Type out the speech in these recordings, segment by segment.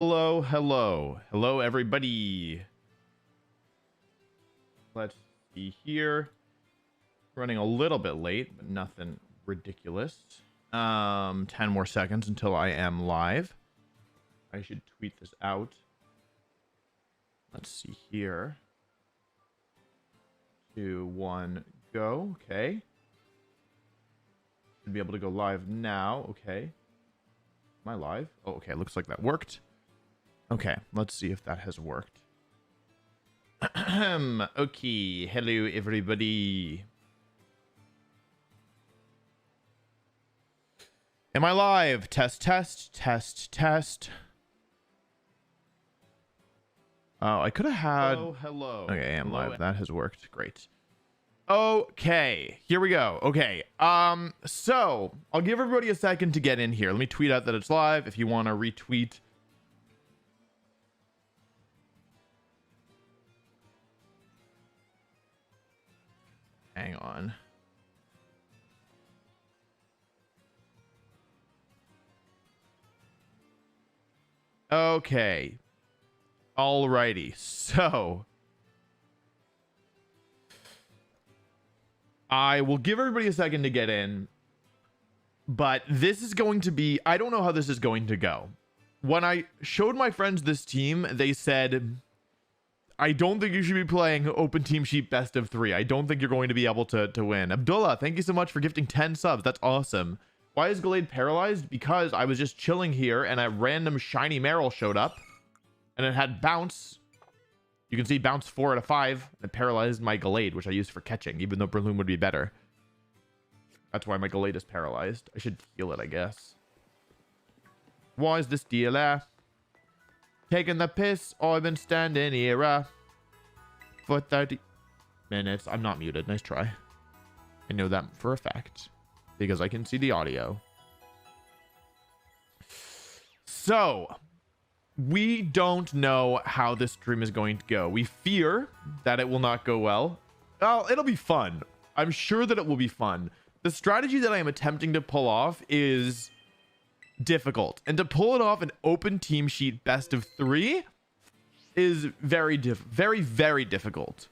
Hello, everybody. Let's see here. Running a little bit late, but nothing ridiculous. 10 more seconds until I am live. I should tweet this out. Let's see here. 2, 1, go. Okay. Should be able to go live now. Okay. Am I live? Oh, okay. Looks like that worked. Okay, let's see if that has worked. Okay, hello everybody. Am I live? Test. Oh, I could have had... Hello. Okay, I am live. That has worked. Great. Okay, here we go. Okay, so I'll give everybody a second to get in here. Let me tweet out that it's live. If you want to retweet... Hang on. Okay. Alrighty. So I will give everybody a second to get in, but this is going to be, I don't know how this is going to go. When I showed my friends this team, they said, I don't think you should be playing open team sheet best of 3. I don't think you're going to be able to win. Abdullah, thank you so much for gifting 10 subs. That's awesome. Why is Gallade paralyzed? Because I was just chilling here and a random shiny Meryl showed up and it had bounce. You can see bounce 4 out of 5. It paralyzed my Gallade, which I used for catching, even though Breloom would be better. That's why my Gallade is paralyzed. I should heal it, I guess. Why is this dealer taking the piss? I've been standing here for 30 minutes. I'm not muted. Nice try. I know that for a fact because I can see the audio. So we don't know how this stream is going to go. We fear that it will not go well. Oh, it'll be fun. I'm sure that it will be fun. The strategy that I am attempting to pull off is difficult, and to pull it off an open team sheet best of 3 is very difficult,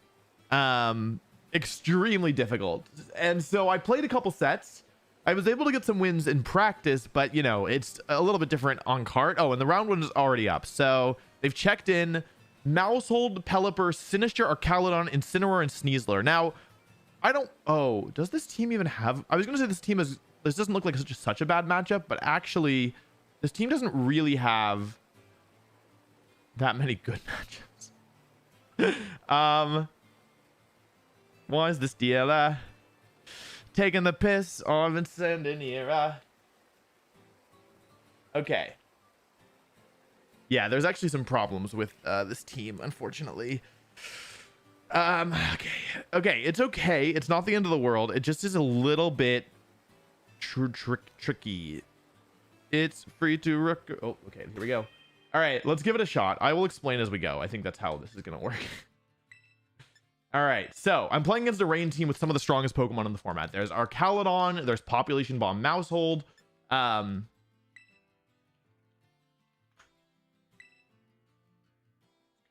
extremely difficult. And so I played a couple sets. I was able to get some wins in practice, but you know, it's a little bit different on cart. Oh, and the round one is already up, so they've checked in Mousehold, Pelipper, Sinister, Archaludon, Incineroar, and Sneasler. Now I don't, oh, does this team even have, I was gonna say this team is, this doesn't look like such a bad matchup, but actually this team doesn't really have that many good matchups. Why is this DLR taking the piss? Oh, I've been sending here. Okay. Yeah, there's actually some problems with this team, unfortunately. Okay, it's okay. It's not the end of the world. It just is a little bit tricky. It's free to rook. Oh, okay, here we go. All right, let's give it a shot. I will explain as we go. I think that's how this is gonna work. All right, so I'm playing against a rain team with some of the strongest Pokemon in the format. There's Archaludon, there's Population Bomb Mousehold. Kind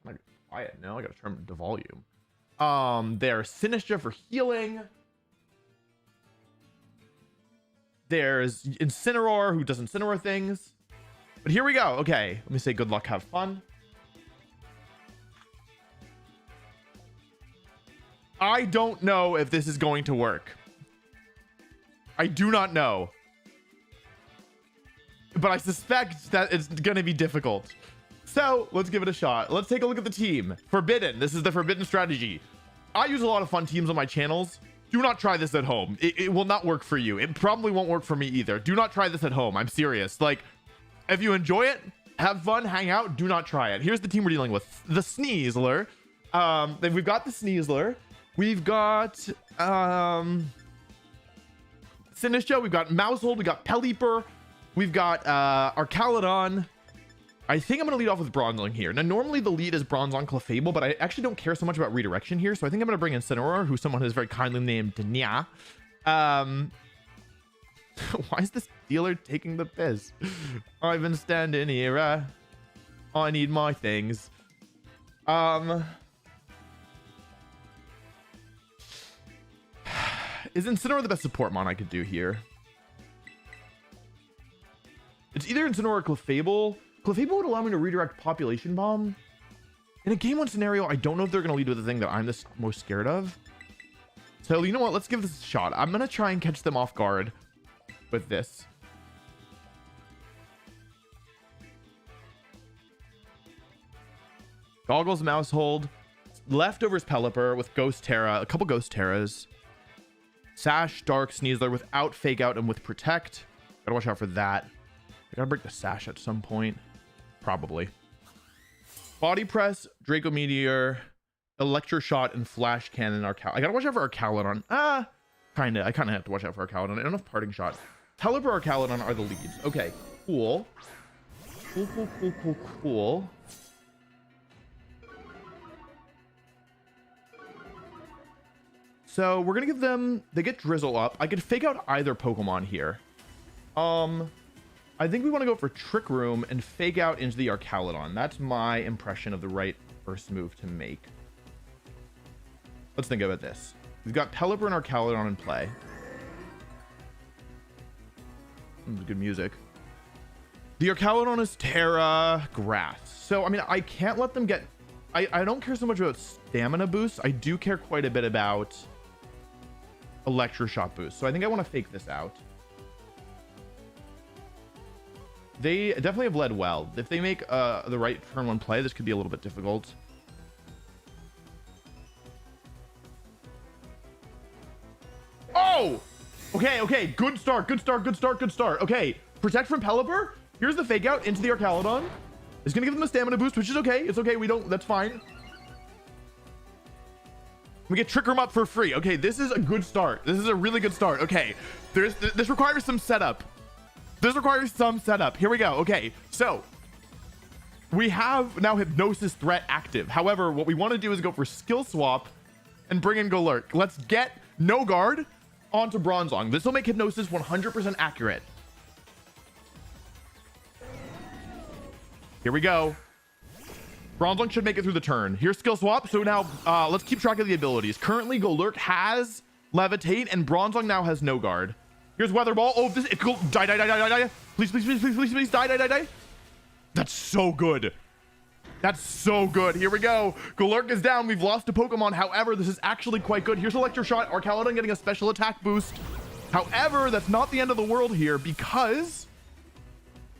of quiet now. I gotta turn the volume. There's Sinister for healing. There's Incineroar, who does Incineroar things. But here we go. Okay, let me say good luck, have fun. I don't know if this is going to work. I do not know. But I suspect that it's going to be difficult. So let's give it a shot. Let's take a look at the team. Forbidden. This is the Forbidden strategy. I use a lot of fun teams on my channels. Do not try this at home. It will not work for you. It probably won't work for me either. Do not try this at home. I'm serious. Like, if you enjoy it, have fun, hang out, do not try it. Here's the team we're dealing with. The Sneasler. Then we've got the Sneasler. We've got Sinister. We've got Mousehold. We've got Pelipper. We've got Archaludon. I think I'm going to lead off with Bronzong here. Now, normally the lead is Bronzong, Clefable, but I actually don't care so much about redirection here. So I think I'm going to bring in Incineroar, who's someone who's very kindly named Nya. Why is this dealer taking the piss? I've been standing here I need my things. Is Incineroar the best support mon I could do here? It's either Incineroar or Clefable. Clefable would allow me to redirect Population Bomb. In a game 1 scenario, I don't know if they're going to lead with the thing that I'm the most scared of. So, you know what? Let's give this a shot. I'm going to try and catch them off guard with this. Goggles, Mousehold. Leftovers Pelipper with Ghost Terra. A couple Ghost Terras. Sash, Dark, Sneasler without Fake Out and with Protect. Gotta watch out for that. I gotta break the Sash at some point. Probably. Body Press, Draco Meteor, Electro Shot, and Flash Cannon. I gotta watch out for Arcalodon. Kinda. I kinda have to watch out for Arcalodon. I don't know if Parting Shot. Pelipper or Arcalodon are the leads. Okay, cool. Cool. So we're gonna give them, they get Drizzle up. I could Fake Out either Pokemon here. I think we want to go for Trick Room and Fake Out into the Arcalodon. That's my impression of the right first move to make. Let's think about this. We've got Pelipper and Arcalodon in play. Good music. The Arcalodon is Terra Grass. So, I mean, I can't let them get... I don't care so much about Stamina Boost. I do care quite a bit about Electro Shot Boost. So I think I want to fake this out. They definitely have led well. If they make the right turn 1 play, this could be a little bit difficult. Oh! Okay. Good start. Okay. Protect from Pelipper. Here's the Fake Out into the Arcalodon. It's going to give them a Stamina Boost, which is okay. It's okay. That's fine. We get Trick Room up for free. Okay, this is a good start. This is a really good start. Okay. This requires some setup. Here we go. Okay, so we have now Hypnosis Threat active. However, what we want to do is go for Skill Swap and bring in Golurk. Let's get No Guard onto Bronzong. This will make Hypnosis 100% accurate. Here we go. Bronzong should make it through the turn. Here's Skill Swap. So now let's keep track of the abilities. Currently, Golurk has Levitate, and Bronzong now has No Guard. Here's Weather Ball. Oh, this it's cool. Die. Please, die. That's so good. Here we go. Golurk is down. We've lost a Pokemon. However, this is actually quite good. Here's Electro Shot. Arcalodon getting a special attack boost. However, that's not the end of the world here because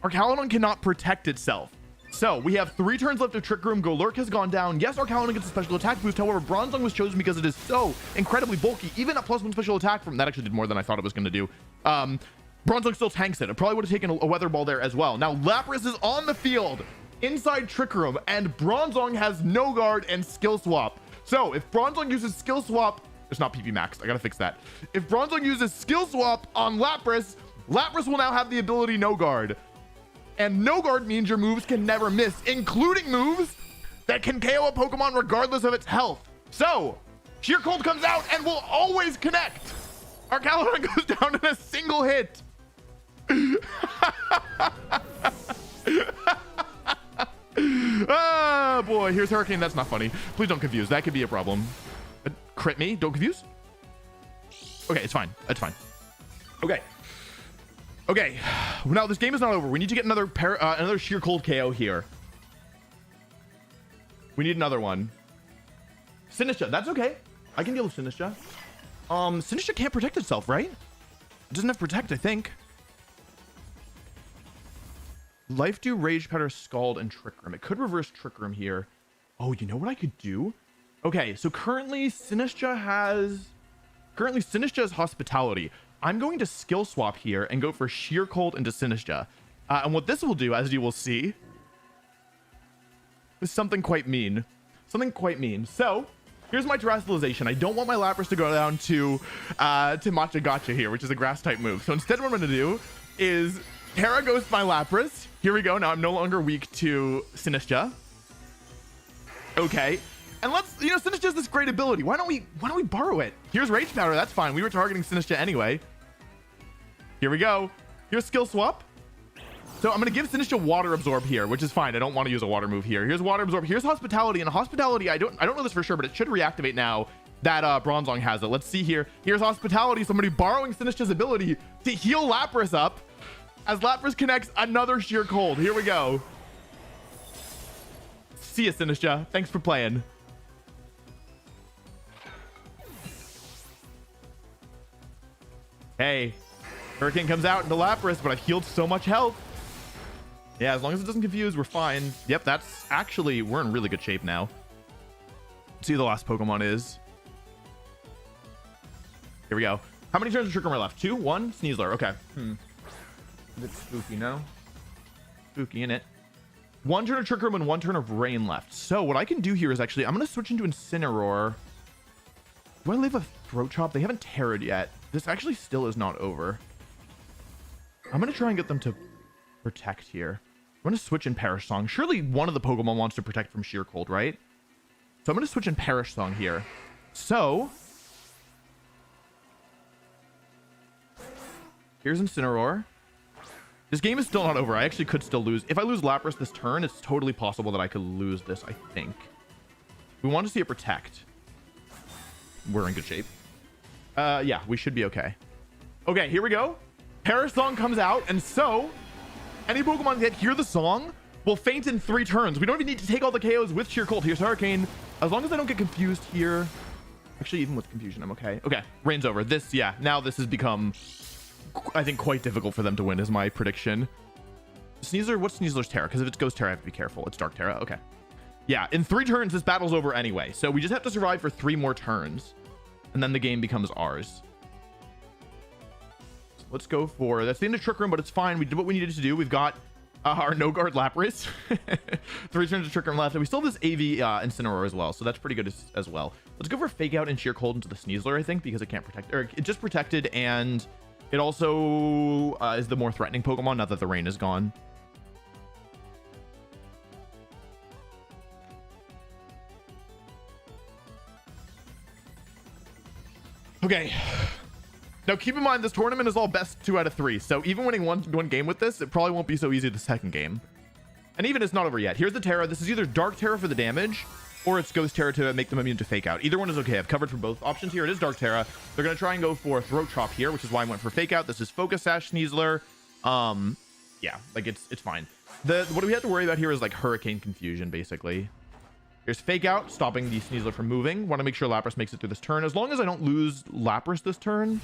Arcalodon cannot protect itself. So we have 3 turns left of Trick Room. Golurk has gone down. Yes, Arcalodon gets a special attack boost. However, Bronzong was chosen because it is so incredibly bulky. Even at +1 special attack from that actually did more than I thought it was going to do. Bronzong still tanks it. It probably would have taken a Weather Ball there as well. Now Lapras is on the field inside Trick Room, and Bronzong has No Guard and Skill Swap. So if Bronzong uses Skill Swap, it's not PP Max. I gotta fix that. If Bronzong uses Skill Swap on Lapras, Lapras will now have the ability No Guard. And No Guard means your moves can never miss, including moves that can KO a Pokemon regardless of its health. So, Sheer Cold comes out and will always connect. Arcalodon goes down in a single hit. Oh boy, here's Hurricane. That's not funny. Please don't confuse. That could be a problem. Crit me. Don't confuse. Okay, it's fine. That's fine. Okay, now this game is not over. We need to get another Sheer Cold KO here. We need another one. Sinistcha, that's okay. I can deal with Sinistcha. Sinistcha can't protect itself, right? It doesn't have Protect, I think. Life Dew, Rage Powder, Scald, and Trick Room. It could reverse Trick Room here. Oh, you know what I could do? Okay, so currently Sinistcha has Hospitality. I'm going to Skill Swap here and go for Sheer Cold into Sinistcha. And what this will do, as you will see, is something quite mean. So, here's my Terastallization. I don't want my Lapras to go down to Matcha Gotcha here, which is a Grass type move. So instead what I'm going to do is Terra Ghost my Lapras. Here we go. Now I'm no longer weak to Sinistcha. Okay. And let's, Sinistcha has this great ability. Why don't we borrow it? Here's Rage Powder. That's fine. We were targeting Sinistcha anyway. Here we go. Here's Skill Swap. So I'm going to give Sinistra Water Absorb here, which is fine. I don't want to use a water move here. Here's Water Absorb. Here's Hospitality. And Hospitality, I don't know this for sure, but it should reactivate now that Bronzong has it. Let's see here. Here's Hospitality. Somebody borrowing Sinistra's ability to heal Lapras up as Lapras connects another Sheer Cold. Here we go. See ya, Sinistra. Thanks for playing. Hey, Hurricane comes out into Lapras, but I've healed so much health. Yeah, as long as it doesn't confuse, we're fine. Yep, that's actually, we're in really good shape now. Let's see who the last Pokemon is. Here we go. How many turns of Trick Room are left? 2, 1, Sneasler. Okay. A bit spooky, no? Spooky, innit? 1 turn of Trick Room and 1 turn of Rain left. So what I can do here is actually, I'm going to switch into Incineroar. Do I leave a Throat Chop? They haven't terrored yet. This actually still is not over. I'm going to try and get them to protect here. I'm going to switch in Perish Song. Surely one of the Pokemon wants to protect from Sheer Cold, right? So I'm going to switch in Perish Song here. So here's Incineroar. This game is still not over. I actually could still lose. If I lose Lapras this turn, it's totally possible that I could lose this, I think. We want to see it protect. We're in good shape. Yeah, we should be okay. Okay, here we go. Perish Song comes out, and so any Pokemon that hear the song will faint in 3 turns. We don't even need to take all the KOs with Sheer Cold. Here's Hurricane. As long as I don't get confused here. Actually, even with confusion, I'm okay. Okay, Rain's over. This, yeah, now this has become, I think, quite difficult for them to win, is my prediction. Sneasler, what's Sneasler's Terra? Because if it's Ghost Terra, I have to be careful. It's Dark Terra. Okay. Yeah, in 3 turns, this battle's over anyway. So we just have to survive for 3 more turns. And then the game becomes ours. So let's go for... That's the end of Trick Room, but it's fine. We did what we needed to do. We've got our No-Guard Lapras. 3 turns of Trick Room left. And we still have this AV Incineroar as well. So that's pretty good as well. Let's go for Fake Out and Sheer Cold into the Sneasler, I think, because it can't protect... Or it just protected, and it also is the more threatening Pokemon now that the rain is gone. Okay. Now keep in mind, this tournament is all best 2 out of 3. So even winning one game with this, it probably won't be so easy the second game. And even it's not over yet. Here's the Terra. This is either Dark Terra for the damage, or it's Ghost Terra to make them immune to Fake Out. Either one is okay. I've covered for both options here. It is Dark Terra. They're going to try and go for Throat Chop here, which is why I went for Fake Out. This is Focus Sash Sneasler. Yeah, like it's fine. What we have to worry about here is like Hurricane confusion, basically. Here's Fake Out, stopping the Sneasler from moving. Want to make sure Lapras makes it through this turn. As long as I don't lose Lapras this turn.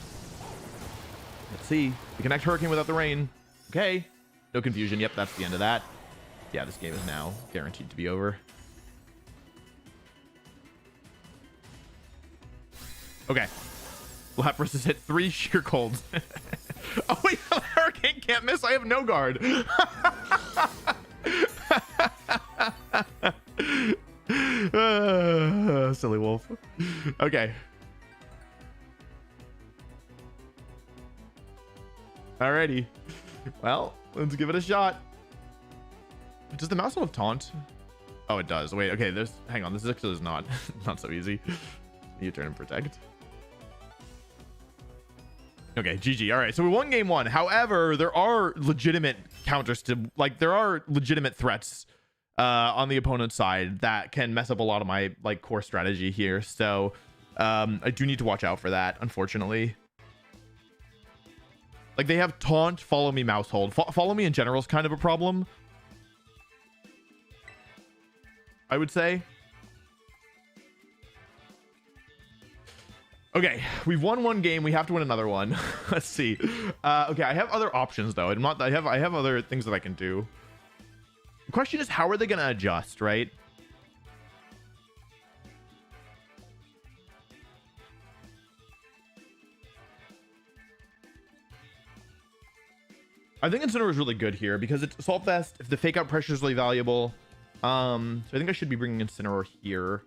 Let's see. We connect Hurricane without the rain. Okay. No confusion. Yep, that's the end of that. Yeah, this game is now guaranteed to be over. Okay. Lapras has hit 3 Sheer Colds. Oh, wait. Hurricane can't miss. I have no guard. Silly wolf. Okay. Alrighty. Well, let's give it a shot. Does the mouse have taunt? Oh, it does. Wait, okay, hang on, this actually is not so easy. You turn and protect. Okay, GG. All right, so we won game 1. However, there are legitimate counters to, like, there are legitimate threats on the opponent's side that can mess up a lot of my like core strategy here. So I do need to watch out for that, unfortunately. Like, they have taunt, follow me, mouse hold. Follow me in general is kind of a problem, I would say. Okay, we've won 1 game. We have to win another one. Let's see. Okay, I have other options though. I have other things that I can do. The question is, how are they going to adjust, right? I think Incineroar is really good here because it's Assault Vest. If the Fake Out pressure is really valuable. So I think I should be bringing Incineroar here.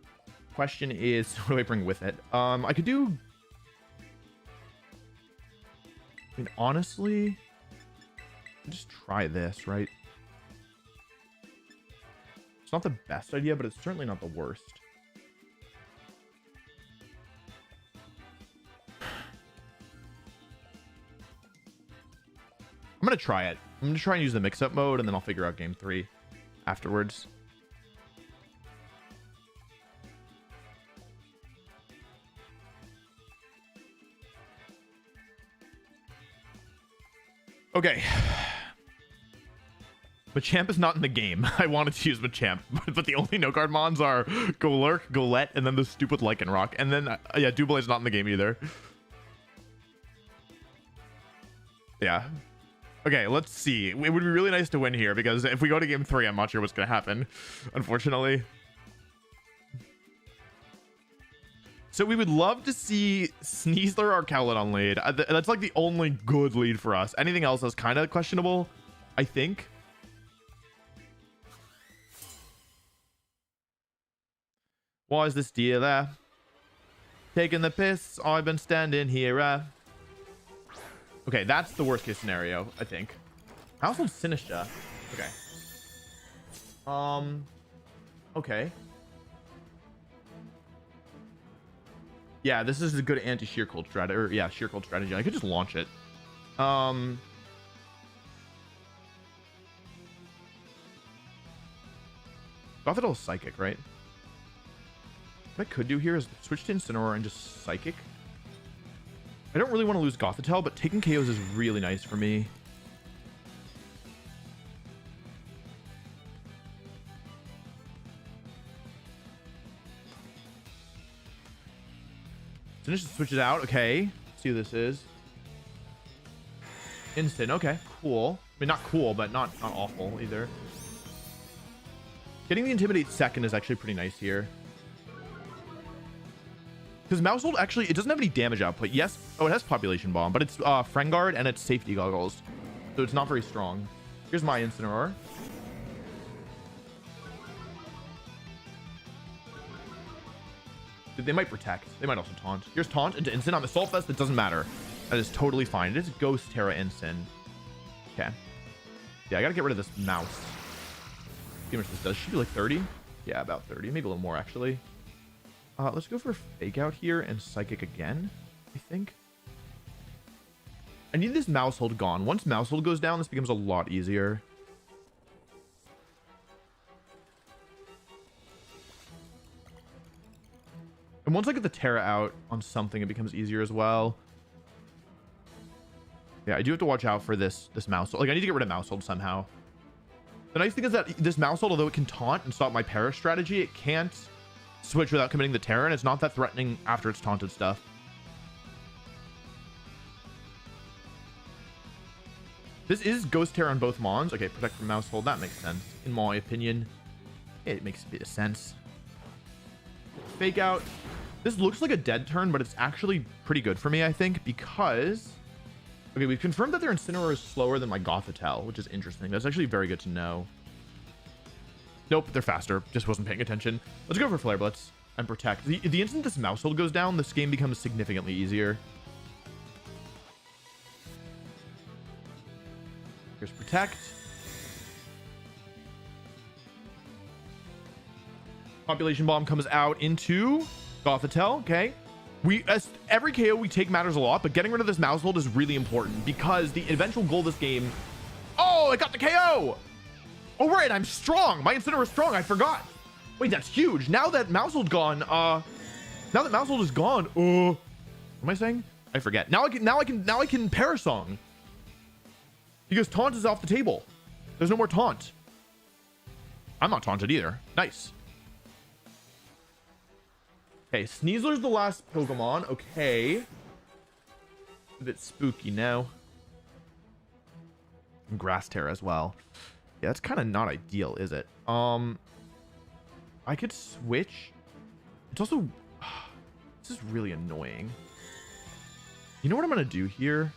Question is, what do I bring with it? I could do... I mean, honestly, just try this, right? It's not the best idea, but it's certainly not the worst. I'm going to try it. I'm gonna try and use the mix-up mode, and then I'll figure out game 3 afterwards. Okay. Machamp is not in the game. I wanted to use Machamp, but the only no-card mons are Golurk, Golett, and then the stupid Lycanroc. And then, yeah, Dublade's not in the game either. Yeah. Okay, let's see. It would be really nice to win here, because if we go to game 3, I'm not sure what's going to happen, unfortunately. So we would love to see Sneasler or Cowlet lead. That's like the only good lead for us. Anything else is kind of questionable, I think. Why is this deer there? Taking the piss. I've been standing here. Okay, that's the worst case scenario, I think. Household Sinistra. Okay. Okay. Yeah, this is a good anti-sheer cold strategy. Or yeah, sheer cold strategy. I could just launch it. Gothitelle Psychic, right? What I could do here is switch to Incineroar and just Psychic. I don't really want to lose Gothitelle, but taking KOs is really nice for me. Finish switch it out. Okay. See who this is. Instant. Okay. Cool. I mean, not cool, but not awful either. Getting the Intimidate second is actually pretty nice here. Because Mousehold actually, it doesn't have any damage output. Yes. Oh, it has Population Bomb, but it's Friend and it's Safety Goggles. So it's not very strong. Here's my Incineroar. They might protect. They might also taunt. Here's taunt into Instant. On the Assault Vest, it doesn't matter. That is totally fine. It is Ghost Terra Instant. Okay. Yeah, I gotta get rid of this mouse. See how much this does. Should be like 30. Yeah, about 30. Maybe a little more, actually. Let's go for Fake Out here and Psychic again, I think. I need this Mousehold gone. Once Mousehold goes down, this becomes a lot easier. And once I get the Terra out on something, it becomes easier as well. Yeah, I do have to watch out for this Mousehold. Like, I need to get rid of Mousehold somehow. The nice thing is that this Mousehold, although it can taunt and stop my Perish strategy, it can't switch without committing the Terra, and it's not that threatening after it's taunted stuff. This is Ghost Terra on both Mons. Okay, protect from Mousehold. That makes sense, in my opinion. It makes a bit of sense. Fake Out. This looks like a dead turn, but it's actually pretty good for me, I think, because... Okay, we've confirmed that their Incineroar is slower than my Gothitelle, which is interesting. That's actually very good to know. Nope, they're faster. Just wasn't paying attention. Let's go for Flare Blitz and protect. The instant this Mousehold goes down, this game becomes significantly easier. Here's protect. Population Bomb comes out into Gothitelle. Okay. Every KO we take matters a lot, but getting rid of this Mousehold is really important because the eventual goal of this game... Oh, I got the KO! Oh, right, I'm strong. My Incineroar is strong. I forgot. Wait, that's huge. Now that Mousehold's gone, now that Mousehold is gone, what am I saying? I forget. Now I can Parasong. Because taunt is off the table. There's no more taunt. I'm not taunted either. Nice. Okay, Sneasler's the last Pokemon. Okay. A bit spooky now. And Grass Terra as well. Yeah, that's kind of not ideal, is it? I could switch. It's also... This is really annoying. You know what I'm going to do here?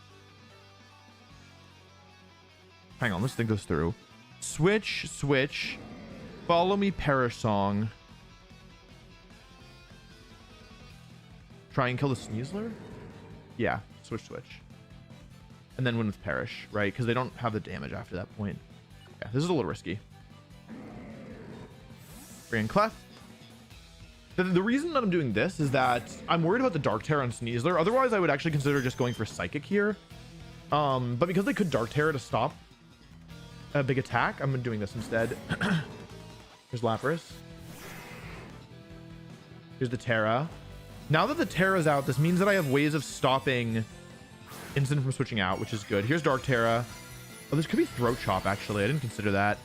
Hang on, let's think this through. Switch. Follow me, Perish Song. Try and kill the Sneasler? Yeah, switch. And then win with Perish, right? Because they don't have the damage after that point. Yeah, this is a little risky. Grand Clef. The reason that I'm doing this is that I'm worried about the Dark Terror on Sneasler. Otherwise, I would actually consider just going for Psychic here. But because they could Dark Terror to stop a big attack, I'm doing this instead. Here's Lapras. Here's the Terra. Now that the Terra's out, this means that I have ways of stopping Instant from switching out, which is good. Here's Dark Terra. Oh, this could be Throat Chop, actually. I didn't consider that.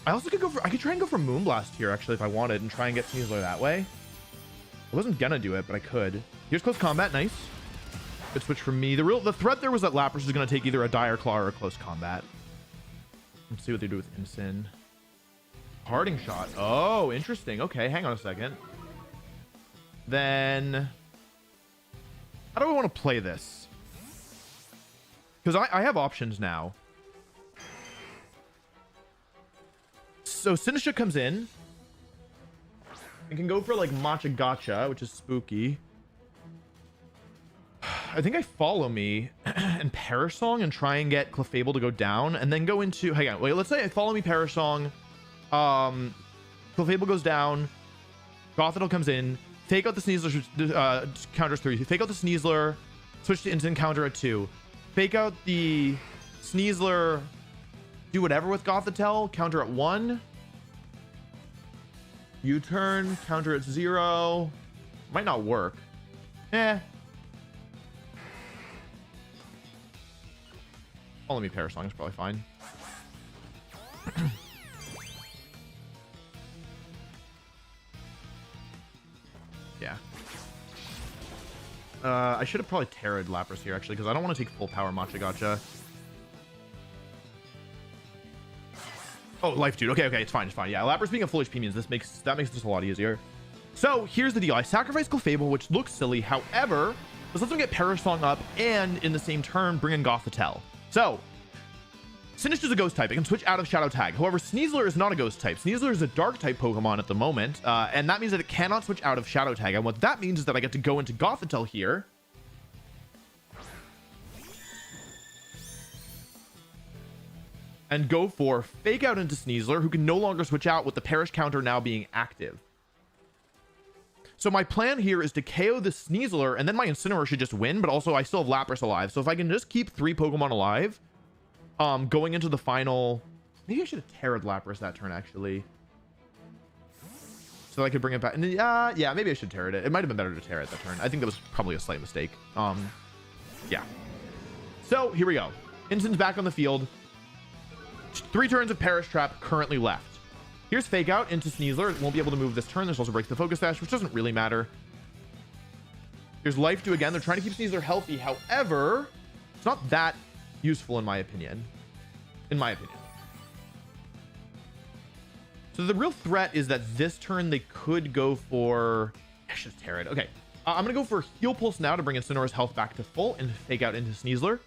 I also could go for... I could try and go for Moonblast here, actually, if I wanted, and try and get Sneasler that way. I wasn't gonna do it, but I could. Here's Close Combat. Nice. Good switch from me. The threat there was that Lapras is gonna take either a Dire Claw or a Close Combat. Let's see what they do with Incin. Parting Shot. Oh, interesting. Okay, hang on a second. Then... how do I want to play this? Because I have options now. So Sinistra comes in. I can go for like Matcha Gotcha, which is spooky. I think I follow me and Perish Song and try and get Clefable to go down and then go into... hang on, wait, let's say I follow me Perish Song. Clefable goes down. Gothitelle comes in. Fake out the Sneasler, counters 3. Fake out the Sneasler. Switch to instant counter at 2. Fake out the Sneasler. Do whatever with Gothitelle. Counter at 1. U-turn. Counter at 0. Might not work. Follow me Perish Song is probably fine. Yeah. I should have probably Terra'd Lapras here, actually, because I don't want to take full power Matcha Gotcha. Oh, Life Dude. Okay, it's fine. Yeah, Lapras being a full HP means that makes this a lot easier. So, here's the deal. I sacrifice Clefable, which looks silly. However, this lets me get Perish Song up and, in the same turn, bring in Gothitelle. So, Sinister is a ghost type. It can switch out of Shadow Tag. However, Sneasler is not a ghost type. Sneasler is a dark type Pokemon at the moment, and that means that it cannot switch out of Shadow Tag. And what that means is that I get to go into Gothitelle here. And go for Fake Out into Sneasler, who can no longer switch out with the Perish counter now being active. So my plan here is to KO the Sneasler, and then my Incineroar should just win, but also I still have Lapras alive. So if I can just keep 3 Pokemon alive... going into the final... maybe I should have Terra'd Lapras that turn, actually. So I could bring it back. And yeah, maybe I should Terra'd it. It might have been better to Terra at that turn. I think that was probably a slight mistake. Yeah. So, here we go. Incin's back on the field. 3 turns of Perish Trap currently left. Here's Fake Out into Sneasler. It won't be able to move this turn. This also breaks the Focus Dash, which doesn't really matter. Here's Life Dew again. They're trying to keep Sneasler healthy. However, it's not that... useful in my opinion. So the real threat is that this turn they could go for... I should have Terra'd. Okay. I'm going to go for Heal Pulse now to bring Incineroar's health back to full and Fake Out into Sneasler.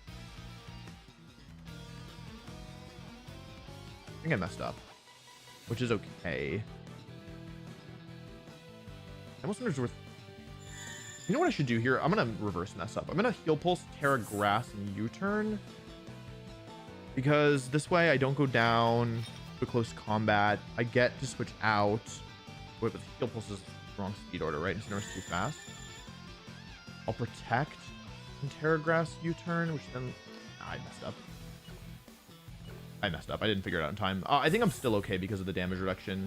I think I messed up, which is okay. I almost wonder if it's worth... you know what I should do here? I'm going to reverse mess up. I'm going to Heal Pulse, Terra Grass, and U-turn. Because this way I don't go down to close combat. I get to switch out. Wait, but the Heal Pulse is the wrong speed order, right? Incineroar's too fast. I'll Protect and Terra Grass U-turn, which then... I messed up. I didn't figure it out in time. I think I'm still okay because of the damage reduction.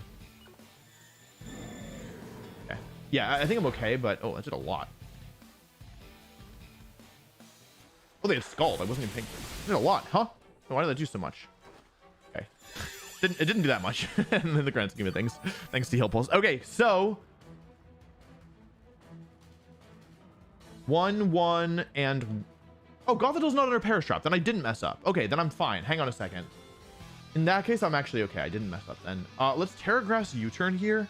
Okay. Yeah, I think I'm okay, but... oh, that did a lot. Oh, they had Scald. I wasn't even thinking. It did a lot, huh? Why did that do so much? Okay. It didn't do that much in the grand scheme of things. Thanks to Heal Pulse. Okay, so... 1-1 and... oh, Gothitell's not under Perish Trap. Then I didn't mess up. Okay, then I'm fine. Hang on a second. In that case, I'm actually okay. I didn't mess up then. Let's Terra Grass U-turn here.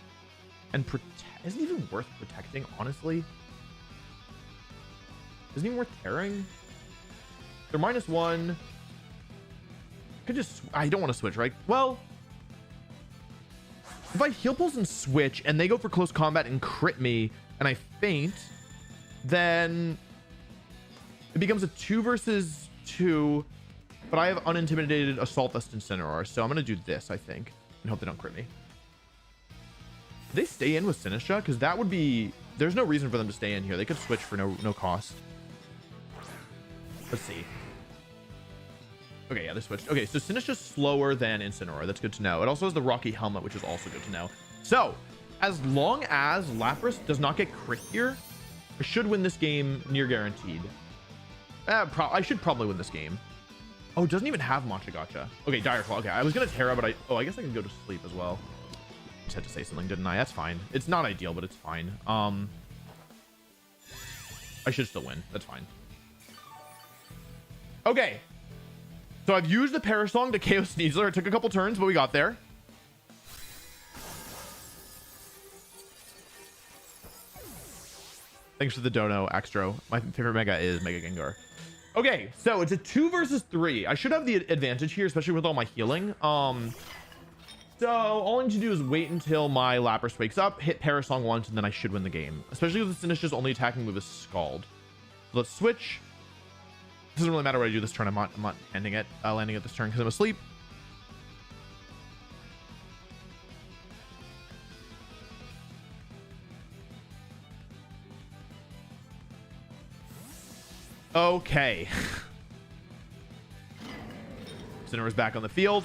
And protect... isn't it even worth protecting, honestly? Isn't it even worth tearing? They're -1. Could just... I don't want to switch, right? Well... if I Heal Pulse and switch, and they go for close combat and crit me, and I faint, then... it becomes a 2 versus 2, but I have unintimidated Assault Vest Incineroar, so I'm going to do this, I think, and hope they don't crit me. Do they stay in with Sinistra? Because that would be... there's no reason for them to stay in here. They could switch for no cost. Let's see. Okay, yeah, they switched. Okay, so Sin is just slower than Incineroar. That's good to know. It also has the Rocky Helmet, which is also good to know. So, as long as Lapras does not get crit here, I should win this game near guaranteed. I should probably win this game. Oh, it doesn't even have Matcha Gotcha. Okay, Dire Claw. Okay, I was going to Terra, but I guess I can go to sleep as well. Just had to say something, didn't I? That's fine. It's not ideal, but it's fine. I should still win. That's fine. Okay. So I've used the Parasong to KO Sneasler. It took a couple turns, but we got there. Thanks for the dono, Axtro. My favorite Mega is Mega Gengar. Okay, so it's a 2 versus 3. I should have the advantage here, especially with all my healing. So all I need to do is wait until my Lapras wakes up, hit Parasong once, and then I should win the game. Especially with the Sinistcha's only attacking move is Scald. So let's switch. It doesn't really matter what I do this turn. I'm not landing it this turn because I'm asleep. Okay. Incineroar's back on the field.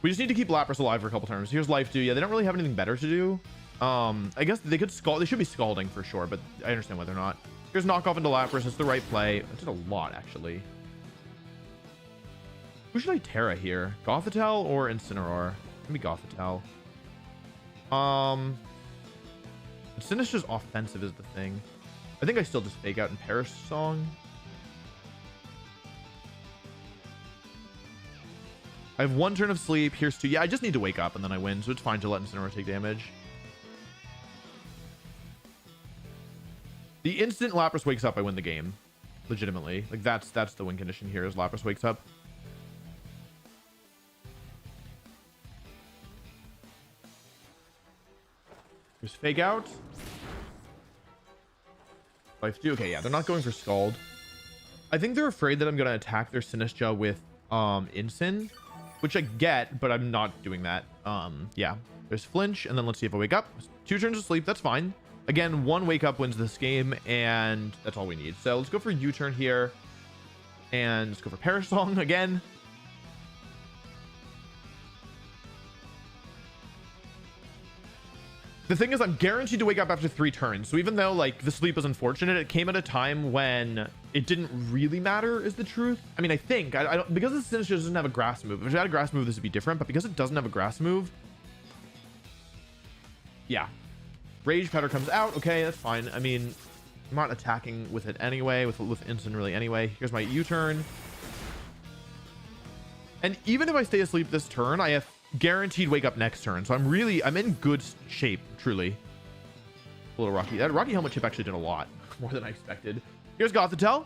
We just need to keep Lapras alive for a couple turns. Here's Life Dew. Yeah, they don't really have anything better to do. I guess they could scald. They should be scalding for sure, but I understand why they're not. Here's Knockoff into Lapras. It's the right play. It did a lot, actually. Who should I Terra here? Gothitelle or Incineroar? Maybe Gothitelle. Sinistcha's offensive is the thing. I think I still just fake out in Parasong. I have 1 turn of sleep. Here's 2. Yeah, I just need to wake up and then I win, so it's fine to let Incineroar take damage. The instant Lapras wakes up, I win the game. Legitimately. Like, that's the win condition here, is Lapras wakes up. Here's Fake Out. Life Dew. Okay, yeah, they're not going for Scald. I think they're afraid that I'm going to attack their Sinistcha with Incin, which I get, but I'm not doing that. Yeah, there's Flinch, and then let's see if I wake up. 2 turns of sleep, that's fine. Again, 1 wake up wins this game, and that's all we need. So let's go for U-turn here, and let's go for Parasong again. The thing is, I'm guaranteed to wake up after 3 turns. So even though, like, the sleep was unfortunate, it came at a time when it didn't really matter, is the truth. I mean, I think, I don't, because the Sinistcha doesn't have a grass move. If it had a grass move, this would be different. But because it doesn't have a grass move, yeah. Rage Powder comes out. Okay, that's fine. I mean, I'm not attacking with it anyway, with Incin really anyway. Here's my U-turn. And even if I stay asleep this turn, I have guaranteed wake up next turn. So I'm in good shape, truly. A little Rocky. That Rocky Helmet chip actually did a lot more than I expected. Here's Gothitelle.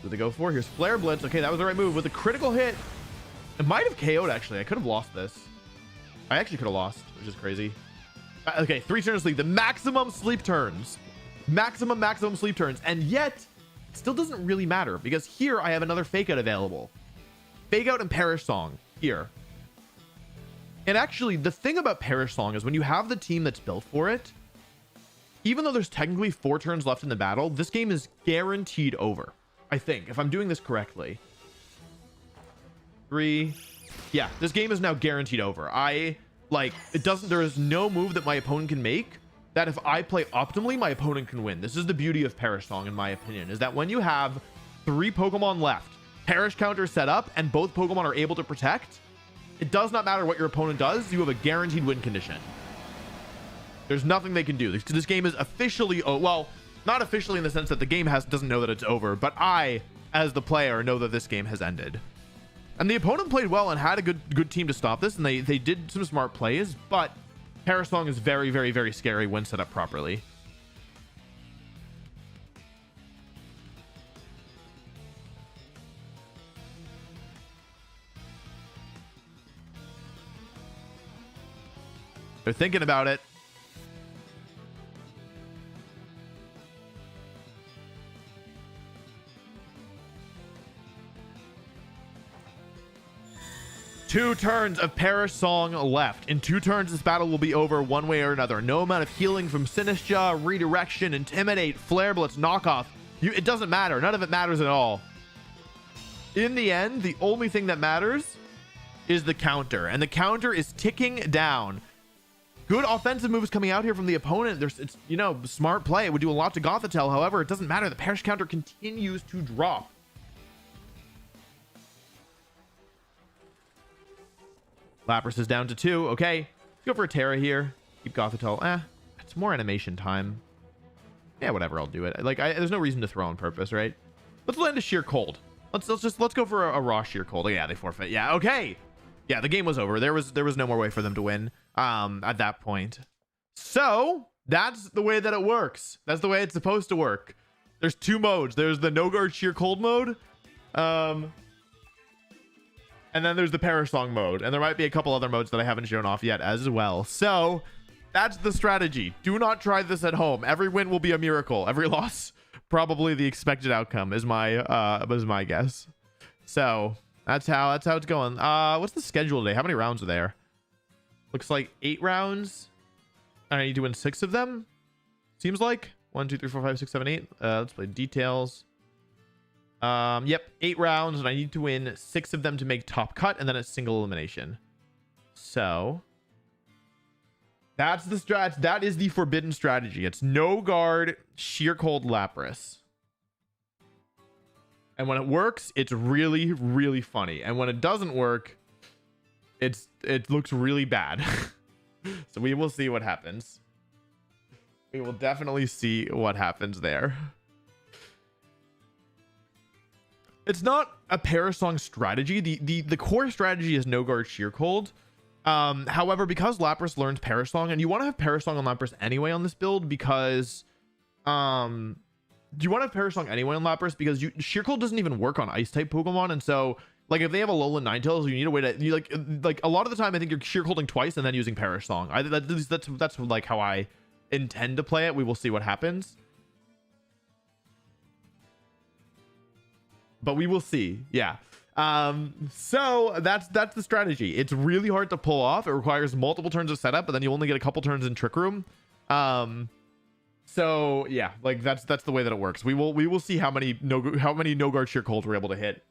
What do they go for? Here's Flare Blitz. Okay, that was the right move with a critical hit. It might have KO'd, actually. I could have lost this. I actually could have lost, which is crazy. Okay, 3 turns of sleep. The maximum sleep turns. Maximum sleep turns. And yet, it still doesn't really matter because here I have another Fake Out available. Fake Out and Perish Song here. And actually, the thing about Perish Song is when you have the team that's built for it, even though there's technically 4 turns left in the battle, this game is guaranteed over. I think, if I'm doing this correctly. 3. Yeah, this game is now guaranteed over. There is no move that my opponent can make that if I play optimally, my opponent can win. This is the beauty of Perish Song, in my opinion, is that when you have 3 Pokemon left, Perish counter set up, and both Pokemon are able to protect, it does not matter what your opponent does, you have a guaranteed win condition. There's nothing they can do. This game is officially, well, not officially in the sense that the game doesn't know that it's over, but I, as the player, know that this game has ended. And the opponent played well and had a good team to stop this, and they did some smart plays, but Perish Song is very, very, very scary when set up properly. They're thinking about it. 2 turns of Perish Song left. In 2 turns, this battle will be over one way or another. No amount of healing from Sinistra, Redirection, Intimidate, Flare Blitz, Knockoff. It doesn't matter. None of it matters at all. In the end, the only thing that matters is the counter. And the counter is ticking down. Good offensive moves coming out here from the opponent. It's, you know, smart play. It would do a lot to Gothitelle. However, it doesn't matter. The Perish counter continues to drop. Lapras is down to 2. Okay. Let's go for a Terra here. Keep Gothitelle. It's more animation time. Yeah, whatever. I'll do it. Like, there's no reason to throw on purpose, right? Let's land a Sheer Cold. Let's go for a raw Sheer Cold. Oh, yeah, they forfeit. Yeah, okay. Yeah, the game was over. There was no more way for them to win at that point. So that's the way that it works. That's the way it's supposed to work. There's 2 modes. There's the No Guard Sheer Cold mode. And then there's the Perish Song mode. And there might be a couple other modes that I haven't shown off yet as well. So that's the strategy. Do not try this at home. Every win will be a miracle. Every loss, probably the expected outcome is my guess. So that's how it's going. What's the schedule today? How many rounds are there? Looks like 8 rounds. I need to win 6 of them. Seems like 1, 2, 3, 4, 5, 6, 7, 8. Let's play details. Yep, 8 rounds, and I need to win 6 of them to make top cut, and then a single elimination. So that's the strat. That is the forbidden strategy. It's No Guard, Sheer Cold, Lapras. And when it works, it's really, really funny. And when it doesn't work, it looks really bad. So we will see what happens. We will definitely see what happens there. It's not a Perish Song strategy. The core strategy is No Guard, Sheer Cold. However, because Lapras learns Perish Song, and you want to have Perish Song on Lapras anyway on this build, because you want to have Perish Song anyway on Lapras because Sheer Cold doesn't even work on Ice type Pokemon, and so like if they have a Alolan Ninetales, you need a way to like a lot of the time I think you're Sheer Colding twice and then using Perish Song. That's like how I intend to play it. We will see what happens. But we will see. Yeah. So that's the strategy. It's really hard to pull off. It requires multiple turns of setup, but then you only get a couple turns in Trick Room. So yeah, like that's the way that it works. We will see how many No Guard Sheer Colds we're able to hit.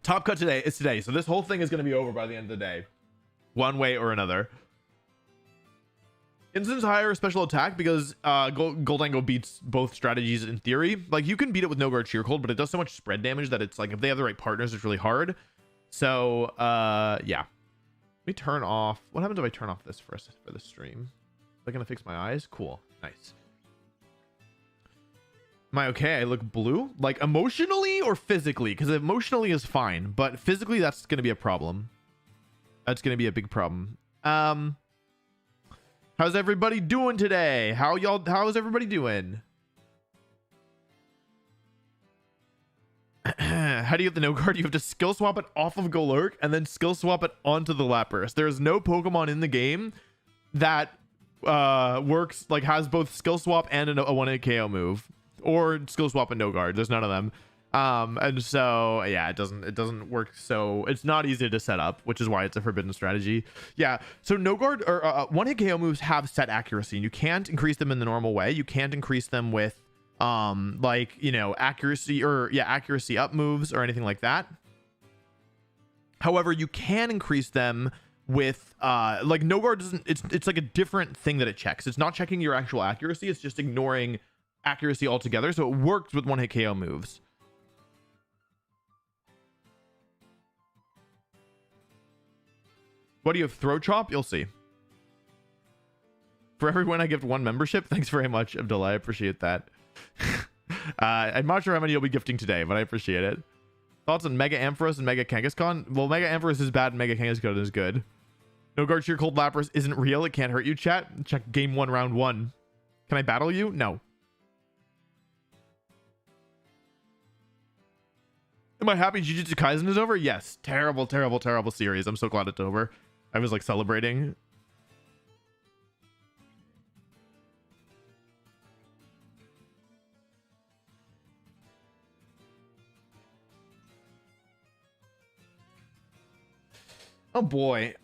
Top cut today is today. So this whole thing is going to be over by the end of the day, one way or another. Instance higher special attack because Goldango beats both strategies in theory. Like you can beat it with No Guard Sheer Cold, but it does so much spread damage that it's like if they have the right partners, it's really hard. So yeah. Let me turn off. What happens if I turn off this for the stream? Is that gonna fix my eyes? Cool. Nice. Am I okay? I look blue? Like emotionally or physically? Because emotionally is fine, but physically that's gonna be a problem. That's gonna be a big problem. How's everybody doing today? How is everybody doing? How do you get the No Guard? You have to skill swap it off of Golurk and then skill swap it onto the Lapras. There's no Pokemon in the game that works, like has both skill swap and a 1-hit KO move, or skill swap and No Guard. There's none of them. And so yeah, it doesn't work. So it's not easy to set up, which is why it's a forbidden strategy. Yeah. So No Guard or 1-hit KO moves have set accuracy, and you can't increase them in the normal way. You can't increase them with like, you know, accuracy up moves or anything like that. However, you can increase them with like No Guard doesn't. It's like a different thing that it checks. It's not checking your actual accuracy. It's just ignoring accuracy altogether. So it works with 1-hit KO moves. What do you have? Throw Chop? You'll see. For every win, I gift 1 membership. Thanks very much, Abdullah. I appreciate that. I'm not sure how many you'll be gifting today, but I appreciate it. Thoughts on Mega Ampharos and Mega Kangaskhan? Well, Mega Ampharos is bad and Mega Kangaskhan is good. No Guard Sheer Cold Lapras isn't real. It can't hurt you, chat. Check game 1, round 1. Can I battle you? No. Am I happy Jujutsu Kaisen is over? Yes. Terrible, terrible, terrible series. I'm so glad it's over. I was like celebrating. Oh boy.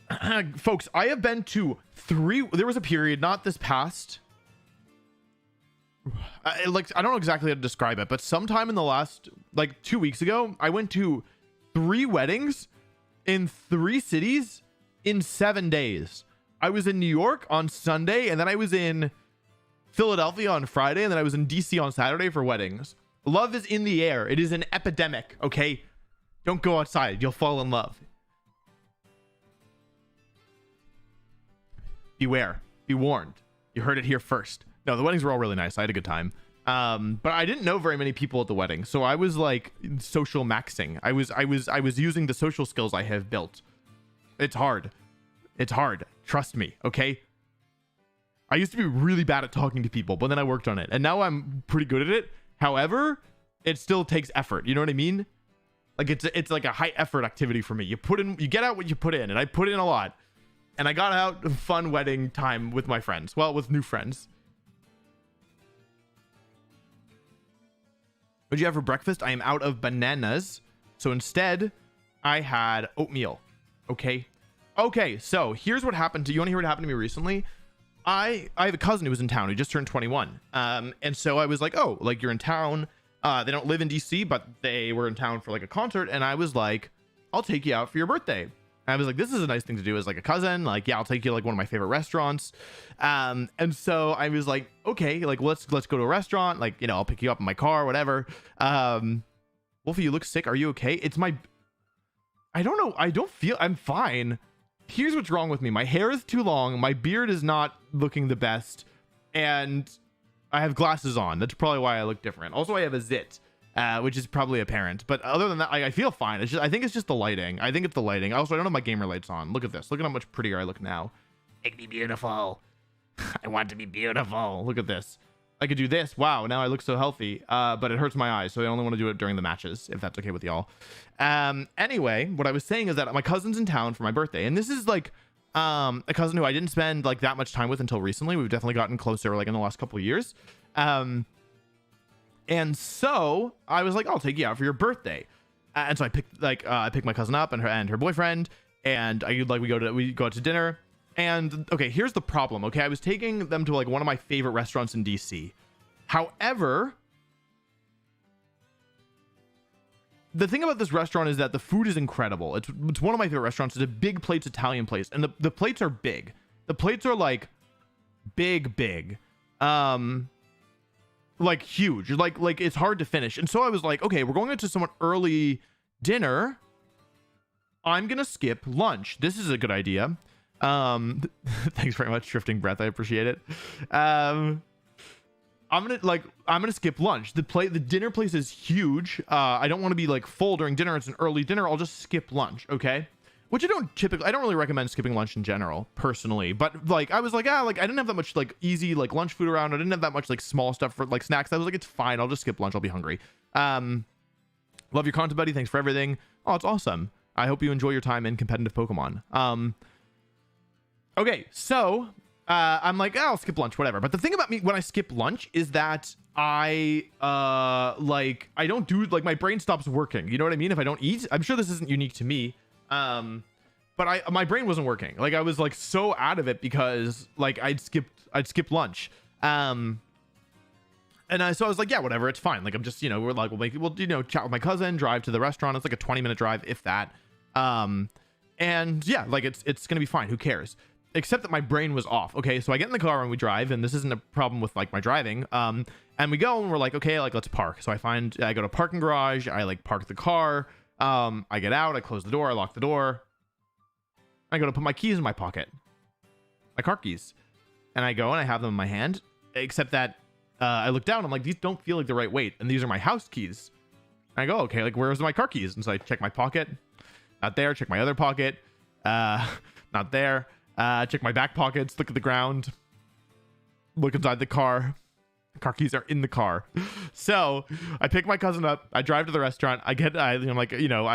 Folks, I have been to 3. There was a period, not this past. I don't know exactly how to describe it, but sometime in the last, like 2 weeks ago, I went to 3 weddings in 3 cities in 7 days. I was in New York on Sunday, and then I was in Philadelphia on Friday, and then I was in DC on Saturday for weddings. Love is in the air. It is an epidemic, okay? Don't go outside. You'll fall in love. Beware. Be warned. You heard it here first. No, the weddings were all really nice. I had a good time. But I didn't know very many people at the wedding, so I was like social maxing. I was using the social skills I have built. It's hard. It's hard. Trust me, okay? I used to be really bad at talking to people, but then I worked on it, and now I'm pretty good at it. However, it still takes effort. You know what I mean? Like it's like a high effort activity for me. You get out what you put in, and I put in a lot. And I got out a fun wedding time with my friends. Well, with new friends. What'd you have for breakfast? I am out of bananas. So instead, I had oatmeal. Okay. Okay, so here's what happened to you. Want to hear what happened to me recently? I have a cousin who was in town who just turned 21. And so I was like, oh, like you're in town. They don't live in DC, but they were in town for like a concert. And I was like, I'll take you out for your birthday. I was like, this is a nice thing to do as like a cousin. Like, yeah, I'll take you to like one of my favorite restaurants. And so I was like, okay, like let's go to a restaurant. Like, you know, I'll pick you up in my car, whatever. Wolfey, you look sick. Are you okay? I don't know. I'm fine. Here's what's wrong with me. My hair is too long. My beard is not looking the best. And I have glasses on. That's probably why I look different. Also, I have a zit. Which is probably apparent, but other than that, I feel fine. I think it's just the lighting. I think it's the lighting. Also, I don't have my gamer lights on. Look at this. Look at how much prettier I look now. Make me beautiful. I want to be beautiful. Look at this. I could do this. Wow, now I look so healthy. But it hurts my eyes, so I only want to do it during the matches, if that's okay with y'all. Anyway, what I was saying is that my cousin's in town for my birthday, and this is like a cousin who I didn't spend like that much time with until recently. We've definitely gotten closer like in the last couple of years. And so I was like, I'll take you out for your birthday. And so I picked my cousin up and her boyfriend, and we go out to dinner. And okay, here's the problem. Okay, I was taking them to like one of my favorite restaurants in DC. However, the thing about this restaurant is that the food is incredible. It's one of my favorite restaurants. It's a big plates Italian place, and the plates are big. The plates are like big. Like huge, like it's hard to finish. And so I was like, okay, we're going into somewhat early dinner. I'm gonna skip lunch. This is a good idea. Thanks very much, Drifting Breath. I appreciate it. I'm gonna skip lunch. The dinner place is huge. I don't want to be like full during dinner. It's an early dinner. I'll just skip lunch. Okay. Which I don't really recommend skipping lunch in general, personally. But like, I was like, I didn't have that much like easy like lunch food around. I didn't have that much like small stuff for like snacks. I was like, it's fine. I'll just skip lunch. I'll be hungry. Love your content, buddy. Thanks for everything. Oh, it's awesome. I hope you enjoy your time in competitive Pokemon. Okay, so I'm like, I'll skip lunch, whatever. But the thing about me when I skip lunch is that I don't do like my brain stops working. You know what I mean? If I don't eat, I'm sure this isn't unique to me. But my brain wasn't working. Like I was like so out of it because like I'd skipped lunch. So I was like, yeah, whatever, it's fine. Like I'm just, we're like, we'll chat with my cousin, drive to the restaurant. It's like a 20-minute drive, if that. And yeah, like it's gonna be fine. Who cares? Except that my brain was off. Okay, so I get in the car and we drive, and this isn't a problem with like my driving. And we go and we're like, okay, like let's park. So I go to parking garage. I like park the car. I get out, I close the door, I lock the door. I go to put my keys in my pocket, my car keys, and I go and I have them in my hand, except that I look down, I'm like, these don't feel like the right weight, and these are my house keys. And I go, okay, like where's my car keys? And so I check my pocket, not there. Check my other pocket, not there. Check my back pockets, look at the ground, look inside the car. Car keys are in the car. So I pick my cousin up, I drive to the restaurant, I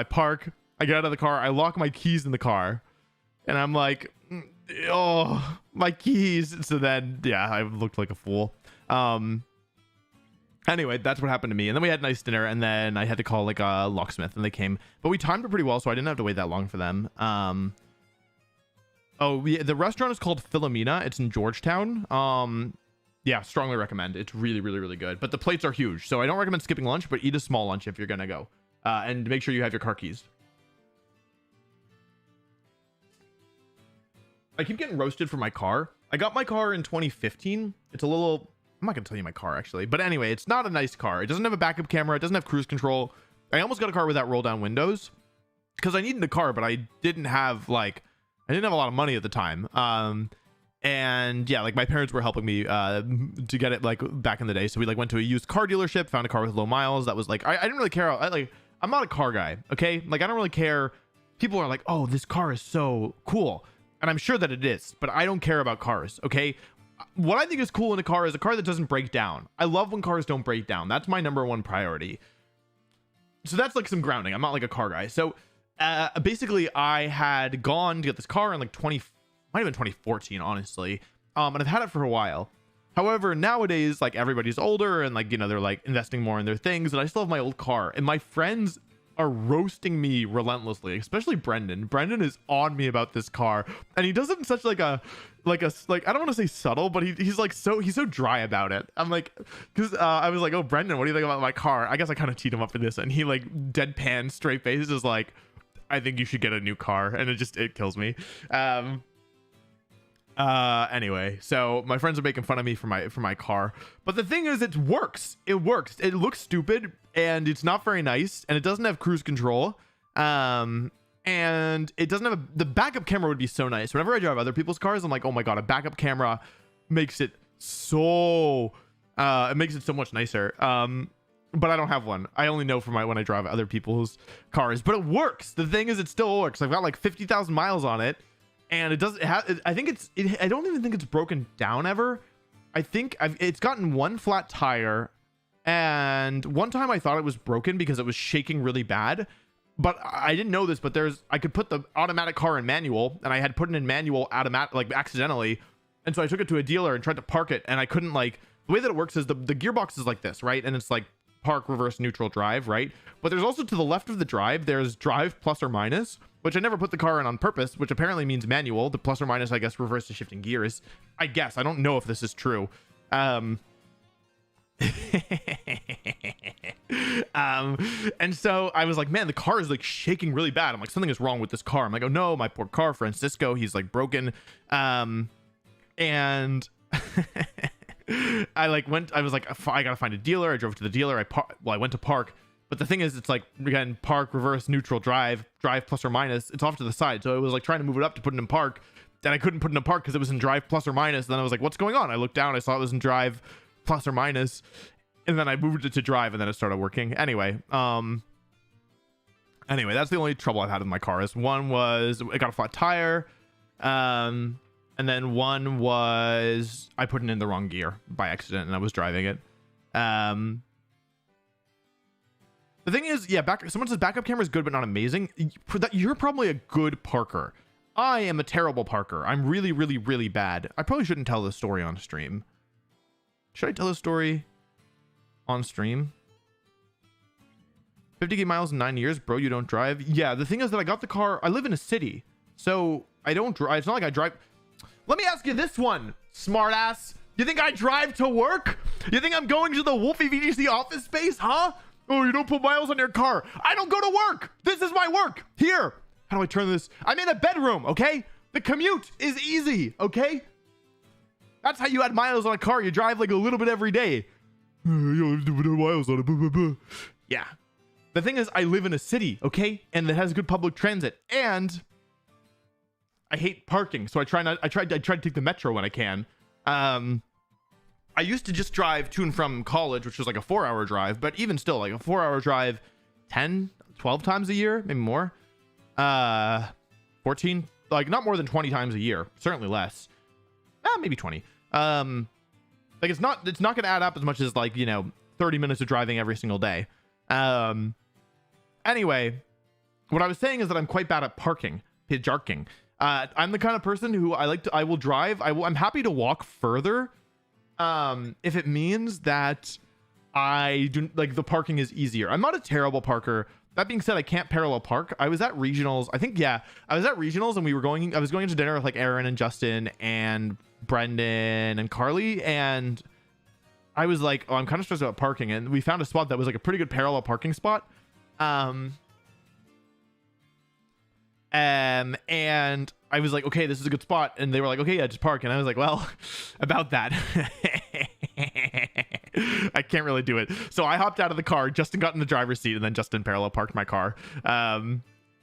park, I get out of the car, I lock my keys in the car, and I'm like, oh, my keys. So then yeah, I looked like a fool. Anyway, that's what happened to me. And then we had a nice dinner, and then I had to call like a locksmith, and they came, but we timed it pretty well, so I didn't have to wait that long for them. Oh, yeah, the restaurant is called Philomena. It's in Georgetown. Yeah, strongly recommend. It's really, really, really good. But the plates are huge, so I don't recommend skipping lunch, but eat a small lunch if you're gonna go. And make sure you have your car keys. I keep getting roasted for my car. I got my car in 2015. It's a little... I'm not gonna tell you my car, actually. But anyway, it's not a nice car. It doesn't have a backup camera. It doesn't have cruise control. I almost got a car without roll-down windows. Because I needed a car, but I didn't have, like... I didn't have a lot of money at the time. And yeah, like my parents were helping me to get it like back in the day. So we like went to a used car dealership, found a car with low miles. That was like, I didn't really care. I'm not a car guy. Okay. Like I don't really care. People are like, oh, this car is so cool. And I'm sure that it is, but I don't care about cars. Okay. What I think is cool in a car is a car that doesn't break down. I love when cars don't break down. That's my number one priority. So that's like some grounding. I'm not like a car guy. So basically I had gone to get this car in like might have been 2014, honestly. And I've had it for a while. However, nowadays, like everybody's older and like, you know, they're like investing more in their things. And I still have my old car and my friends are roasting me relentlessly, especially Brendan. Brendan is on me about this car and he does it in such like I don't want to say subtle, but he's so dry about it. I'm like, because I was like, oh, Brendan, what do you think about my car? I guess I kind of teed him up for this. And he like deadpan straight face is like, I think you should get a new car. And it kills me. Anyway, so my friends are making fun of me for my car, but the thing is, it works. It looks stupid and it's not very nice and it doesn't have cruise control. And it doesn't have the backup camera would be so nice. Whenever I drive other people's cars, I'm like, oh my God, a backup camera makes it so much nicer. But I don't have one. I only know from when I drive other people's cars, but it works. The thing is, it still works. I've got like 50,000 miles on it. And it doesn't have, I don't even think it's broken down ever. I think it's gotten one flat tire. And one time I thought it was broken because it was shaking really bad. But I didn't know this, but I could put the automatic car in manual. And I had put it in manual automatic, like accidentally. And so I took it to a dealer and tried to park it. And I couldn't like, the way that it works is the gearbox is like this, right? And it's like park, reverse, neutral, drive, right? But there's also to the left of the drive, there's drive plus or minus, which I never put the car in on purpose, which apparently means manual. The plus or minus, I guess, reverse to shifting gears. I guess. I don't know if this is true. And so I was like, man, the car is like shaking really bad. I'm like, something is wrong with this car. I'm like, oh no, my poor car, Francisco, he's like broken. And I was like, I gotta find a dealer. I drove to the dealer. I went to park. But the thing is, it's like, again, park, reverse, neutral, drive plus or minus. It's off to the side. So it was like trying to move it up to put it in park. Then I couldn't put it in park because it was in drive plus or minus. Then I was like, what's going on? I looked down. I saw it was in drive plus or minus. And then I moved it to drive and then it started working. Anyway, that's the only trouble I've had with my car. One was it got a flat tire. And then one was I put it in the wrong gear by accident and I was driving it. The thing is, yeah, someone says backup camera is good, but not amazing. You're probably a good parker. I am a terrible parker. I'm really, really, really bad. I probably shouldn't tell this story on stream. Should I tell this story on stream? 50 miles in 9 years, bro, you don't drive? Yeah, the thing is that I got the car. I live in a city, so I don't drive. It's not like I drive. Let me ask you this one, smartass. You think I drive to work? You think I'm going to the WolfeyVGC office space, huh? Oh, you don't put miles on your car. I don't go to work. This is my work. Here. How do I turn this? I'm in a bedroom, okay? The commute is easy, okay? That's how you add miles on a car. You drive like a little bit every day. Miles on it. Yeah. The thing is, I live in a city, okay? And it has good public transit. And I hate parking. So I try to take the metro when I can. I used to just drive to and from college, which was like a 4-hour drive, but even still, like a 4-hour drive 10, 12 times a year, maybe more. 14, like not more than 20 times a year, certainly less. Maybe 20. Like it's not going to add up as much as like, 30 minutes of driving every single day. Anyway, what I was saying is that I'm quite bad at parking, jarking. I'm the kind of person who I will drive. I'm happy to walk further. If it means that I do like the parking is easier. I'm not a terrible parker, That being said, I can't parallel park. I was at regionals. I think, yeah, I was at regionals and I was going to dinner with like Aaron and Justin and Brendan and Carly. And I was like, oh, I'm kind of stressed about parking. And we found a spot that was like a pretty good parallel parking spot. And I was like, okay, this is a good spot. And they were like, okay, yeah, just park. And I was like, well, about that, I can't really do it. So I hopped out of the car. Justin got in the driver's seat, and then Justin parallel parked my car.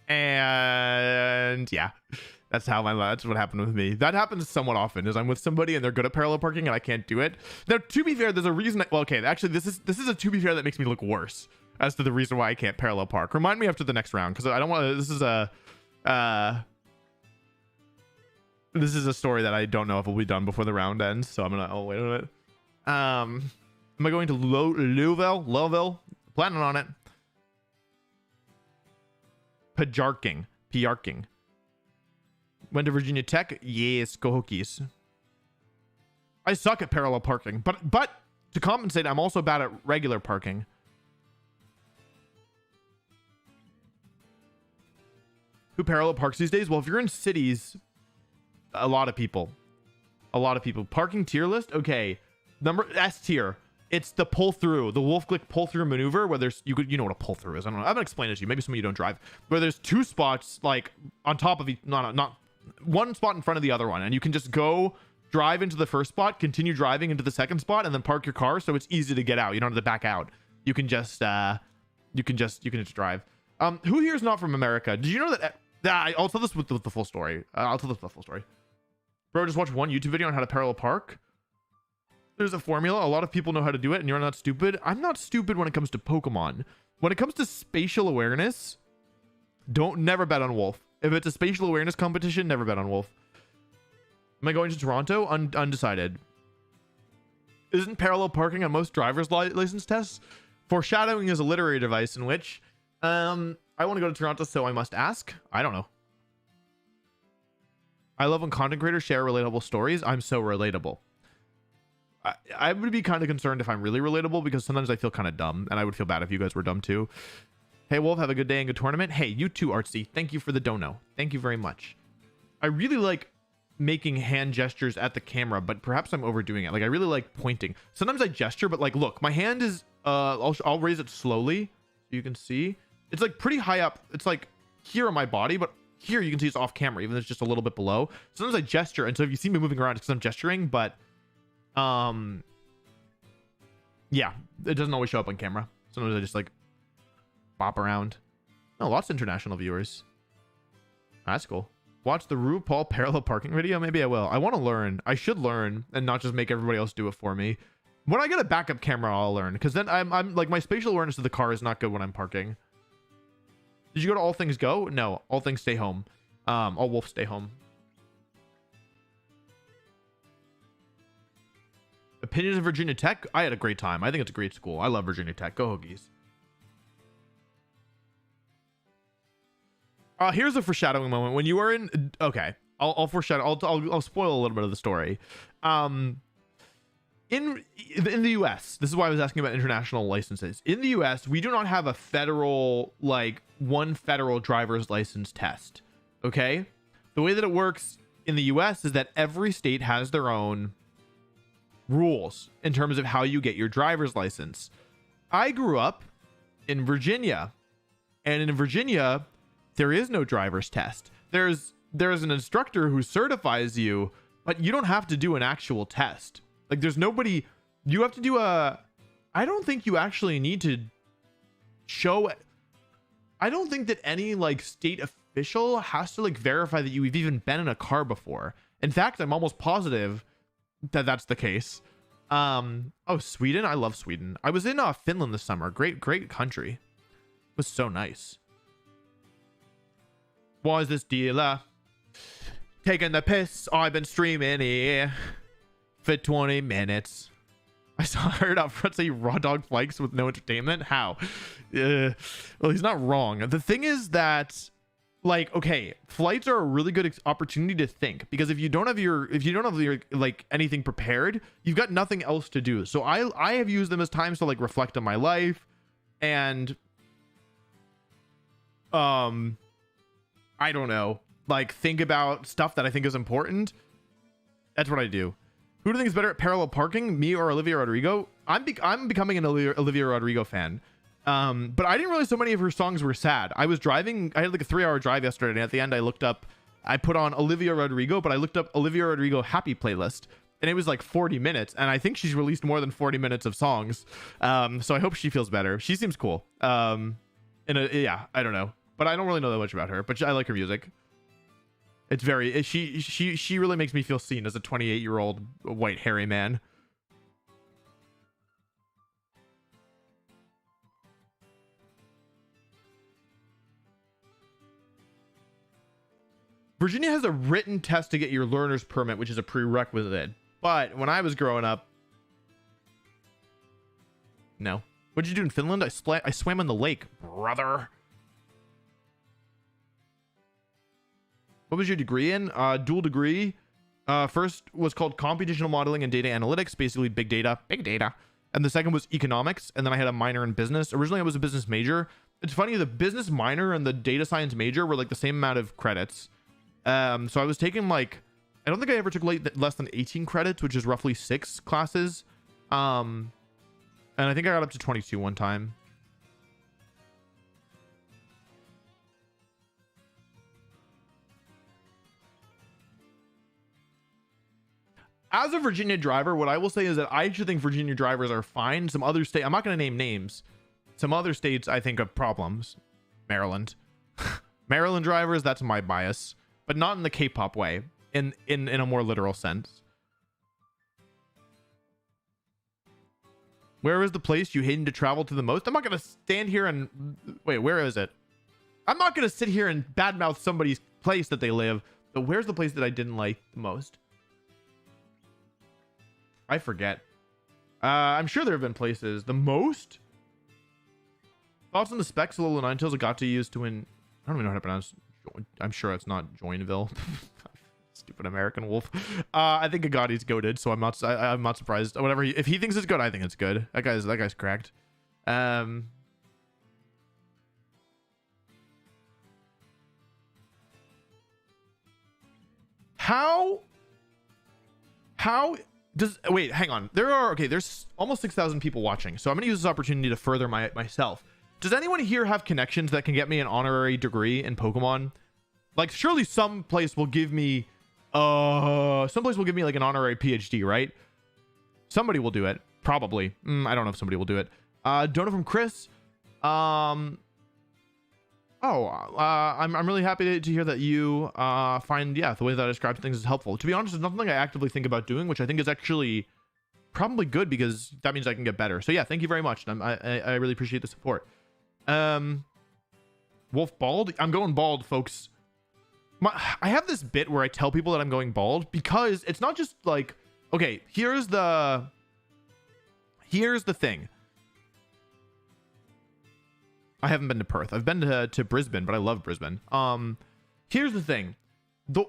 And yeah, that's what happened with me. That happens somewhat often, is I'm with somebody and they're good at parallel parking and I can't do it. Now, to be fair, there's a reason. Well, okay, actually, this is a to be fair that makes me look worse as to the reason why I can't parallel park. Remind me after the next round, because I don't want to. This is a story that I don't know if will be done before the round ends, so I'm gonna. Oh, wait a minute. Am I going to Lowville? Planning on it. Pajarking. Went to Virginia Tech. Yes, go Hokies. I suck at parallel parking, but to compensate, I'm also bad at regular parking. Who parallel parks these days? Well, if you're in cities, a lot of people. Parking tier list. Okay, number S tier. It's the pull through, the wolf click pull through maneuver, where there's you know what a pull through is. I don't know. I'm gonna explain it to you. Maybe some of you don't drive. Where there's two spots like on top of each, not one spot in front of the other one, and you can just go drive into the first spot, continue driving into the second spot, and then park your car, so it's easy to get out. You don't have to back out. You can just drive. Who here is not from America? Did you know that? I'll tell this with the full story. Bro, just watch one YouTube video on how to parallel park. There's a formula. A lot of people know how to do it, and you're not stupid. I'm not stupid when it comes to Pokemon. When it comes to spatial awareness, never bet on Wolf. If it's a spatial awareness competition, never bet on Wolf. Am I going to Toronto? Undecided. Isn't parallel parking on most driver's license tests? Foreshadowing is a literary device in which I want to go to Toronto, so I must ask. I don't know. I love when content creators share relatable stories. I'm so relatable. I would be kind of concerned if I'm really relatable, because sometimes I feel kind of dumb, and I would feel bad if you guys were dumb too. Hey, Wolf, have a good day and good tournament. Hey, you too, Artsy. Thank you for the dono. Thank you very much. I really like making hand gestures at the camera, but perhaps I'm overdoing it. Like, I really like pointing. Sometimes I gesture, but like, look, my hand is, I'll raise it slowly so you can see. It's like pretty high up. It's like here on my body, but here you can see it's off camera, even though it's just a little bit below. Sometimes I gesture, and so if you see me moving around, it's because I'm gesturing, but yeah, it doesn't always show up on camera. Sometimes I just like bop around. Oh, lots of international viewers. That's cool. Watch the RuPaul parallel parking video. Maybe I will. I want to learn. I should learn and not just make everybody else do it for me. When I get a backup camera, I'll learn, because then I'm like, my spatial awareness of the car is not good when I'm parking. Did you go to All Things Go? No, All Things Stay Home. All Wolf Stay Home. Opinions of Virginia Tech? I had a great time. I think it's a great school. I love Virginia Tech. Go Hokies. Here's a foreshadowing moment. When you are in, okay, I'll foreshadow. I'll spoil a little bit of the story. In the US, this is why I was asking about international licenses. In the US, we do not have a federal, like one federal driver's license test. Okay, the way that it works in the US is that every state has their own rules in terms of how you get your driver's license. I grew up in Virginia, and in Virginia, there is no driver's test. There's an instructor who certifies you, but you don't have to do an actual test. Like, there's nobody. You have to do I don't think you actually need to show. I don't think that any like state official has to like verify that you've even been in a car before. In fact, I'm almost positive that that's the case. Oh, Sweden. I love Sweden. I was in Finland this summer. Great country. It was so nice. Was this dealer taking the piss? I've been streaming here for 20 minutes. I heard up front say raw dog flights with no entertainment. How? Well, he's not wrong. The thing is that, like, okay, flights are a really good opportunity to think, because if you don't have your like anything prepared, you've got nothing else to do. So I have used them as times to like reflect on my life, and I don't know, like think about stuff that I think is important. That's what I do. Who do you think is better at parallel parking, me or Olivia Rodrigo? I'm becoming an Olivia Rodrigo fan. But I didn't realize so many of her songs were sad. I was driving, I had like a 3-hour drive yesterday, and at the end I put on Olivia Rodrigo, but I looked up Olivia Rodrigo happy playlist, and it was like 40 minutes, and I think she's released more than 40 minutes of songs. So I hope she feels better. She seems cool. Yeah, I don't know, but I don't really know that much about her, but I like her music. It's very, she really makes me feel seen as a 28-year-old white hairy man. Virginia has a written test to get your learner's permit, which is a prerequisite. But when I was growing up, no. What'd you do in Finland? I swam in the lake, brother. What was your degree in? Dual degree. First was called computational modeling and data analytics, basically big data. And the second was economics. And then I had a minor in business. Originally, I was a business major. It's funny, the business minor and the data science major were like the same amount of credits. So I was taking like, I don't think I ever took less than 18 credits, which is roughly 6 classes. And I think I got up to 22 one time. As a Virginia driver, what I will say is that I actually think Virginia drivers are fine. Some other state, I'm not going to name names. Some other states I think have problems. Maryland. Maryland drivers, that's my bias. But not in the K-pop way. In a more literal sense. Where is the place you hated to travel to the most? I'm not going to stand here and... Wait, where is it? I'm not going to sit here and badmouth somebody's place that they live. But where's the place that I didn't like the most? I forget. I'm sure there have been places. The most? Thoughts on the specs of Little Ninetales I got to use to win... I don't even know how to pronounce... I'm sure it's not Joinville. Stupid American Wolf. I think Agati's goated, so I'm not surprised. Whatever, if he thinks it's good, I think it's good. That guy's cracked. How does, wait, hang on. There's almost 6,000 people watching, so I'm gonna use this opportunity to further myself. Does anyone here have connections that can get me an honorary degree in Pokemon? Like, surely some place will give me like an honorary PhD, right? Somebody will do it, probably. I don't know if somebody will do it. Donut from Chris. I'm really happy to hear that you find the way that I describe things is helpful. To be honest, it's nothing I actively think about doing, which I think is actually probably good because that means I can get better. So yeah, thank you very much. I really appreciate the support. Wolf bald? I'm going bald, folks. I have this bit where I tell people that I'm going bald because it's not just like, okay, here's the thing. I haven't been to Perth. I've been to Brisbane, but I love Brisbane. Here's the thing.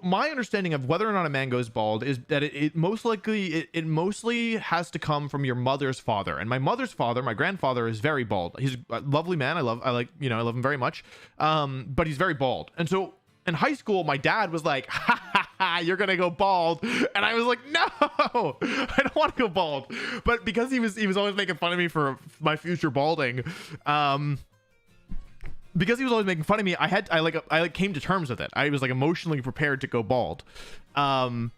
My understanding of whether or not a man goes bald is that it mostly has to come from your mother's father. And my mother's father, my grandfather, is very bald. He's a lovely man. I love him very much. But he's very bald. And so in high school, my dad was like, ha ha ha, you're gonna go bald. And I was like, no, I don't want to go bald. But because he was always making fun of me for my future balding, because he was always making fun of me, I came to terms with it. I was like emotionally prepared to go bald. And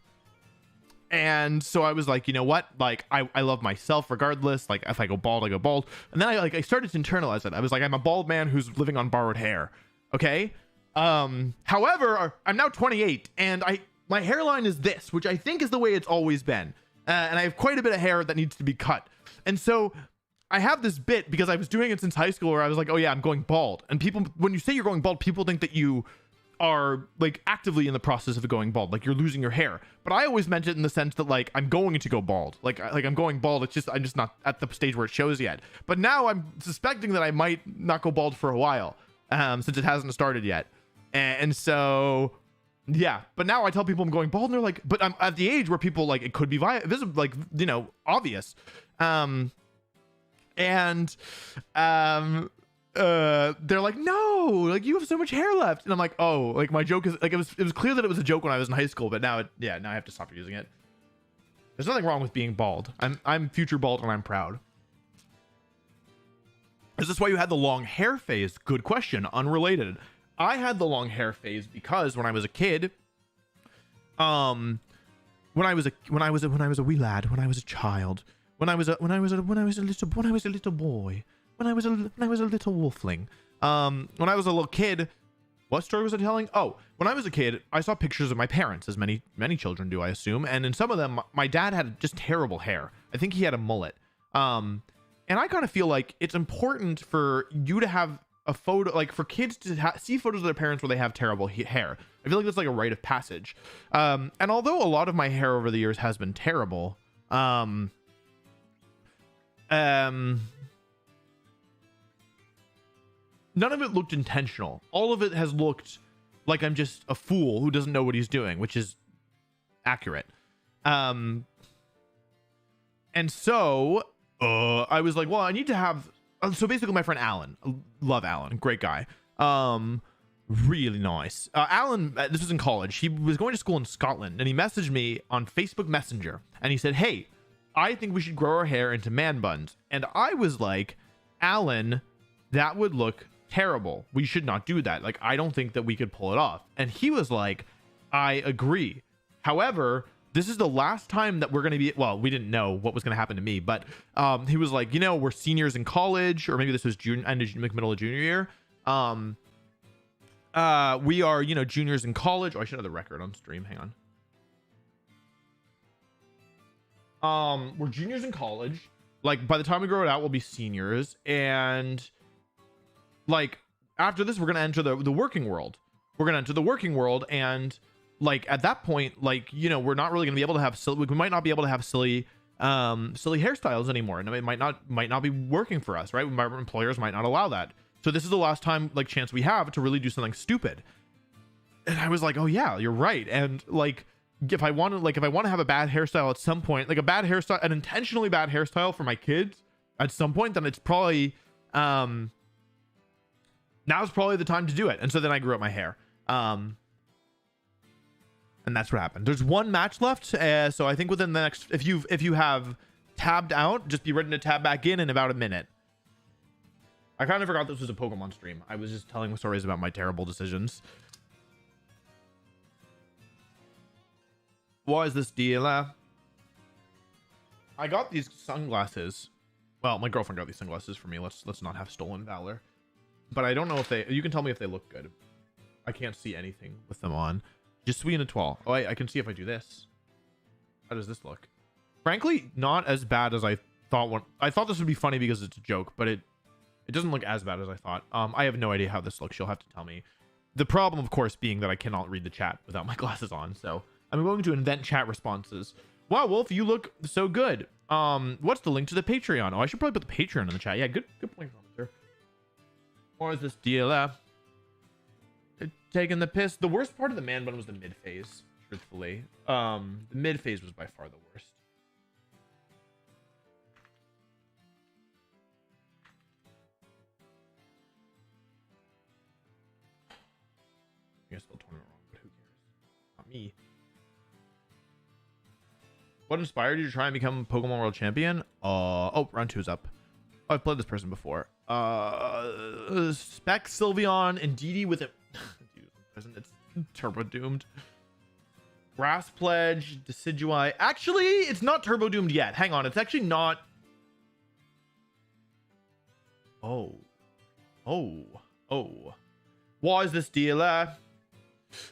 so I was like, you know what? Like, I love myself regardless. Like, if I go bald, I go bald. And then I started to internalize it. I was like, I'm a bald man who's living on borrowed hair. Okay. However, I'm now 28 and my hairline is this, which I think is the way it's always been. And I have quite a bit of hair that needs to be cut. And so I have this bit because I was doing it since high school where I was like, oh yeah, I'm going bald. And people, when you say you're going bald, people think that you are like actively in the process of going bald, like you're losing your hair. But I always meant it in the sense that like I'm going to go bald, like I'm going bald. I'm just not at the stage where it shows yet. But now I'm suspecting that I might not go bald for a while, since it hasn't started yet. And so yeah, but now I tell people I'm going bald and they're like, but I'm at the age where people like, it could be visible, like, you know, obvious. they're like, no, like you have so much hair left, and I'm like, oh, like my joke is like it was clear that it was a joke when I was in high school, but now now I have to stop using it. There's nothing wrong with being bald. I'm future bald and I'm proud. Is this why you had the long hair phase? Good question. Unrelated. I had the long hair phase because when I was a kid, when I was a wee lad, when I was a child, when I was a little boy, when I was a little wolfling, when I was a little kid, what story was I telling? Oh, when I was a kid, I saw pictures of my parents, as many children do, I assume, and in some of them, my dad had just terrible hair. I think he had a mullet. And I kind of feel like it's important for you to have a photo, like for kids to see photos of their parents where they have terrible hair. I feel like that's like a rite of passage. And although a lot of my hair over the years has been terrible, none of it looked intentional. All of it has looked like I'm just a fool who doesn't know what he's doing, which is accurate. And so I was like, well, I need to have. So basically, my friend Alan, love Alan, great guy, really nice. Alan, this was in college. He was going to school in Scotland, and he messaged me on Facebook Messenger, and he said, "Hey, I think we should grow our hair into man buns." And I was like, Alan, that would look terrible. We should not do that. Like, I don't think that we could pull it off. And he was like, I agree. However, this is the last time that we're going to be, well, we didn't know what was going to happen to me, but he was like, you know, we're seniors in college, or maybe this was middle of junior year. We are, you know, juniors in college. Oh, I should have the record on stream. Hang on. We're juniors in college. Like, by the time we grow it out, we'll be seniors. And like, after this, we're going to enter the working world. We're going to enter the working world, and like at that point, like, you know, we're not really gonna be able to have we might not be able to have silly hairstyles anymore, and it might not be working for us, right? Our employers might not allow that. So this is the last time, like, chance we have to really do something stupid. And I was like, oh yeah, you're right. And like, if I want to have a bad hairstyle at some point, like a bad hairstyle, an intentionally bad hairstyle for my kids at some point, then it's probably now's probably the time to do it. And so then I grew up my hair. And that's what happened. There's one match left, so I think within the next, if you have tabbed out, just be ready to tab back in about a minute. I kind of forgot this was a Pokemon stream. I was just telling stories about my terrible decisions. What is this deal? I got these sunglasses. Well, my girlfriend got these sunglasses for me. Let's not have stolen valor. But I don't know if you can tell me if they look good. I can't see anything with them on. Just sweet and 12. Oh, I can see if I do this. How does this look? Frankly, not as bad as I thought. I thought this would be funny because it's a joke, but it doesn't look as bad as I thought. I have no idea how this looks. You'll have to tell me. The problem, of course, being that I cannot read the chat without my glasses on. So I'm going to invent chat responses. Wow, Wolf, you look so good. What's the link to the Patreon? Oh, I should probably put the Patreon in the chat. Yeah, good point, sir. Or is this deal? Taking the piss. The worst part of the man bun was the mid phase, truthfully. The mid phase was by far the worst. I guess they'll turn it wrong, but who cares? Not me. What inspired you to try and become Pokemon World Champion? Oh, round 2 is up. Oh, I've played this person before. Spec, Sylveon, and Didi with it. It's turbo doomed. Grass Pledge, Decidueye. Actually, it's not turbo doomed yet. Hang on, it's actually not. Oh. Why is this dealer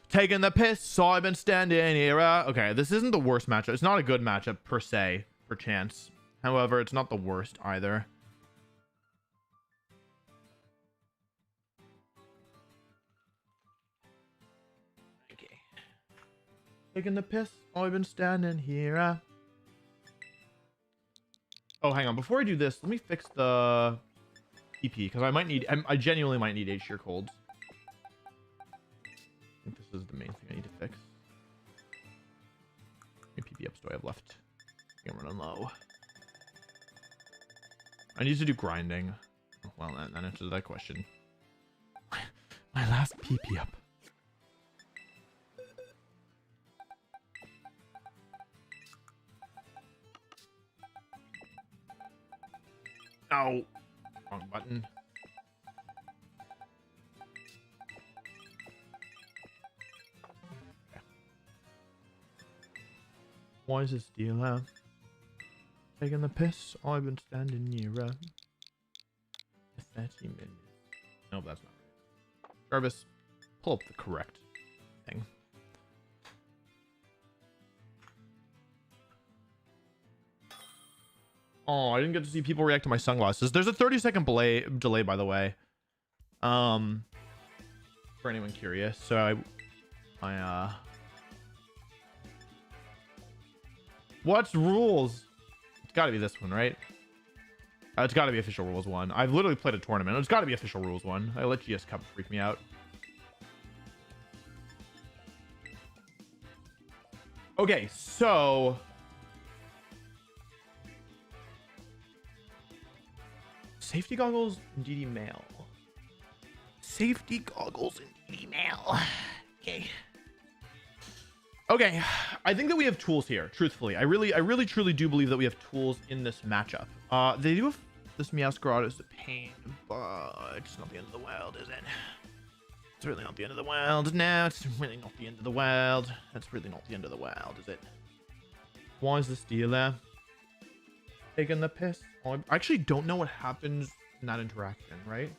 taking the piss? So I've been standing here. Okay, this isn't the worst matchup. It's not a good matchup per se, per chance. However, it's not the worst either. Taking the piss. Oh, I've been standing here. Oh, hang on. Before I do this, let me fix the EP because I might need. I genuinely might need H-Shear colds. I think this is the main thing I need to fix. How many PP ups do I have left? I'm running low. I need to do grinding. Well, that answers that question. My last PP up. No. Wrong button. Okay. Why is this dealer taking the piss? I've been standing near her. 30 minutes. Nope, that's not right. Jarvis, pull up the correct thing. Oh, I didn't get to see people react to my sunglasses. There's a 30-second delay, by the way. For anyone curious. So what's rules? It's got to be this one, right? It's got to be official rules 1. I've literally played a tournament. It's got to be official rules 1. I let GS Cup freak me out. Okay, so safety goggles and DD mail. Safety goggles and DD mail. Okay. Okay, I think that we have tools here, truthfully. I really truly do believe that we have tools in this matchup. They do have this Meowscarada is a pain, but it's not the end of the world, is it? It's really not the end of the world. No, it's really not the end of the world. That's really not the end of the world, is it? Why is this dealer taking the piss? Oh, I actually don't know what happens in that interaction, right?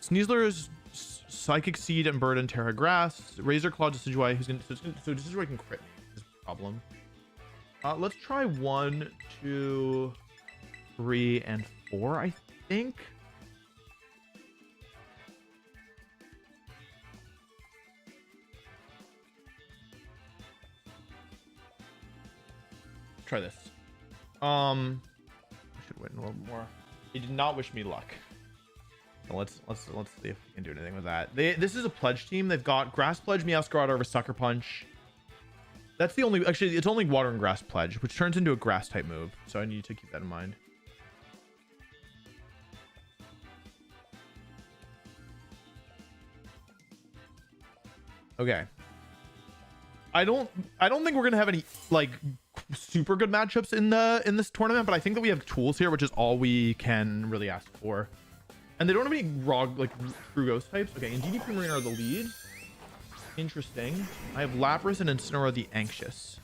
Sneasler is Psychic Seed and Bird and Terra Grass. Razor Claw Decidueye, who's gonna so Decidueye can crit me, is the problem. Let's try 1, 2, 3, and 4, I think. Try this. I should wait a little more. He did not wish me luck. So let's see if we can do anything with that. This is a pledge team. They've got Grass Pledge, Meowscarada over Sucker Punch. That's the only, actually, it's only Water and Grass Pledge, which turns into a grass type move. So I need to keep that in mind. Okay. I don't think we're gonna have any like super good matchups in this tournament, but I think that we have tools here, which is all we can really ask for. And they don't have any raw like true ghost types. Okay, and DD Primarina are the lead. Interesting. I have Lapras and Incineroar the Anxious.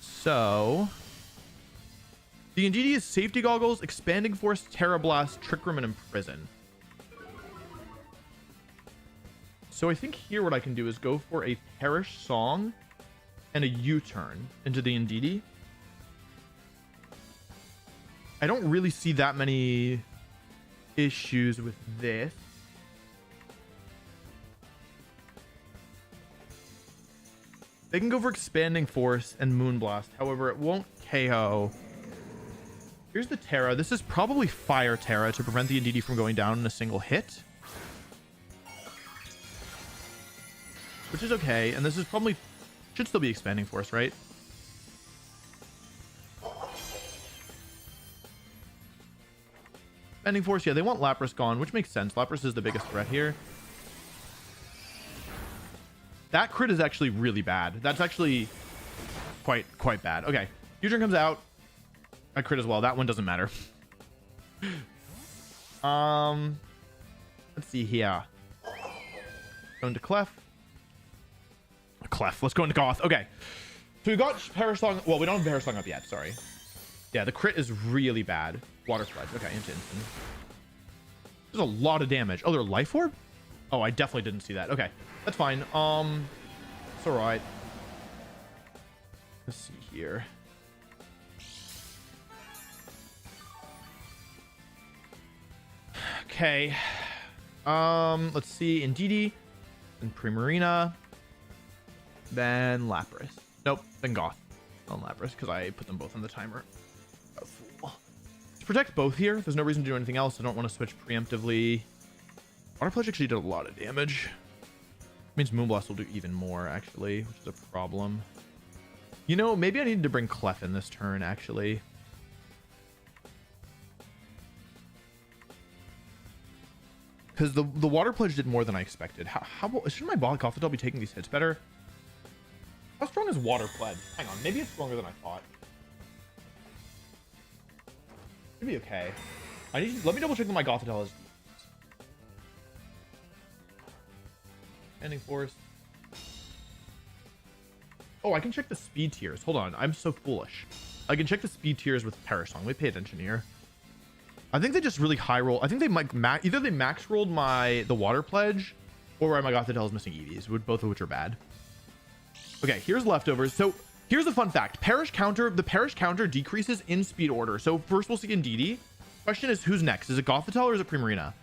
So the DD is Safety Goggles, Expanding Force, Terra Blast, Trick Room, and Imprison. So I think here what I can do is go for a Perish Song and a U-turn into the Indeedee. I don't really see that many issues with this. They can go for Expanding Force and Moonblast. However, it won't KO. Here's the Terra. This is probably Fire Terra to prevent the Indeedee from going down in a single hit. Which is okay. And this is probably... should still be Expanding Force, right? Expanding Force, yeah, they want Lapras gone, which makes sense. Lapras is the biggest threat here. That crit is actually really bad. That's actually quite bad. Okay, U-turn comes out. I crit as well. That one doesn't matter. Let's see here. Going to Clef. Let's go into Goth. Okay, so we got Perish Song. Well, we don't have Perish Song up yet. Sorry. Yeah, the crit is really bad. Water Pledge. Okay, into instant. There's a lot of damage. Oh, they're Life Orb? Oh, I definitely didn't see that. Okay, that's fine. It's all right. Let's see here. Okay. Let's see. Indeedee, then Primarina, then Lapras. Nope, then Goth on Lapras because I put them both on the timer. Oh, fool. To protect both here, there's no reason to do anything else. I don't want to switch preemptively. Water Pledge actually did a lot of damage. Means Moonblast will do even more, actually, which is a problem. You know, maybe I need to bring Clef in this turn, actually. Because the Water Pledge did more than I expected. Shouldn't my Gothitelle be taking these hits better? How strong is Water Pledge? Hang on, maybe it's stronger than I thought. Should be okay. Let me double check that my Gothitelle is. Ending Force. Oh, I can check the speed tiers. Hold on, I'm so foolish. I can check the speed tiers with Perish Song. Let me pay attention here. I think they just really high roll. I think they might either they max rolled the Water Pledge, or my Gothitelle is missing EVs, both of which are bad. Okay, here's leftovers. So here's a fun fact: the Perish counter decreases in speed order. So first we'll see Indeedee. Question is, who's next? Is it Gothitelle or is it Primarina?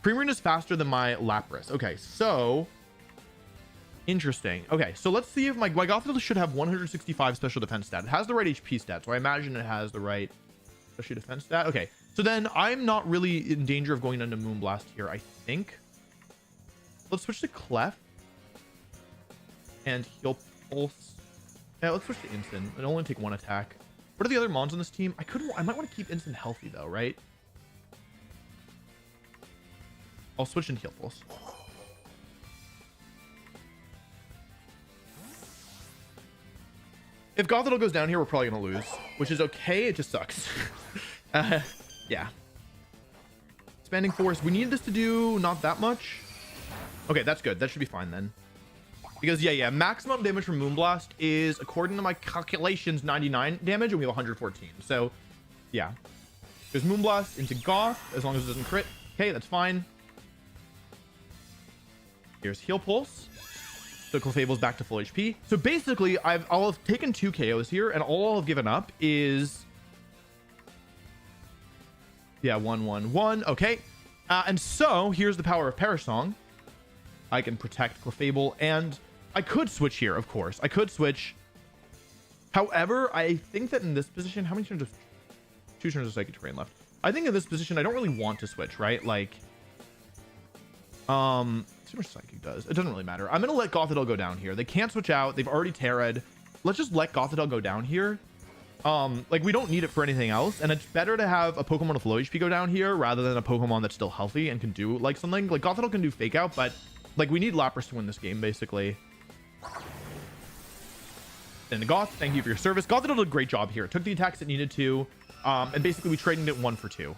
Primarina is faster than my Lapras. Okay, so interesting. Okay, so let's see if my Gothitelle should have 165 special defense stat. It has the right HP stat, so I imagine it has the right special defense stat. Okay, so then I'm not really in danger of going into Moonblast here, I think. Let's switch to Clef and Heal Pulse. Yeah, let's switch to Instant. It'll only take one attack. What are the other mons on this team? I might want to keep Instant healthy though, right? I'll switch in Heal Pulse. If Gothitelle goes down here, we're probably going to lose, which is okay. It just sucks. Yeah. Expanding Force. We need this to do not that much. Okay, that's good. That should be fine then. Because, yeah, maximum damage from Moonblast is, according to my calculations, 99 damage, and we have 114. So, yeah. There's Moonblast into Goth, as long as it doesn't crit. Okay, that's fine. Here's Heal Pulse. So Clefable's back to full HP. So basically, I'll have taken 2 KOs here, and all I'll have given up is... Yeah, 1-1-1. Okay. And so, here's the power of Perish Song. I can protect Clefable, and I could switch here, of course. I could switch. However, I think that in this position... How many turns of... 2 turns of Psychic Terrain left. I think in this position, I don't really want to switch, right? Like... See what Psychic does. It doesn't really matter. I'm gonna let Gothitelle go down here. They can't switch out. They've already Terra'd. Let's just let Gothitelle go down here. Like, we don't need it for anything else, and it's better to have a Pokemon with low HP go down here rather than a Pokemon that's still healthy and can do like something. Like, Gothitelle can do Fake Out, but like, we need Lapras to win this game basically. And Goth, thank you for your service. Gothitelle did a great job here. It took the attacks it needed to, and basically we traded it 1 for 2,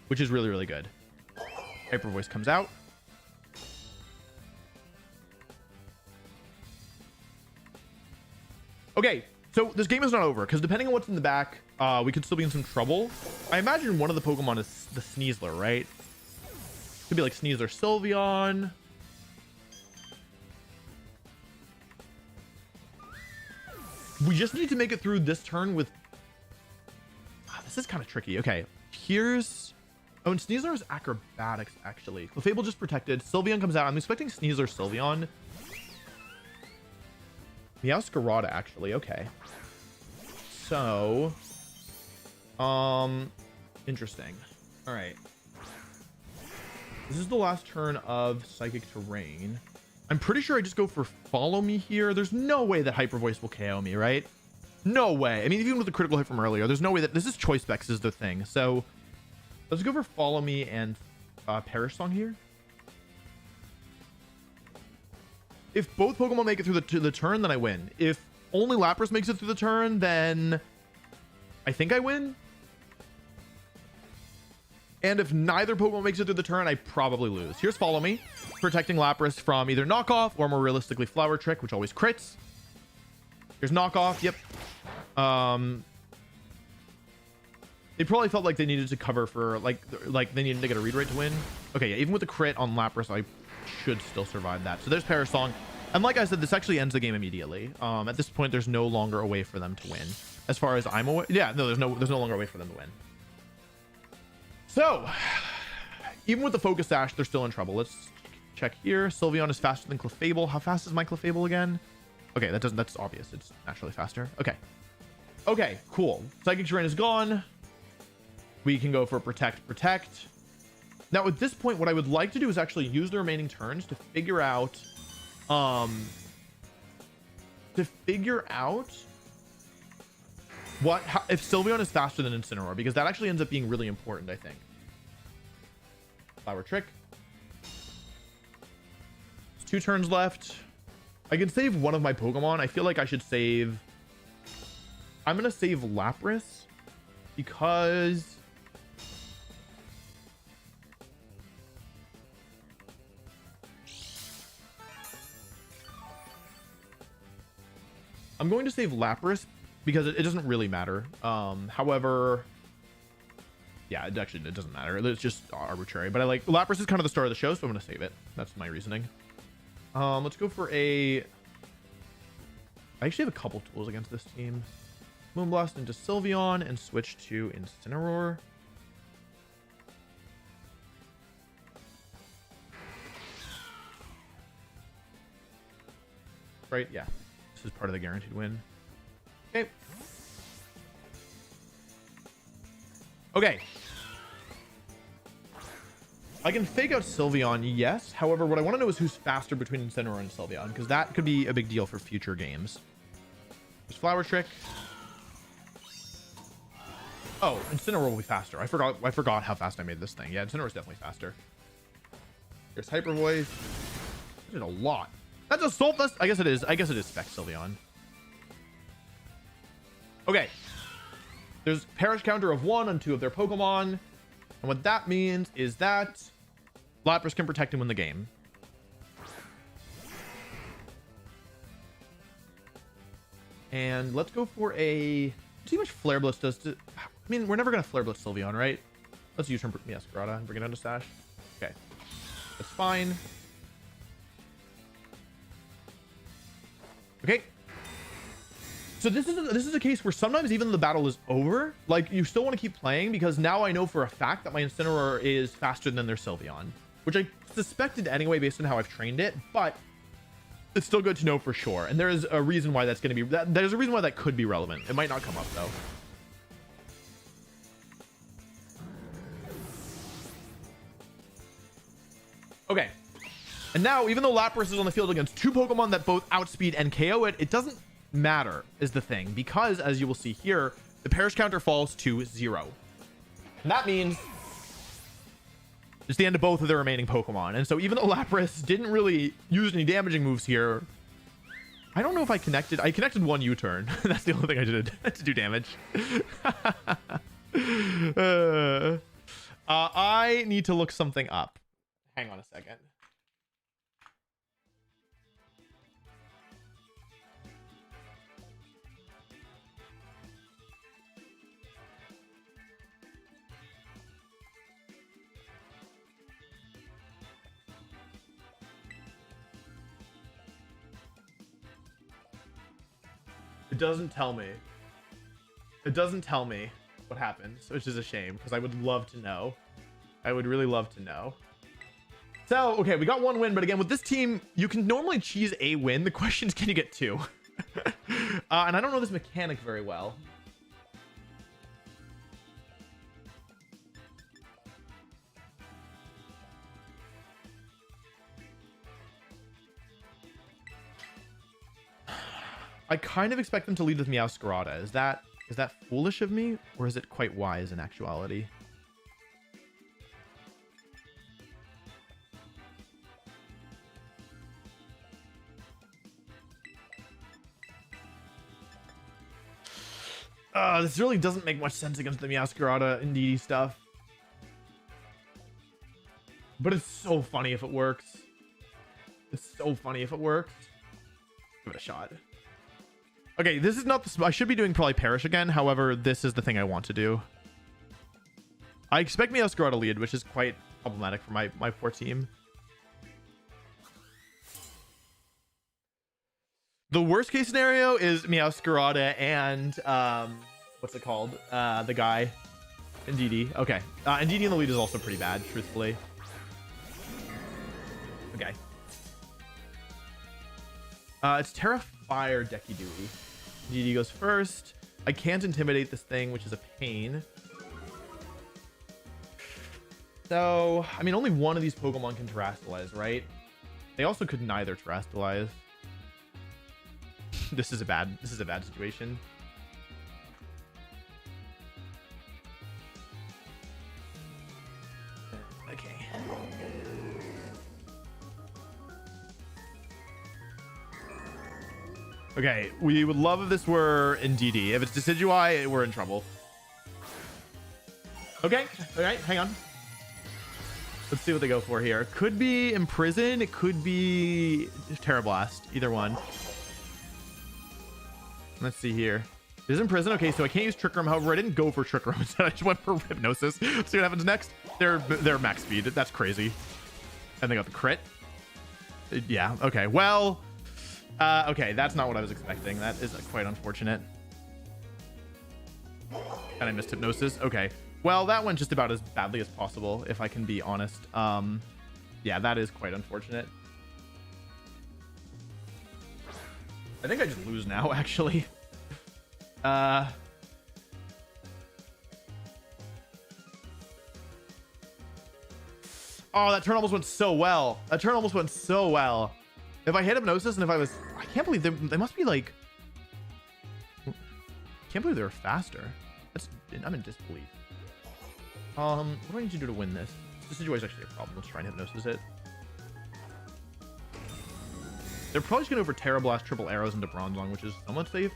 which is really, really good. Hyper Voice comes out. Okay, so this game is not over, because depending on what's in the back, we could still be in some trouble. I imagine one of the Pokemon is the Sneasler, right? Could be like Sneasler Sylveon. We just need to make it through this turn with... this is kind of tricky. Okay, here's... Oh, and Sneasler is Acrobatics, actually. Clefable just protected. Sylveon comes out. I'm expecting Sneasler Sylveon. Meowscarada, actually. Okay. So... interesting. All right. This is the last turn of Psychic Terrain. I'm pretty sure I just go for Follow Me here. There's no way that Hyper Voice will KO me, right? No way. I mean, even with the critical hit from earlier, there's no way that... This is Choice Specs is the thing. So let's go for Follow Me and Perish Song here. If both Pokemon make it through the turn, then I win. If only Lapras makes it through the turn, then I think I win. And if neither Pokemon makes it through the turn, I probably lose. Here's Follow Me, protecting Lapras from either Knockoff or more realistically Flower Trick, which always crits. Here's Knockoff. Yep. They probably felt like they needed to cover for like they needed to get a read rate to win. Okay, yeah, even with the crit on Lapras, I should still survive that. So there's Perish Song. And like I said, this actually ends the game immediately. At this point, there's no longer a way for them to win. As far as I'm aware. Yeah, no, there's no longer a way for them to win. So, even with the Focus Sash, they're still in trouble. Let's check here. Sylveon is faster than Clefable. How fast is my Clefable again? Okay, that's obvious. It's naturally faster. Okay, cool. Psychic Terrain is gone. We can go for Protect. Now, at this point, what I would like to do is actually use the remaining turns to figure out if Sylveon is faster than Incineroar, because that actually ends up being really important, I think. Flower Trick. There's 2 turns left. I can save one of my Pokemon. I feel like I should save... I'm going to save Lapras because... I'm going to save Lapras because it doesn't really matter. However... Yeah, it doesn't matter. It's just arbitrary. But I like... Lapras is kind of the star of the show, so I'm going to save it. That's my reasoning. Let's go for a... I actually have a couple tools against this team. Moonblast into Sylveon and switch to Incineroar. Right, yeah. This is part of the guaranteed win. Okay. Okay. I can fake out Sylveon, yes. However, what I want to know is who's faster between Incineroar and Sylveon, because that could be a big deal for future games. There's Flower Trick. Oh, Incineroar will be faster. I forgot how fast I made this thing. Yeah, Incineroar is definitely faster. There's Hyper Voice. I did a lot. That's a Soul Fest. I guess it is. I guess it is Spec Sylveon. Okay. There's Perish counter of 1 on 2 of their Pokemon. And what that means is that Lapras can protect and win the game. And let's go for a... See how much Flare Blitz does to... I mean, we're never going to Flare Blitz Sylveon, right? Let's use Escarada and bring it down to Sash. Okay. That's fine. Okay. So this is a case where sometimes even the battle is over, like you still want to keep playing because now I know for a fact that my Incineroar is faster than their Sylveon, which I suspected anyway based on how I've trained it, but it's still good to know for sure. And there is a reason why that's going to be there's a reason why that could be relevant. It might not come up though. Okay. And now, even though Lapras is on the field against 2 Pokemon that both outspeed and KO it, it doesn't matter is the thing, because as you will see here, the Perish counter falls to 0. And that means it's the end of both of their remaining Pokemon. And so even though Lapras didn't really use any damaging moves here, I don't know if I connected 1 U-turn. That's the only thing I did to do damage. I need to look something up. Hang on a second. It doesn't tell me. It doesn't tell me what happens, which is a shame because I would love to know. I would really love to know. So, okay, we got 1 win, but again, with this team, you can normally cheese a win. The question is, can you get 2? And I don't know this mechanic very well. I kind of expect them to lead with Meowscarada. Is that foolish of me, or is it quite wise in actuality? This really doesn't make much sense against the Meowscarada and DD stuff. But it's so funny if it works. It's so funny if it works. Give it a shot. Okay, this is not the... I should be doing probably Perish again. However, this is the thing I want to do. I expect Meowscarada to lead, which is quite problematic for my poor team. The worst case scenario is Meowscarada and... what's it called? The guy. Indeedee. Okay. Indeedee in the lead is also pretty bad, truthfully. Okay. It's Terra Fire Decky Dewey. Indeedee goes first. I can't intimidate this thing, which is a pain. So, I mean, only one of these Pokemon can Terrastalize, right? They also could neither Terrastalize. This is a bad situation. Okay, we would love if this were in DD. If it's Decidueye, we're in trouble. Okay, all right, hang on. Let's see what they go for here. Could be Imprison. It could be Terra Blast. Either one. Let's see here. It is Imprison. Okay, so I can't use Trick Room. However, I didn't go for Trick Room. Instead, I just went for Hypnosis. Let's see what happens next. They're max speed. That's crazy. And they got the crit. Yeah, okay. Well, okay, that's not what I was expecting. That is quite unfortunate. And I missed Hypnosis. Okay. Well, that went just about as badly as possible, if I can be honest. Yeah, that is quite unfortunate. I think I just lose now, actually. Oh, that turn almost went so well. That turn almost went so well. If I hit Hypnosis and if I was... I can't believe they must be like... Can't believe they were faster. I'm in disbelief. What do I need to do to win this? This situation is actually a problem. Let's try and Hypnosis it. They're probably just going to over Terra Blast triple arrows into Bronzong, which is somewhat safe.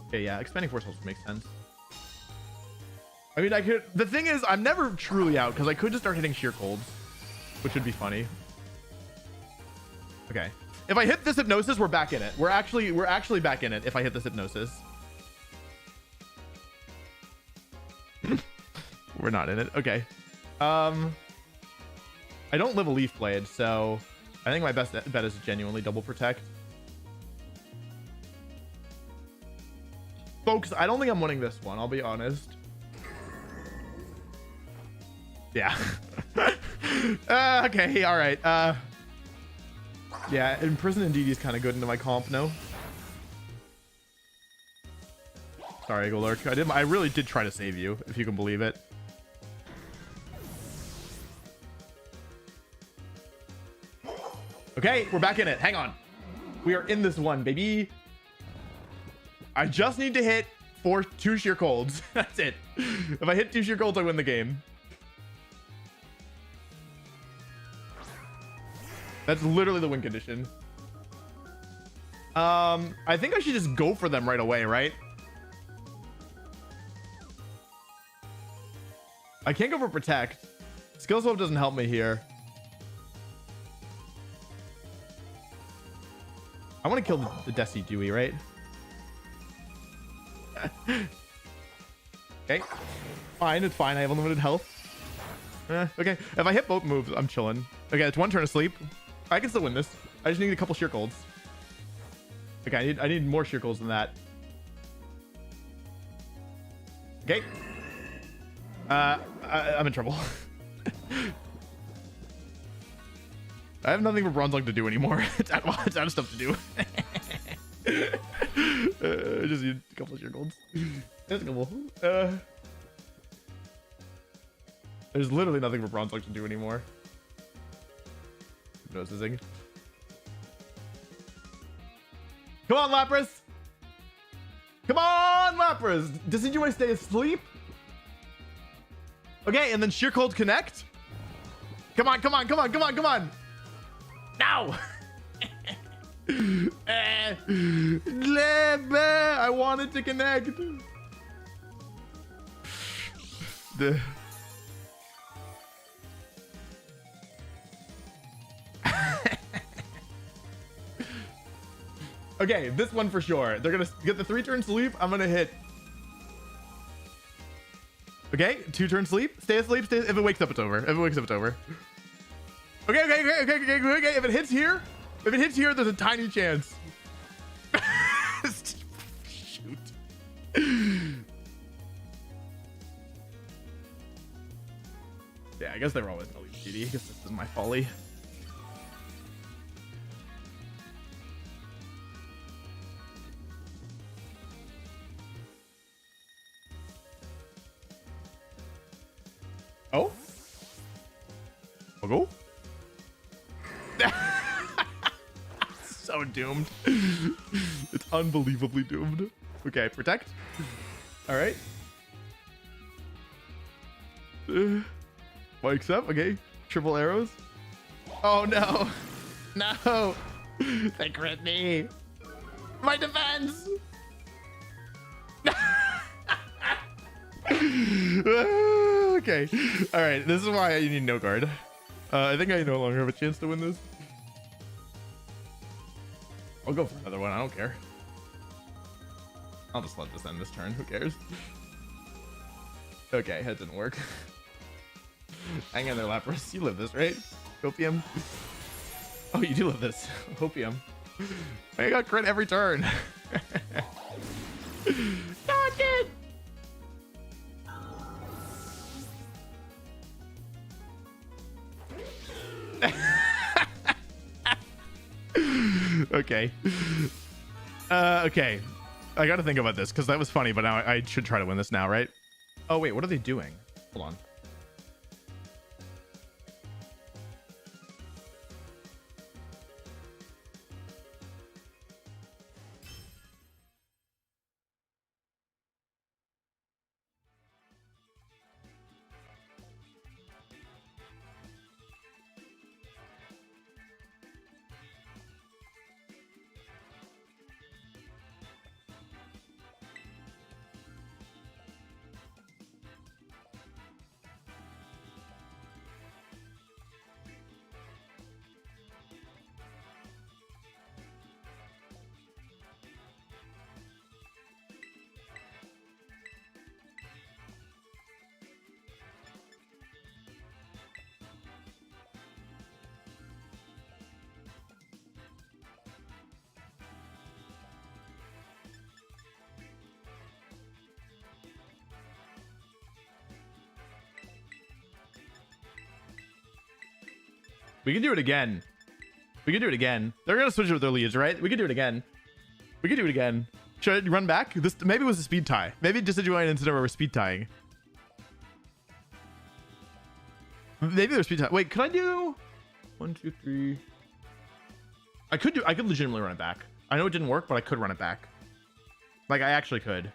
Okay, yeah, Expanding Force also makes sense. I mean, I could... The thing is, I'm never truly out, because I could just start hitting Sheer Colds, which would be funny. Okay. If I hit this Hypnosis, we're back in it. We're actually back in it if I hit this Hypnosis. We're not in it. Okay. I don't live a Leaf Blade, so I think my best bet is genuinely double protect. Folks, I don't think I'm winning this one, I'll be honest. Yeah. Okay, all right. Yeah, Imprison and DD is kind of good into my comp, no? Sorry, Golurk. I really did try to save you, if you can believe it. Okay, we're back in it. Hang on. We are in this one, baby. I just need to hit 2 Sheer Colds. That's it. If I hit 2 Sheer Colds, I win the game. That's literally the win condition. I think I should just go for them right away, right? I can't go for Protect. Skill Swap doesn't help me here. I want to kill the Desi Dewey, right? Okay. Fine, it's fine. I have unlimited health. Okay. If I hit both moves, I'm chilling. Okay, it's 1 turn of sleep. I can still win this. I just need a couple Sheer Colds. Okay, I need more Sheer Colds than that. Okay. I'm in trouble. I have nothing for Bronzong to do anymore. It's out of stuff to do. I just need a couple of Sheer Colds. That's a couple. There's literally nothing for Bronzong to do anymore. Hypnosising. Come on, Lapras! Come on, Lapras! Decidueye stay asleep? Okay, and then Sheer Cold connect? Come on, come on, come on, come on, come on! No! I wanted to connect. Okay, this one for sure. They're gonna get the 3-turn sleep. I'm gonna hit. Okay, 2-turn sleep. Stay asleep. Stay. If it wakes up, it's over. If it wakes up, it's over. Okay. If it hits here, there's a tiny chance. Shoot. Yeah, I guess they were always gonna leave GD. I guess this is my folly. Oh? I'll go? So doomed. It's unbelievably doomed. Okay, protect. All right. Wakes up. Okay. Triple arrows. Oh no. No. They crit me. My defense. Okay. All right. This is why you need no guard. I think I no longer have a chance to win this. I'll go for another one. I don't care. I'll just let this end this turn. Who cares? Okay, that didn't work. Hang in there, Lapras. You live this, right? Opium. Oh, you do live this. Opium. I got crit every turn. Got it. Okay. Okay. I gotta think about this because that was funny, but now I should try to win this now, right? Oh wait, what are they doing? Hold on. We can do it again. We can do it again. They're gonna switch it with their leads, right? We can do it again. We can do it again. Should I run back? This maybe it was a speed tie. Maybe Decidueye and Incineroar were speed tying. Maybe they're speed tie. Wait, could I do 1, 2, 3? I could legitimately run it back. I know it didn't work, but I could run it back. Like I actually could.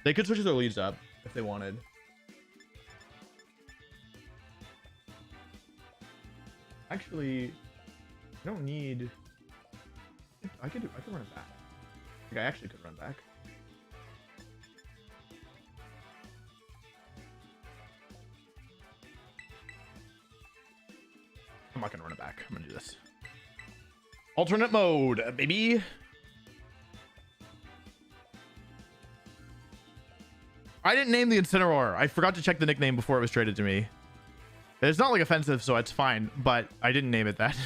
They could switch their leads up if they wanted. Actually, I don't need. I could run it back. Like I actually could run back. I'm not gonna run it back. I'm gonna do this. Alternate mode, baby. I didn't name the Incineroar. I forgot to check the nickname before it was traded to me. It's not like offensive, so it's fine, but I didn't name it that.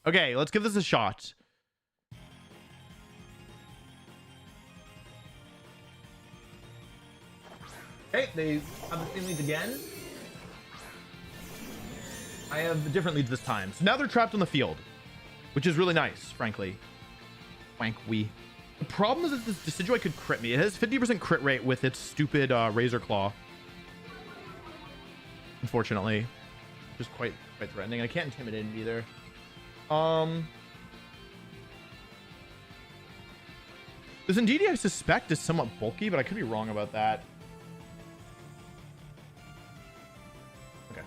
Okay, let's give this a shot. Okay, they have the same leads again. I have different leads this time. So now they're trapped on the field, which is really nice, frankly. Wank-wee. The problem is that this Decidueye could crit me. It has 50% crit rate with its stupid Razor Claw. Unfortunately, which is quite threatening. I can't intimidate him either. This Indeedee I suspect is somewhat bulky, but I could be wrong about that. Okay.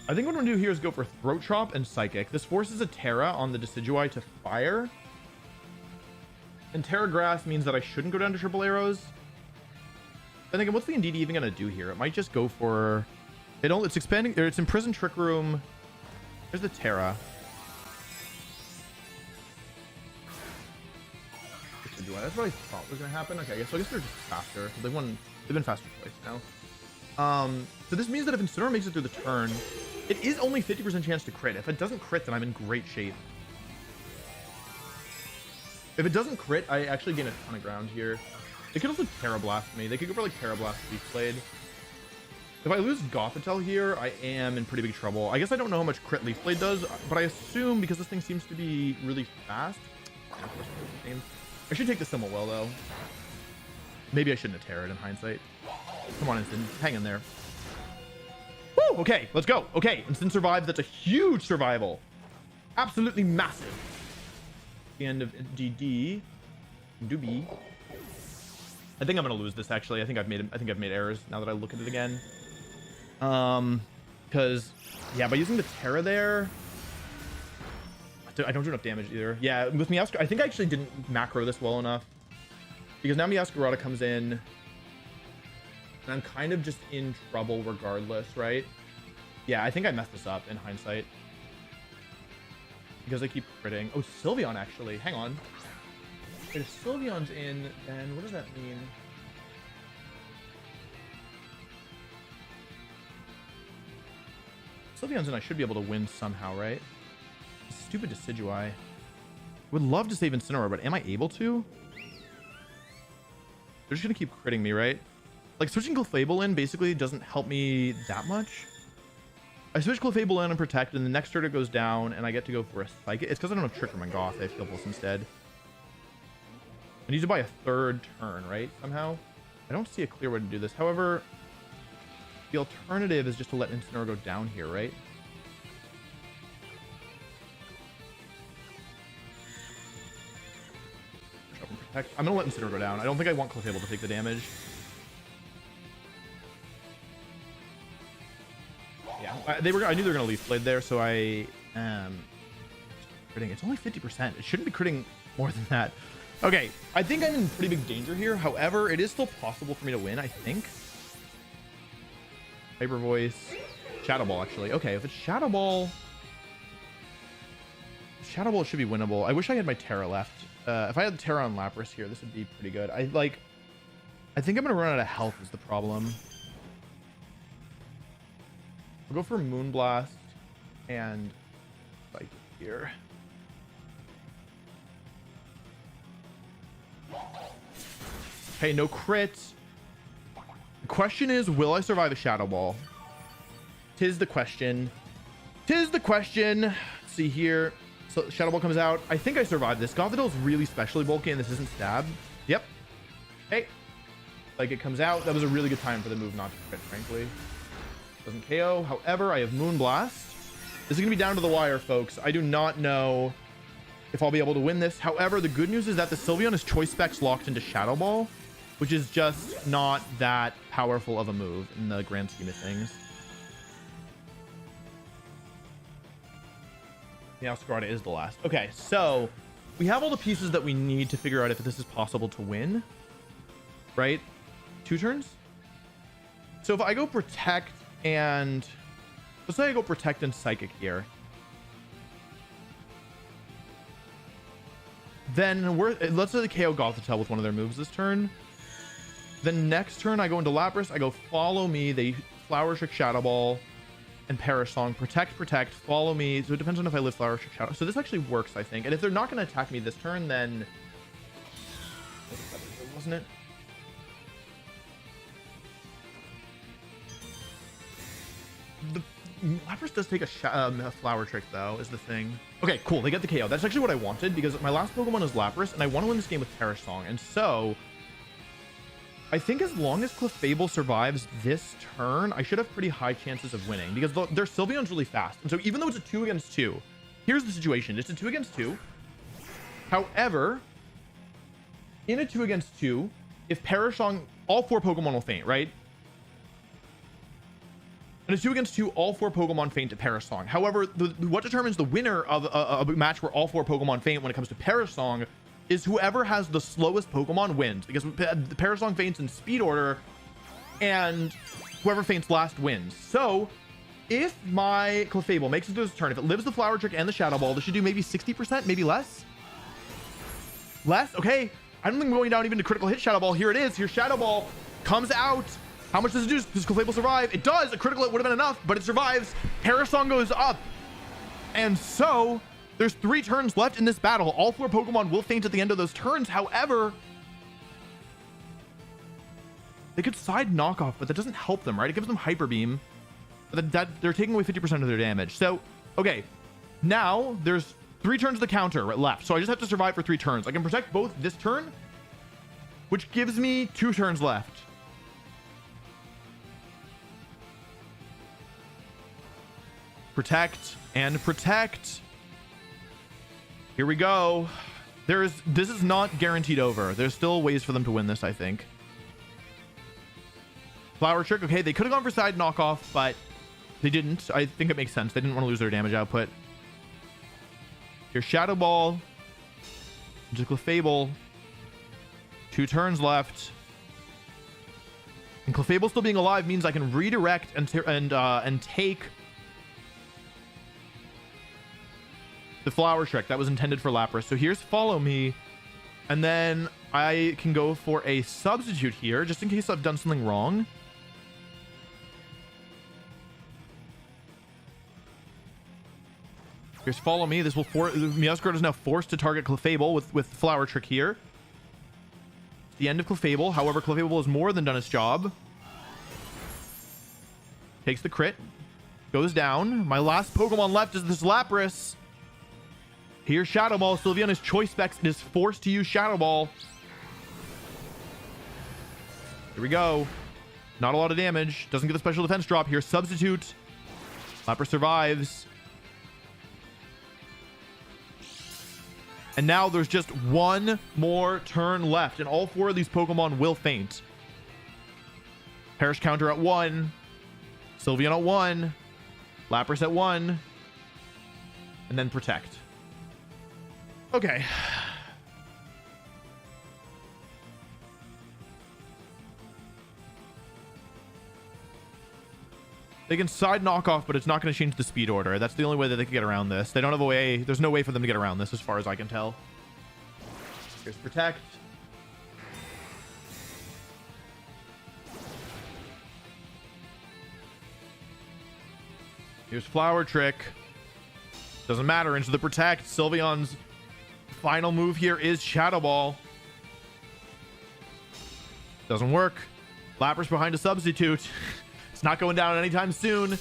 I think what I'm gonna do here is go for Throat Chop and Psychic. This forces a Terra on the Decidueye to fire. And Terra Grass means that I shouldn't go down to triple arrows. I'm thinking, what's the Indeedee even gonna do here? It might just go for... It's expanding, or it's imprisoned Trick Room. There's the Terra. That's what I thought was gonna happen. Okay, I guess they're just faster. They've been faster twice now. So this means that if Incineroar makes it through the turn, it is only 50% chance to crit. If it doesn't crit, then I'm in great shape. If it doesn't crit, I actually gain a ton of ground here. They could also Terra Blast me. They could go for like Terra Blast Beak Blade. If I lose Gothitelle here, I am in pretty big trouble. I guess I don't know how much crit Leaf Blade does, but I assume because this thing seems to be really fast. I should take the Simulwell though. Maybe I shouldn't have Terra'd in hindsight. Come on, Instant. Hang in there. Woo! Okay, let's go. Okay, Instant survived. That's a huge survival. Absolutely massive. The end of DD. Doobie. I think I'm gonna lose this actually. I think I've made errors now that I look at it again. Because yeah, by using the Terra there, I don't do enough damage either. Yeah, with Meowscarada, I think I actually didn't macro this well enough. Because now Meowscarada comes in. And I'm kind of just in trouble regardless, right? Yeah, I think I messed this up in hindsight. Because I keep critting. Oh, Sylveon actually. Hang on. If Sylveon's in, then what does that mean? Sylveon's in, I should be able to win somehow, right? Stupid Decidueye. Would love to save Incineroar, but am I able to? They're just gonna keep critting me, right? Like, switching Clefable in basically doesn't help me that much. I switch Clefable in and Protect, and the next turn it goes down, and I get to go for a Psychic. It's because I don't have Trick Room and Goth. I have Heal Pulse instead. I need to buy a third turn, right? Somehow. I don't see a clear way to do this. However, the alternative is just to let Incineroar go down here, right? Protect. I'm gonna let Incineroar go down. I don't think I want Clefable to take the damage. Yeah, I knew they were gonna Leaf Blade there, so I critting. It's only 50%. It shouldn't be critting more than that. Okay, I think I'm in pretty big danger here. However, it is still possible for me to win, I think. Hyper Voice, Shadow Ball, actually. Okay, if it's Shadow Ball, it should be winnable. I wish I had my Terra left. If I had Terra on Lapras here, this would be pretty good. I think I'm gonna run out of health is the problem. I'll go for Moonblast and Psychic here. Okay, no crits. The question is, will I survive a Shadow Ball? Tis the question. Tis the question. Let's see here. So Shadow Ball comes out. I think I survived this. Gothitelle is really specially bulky, and this isn't stab. Yep. Hey. Like, it comes out. That was a really good time for the move not to crit, frankly. Doesn't KO. However, I have Moonblast. This is going to be down to the wire, folks. I do not know if I'll be able to win this. However, the good news is that the Sylveon is choice specs locked into Shadow Ball, which is just not that powerful of a move in the grand scheme of things. Yeah, Meowscarada is the last. Okay, so we have all the pieces that we need to figure out if this is possible to win, right? 2 turns. So if I go Protect and let's say I go Protect and Psychic here, then let's say the KO Gothitelle with one of their moves this turn. Then next turn I go into Lapras, I go Follow Me, they Flower Trick, Shadow Ball, and Perish Song. Protect, Follow Me. So it depends on if I live Flower Trick, Shadow. So this actually works, I think. And if they're not going to attack me this turn, then wasn't it? The Lapras does take a Flower Trick, though, is the thing. Okay, cool. They get the KO. That's actually what I wanted, because my last Pokemon is Lapras, and I want to win this game with Perish Song. And so I think as long as Clefable survives this turn, I should have pretty high chances of winning, because their Sylveon's really fast. And so even though it's a 2 against 2, here's the situation. It's a 2 against 2. However, in a 2 against 2, if Perish Song, all 4 Pokemon will faint, right? In a 2 against 2, all 4 Pokemon faint to Perish Song. However, what determines the winner of a match where all 4 Pokemon faint when it comes to Perish Song is whoever has the slowest Pokemon wins, because the Perish Song faints in speed order, and whoever faints last wins. So if my Clefable makes it through this turn, if it lives the Flower Trick and the Shadow Ball, this should do maybe 60%, maybe less. Okay, I don't think I'm going down even to critical hit Shadow Ball. Here it is. Here Shadow Ball comes out. How much does it do? Does Clefable survive? It does. A critical hit would have been enough, but it survives. Perish Song goes up, and so there's 3 turns left in this battle. All 4 Pokemon will faint at the end of those turns. However, they could side knockoff, but that doesn't help them, right? It gives them Hyper Beam, but that they're taking away 50% of their damage. So, okay, now there's 3 turns to counter left. So I just have to survive for 3 turns. I can protect both this turn, which gives me 2 turns left. Protect and Protect. Here we go. This is not guaranteed over. There's still ways for them to win this, I think. Flower Trick. Okay, they could have gone for side knockoff, but they didn't. I think it makes sense. They didn't want to lose their damage output. Here's Shadow Ball. Into Clefable. 2 turns left. And Clefable still being alive means I can redirect and take the Flower Trick that was intended for Lapras. So here's Follow Me. And then I can go for a Substitute here, just in case I've done something wrong. Here's Follow Me. This will Meowscarada is now forced to target Clefable with Flower Trick here. It's the end of Clefable. However, Clefable has more than done its job. Takes the crit. Goes down. My last Pokemon left is this Lapras. Here's Shadow Ball. Sylveon's Choice Specs is forced to use Shadow Ball. Here we go. Not a lot of damage. Doesn't get the special defense drop. Here's Substitute. Lapras survives. And now there's just one more turn left, and all 4 of these Pokemon will faint. Perish counter at 1. Sylveon at 1. Lapras at 1. And then Protect. Okay. They can side knock off, but it's not going to change the speed order. That's the only way that they can get around this. They don't have a way. There's no way for them to get around this as far as I can tell. Here's Protect. Here's Flower Trick. Doesn't matter. Into the Protect. Sylveon's final move here is Shadow Ball. Doesn't work. Lapras behind a Substitute. Not going down anytime soon.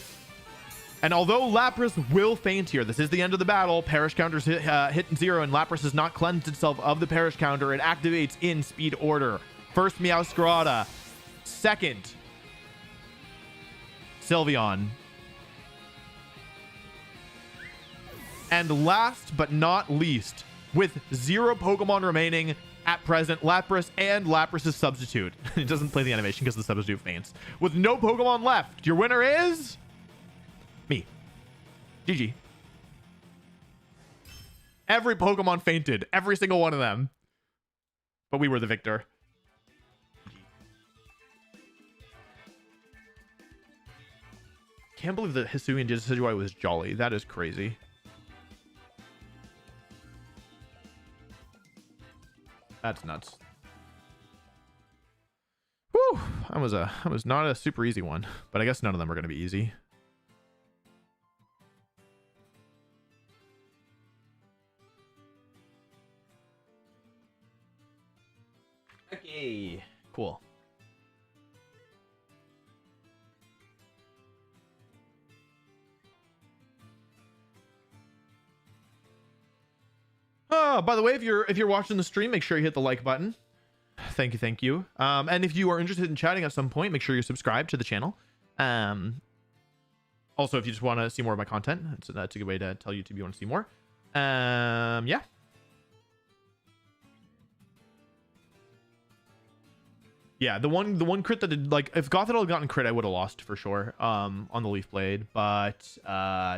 And although Lapras will faint here, this is the end of the battle. Perish counter's hit 0, and Lapras has not cleansed itself of the Perish counter. It activates in speed order. First, Meowscarada. Second, Sylveon. And last but not least, with 0 Pokemon remaining at present, Lapras and Lapras's Substitute. It doesn't play the animation because the Substitute faints. With no Pokemon left, your winner is me. GG. Every Pokemon fainted. Every single one of them. But we were the victor. Can't believe that Hisuian Decidueye was Jolly. That is crazy. That's nuts. Whew. That was not a super easy one, but I guess none of them are going to be easy. Okay, cool. By the way, if you're watching the stream, make sure you hit the like button. Thank you. And if you are interested in chatting at some point, make sure you're subscribed to the channel. Also, if you just want to see more of my content, that's a good way to tell YouTube you want to see more. Yeah. Yeah, the one crit that did, like, if Gothitelle had gotten crit, I would have lost for sure on the Leaf Blade, but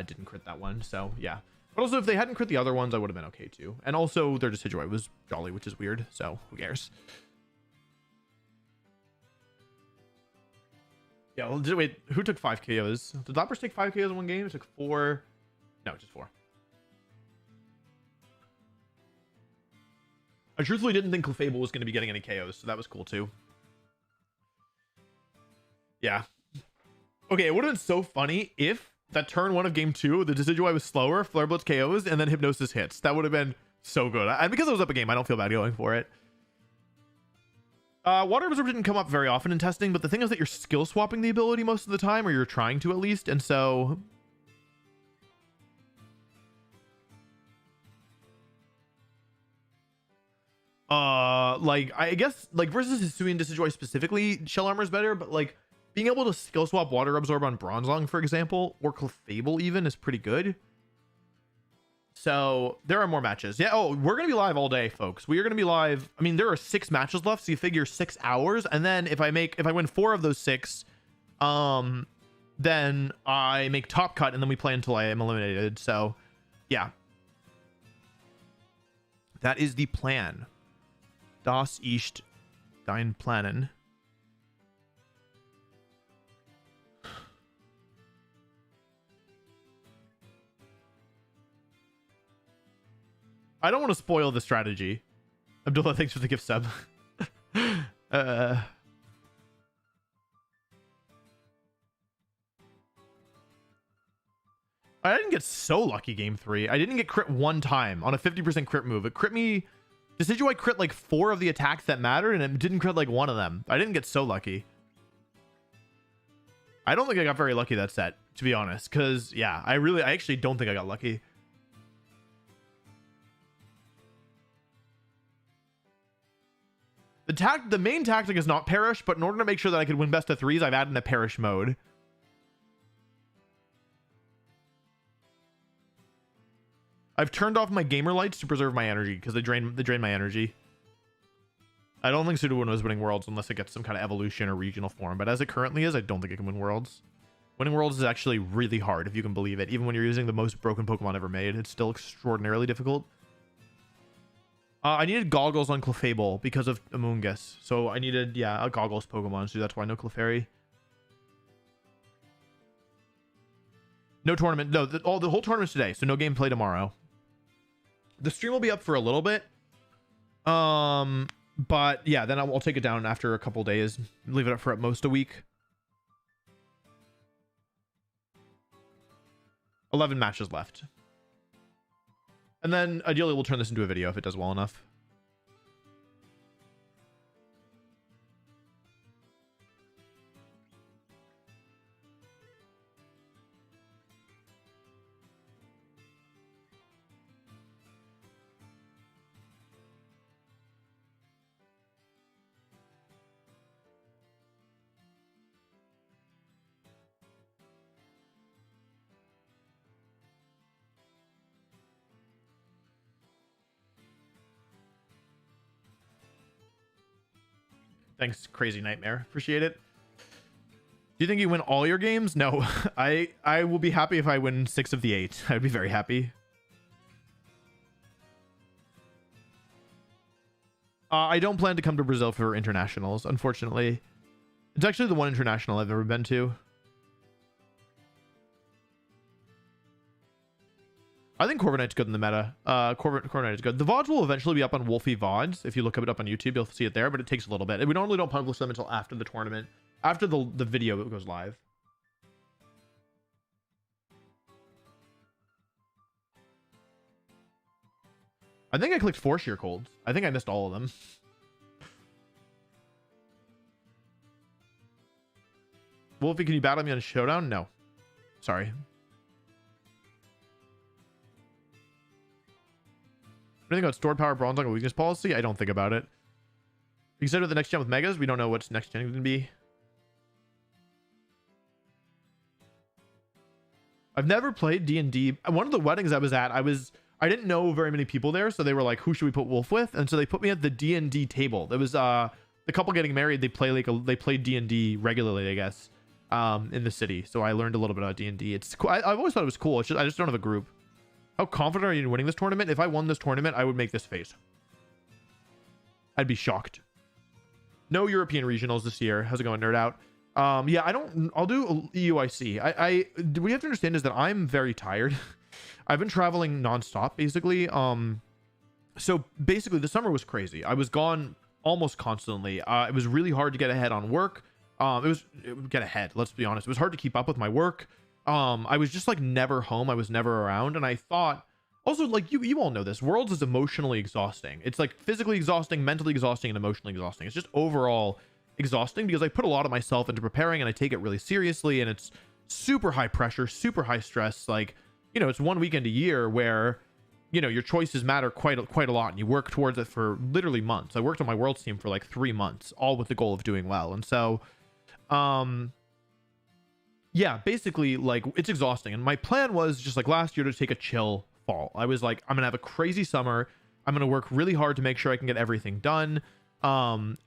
didn't crit that one, so yeah. But also, if they hadn't crit the other ones, I would have been okay too. And also, their Decidueye was Jolly, which is weird, so who cares? Yeah, well, wait, who took 5 KOs? Did Lapras take 5 KOs in one game? It took 4. No, just 4. I truthfully didn't think Clefable was going to be getting any KOs, so that was cool too. Yeah. Okay, it would have been so funny if that turn 1 of game 2, the Decidueye was slower, Flare Blitz KOs, and then Hypnosis hits. That would have been so good. And because it was up a game, I don't feel bad going for it. Water Absorb didn't come up very often in testing, but the thing is that you're skill swapping the ability most of the time, or you're trying to at least, and so... like, I guess, like, versus Hisuian Decidueye specifically, Shell Armor is better, but, like, being able to skill swap Water Absorb on Bronzong, for example, or Clefable even, is pretty good. So there are more matches. Yeah. Oh, we're going to be live all day, folks. We are going to be live. I mean, there are 6 matches left. So you figure 6 hours. And then if I win 4 of those 6, then I make top cut and then we play until I am eliminated. So yeah. That is the plan. Das ist dein Planen. I don't want to spoil the strategy. Abdullah, thanks for the gift sub. I didn't get so lucky game 3. I didn't get crit one time on a 50% crit move. It crit me. Decidueye crit like 4 of the attacks that mattered, and it didn't crit like 1 of them. I didn't get so lucky. I don't think I got very lucky that set, to be honest. Because, yeah, I actually don't think I got lucky. The main tactic is not perish, but in order to make sure that I could win best of 3s, I've added a perish mode. I've turned off my gamer lights to preserve my energy because they drain my energy. I don't think Sudowoodo is winning Worlds unless it gets some kind of evolution or regional form, but as it currently is, I don't think it can win Worlds. Winning Worlds is actually really hard, if you can believe it. Even when you're using the most broken Pokemon ever made, it's still extraordinarily difficult. I needed Goggles on Clefable because of Amoonguss. So I needed, yeah, a Goggles Pokemon, so that's why no Clefairy. No tournament. No, the whole tournament's today, so no gameplay tomorrow. The stream will be up for a little bit. But yeah, then I'll take it down after a couple days. Leave it up for at most a week. 11 matches left. And then ideally we'll turn this into a video if it does well enough. Thanks, Crazy Nightmare. Appreciate it. Do you think you win all your games? No. I will be happy if I win 6 of the 8. I'd be very happy. I don't plan to come to Brazil for internationals, unfortunately. It's actually the one international I've ever been to. I think Corviknight's good in the meta. Corviknight is good. The VODs will eventually be up on WolfeyVGC. If you look it up on YouTube, you'll see it there, but it takes a little bit. We normally don't publish them until after the tournament. After the video, it goes live. I think I clicked 4 Sheer Colds. I think I missed all of them. Wolfey, can you battle me on Showdown? No. Sorry. What do you think about stored power bronze like a weakness policy? I don't think about it. You consider the next gen with megas. We don't know what's next gen going to be. I've never played D&D. One of the weddings I was at, I didn't know very many people there, so they were like, "Who should we put Wolf with?" And so they put me at the D&D table. There was the couple getting married. They play they played D&D regularly, I guess, in the city. So I learned a little bit about D&D. It's cool. I've always thought it was cool. It's just, I just don't have a group. How confident are you in winning this tournament? If I won this tournament, I would make this face. I'd be shocked. No European regionals this year. How's it going, Nerd Out? Yeah, I'll do EUIC. What you have to understand is that I'm very tired. I've been traveling nonstop, basically. So basically the summer was crazy. I was gone almost constantly. It was really hard to get ahead on work. Get ahead, let's be honest. It was hard to keep up with my work. I was just like never home. I was never around. And I thought also, like, you all know this, Worlds is emotionally exhausting. It's like physically exhausting, mentally exhausting, and emotionally exhausting. It's just overall exhausting because I put a lot of myself into preparing and I take it really seriously, and it's super high pressure, super high stress. Like, you know, it's one weekend a year where, you know, your choices matter quite a lot, and you work towards it for literally months. I worked on my Worlds team for like 3 months, all with the goal of doing well. And so, yeah, basically, like, it's exhausting. And my plan was just like last year to take a chill fall. I was like, I'm gonna have a crazy summer. I'm gonna work really hard to make sure I can get everything done. And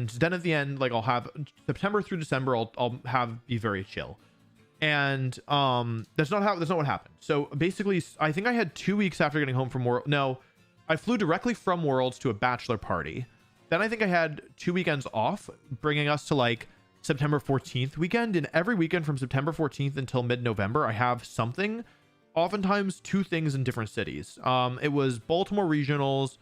then at the end, like, I'll have September through December, I'll be very chill. And that's not what happened. So basically, I think I had 2 weeks after getting home from work. No, I flew directly from Worlds to a bachelor party. Then I think I had 2 weekends off, bringing us to like September 14th weekend. And every weekend from September 14th until mid-November, I have something, oftentimes 2 things in different cities. It was Baltimore regionals,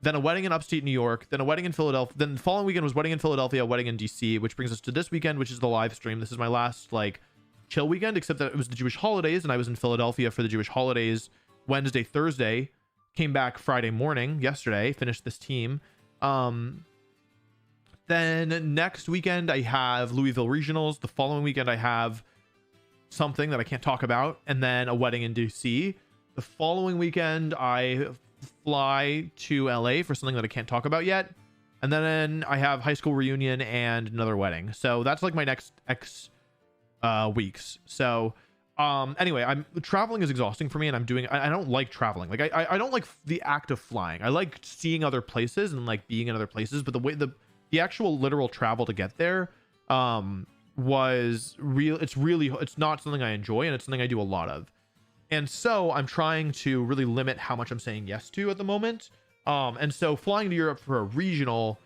then a wedding in upstate New York, then a wedding in Philadelphia. Then the following weekend was wedding in Philadelphia, a wedding in DC, which brings us to this weekend, which is the live stream. This is my last like chill weekend, except that it was the Jewish holidays and I was in Philadelphia for the Jewish holidays Wednesday, Thursday, came back Friday morning, yesterday, finished this team. Then next weekend I have Louisville regionals. The following weekend I have something that I can't talk about, and then a wedding in DC. The following weekend I fly to LA for something that I can't talk about yet, and then I have high school reunion and another wedding. So that's like my next X weeks. So anyway, traveling is exhausting for me, and I don't like traveling. Like I don't like the act of flying. I like seeing other places and like being in other places, but the actual literal travel to get there was real. It's not something I enjoy, and it's something I do a lot of. And so I'm trying to really limit how much I'm saying yes to at the moment. And so flying to Europe for a regional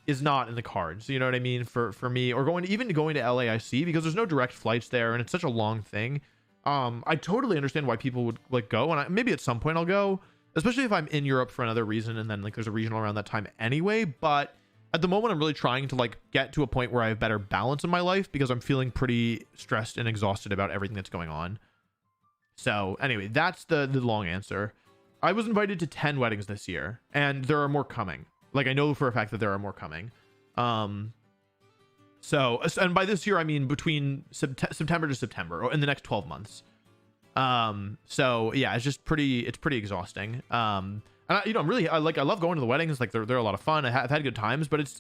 is not in the cards. You know what I mean? For me, or going to LAIC, because there's no direct flights there, and it's such a long thing. I totally understand why people would like go, and maybe at some point I'll go, especially if I'm in Europe for another reason, and then like there's a regional around that time anyway. But at the moment, I'm really trying to like get to a point where I have better balance in my life, because I'm feeling pretty stressed and exhausted about everything that's going on. So anyway, that's the long answer. I was invited to 10 weddings this year, and there are more coming. Like, I know for a fact that there are more coming. So, and by this year, I mean between September to September, or in the next 12 months. So yeah, it's pretty exhausting. And I love going to the weddings. Like they're a lot of fun. I've had good times, but it's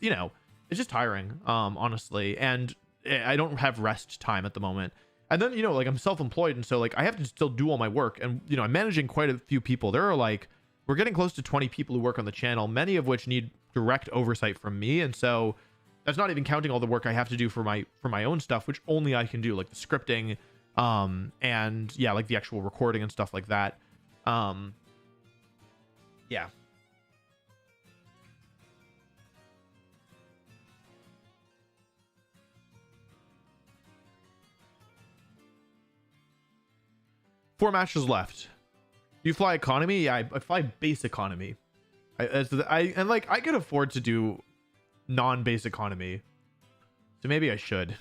just tiring, honestly. And I don't have rest time at the moment. And then, like I'm self-employed. And so like, I have to still do all my work, and, I'm managing quite a few people. There are like, we're getting close to 20 people who work on the channel, many of which need direct oversight from me. And so that's not even counting all the work I have to do for my own stuff, which only I can do, like the scripting, and yeah, like the actual recording and stuff like that. Yeah. Four matches left. You fly economy? Yeah, I fly base economy. I could afford to do non-base economy, so maybe I should.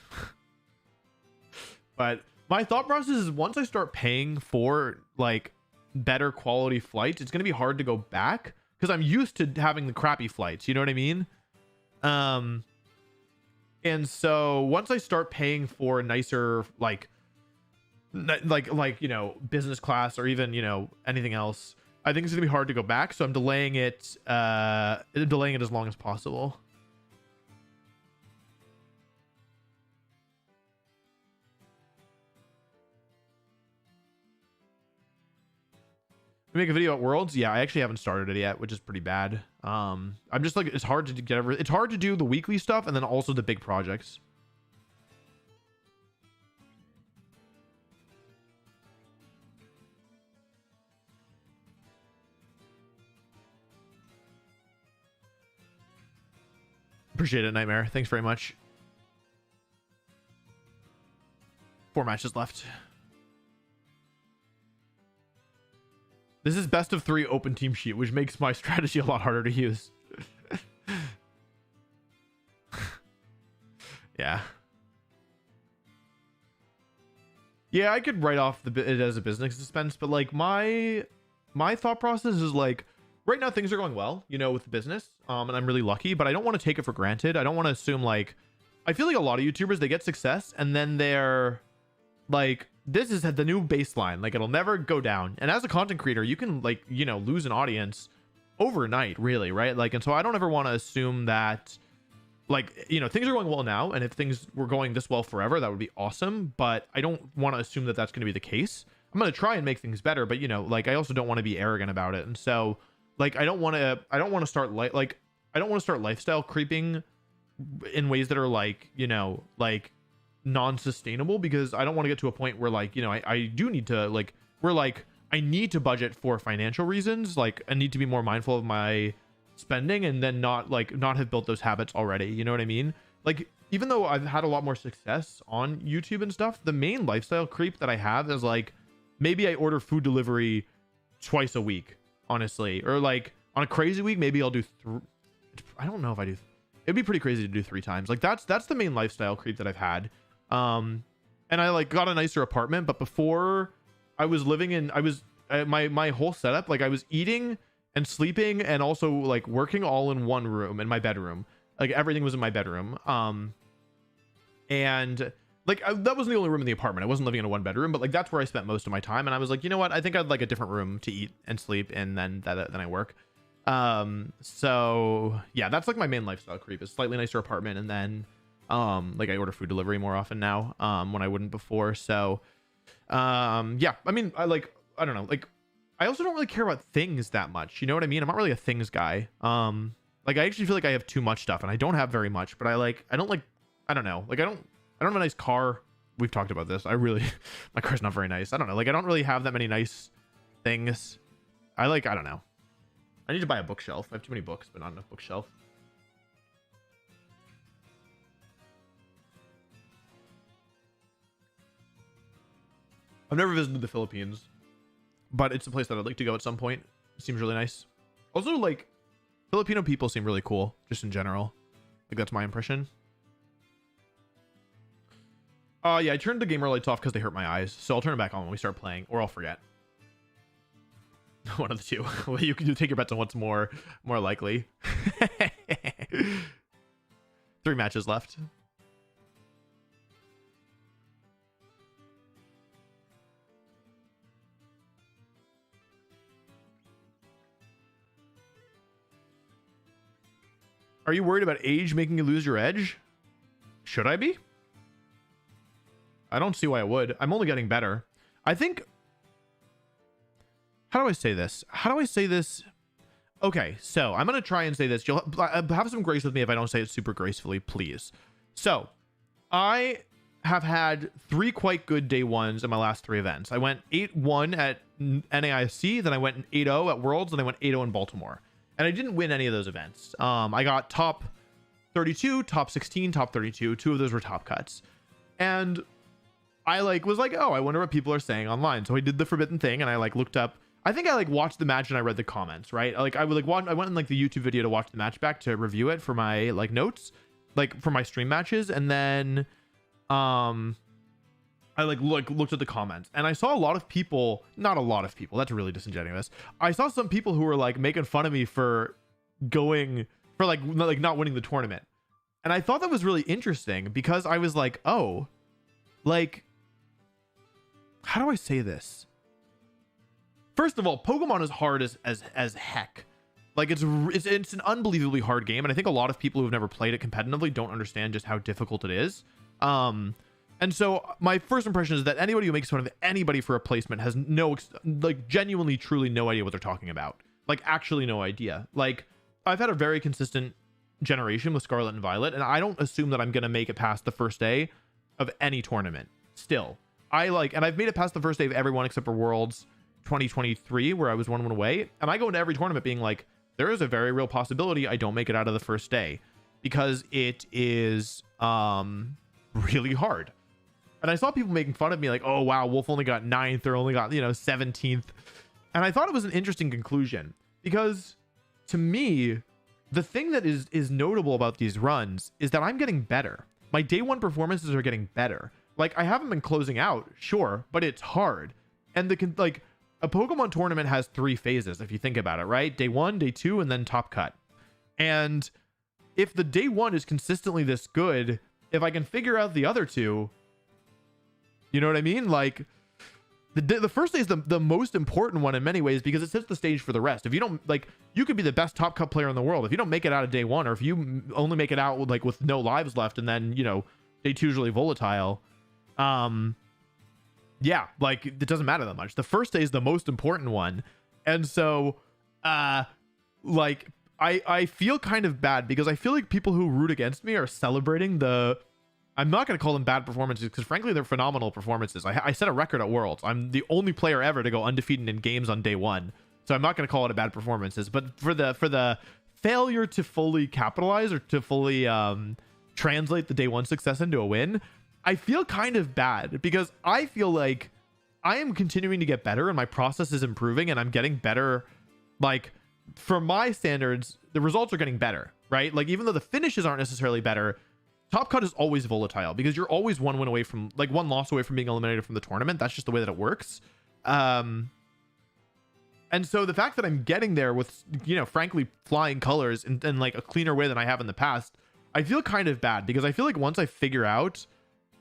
But my thought process is, once I start paying for like better quality flights, it's gonna be hard to go back, because I'm used to having the crappy flights. You know what I mean? And so once I start paying for nicer like business class, or even anything else, I think it's gonna be hard to go back. So I'm delaying it as long as possible. Make a video at Worlds? Yeah, I actually haven't started it yet, which is pretty bad. I'm just like, it's hard to get it's hard to do the weekly stuff and then also the big projects. Appreciate it, Nightmare. Thanks very much. 4 matches left. This is best of 3 open team sheet, which makes my strategy a lot harder to use. Yeah. Yeah, I could write off it as a business expense, but like my thought process is like, right now things are going well, with the business, and I'm really lucky, but I don't want to take it for granted. I don't want to assume, like, I feel like a lot of YouTubers, they get success and then they're like, this is the new baseline, like it'll never go down. And as a content creator, you can like, lose an audience overnight, really, right? Like, and so I don't ever want to assume that, like, things are going well now, and if things were going this well forever, that would be awesome. But I don't want to assume that that's going to be the case. I'm going to try and make things better, but like, I also don't want to be arrogant about it. And so like, I don't want to start lifestyle creeping in ways that are like, like non-sustainable, because I don't want to get to a point where like, I do need to, like, we're like I need to budget for financial reasons. Like I need to be more mindful of my spending and then not have built those habits already. You know what I mean? Like even though I've had a lot more success on YouTube and stuff, the main lifestyle creep that I have is like maybe I order food delivery twice a week, honestly, or like on a crazy week maybe I'll do I don't know if I do. It'd be pretty crazy to do 3 times. Like that's the main lifestyle creep that I've had. And I like got a nicer apartment, but before I was living in, my whole setup, like I was eating and sleeping and also like working all in one room in my bedroom. Like everything was in my bedroom. And like that wasn't the only room in the apartment. I wasn't living in a 1-bedroom, but like that's where I spent most of my time. And I was like, you know what? I think I'd like a different room to eat and sleep in than I work. So yeah, that's like my main lifestyle creep is slightly nicer apartment. And then, like I order food delivery more often now, when I wouldn't before. So, yeah, I mean, I don't know, like I also don't really care about things that much. You know what I mean? I'm not really a things guy. Like I actually feel like I have too much stuff and I don't have very much, but I don't know. Like I don't have a nice car. We've talked about this. My car's not very nice. I don't know. Like I don't really have that many nice things. I don't know. I need to buy a bookshelf. I have too many books, but not enough bookshelf. I've never visited the Philippines, but it's a place that I'd like to go at some point. It seems really nice. Also, like, Filipino people seem really cool, just in general. Like, that's my impression. Yeah, I turned the gamer lights off because they hurt my eyes, so I'll turn it back on when we start playing, or I'll forget. One of the two. Well, you can take your bets on what's more likely. 3 matches left. Are you worried about age making you lose your edge? Should I be? I don't see why I would. I'm only getting better. I think... How do I say this? Okay, so I'm going to try and say this. You'll have some grace with me if I don't say it super gracefully, please. So, I have had 3 quite good day 1s in my last 3 events. I went 8-1 at NAIC, then I went 8-0 at Worlds, and I went 8-0 in Baltimore. And I didn't win any of those events. I got top 32, top 16, top 32. 2 of those were top cuts. And I was like, oh, I wonder what people are saying online. So I did the forbidden thing and I looked up. I think I watched the match and I read the comments, right? I went in the YouTube video to watch the match back to review it for my notes, for my stream matches. And then I looked at the comments and I saw a lot of people, not a lot of people, that's really disingenuous. I saw some people who were making fun of me for not winning the tournament. And I thought that was really interesting because I was like, oh, how do I say this? First of all, Pokemon is hard as heck. It's an unbelievably hard game. And I think a lot of people who've never played it competitively don't understand just how difficult it is. And so my first impression is that anybody who makes fun of anybody for a placement has genuinely, truly no idea what they're talking about. Actually no idea. I've had a very consistent generation with Scarlet and Violet, and I don't assume that I'm going to make it past the first day of any tournament. Still, and I've made it past the first day of everyone except for Worlds 2023, where I was 1 win away. And I go into every tournament being there is a very real possibility I don't make it out of the first day because it is really hard. And I saw people making fun of me oh wow, Wolf only got 9th or only got 17th. And I thought it was an interesting conclusion because to me, the thing that is notable about these runs is that I'm getting better. My day 1 performances are getting better. I haven't been closing out, sure, but it's hard. And a Pokemon tournament has 3 phases if you think about it, right? Day 1, day 2, and then top cut. And if the day 1 is consistently this good, if I can figure out the other 2, you know what I mean? The first day is the most important one in many ways because it sets the stage for the rest. If you don't you could be the best top cut player in the world. If you don't make it out of day 1, or if you only make it out with no lives left, and then day 2 is really volatile. Yeah, it doesn't matter that much. The first day is the most important one, and so I feel kind of bad because I feel like people who root against me are celebrating the I'm not going to call them bad performances because frankly they're phenomenal performances. I set a record at Worlds. I'm the only player ever to go undefeated in games on day one, so I'm not going to call it a bad performances. But for the failure to fully capitalize or to fully translate the day one success into a win, I feel kind of bad because I feel like I am continuing to get better and my process is improving and I'm getting better. Like for my standards, the results are getting better, right? Like even though the finishes aren't necessarily better, Top Cut is always volatile because you're always one win away from, like one loss away from being eliminated from the tournament. That's just the way that it works. And so the fact that I'm getting there with, you know, frankly, flying colors in like a cleaner way than I have in the past, I feel kind of bad because I feel like once I figure out,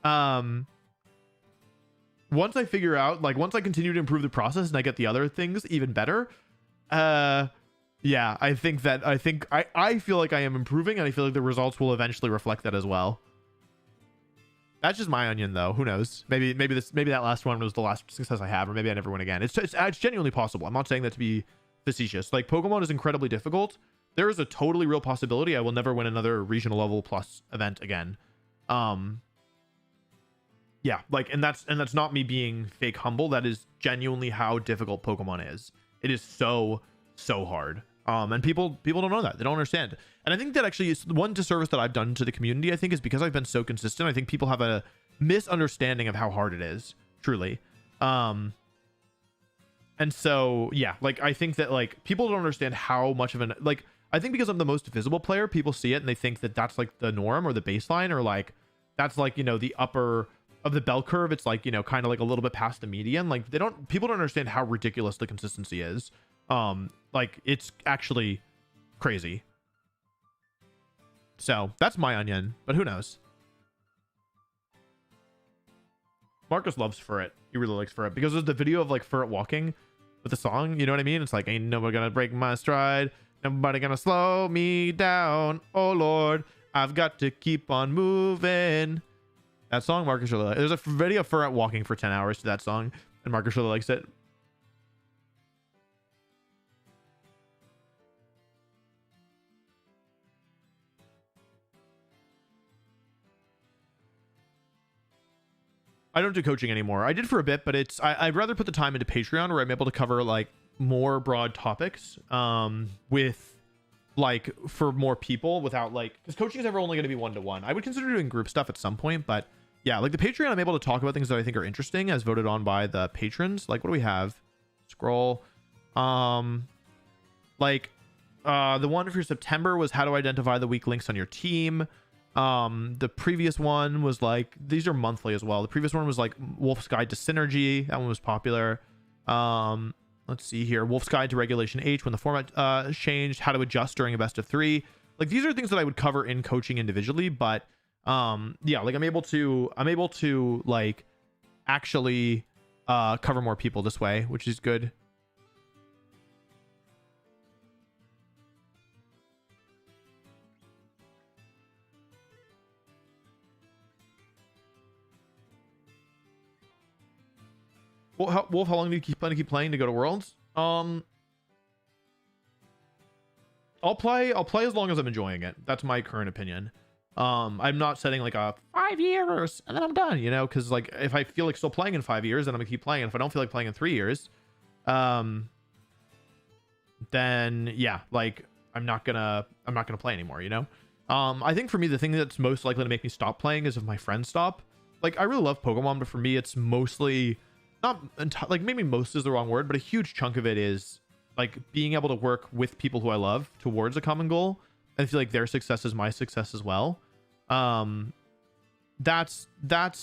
once I continue to improve the process and I get the other things even better, yeah, I feel like I am improving and I feel like the results will eventually reflect that as well. That's just my onion though. Who knows? Maybe that last one was the last success I have, or maybe I never win again. It's genuinely possible. I'm not saying that to be facetious. Like Pokemon is incredibly difficult. There is a totally real possibility I will never win another regional level plus event again. Yeah, like and that's not me being fake humble. That is genuinely how difficult Pokemon is. It is so hard. And people don't know that. They don't understand. And I think that actually is one disservice that I've done to the community, I think, is because I've been so consistent. I think people have a misunderstanding of how hard it is, truly. And so, yeah, like, I think that, like, people don't understand how much of an, like, I think because I'm the most visible player, people see it and they think that that's, like, the norm or the baseline, or, like, that's, like, you know, the upper of the bell curve. It's, like, you know, kind of, like, a little bit past the median. Like, people don't understand how ridiculous the consistency is. Like, it's actually crazy. So, that's my onion, but who knows? Marcus loves Furret. He really likes Furret because there's the video of, like, Furret walking with the song, you know what I mean? It's like, ain't nobody gonna break my stride, nobody gonna slow me down, oh lord, I've got to keep on moving. That song Marcus really likes. There's a video of Furret walking for 10 hours to that song, and Marcus really likes it. I don't do coaching anymore. I did for a bit, but I'd rather put the time into Patreon where I'm able to cover like more broad topics with like for more people without like, because coaching is ever only going to be one-to-one. I would consider doing group stuff at some point, but yeah, like the Patreon, I'm able to talk about things that I think are interesting as voted on by the patrons. Like what do we have? Scroll. Like the one for September was how to identify the weak links on your team. The previous one was like, these are monthly as well. The previous one was like Wolf's Guide to Synergy. That one was popular. Let's see here. Wolf's Guide to Regulation H when the format changed, how to adjust during a best of 3. Like these are things that I would cover in coaching individually, but yeah, like I'm able to like actually cover more people this way, which is good. Well, Wolf, how long do you plan to keep playing to go to Worlds? I'll play as long as I'm enjoying it. That's my current opinion. I'm not setting like a 5 years and then I'm done, you know, because like if I feel like still playing in 5 years, then I'm gonna keep playing. If I don't feel like playing in 3 years, then yeah, like I'm not gonna play anymore, you know. I think for me the thing that's most likely to make me stop playing is if my friends stop. Like I really love Pokemon, but for me it's mostly not like, maybe most is the wrong word, but a huge chunk of it is like being able to work with people who I love towards a common goal. I feel like their success is my success as well. That's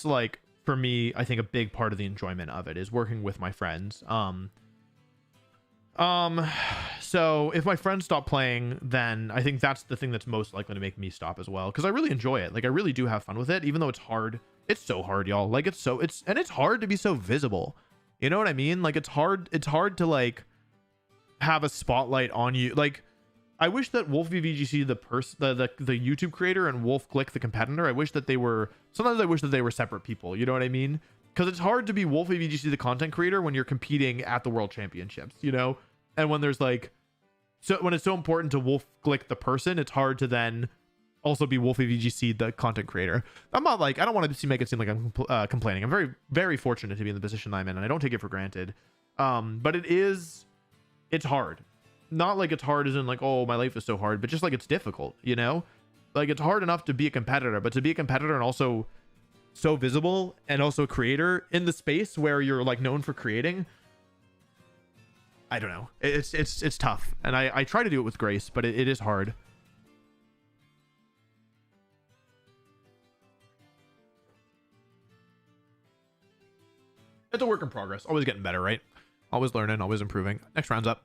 like for me, I think a big part of the enjoyment of it is working with my friends. So if my friends stop playing, then I think that's the thing that's most likely to make me stop as well, because I really enjoy it. Like I really do have fun with it, even though it's hard. It's so hard, y'all. Like it's hard to be so visible. You know what I mean? Like it's hard to like have a spotlight on you. Like I wish that WolfeyVGC, the YouTube creator, and WolfGlick, the competitor, I wish that they were separate people. You know what I mean? Because it's hard to be WolfeyVGC, the content creator, when you're competing at the World Championships, you know? And when there's like, so when it's so important to WolfGlick, the person, it's hard to then also be WolfeyVGC, the content creator. I'm not like, I don't want to make it seem like I'm complaining. I'm very, very fortunate to be in the position I'm in, and I don't take it for granted. But it's hard. Not like it's hard as in like, oh, my life is so hard, but just like it's difficult, you know? Like it's hard enough to be a competitor, but to be a competitor and also so visible and also a creator in the space where you're like known for creating, I don't know. It's tough. And I try to do it with grace, but it is hard. It's a work in progress. Always getting better, right? Always learning, always improving. Next round's up.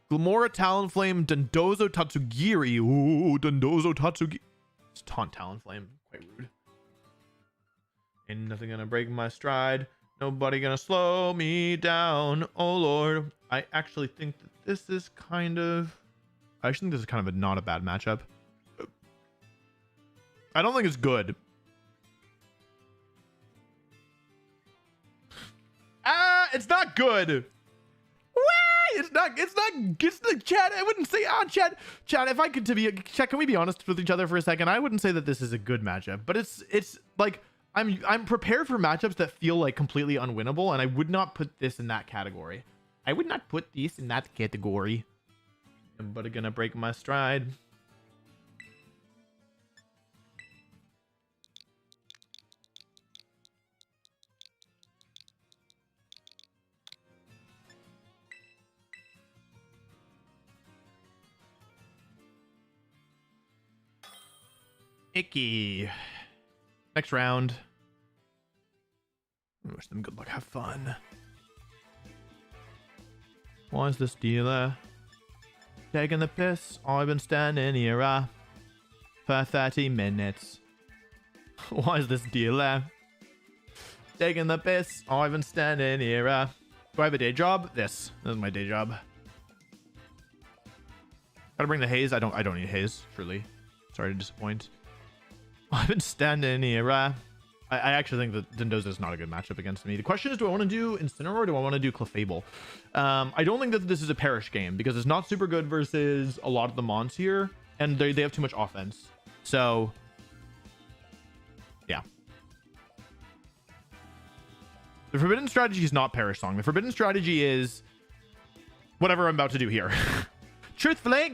Glamora, Talonflame, Dondozo, Tatsugiri. Ooh, Dondozo, Tatsugiri. It's taunt Talonflame. Quite rude. Ain't nothing gonna break my stride. Nobody gonna slow me down. Oh, Lord. I actually think that this is kind of... I actually think this is kind of not a bad matchup. I don't think it's good. It's not good. It's not Chad. I wouldn't say Chad, if I could Chad, can we be honest with each other for a second? I wouldn't say that this is a good matchup, but it's like I'm prepared for matchups that feel like completely unwinnable, and I would not put this in that category. I would not put this in that category. But I'm gonna break my stride. Icky. Next round. I wish them good luck. Have fun. Why is this dealer taking the piss? I've been standing here for 30 minutes. Why is this dealer taking the piss? I've been standing here. Do I have a day job? This is my day job. Gotta bring the haze. I don't need haze, truly. Sorry to disappoint. I've been standing here. I actually think that Dondozo is not a good matchup against me. The question is, do I want to do Incineroar or do I want to do Clefable? I don't think that this is a Perish game because it's not super good versus a lot of the mons here, and they have too much offense. So, yeah. The forbidden strategy is not Perish Song. The forbidden strategy is whatever I'm about to do here. Truthfully.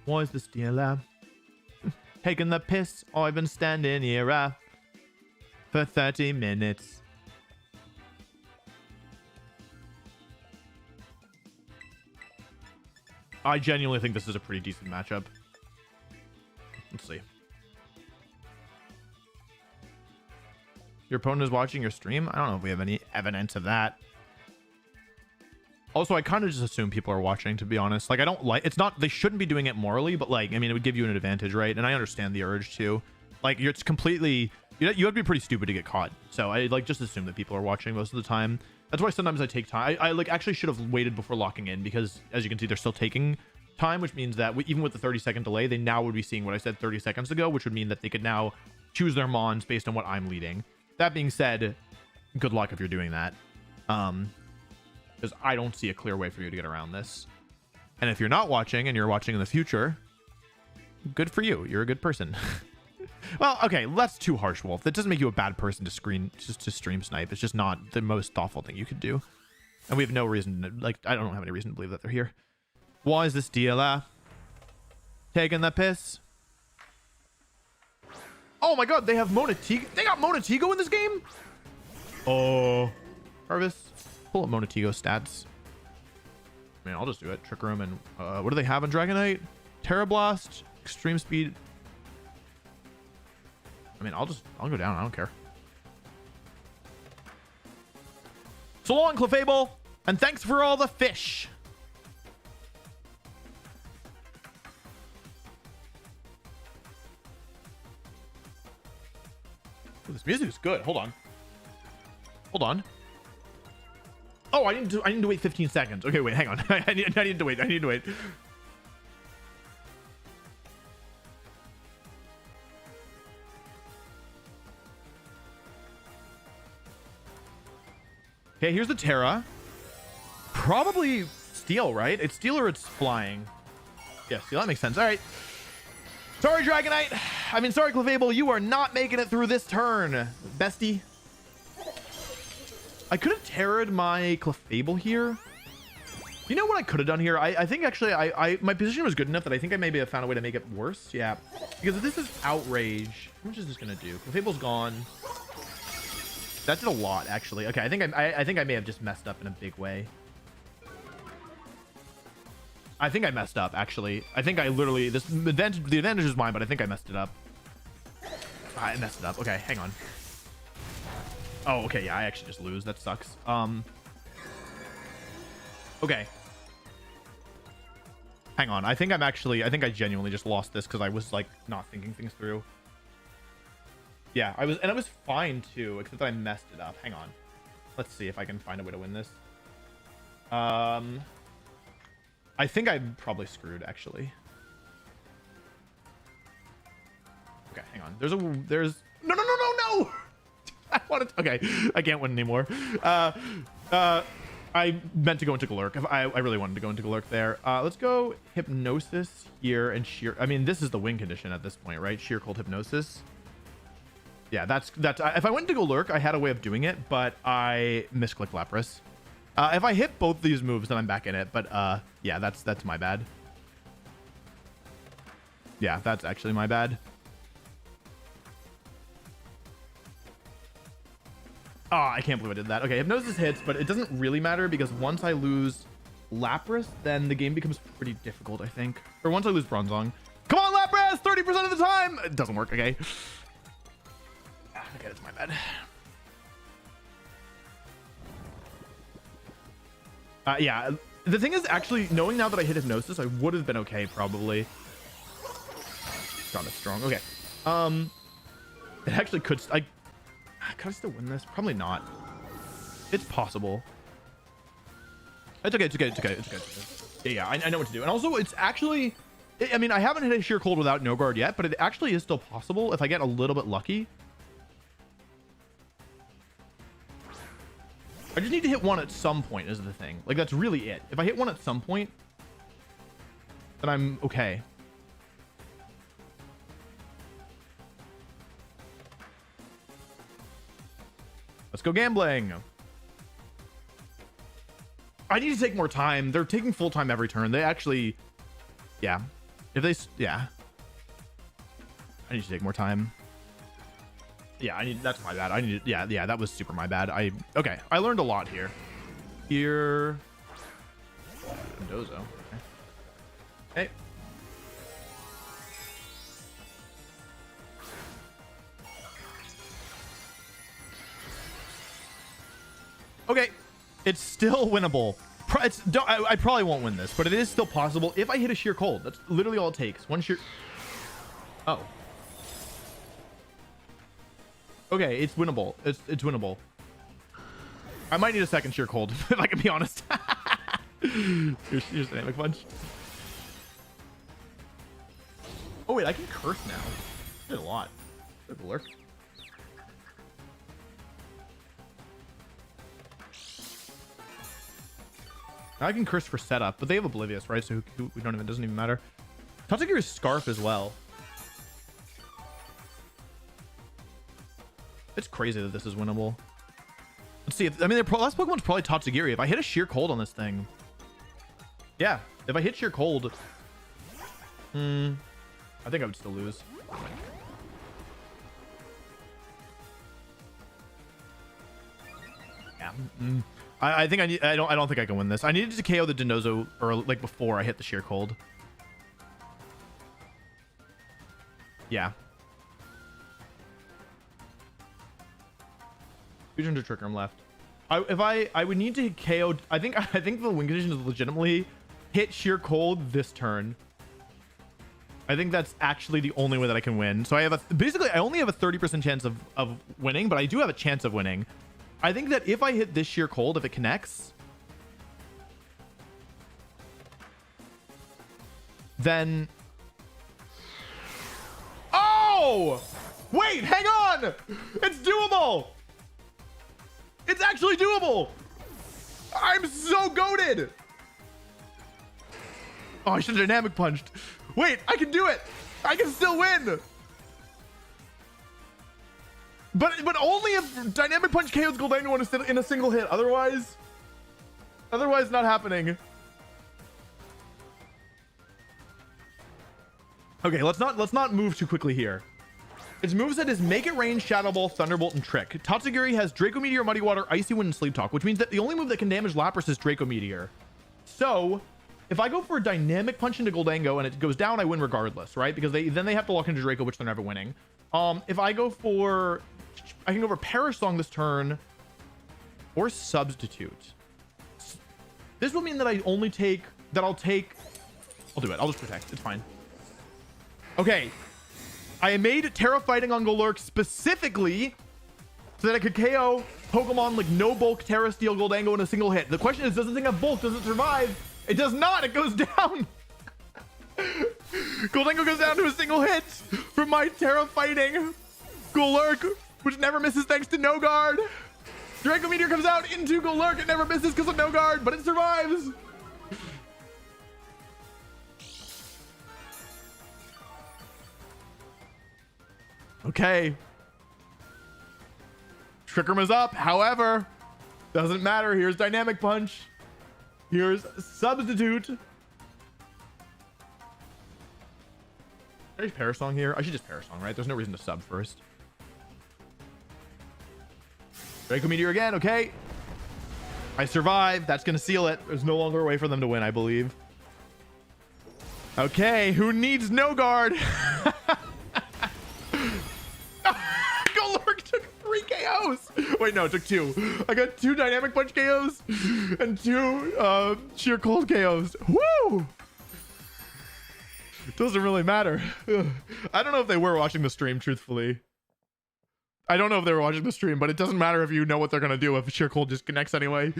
Why is this dealer taking the piss? I've been standing here for 30 minutes. I genuinely think this is a pretty decent matchup. Let's see. Your opponent is watching your stream? I don't know if we have any evidence of that. Also, I kind of just assume people are watching, to be honest. Like, I don't like... It's not... They shouldn't be doing it morally, but, like, I mean, it would give you an advantage, right? And I understand the urge, too. Like, it's completely... You have to be pretty stupid to get caught. So, I, like, just assume that people are watching most of the time. That's why sometimes I take time. I like, actually should have waited before locking in, because, as you can see, they're still taking time, which means that even with the 30-second delay, they now would be seeing what I said 30 seconds ago, which would mean that they could now choose their mons based on what I'm leading. That being said, good luck if you're doing that. Because I don't see a clear way for you to get around this. And if you're not watching and you're watching in the future, good for you. You're a good person. Well, okay, that's too harsh, Wolf. That doesn't make you a bad person to stream snipe. It's just not the most thoughtful thing you could do. And we have no reason to, like, I don't have any reason to believe that they're here. Why is this dealer taking the piss? Oh my god, they have Monatigo. They got Monatigo in this game? Oh. Harvest. Pull up Monatigo stats. I mean, I'll just do it. Trick Room and what do they have in Dragonite? Terra Blast, Extreme Speed. I mean, I'll go down. I don't care. So long, Clefable, and thanks for all the fish. Oh, this music is good. Hold on. Hold on. Oh, I need to wait 15 seconds. Okay, wait, hang on. I need to wait. I need to wait. Okay, here's the Terra. Probably Steel, right? It's Steel or it's Flying. Yeah, see, that makes sense. All right. Sorry, Dragonite. I mean, sorry, Clefable. You are not making it through this turn, bestie. I could have terrored my Clefable here. You know what I could have done here? I think actually my position was good enough that I think I maybe have found a way to make it worse. Yeah. Because if this is Outrage, how much is this going to do? Clefable's gone. That did a lot, actually. Okay, I think I may have just messed up in a big way. I think I messed up, actually. I think I literally... the advantage is mine, but I think I messed it up. I messed it up. Okay, hang on. Oh, okay, yeah, I actually just lose. That sucks. Okay. Hang on. I think I genuinely just lost this because I was, like, not thinking things through. Yeah, I was fine, too, except that I messed it up. Hang on. Let's see if I can find a way to win this. I think I'm probably screwed, actually. Okay, hang on. There's no. I wanted to, okay, I can't win anymore. I meant to go into Galurk. I really wanted to go into Galurk there. Let's go Hypnosis here and Sheer. I mean, this is the win condition at this point, right? Sheer Cold Hypnosis. Yeah, that's if I went to Galurk, I had a way of doing it, but I misclicked Lapras. If I hit both these moves, then I'm back in it. But yeah, that's my bad. Yeah, that's actually my bad. Oh, I can't believe I did that. Okay, Hypnosis hits, but it doesn't really matter because once I lose Lapras, then the game becomes pretty difficult, I think. Or once I lose Bronzong. Come on, Lapras! 30% of the time! It doesn't work, okay. Okay, that's my bad. Yeah, the thing is, actually, knowing now that I hit Hypnosis, I would have been okay, probably. God, it's strong. Okay. It actually could... Could I still win this? Probably not. It's possible. It's okay. It's okay. It's okay. It's okay. Yeah, I know what to do. And also, it's actually... I mean, I haven't hit a Sheer Cold without No Guard yet, but it actually is still possible if I get a little bit lucky. I just need to hit one at some point is the thing. Like, that's really it. If I hit one at some point, then I'm okay. Let's go gambling. I need to take more time. They're taking full time every turn. They actually, yeah. If they, yeah. I need to take more time. Yeah, that's my bad. I need to, yeah, that was super my bad. Okay. I learned a lot here. Here. Dozo. Okay. Hey. Okay. It's still winnable. I probably won't win this, but it is still possible if I hit a Sheer Cold. That's literally all it takes. One sheer. Oh. Okay, it's winnable. It's winnable. I might need a second Sheer Cold, if I can be honest. Here's Dynamic Punch. Oh wait, I can curse now. I did a lot. Good lurk. I can curse for setup, but they have Oblivious, right? So we don't even, it doesn't even matter. Tatsugiru's Scarf as well. It's crazy that this is winnable. Let's see. I mean, their last Pokemon's probably Tatsugiri. If I hit a Sheer Cold on this thing, yeah. If I hit Sheer Cold, I think I would still lose. Yeah. I think I don't think I can win this. I needed to KO the Denozo or like before I hit the Sheer Cold. Yeah. Fusion to Trick Room left. I would need to KO. I think the win condition is legitimately hit Sheer Cold this turn. I think that's actually the only way that I can win. So I have basically I only have a 30% chance of winning, but I do have a chance of winning. I think that if I hit this Sheer Cold, if it connects, then... Oh! Wait, hang on! It's doable! It's actually doable! I'm so goated! Oh, I should have dynamic punched. Wait, I can do it. I can still win. But only if dynamic punch KOs Goldango in a single hit. Otherwise not happening. Okay, let's not move too quickly here. Its moveset is Make It Rain, Shadow Ball, Thunderbolt, and Trick. Tatsugiri has Draco Meteor, Muddy Water, Icy Wind, and Sleep Talk, which means that the only move that can damage Lapras is Draco Meteor. So, if I go for a Dynamic Punch into Goldango and it goes down, I win regardless, right? Because then they have to lock into Draco, which they're never winning. If I can go for Perish Song this turn, or Substitute. This will mean that I'll do it. I'll just Protect. It's fine. Okay. I made Terra Fighting on Golurk specifically so that I could KO Pokemon like No Bulk, Terra Steel, Goldango in a single hit. The question is, does this thing have bulk? Does it survive? It does not. It goes down. Goldango goes down to a single hit from my Terra Fighting Golurk, which never misses thanks to No Guard. Draco Meteor comes out into Golurk. It never misses because of No Guard, but it survives. Okay. Trick Room is up. However, doesn't matter. Here's Dynamic Punch. Here's Substitute. Should I use Perish Song here? I should just Perish Song, right? There's no reason to sub first. Draco Meteor again. Okay. I survive. That's going to seal it. There's no longer a way for them to win, I believe. Okay. Who needs No Guard? KOs. Wait, no, it took 2. I got 2 Dynamic Punch KOs and 2 Sheer Cold KOs. Woo! Doesn't really matter. I don't know if they were watching the stream, truthfully. I don't know if they were watching the stream, but it doesn't matter if you know what they're gonna do if Sheer Cold just connects anyway.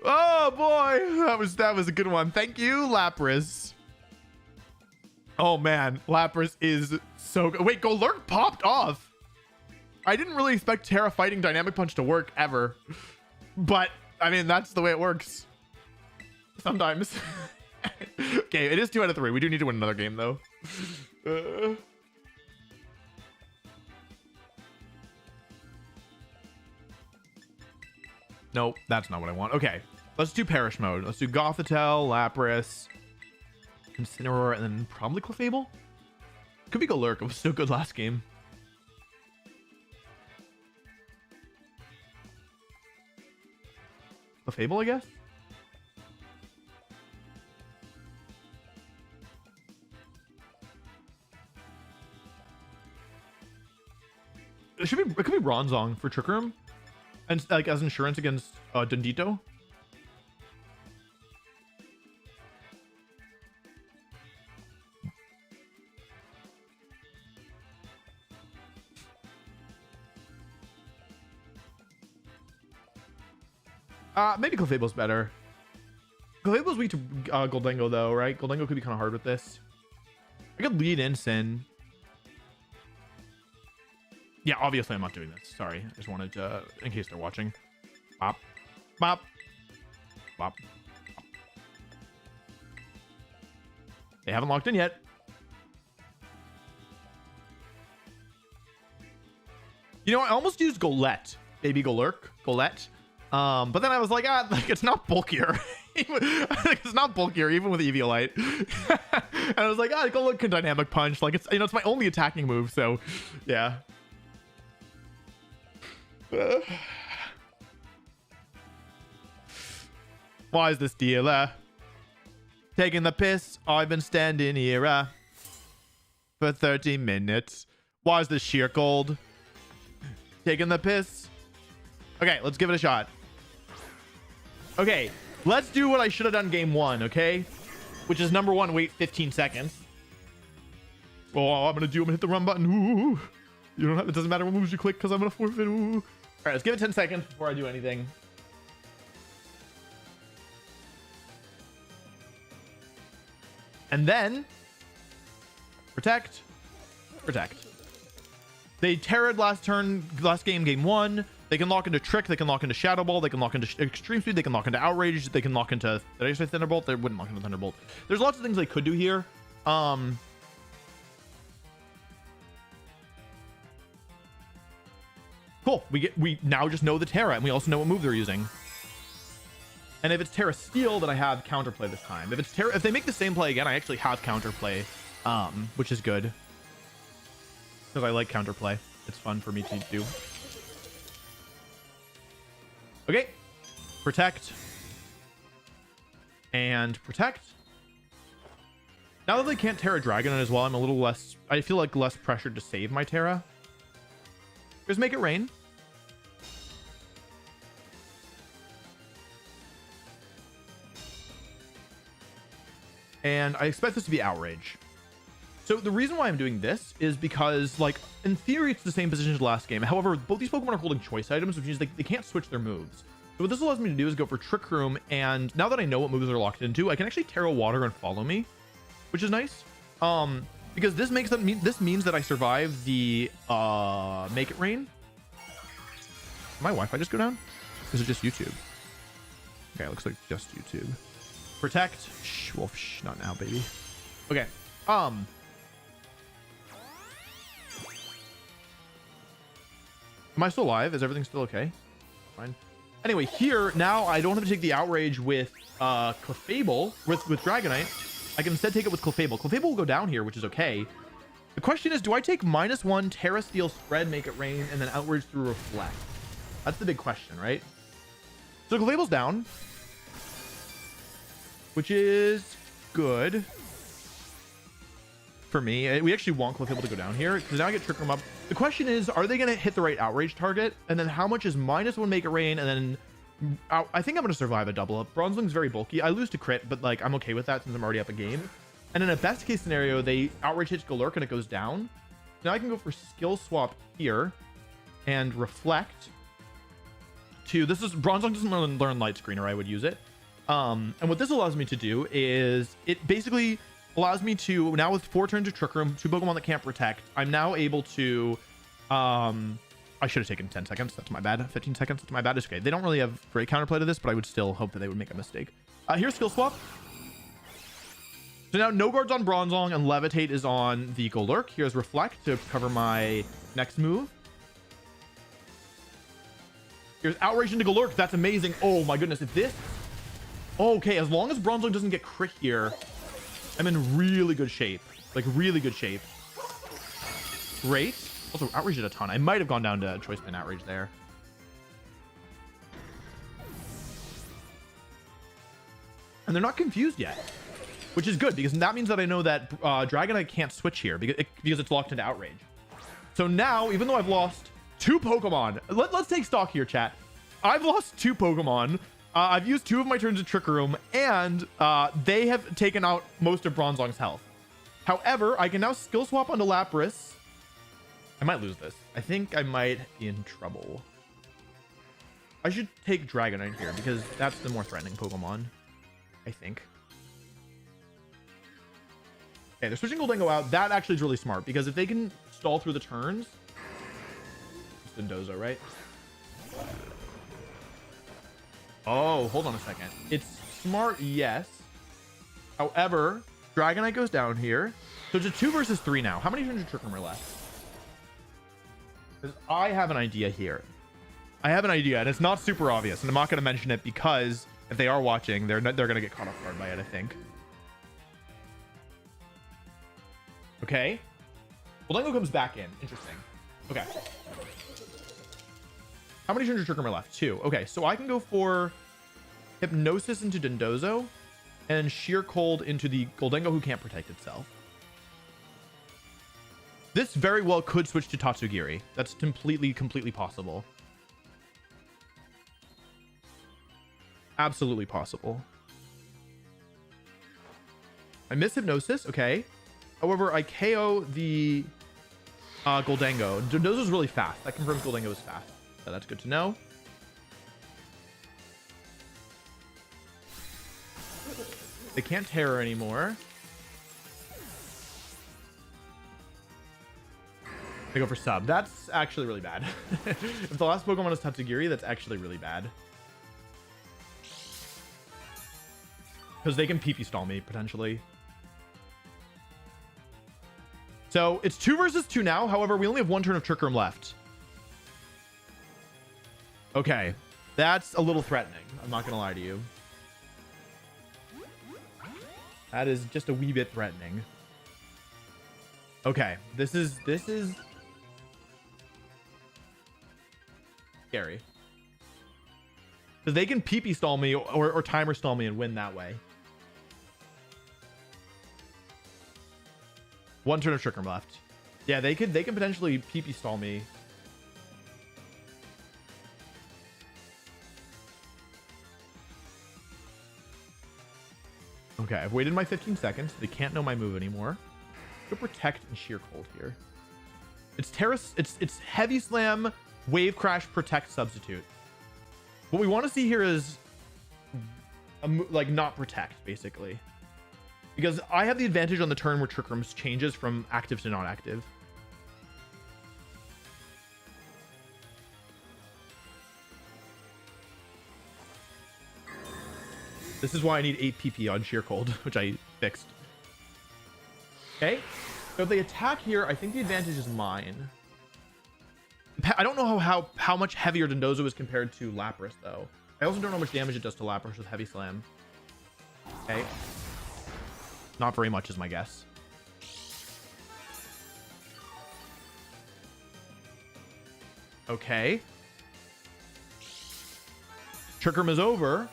Oh boy, that was a good one. Thank you, Lapras. Oh man, Lapras is so good. Wait, Golurk popped off. I didn't really expect Terra Fighting Dynamic Punch to work ever, but I mean, that's the way it works sometimes. Okay, it is 2 out of 3. We do need to win another game though. Nope, that's not what I want. Okay, let's do Perish mode. Let's do Gothitelle, Lapras, Incineroar, and then probably Clefable. Could be Golurk. It was so good last game. Clefable, I guess. It could be Bronzong for Trick Room, and like as insurance against Dundito. Maybe Clefable's better. Clefable's weak to Goldango though, right? Goldango could be kind of hard with this. I could lead in Sin. Yeah, obviously I'm not doing this. Sorry. I just wanted to, in case they're watching. Bop. Bop. Bop. They haven't locked in yet. You know, I almost used Golett. Baby Golurk. Golett. But then I was like, like it's not bulkier. It's not bulkier even with Eviolite. And I was like, Golurk can Dynamic Punch. Like it's, you know, it's my only attacking move. So yeah. Why is this dealer taking the piss? I've been standing here for 30 minutes. Why is this Sheer Cold taking the piss? Okay, let's give it a shot. Okay, let's do what I should have done game 1, okay? Which is number 1, wait 15 seconds. Oh, I'm gonna hit the run button. Ooh. You don't have, it doesn't matter what moves you click because I'm gonna forfeit. Ooh. All right, let's give it 10 seconds before I do anything. And then protect. They terrored last game 1. They can lock into Trick, they can lock into Shadow Ball, they can lock into Extreme Speed, they can lock into Outrage, they can lock into... Did I say Thunderbolt? They wouldn't lock into Thunderbolt. There's lots of things they could do here. Cool. We now just know the Terra, and we also know what move they're using. And if it's Terra Steel, then I have counterplay this time. If they make the same play again, I actually have counterplay, which is good. Because I like counterplay. It's fun for me to do. Okay. Protect. And protect. Now that they can't Terra Dragon as well, I'm a little less... I feel like less pressured to save my Terra. Here's Make It Rain. And I expect this to be Outrage. So the reason why I'm doing this is because, like, in theory, it's the same position as the last game. However, both these Pokemon are holding choice items, which means they can't switch their moves. So what this allows me to do is go for Trick Room, and now that I know what moves are locked into, I can actually Terra Water and follow me, which is nice. Because this means that I survive the Make It Rain. Did my Wi-Fi just go down? Is it just YouTube? Okay, it looks like just YouTube. Protect. Shh, Wolf, shh, not now, baby. Okay. Am I still alive? Is everything still okay? Fine. Anyway, here, now I don't have to take the Outrage with Clefable, with Dragonite. I can instead take it with Clefable. Clefable will go down here, which is okay. The question is, do I take -1, Terra Steel, Spread, Make It Rain, and then Outrage through Reflect? That's the big question, right? So Clefable's down, which is good for me. We actually want Clefable to go down here because now I get Trick Room up. The question is, are they going to hit the right Outrage target? And then how much is -1 Make It Rain? And then I think I'm going to survive a double up. Bronzewing's very bulky. I lose to crit, but like I'm okay with that since I'm already up a game. And in a best case scenario, they Outrage hits Galurk and it goes down. Now I can go for Skill Swap here and Reflect to... This is... Bronzewing doesn't learn Light Screen, or I would use it. And what this allows me to do is it basically allows me to, now with 4 turns of Trick Room, 2 Pokemon that can't protect, I'm now able to, I should have taken 10 seconds. That's my bad. 15 seconds. That's my bad. It's okay. They don't really have great counterplay to this, but I would still hope that they would make a mistake. Here's Skill Swap. So now No Guard's on Bronzong and Levitate is on the Golurk. Here's Reflect to cover my next move. Here's Outrage into Golurk. That's amazing. Oh my goodness. If this... Okay, as long as Bronzong doesn't get crit here, I'm in really good shape. Like, really good shape. Great. Also, Outrage did a ton. I might have gone down to Choice Pin Outrage there. And they're not confused yet, which is good because that means that I know that Dragonite can't switch here because it's locked into Outrage. So now, even though I've lost 2 Pokemon, let's take stock here, chat. I've lost 2 Pokemon. I've used 2 of my turns of Trick Room, and they have taken out most of Bronzong's health. However, I can now Skill Swap onto Lapras. I might lose this. I think I might be in trouble. I should take Dragonite here because that's the more threatening Pokemon, I think. Okay, they're switching Goldengo out. That actually is really smart because if they can stall through the turns... It's Dondozo, right? Oh, hold on a second. It's smart, yes. However, Dragonite goes down here. So it's a 2 versus 3 now. How many turns of Trick Room are left? Because I have an idea here. I have an idea, and it's not super obvious. And I'm not going to mention it because if they are watching, they're going to get caught off guard by it, I think. Okay. Goldengo comes back in. Interesting. Okay. How many turns of Trick Room are left? 2. Okay, so I can go for Hypnosis into Dondozo and Sheer Cold into the Goldengo who can't protect itself. This very well could switch to Tatsugiri. That's completely possible. Absolutely possible. I miss Hypnosis. Okay. However, I KO the Goldengo. Dondozo's really fast. That confirms Goldengo is fast. So that's good to know. They can't Terror anymore. I go for sub. That's actually really bad. If the last Pokemon is Tatsugiri, that's actually really bad. Because they can PP stall me, potentially. So, it's 2 versus 2 now. However, we only have 1 turn of Trick Room left. Okay. That's a little threatening. I'm not going to lie to you. That is just a wee bit threatening. Okay. This is scary. Because they can PP stall me or timer stall me and win that way. 1 turn of Trick Room left. Yeah, they can potentially PP stall me. Okay, I've waited my 15 seconds. They can't know my move anymore. Go Protect and Sheer Cold here. It's Terrace. It's Heavy Slam, Wave Crash, Protect, Substitute. What we want to see here is like not Protect, basically, because I have the advantage on the turn where Trick Room changes from active to not active. This is why I need 8 PP on Sheer Cold, which I fixed. Okay, so if they attack here, I think the advantage is mine. I don't know how much heavier Dondozo is compared to Lapras, though. I also don't know how much damage it does to Lapras with Heavy Slam. Okay. Not very much is my guess. Okay. Trick Room is over.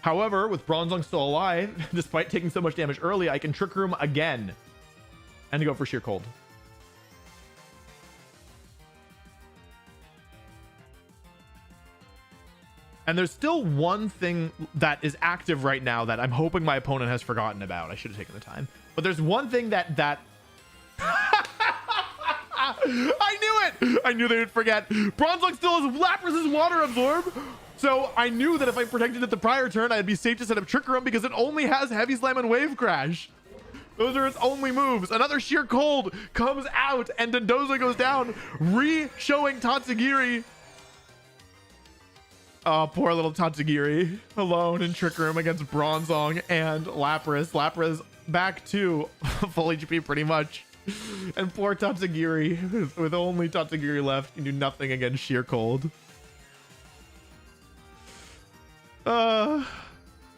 However, with Bronzong still alive, despite taking so much damage early, I can Trick Room again and go for Sheer Cold. And there's still one thing that is active right now that I'm hoping my opponent has forgotten about. I should have taken the time. But there's one thing that I knew it! I knew they would forget. Bronzong still has Lapras' Water Absorb. So I knew that if I protected it the prior turn, I'd be safe to set up Trick Room because it only has Heavy Slam and Wave Crash. Those are its only moves. Another Sheer Cold comes out and Dondozo goes down, re-showing Tatsugiri. Oh, poor little Tatsugiri alone in Trick Room against Bronzong and Lapras. Lapras back to full HP pretty much. And poor Tatsugiri, with only Tatsugiri left, can do nothing against Sheer Cold.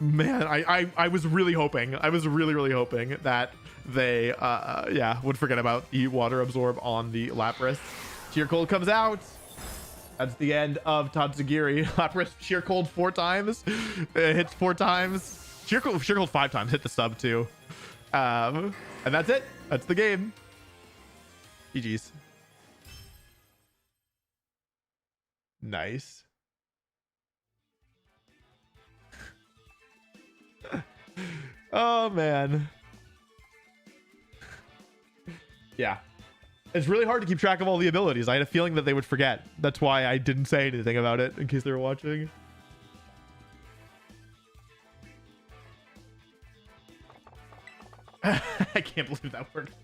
Man, I was really hoping. I was really hoping that they, yeah, would forget about the Water Absorb on the Lapras. Sheer Cold comes out. That's the end of Tatsugiri. Lapras Sheer Cold 4 times. Hits 4 times. Sheer Cold 5 times. Hit the sub too. And that's it. That's the game. GG's. Nice. Oh man. Yeah. It's really hard to keep track of all the abilities. I had a feeling that they would forget. That's why I didn't say anything about it in case they were watching. I can't believe that worked.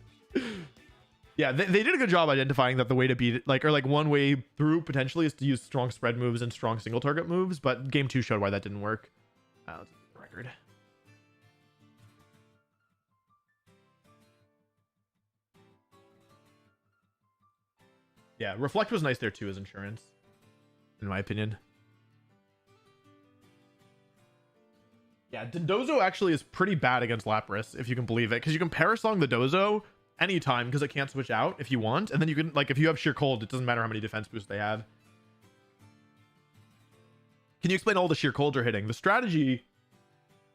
Yeah, they did a good job identifying that the way to beat it, like, or like one way through potentially is to use strong spread moves and strong single target moves, but game 2 showed why that didn't work. Let's get the record. Yeah, Reflect was nice there too as insurance, in my opinion. Yeah, Dondozo actually is pretty bad against Lapras, if you can believe it, because you can Parasong the Dozo anytime because it can't switch out if you want, and then you can, like, if you have Sheer Cold, it doesn't matter how many defense boosts they have. Can you explain all the Sheer Colds are hitting? The strategy,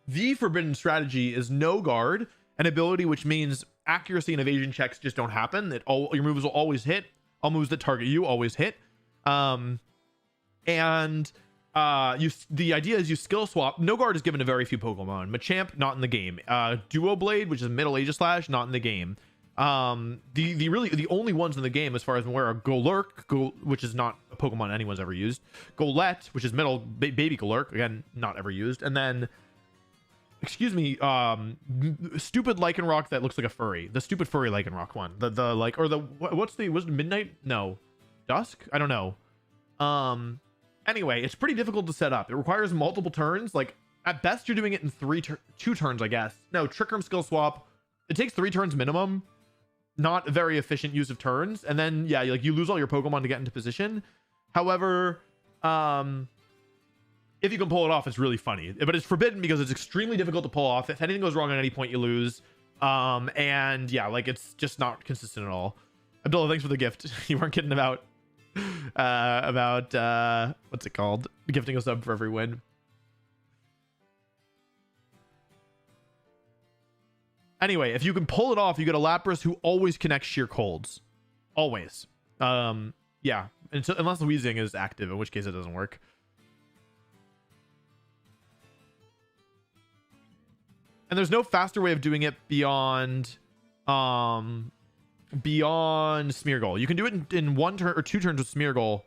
the forbidden strategy, is no guard, an ability which means accuracy and evasion checks just don't happen. Your moves will always hit. All moves that target you always hit. The idea is you skill swap. No guard is given to very few Pokemon. Machamp, not in the game. Duo Blade, which is Middle Aegislash, not in the game. The only ones in the game, as far as I'm aware, are Golurk, which is not a Pokemon anyone's ever used. Golett, which is Baby Golurk, again, not ever used. And then excuse me, stupid Lycanroc that looks like a furry. The stupid furry Lycanroc one. The like, or the, was it midnight? No. Dusk? I don't know. Anyway, it's pretty difficult to set up. It requires multiple turns. Like, at best, you're doing it in 2 turns, I guess. No, Trick Room skill swap. It takes 3 turns minimum. Not a very efficient use of turns. And then, yeah, like, you lose all your Pokemon to get into position. However, if you can pull it off, it's really funny. But it's forbidden because it's extremely difficult to pull off. If anything goes wrong at any point, you lose. And yeah, like, it's just not consistent at all. Abdullah, thanks for the gift. You weren't kidding about what's it called? Gifting a sub for every win. Anyway, if you can pull it off, you get a Lapras who always connects sheer colds. Always. Yeah. Unless Weezing is active, in which case it doesn't work. And there's no faster way of doing it beyond Smeargle. You can do it in 1 turn or 2 turns with Smeargle,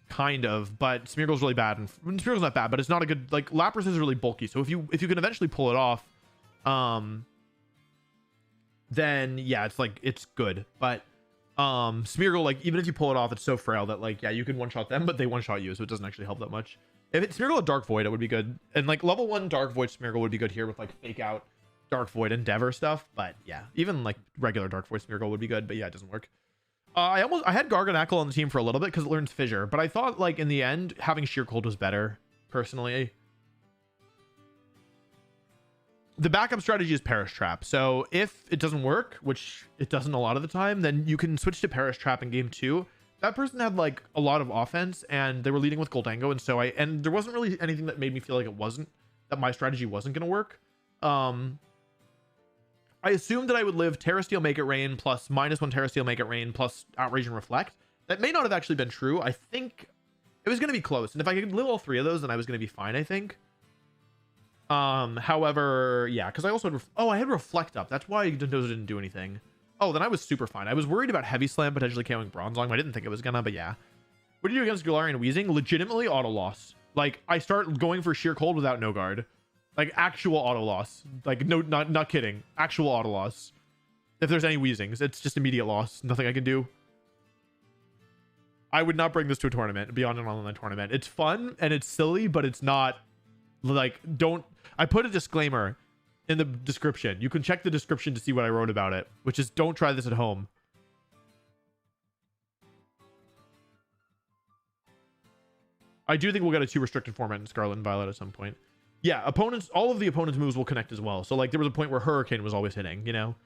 kind of, but Smeargle's really bad. And Smeargle's not bad, but it's not a good, like, Lapras is really bulky. So if you can eventually pull it off, then yeah, it's like, it's good. But Smeargle, like, even if you pull it off, it's so frail that, like, yeah, you can one-shot them, but they one-shot you, so it doesn't actually help that much. If it's Smeargle a Dark Void, it would be good. And like level 1 Dark Void Smeargle would be good here with like fake out Dark Void Endeavor stuff. But yeah, even like regular Dark Void Smeargle would be good, but yeah, it doesn't work. I had Garganacl on the team for a little bit because it learns Fissure, but I thought like in the end having Sheer Cold was better personally. The backup strategy is Perish Trap. So if it doesn't work, which it doesn't a lot of the time, then you can switch to Perish Trap in game 2. That person had like a lot of offense and they were leading with Goldango, and so there wasn't really anything that made me feel like that my strategy wasn't going to work. I assumed that I would live Terra Steel, Make It Rain plus -1 Terra Steel, Make It Rain plus Outrage and Reflect. That may not have actually been true. I think it was going to be close, and if I could live all 3 of those, then I was going to be fine, I think. However, yeah, because I also had I had Reflect up. That's why those didn't do anything. Oh, then I was super fine. I was worried about Heavy Slam potentially KOing Bronzong. I didn't think it was gonna, but yeah. What do you do against Galarian Weezing? Legitimately auto loss. Like, I start going for Sheer Cold without no guard. Like, actual auto loss. Like, no, not kidding. Actual auto loss. If there's any Weezings, it's just immediate loss. Nothing I can do. I would not bring this to a tournament, beyond an online tournament. It's fun and it's silly, but it's not like, I put a disclaimer in the description. You can check the description to see what I wrote about it, which is don't try this at home. I do think we'll get a 2 restricted format in Scarlet and Violet at some point. Yeah, all of the opponents' moves will connect as well. So like there was a point where Hurricane was always hitting, you know?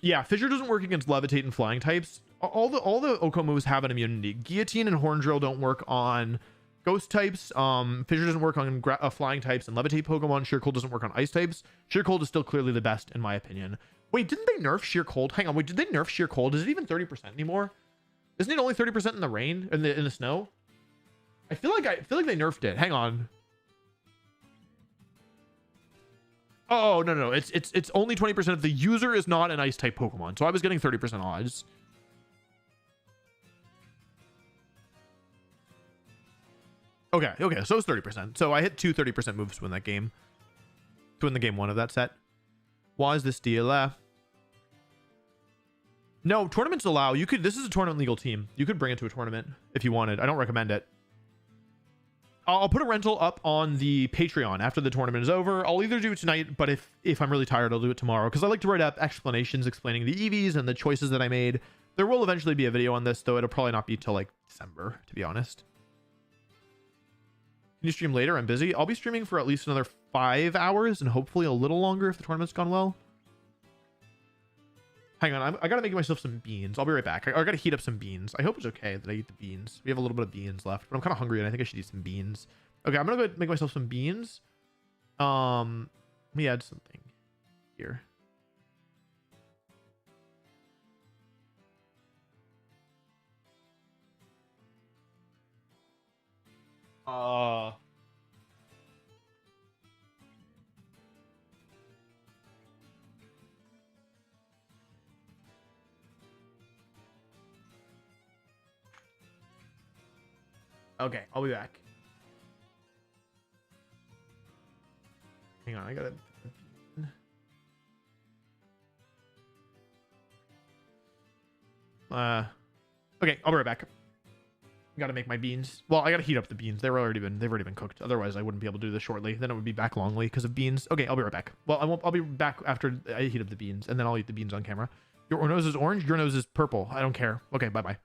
Yeah, Fissure doesn't work against Levitate and Flying types. All the Oko moves have an immunity. Guillotine and Horn Drill don't work on Ghost types. Fissure doesn't work on Flying types, and Levitate Pokemon. Sheer Cold doesn't work on Ice types. Sheer Cold is still clearly the best, in my opinion. Wait, didn't they nerf Sheer Cold? Hang on, wait, did they nerf Sheer Cold? Is it even 30% anymore? Isn't it only 30% in the rain, in the snow? I feel like they nerfed it. Hang on. Oh no, it's only 20% if the user is not an Ice type Pokemon. So I was getting 30% odds. Okay, so it's 30%. So I hit 2 30% moves to win that game. To win the game 1 of that set. Why is this DLF? No, tournaments allow. This is a tournament legal team. You could bring it to a tournament if you wanted. I don't recommend it. I'll put a rental up on the Patreon after the tournament is over. I'll either do it tonight, but if I'm really tired, I'll do it tomorrow. Because I like to write up explanations explaining the EVs and the choices that I made. There will eventually be a video on this, though it'll probably not be till like December, to be honest. Can you stream later? I'm busy. I'll be streaming for at least another 5 hours and hopefully a little longer if the tournament's gone well. Hang on, I gotta make myself some beans. I'll be right back. I gotta heat up some beans. I hope it's okay that I eat the beans. We have a little bit of beans left, but I'm kind of hungry and I think I should eat some beans. Okay, I'm gonna go make myself some beans. Let me add something here. Okay, I'll be back. Hang on, I gotta. Okay, I'll be right back. Gotta make my beans. Well, I gotta heat up the beans. They've already been cooked. Otherwise, I wouldn't be able to do this shortly. Then it would be back longly because of beans. Okay, I'll be right back. Well, I won't. I'll be back after I heat up the beans, and then I'll eat the beans on camera. Your nose is orange. Your nose is purple. I don't care. Okay, bye bye.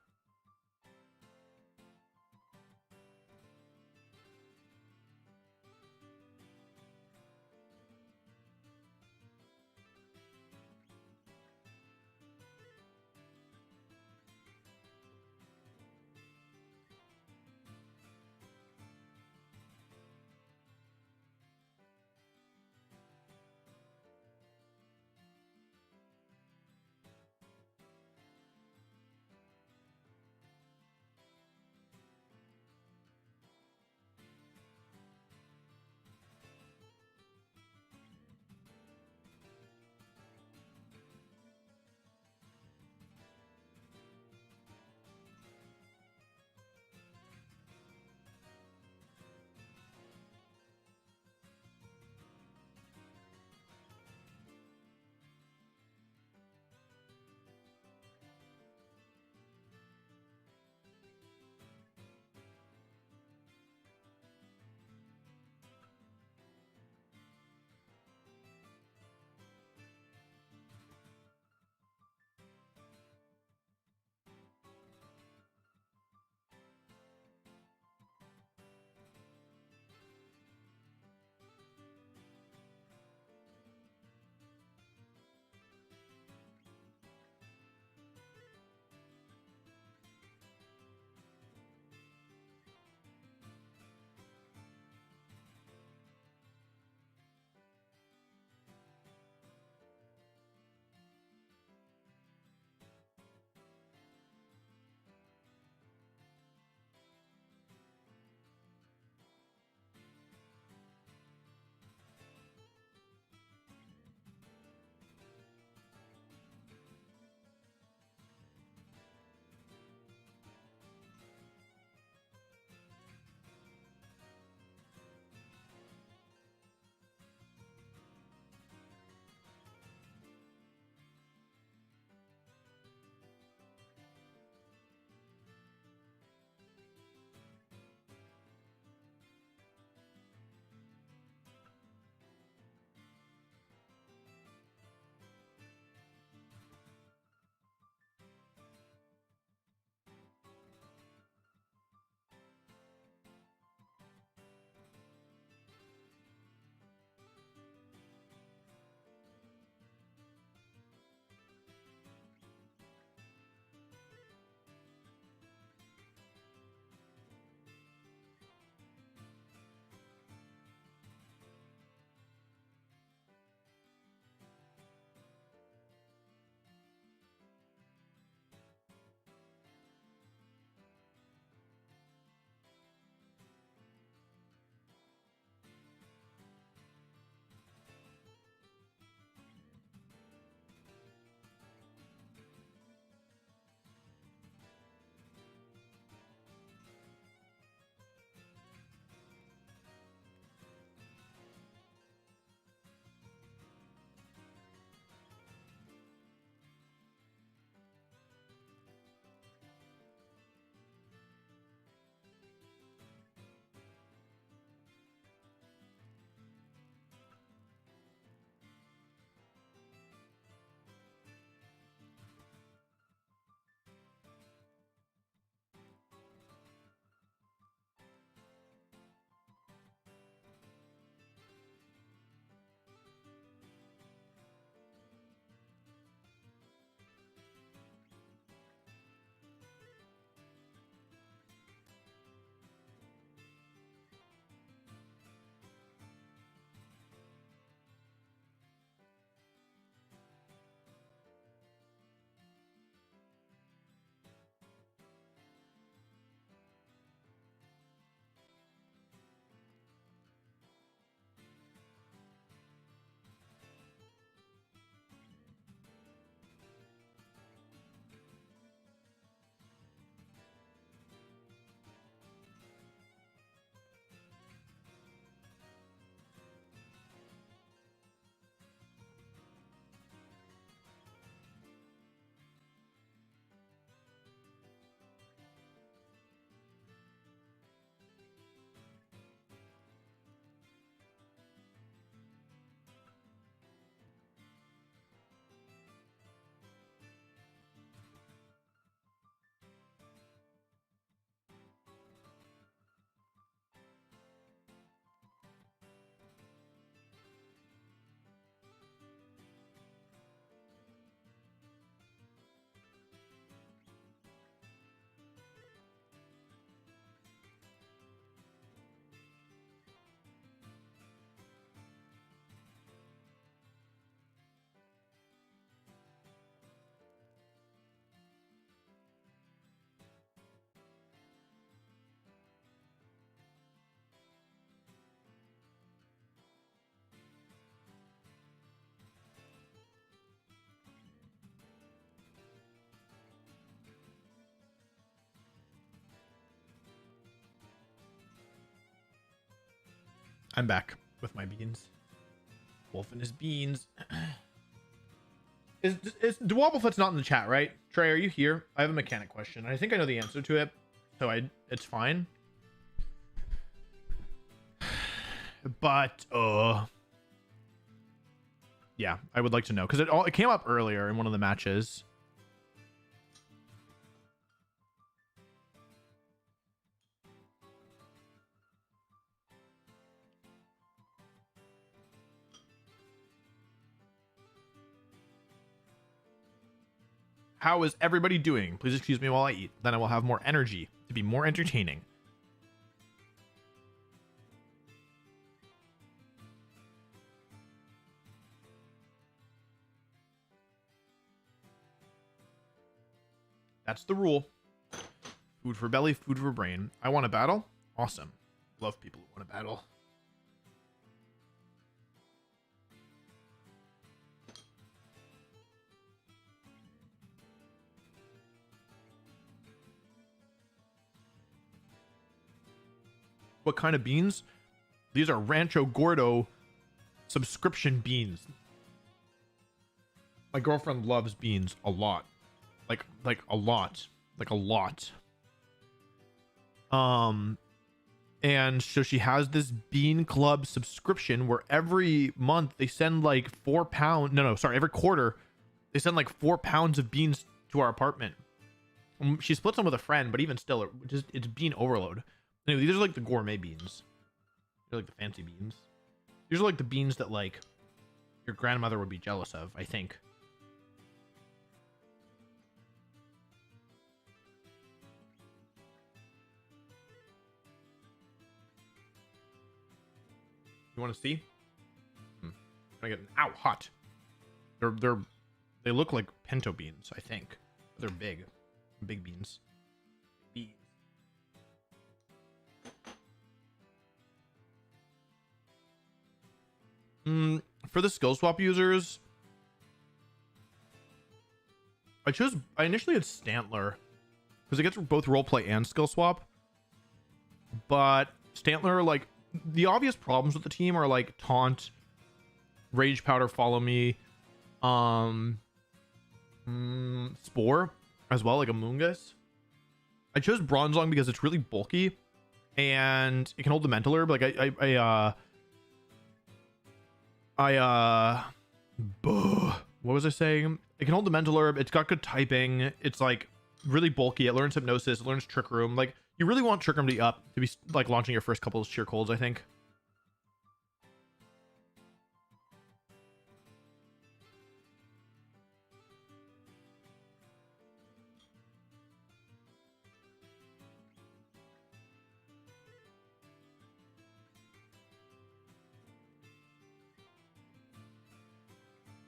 I'm back with my beans. Wolf and his beans. Is Dwobblefett's not in the chat, right? Trey, are you here? I have a mechanic question. I think I know the answer to it, so it's fine. But yeah, I would like to know because it came up earlier in one of the matches. How is everybody doing? Please excuse me while I eat. Then I will have more energy to be more entertaining. That's the rule. Food for belly, food for brain. I want a battle. Awesome. Love people who want a battle. What kind of beans? These are Rancho Gordo subscription beans. My girlfriend loves beans a lot. Like a lot. Like a lot. And so she has this bean club subscription where every month they send like 4 pounds. No, sorry. Every quarter they send like 4 pounds of beans to our apartment. She splits them with a friend, but even still, it's bean overload. Anyway, these are like the gourmet beans. They're like the fancy beans. These are like the beans that like your grandmother would be jealous of, I think. You want to see? I get hot. They look like pinto beans, I think. They're big beans. For the skill swap users, I initially had Stantler because it gets both roleplay and skill swap. But Stantler, like, the obvious problems with the team are like taunt, rage powder, follow me, spore as well, like a Moongus. I chose Bronzong because it's really bulky and it can hold the mental herb. Like what was I saying? It can hold the mental herb. It's got good typing. It's like really bulky. It learns hypnosis. It learns trick room. Like, you really want trick room to be up to be like launching your first couple of sheer colds, I think.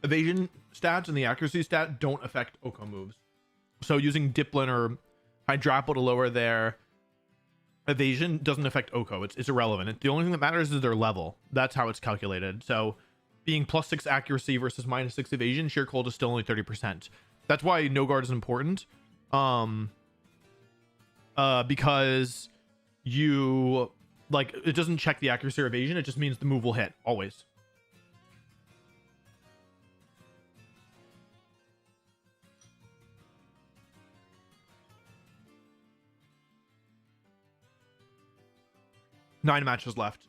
Evasion stats and the accuracy stat don't affect Oko moves. So using Diplin or Hydrapple to lower their evasion doesn't affect Oko. It's irrelevant. The only thing that matters is their level. That's how it's calculated. So being +6 accuracy versus -6 evasion, sheer cold is still only 30%. That's why no guard is important. Because you like, it doesn't check the accuracy or evasion. It just means the move will hit always. Nine matches left.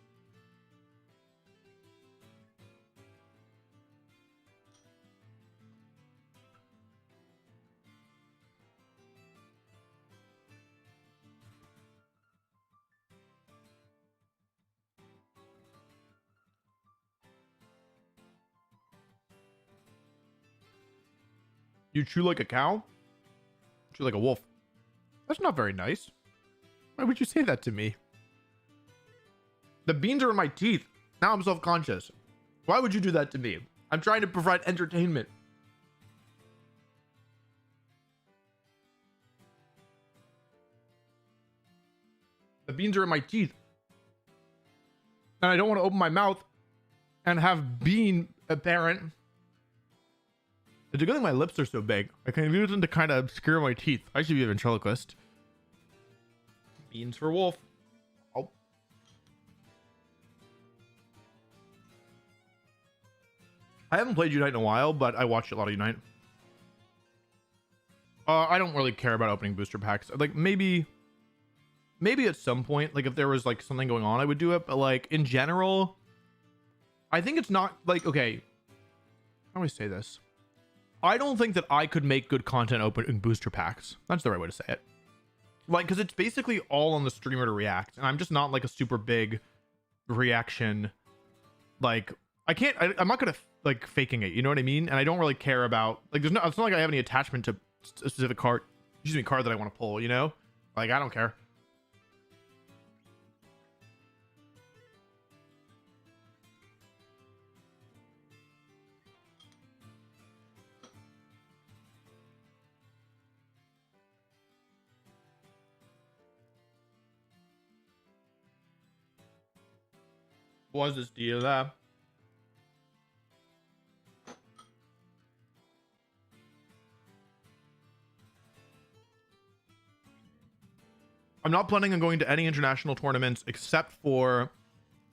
You chew like a cow? Chew like a wolf. That's not very nice. Why would you say that to me? The beans are in my teeth. Now I'm self-conscious. Why would you do that to me? I'm trying to provide entertainment. The beans are in my teeth. And I don't want to open my mouth and have bean apparent. It's a good thing my lips are so big. I can use them to kind of obscure my teeth. I should be a ventriloquist. Beans for wolf. Oh. I haven't played Unite in a while, but I watched a lot of Unite. I don't really care about opening booster packs. Like maybe at some point, like if there was like something going on, I would do it. But like in general, I think it's not like, okay, how do I say this? I don't think that I could make good content opening booster packs. That's the right way to say it. Like, because it's basically all on the streamer to react. And I'm just not like a super big reaction. Like, I'm not good at like faking it. You know what I mean? And I don't really care about, like, it's not like I have any attachment to a specific card that I want to pull, you know? Like, I don't care. Was this deal there? I'm not planning on going to any international tournaments except for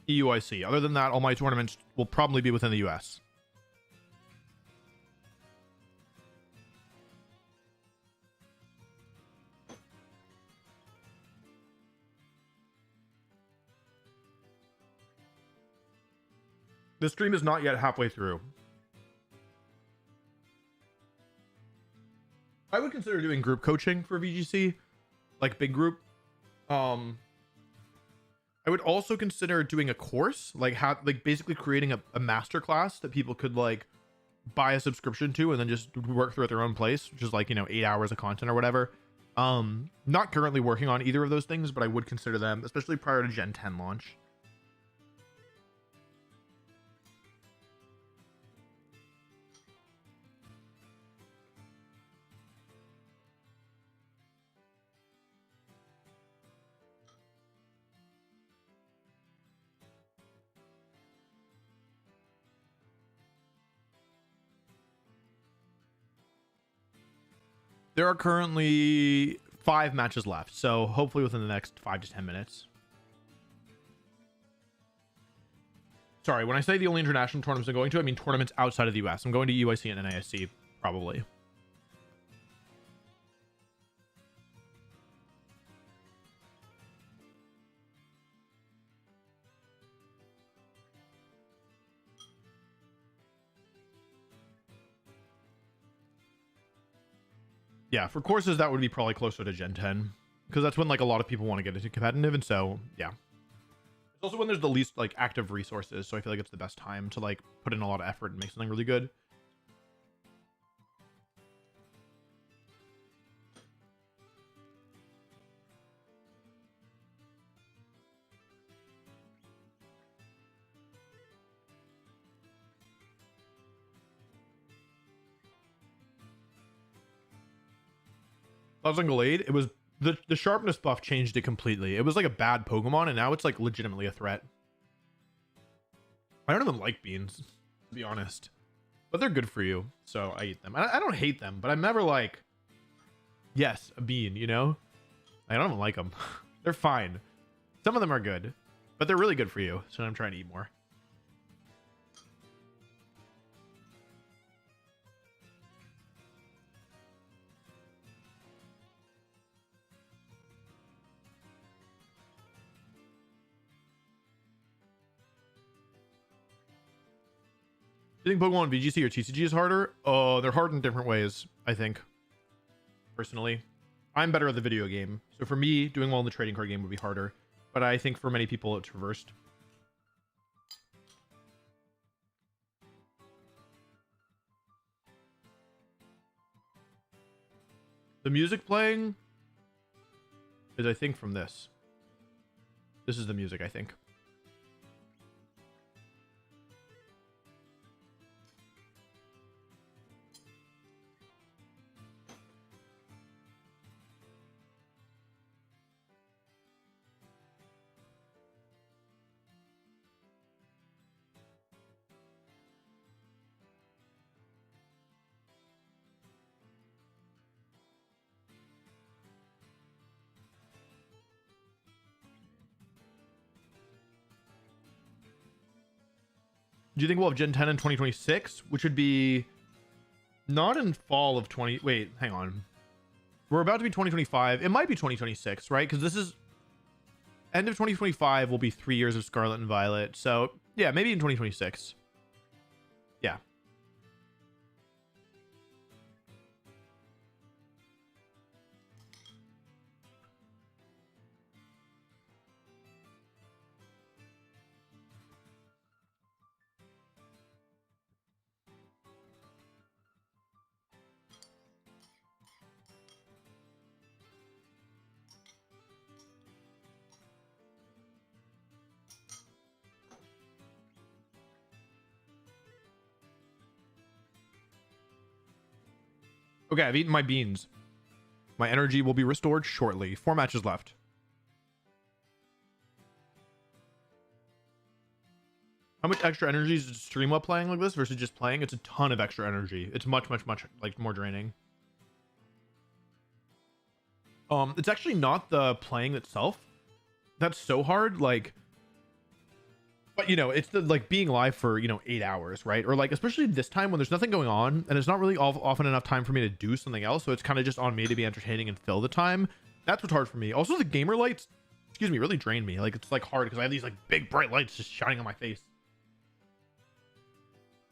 EUIC. Other than that, all my tournaments will probably be within the US. The stream is not yet halfway through. I would consider doing group coaching for VGC, like big group. I would also consider doing a course, like basically creating a master class that people could like buy a subscription to and then just work through at their own place, which is like, 8 hours of content or whatever. Not currently working on either of those things, but I would consider them, especially prior to Gen 10 launch. There are currently 5 matches left, so hopefully within the next 5 to 10 minutes. Sorry, when I say the only international tournaments I'm going to, I mean tournaments outside of the US. I'm going to UIC and NISC, probably. Yeah, for courses, that would be probably closer to Gen 10. Because that's when, like, a lot of people want to get into competitive, and so, yeah. It's also when there's the least, like, active resources, so I feel like it's the best time to, like, put in a lot of effort and make something really good. Thousand Glade, it was the sharpness buff changed it completely. It was like a bad Pokemon, and now it's like legitimately a threat. I don't even like beans, to be honest, but they're good for you, so I eat them. I don't hate them, but I'm never like, yes, a bean, I don't even like them. They're fine. Some of them are good, but they're really good for you, so I'm trying to eat more. Do you think Pokemon VGC or TCG is harder? Oh, they're hard in different ways, I think. Personally, I'm better at the video game. So for me, doing well in the trading card game would be harder. But I think for many people, it's reversed. The music playing is, I think, from this. This is the music, I think. Do you think we'll have Gen 10 in 2026, which would be not in fall of 20? Wait, hang on. We're about to be 2025. It might be 2026, right? Because this is end of 2025 will be 3 years of Scarlet and Violet. So yeah, maybe in 2026. Yeah. Okay, I've eaten my beans. My energy will be restored shortly. 4 matches left. How much extra energy is to stream while playing like this versus just playing? It's a ton of extra energy. It's much like more draining. It's actually not the playing itself that's so hard, like, but you know, it's the like being live for, you know, 8 hours, right? Or like, especially this time when there's nothing going on and it's not really often enough time for me to do something else, so it's kind of just on me to be entertaining and fill the time. That's what's hard for me. Also, the gamer lights, excuse me, really drain me. Like, it's like hard because I have these like big bright lights just shining on my face.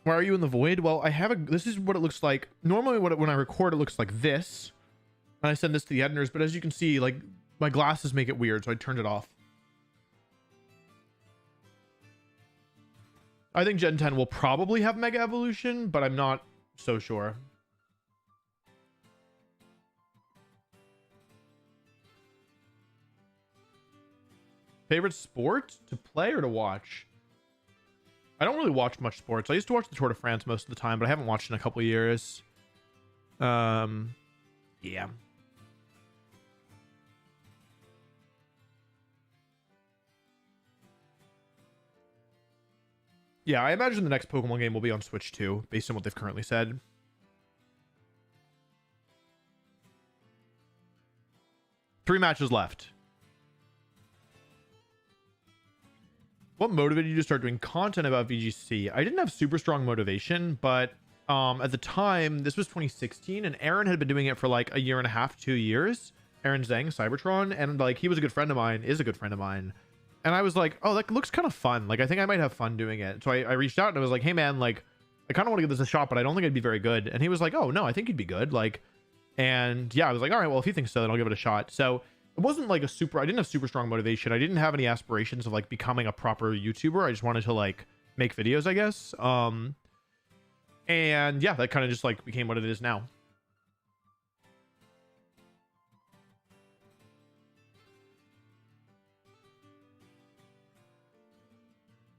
Where are you in the void? Well, I have a, this is what it looks like normally. When I record, it looks like this, and I send this to the editors, but as you can see, like, my glasses make it weird, so I turned it off. I think Gen 10 will probably have Mega Evolution, but I'm not so sure. Favorite sport to play or to watch? I don't really watch much sports. I used to watch the Tour de France most of the time, but I haven't watched in a couple of years. Yeah. Yeah, I imagine the next Pokemon game will be on Switch too, based on what they've currently said. Three matches left. What motivated you to start doing content about VGC? I didn't have super strong motivation, but at the time, this was 2016, and Aaron had been doing it for like a year and a half, 2 years. Aaron Zhang, Cybertron, and like he was a good friend of mine, is a good friend of mine. And I was like, oh, that looks kind of fun. Like, I think I might have fun doing it. So I reached out and I was like, hey man, like, I kind of want to give this a shot, but I don't think I'd be very good. And he was like, oh no, I think you'd be good. Like, and yeah, I was like, all right, well, if he thinks so, then I'll give it a shot. So it wasn't like I didn't have super strong motivation. I didn't have any aspirations of like becoming a proper YouTuber. I just wanted to like make videos, I guess. And yeah, that kind of just like became what it is now.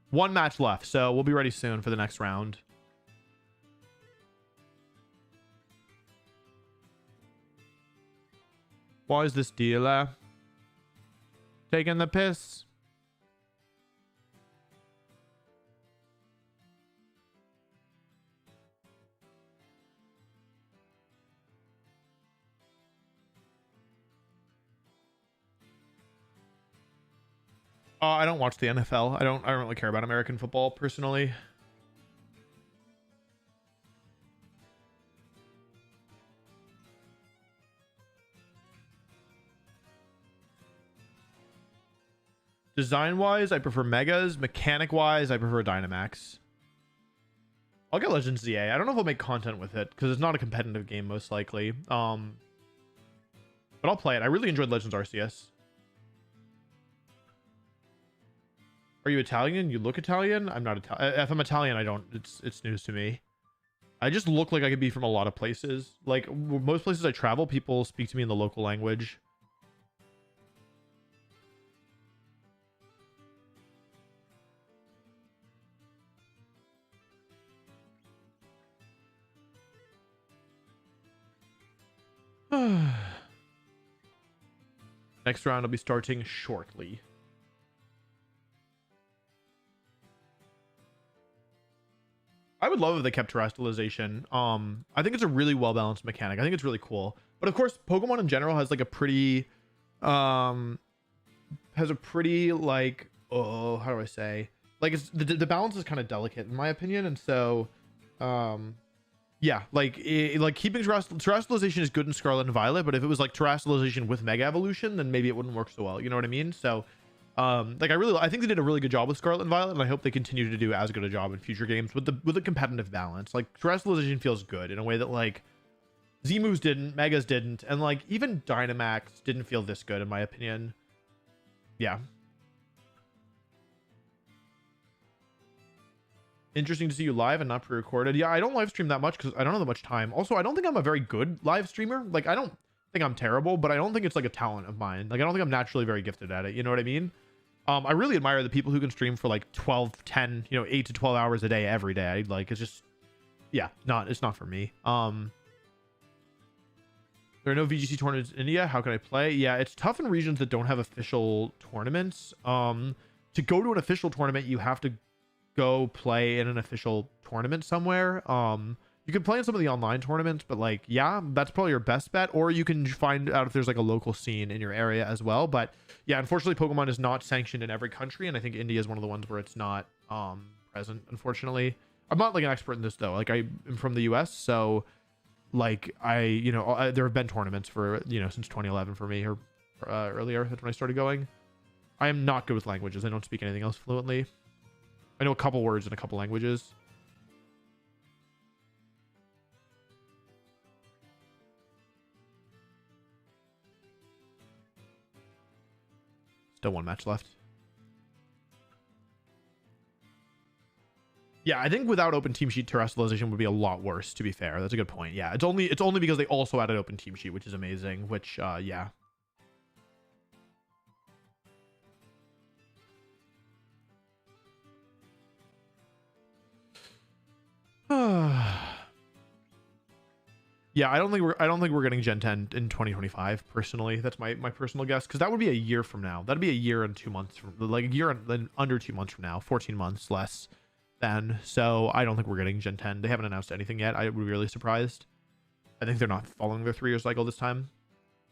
One match left, so we'll be ready soon for the next round. Why is this dealer taking the piss? I don't watch the NFL. I don't really care about American football personally. Design wise, I prefer Megas. Mechanic wise, I prefer Dynamax. I'll get Legends ZA. I don't know if I'll make content with it because it's not a competitive game, most likely. But I'll play it. I really enjoyed Legends Arceus. Are you Italian? You look Italian? I'm not Italian. If I'm Italian, I don't. It's news to me. I just look like I could be from a lot of places. Like, most places I travel, people speak to me in the local language. Next round will be starting shortly. I would love if they kept terrestrialization. I think it's a really well balanced mechanic. I think it's really cool. But of course, Pokemon in general has like a pretty like, oh, how do I say? Like it's the balance is kind of delicate in my opinion, and so yeah, like like keeping terrestrialization is good in Scarlet and Violet, but if it was like terrestrialization with Mega Evolution, then maybe it wouldn't work so well. You know what I mean? So like I think they did a really good job with Scarlet and Violet, and I hope they continue to do as good a job in future games with the competitive balance. Like terrestrialization feels good in a way that like Z moves didn't, Megas didn't, and like even Dynamax didn't feel this good in my opinion. Yeah. Interesting to see you live and not pre-recorded. Yeah, I don't live stream that much because I don't have that much time. Also, I don't think I'm a very good live streamer. Like, I don't think I'm terrible, but I don't think it's like a talent of mine. Like, I don't think I'm naturally very gifted at it. You know what I mean? I really admire the people who can stream for like 12, 10, 8 to 12 hours a day every day. Like, it's just, yeah, it's not for me. There are no VGC tournaments in India. How can I play? Yeah, it's tough in regions that don't have official tournaments. To go to an official tournament, you have to go play in an official tournament somewhere. You can play in some of the online tournaments, but like, yeah, that's probably your best bet. Or you can find out if there's like a local scene in your area as well. But yeah, unfortunately, Pokemon is not sanctioned in every country, and I think India is one of the ones where it's not present, unfortunately. I'm not like an expert in this though. Like, I am from the US, so like there have been tournaments for since 2011 for me, or earlier. That's when I started going. I am not good with languages. I don't speak anything else fluently. I know a couple words in a couple languages. Still one match left. Yeah, I think without open team sheet, terrestrialization would be a lot worse, to be fair. That's a good point. Yeah, it's only because they also added open team sheet, which is amazing, which yeah. Yeah, I don't think we're getting Gen 10 in 2025 personally. That's my personal guess, because that would be a year from now. That'd be a year and 2 months from, like a year and under 2 months from now, 14 months less than. So I don't think we're getting Gen 10. They haven't announced anything yet. I would be really surprised. I think they're not following their 3-year cycle this time.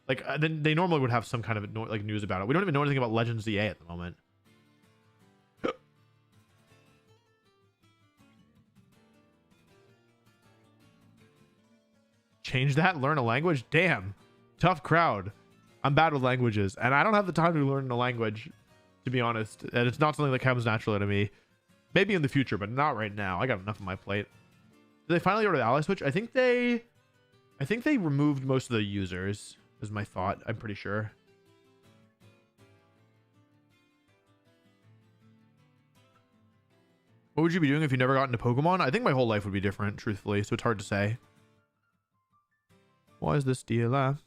Like then they normally would have some kind of like news about it. We don't even know anything about Legends ZA at the moment. Change that, learn a language. Damn, tough crowd. I'm bad with languages, and I don't have the time to learn a language, to be honest, and it's not something that comes naturally to me. Maybe in the future, but not right now. I got enough on my plate. Did they finally go to the ally switch? I think they removed most of the users, is my thought. I'm pretty sure. What would you be doing if you never got into Pokemon? I think my whole life would be different, truthfully, so it's hard to say. Why is this DLR?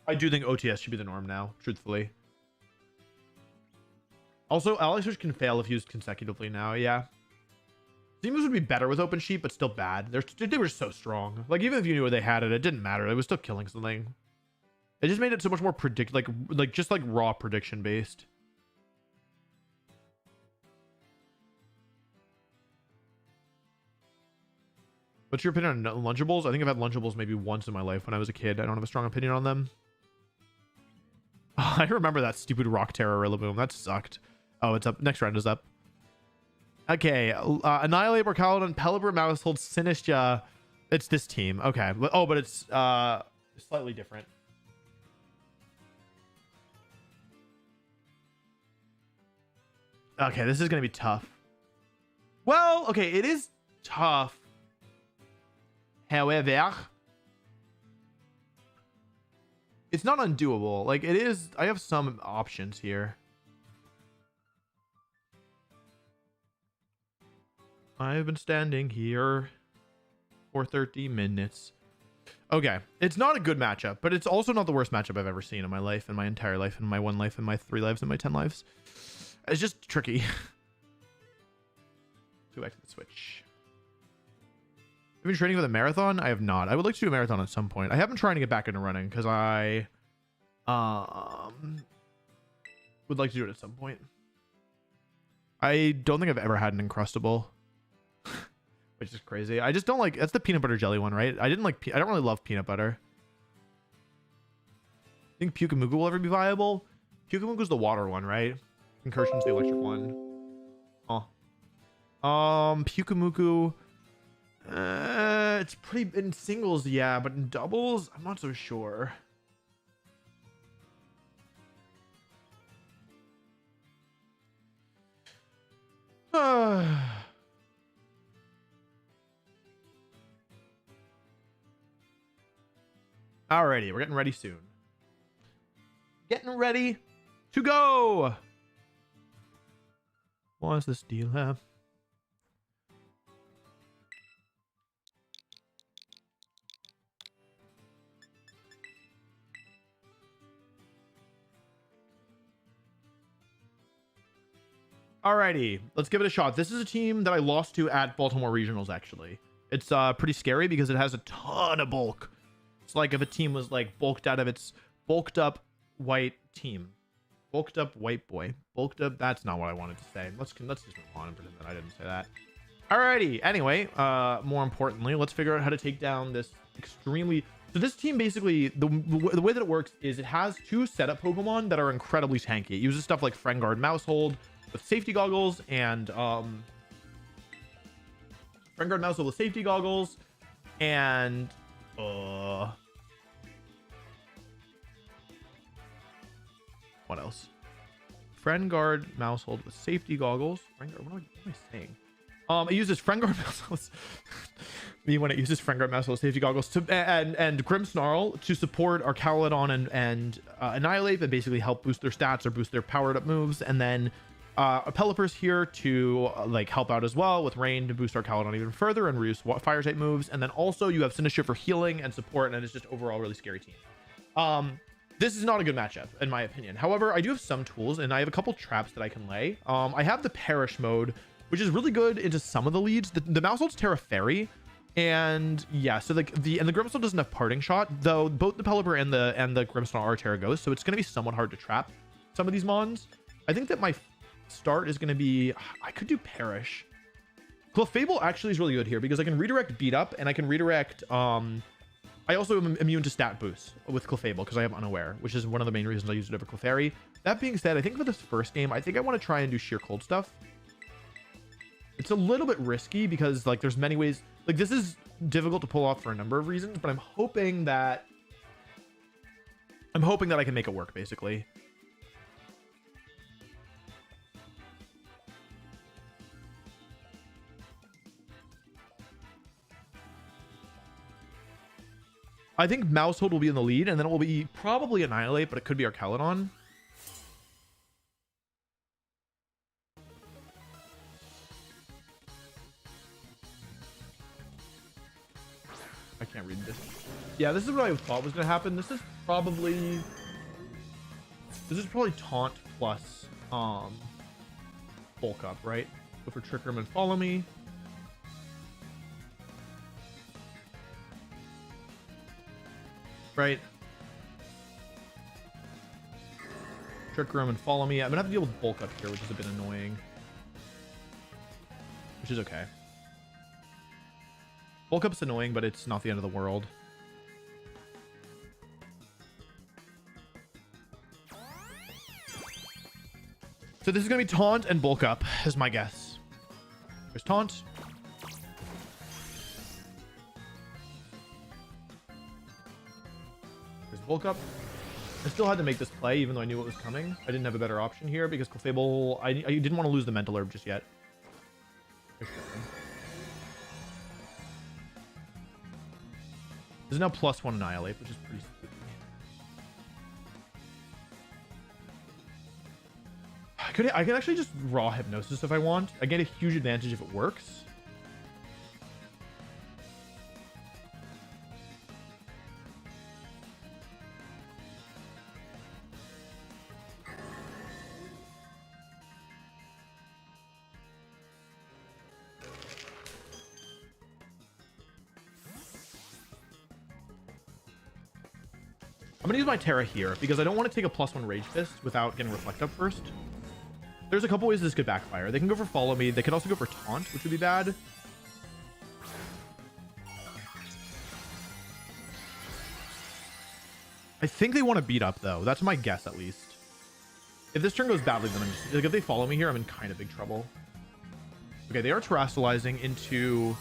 I do think OTS should be the norm now, truthfully. Also, ally switch can fail if used consecutively now, yeah. Z-moves would be better with open sheet, but still bad. They were so strong. Like, even if you knew where they had it, it didn't matter. It was still killing something. It just made it so much more just like raw prediction based. What's your opinion on Lunchables? I think I've had Lunchables maybe once in my life when I was a kid. I don't have a strong opinion on them. I remember that stupid Rock Terror Rillaboom. That sucked. Oh, it's up. Next round is up. Okay. Annihilate, Barcalodon, Pelipper, Mousehold, Sinistcha. It's this team. Okay. Oh, but it's slightly different. Okay, this is going to be tough. Well, okay, it is tough. However, it's not undoable. Like, it is. I have some options here. I've been standing here for 30 minutes. Okay, it's not a good matchup, but it's also not the worst matchup I've ever seen in my life, in my entire life, in my 1 life, in my 3 lives, in my 10 lives. It's just tricky. Go back to the Switch. Have you been training for the marathon? I have not. I would like to do a marathon at some point. I have been trying to get back into running because I would like to do it at some point. I don't think I've ever had an Uncrustable, which is crazy. I just don't like, that's the peanut butter jelly one, right? I don't really love peanut butter. think Pyukamuku will ever be viable. Pyukamuku's the water one, right? Incursion's the electric one. Oh. Pyukamuku. It's pretty in singles, yeah, but in doubles, I'm not so sure. Alrighty, we're getting ready soon. Getting ready to go. What's this deal have? Alrighty, let's give it a shot. This is a team that I lost to at Baltimore Regionals, actually. It's pretty scary because it has a ton of bulk. It's like if a team was like bulked out of its bulked up white team. Bulked up white boy. Bulked up, that's not what I wanted to say. Let's just move on and pretend that I didn't say that. Alrighty, anyway, more importantly, let's figure out how to take down this extremely... So this team basically, the way that it works is it has two setup Pokemon that are incredibly tanky. It uses stuff like Friendguard Mousehold with safety goggles and Friendguard Mousehold with safety goggles and what else? Friendguard Mousehold with safety goggles. Friendguard, what am I saying? It uses Friendguard Mousehold. When it uses Friendguard Mousehold safety goggles to and Grimmsnarl to support our Caledon and Annihilate, and basically help boost their stats or boost their powered up moves, and then Pelipper's here to like help out as well with Rain to boost our Caledon even further and reduce fire type moves, and then also you have Sinistcha for healing and support, and it's just overall really scary team. This is not a good matchup in my opinion. However, I do have some tools and I have a couple traps that I can lay. I have the Perish mode, which is really good into some of the leads. The Mousehold's Terra Fairy, and yeah, so like the Grimmsnarl doesn't have Parting Shot, though both the Pelipper and the Grimmsnarl are Terra Ghost, so it's going to be somewhat hard to trap some of these mons. I think that my start is going to be, I could do Perish. Clefable actually is really good here because I can redirect Beat Up, and I can redirect I also am immune to stat boosts with Clefable because I have Unaware, which is one of the main reasons I use it over Clefairy. That being said, I think for this first game, I think I want to try and do Sheer Cold stuff. It's a little bit risky because like there's many ways, like this is difficult to pull off for a number of reasons, but I'm hoping that I can make it work basically. I think Mousehold will be in the lead, and then it will be probably Annihilate, but it could be our Caledon. I can't read this. Yeah, this is what I thought was going to happen. This is probably Taunt plus Bulk Up, right? Go for Trick Room and Follow Me. Right. Trick Room and Follow Me. I'm gonna have to deal with Bulk Up here, which is a bit annoying. Which is okay. Bulk Up's annoying, but it's not the end of the world. So this is gonna be Taunt and Bulk Up, is my guess. There's Taunt. Bulk Up. I still had to make this play even though I knew what was coming. I didn't have a better option here because Clefable, I didn't want to lose the Mental Herb just yet. There's now +1 Annihilate, which is pretty spooky. I can actually just raw Hypnosis if I want. I get a huge advantage if it works. I'm gonna use my Terra here because I don't want to take a +1 Rage Fist without getting Reflect Up first. There's a couple ways this could backfire. They can go for Follow Me. They could also go for Taunt, which would be bad. I think they want to beat up, though. That's my guess, at least. If this turn goes badly, then I'm just... Like, if they follow me here, I'm in kind of big trouble. Okay, they are terrestrializing into...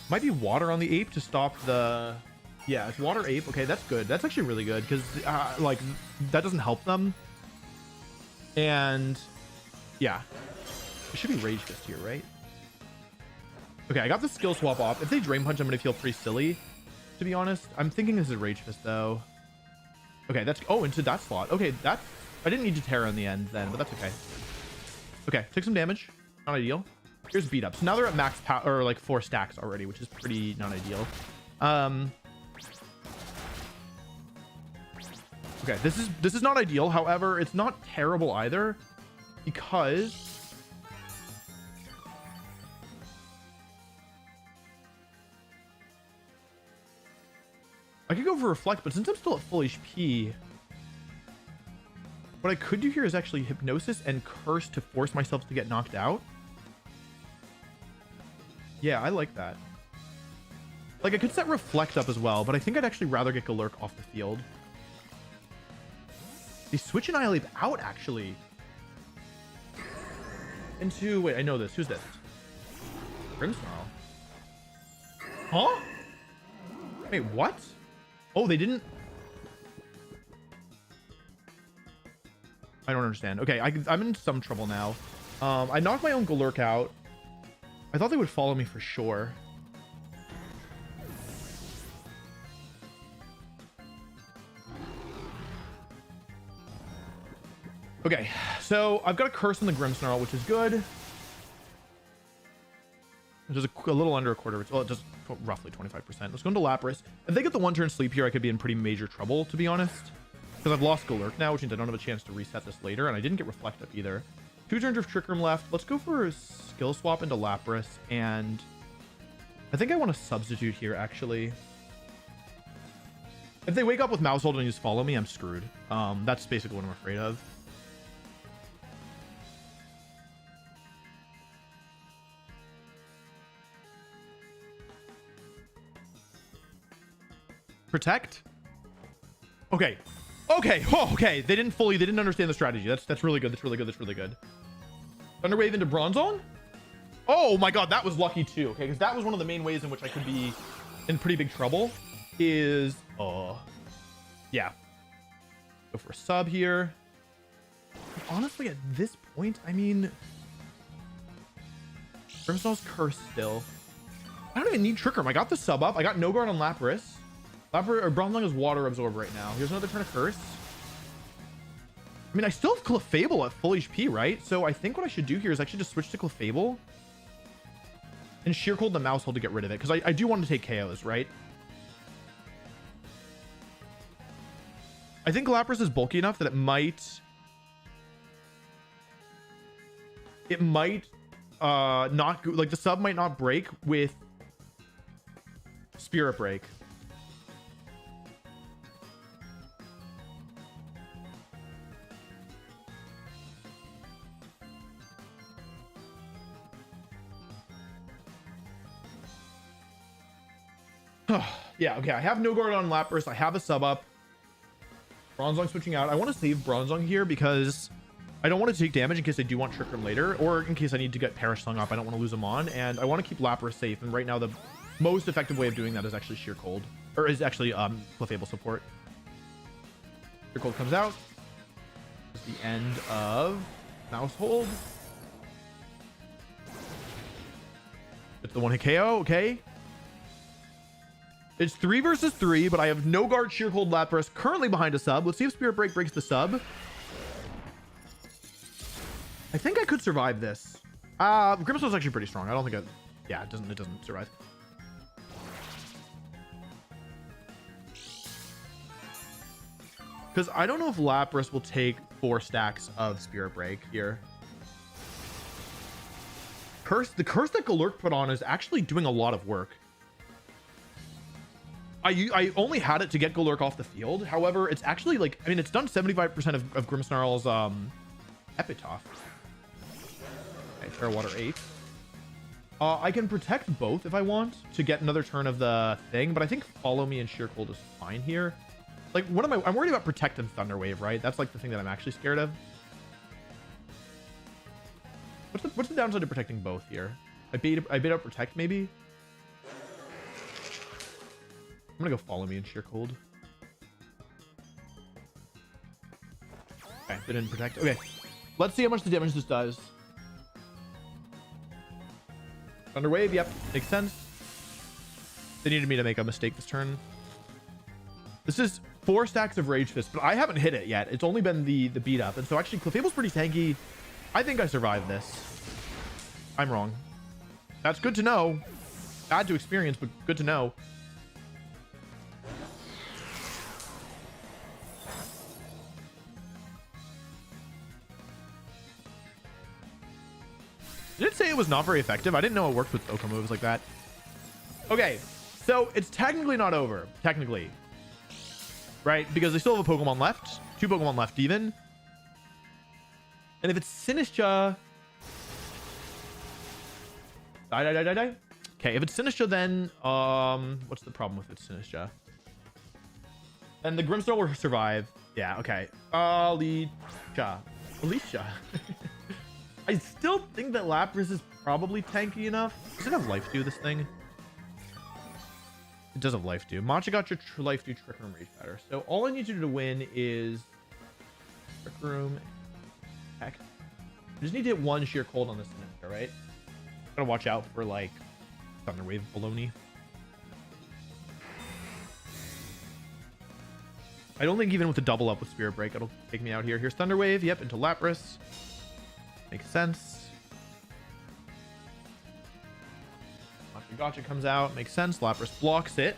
Might be water on the ape to stop the... Yeah, it's water ape. Okay, that's good. That's actually really good, because, like, that doesn't help them. And... Yeah. It should be Rage Fist here, right? Okay, I got the skill swap off. If they Drain Punch, I'm going to feel pretty silly, to be honest. I'm thinking this is Rage Fist, though. Okay, that's... Oh, into that slot. Okay, that's... I didn't need to Terra in the end then, but that's okay. Okay, took some damage. Not ideal. Here's beat up. So now they're at max power, or like 4 stacks already, which is pretty not ideal. Okay, this is not ideal. However, it's not terrible either, because... I could go for Reflect, but since I'm still at full HP, what I could do here is actually Hypnosis and Curse to force myself to get knocked out. Yeah, I like that. Like, I could set Reflect up as well, but I think I'd actually rather get Galurk off the field. They switch Annihilate out, actually. Into... Wait, I know this. Who's this? Grimmsnarl. Huh? Wait, what? Oh, they didn't... I don't understand. Okay, I'm in some trouble now. I knocked my own Galurk out. I thought they would follow me for sure. Okay, so I've got a Curse on the Grimmsnarl, which is good. Which is a little under a quarter. Well, just roughly 25%. Let's go into Lapras. If they get the 1-turn sleep here, I could be in pretty major trouble, to be honest. Because I've lost Galurk now, which means I don't have a chance to reset this later. And I didn't get Reflect up either. 2 turns of Trick Room left. Let's go for a skill swap into Lapras. And I think I want to substitute here, actually. If they wake up with Mousehold and just follow me, I'm screwed. That's basically what I'm afraid of. Protect. Okay. Okay. Oh, okay. They didn't understand the strategy. That's really good. That's really good. That's really good. Thunderwave into Bronzong. Oh my god, that was lucky too. Okay, because that was one of the main ways in which I could be in pretty big trouble. Is yeah. Go for a sub here. Honestly, at this point, I mean, Grimmsnarl's Curse still. I don't even need Trick Room. I got the sub up. I got No Guard on Lapras. Bronzong is Water Absorb right now. Here's another turn of Curse. I mean, I still have Clefable at full HP, right? So I think what I should do here is actually just switch to Clefable and Sheer Cold the Mousehold to get rid of it, because I do want to take KOs, right? I think Lapras is bulky enough that it might not, like, the sub might not break with Spirit Break. Yeah, okay, I have No Guard on Lapras. I have a sub up. Bronzong switching out. I want to save Bronzong here because I don't want to take damage in case I do want Trick Room later, or in case I need to get Perish Song up. I don't want to lose him on, and I want to keep Lapras safe. And right now, the most effective way of doing that is actually Sheer Cold, or is actually Clefable support. Sheer Cold comes out. It's the end of Mousehold. It's the 1-hit KO. Okay. It's 3 versus 3, but I have No Guard, Sheer Cold, Lapras currently behind a sub. Let's see if Spirit Break breaks the sub. I think I could survive this. Grimmsnarl's actually pretty strong. I don't think yeah, it doesn't survive. Because I don't know if Lapras will take 4 stacks of Spirit Break here. The curse that Galurk put on is actually doing a lot of work. I only had it to get Galurk off the field. However, it's actually, like, I mean, it's done 75% of Grimmsnarl's Epitaph. Okay, Terra Water 8. I can protect both if I want to get another turn of the thing, but I think Follow Me and Sheer Cold is fine here. Like, what am I? I'm worried about Protect and Thunder Wave, right? That's like the thing that I'm actually scared of. What's the downside of protecting both here? I bait out Protect, maybe? I'm gonna go Follow Me in Sheer Cold. Okay, they didn't Protect. Okay, let's see how much the damage this does. Thunder Wave, yep, makes sense. They needed me to make a mistake this turn. This is 4 stacks of Rage Fist, but I haven't hit it yet. It's only been the beat up. And so actually Clefable's pretty tanky. I think I survived this. I'm wrong. That's good to know. Bad to experience, but good to know. Did it say it was not very effective? I didn't know it worked with Oko moves like that. Okay, so it's technically not over. Technically. Right? Because they still have a Pokemon left. 2 Pokemon left even. And if it's Sinistra... Die. Okay, if it's Sinistra, then... what's the problem with it's Sinistra? And the Grimmsnarl will survive. Yeah, okay. Alicia. I still think that Lapras is probably tanky enough. Does it have Life Dew, this thing? It does have Life Dew. Machagotcha, Life Dew, Trick Room, Rage Powder. So all I need to do to win is Trick Room. Heck. I just need to hit 1 Sheer Cold on this Sinistra, right? Gotta watch out for like Thunder Wave baloney. I don't think even with the double up with Spirit Break, it'll take me out here. Here's Thunder Wave. Yep, into Lapras. Makes sense. Gotcha comes out. Makes sense. Lapras blocks it.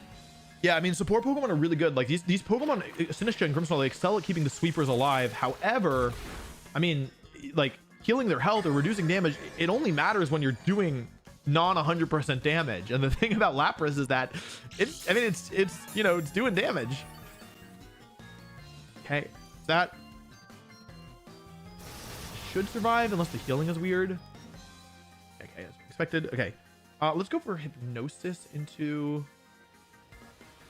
Yeah, I mean, support Pokemon are really good. Like, these Pokemon, Sinistra and Grimmsnarl, they excel at keeping the sweepers alive. However, I mean, like, healing their health or reducing damage, it only matters when you're doing non 100% damage. And the thing about Lapras is that it's you know, it's doing damage. Okay, that should survive unless the healing is weird. Okay, as expected. Okay, let's go for Hypnosis into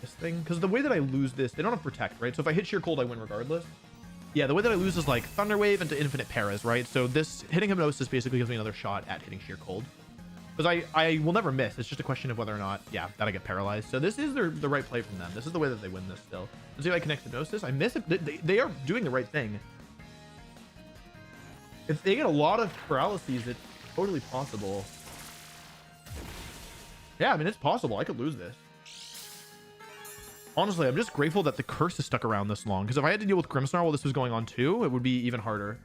this thing, because the way that I lose this, they don't have Protect, right? So if I hit Sheer Cold, I win regardless. Yeah, the way that I lose is like Thunder Wave into Infinite Paras, right? So this hitting Hypnosis basically gives me another shot at hitting Sheer Cold, because I will never miss. It's just a question of whether or not, yeah, that I get paralyzed. So this is the right play from them. This is the way that they win this still. Let's see if I connect Hypnosis. I miss it. They are doing the right thing. If they get a lot of paralyses, it's totally possible. Yeah, I mean, it's possible. I could lose this. Honestly, I'm just grateful that the curse is stuck around this long, because if I had to deal with Grimmsnarl while this was going on too, it would be even harder.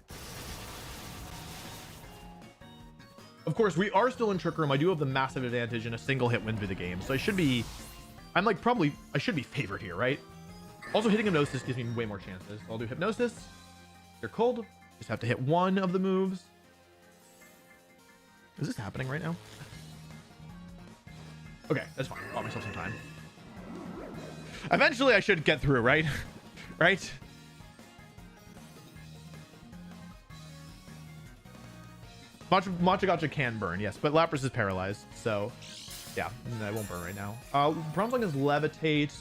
Of course, we are still in Trick Room. I do have the massive advantage in a single hit win through the game, so I should be... I'm like, probably... I should be favored here, right? Also, hitting Hypnosis gives me way more chances. So I'll do Hypnosis. You're cold. Just have to hit 1 of the moves. Is this happening right now? Okay, that's fine. Bought myself some time. Eventually, I should get through, right? Right? Machagotcha can burn, yes, but Lapras is paralyzed, so yeah, I won't burn right now. Bronzong is Levitate,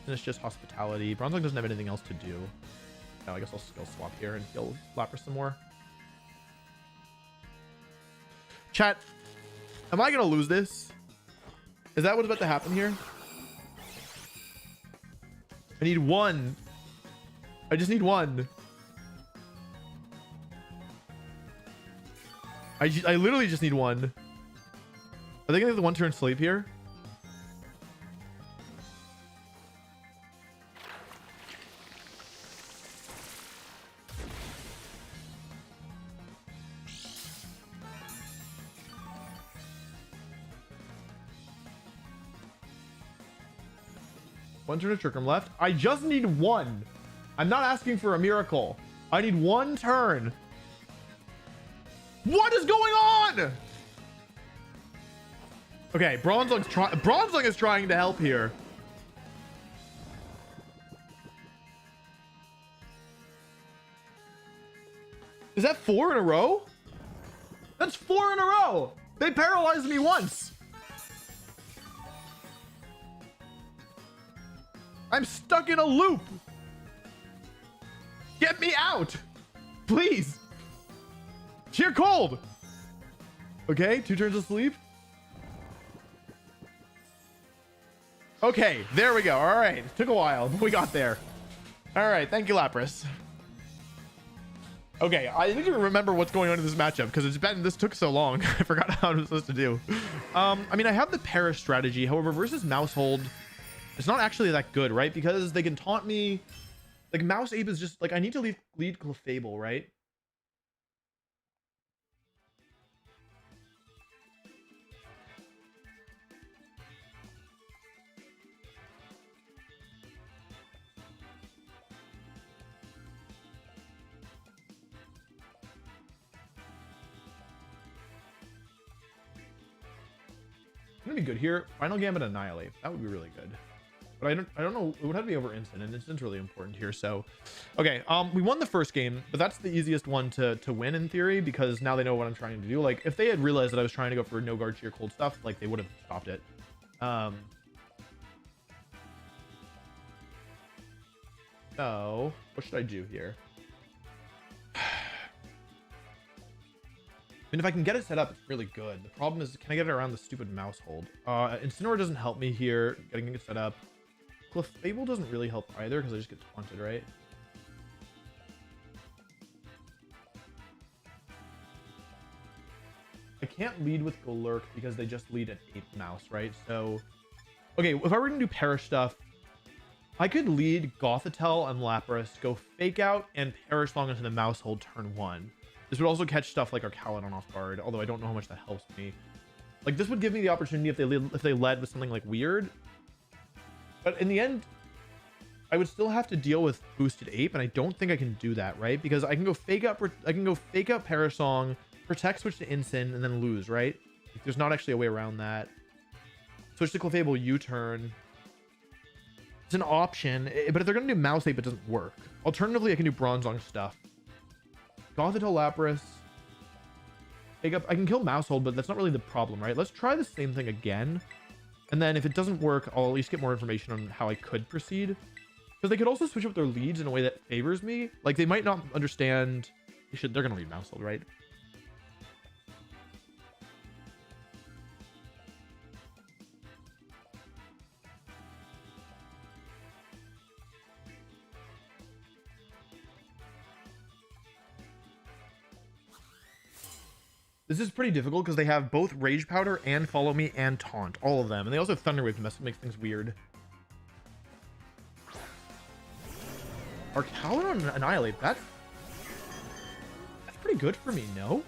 and it's just Hospitality. Bronzong doesn't have anything else to do. No, I guess I'll skill swap here and heal Lapras some more. Chat, am I gonna lose this? Is that what's about to happen here? I need 1. I just need 1. I literally just need 1. Are they gonna have the 1 turn sleep here? One turn of Trick Room left. I just need 1. I'm not asking for a miracle. I need 1 turn. What is going on? Okay, Bronzong is trying to help here. Is that 4 in a row? That's 4 in a row. They paralyzed me once. They paralyzed me I'm stuck in a loop. Get me out, please. You're cold. Okay, 2 turns of sleep. Okay, there we go. All right, it took a while, but we got there. All right, thank you, Lapras. Okay, I need to remember what's going on in this matchup because this took so long. I forgot how I was supposed to do. I mean, I have the Perish strategy. However, versus Mousehold, it's not actually that good, right? Because they can taunt me. Like, Mouse Ape is just, like, I need to lead Clefable, right? Gonna be good here. Final Gambit Annihilate. That would be really good. But I don't know. It would have to be over Instant, and Instant's really important here. So, okay. We won the first game, but that's the easiest one to win in theory because now they know what I'm trying to do. Like, if they had realized that I was trying to go for no guard cheer cold stuff, like they would have stopped it. So what should I do here? I mean, if I can get it set up, it's really good. The problem is, can I get it around the stupid mouse hold? Incineroar doesn't help me here. Getting it set up. Clefable doesn't really help either because I just get taunted, right? I can't lead with Galurk because they just lead an 8 mouse, right? So, okay, if I were going to do Perish stuff, I could lead Gothitelle and Lapras, go Fake Out, and Perish long into the mouse hold turn 1. This would also catch stuff like Arcaludon off guard, although I don't know how much that helps me. Like, this would give me the opportunity if they led with something like weird. But in the end, I would still have to deal with boosted Ape, and I don't think I can do that, right? Because I can go Fake Out Perish Song, Protect, switch to Incin, and then lose, right? Like, there's not actually a way around that. Switch to Clefable U-turn. It's an option, but if they're going to do Mouse Ape, it doesn't work. Alternatively, I can do Bronzong stuff. Gothitelle Lapras. I can kill Mousehold, but that's not really the problem, right? Let's try the same thing again. And then if it doesn't work, I'll at least get more information on how I could proceed. Because they could also switch up their leads in a way that favors me. Like, they might not understand. They're going to lead Mousehold, right? This is pretty difficult because they have both Rage Powder and Follow Me and Taunt. All of them. And they also have Thunder Wave to make things weird. Arcaludon Annihilate. That's pretty good for me, no?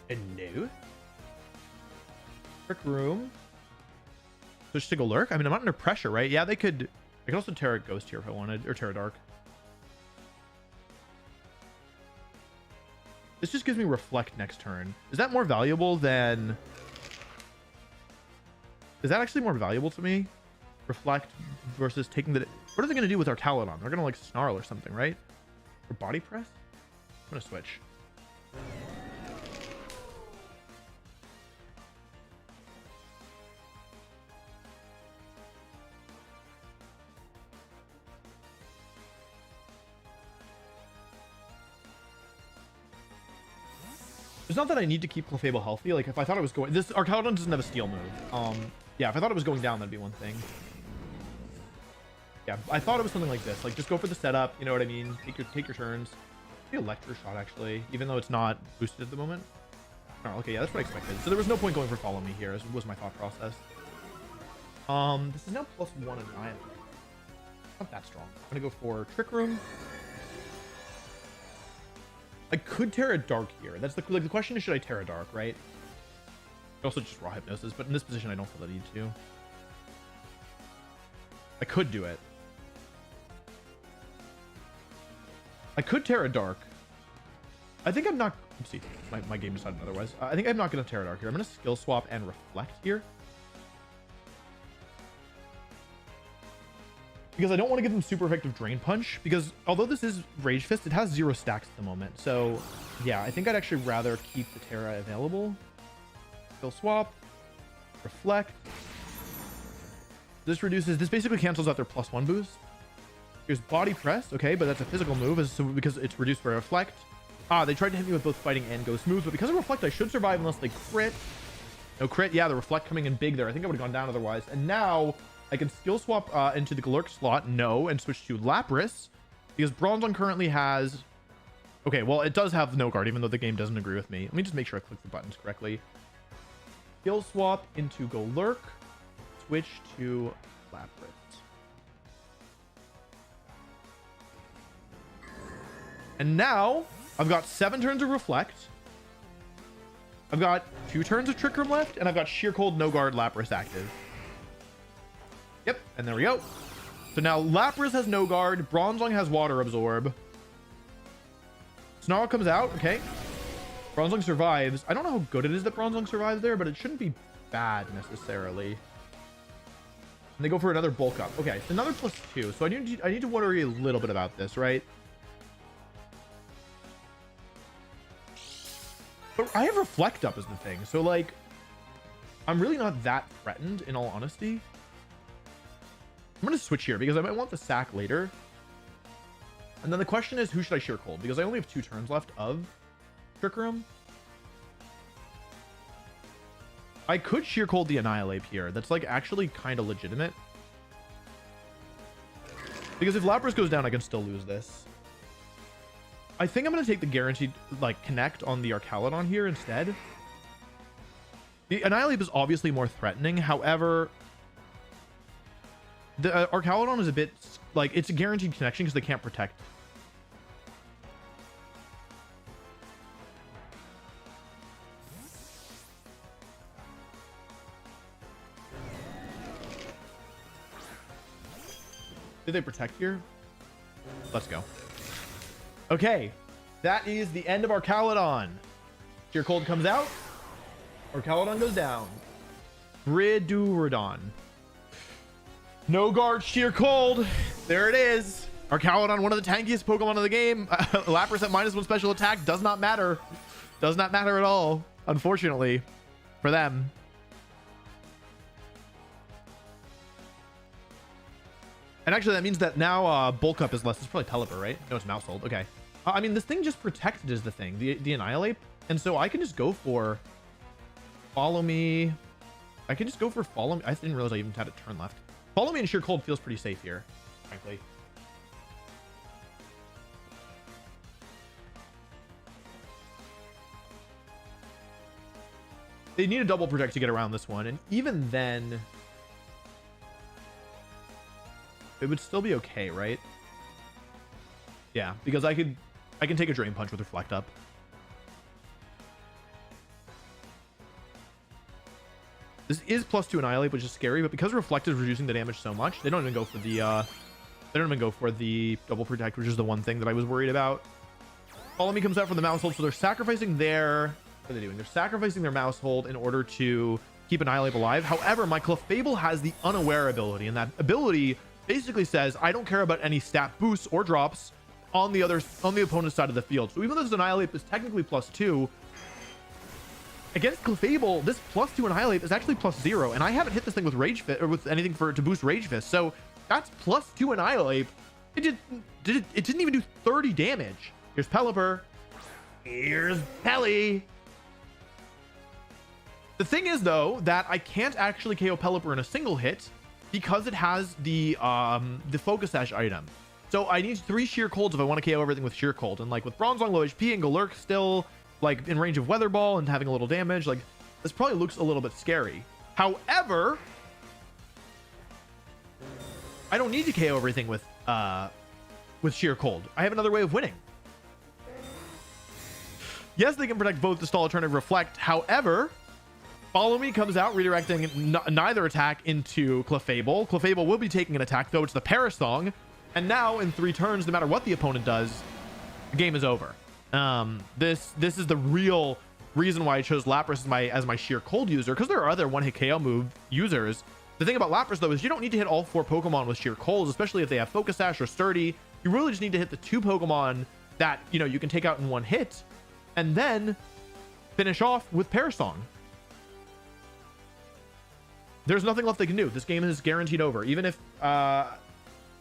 And no? Trick Room. Switch to Galurk? I mean, I'm not under pressure, right? Yeah, they could... I could also Terra Ghost here if I wanted. Or Terra Dark. This just gives me Reflect next turn. Is that more valuable than... Is that actually more valuable to me? Reflect versus taking the... What are they going to do with Arcaludon? They're going to, like, Snarl or something, right? Or Body Press? I'm going to switch. It's not that I need to keep Clefable healthy. Like, if I thought it was going... This Arcaludon doesn't have a steal move. Yeah, if I thought it was going down, that'd be one thing. Yeah, I thought it was something like this. Like, just go for the setup. You know what I mean? Take your turns. Maybe Electro Shot, actually. Even though it's not boosted at the moment. Oh, okay, yeah, that's what I expected. So there was no point going for Follow Me here. This was my thought process. This is now +1 Annihilate. Not that strong. I'm gonna go for Trick Room. I could Terra Dark here. That's the question is, should I Terra Dark, right? Also just Raw Hypnosis, but in this position I don't feel the need to. I could do it. I could Terra Dark. I think I'm not... Oopsie, my game decided otherwise. I think I'm not going to Terra Dark here. I'm going to Skill Swap and Reflect here. Because I don't want to give them super effective Drain Punch, because although this is Rage Fist, it has 0 stacks at the moment. So, yeah, I think I'd actually rather keep the Terra available. Skill Swap. Reflect. This basically cancels out their +1 boost. Here's body press. Okay, but that's a physical move so because it's reduced by reflect. They tried to hit me with both fighting and go smooth, but because of reflect, I should survive unless they crit. No crit. Yeah, the reflect coming in big there. I think I would have gone down otherwise. And now I can skill swap into the Galurk slot. No, and switch to Lapras because Bronzong currently has. Okay, well, it does have no guard, even though the game doesn't agree with me. Let me just make sure I click the buttons correctly. Skill swap into Galurk. Switch to Lapras. And now I've got 7 turns of Reflect. I've got 2 turns of Trick Room left, and I've got Sheer Cold, No Guard, Lapras active. Yep, and there we go. So now Lapras has No Guard, Bronzong has Water Absorb. Snarl comes out, okay. Bronzong survives. I don't know how good it is that Bronzong survives there, but it shouldn't be bad necessarily. And they go for another bulk up. Okay, it's another +2. So I need to worry a little bit about this, right? But I have Reflect up as the thing. So like, I'm really not that threatened in all honesty. I'm going to switch here because I might want the sack later. And then the question is, who should I Sheer Cold? Because I only have 2 turns left of Trick Room. I could Sheer Cold the Annihilate here. That's like actually kind of legitimate. Because if Lapras goes down, I can still lose this. I think I'm going to take the guaranteed like connect on the Archaludon here instead. The Annihilate is obviously more threatening. However, the Archaludon is a bit like it's a guaranteed connection because they can't protect. Did they protect here? Let's go. Okay, that is the end of Archaludon. Sheer Cold comes out. Archaludon goes down. Briduradon. No guard, Sheer Cold. There it is. Archaludon, one of the tankiest Pokemon of the game. Lapras at -1 special attack does not matter. Does not matter at all, unfortunately, for them. And actually, that means that now bulk up is less. It's probably Pelipper, right? No, it's Mousehold. Okay. I mean, this thing just protected is the thing, the Annihilate. And so I can just go for Follow Me. I can just go for Follow Me. I didn't realize I even had a turn left. Follow Me and Sheer Cold feels pretty safe here, frankly. They need a double protect to get around this one. And even then, it would still be okay, right? Yeah, because I can take a Drain Punch with Reflect up. This is +2 Annihilate, which is scary, but because Reflect is reducing the damage so much, they don't even go for the double protect, which is the one thing that I was worried about. Follow Me comes out from the Mousehold, so they're sacrificing their what are they doing? They're sacrificing their Mousehold in order to keep Annihilate alive. However, my Clefable has the Unaware ability, and that ability basically says I don't care about any stat boosts or drops on the opponent's side of the field. So even though this Annihilate is technically +2 against Clefable, this +2 Annihilate is actually +0, and I haven't hit this thing with Rage Fist or with anything to boost Rage Fist. So that's +2 Annihilate. It didn't even do 30 damage. Here's Pelipper. Here's Pelly. The thing is though that I can't actually KO Pelipper in a single hit because it has the Focus Sash item. So I need 3 Sheer Colds if I want to KO everything with Sheer Cold. And like with Bronzong low HP and Galurk still like in range of Weather Ball and having a little damage, like this probably looks a little bit scary. However, I don't need to KO everything with Sheer Cold. I have another way of winning. Yes, they can protect both the stall alternative Reflect. However, Follow Me comes out, redirecting neither attack into Clefable. Clefable will be taking an attack, though it's the Perish Song. And now in 3 turns, no matter what the opponent does, the game is over. This is the real reason why I chose Lapras as my Sheer Cold user, because there are other one-hit KO move users. The thing about Lapras though is you don't need to hit all 4 Pokemon with Sheer Colds, especially if they have Focus Sash or Sturdy. You really just need to hit the 2 Pokemon that you can take out in 1 hit, and then finish off with Perish Song. There's nothing left they can do. This game is guaranteed over. Even if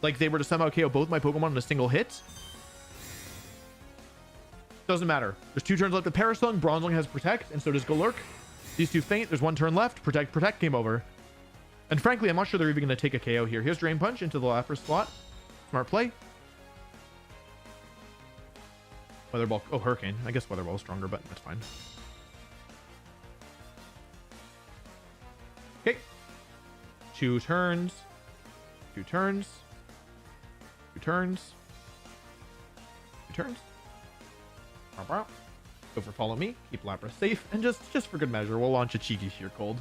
like they were to somehow KO both my Pokemon in a single hit, doesn't matter. There's 2 turns left of Parasong. Bronzong has Protect, and so does Galurk. These 2 faint. There's 1 turn left. Protect, game over. And frankly, I'm not sure they're even going to take a KO here. Here's Drain Punch into the Lapras slot. Smart play. Weather Ball. Oh, Hurricane. I guess Weather Ball is stronger, but that's fine. Okay. 2 turns. 2 turns. 2 turns. 2 turns. Go for Follow Me. Keep Lapras safe. And just for good measure, we'll launch a cheeky Sheer Cold.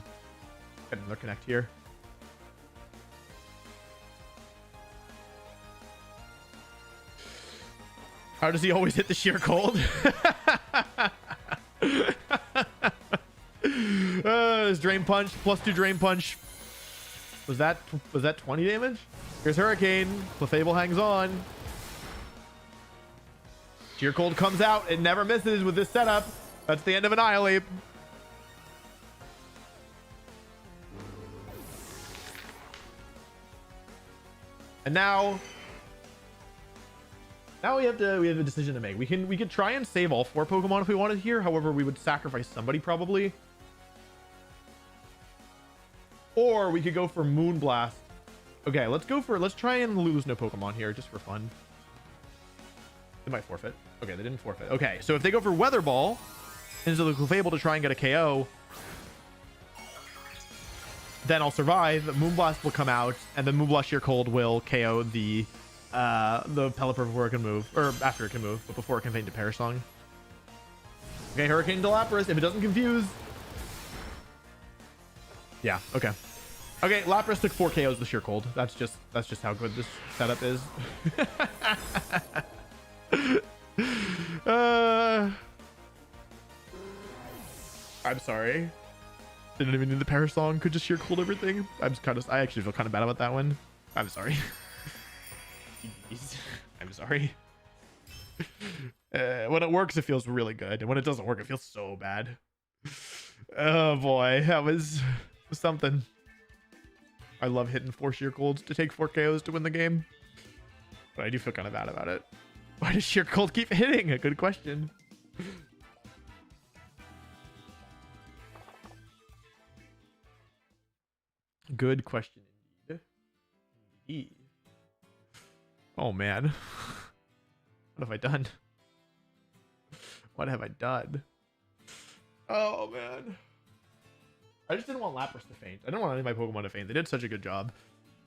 Get another connect here. How does he always hit the Sheer Cold? His Drain Punch, +2 Drain Punch. Was that 20 damage? Here's Hurricane. Clefable hangs on. Sheer Cold comes out. It never misses with this setup. That's the end of Annihilate. And now we have a decision to make. We could try and save all 4 Pokemon if we wanted here. However, we would sacrifice somebody probably. Or we could go for Moonblast. Okay, let's try and lose no Pokemon here just for fun. They might forfeit. Okay, they didn't forfeit. Okay, so if they go for Weather Ball into the Clefable to try and get a KO, then I'll survive. Moonblast will come out, and then Moonblast Sheer Cold will KO the Pelipper before it can move, or after it can move, but before it can faint to Parasong. Okay, Hurricane to Lapras. If it doesn't confuse, yeah. Okay. Okay, Lapras took 4 KOs with Sheer Cold. That's just how good this setup is. I'm sorry. Didn't even need the Parasong. Could just Sheer Cold everything. I actually feel kind of bad about that one. I'm sorry. I'm sorry. When it works, it feels really good, and when it doesn't work, it feels so bad. Oh boy, that was something. I love hitting 4 Sheer Colds to take 4 KOs to win the game, but I do feel kind of bad about it. Why does Sheer Cold keep hitting? A good question. Good question indeed. Oh man. What have I done? What have I done? Oh man. I just didn't want Lapras to faint. I didn't want any of my Pokemon to faint. They did such a good job.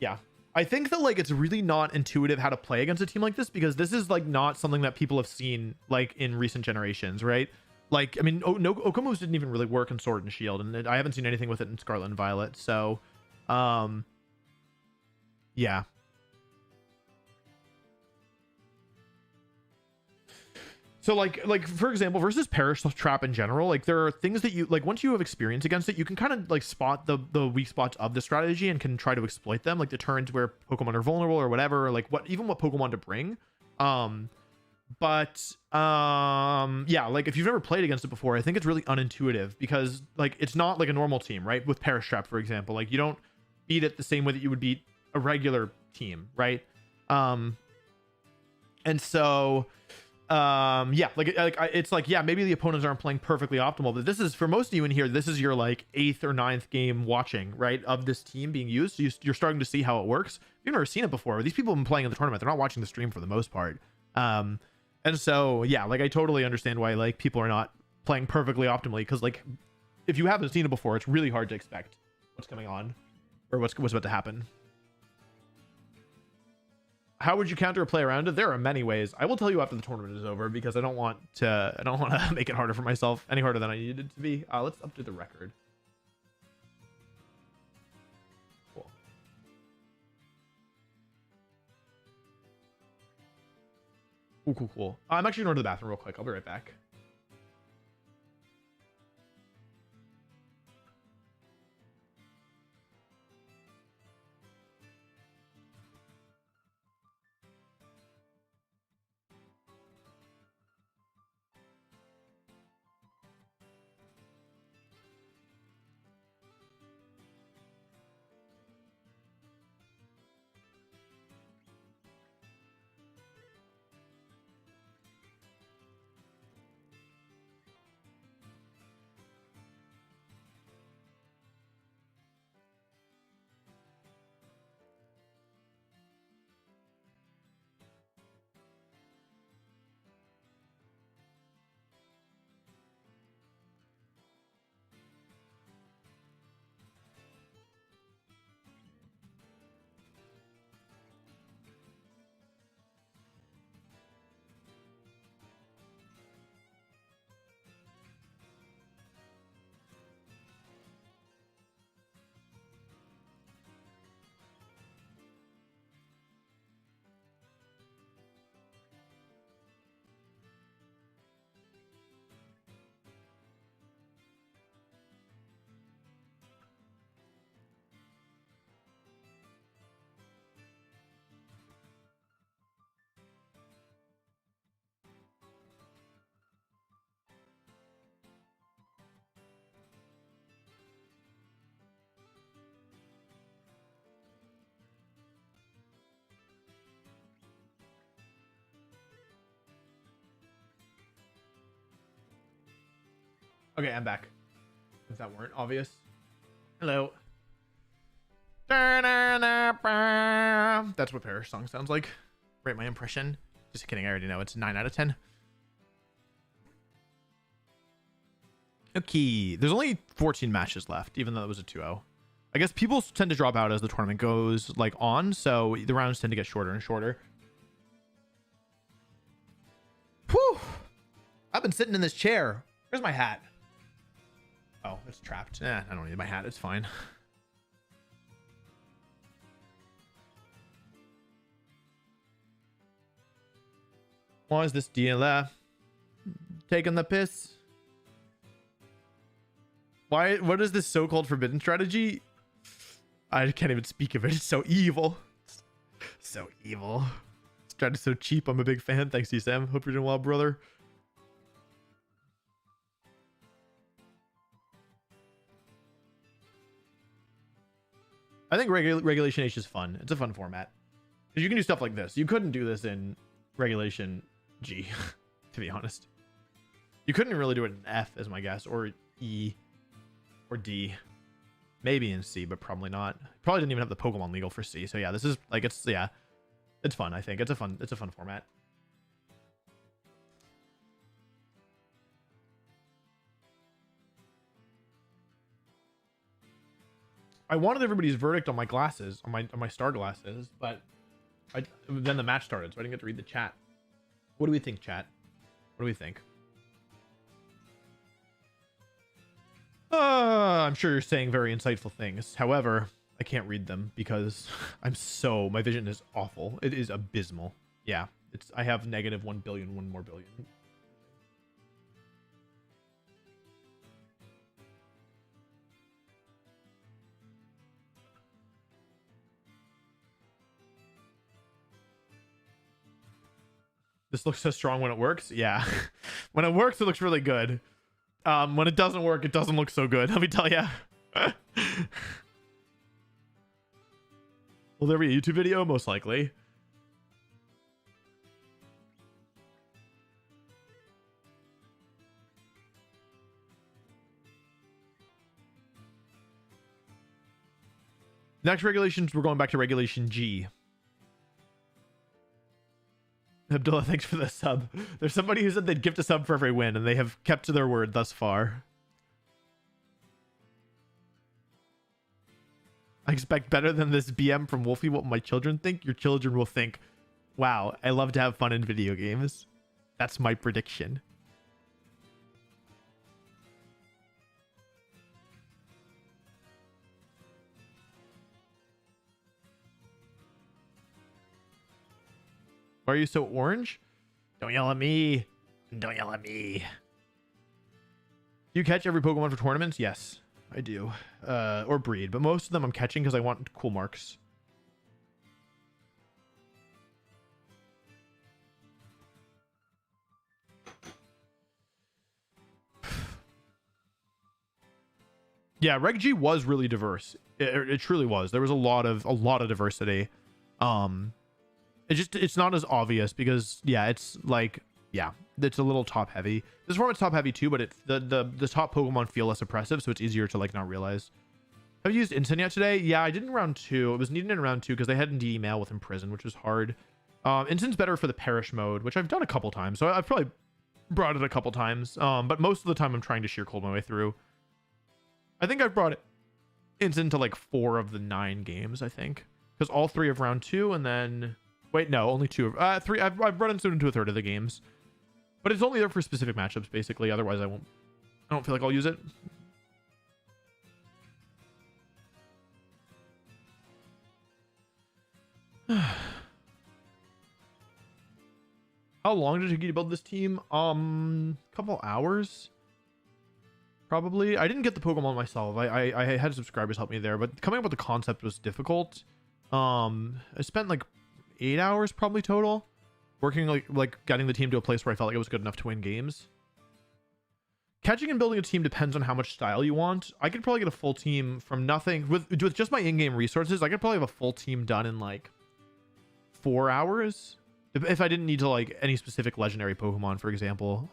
Yeah. I think that like it's really not intuitive how to play against a team like this, because this is like not something that people have seen like in recent generations, right? Like, I mean, no, Okamo's didn't even really work in Sword and Shield, and I haven't seen anything with it in Scarlet and Violet. So, yeah. So like for example, versus Perish Trap in general, like there are things that you like once you have experience against it, you can kind of like spot the weak spots of the strategy and can try to exploit them, like the turns where Pokemon are vulnerable or whatever, or like what Pokemon to bring. Yeah, like if you've never played against it before, I think it's really unintuitive because like it's not like a normal team, right? With Perish Trap, for example, like you don't beat it the same way that you would beat a regular team, right? And so yeah, it's like, yeah, maybe the opponents aren't playing perfectly optimal, but this is, for most of you in here, this is your like 8th or 9th game watching, right, of this team being used. So you're starting to see how it works. You've never seen it before. These people have been playing in the tournament. They're not watching the stream for the most part. And so yeah, like I totally understand why like people are not playing perfectly optimally, because like if you haven't seen it before, it's really hard to expect what's coming on or what's about to happen. How would you counter a play around it? There are many ways. I will tell you after the tournament is over, because I don't want to make it harder for myself, any harder than I needed it to be. Let's update the record. Cool. Cool. I'm actually going to the bathroom real quick. I'll be right back. Okay, I'm back. If that weren't obvious. Hello. That's what Parrish song sounds like. Rate my impression. Just kidding, I already know. It's 9 out of 10. Okay, there's only 14 matches left, even though it was a 2-0. I guess people tend to drop out as the tournament goes like on, so the rounds tend to get shorter and shorter. Whew! I've been sitting in this chair. Where's my hat? Oh, it's trapped. I don't need my hat. It's fine. Why is this DLF taking the piss? Why? What is this so-called forbidden strategy? I can't even speak of it. It's so evil. So evil. Strat is so cheap. I'm a big fan. Thanks to you, Sam. Hope you're doing well, brother. I think Regulation H is fun. It's a fun format. Because you can do stuff like this. You couldn't do this in Regulation G, to be honest. You couldn't really do it in F, as my guess, or E, or D. Maybe in C, but probably not. Probably didn't even have the Pokemon legal for C. So yeah, this is like, it's fun. I think it's a fun format. I wanted everybody's verdict on my glasses, on my star glasses, but then the match started, so I didn't get to read the chat. What do we think, chat? What do we think? I'm sure you're saying very insightful things. However, I can't read them because my vision is awful. It is abysmal. Yeah, I have negative 1 billion, one more billion. This looks so strong when it works. Yeah. When it works, it looks really good. When it doesn't work, it doesn't look so good. Let me tell you. Will there be a YouTube video? Most likely. Next regulations, we're going back to Regulation G. Abdullah, thanks for the sub. There's somebody who said they'd gift a sub for every win, and they have kept to their word thus far. I expect better than this BM from Wolfey. What will my children think? Your children will think, wow, I love to have fun in video games. That's my prediction. Why are you so orange? Don't yell at me. Don't yell at me. Do you catch every Pokemon for tournaments? Yes, I do. Or breed, but most of them I'm catching because I want cool marks. Yeah, Reg G was really diverse. It truly was. There was a lot of diversity. It's not as obvious because it's like, it's a little top heavy. This format's top heavy too, but the top Pokemon feel less oppressive, so it's easier to like not realize. Have you used Instant yet today? Yeah, I did in round 2. It was needed in round 2 because they had DD mail with Imprison, which was hard. Instant's better for the Perish mode, which I've done a couple times, so I've probably brought it a couple times. But most of the time I'm trying to sheer cold my way through. I think I've brought it Instant to like 4 of the 9 games, I think, because all 3 of round 2 and then. Wait, no, only 2 of 3. I've run Instant into a third of the games, but it's only there for specific matchups, basically. Otherwise, I don't feel like I'll use it. How long did it take you to build this team? Couple hours, probably. I didn't get the Pokemon myself. I had subscribers help me there, but coming up with the concept was difficult. I spent like 8 hours probably total working like getting the team to a place where I felt like it was good enough to win games. Catching and building a team depends on how much style you want. I could probably get a full team from nothing with just my in-game resources. I could probably have a full team done in like 4 hours if I didn't need to like any specific legendary Pokemon, for example.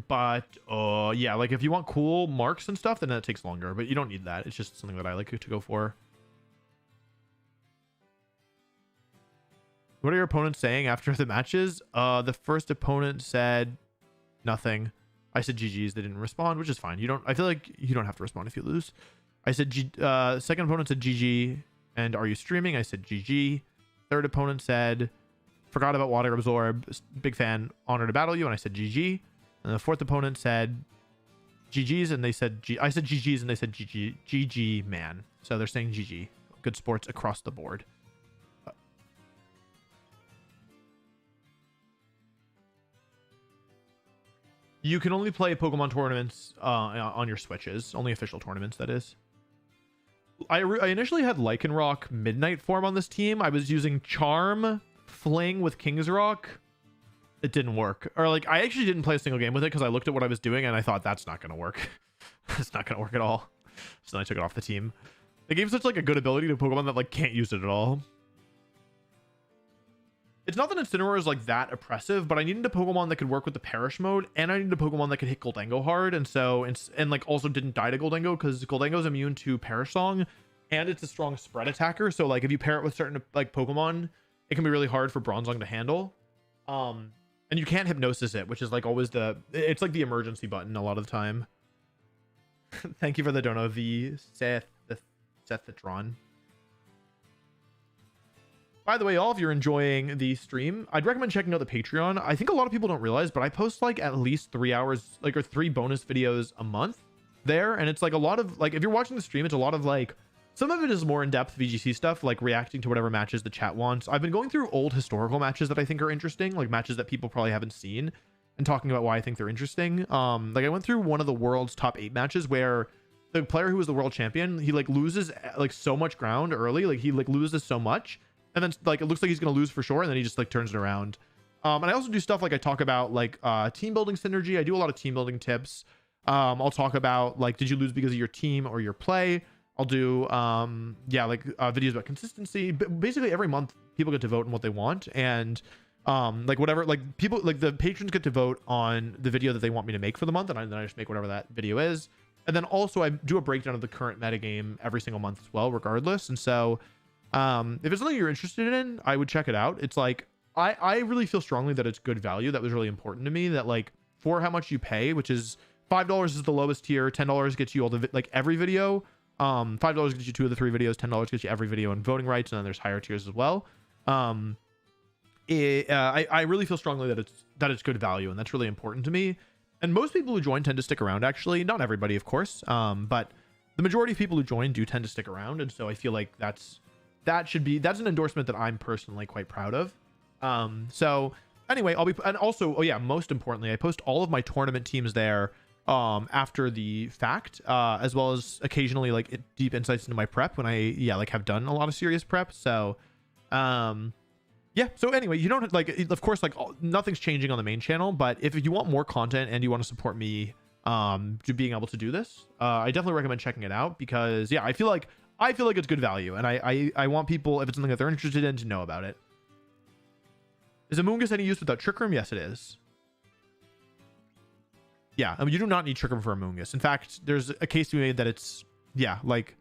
But yeah, like if you want cool marks and stuff, then that takes longer, but you don't need that. It's just something that I like to go for. What are your opponents saying after the matches? The first opponent said nothing. I said GG's. They didn't respond, which is fine. I feel like you don't have to respond if you lose. I said second opponent said GG and are you streaming? I said GG. Third opponent said forgot about water absorb. Big fan. Honor to battle you. And I said GG. And the fourth opponent said GG's and they said I said GG's and they said GG man. So they're saying GG. Good sports across the board. You can only play Pokemon tournaments on your Switches. Only official tournaments, that is. I initially had Lycanroc Midnight form on this team. I was using Charm, Fling with King's Rock. It didn't work. Or like, I actually didn't play a single game with it because I looked at what I was doing and I thought that's not going to work. It's not going to work at all. So then I took it off the team. It gave such like a good ability to Pokemon that like can't use it at all. It's not that Incineroar is like that oppressive, but I needed a Pokemon that could work with the Perish mode, and I needed a Pokemon that could hit Goldengo hard, and so and like also didn't die to Goldengo because Goldengo is immune to Perish Song, and it's a strong spread attacker. So like if you pair it with certain like Pokemon, it can be really hard for Bronzong to handle. And you can't Hypnosis it, which is like always it's like the emergency button a lot of the time. Thank you for the dono, Sethatron. By the way, all of you are enjoying the stream, I'd recommend checking out the Patreon. I think a lot of people don't realize, but I post like at least 3 hours, like, or 3 bonus videos a month there. And it's like a lot of like, if you're watching the stream, it's a lot of like, some of it is more in-depth VGC stuff, like reacting to whatever matches the chat wants. I've been going through old historical matches that I think are interesting, like matches that people probably haven't seen, and talking about why I think they're interesting. Like I went through one of the world's top 8 matches where the player who was the world champion, he like loses like so much ground early, like he like loses so much. And then like it looks like he's gonna lose for sure, and then he just like turns it around. And I also do stuff like I talk about like team building synergy. I do a lot of team building tips. I'll talk about like, did you lose because of your team or your play? I'll do yeah, like videos about consistency. But basically every month people get to vote on what they want, and like whatever, like people, like the patrons get to vote on the video that they want me to make for the month, and then I just make whatever that video is. And then also I do a breakdown of the current metagame every single month as well, regardless. And so if it's something you're interested in, I would check it out. It's like I really feel strongly that it's good value. That was really important to me, that like for how much you pay, which is $5 is the lowest tier, $10 gets you all the like every video, $5 gets you 2 of the 3 videos, $10 gets you every video and voting rights, and then there's higher tiers as well. I really feel strongly that it's good value, and that's really important to me. And most people who join tend to stick around, actually. Not everybody, of course, but the majority of people who join do tend to stick around, and so I feel like that's an endorsement that I'm personally quite proud of. So anyway, and also, oh yeah, most importantly, I post all of my tournament teams there after the fact, as well as occasionally like deep insights into my prep when I like have done a lot of serious prep. So yeah, so anyway, you don't like, of course, like nothing's changing on the main channel, but if you want more content and you want to support me to being able to do this, I definitely recommend checking it out, because yeah, I feel like it's good value, and I want people, if it's something that they're interested in, to know about it. Is Amoonguss any use without Trick Room? Yes, it is. Yeah, I mean, you do not need Trick Room for Amoonguss. In fact, there's a case to be made that it's, yeah, like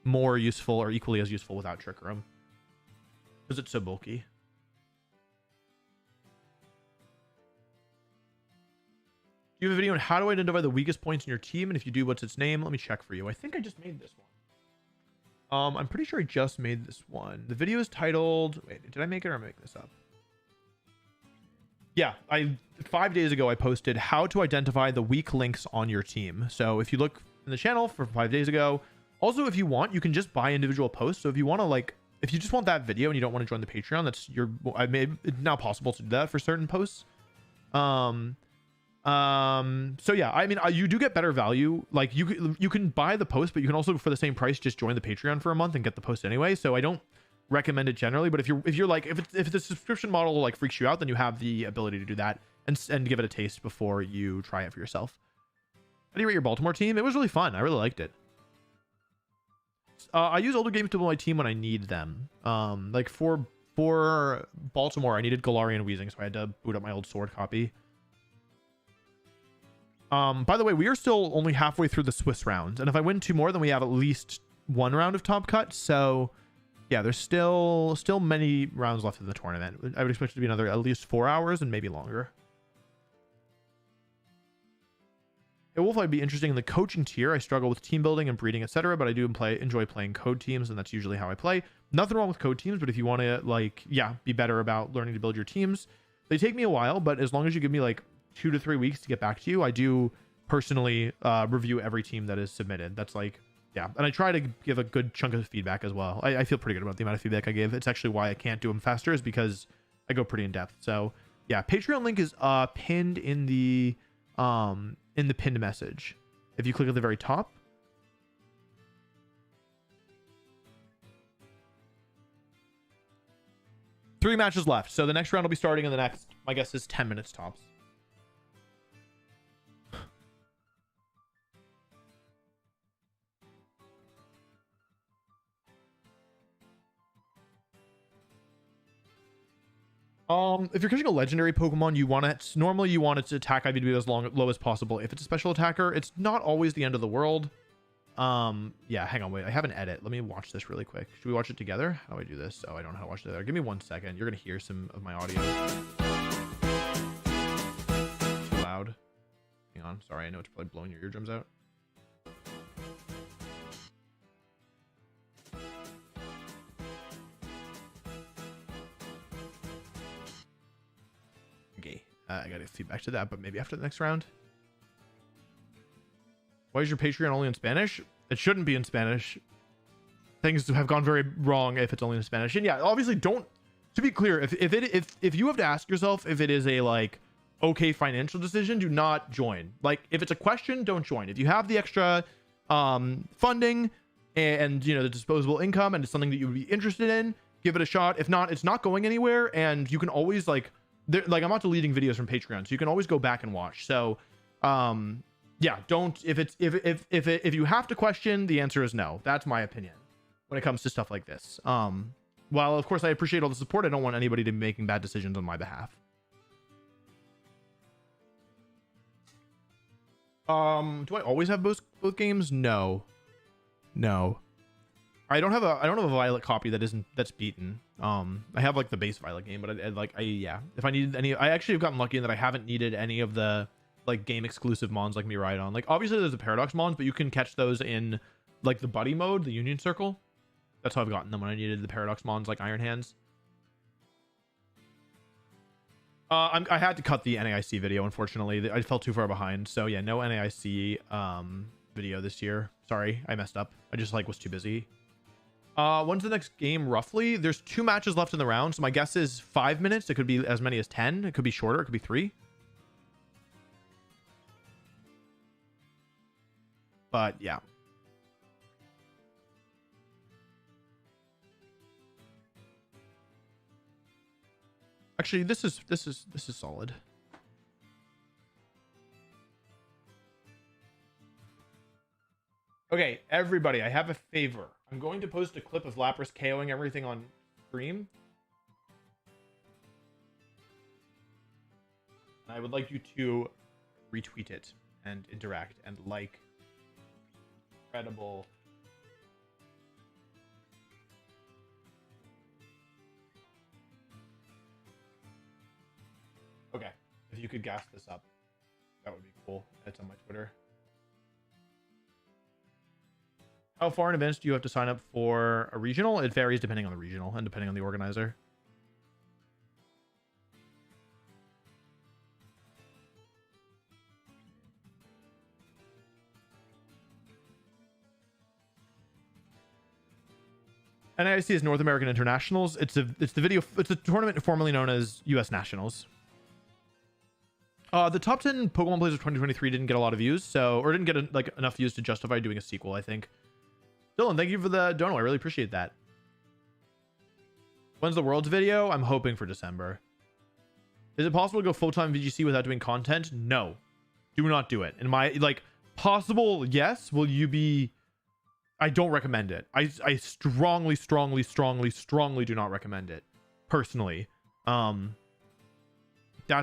more useful or equally as useful without Trick Room, because it's so bulky. Do you have a video on how to identify the weakest points in your team? And if you do, what's its name? Let me check for you. I think I just made this one. I'm pretty sure I just made this one. The video is titled, wait, did I make it or am I making this up? Yeah, 5 days ago, I posted how to identify the weak links on your team. So if you look in the channel for 5 days ago, also, if you want, you can just buy individual posts. So if you want to like, if you just want that video and you don't want to join the Patreon, it's now possible to do that for certain posts. So yeah, I mean, you do get better value. Like you can buy the post, but you can also, for the same price, just join the Patreon for a month and get the post anyway. So I don't recommend it generally, but if you're like, if the subscription model like freaks you out, then you have the ability to do that and give it a taste before you try it for yourself. How do you rate your Baltimore team? It was really fun. I really liked it. I use older games to build my team when I need them. Like for Baltimore, I needed Galarian Weezing, so I had to boot up my old Sword copy. By the way, we are still only halfway through the Swiss round, and if I win 2 more, then we have at least 1 round of top cut. So yeah, there's still many rounds left in the tournament. I would expect it to be another at least 4 hours and maybe longer. It will be interesting in the coaching tier. I struggle with team building and breeding, etc., but I do enjoy playing code teams, and that's usually how I play. Nothing wrong with code teams, but if you want to be better about learning to build your teams, they take me a while, but as long as you give me like 2 to 3 weeks to get back to you, I do personally review every team that is submitted. That's like, yeah, and I try to give a good chunk of feedback as well. I feel pretty good about the amount of feedback I give. It's actually why I can't do them faster, is because I go pretty in depth. So yeah, Patreon link is pinned in the pinned message. If you click at the very top. Three matches left. So the next round will be starting in the next, my guess is 10 minutes tops. If you're catching a legendary Pokemon, you want it normally you want its attack IV to be as low as possible. If it's a special attacker, it's not always the end of the world. Yeah, hang on, wait, I have an edit. Let me watch this really quick. Should we watch it together? How do I do this? Oh, I don't know how to watch it together. Give me 1 second. You're gonna hear some of my audio. Too loud. Hang on, sorry, I know it's probably blowing your eardrums out. I gotta feedback to that, but maybe after the next round. Why is your Patreon only in Spanish? It shouldn't be in Spanish. Things have gone very wrong if it's only in Spanish. And yeah, obviously don't, to be clear, if you have to ask yourself if it is a like okay financial decision, do not join. Like if it's a question, don't join. If you have the extra funding and the disposable income and it's something that you would be interested in, give it a shot. If not, it's not going anywhere, and you can always I'm not deleting videos from Patreon, so you can always go back and watch. So yeah, don't, if you have to question, the answer is no. That's my opinion when it comes to stuff like this. While of course I appreciate all the support, I don't want anybody to be making bad decisions on my behalf. Do I always have both games? No. I don't have a Violet copy that's beaten. I have like the base Violet game, but yeah, if I needed any, I actually have gotten lucky in that I haven't needed any of the like game exclusive mons like Miraidon. Like obviously there's the Paradox mons, but you can catch those in like the buddy mode, the Union Circle. That's how I've gotten them when I needed the Paradox mons like Iron Hands. I had to cut the NAIC video, unfortunately. I fell too far behind. So yeah, no NAIC video this year. Sorry, I messed up. I just was too busy. When's the next game roughly? There's 2 matches left in the round, so my guess is 5 minutes. It could be as many as 10. It could be shorter. It could be 3. But yeah. Actually, this is solid. Okay, everybody, I have a favor. I'm going to post a clip of Lapras KOing everything on stream. I would like you to retweet it and interact and like. Incredible. Okay, if you could gas this up, that would be cool. It's on my Twitter. How far in advance do you have to sign up for a regional? It varies depending on the regional and depending on the organizer. NIC is North American Internationals. It's a tournament formerly known as US Nationals. The top 10 Pokemon players of 2023 didn't get a lot of views, or didn't get enough views to justify doing a sequel, I think. Dylan, thank you for the dono. I really appreciate that. When's the Worlds video? I'm hoping for December. Is it possible to go full-time VGC without doing content? No. Do not do it. In my, possible, yes. Will you be... I don't recommend it. I strongly do not recommend it. Personally. That's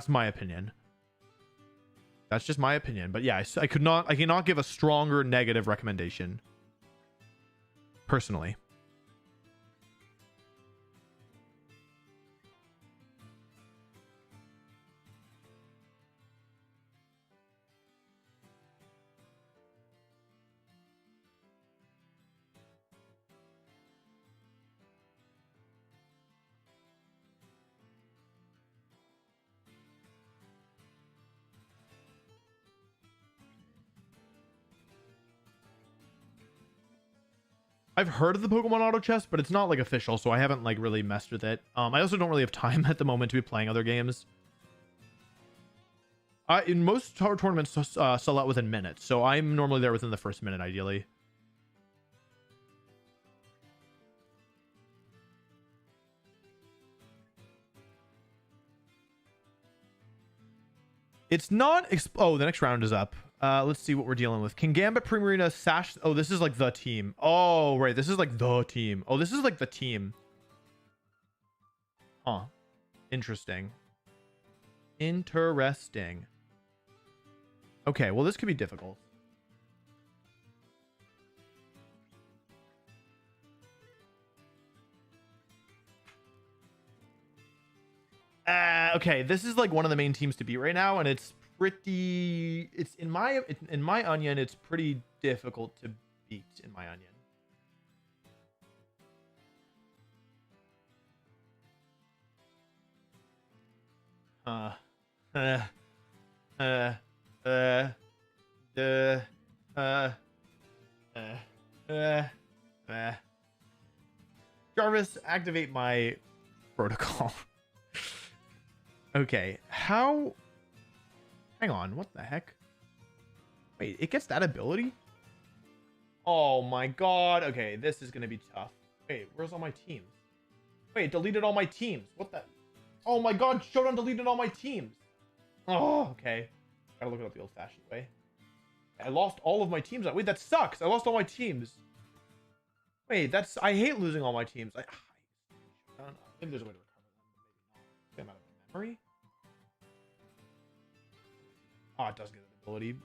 my opinion. That's just my opinion. But yeah, I cannot give a stronger negative recommendation personally. I've heard of the Pokemon Auto Chess, but it's not like official, so I haven't like really messed with it. I also don't really have time at the moment to be playing other games. In most tournaments sell out within minutes, so I'm normally there within the first minute, ideally. It's not. Oh, the next round is up. Let's see what we're dealing with. Can Gambit Primarina Sash? Oh, this is like the team. Oh, right. This is like the team. Oh, this is like the team. Huh. Interesting. Interesting. Okay, well, this could be difficult. Okay, this is like one of the main teams to beat right now, and it's pretty. It's in my onion, it's pretty difficult to beat in my onion. Jarvis, activate my protocol. Okay, how? Hang on, what the heck? Wait, it gets that ability? Oh my god. Okay, this is gonna be tough. Wait, where's all my teams? Wait, deleted all my teams. What the? Oh my god, Showdown deleted all my teams. Oh, okay. Gotta look it up the old-fashioned way. I lost all of my teams. Wait, that sucks. I lost all my teams. Wait, that's... I hate losing all my teams. I don't know. Maybe there's a way to recover them, but maybe not. I'm out of memory. Oh, it does get an ability.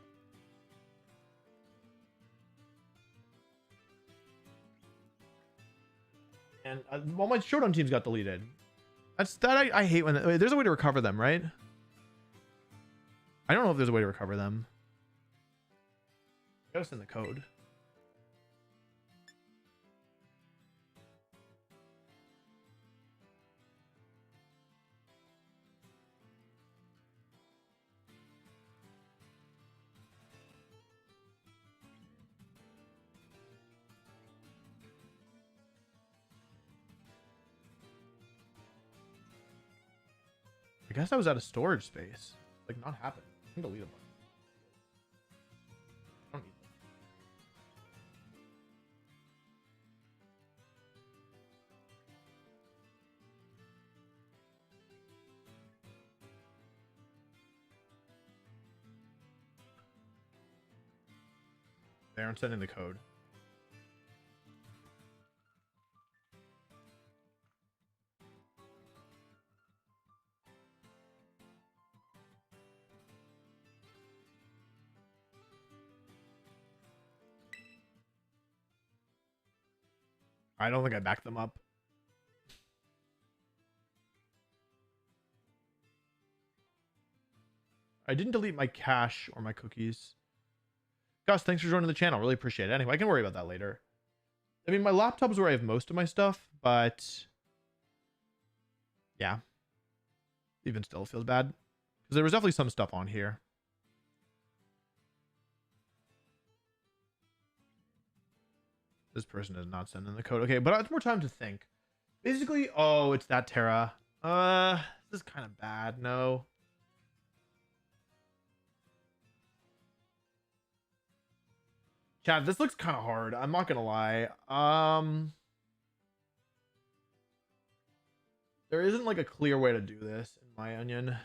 And all my Showdown teams got deleted. I hate when... Wait, there's a way to recover them, right? I don't know if there's a way to recover them. I gotta send the code. I guess I was out of storage space. Like, not happening. I can delete a bunch. I don't need them. They aren't sending the code. I don't think I backed them up. I didn't delete my cache or my cookies. Gus, thanks for joining the channel. Really appreciate it. Anyway, I can worry about that later. I mean, my laptop is where I have most of my stuff, but yeah. Even still, it feels bad. Because there was definitely some stuff on here. This person does not send in the code. Okay, but it's more time to think. Basically, oh, it's that Terra. This is kind of bad. No. Chad, this looks kind of hard. I'm not gonna lie. There isn't like a clear way to do this in my onion.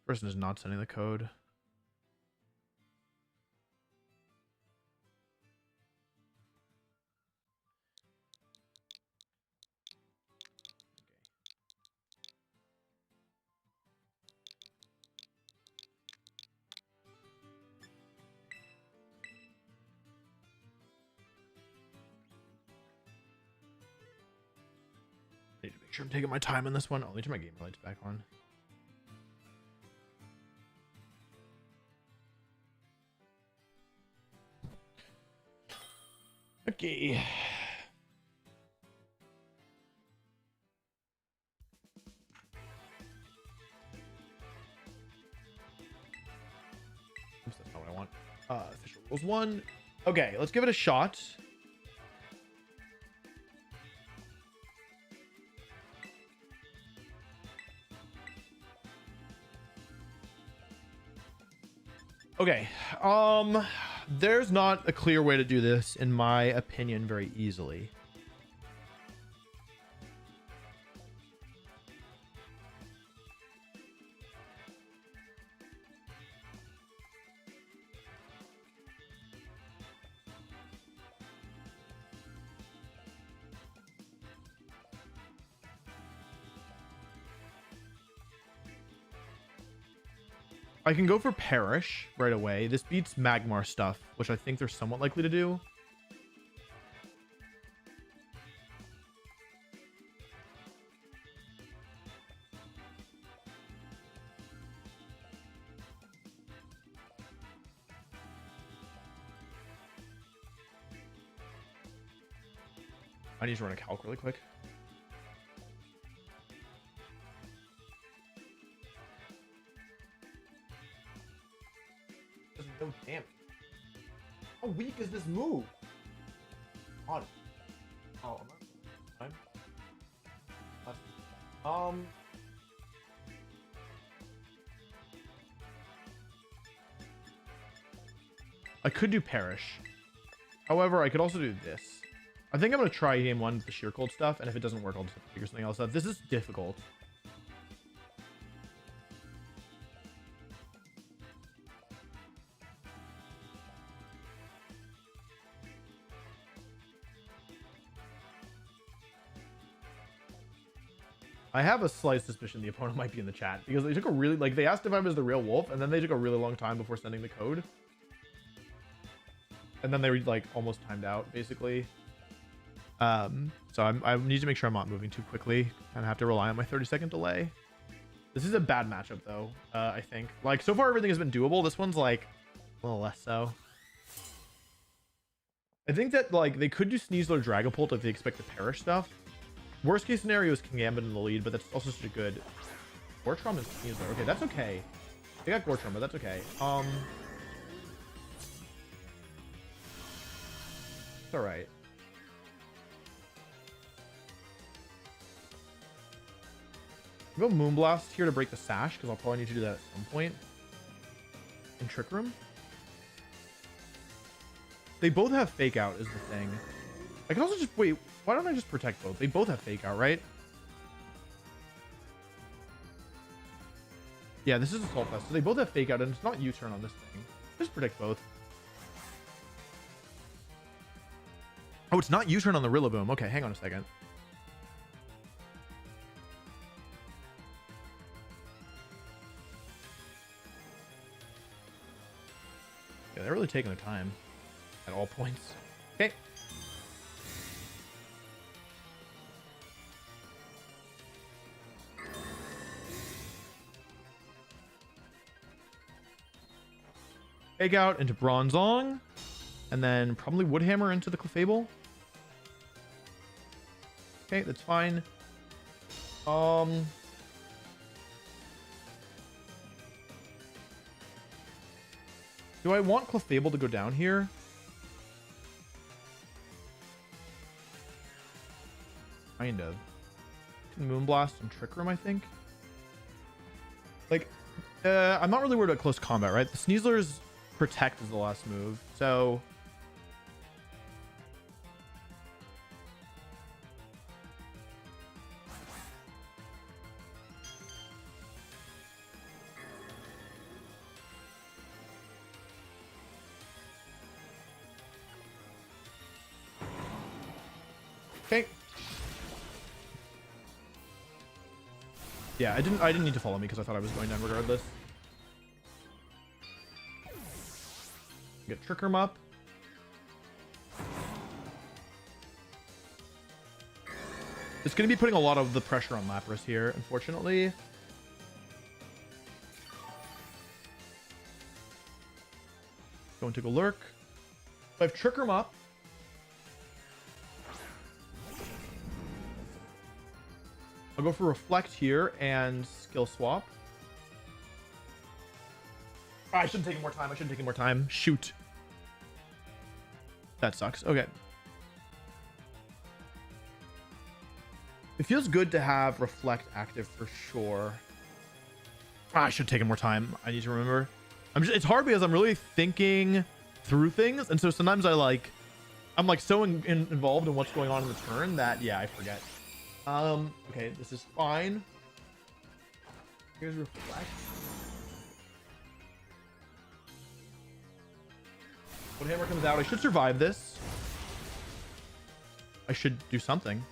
Person is not sending the code. sure I'm taking my time in this one. Oh, let me turn my game lights back on. Okay. Oops, that's not what I want. Official rules 1. Okay, let's give it a shot. Okay, there's not a clear way to do this, in my opinion, very easily. I can go for Perish right away. This beats Magmar stuff, which I think they're somewhat likely to do. I need to run a calc really quick. No damage. How weak is this move? God. Oh, I'm not. I could do Perish. However, I could also do this. I think I'm gonna try game 1 with the sheer cold stuff, and if it doesn't work, I'll just figure something else out. This is difficult. I have a slight suspicion the opponent might be in the chat because they took a really, like, they asked if I was the real Wolf, and then they took a really long time before sending the code. And then they were like almost timed out basically. So I need to make sure I'm not moving too quickly and I have to rely on my 30-second delay. This is a bad matchup though. I think like so far everything has been doable. This one's like a little less so. I think that like they could do Sneasler Dragapult if they expect to Perish stuff. Worst case scenario is King Gambit in the lead, but that's also such a good Gortrum and Sneasler. Okay, that's okay. They got Gortrum, but that's okay. It's all right. I'll go Moonblast here to break the Sash because I'll probably need to do that at some point in Trick Room. They both have Fake Out is the thing. I can also just wait. Why don't I just protect both? They both have Fake Out, right? Yeah, this is Assault Vest. So they both have Fake Out, and it's not U-turn on this thing. Just protect both. Oh, it's not U-turn on the Rillaboom. Okay, hang on a second. Yeah, they're really taking their time at all points. Okay. Fake Out into Bronzong, and then probably Woodhammer into the Clefable. Okay, that's fine. Do I want Clefable to go down here? Kind of. Moonblast and Trick Room, I think. Like, I'm not really worried about close combat, right? The Sneasler's Protect is the last move, so... Okay. Yeah, I didn't need to follow me because I thought I was going down regardless. Get Trick Room up. It's going to be putting a lot of the pressure on Lapras here, unfortunately. Go and take a lurk. If I trick him up. I'll go for Reflect here and skill swap. Oh, I shouldn't take more time. I shouldn't take more time. Shoot. That sucks. Okay. It feels good to have Reflect active for sure. I should have taken more time. I need to remember. It's hard because I'm really thinking through things. And so sometimes I'm like so involved in what's going on in the turn that, yeah, I forget. Okay, this is fine. Here's Reflect. When Hammer comes out, I should survive this. I should do something.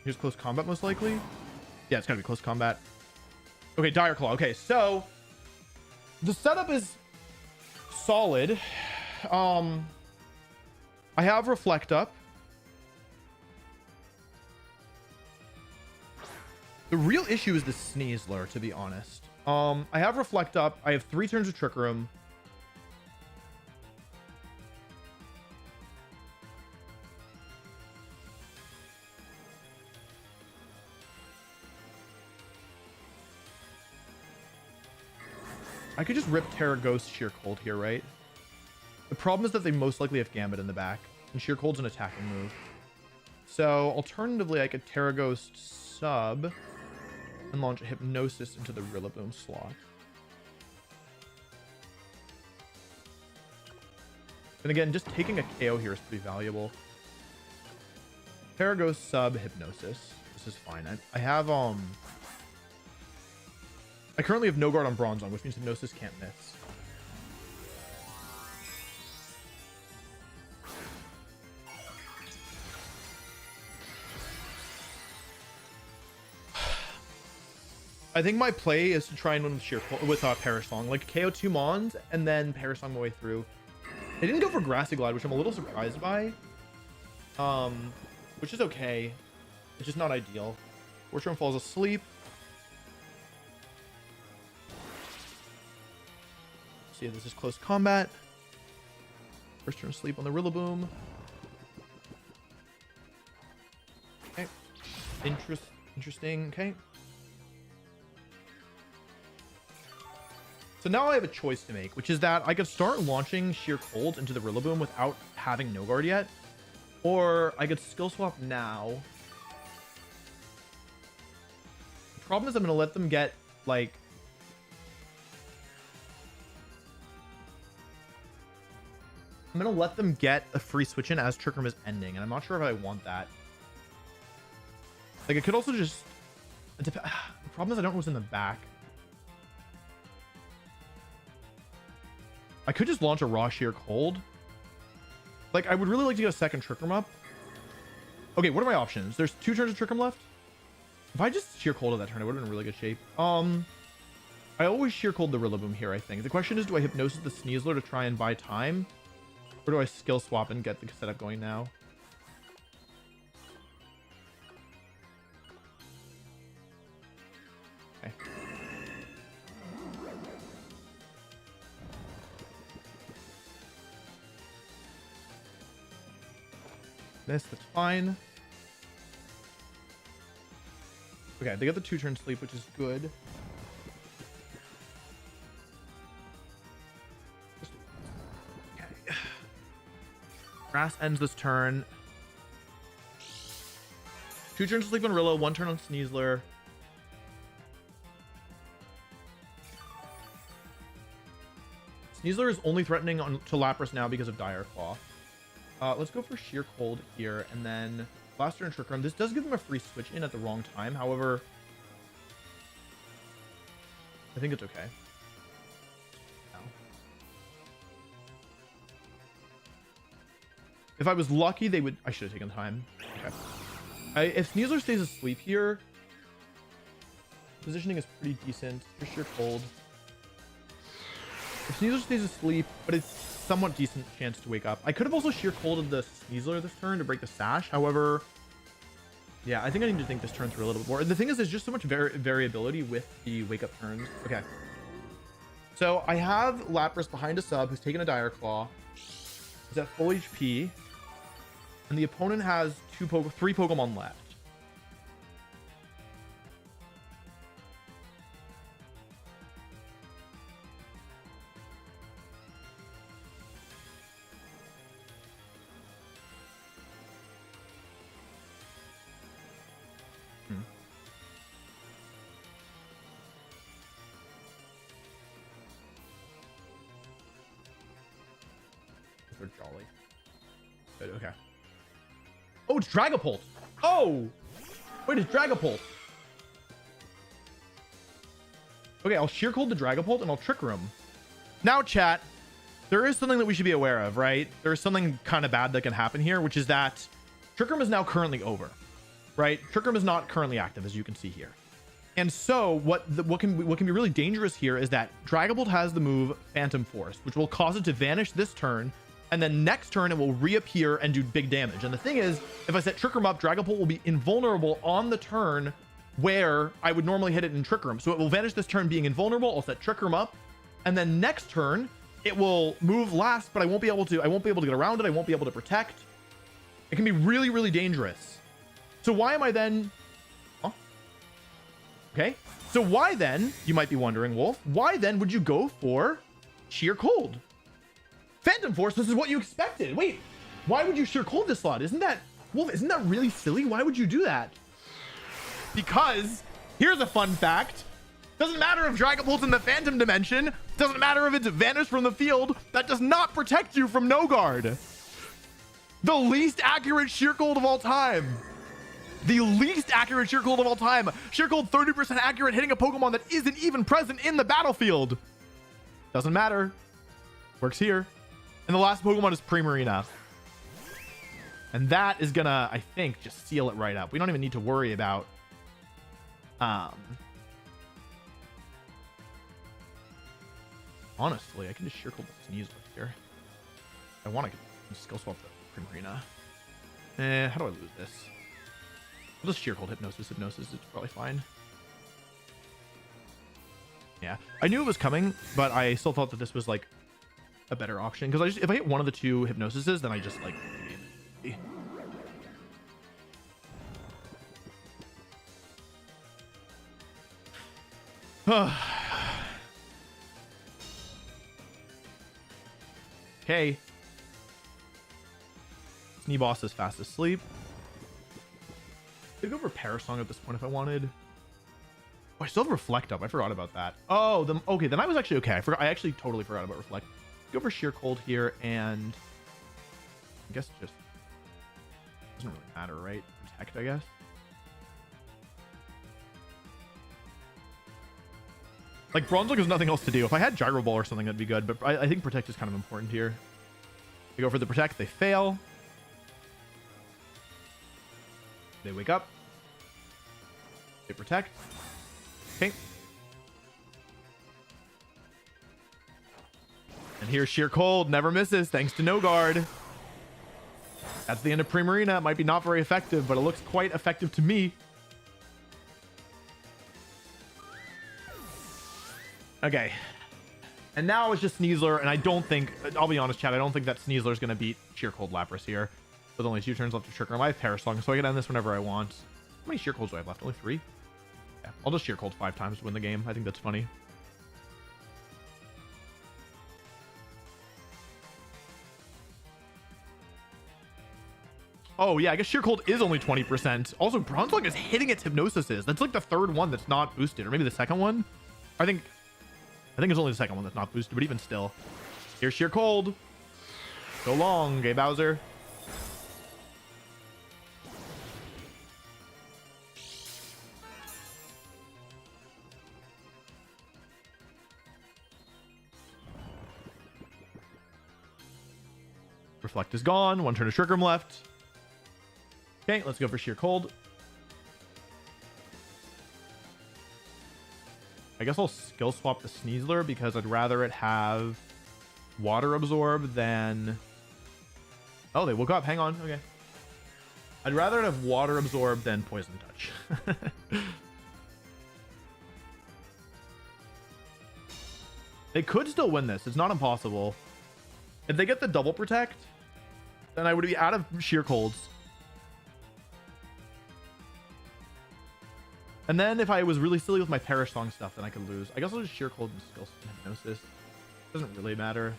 Here's close combat, most likely. Yeah, it's gotta be close combat. Okay, Dire Claw. Okay, so the setup is solid. I have Reflect up. The real issue is the Sneasler, to be honest. I have Reflect up. I have 3 turns of Trick Room. I could just rip Terra Ghost Sheer Cold here, right? The problem is that they most likely have Gambit in the back, and Sheer Cold's an attacking move. So alternatively, I could Terra Ghost sub and launch a Hypnosis into the Rillaboom slot. And again, just taking a KO here is pretty valuable. Terra Ghost sub Hypnosis. This is fine. I have I currently have no guard on Bronzong, which means Hypnosis can't miss. I think my play is to try and win with Perish Song, like KO 2 Mons and then Perish Song my way through. They didn't go for Grassy Glide, which I'm a little surprised by. Which is okay. It's just not ideal. Fortune falls asleep. See, this is close combat. First turn sleep on the Rillaboom. Okay. Interesting. Okay. So now I have a choice to make, which is that I could start launching Sheer Cold into the Rillaboom without having no guard yet. Or I could skill swap now. The problem is I'm going to let them get, like... I'm going to let them get a free switch in as Trick Room is ending, and I'm not sure if I want that. Like, I could also just... The problem is I don't know what's in the back. I could just launch a raw Sheer Cold. Like, I would really like to get a second Trick Room up. Okay, what are my options? There's 2 turns of Trick Room left. If I just Sheer Cold at that turn, I would have been in really good shape. I always Sheer Cold the Rillaboom here, I think. The question is, do I Hypnosis the Sneasler to try and buy time? Or do I skill swap and get the setup going now? Okay. That's fine. Okay, they got the 2 turn sleep, which is good. Okay. Grass ends this turn. 2 turns sleep on Rillo, 1 turn on Sneasler. Sneasler is only threatening to Lapras now because of Dire Claw. Let's go for Sheer Cold here, and then Blaster and Trick Room. This does give them a free switch in at the wrong time. However, I think it's okay. No. If I was lucky, they would... I should have taken time. Okay. If Sneasler stays asleep here, positioning is pretty decent. For Sheer Cold. If Sneasler stays asleep, but it's somewhat decent chance to wake up. I could have also sheer colded the Sneasler this turn to break the sash. However, yeah, I think I need to think this turn through a little bit more. The thing is, there's just so much variability with the wake up turns. Okay. So I have Lapras behind a sub who's taken a Dire Claw. He's at full HP. And the opponent has three Pokemon left. They're jolly. Good, okay. Oh, it's Dragapult. Oh! Wait, it's Dragapult. Okay, I'll Sheer Cold the Dragapult and I'll Trick Room. Now, chat, there is something that we should be aware of, right? There is something kind of bad that can happen here, which is that Trick Room is now currently over, right? Trick Room is not currently active, as you can see here. And so what can be really dangerous here is that Dragapult has the move Phantom Force, which will cause it to vanish this turn, and then next turn it will reappear and do big damage. And the thing is, if I set Trick Room up, Dragapult will be invulnerable on the turn where I would normally hit it in Trick Room. So it will vanish this turn being invulnerable. I'll set Trick Room up, and then next turn it will move last, but I won't be able to get around it. I won't be able to protect. It can be really, really dangerous. So why am I then? Huh? Okay. So why then, you might be wondering, Wolf, why then would you go for Sheer Cold? Phantom Force, this is what you expected. Wait, why would you Sheer Cold this slot? Isn't that, Wolf, isn't that really silly? Why would you do that? Because here's a fun fact. Doesn't matter if Dragapult's in the Phantom Dimension. Doesn't matter if it's vanished from the field. That does not protect you from No Guard. The least accurate Sheer Cold of all time. The least accurate Sheer Cold of all time. Sheer Cold 30% accurate, hitting a Pokemon that isn't even present in the battlefield. Doesn't matter. Works here. And the last Pokemon is Primarina. And that is gonna, I think, just seal it right up. We don't even need to worry about honestly, I can just Sheer Cold the Sneasler here. I want to Skill Swap the Primarina. How do I lose this? I'll just Sheer Cold Hypnosis. It's probably fine. Yeah, I knew it was coming, but I still thought that this was like a better option, because if I hit one of the two Hypnosises, then I just like okay. Sneeboss is fast asleep. I'd go for Parasong at this point if I wanted. Oh, I still have Reflect up. I forgot about that. Oh, okay, then I was actually okay. I actually totally forgot about Reflect. Go for Sheer Cold here, and I guess just doesn't really matter, right? Protect, I guess. Like Bronzong has nothing else to do. If I had Gyro Ball or something, that'd be good. But I think Protect is kind of important here. They go for the Protect. They fail. They wake up. They Protect. Okay. And here's Sheer Cold. Never misses, thanks to No Guard. That's the end of Primarina. It might be not very effective, but it looks quite effective to me. Okay. And now it's just Sneasler, and I don't think, I'll be honest, chat, I don't think that Sneasler is going to beat Sheer Cold Lapras here. With only 2 turns left to Trick Room. I have Parasong, so I can end this whenever I want. How many Sheer Colds do I have left? Only 3? Yeah, I'll just Sheer Cold 5 times to win the game. I think that's funny. Oh, yeah, I guess Sheer Cold is only 20%. Also, Bronzong is hitting its Hypnosises. That's like the 3rd one that's not boosted, or maybe the 2nd one. I think it's only the 2nd one that's not boosted, but even still. Here's Sheer Cold. So long, Gay Bowser. Reflect is gone. 1 turn of Trick Room left. Okay, let's go for Sheer Cold. I guess I'll skill swap the Sneasler because I'd rather it have water absorb than... Oh, they woke up. Hang on. Okay. I'd rather it have water absorb than poison touch. They could still win this. It's not impossible. If they get the double protect, then I would be out of sheer colds. And then if I was really silly with my Perish Song stuff, then I could lose. I guess I'll just sheer cold and skill hypnosis. Doesn't really matter.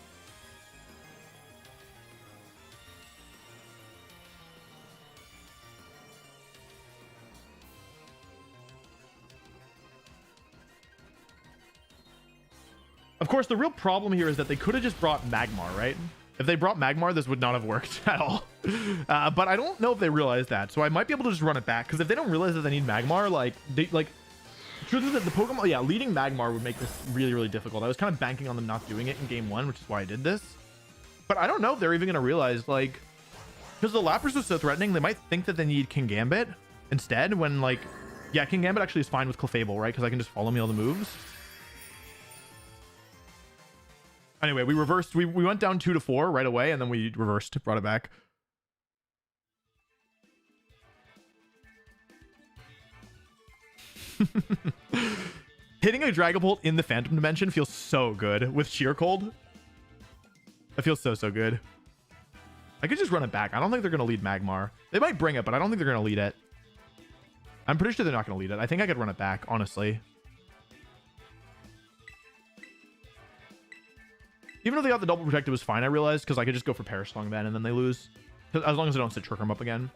Of course, the real problem here is that they could have just brought Magmar, right? If they brought Magmar, this would not have worked at all. But I don't know if they realize that, so I might be able to just run it back. Because if they don't realize that they need Magmar, truth is that the Pokemon, yeah, leading Magmar would make this really, really difficult. I was kind of banking on them not doing it in game 1, which is why I did this. But I don't know if they're even going to realize, like, because the Lapras was so threatening, they might think that they need King Gambit instead. When, like, yeah, King Gambit actually is fine with Clefable, right? Because I can just follow me all the moves. Anyway, we reversed. We went down 2-4 right away, and then we reversed, brought it back. Hitting a Dragapult in the Phantom Dimension feels so good with Sheer Cold. It feels so good. I could just run it back. I don't think they're going to lead Magmar. They might bring it, but I don't think they're going to lead it. I'm pretty sure they're not going to lead it. I think I could run it back, honestly. Even though they got the double protect, it was fine, I realized, because I could just go for Perish Song then, and then they lose. As long as I don't sit Trick Room up again.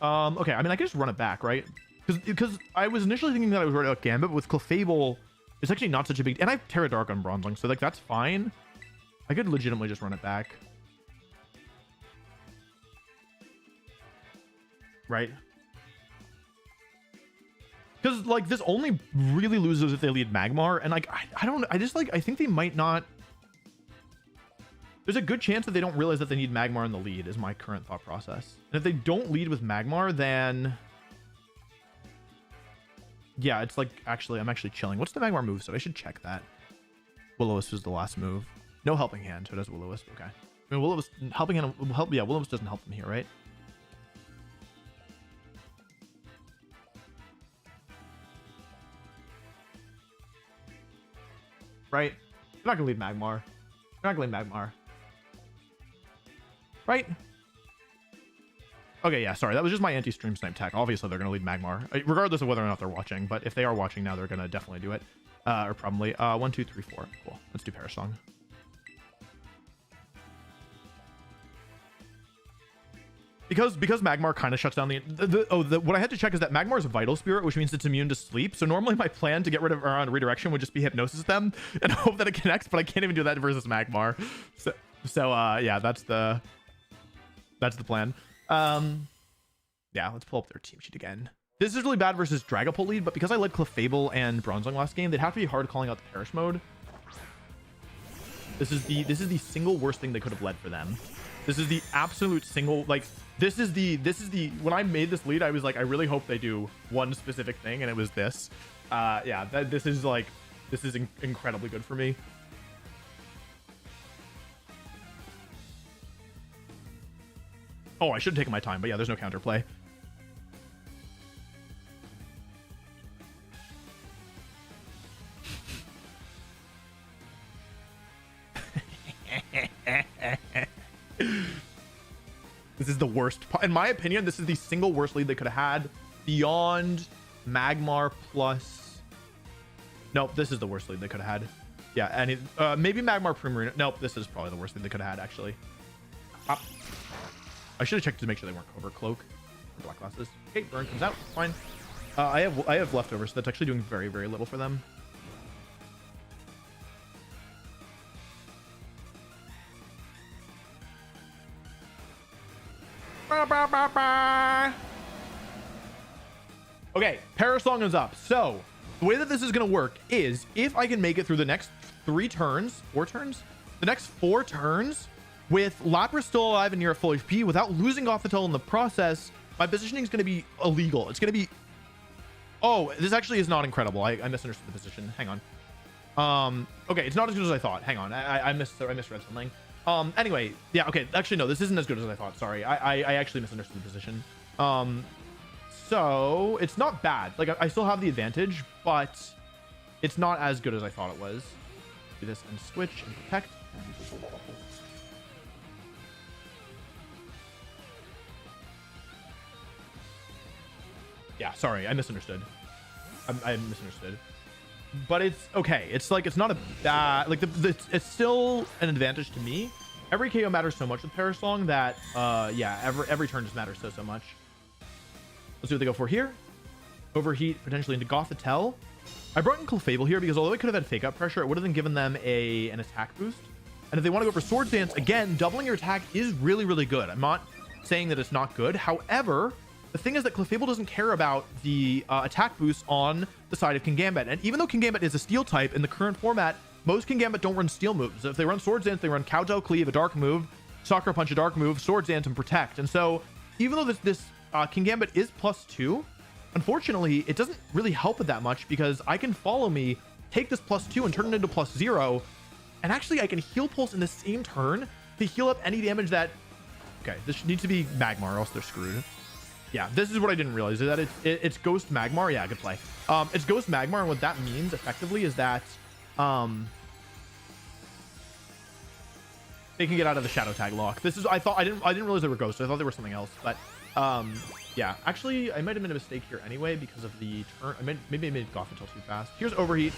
Okay, I mean, I could just run it back, right? Because I was initially thinking that I was right out Gambit, but with Clefable, it's actually not such a big... And I have Terra Dark on Bronzong, so, like, that's fine. I could legitimately just run it back. Right? Because, like, this only really loses if they lead Magmar, and, like, I think they might not... There's a good chance that they don't realize that they need Magmar in the lead, is my current thought process. And if they don't lead with Magmar, then... Yeah, it's like, actually, I'm actually chilling. What's the Magmar move? So I should check that. Will-O-Wisp was the last move. No Helping Hand, so it does Will-O-Wisp, okay. I mean, Will-O-Wisp, Helping Hand, yeah, Will-O-Wisp doesn't help them here, right? Right? They're not gonna lead Magmar. They're not gonna lead Magmar. Right? Okay, yeah, sorry. That was just my anti-stream snipe tech. Obviously, they're gonna lead Magmar, regardless of whether or not they're watching. But if they are watching now, they're gonna definitely do it. Or probably. 1, 2, 3, 4. Cool. Let's do Perish Song. Because Magmar kind of shuts down what I had to check is that Magmar is a Vital Spirit, which means it's immune to sleep. So normally my plan to get rid of around Redirection would just be Hypnosis them and hope that it connects, but I can't even do that versus Magmar. So yeah, that's the plan. Yeah, let's pull up their team sheet again. This is really bad versus Dragapult lead, but because I led Clefable and Bronzong last game, they'd have to be hard calling out the Perish mode. This is the single worst thing they could have led for them. This is the absolute single, like, this is the when I made this lead, I was like, I really hope they do one specific thing, and it was this. Yeah, this is incredibly good for me. Oh, I should have taken my time, but yeah, there's no counterplay. This is the worst. In my opinion, this is the single worst lead they could have had beyond Magmar plus... Nope, this is the worst lead they could have had. Yeah, and maybe Magmar Primarina. Nope, this is probably the worst thing they could have had, actually. I should have checked to make sure they weren't Covert Cloak or Black Glasses. Okay, Burn comes out. Fine. I have leftovers, so that's actually doing very, very little for them. Okay, Perish Song is up. So the way that this is going to work is if I can make it through the next 4 turns, the next 4 turns with Lapras still alive and near at full HP without losing Gothitelle in the process, my positioning is going to be illegal. It's going to be Oh, this actually is not incredible. I misunderstood the position. Hang on. Okay, it's not as good as I thought. Hang on. I misread something. Anyway, yeah, okay. Actually, no, this isn't as good as I thought. Sorry. I actually misunderstood the position. So it's not bad. Like, I still have the advantage, but it's not as good as I thought it was. Do this and switch and protect. Yeah, sorry, I misunderstood. I misunderstood. But it's okay. It's like, it's not a bad, like it's still an advantage to me. Every KO matters so much with Parasong that yeah, every turn just matters so much. Let's see what they go for here. Overheat potentially into Gothitelle. I brought in Clefable here because although it could have had fake out pressure, it would have then given them an attack boost. And if they want to go for Swords Dance, again, doubling your attack is really, really good. I'm not saying that it's not good. However, the thing is that Clefable doesn't care about the attack boost on the side of Kingambit. And even though Kingambit is a steel type in the current format, most Kingambit don't run steel moves. If they run Swords Dance, they run Kowtow Cleave, a dark move, Sakura Punch, a dark move, Swords Dance, and Protect. And so even though this Kingambit is +2, unfortunately, it doesn't really help it that much because I can follow me, take this +2 and turn it into +0. And actually, I can Heal Pulse in the same turn to heal up any damage that... Okay, this needs to be Magmar or else they're screwed. Yeah, this is what I didn't realize, is that it's Ghost Magmar. Yeah, good play. It's Ghost Magmar, and what that means effectively is that they can get out of the Shadow Tag lock. This is, I didn't realize they were ghosts. I thought they were something else. But yeah, actually, I might have made a mistake here anyway because of the turn. Maybe I made Gothitelle too fast. Here's Overheat.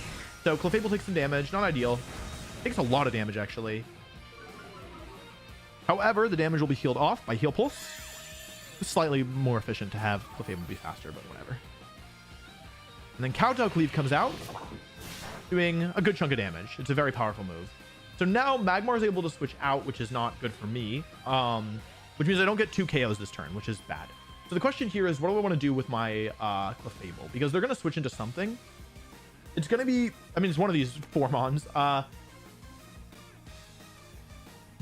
So Clefable takes some damage. Not ideal. Takes a lot of damage actually. However, the damage will be healed off by Heal Pulse. It's slightly more efficient to have Clefable be faster, but whatever. And then Kowtow Cleave comes out, doing a good chunk of damage. It's a very powerful move. So now Magmar is able to switch out, which is not good for me. Which means I don't get 2 KOs this turn, which is bad. So the question here is, what do I want to do with my Clefable? Because they're going to switch into something. It's going to be, I mean, it's one of these 4 mons.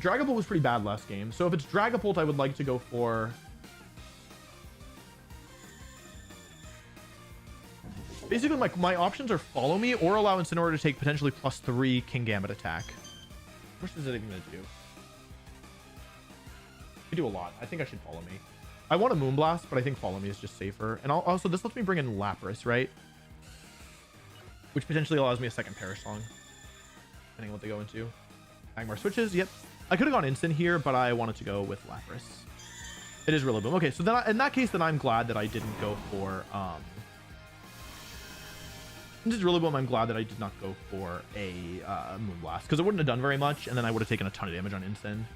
Dragapult was pretty bad last game. So if it's Dragapult, I would like to go for... Basically, my options are Follow Me or allow Incineroar to take potentially +3 Kingambit attack. What is it even going to do? We do a lot. I think I should Follow Me. I want a Moonblast, but I think Follow Me is just safer. And also, this lets me bring in Lapras, right? Which potentially allows me a second Parasong, depending on what they go into. Magmar switches. Yep. I could have gone Instant here, but I wanted to go with Lapras. It is Rillaboom. Okay, so then in that case, then I'm glad that I didn't go for... This is Rillaboom. I'm glad that I did not go for a Moonblast, because it wouldn't have done very much, and then I would have taken a ton of damage on Instant.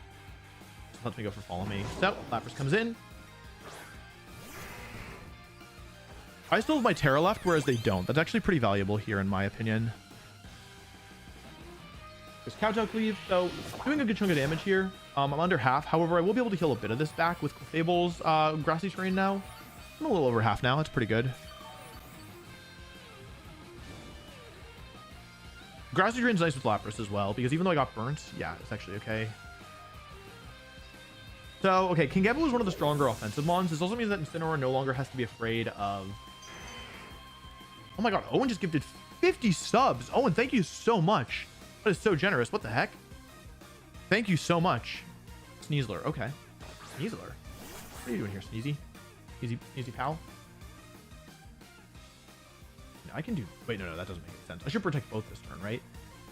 Just lets me go for Follow Me. So, Lapras comes in. I still have my Terra left, whereas they don't. That's actually pretty valuable here, in my opinion. There's Kowtow Cleave, so doing a good chunk of damage here. I'm under half. However, I will be able to heal a bit of this back with Clefable's Grassy Terrain now. I'm a little over half now. That's pretty good. Grassy Terrain's nice with Lapras as well, because even though I got burnt, yeah, it's actually okay. So, okay, Kingambit was one of the stronger offensive mons. This also means that Incineroar no longer has to be afraid of... Oh my god, Owen just gifted 50 subs. Owen, thank you so much. That is so generous. What the heck? Thank you so much. Sneasler, okay. Sneasler? What are you doing here, Sneezy? Easy pal? No, I can do... Wait, no, that doesn't make any sense. I should protect both this turn, right?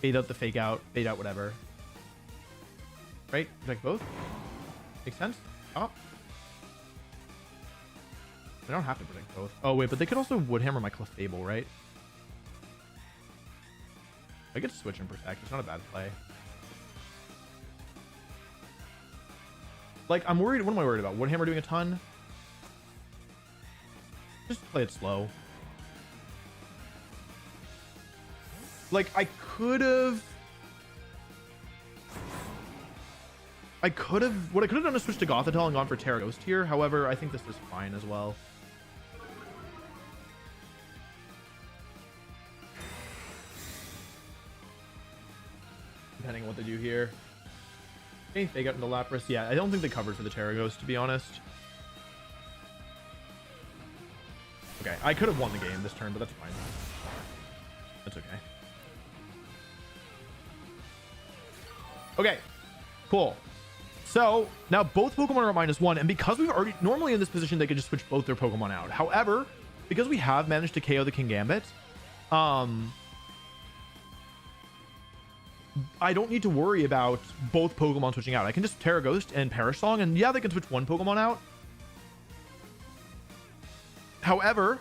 Bait out the fake out, bait out whatever. Right? Protect both? Makes sense? Oh. I don't have to protect both. Oh, wait, but they could also Woodhammer my Clefable, right? I get to switch and protect. It's not a bad play. Like, I'm worried. What am I worried about? Woodhammer doing a ton? Just play it slow. Like, what I could have done is switch to Gothitelle and gone for Terra Ghost here. However, I think this is fine as well. Depending on what they do here. Okay, they got into Lapras. Yeah, I don't think they covered for the Terra Ghost, to be honest. Okay, I could have won the game this turn, but that's fine. That's okay. Okay, cool. So now both Pokemon are at -1, and because we've already normally in this position, they could just switch both their Pokemon out. However, because we have managed to KO the Kingambit, I don't need to worry about both Pokemon switching out. I can just Terra Ghost and Perish Song, and yeah, they can switch one Pokemon out. However,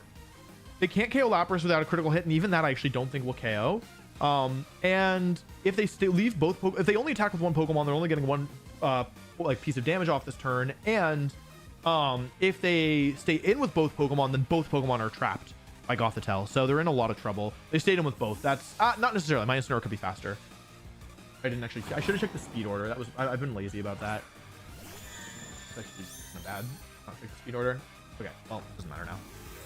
they can't KO Lapras without a critical hit, and even that I actually don't think will KO. And if they leave both, if they only attack with one Pokemon, they're only getting one like piece of damage off this turn. And if they stay in with both Pokemon, then both Pokemon are trapped by Gothitelle, so they're in a lot of trouble. They stayed in with both. That's not necessarily. My Incineroar could be faster. I didn't actually. I should have checked the speed order. That was. I've been lazy about that. It's actually not bad. Not check the speed order. Okay. Well, it doesn't matter now.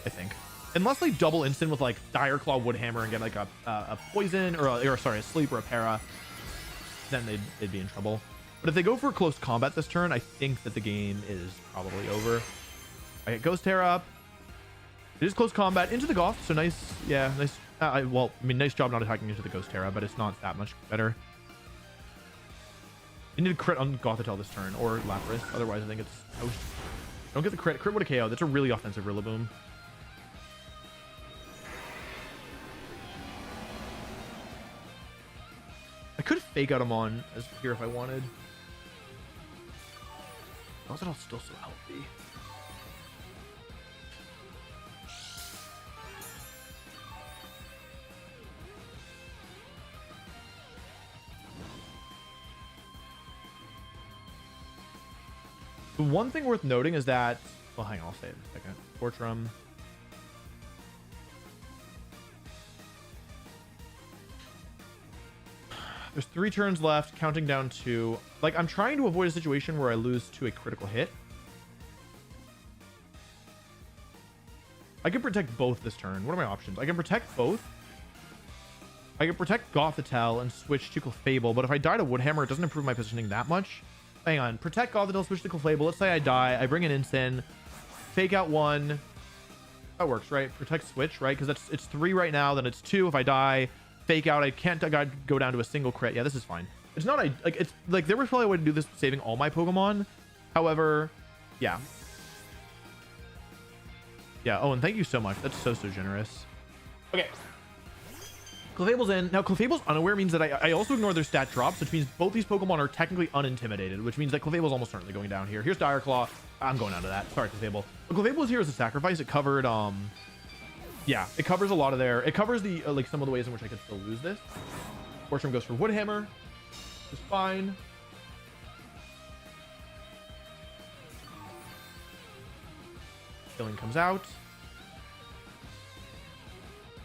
I think. Unless they double instant with like Dire Claw, Woodhammer, and get like a poison or sorry, a sleep or a para, then they'd be in trouble. But if they go for close combat this turn, I think that the game is probably over. I get Ghost Terra up. It is close combat into the Goth, so nice. Yeah, nice. Well, I mean, nice job not attacking into the Ghost Terra, but it's not that much better. You need a crit on Gothitelle this turn, or Lapras. Otherwise, I think it's toast. Don't get the crit. Crit would have KO. That's a really offensive Rillaboom. I could fake out him on as here if I wanted. Gothitelle's still so healthy. The one thing worth noting is that, well, hang on, I'll say it in a second. Fortrum. There's 3 turns left, counting down to, like, I'm trying to avoid a situation where I lose to a critical hit. I can protect both this turn. What are my options? I can protect both. I can protect Gothitelle and switch to Clefable, but if I die to Woodhammer, it doesn't improve my positioning that much. Hang on. Protect Gothitelle, switch to Clefable. Let's say I die. I bring an Instant. Fake out 1. That works, right? Protect switch, right? Because it's 3 right now. Then it's 2 if I die. Fake out. I can't go down to a single crit. Yeah, this is fine. It's not like it's like there was probably a way to do this saving all my Pokemon. However, yeah. Yeah. Oh, and thank you so much. That's so generous. Okay. Clefable's in. Now, Clefable's unaware means that I also ignore their stat drops, which means both these Pokemon are technically unintimidated, which means that Clefable's almost certainly going down here. Here's Dire Claw. I'm going down to that. Sorry, Clefable. But Clefable is here as a sacrifice. It covered, yeah, it covers a lot of their, it covers the, like, some of the ways in which I could still lose this. Fortune goes for Woodhammer. Which is fine. Killing comes out.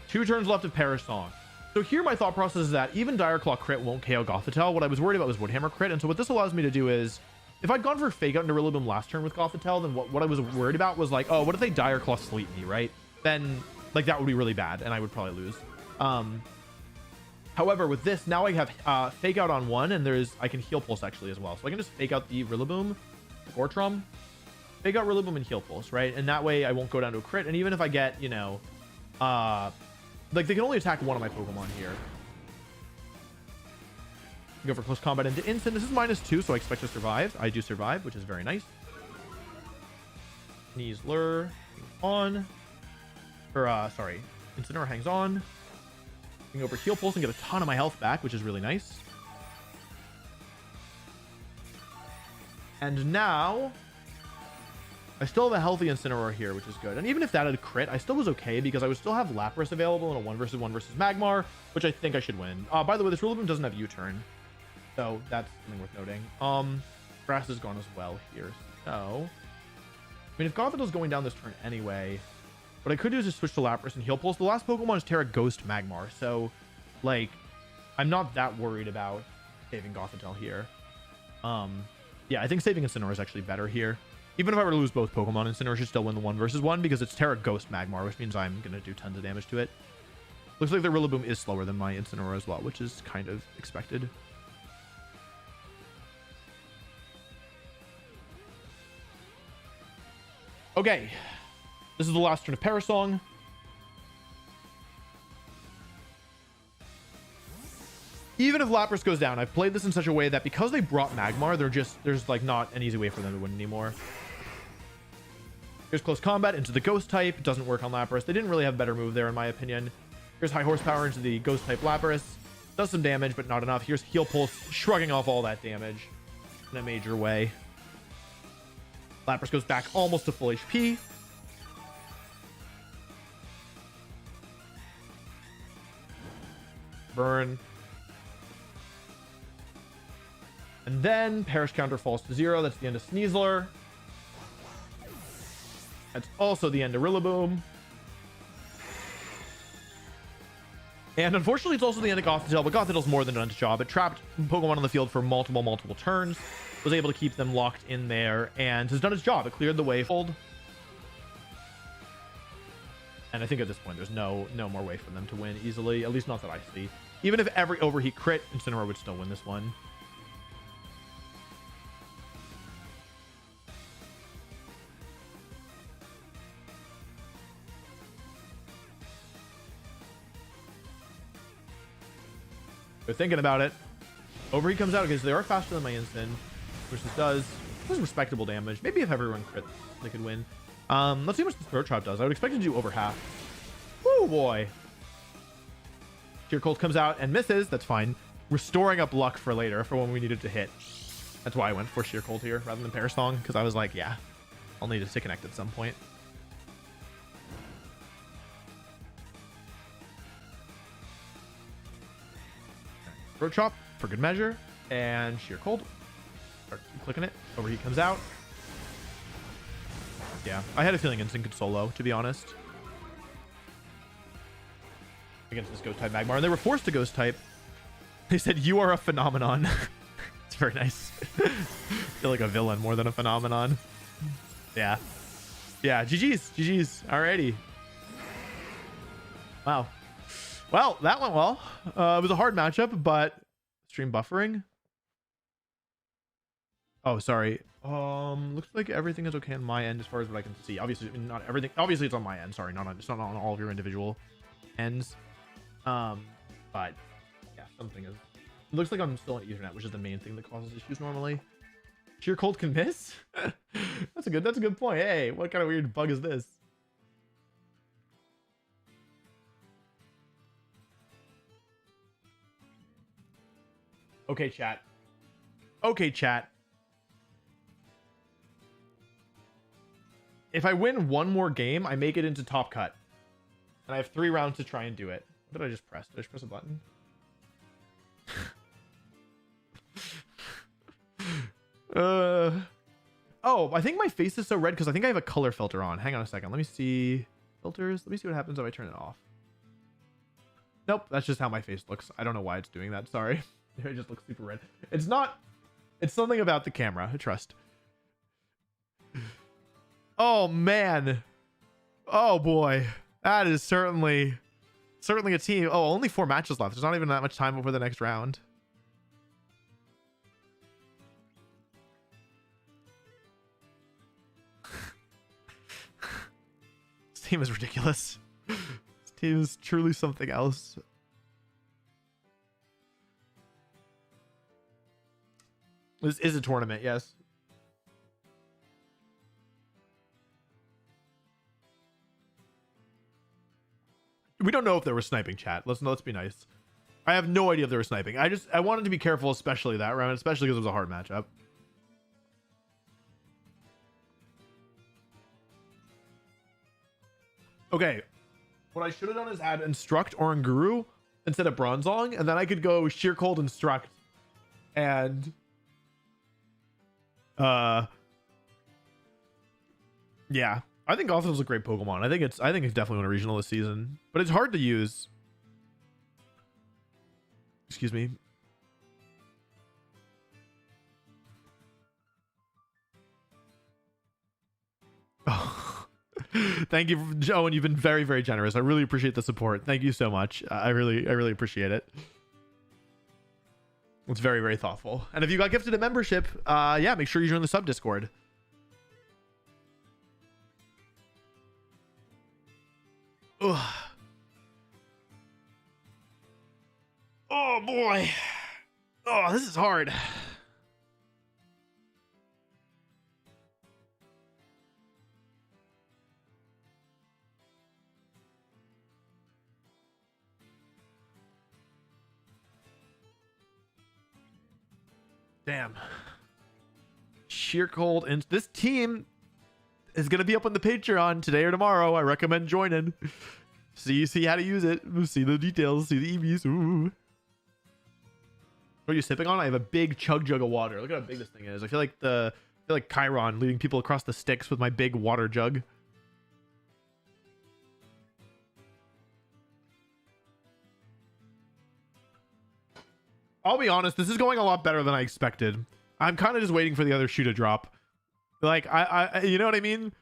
2 turns left of Perish Song. So here my thought process is that even Dire Claw crit won't KO Gothitelle. What I was worried about was Woodhammer crit. And so what this allows me to do is, if I'd gone for Fake Out into Rillaboom last turn with Gothitelle, then what I was worried about was like, oh, what if they Dire Claw sleep me, right? Then, like, that would be really bad, and I would probably lose. However, with this, now I have Fake Out on 1, and I can Heal Pulse actually as well. So I can just Fake Out the Rillaboom, Fortrum, Fake Out Rillaboom and Heal Pulse, right? And that way I won't go down to a crit. And even if I get, you know, like, they can only attack one of my Pokemon here. Go for close combat into instant. This is -2, so I expect to survive. I do survive, which is very nice. Sneeze Lure on. Or, sorry. Incineroar hangs on. I can go for Heal Pulse and get a ton of my health back, which is really nice. And now, I still have a healthy Incineroar here, which is good. And even if that had a crit, I still was okay because I would still have Lapras available in a 1 versus 1 versus Magmar, which I think I should win. By the way, this Rillaboom doesn't have U-turn, so that's something worth noting. Grass is gone as well here. So, I mean, if Gothitelle is going down this turn anyway, what I could do is just switch to Lapras and Heal Pulse. The last Pokemon is Terra Ghost Magmar, so, like, I'm not that worried about saving Gothitelle here. Yeah, I think saving Incineroar is actually better here. Even if I were to lose both Pokemon, Incineroar should still win the 1 versus 1 because it's Terra Ghost Magmar, which means I'm going to do tons of damage to it. Looks like the Rillaboom is slower than my Incineroar as well, which is kind of expected. Okay. This is the last turn of Parasong. Even if Lapras goes down, I've played this in such a way that because they brought Magmar, there's like not an easy way for them to win anymore. Here's Close Combat into the Ghost type. It doesn't work on Lapras. They didn't really have a better move there, in my opinion. Here's High Horsepower into the Ghost type Lapras. Does some damage, but not enough. Here's Heal Pulse, shrugging off all that damage in a major way. Lapras goes back almost to full HP. Burn. And then Perish counter falls to 0. That's the end of Sneasler. That's also the end of Rillaboom. And unfortunately, it's also the end of Gothitelle, but Gothitelle's more than done its job. It trapped Pokemon on the field for multiple turns, was able to keep them locked in there, and has done its job. It cleared the way. And I think at this point, there's no more way for them to win easily, at least not that I see. Even if every Overheat crit, Incineroar would still win this one. They're thinking about it. Overheat comes out because they are faster than my Instant, which this does respectable damage. Maybe if everyone crit, they could win. Let's see how much the Throat Trap does. I would expect it to do over half. Woo boy. Sheer Cold comes out and misses. That's fine. We're storing up luck for later, for when we needed to hit. That's why I went for Sheer Cold here rather than Parasong, because I was like, yeah, I'll need it to connect at some point. Throat Chop for good measure, and Sheer Cold. Start clicking it. Overheat comes out. Yeah, I had a feeling Instinct could solo, to be honest, against this Ghost type Magmar, and they were forced to Ghost type. They said, "You are a phenomenon." It's very nice. I feel like a villain more than a phenomenon. Yeah, GG's. Alrighty. Wow. Well, that went well. It was a hard matchup, but stream buffering. Oh, sorry. Looks like everything is okay on my end as far as what I can see. Obviously, not everything. Obviously, it's on my end. Sorry, it's not on all of your individual ends. But yeah, something is. It looks like I'm still on Ethernet, which is the main thing that causes issues normally. Sheer Cold can miss. That's a good point. Hey, what kind of weird bug is this? Okay, chat. If I win one more game, I make it into Top Cut. And I have 3 rounds to try and do it. What did I just press? Did I just press a button? Oh, I think my face is so red because I think I have a color filter on. Hang on a second. Let me see. Filters. Let me see what happens if I turn it off. Nope, that's just how my face looks. I don't know why it's doing that. Sorry. It just looks super red. It's not. It's something about the camera. I trust. Oh man. Oh boy. That is certainly a team. Oh, only 4 matches left. There's not even that much time before the next round. This team is ridiculous. This team is truly something else. This is a tournament, yes. We don't know if they were sniping, chat. Let's be nice. I have no idea if they were sniping. I wanted to be careful, especially that round, especially because it was a hard matchup. Okay. What I should have done is add Instruct or Nguru instead of Bronzong, and then I could go Sheer Cold Instruct and yeah, I think Gothit's a great Pokemon. I think it's definitely won a regional this season, but it's hard to use. Excuse me. Oh. Thank you, Joe, and you've been very, very generous. I really appreciate the support. Thank you so much. I really appreciate it. It's very, very thoughtful. And if you got gifted a membership, yeah, make sure you join the sub Discord. Ugh. Oh boy. Oh, this is hard. Damn. Sheer cold. And this team is going to be up on the Patreon today or tomorrow. I recommend joining. See how to use it. See the details. See the EVs. Ooh. What are you sipping on? I have a big chug jug of water. Look at how big this thing is. I feel like Chiron leading people across the sticks with my big water jug. I'll be honest, this is going a lot better than I expected. I'm kind of just waiting for the other shoe to drop. Like, I you know what I mean?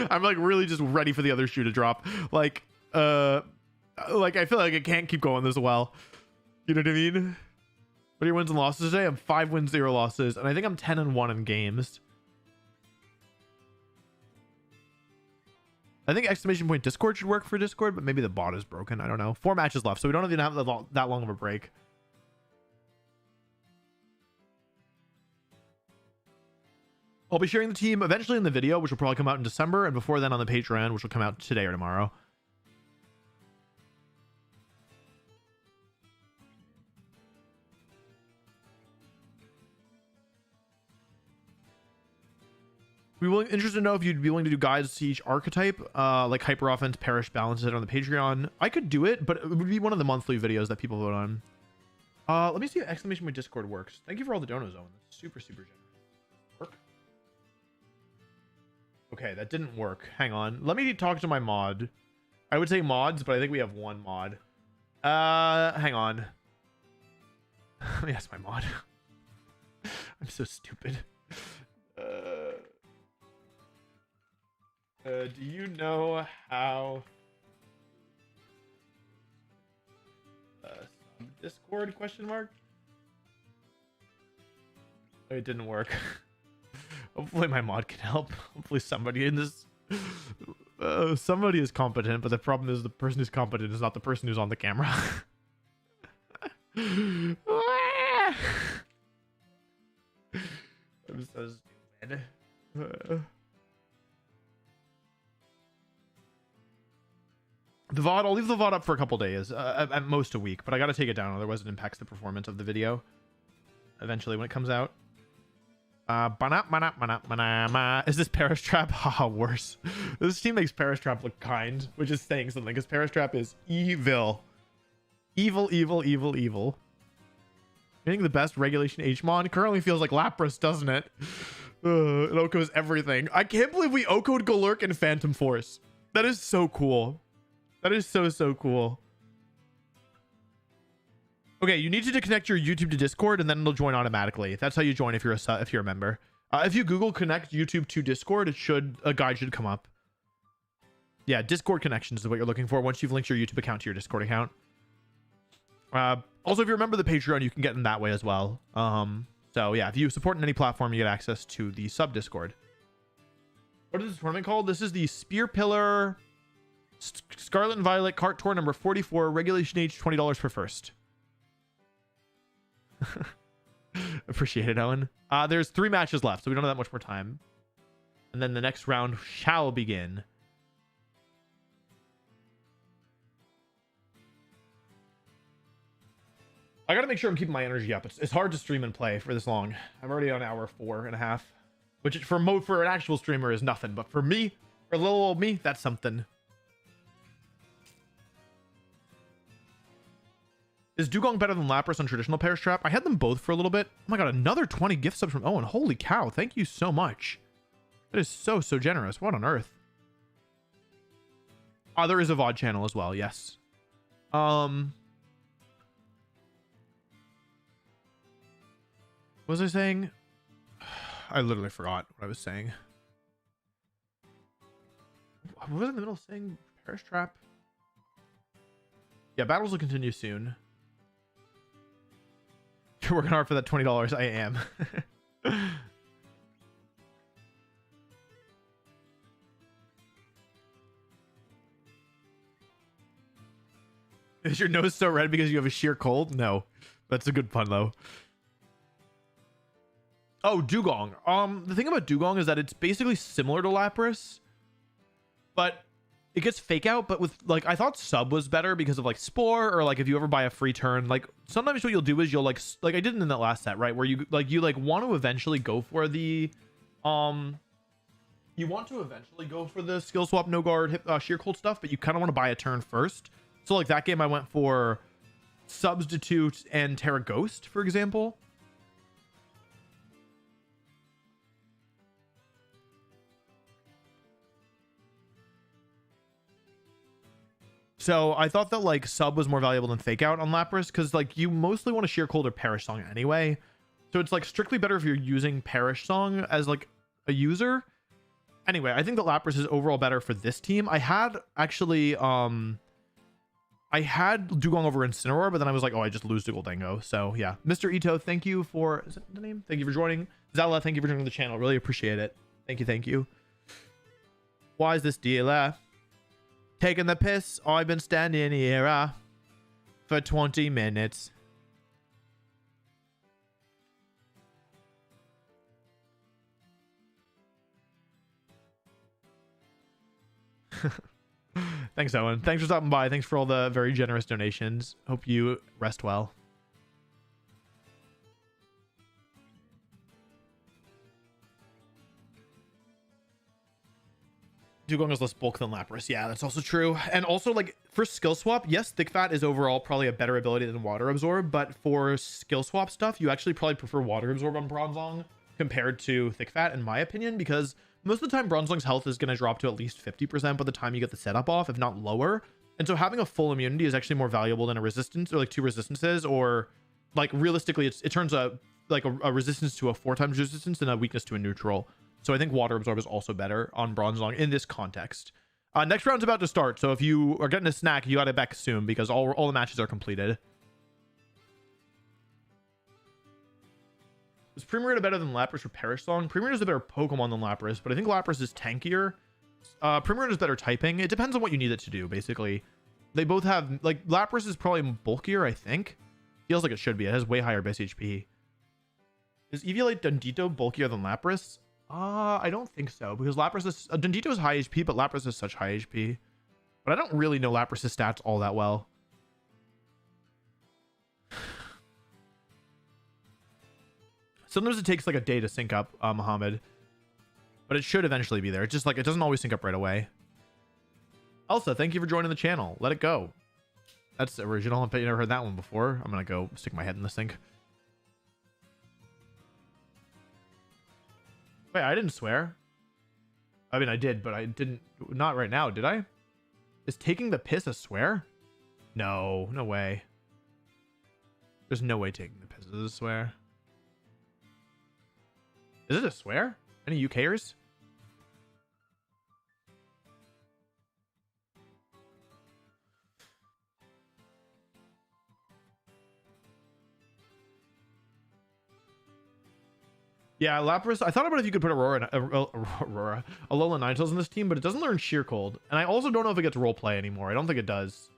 I'm like really just ready for the other shoe to drop. Like I feel like I can't keep going this well. You know what I mean? What are your wins and losses today? I'm 5 wins, 0 losses, and I think I'm 10-1 in games. I think exclamation point Discord should work for Discord, but maybe the bot is broken. I don't know. 4 matches left, so we don't even have that long of a break. I'll be sharing the team eventually in the video, which will probably come out in December, and before then on the Patreon, which will come out today or tomorrow. Interested to know if you'd be willing to do guides to each archetype, like hyper offense, parish, balances on the Patreon. I could do it, but it would be one of the monthly videos that people vote on. Let me see if exclamation point Discord works. Thank you for all the donos, Owen. That's super generous. Work. Okay, that didn't work. Hang on. Let me talk to my mod. I would say mods, but I think we have one mod. Hang on. Let me ask my mod. I'm so stupid. Do you know how Discord question mark? It didn't work. Hopefully my mod can help. Hopefully somebody in this somebody is competent, but the problem is the person who's competent is not the person who's on the camera. I'm so stupid. The VOD, I'll leave the VOD up for a couple days, at most a week, but I gotta take it down, otherwise it impacts the performance of the video eventually when it comes out. Is this Parish Trap? Haha, worse. This team makes Parish Trap look kind, which is saying something, because Parish Trap is evil. Evil. I think the best regulation Hmon currently feels like Lapras, doesn't it? It OHKOs everything. I can't believe we OHKO'd Galurk and Phantom Force. That is so cool. That is so cool. Okay, you need to connect your YouTube to Discord, and then it'll join automatically. That's how you join if you're a member. If you Google connect YouTube to Discord, a guide should come up. Yeah, Discord connections is what you're looking for once you've linked your YouTube account to your Discord account. Also, if you remember the Patreon, you can get in that way as well. So yeah, if you support in any platform, you get access to the sub Discord. What is this tournament called? This is the Spear Pillar Scarlet and Violet Cart Tour number 44. Regulation H, $20 for first. Appreciate it, Owen. There's 3 matches left, so we don't have that much more time. And then the next round shall begin. I gotta make sure I'm keeping my energy up. It's hard to stream and play for this long. I'm already on hour 4.5, which for an actual streamer is nothing, but for me, for little old me, that's something. Is Dugong better than Lapras on traditional Parish Trap? I had them both for a little bit. Oh my god, another 20 gift subs from Owen. Holy cow, thank you so much. That is so generous. What on earth? There is a VOD channel as well, yes. What was I saying? I literally forgot what I was saying. What was I in the middle of saying? Parish Trap? Yeah, battles will continue soon. You're working hard for that $20. I am. Is your nose so red because you have a sheer cold? No. That's a good pun, though. Oh, Dugong. The thing about Dugong is that it's basically similar to Lapras, but it gets fake out. But with, like, I thought Sub was better because of, like, Spore, or, like, if you ever buy a free turn, like, sometimes what you'll do is you'll, like I did in that last set, right? Where you want to eventually go for the, you want to eventually go for the skill swap, no guard, sheer cold stuff, but you kind of want to buy a turn first. So, like, that game I went for Substitute and Terra Ghost, for example. So I thought that, like, Sub was more valuable than Fake Out on Lapras, because, like, you mostly want to sheer cold or Perish Song anyway. So it's, like, strictly better if you're using Perish Song as, like, a user. Anyway, I think that Lapras is overall better for this team. I had actually, I had Dugong over Incineroar, but then I was like, oh, I just lose to Goldengo. So yeah, Mr. Ito, thank you for, is that the name? Thank you for joining. Zala, thank you for joining the channel. Really appreciate it. Thank you, thank you. Why is this dealer taking the piss? I've been standing here for 20 minutes. Thanks, Owen. Thanks for stopping by. Thanks for all the very generous donations. Hope you rest well. Dugong is less bulk than Lapras. Yeah, that's also true. And also, like, for skill swap, yes, Thick Fat is overall probably a better ability than Water Absorb, but for skill swap stuff, you actually probably prefer Water Absorb on Bronzong compared to Thick Fat, in my opinion, because most of the time Bronzong's health is going to drop to at least 50% by the time you get the setup off, if not lower. And so having a full immunity is actually more valuable than a resistance, or like 2 resistances, or like realistically it turns a resistance to a 4 times resistance and a weakness to a neutral. So I think Water Absorb is also better on Bronzong in this context. Next round's about to start, so if you are getting a snack, you got it back soon because all the matches are completed. Is Primarina better than Lapras for Perish Song? Primarina is a better Pokemon than Lapras, but I think Lapras is tankier. Primarina is better typing. It depends on what you need it to do, basically. They both have, like, Lapras is probably bulkier, I think. Feels like it should be. It has way higher base HP. Is Eviolite Dundito bulkier than Lapras? I don't think so, because Lapras is... Dundito is high HP, but Lapras is such high HP. But I don't really know Lapras' stats all that well. Sometimes it takes like a day to sync up, Muhammad. But it should eventually be there. It's just like, it doesn't always sync up right away. Elsa, thank you for joining the channel. Let it go. That's original. I bet you never heard that one before. I'm going to go stick my head in the sink. Wait, I didn't swear. I mean, I did, but I didn't. Not right now, did I? Is taking the piss a swear? No, no way. There's no way taking the piss is a swear. Is it a swear? Any UKers? Yeah, Lapras. I thought about if you could put Alola Ninetales in this team, but it doesn't learn Sheer Cold. And I also don't know if it gets roleplay anymore. I don't think it does.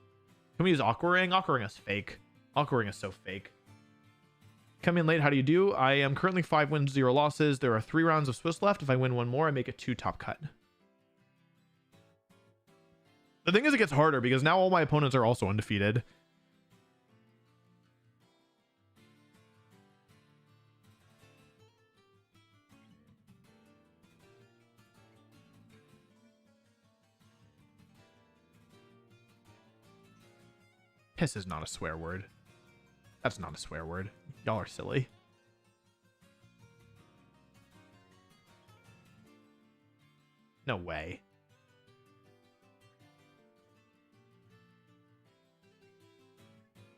Can we use Aqua Ring? Aqua Ring is fake. Aqua Ring is so fake. Come in late, how do you do? I am currently 5 wins, 0 losses. There are 3 rounds of Swiss left. If I win one more, I make it 2 top cut. The thing is, it gets harder because now all my opponents are also undefeated. Piss is not a swear word. That's not a swear word. Y'all are silly. No way.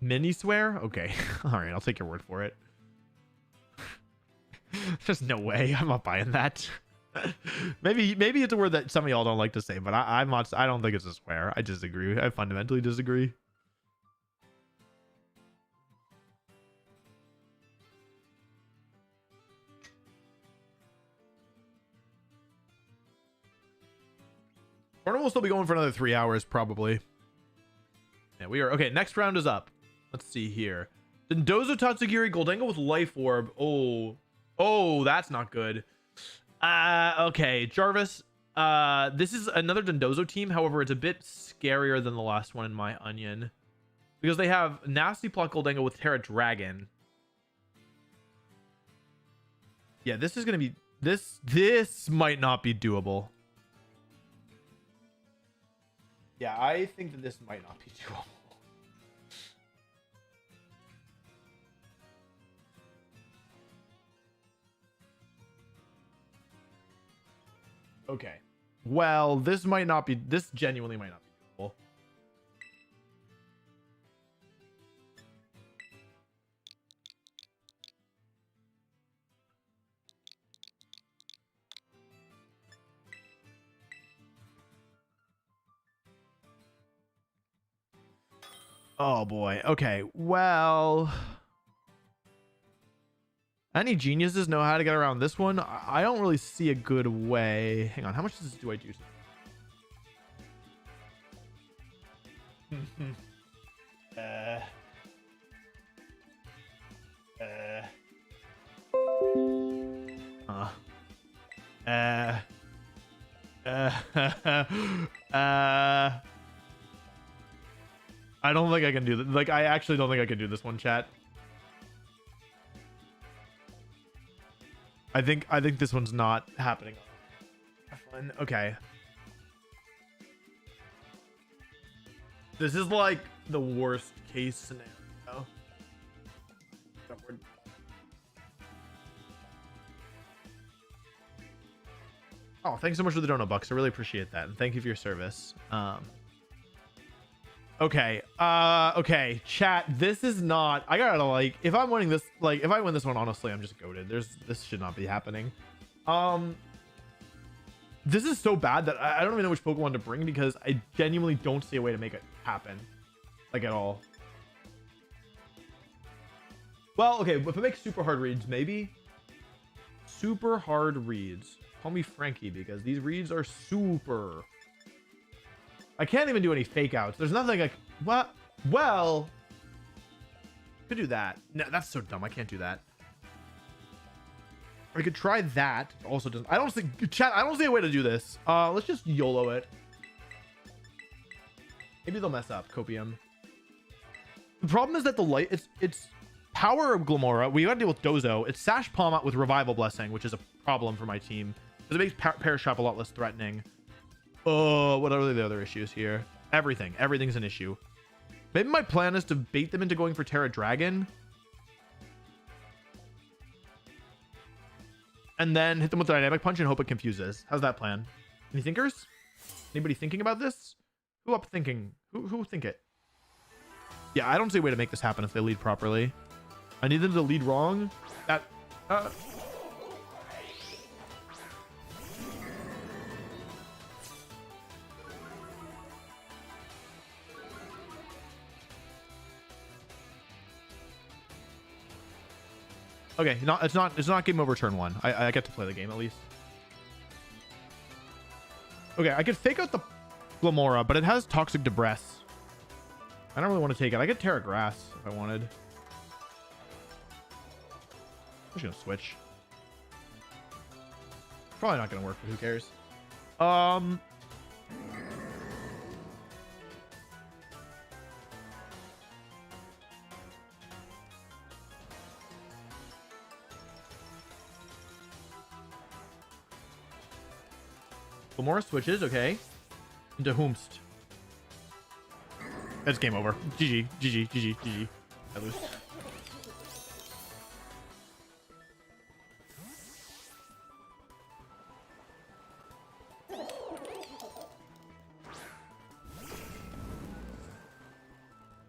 Mini swear? Okay. All right, I'll take your word for it. There's no way. I'm not buying that. maybe it's a word that some of y'all don't like to say, but I don't think it's a swear. I disagree. I fundamentally disagree. Tournament will still be going for another 3 hours, probably. Yeah, we are. Okay, next round is up. Let's see here. Dondozo Tatsugiri Goldengo with Life Orb. Oh. Oh, that's not good. Okay, Jarvis. This is another Dondozo team. However, it's a bit scarier than the last one in my onion. Because they have Nasty Plot Goldengo with Terra Dragon. Yeah, this is going to be... This might not be doable. Yeah, I think that this might not be doable. Okay. Well, this might not be... This genuinely might not be doable. Oh boy. Okay. Well, any geniuses know how to get around this one? I don't really see a good way. Hang on. How much do I do? I don't think I can do that. Like, I actually don't think I can do this one, chat. I think this one's not happening. Okay. This is like the worst case scenario. Oh, thanks so much for the donut bucks. I really appreciate that. And thank you for your service. Okay. Okay. Chat, this is not... I gotta, like... If I'm winning this... Like, if I win this one, honestly, I'm just goated. This should not be happening. This is so bad that I don't even know which Pokemon to bring because I genuinely don't see a way to make it happen. Like, at all. Well, okay. If it makes super hard reads, maybe. Super hard reads. Call me Frankie because these reads are super... I can't even do any fake outs. There's nothing like, what? Well, could do that. No, that's so dumb. I can't do that. I could try that. Also doesn't. I don't see, chat. I don't see a way to do this. Let's just YOLO it. Maybe they'll mess up. Copium. The problem is that the light. It's Power of Glamora. We got to deal with Dozo. It's Sash Palm with Revival Blessing, which is a problem for my team because it makes Parashop a lot less threatening. Oh, what are the other issues here? Everything's an issue. Maybe my plan is to bait them into going for Terra Dragon and then hit them with the Dynamic Punch and hope it confuses. How's that plan? Any thinkers? Anybody thinking about this? Who up thinking? Who think it? Yeah, I don't see a way to make this happen if they lead properly. I need them to lead wrong. That okay, it's not game over turn one. I get to play the game at least. Okay, I could fake out the Glamora, but it has Toxic Debris. I don't really want to take it. I could Terra Grass if I wanted. I'm just gonna switch. Probably not gonna work, but who cares? Glamora switches, okay. Into Whomst. That's game over. GG, GG, GG, GG. I lose.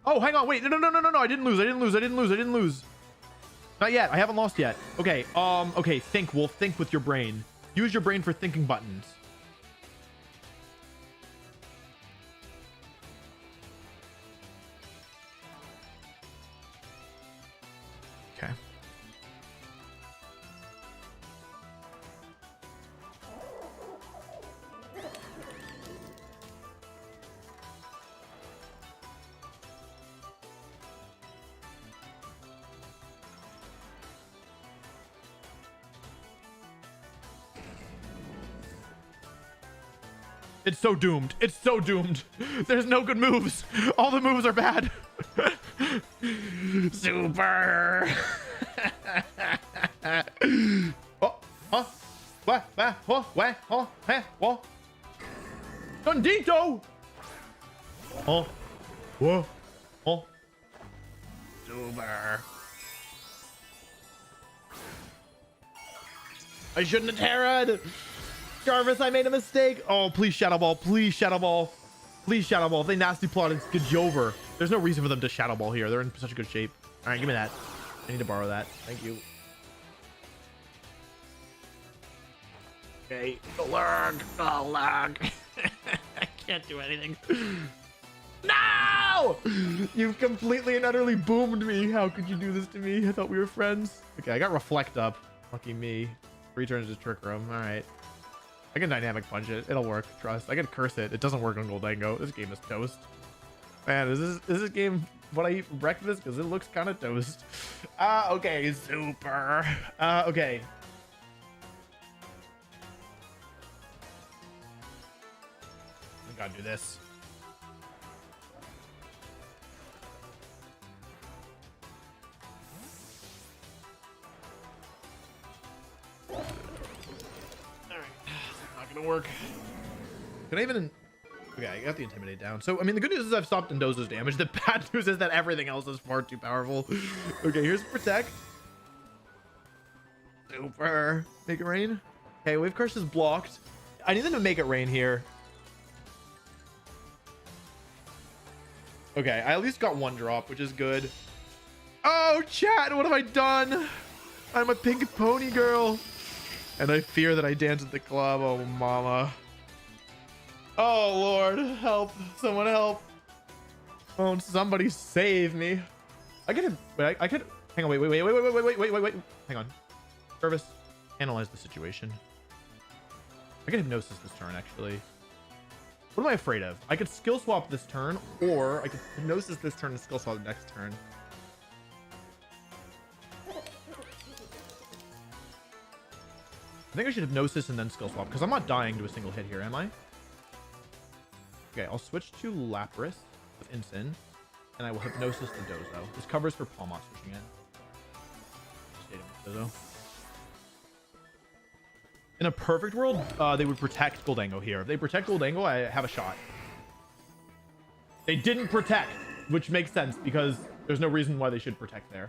Oh, hang on, wait. No. I didn't lose. Not yet. I haven't lost yet. Okay. Okay. Think, Wolf. Think with your brain. Use your brain for thinking buttons. Okay. It's so doomed. It's so doomed. There's no good moves. All the moves are bad. Super. Oh, huh? What? What? Condito. Oh. Whoa. Oh. Super. I shouldn't have terrored. Jarvis, I made a mistake. Oh, please Shadow Ball. Please Shadow Ball. Please Shadow Ball. If they nasty plot, it's Gajover. There's no reason for them to Shadow Ball here. They're in such a good shape. All right, give me that. I need to borrow that. Thank you. Okay. Go lag. Oh, lag. I can't do anything. No! You've completely and utterly boomed me. How could you do this to me? I thought we were friends. Okay, I got Reflect up. Lucky me. 3 turns to Trick Room. All right. I can Dynamic Punch it. It'll work. Trust. I can Curse it. It doesn't work on Goldango. This game is toast. Man, is this game what I eat for breakfast? Because it looks kind of toast. Okay. Super. Okay. I gotta do this. Gonna work. Can I even... Okay, I got the Intimidate down. So, I mean, the good news is I've stopped Ndozo's damage. The bad news is that everything else is far too powerful. Okay, here's Protect. Super. Make it rain. Okay, Wave Curse is blocked. I need them to make it rain here. Okay, I at least got 1 drop, which is good. Oh, chat, what have I done? I'm a pink pony girl. And I fear that I dance at the club. Oh, mama. Oh, Lord. Help. Someone help. Oh, somebody save me. I could... Wait, I could... Hang on. Wait. Hang on. Service. Analyze the situation. I could Hypnosis this turn, actually. What am I afraid of? I could Skill Swap this turn, or I could Hypnosis this turn and Skill Swap the next turn. I think I should Hypnosis and then Skill Swap, because I'm not dying to a single hit here, am I? Okay, I'll switch to Lapras with Incin, and I will Hypnosis to Dozo. This covers for Palmot switching in. Dozo. In a perfect world, they would protect Goldango here. If they protect Goldango, I have a shot. They didn't protect, which makes sense, because there's no reason why they should protect there.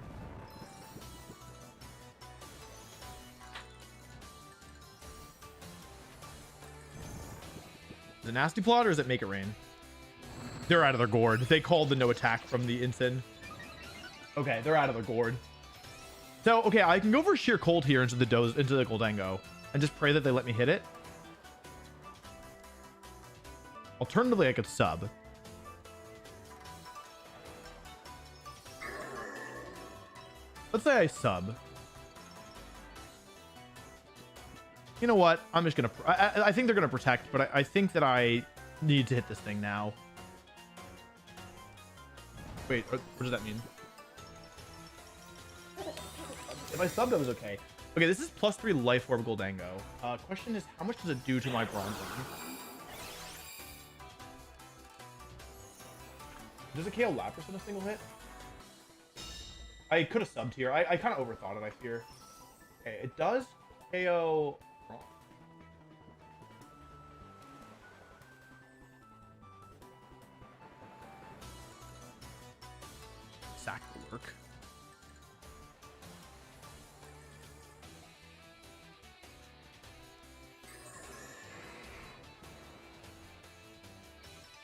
The Nasty Plot, or is it Make It Rain? They're out of their gourd. They called the no attack from the Incin. Okay, they're out of their gourd. So, okay, I can go for Sheer Cold here into the Goldango and just pray that they let me hit it. Alternatively, I could sub. Let's say I sub. You know what? I'm just gonna... I think they're gonna protect, but I think that I need to hit this thing now. Wait, what does that mean? If I subbed, that was okay. Okay, this is +3 Life Orb Goldango. Question is, how much does it do to my Bronzong? Does it KO Lapras in a single hit? I could have subbed here. I kind of overthought it, I fear. Okay, it does KO... Sack will work.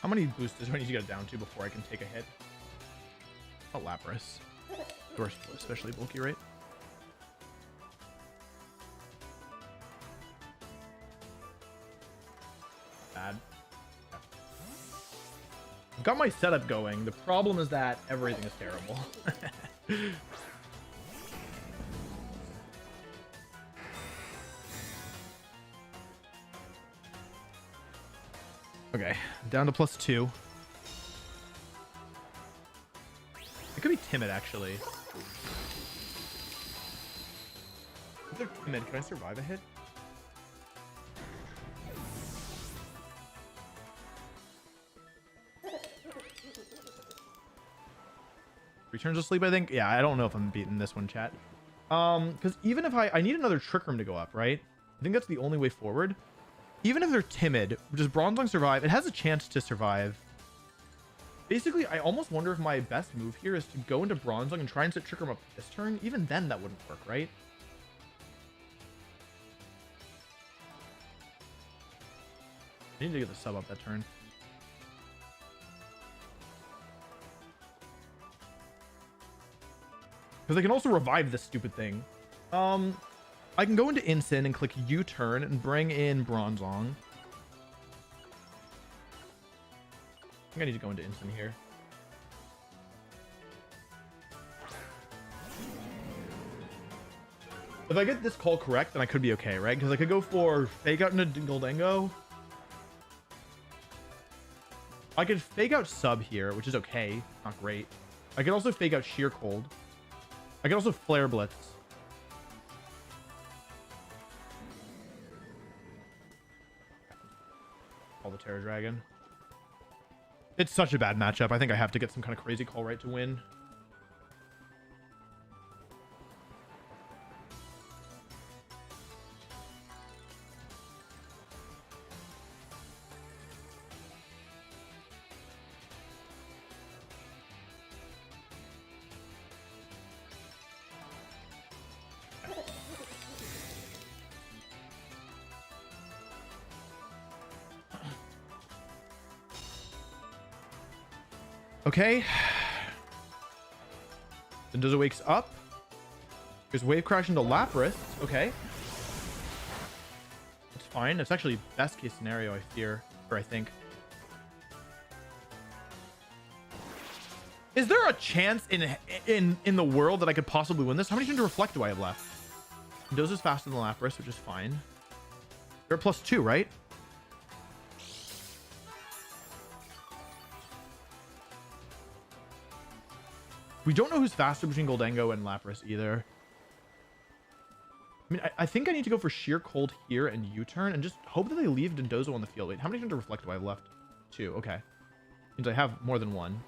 How many boosters do I need to get down to before I can take a hit? Oh, Lapras. Or especially bulky, right? Bad. I've got my setup going. The problem is that everything is terrible. Okay, down to +2. It could be Timid, actually. If they're Timid, can I survive a hit? Returns to sleep, I think. Yeah, I don't know if I'm beating this one, chat. Because even if I need another Trick Room to go up, right? I think that's the only way forward. Even if they're timid, does Bronzong survive? It has a chance to survive. Basically, I almost wonder if my best move here is to go into Bronzong and try and set Trick Room up this turn. Even then, that wouldn't work, right? I need to get the sub up that turn. Because I can also revive this stupid thing. I can go into Incin and click U-turn and bring in Bronzong. I think I need to go into Incin here. If I get this call correct, then I could be okay, right? Because I could go for Fake Out into Gholdengo. I could Fake Out Sub here, which is okay. Not great. I could also Fake Out Sheer Cold. I could also Flare Blitz. Call the Terror Dragon. It's such a bad matchup. I think I have to get some kind of crazy call right to win. Okay. Dendozo wakes up. There's Wave Crash into Lapras. Okay. That's fine. That's actually best case scenario, I fear. Or I think. Is there a chance in the world that I could possibly win this? How many turns to Reflect do I have left? Dendozo's faster than Lapras, which is fine. They're +2, right? We don't know who's faster between Gholdengo and Lapras either. I mean, I think I need to go for Sheer Cold here and U-turn and just hope that they leave Dendozo on the field. Wait, how many turns to Reflect do I have left? 2. Okay. Means I have more than 1.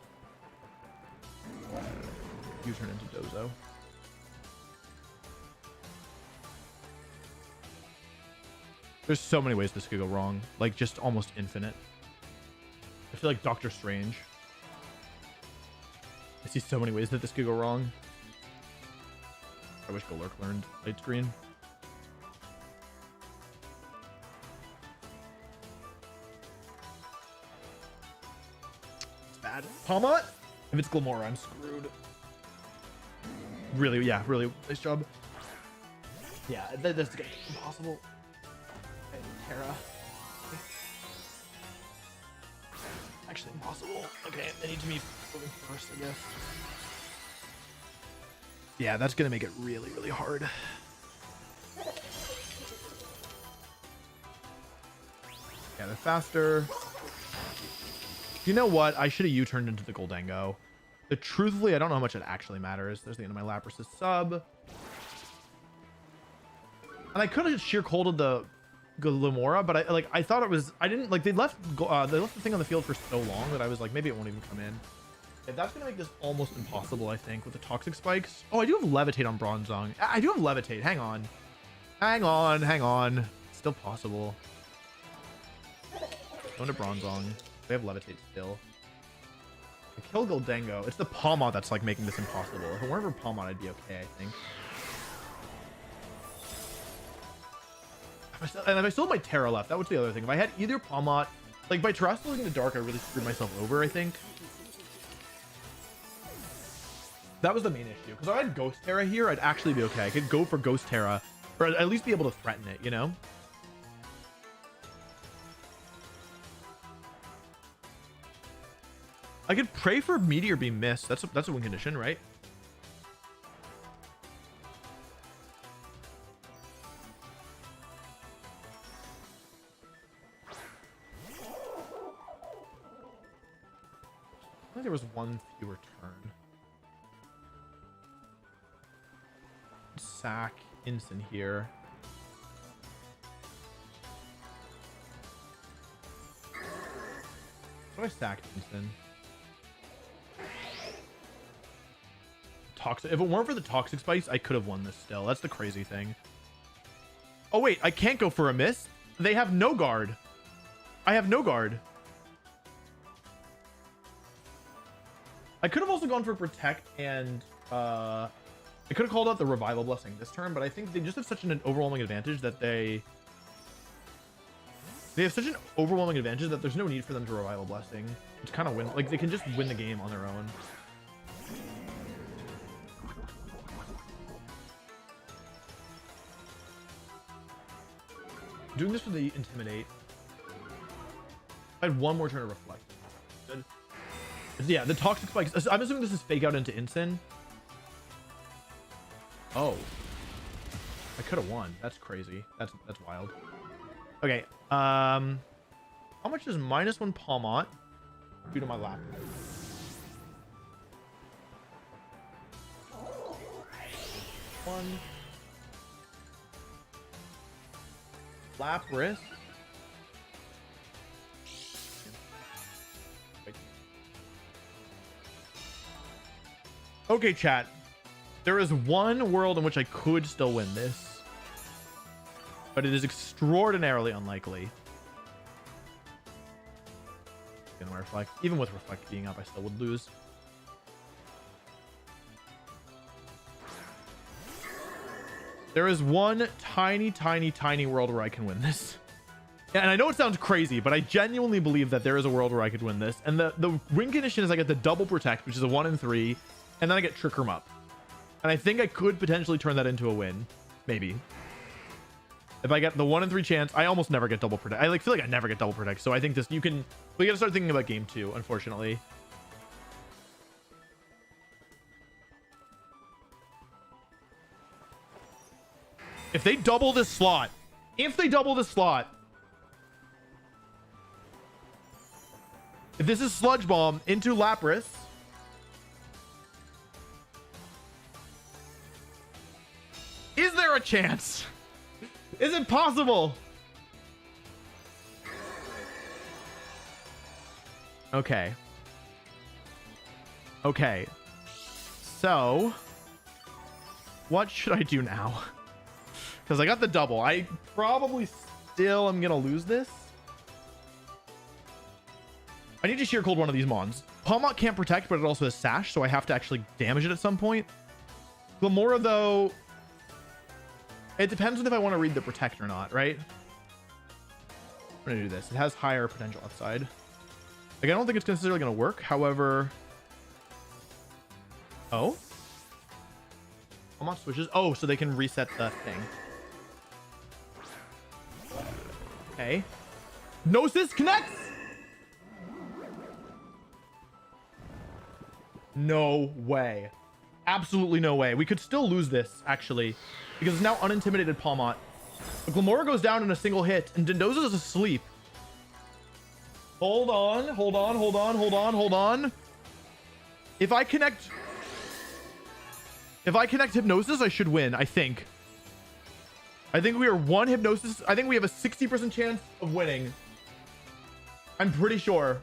U-turn into Dozo. There's so many ways this could go wrong. Like, just almost infinite. I feel like Doctor Strange. I see so many ways that this could go wrong. I wish Golurk learned light screen. It's bad. Palmot? If it's Glamora, I'm screwed. Really, yeah, really. Nice job. Yeah, that's impossible. And Terra. Actually impossible. Okay, they need to be moving first, I guess. Yeah, that's gonna make it really, really hard. Yeah, they're faster. You know what? I should have U-turned into the Gholdengo. But truthfully, I don't know how much it actually matters. There's the end of my Lapras' sub. And I could have sheer colded the Glamora, but I thought it was, I didn't like, they left the thing on the field for so long that I was like, maybe it won't even come in. Yeah, that's gonna make this almost impossible, I think, with the toxic spikes. Oh, I do have Levitate on Bronzong. I do have Levitate. Hang on. Hang on. Still possible. Going to Bronzong. They have Levitate still. I kill Gholdengo. It's the Palmot that's like making this impossible. If it weren't for Palmot, I'd be okay, I think. And if I still had my Terra left, that was the other thing. If I had either Palmot, like by Terrestrial in the dark, I really screwed myself over, I think. That was the main issue. Because if I had Ghost Terra here, I'd actually be okay. I could go for Ghost Terra, or at least be able to threaten it, you know? I could pray for Meteor Beam miss. That's a win condition, right? I think there was one fewer turn. Sack Instant here. What do I sack Instant? toxic. If it weren't for the toxic spikes, I could have won this still. That's the crazy thing. Oh wait, I can't go for a miss. They have no guard. I have no guard. I could have also gone for protect and I could have called out the revival blessing this turn, but I think they just have such an overwhelming advantage that they have such an overwhelming advantage that there's no need for them to revival blessing. It's kind of win, like they can just win the game on their own. Doing this for the intimidate. I had one more turn to reflect. Good. Yeah, the toxic spikes. I'm assuming this is fake out into Incin. Oh, I could have won. That's crazy. That's wild. Okay. How much is -1 Palmont due to my lap? One. Lapras. Okay, chat. There is one world in which I could still win this, but it is extraordinarily unlikely. Gonna reflect. Even with reflect being up, I still would lose. There is one tiny world where I can win this. Yeah, and I know it sounds crazy, but I genuinely believe that there is a world where I could win this. And the win condition is I get the double protect, which is a 1 in 3, and then I get Trick 'em Up. And I think I could potentially turn that into a win. Maybe. If I get the 1 in 3 chance, I almost never get double protect. I feel like I never get double protect. So I think we gotta start thinking about game 2, unfortunately. If they double this slot, if this is Sludge Bomb into Lapras, is there a chance? Is it possible? Okay. Okay. So, what should I do now? Because I got the double. I probably still am going to lose this. I need to Sheer Cold one of these mons. Palmont can't protect, but it also has Sash, so I have to actually damage it at some point. Glamora, though, it depends on if I want to read the protect or not, right? I'm going to do this. It has higher potential upside. Like, I don't think it's necessarily going to work. However... Oh? Palmont switches. Oh, so they can reset the thing. Okay. Gnosis connects! No way. Absolutely no way. We could still lose this, actually, because it's now unintimidated Palmont. But Glamora goes down in a single hit, and Dondozo is asleep. Hold on. If I connect Hypnosis, I should win, I think. I think we are one Hypnosis. I think we have a 60% chance of winning. I'm pretty sure.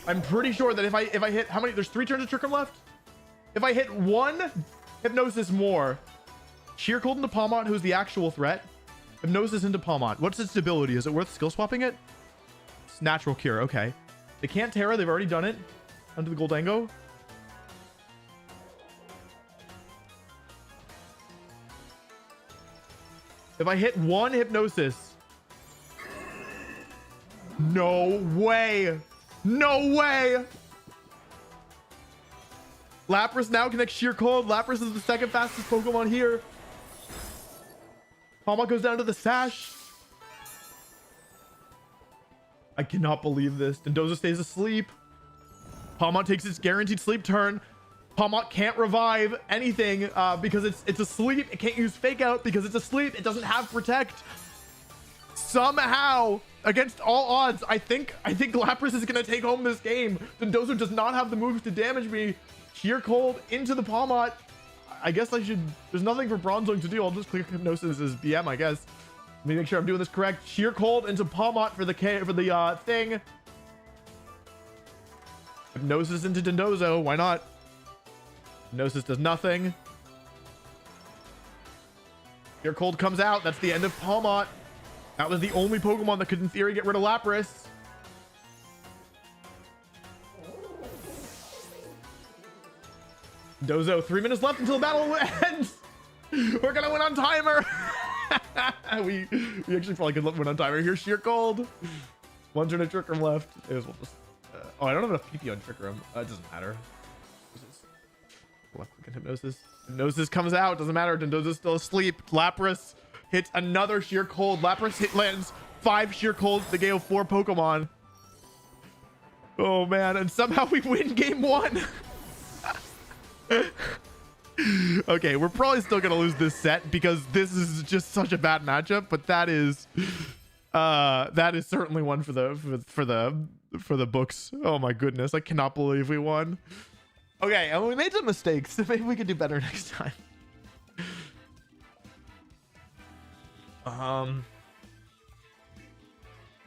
That if I hit, how many, there's 3 turns of Trick 'em left. If I hit 1 Hypnosis more, Sheer Cold into Palmont, who's the actual threat. Hypnosis into Palmont. What's its ability? Is it worth skill swapping it? It's Natural Cure. Okay. They can't Terra. They've already done it. Under the Goldango. If I hit 1 Hypnosis. No way. No way. Lapras now connects Sheer Cold. Lapras is the second fastest Pokemon here. Palmont goes down to the Sash. I cannot believe this. Dondozo stays asleep. Palmont takes its guaranteed sleep turn. Palmont can't revive anything because it's asleep. It can't use Fake Out because it's asleep. It doesn't have Protect. Somehow, against all odds, I think Lapras is gonna take home this game. Dondozo does not have the moves to damage me. Sheer Cold into the Palmont. I guess I should. There's nothing for Bronzong to do. I'll just click Hypnosis as BM, I guess. Let me make sure I'm doing this correct. Sheer Cold into Palmont for the thing. Hypnosis into Dondozo. Why not? Gnosis does nothing. Your Cold comes out. That's the end of Palmot. That was the only Pokemon that could, in theory, get rid of Lapras. Dozo, 3 minutes left until the battle ends. We're gonna win on timer. we actually probably could win on timer. Here's Sheer Cold. One turn of Trick Room left. May as well just, oh, I don't have enough PP on Trick Room. It doesn't matter. Left click and Hypnosis. Hypnosis comes out. Doesn't matter. Dondozo's still asleep. Lapras hits another Sheer Cold. Lapras lands 5 Sheer Colds to KO 4 Pokemon. Oh man, and somehow we win game 1. Okay, we're probably still gonna lose this set because this is just such a bad matchup, but that is certainly one for the books. Oh my goodness, I cannot believe we won. Okay, and we made some mistakes, so maybe we could do better next time.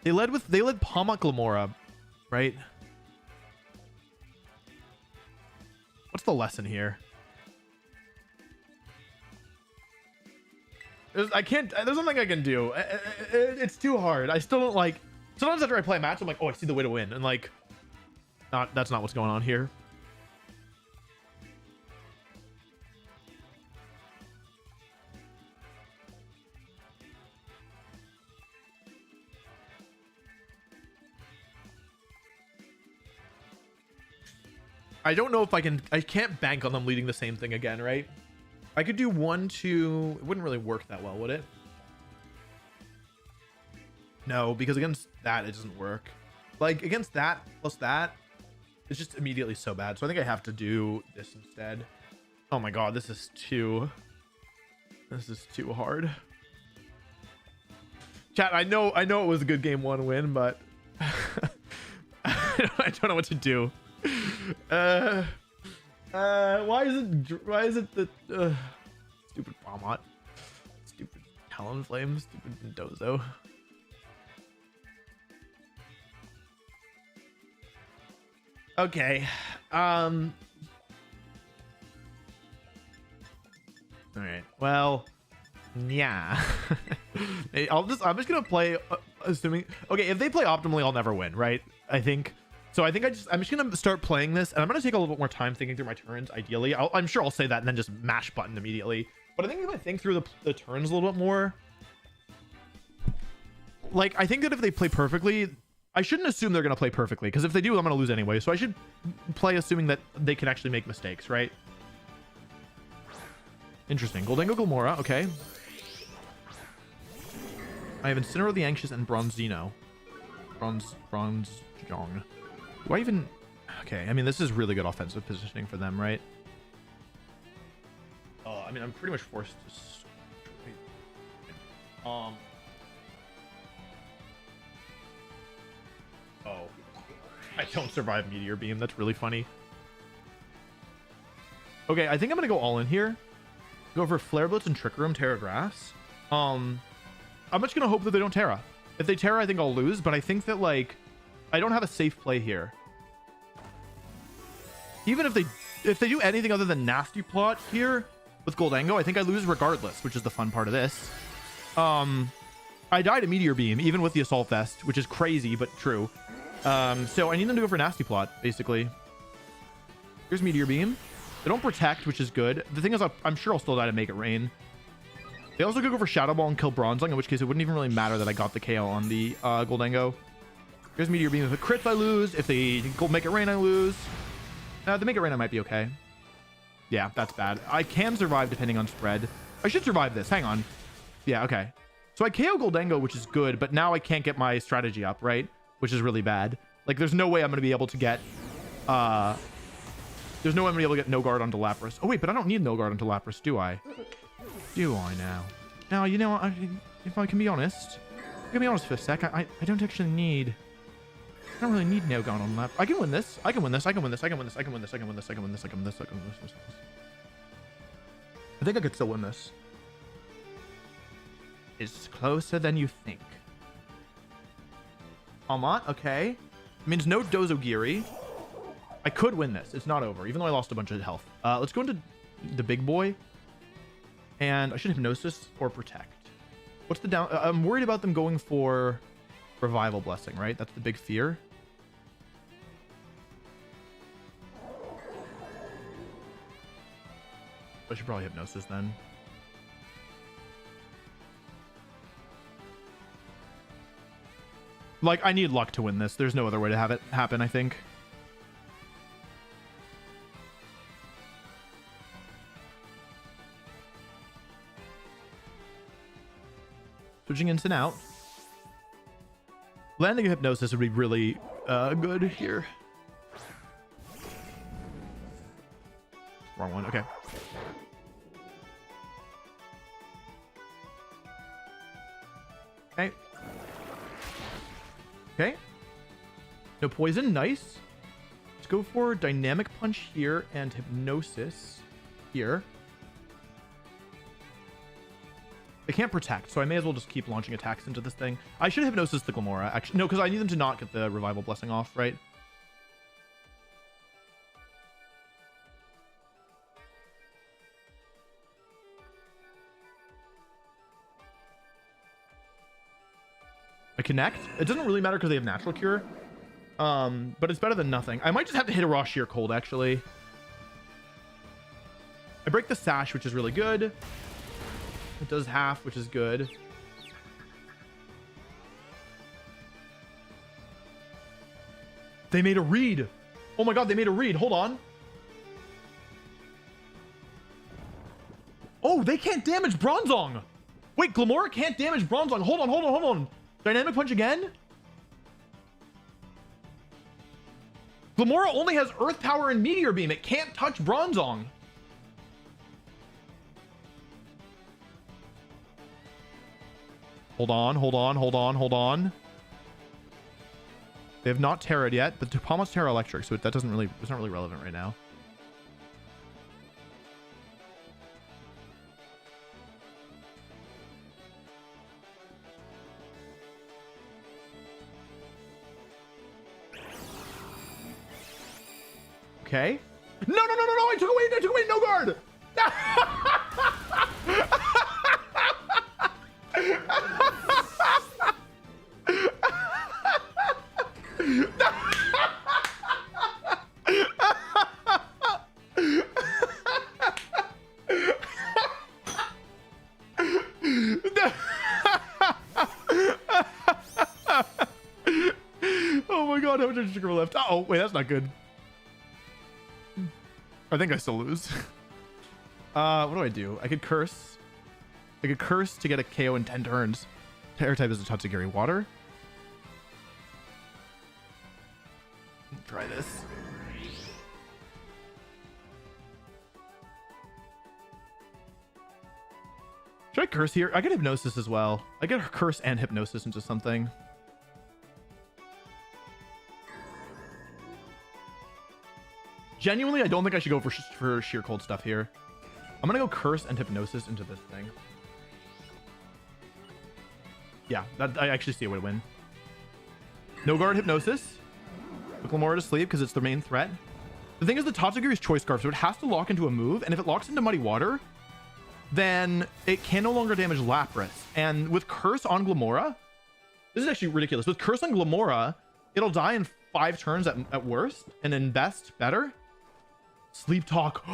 They led Palmot Glamora, right? What's the lesson here? There's nothing I can do. It's too hard. I still don't like. Sometimes after I play a match, I'm like, oh, I see the way to win, and like, that's not what's going on here. I don't know if I can't bank on them leading the same thing again, right? I could do 1, 2. It wouldn't really work that well, would it? No, because against that, it doesn't work. Like, against that plus that, it's just immediately so bad. So I think I have to do this instead. Oh my god, this is too hard. Chat, I know it was a good game 1 win, but I don't know what to do. Why is it the stupid Palmot, stupid Talonflame, stupid Dozo? Okay. All right. Well, yeah. I'm just gonna play assuming. Okay, if they play optimally, I'll never win, right? I think. So I think I'm just gonna start playing this, and I'm gonna take a little bit more time thinking through my turns. Ideally, I'm sure I'll say that and then just mash button immediately. But I think I'm gonna think through the turns a little bit more. Like, I think that if they play perfectly, I shouldn't assume they're gonna play perfectly, because if they do, I'm gonna lose anyway. So I should play assuming that they can actually make mistakes, right? Interesting. Goldengo Glamora, okay. I have Incineroar the Anxious and Bronzino. Bronzejong. Do I even... Okay, I mean, this is really good offensive positioning for them, right? Oh, I mean, I'm pretty much forced to... Oh. I don't survive Meteor Beam. That's really funny. Okay, I think I'm going to go all in here. Go for Flare Blitz and Trick Room, Terra Grass. I'm just going to hope that they don't Terra. If they Terra, I think I'll lose, but I think that, like... I don't have a safe play here. Even if they do anything other than Nasty Plot here with Goldango, I think I lose regardless, which is the fun part of this. I died to Meteor Beam, even with the Assault Vest, which is crazy, but true. So I need them to go for Nasty Plot, basically. Here's Meteor Beam. They don't protect, which is good. The thing is, I'm sure I'll still die to Make It Rain. They also could go for Shadow Ball and kill Bronzong, in which case it wouldn't even really matter that I got the KO on the Goldango. Here's Meteor Beam. If it crits, I lose. If they go Make It Rain, I lose. The Make It Rain, I might be okay. Yeah, that's bad. I can survive depending on spread. I should survive this. Hang on. Yeah, okay. So I KO Goldango, which is good, but now I can't get my strategy up, right? Which is really bad. Like, there's no way I'm going to be able to get... There's no way I'm going to be able to get No Guard onto Lapras. Oh, wait, but I don't need No Guard onto Lapras, do I? Do I now? Now, you know, if I can be honest... I'm going to be honest for a sec. I don't actually need... I don't really need No Guard on Lapras. I can win this. I can win this. I can win this. I can win this. I can win this. I can win this. I can win this. I can win this. I can win this. I think I could still win this. It's closer than you think. Palmot, okay. Means no Dozogiri. I could win this. It's not over, even though I lost a bunch of health. Let's go into the big boy. And I should Hypnosis or Protect. What's the down? I'm worried about them going for Revival Blessing, right? That's the big fear. I should probably Hypnosis then. Like, I need luck to win this. There's no other way to have it happen, I think. Switching in and out. Landing a Hypnosis would be really good here. Wrong one. Okay. Okay. Okay. No poison. Nice. Let's go for Dynamic Punch here and Hypnosis here. They can't protect, so I may as well just keep launching attacks into this thing. I should Hypnosis the Glamora. Actually, no, because I need them to not get the Revival Blessing off, right? I connect. It doesn't really matter because they have Natural Cure. But it's better than nothing. I might just have to hit a Raw Sheer Cold, actually. I break the Sash, which is really good. It does half, which is good. They made a read. Oh my god, they made a read. Hold on. Oh, they can't damage Bronzong. Wait, Glamora can't damage Bronzong. Hold on, hold on, hold on. Dynamic Punch again? Glamora only has Earth Power and Meteor Beam. It can't touch Bronzong. Hold on, hold on, hold on, hold on. They have not Terra'd yet, but Palma's Terra Electric, so that doesn't really, it's not really relevant right now. Okay. No, no, no, no, no! I took away no guard! Oh my god, how much sugar left? Oh, wait, that's not good. I think I still lose. What do I do? I could curse. I could curse to get a KO in 10 turns. Air type is a Tatsugiri water. Try this. Should I curse here? I get Hypnosis as well. I get curse and Hypnosis into something. Genuinely, I don't think I should go for sheer cold stuff here. I'm gonna go curse and Hypnosis into this thing. Yeah, I actually see a way to win. No guard Hypnosis. Put Glamora to sleep because it's the main threat. The thing is, the Tatsugiri's Choice Scarf, so it has to lock into a move, and if it locks into Muddy Water, then it can no longer damage Lapras. And with Curse on Glamora, this is actually ridiculous. With Curse on Glamora, it'll die in 5 turns at worst, and in best, better. Sleep Talk.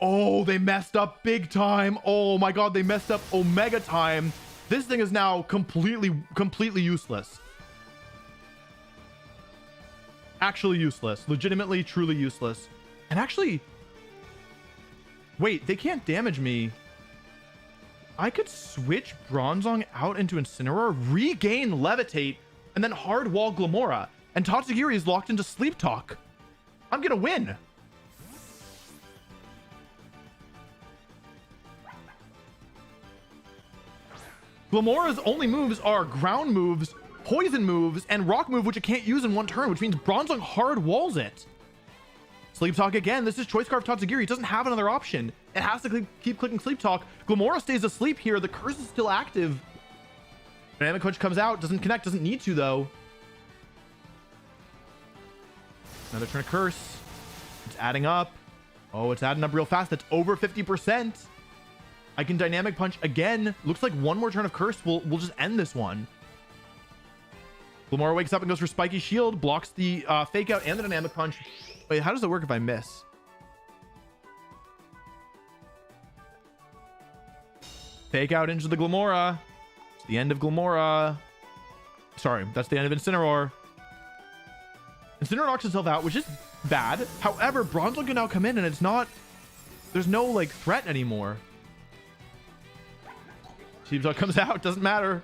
Oh, they messed up big time. Oh my god, they messed up Omega time. This thing is now completely useless. Actually useless. Legitimately, truly useless. And actually, wait, they can't damage me. I could switch Bronzong out into Incineroar, regain Levitate, and then hard wall Glamora. And Tatsugiri is locked into Sleep Talk. I'm gonna win. Glamora's only moves are ground moves, poison moves, and rock move, which it can't use in 1 turn, which means Bronzong hard walls it. Sleep Talk again. This is Choice Scarf Tatsugiri. It doesn't have another option. It has to keep clicking Sleep Talk. Glamora stays asleep here. The curse is still active. Dynamic Punch comes out. Doesn't connect. Doesn't need to, though. Another turn of curse. It's adding up. Oh, it's adding up real fast. That's over 50%. I can dynamic punch again. Looks like one more turn of curse. We'll just end this one. Glamora wakes up and goes for spiky shield, blocks the fake out and the dynamic punch. Wait, how does it work if I miss? Fake out into the Glamora. It's the end of Glamora. Sorry, that's the end of Incineroar. Incineroar knocks itself out, which is bad. However, Bronzong can now come in and it's not... There's no, like, threat anymore. Sleep Talk comes out. Doesn't matter.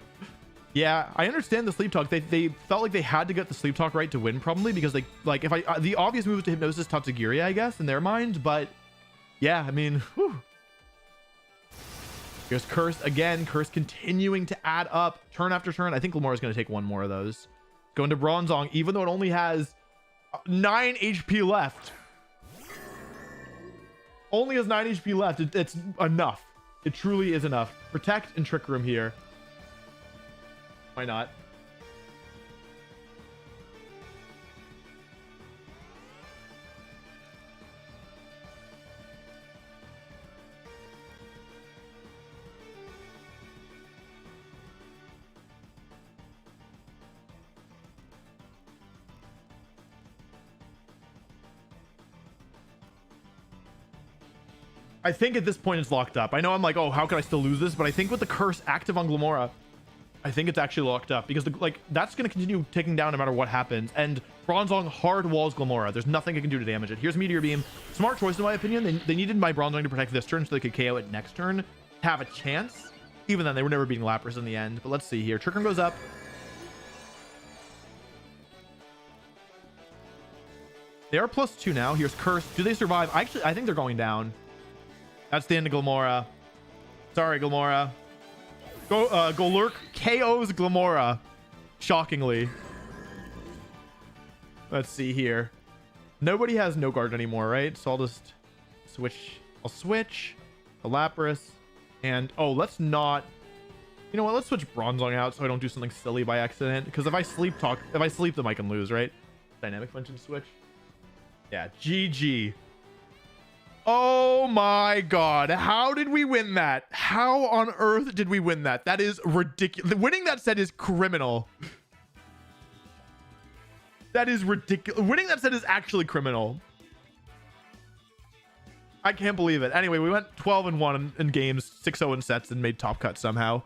Yeah, I understand the Sleep Talk. They felt like they had to get the Sleep Talk right to win, probably, because, like if I... the obvious move is to Hypnosis Tatsugiri, I guess, in their mind, but... Yeah, I mean... Whew. Here's Curse again. Curse continuing to add up turn after turn. I think Glamora's going to take one more of those. Going to Bronzong, even though it only has 9 HP left. Only has 9 HP left. It's enough. It truly is enough. Protect and Trick Room here. Why not? I think at this point it's locked up. I know I'm like, oh, how could I still lose this? But I think with the curse active on Glamora, I think it's actually locked up because that's going to continue taking down no matter what happens. And Bronzong hard walls Glamora. There's nothing it can do to damage it. Here's Meteor Beam. Smart choice in my opinion. They needed my Bronzong to protect this turn so they could KO it next turn to have a chance. Even then, they were never beating Lapras in the end. But let's see here. Trick Room goes up. They are +2 now. Here's Curse. Do they survive? I think they're going down. That's the end of Glamora. Sorry, Glamora. Golurk KOs Glamora. Shockingly. Let's see here. Nobody has no guard anymore, right? So I'll just switch. I'll switch to Lapras. And, oh, let's not... You know what? Let's switch Bronzong out so I don't do something silly by accident. Because if I sleep them, I can lose, right? Dynamic punch and switch. Yeah, GG. Oh my god, how did we win that? How on earth did we win that? That is ridiculous. Winning that set is criminal. That is ridiculous. Winning that set is actually criminal. I can't believe it. Anyway, we went 12-1 in games, 6-0 in sets, and made top cut somehow.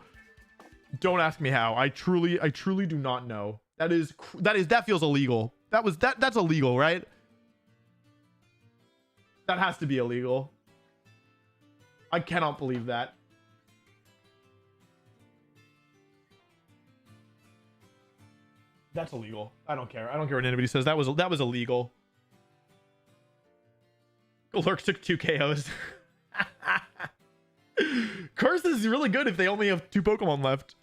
Don't ask me how. I truly do not know. That feels illegal. That's illegal, right? That has to be illegal. I cannot believe that. That's illegal. I don't care. I don't care what anybody says. That was illegal. Lurk took 2 KOs. Curse is really good if they only have 2 Pokemon left.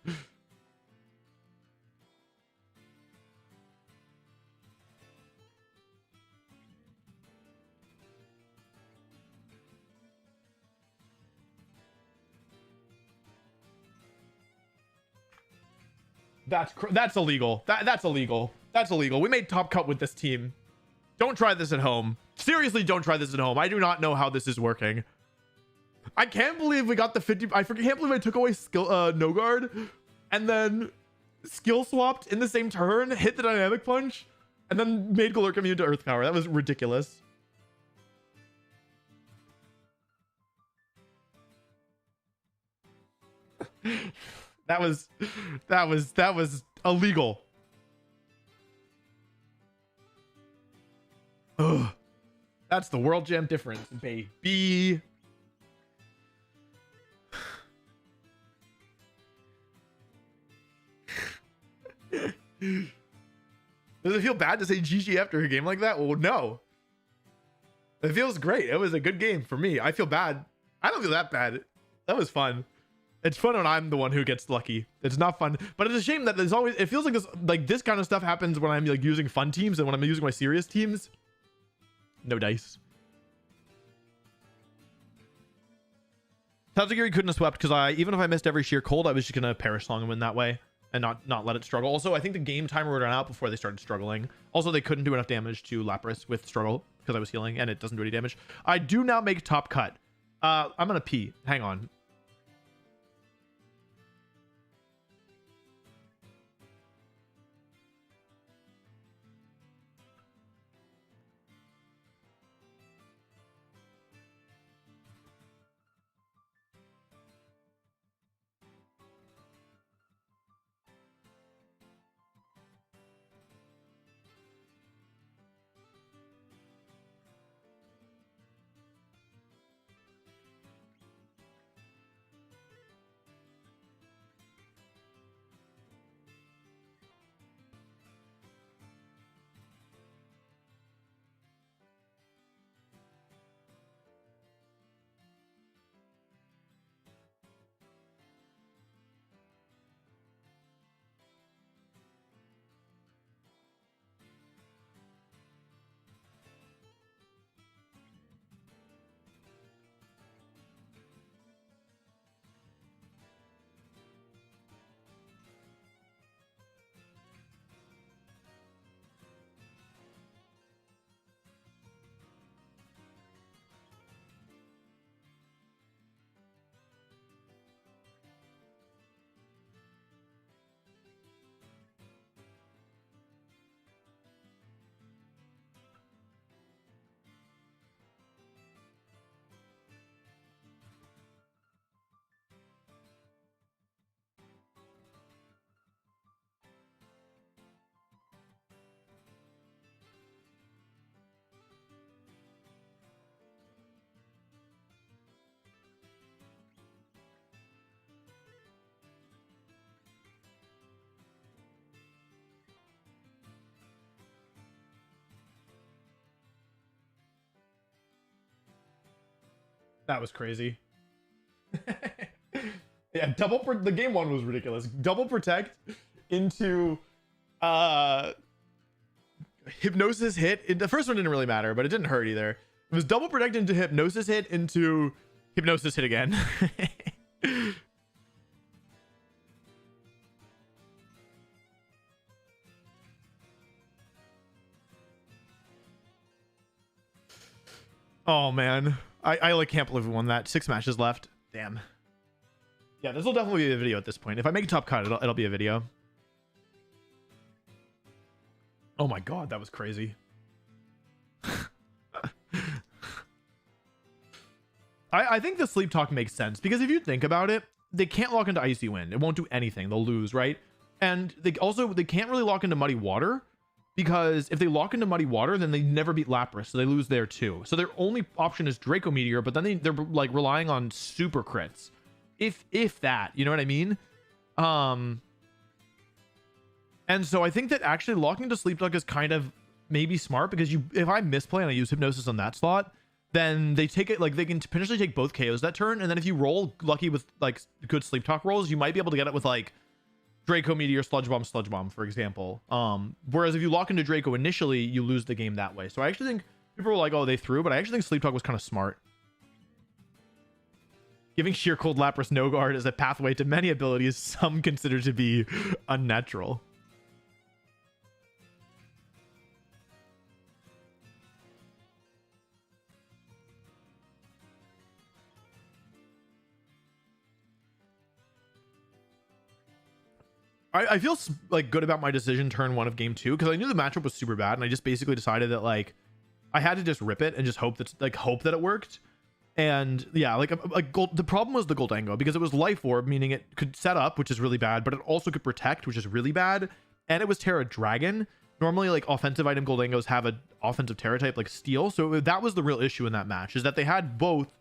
That's illegal. That's illegal. That's illegal. We made top cut with this team. Don't try this at home. Seriously, don't try this at home. I do not know how this is working. I can't believe we got the 50. I can't believe I took away skill no guard and then skill swapped in the same turn, hit the dynamic punch, and then made Golurk immune to Earth Power. That was ridiculous. That was illegal. Ugh. That's the World Jam difference, baby. Does it feel bad to say GG after a game like that? Well, no. It feels great. It was a good game for me. I feel bad. I don't feel that bad. That was fun. It's fun when I'm the one who gets lucky. It's not fun, but it's a shame that there's always, it feels like this kind of stuff happens when I'm like using fun teams, and when I'm using my serious teams, no dice. Tatsugiri couldn't have swept because even if I missed every sheer cold, I was just gonna Perish Song and win that way. and not let it struggle. Also, I think the game timer would run out before they started struggling. Also, they couldn't do enough damage to Lapras with struggle because I was healing, and it doesn't do any damage. I do now make top cut. I'm gonna pee. Hang on. That was crazy. Yeah, the game one was ridiculous. Double protect into hypnosis hit. The first one didn't really matter, but it didn't hurt either. It was double protect into hypnosis hit into hypnosis hit again. Oh man. I like can't believe we won that. 6 matches left. Damn. Yeah, this will definitely be a video at this point. If I make a top cut, it'll be a video. Oh my god, that was crazy. I think the sleep talk makes sense because if you think about it, they can't lock into Icy Wind. It won't do anything. They'll lose, right? And they can't really lock into Muddy Water. Because if they lock into Muddy Water, then they never beat Lapras, so they lose there too. So their only option is Draco Meteor, but then they're like relying on super crits, if that, you know what I mean? And so I think that actually locking into Sleep Talk is kind of maybe smart because if I misplay and I use Hypnosis on that slot, then they take it like they can potentially take both KOs that turn, and then if you roll lucky with like good Sleep Talk rolls, you might be able to get it with like Draco Meteor, Sludge Bomb, for example. Whereas if you lock into Draco initially, you lose the game that way. So I actually think people were like, oh, they threw, but I actually think Sleep Talk was kind of smart. Giving Sheer Cold Lapras no guard as a pathway to many abilities some consider to be unnatural. I feel like good about my decision turn 1 of game 2 because I knew the matchup was super bad, and I just basically decided that like I had to just rip it and just hope that it worked. And yeah, the problem was the Goldango because it was Life Orb, meaning it could set up, which is really bad, but it also could protect, which is really bad, and it was Terra Dragon. Normally, like offensive item Goldangos have an offensive Terra type like Steel, so that was the real issue in that match, is that they had both,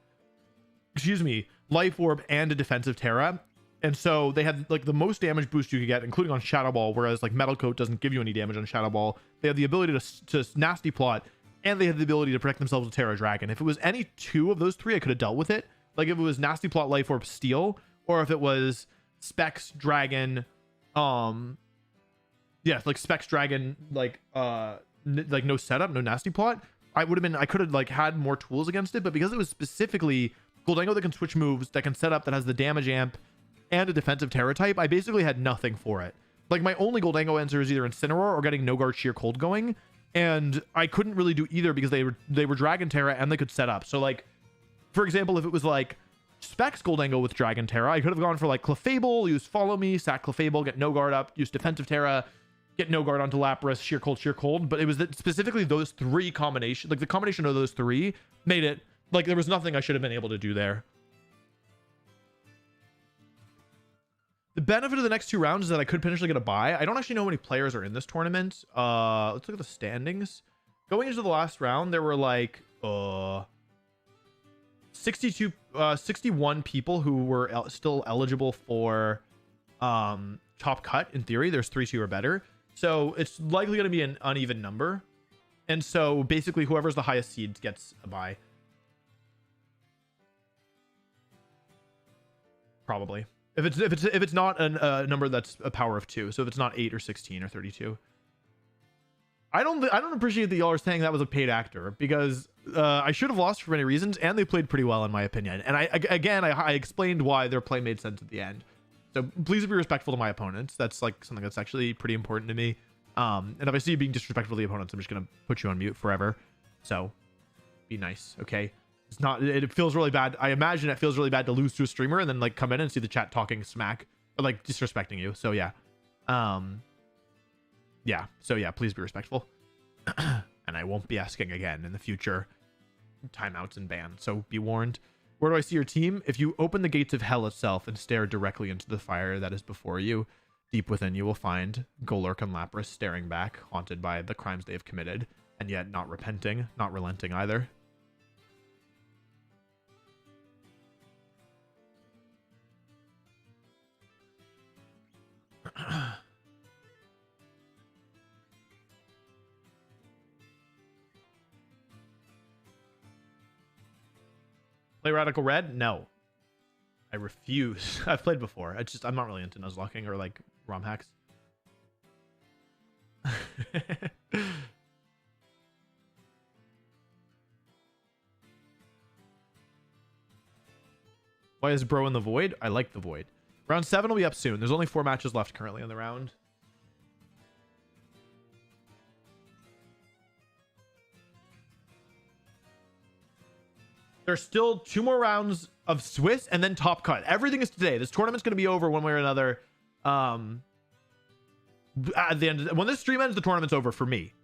Life Orb and a defensive Terra. And so they had like the most damage boost you could get, including on Shadow Ball, whereas like Metal Coat doesn't give you any damage on Shadow Ball. They had the ability to Nasty Plot, and they had the ability to protect themselves with Terra Dragon. If it was any 2 of those 3, I could have dealt with it. Like if it was Nasty Plot, Life Orb, Steel, or if it was Specs Dragon, like Specs Dragon, like no setup, no Nasty Plot, I could have like had more tools against it. But because it was specifically Goldango that can switch moves, that can set up, that has the damage amp, and a defensive Terra type, I basically had nothing for it. Like, my only Goldango answer is either Incineroar or getting No Guard Sheer Cold going, and I couldn't really do either because they were Dragon Terra and they could set up. So, like, for example, if it was like Specs Goldango with Dragon Terra, I could have gone for like Clefable, use Follow Me, sack Clefable, get No Guard up, use Defensive Terra, get No Guard onto Lapras, Sheer Cold. But it was specifically those three combinations, like the combination of those three made it like there was nothing I should have been able to do there. The benefit of the next two rounds is that I could potentially get a bye. I don't actually know how many players are in this tournament. Let's look at the standings. Going into the last round, there were like 61 people who were still eligible for top cut. In theory, there's 3-2 or better. So it's likely going to be an uneven number. And so basically whoever's the highest seed gets a bye. Probably. If it's not a number that's a power of 2, so if it's not 8 or 16 or 32, I don't appreciate that y'all are saying that was a paid actor, because I should have lost for many reasons, and they played pretty well in my opinion. And I explained why their play made sense at the end. So please be respectful to my opponents. That's like something that's actually pretty important to me. And if I see you being disrespectful to the opponents, I'm just gonna put you on mute forever. So be nice, okay? It's not, it feels really bad. I imagine it feels really bad to lose to a streamer and then like come in and see the chat talking smack or like disrespecting you. So yeah. Yeah. So yeah, please be respectful. And I won't be asking again in the future. Timeouts and ban. So be warned. Where do I see your team? If you open the gates of hell itself and stare directly into the fire that is before you, deep within you will find Golurk and Lapras staring back, haunted by the crimes they have committed, and yet not repenting, not relenting either. Play Radical Red? No. I refuse. I've played before. I'm not really into Nuzlocking or like ROM hacks. Why is Bro in the Void? I like the Void. Round 7 will be up soon. There's only 4 matches left currently on the round. There's still 2 more rounds of Swiss and then top cut. Everything is today. This tournament's going to be over one way or another. At the end, when this stream ends, the tournament's over for me.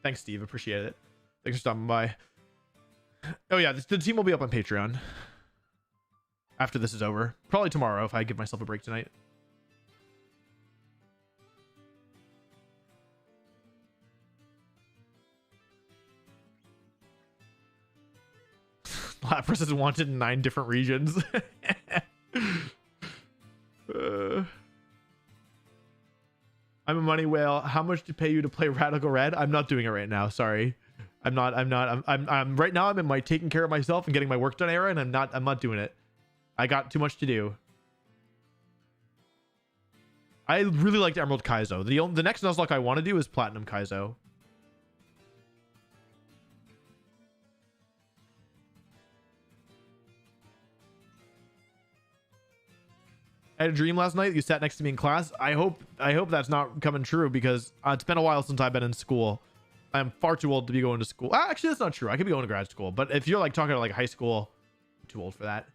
Thanks, Steve. Appreciate it. Thanks for stopping by. Oh yeah, the team will be up on Patreon after this is over. Probably tomorrow if I give myself a break tonight. Lapras is wanted in 9 different regions. I'm a money whale. How much to pay you to play Radical Red? I'm not doing it right now. Sorry. I'm right now I'm in my taking care of myself and getting my work done era, and I'm not doing it. I got too much to do. I really liked Emerald Kaizo. The next Nuzlocke I want to do is Platinum Kaizo. I had a dream last night. You sat next to me in class. I hope that's not coming true, because it's been a while since I've been in school. I'm far too old to be going to school. Actually, that's not true. I could be going to grad school, but if you're like talking about like high school, I'm too old for that.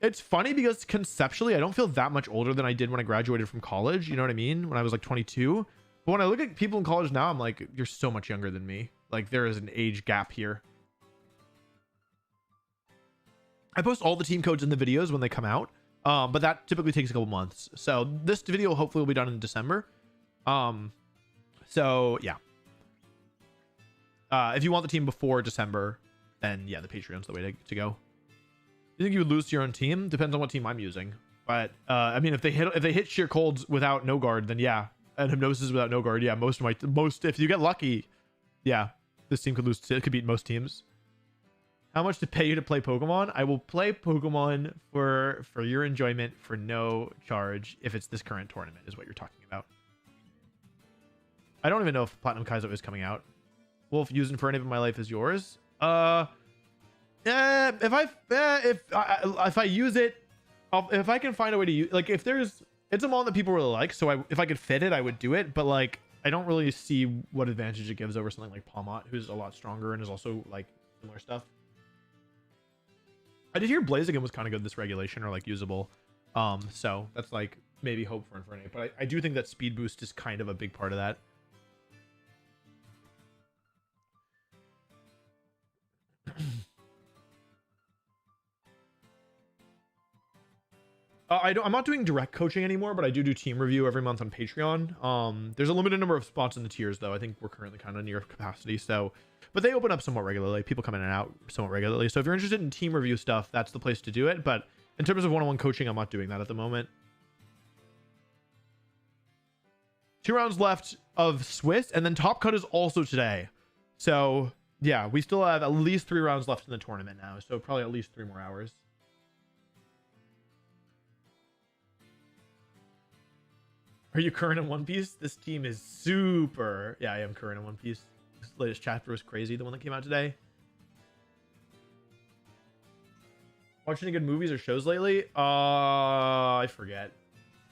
It's funny because conceptually, I don't feel that much older than I did when I graduated from college. You know what I mean? When I was like 22. But when I look at people in college now, I'm like, you're so much younger than me. Like, there is an age gap here. I post all the team codes in the videos when they come out, but that typically takes a couple months. So this video hopefully will be done in December. So yeah. If you want the team before December, then yeah, the Patreon's the way to go. You think you would lose to your own team? Depends on what team I'm using. But I mean, if they hit sheer colds without no guard, then yeah, and hypnosis without no guard, yeah, most if you get lucky, yeah, this team could lose. It could beat most teams. How much to pay you to play Pokemon? I will play Pokemon for your enjoyment for no charge if it's this current tournament is what you're talking about. I don't even know if Platinum Kaizo is coming out. Wolf, using for any of my life is yours. If I use it, if I can find a way to use, like, if there's, it's a mod that people really like, so if I could fit it, I would do it. But like, I don't really see what advantage it gives over something like Palmot, who's a lot stronger and is also like similar stuff. I did hear Blaziken was kind of good this regulation, or like usable. So that's like maybe hope for Infernape. But I do think that speed boost is kind of a big part of that. I'm not doing direct coaching anymore, but I do team review every month on Patreon. There's a limited number of spots in the tiers, though. I think we're currently kind of near capacity. So, but they open up somewhat regularly. People come in and out somewhat regularly. So if you're interested in team review stuff, that's the place to do it. But in terms of one-on-one coaching, I'm not doing that at the moment. 2 rounds left of Swiss, and then Top Cut is also today. So yeah, we still have at least 3 rounds left in the tournament now. So probably at least 3 more hours. Are you current in One Piece? This team is super. Yeah, I am current in One Piece. This latest chapter was crazy. The one that came out today. Watch any good movies or shows lately? I forget.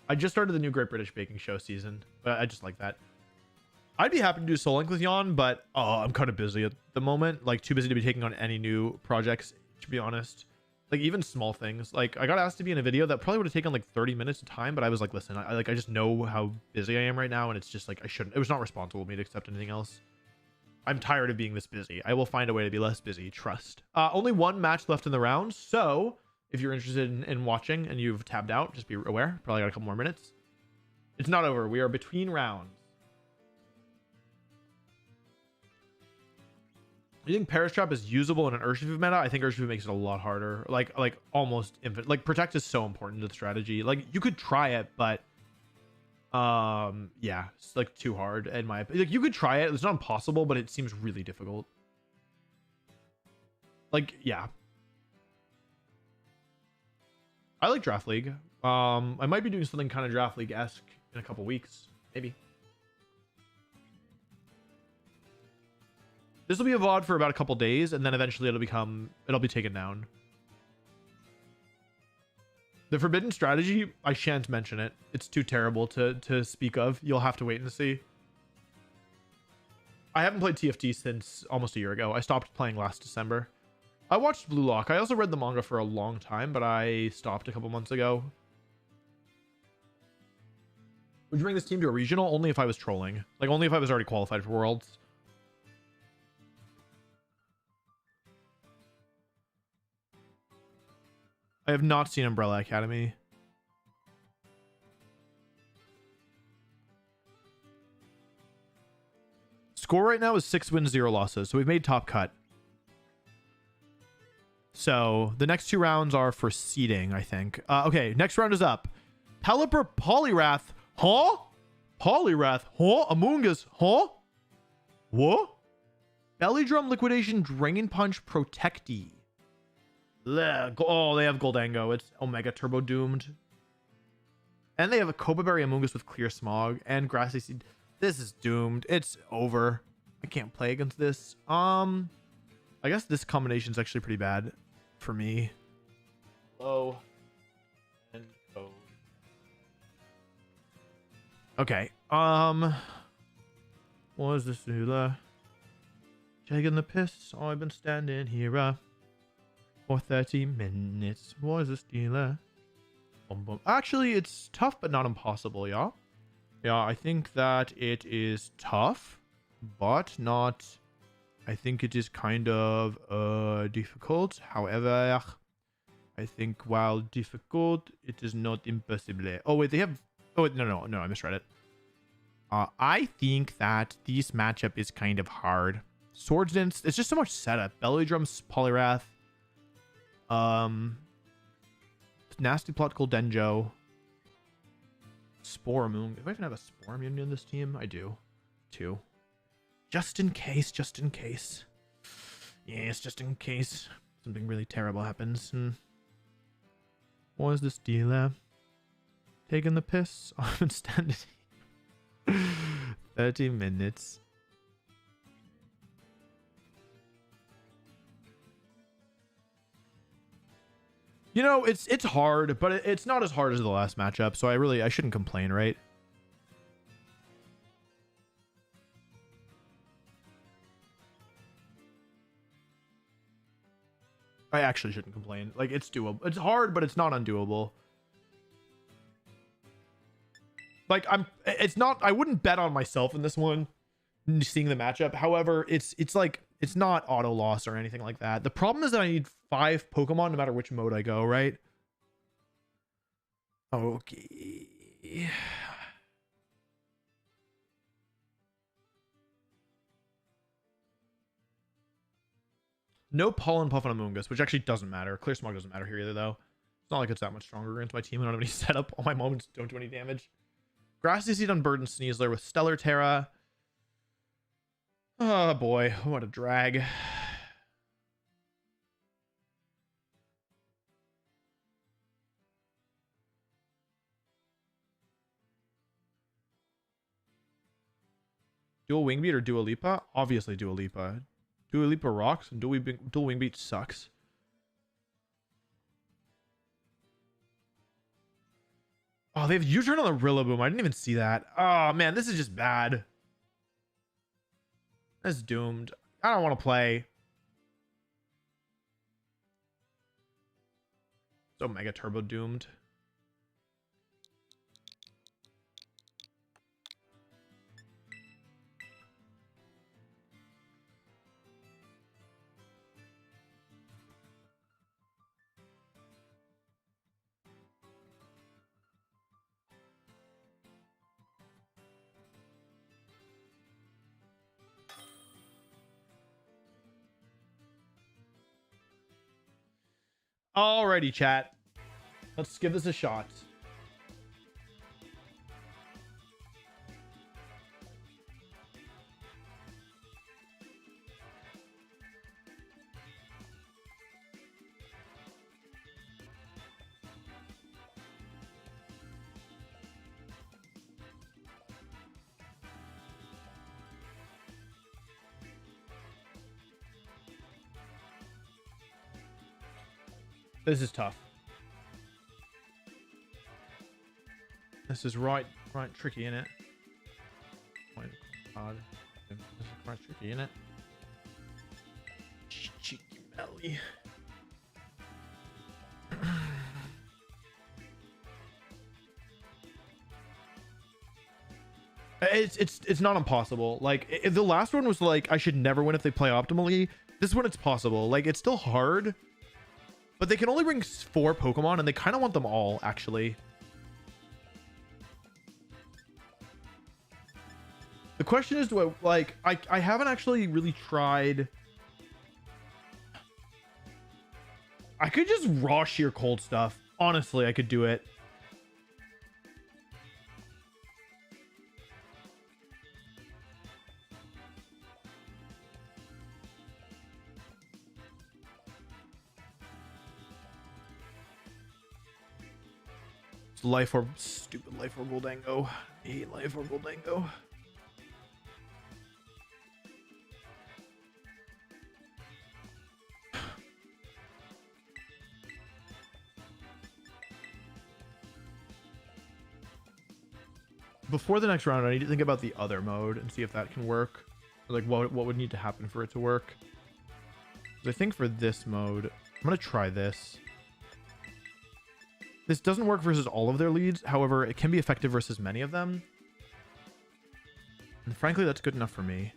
I just started the new Great British Baking Show season, but I just like that. I'd be happy to do Soul Link with Jan, but I'm kind of busy at the moment. Like, too busy to be taking on any new projects, to be honest. Like, even small things. Like, I got asked to be in a video that probably would have taken like 30 minutes of time, but I was like, listen, I just know how busy I am right now, and it's just like, I shouldn't. It was not responsible of me to accept anything else. I'm tired of being this busy. I will find a way to be less busy. Trust. Only 1 match left in the round, so if you're interested in watching and you've tabbed out, just be aware. Probably got a couple more minutes. It's not over. We are between rounds. You think Perish Trap is usable in an Urshifu meta? I think Urshifu makes it a lot harder. Like almost infinite. Like, Protect is so important to the strategy. Like, you could try it, but yeah, it's like too hard in my opinion. Like, you could try it. It's not impossible, but it seems really difficult. Like, yeah. I like Draft League. I might be doing something kind of Draft League-esque in a couple weeks. Maybe. This will be a VOD for about a couple days, and then eventually it'll be taken down. The forbidden strategy, I shan't mention it. It's too terrible to speak of. You'll have to wait and see. I haven't played TFT since almost a year ago. I stopped playing last December. I watched Blue Lock. I also read the manga for a long time, but I stopped a couple months ago. Would you bring this team to a regional? Only if I was trolling. Like, only if I was already qualified for Worlds. I have not seen Umbrella Academy. Score right now is 6 wins, 0 losses. So we've made top cut. So the next 2 rounds are for seeding, I think. Okay, next round is up. Pelipper Poliwrath. Huh? Poliwrath. Huh? Among Us. Huh? What? Belly Drum Liquidation Dragon Punch Protectee. Oh, they have Goldango. It's Omega Turbo Doomed. And they have a Copa Berry Among Us with Clear Smog and Grassy Seed. This is doomed. It's over. I can't play against this. I guess this combination is actually pretty bad for me. Low and code. Okay. What is this? Taking the piss. Oh, I've been standing here for 30 minutes. What is this dealer? Boom, boom. Actually, it's tough, but not impossible, yeah? Yeah, I think that it is tough, but not... I think it is kind of difficult. However, I think while difficult, it is not impossible. Oh, wait, they have... Oh, wait, no, I misread it. I think that this matchup is kind of hard. Swords Dance, it's just so much setup. Belly Drums, Poliwrath. Nasty Plot Goldenjo. Spore Moon. Do I even have a Spore Moon in this team? I do. 2. Just in case, just in case. Yes, just in case something really terrible happens. What is this dealer? Taking the piss? I've been standing. 30 minutes. You know, it's hard, but it's not as hard as the last matchup, so I shouldn't complain, right? I actually shouldn't complain. Like, it's doable. It's hard, but it's not undoable. Like, it's not, I wouldn't bet on myself in this one, seeing the matchup. However, it's like, it's not auto loss or anything like that. The problem is that I need 5 Pokemon no matter which mode I go, right? Okay. No Pollen Puff on Amoonguss, which actually doesn't matter. Clear Smog doesn't matter here either, though. It's not like it's that much stronger against my team. I don't have any setup. All my moments don't do any damage. Grassy Seed on Bird and Sneasler with Stellar Terra. Oh boy, what a drag. Dual Wing Beat or Dua Lipa? Obviously Dua Lipa. Dua Lipa rocks and Dual Wing Beat sucks. Oh, they have U-turn on the Rillaboom. I didn't even see that. Oh man, this is just bad. That's doomed. I don't want to play. So Mega Turbo doomed. Alrighty, chat. Let's give this a shot. This is tough. This is right tricky, innit? Quite hard. This is quite tricky, innit? Cheeky belly. It's not impossible. Like, if the last one was like I should never win if they play optimally, this one it's possible. Like, it's still hard. But they can only bring 4 Pokemon, and they kind of want them all, actually. The question is, do I, like, I haven't actually really tried. I could just raw sheer cold stuff. Honestly, I could do it. Life Orb, stupid Life Orb Goldango. I hate Life Orb Goldango. Before the next round, I need to think about the other mode and see if that can work. Or like what would need to happen for it to work. 'Cause I think for this mode, I'm gonna try this. This doesn't work versus all of their leads. However, it can be effective versus many of them. And frankly, that's good enough for me.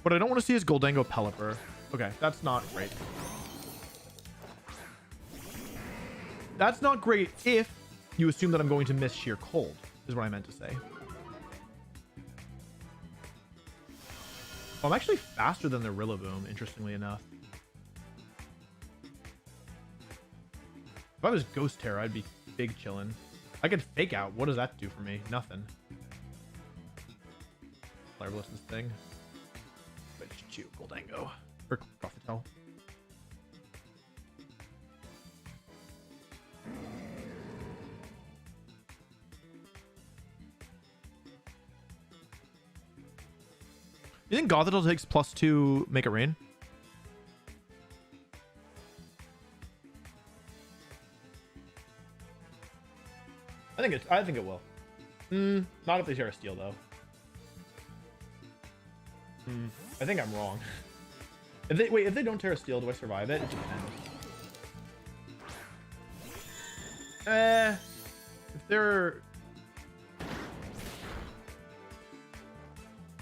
What I don't want to see is Goldango Pelipper. Okay, that's not great. That's not great if you assume that I'm going to miss sheer cold, is what I meant to say. Oh, I'm actually faster than the Rillaboom, interestingly enough. If I was Ghost Terror, I'd be big chillin'. I could Fake Out. What does that do for me? Nothing. Flare Blitz this thing. to Goldango or Gothitelle. You think Gothitelle takes +2 Make It Rain? I think it will. Not if they Terra Steel though. I think I'm wrong. If they don't Terra Steel, do I survive it? It depends. If they're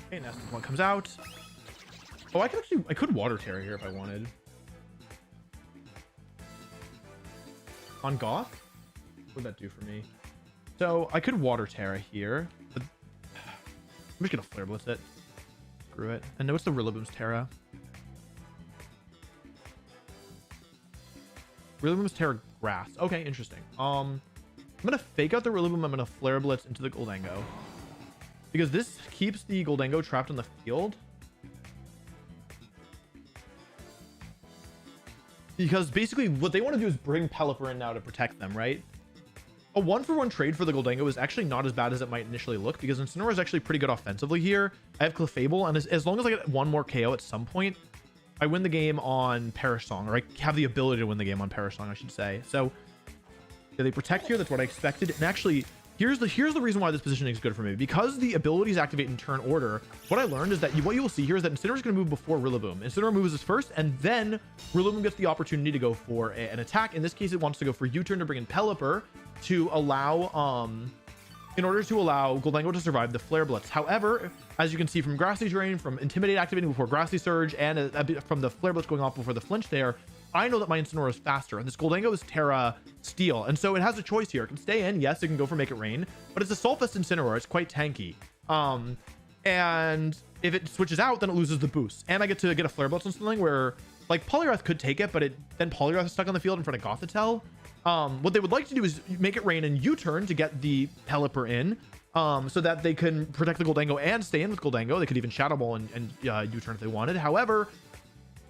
okay, Nest one comes out. Oh, I could Water Terra here if I wanted. On Goth? What would that do for me? So I could Water Terra here, but I'm just gonna Flare Blitz it. Screw it. And what's the Rillaboom's Terra? Rillaboom's Terra Grass. Okay, interesting. I'm gonna fake out the Rillaboom. I'm gonna Flare Blitz into the Goldango because this keeps the Goldango trapped in the field. Because basically what they want to do is bring Pelipper in now to protect them, right? A 1-for-1 trade for the Goldango is actually not as bad as it might initially look because Incineroar is actually pretty good offensively here. I have Clefable, and as long as I get one more KO at some point, I win the game on Perish Song, or I have the ability to win the game on Perish Song, I should say. So yeah, they protect here. That's what I expected. And actually, here's the reason why this positioning is good for me. Because the abilities activate in turn order, what I learned is that what you will see here is that Incineroar is going to move before Rillaboom. Incineroar moves as first, and then Rillaboom gets the opportunity to go for an attack. In this case, it wants to go for U-turn to bring in Pelipper to allow, in order to allow Goldango to survive the Flare Blitz. However, as you can see from Grassy Terrain, from Intimidate activating before Grassy Surge, and from the Flare Blitz going off before the flinch there, I know that my Incineroar is faster, and this Goldango is Terra Steel, and so it has a choice here. It can stay in, yes, it can go for Make It Rain, but it's a Sulfust Incineroar. It's quite tanky. And if it switches out, then it loses the boost, and I get to get a Flare Blitz on something where, like, Poliwrath could take it, but then Poliwrath is stuck on the field in front of Gothitelle. What they would like to do is Make It Rain and U-turn to get the Pelipper in, so that they can protect the Goldango and stay in with Goldango. They could even Shadow Ball and U-turn if they wanted. However,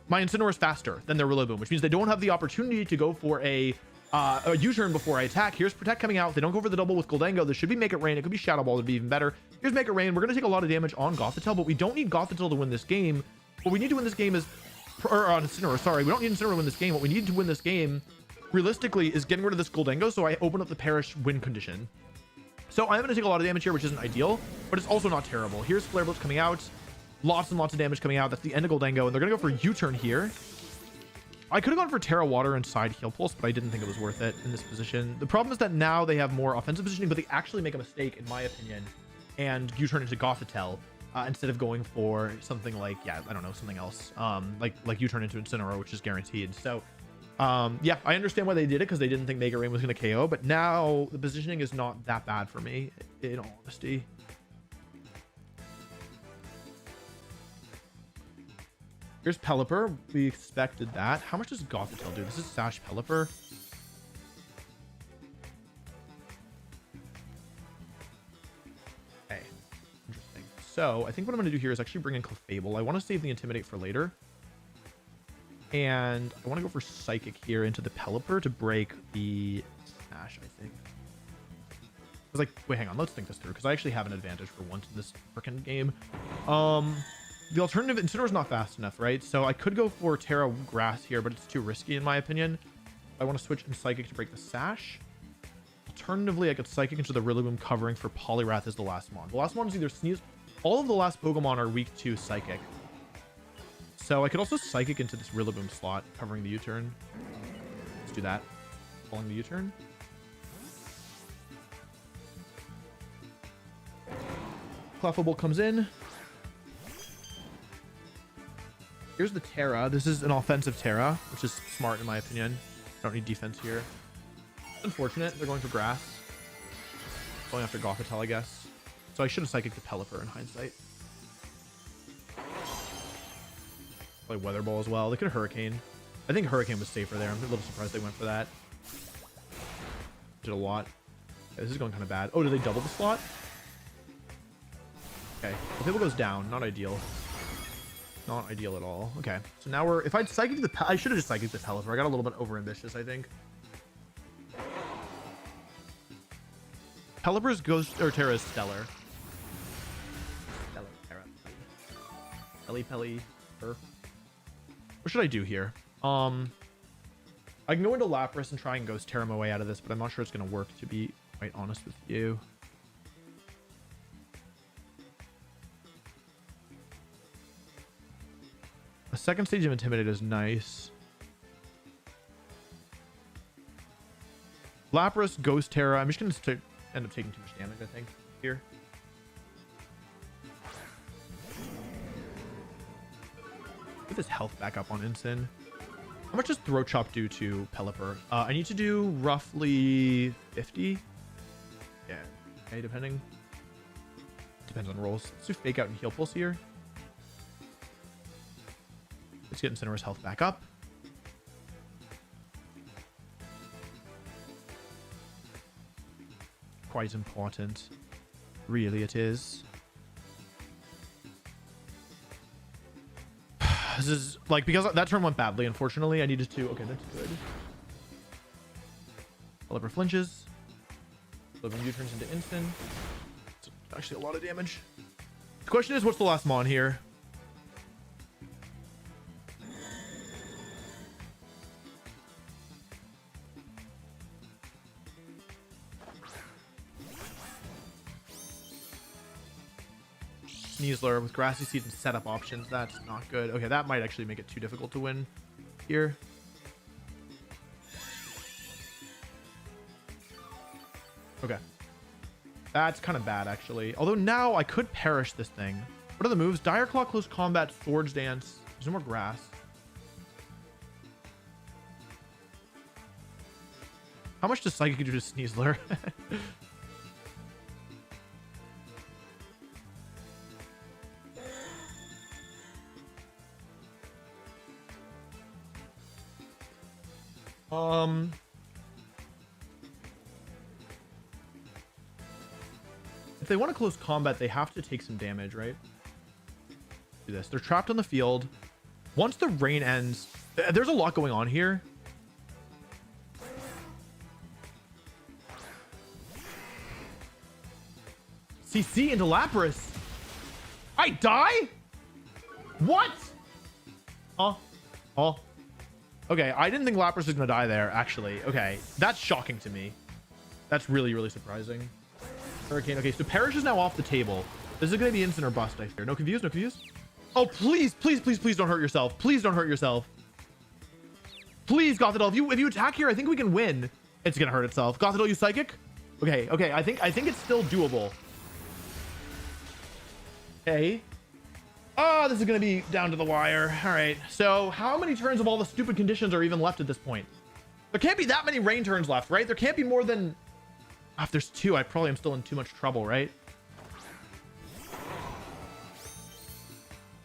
my Incineroar is faster than their Rillaboom, which means they don't have the opportunity to go for a U-turn before I attack. Here's Protect coming out. They don't go for the double with Goldango. This should be Make It Rain. It could be Shadow Ball. It'd be even better. Here's Make It Rain. We're going to take a lot of damage on Gothitelle, but we don't need Gothitelle to win this game. What we need to win this game is... Or on Incineroar, sorry. We don't need Incineroar to win this game. What we need to win this game, realistically, is getting rid of this Goldango, so I open up the Perish win condition. So I'm going to take a lot of damage here, which isn't ideal, but it's also not terrible. Here's Flare Blitz coming out. Lots and lots of damage coming out. That's the end of Goldango, and they're going to go for U-turn here. I could have gone for Terra Water and side Heal Pulse, but I didn't think it was worth it in this position. The problem is that now they have more offensive positioning, but they actually make a mistake, in my opinion, and U-turn into Gothitelle instead of going for something like, yeah, I don't know, something else, like U-turn into Incineroar, which is guaranteed. So, yeah, I understand why they did it, because they didn't think Make It Rain was going to KO, but now the positioning is not that bad for me, in all honesty. Here's Pelipper. We expected that. How much does Gothitelle do? This is Sash Pelipper. Okay. Interesting. So I think what I'm going to do here is actually bring in Clefable. I want to save the Intimidate for later. And I want to go for Psychic here into the Pelipper to break the Sash, I think. I was like, wait, hang on. Let's think this through, because I actually have an advantage for once in this freaking game. The alternative, Incineroar's not fast enough, right? So I could go for Terra Grass here, but it's too risky in my opinion. I want to switch in Psychic to break the Sash. Alternatively, I could Psychic into the Rillaboom, covering for Poliwrath as the last mon. The last mon is either Sneeze. All of the last Pokemon are weak to Psychic. So I could also Psychic into this Rillaboom slot, covering the U-turn. Let's do that. Following the U-turn. Clefable comes in. Here's the Terra. This is an offensive Terra, which is smart in my opinion. I don't need defense here. Unfortunate. They're going for Grass. Going after Gothitelle, I guess. So I should have Psychic to Pelipper in hindsight. Play Weather Ball as well. They could have Hurricane. I think Hurricane was safer there. I'm a little surprised they went for that. Did a lot. Okay, this is going kind of bad. Oh, did they double the slot? Okay. The table goes down. Not ideal. Not ideal at all. Okay, so now we're... If I'd psychic the... I should have just psychic the Pelipper. I got a little bit overambitious, I think. Pelipper's Ghost... Or Terra is stellar. Stellar, Terra. Pelly. What should I do here? I can go into Lapras and try and Ghost Terra my way out of this, but I'm not sure it's going to work, to be quite honest with you. A second stage of Intimidate is nice. Lapras, Ghost Terra. I'm just going to end up taking too much damage, I think, here. Get this health back up on Incin. How much does Throat Chop do to Pelipper? I need to do roughly 50. Yeah, okay, depending. Depends on rolls. Let's do Fake Out and Heal Pulse here. Let's get Incineroar's health back up. Quite important. Really it is. This is like, because that turn went badly, unfortunately. I needed to... Okay, that's good. Pelipper flinches. Living U turns into Incin. It's actually a lot of damage. The question is, what's the last Mon here? Sneasler with Grassy Seed and setup options. That's not good. Okay, that might actually make it too difficult to win here. Okay. That's kind of bad, actually. Although now I could perish this thing. What are the moves? Dire Claw, Close Combat, Swords Dance. There's no more grass. How much does Psychic do to Sneasler? If they want to close combat, they have to take some damage, right? Do this. They're trapped on the field. Once the rain ends, there's a lot going on here. CC into Lapras. I die? What? Oh. Okay, I didn't think Lapras was gonna die there, actually. Okay, that's shocking to me. That's really, really surprising. Hurricane. Okay, so Perish is now off the table. This is gonna be instant or bust, I fear. No confuse, no confuse. Oh, please, please, please, please don't hurt yourself. Please don't hurt yourself. Please, Gothitelle, if you attack here, I think we can win. It's gonna hurt itself. Gothitelle, you psychic? Okay, I think it's still doable. Okay. Oh, this is going to be down to the wire. All right. So how many turns of all the stupid conditions are even left at this point? There can't be that many rain turns left, right? There can't be more than... If there's 2, I probably am still in too much trouble, right?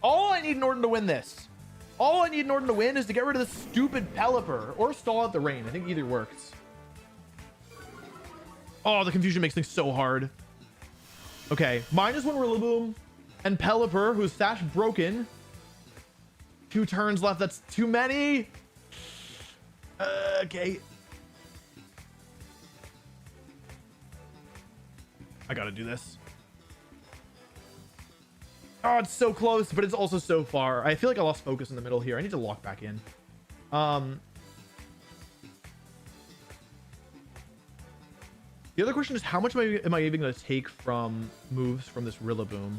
All I need in order to win this, all I need in order to win is to get rid of the stupid Pelipper or stall out the rain. I think either works. Oh, the confusion makes things so hard. Okay. -1 Rillaboom. And Pelipper, who's Sash broken. 2 turns left. That's too many. Okay. I gotta do this. Oh, it's so close, but it's also so far. I feel like I lost focus in the middle here. I need to lock back in. The other question is, how much am I even going to take from moves from this Rillaboom?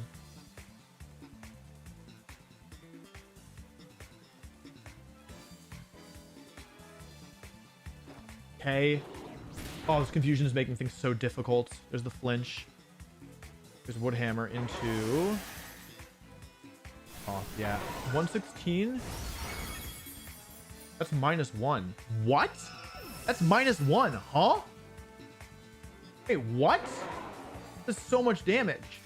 Okay. Oh, this confusion is making things so difficult. There's the flinch. There's Woodhammer into... Oh, yeah. 116? That's -1. What? That's -1, huh? Wait, what? That's so much damage.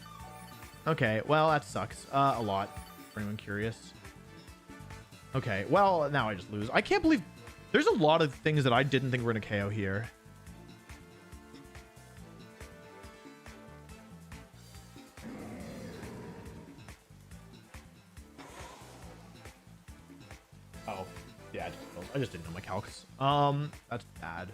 Okay, well, that sucks. A lot, for anyone curious. Okay, well, now I just lose. I can't believe... There's a lot of things that I didn't think were going to KO here. Oh, yeah, I just didn't know my calcs. That's bad.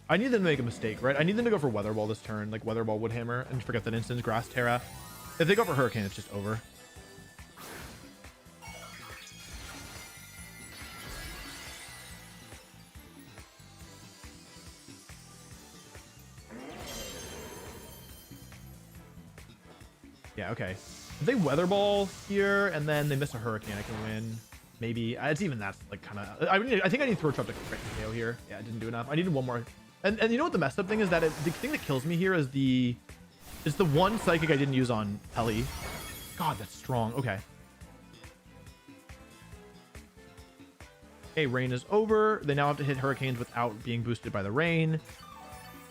I need them to make a mistake, right? I need them to go for Weather Ball this turn, like Weather Ball, Woodhammer, and forget that instance, Grass Terra. If they go for Hurricane, it's just over. Yeah, okay. If they Weather Ball here and then they miss a Hurricane, I can win. Maybe. It's even that's like kind of... I think I need Throw Trap to crit KO here. Yeah, I didn't do enough. I needed one more. And you know what the messed up thing is? That the thing that kills me here is the one Psychic I didn't use on Pelly. God, that's strong. Okay. Okay, rain is over. They now have to hit Hurricanes without being boosted by the rain.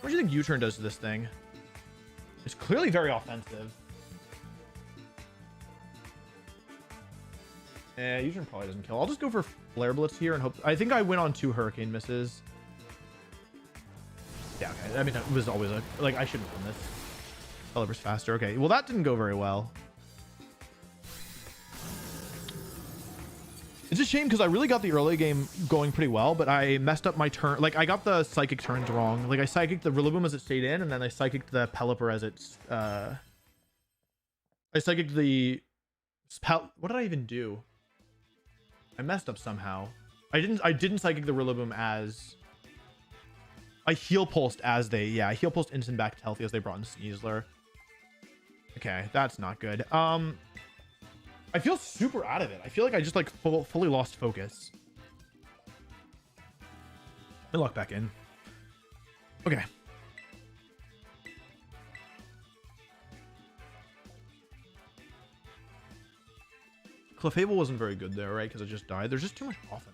What do you think U-Turn does to this thing? It's clearly very offensive. U-Turn probably doesn't kill. I'll just go for Flare Blitz here and hope... I think I win on 2 Hurricane misses. Yeah, okay. I mean, it was always a... Like, I shouldn't win this. Caliber's faster. Okay, well, that didn't go very well. It's a shame because I really got the early game going pretty well, but I messed up my turn. Like, I got the Psychic turns wrong. Like, I Psychicked the Rillaboom as it stayed in, and then I Psychicked the Pelipper as it's... I Psychicked the... What did I even do? I messed up somehow. I didn't Psychic the Rillaboom as... I Heal Pulsed as they... Yeah, I Heal Pulsed instant back to healthy as they brought in Sneasler. Okay, that's not good. I feel super out of it. I feel like I just like fully lost focus. Let me lock back in. Okay. Clefable wasn't very good there, right? Because it just died. There's just too much offense.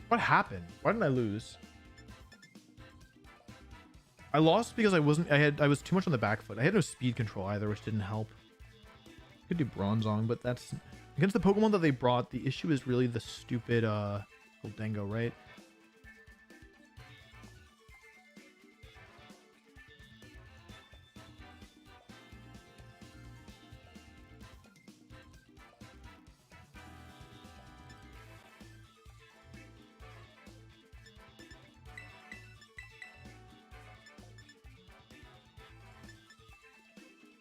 What happened? Why didn't I lose? I lost because I was too much on the back foot. I had no speed control either, which didn't help. Could do Bronzong, but that's against the Pokemon that they brought. The issue is really the stupid Goldengo, right?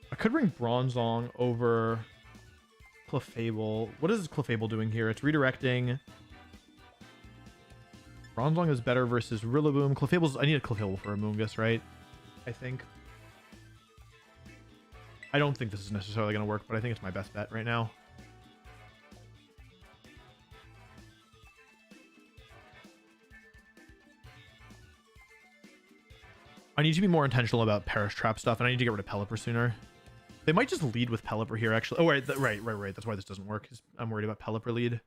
I could bring Bronzong over Clefable. What is Clefable doing here? It's redirecting. Bronzong is better versus Rillaboom. Clefable's... I need a Clefable for a Moongus, right? I think. I don't think this is necessarily going to work, but I think it's my best bet right now. I need to be more intentional about Perish Trap stuff, and I need to get rid of Pelipper sooner. They might just lead with Pelipper here, actually. Oh, right. That's why this doesn't work. I'm worried about Pelipper lead.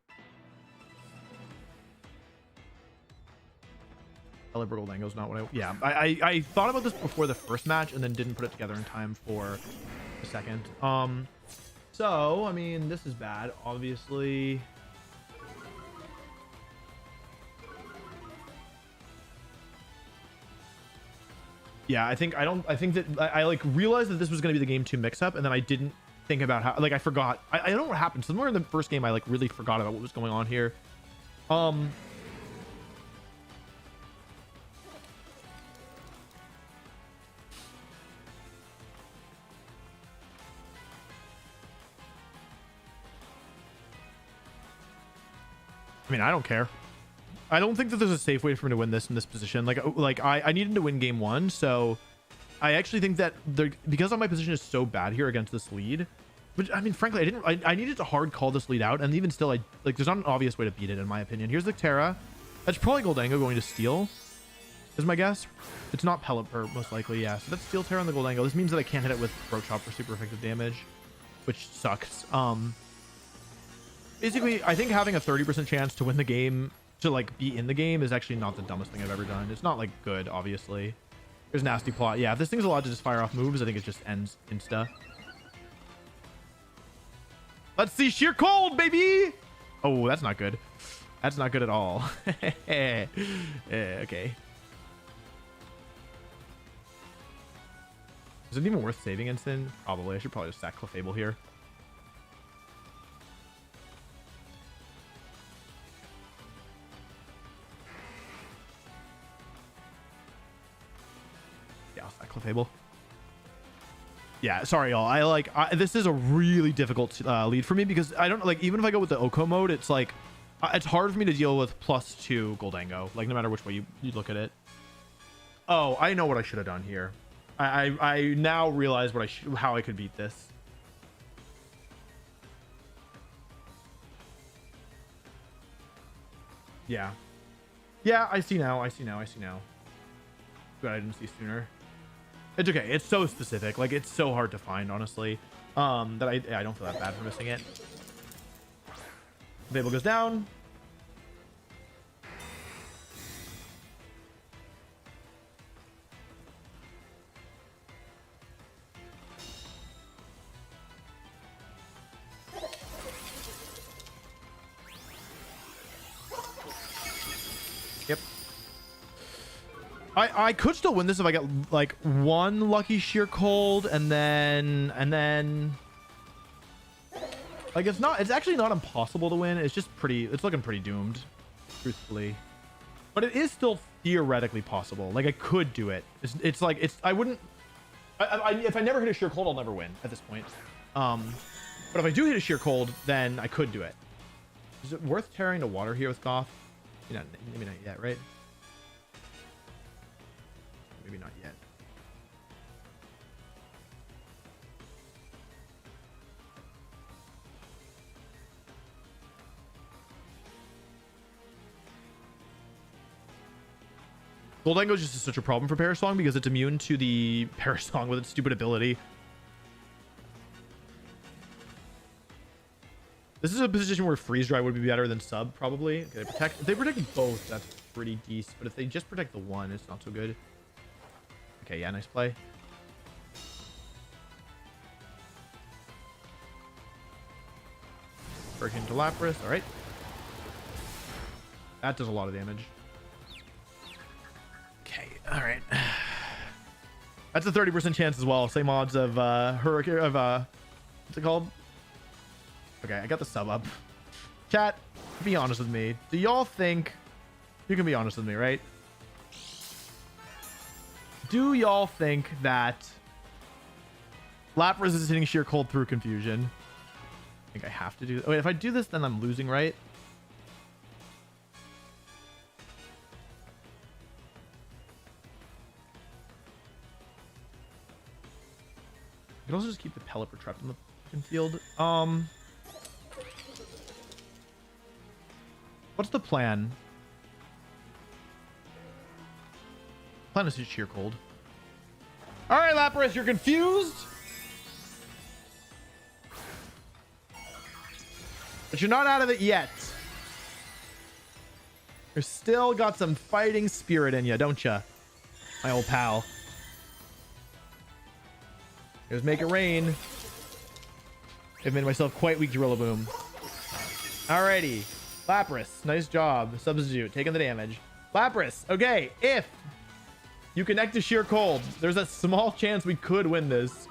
Pelipper Goldengo's not what I... Yeah, I thought about this before the first match and then didn't put it together in time for the second. So, I mean, this is bad, obviously. Yeah, I think that I like realized that this was going to be the game 2 mix-up, and then I didn't think about how, like, I forgot. I don't know what happened. Somewhere in the first game, I like really forgot about what was going on here. I mean, I don't care. I don't think that there's a safe way for me to win this in this position. Like I needed to win game 1, so I actually think that because my position is so bad here against this lead, which I mean, frankly, I needed to hard call this lead out, and even still, there's not an obvious way to beat it in my opinion. Here's the Terra. That's probably Goldango going to steal, is my guess. It's not Pelipper, most likely, yeah. So that's Steel Terra on the Goldango. This means that I can't hit it with Throat Chop for super effective damage, which sucks. Basically, I think having a 30% chance to win the game, to like be in the game, is actually not the dumbest thing I've ever done. It's not like good, obviously. There's Nasty Plot. Yeah, if this thing's allowed to just fire off moves, I think it just ends insta. Let's see Sheer Cold, baby! Oh, that's not good. That's not good at all. Okay. Is it even worth saving Instant? Probably. I should probably just sack Clefable here. Yeah, I'll sack Clefable. Yeah, sorry, y'all. This is a really difficult lead for me because I don't like, even if I go with the Oko mode, it's like, it's hard for me to deal with +2 Goldango, like no matter which way you look at it. Oh, I know what I should have done here. I now realize how I could beat this. Yeah. Yeah, I see now. Good, I didn't see sooner. It's okay. It's so specific. Like, it's so hard to find, honestly. That I don't feel that bad for missing it. Fable goes down. Yep. I could still win this if I get like one lucky Sheer Cold and then like it's actually not impossible to win. It's just it's looking pretty doomed, truthfully. But it is still theoretically possible. Like I could do it. It's like I wouldn't if I never hit a Sheer Cold, I'll never win at this point. But if I do hit a Sheer Cold, then I could do it. Is it worth tearing to water here with Goth? Maybe not yet, right? Maybe not yet. Goldango is just such a problem for Parasong because it's immune to the Parasong with its stupid ability. This is a position where Freeze Dry would be better than Sub, probably. Okay, if they protect both, that's pretty decent. But if they just protect the one, it's not so good. Okay, yeah, nice play. Hurricane to Lapras, all right. That does a lot of damage. Okay, all right. That's a 30% chance as well. Same odds of Hurricane, what's it called? Okay, I got the sub up. Chat, be honest with me. Do y'all think... You can be honest with me, right? Do y'all think that Lapras is hitting Sheer Cold through confusion? I think I have to do... Wait, if I do this, then I'm losing, right? I can also just keep the Pelipper trapped in the field. What's the plan? Plan is to Sheer Cold. All right, Lapras, you're confused. But you're not out of it yet. You're still got some fighting spirit in you, don't you? My old pal. Here's Make It Rain. I've made myself quite weak to Rillaboom. Alrighty. Lapras, nice job. Substitute, taking the damage. Lapras, okay, if you connect to Sheer Cold, there's a small chance we could win this.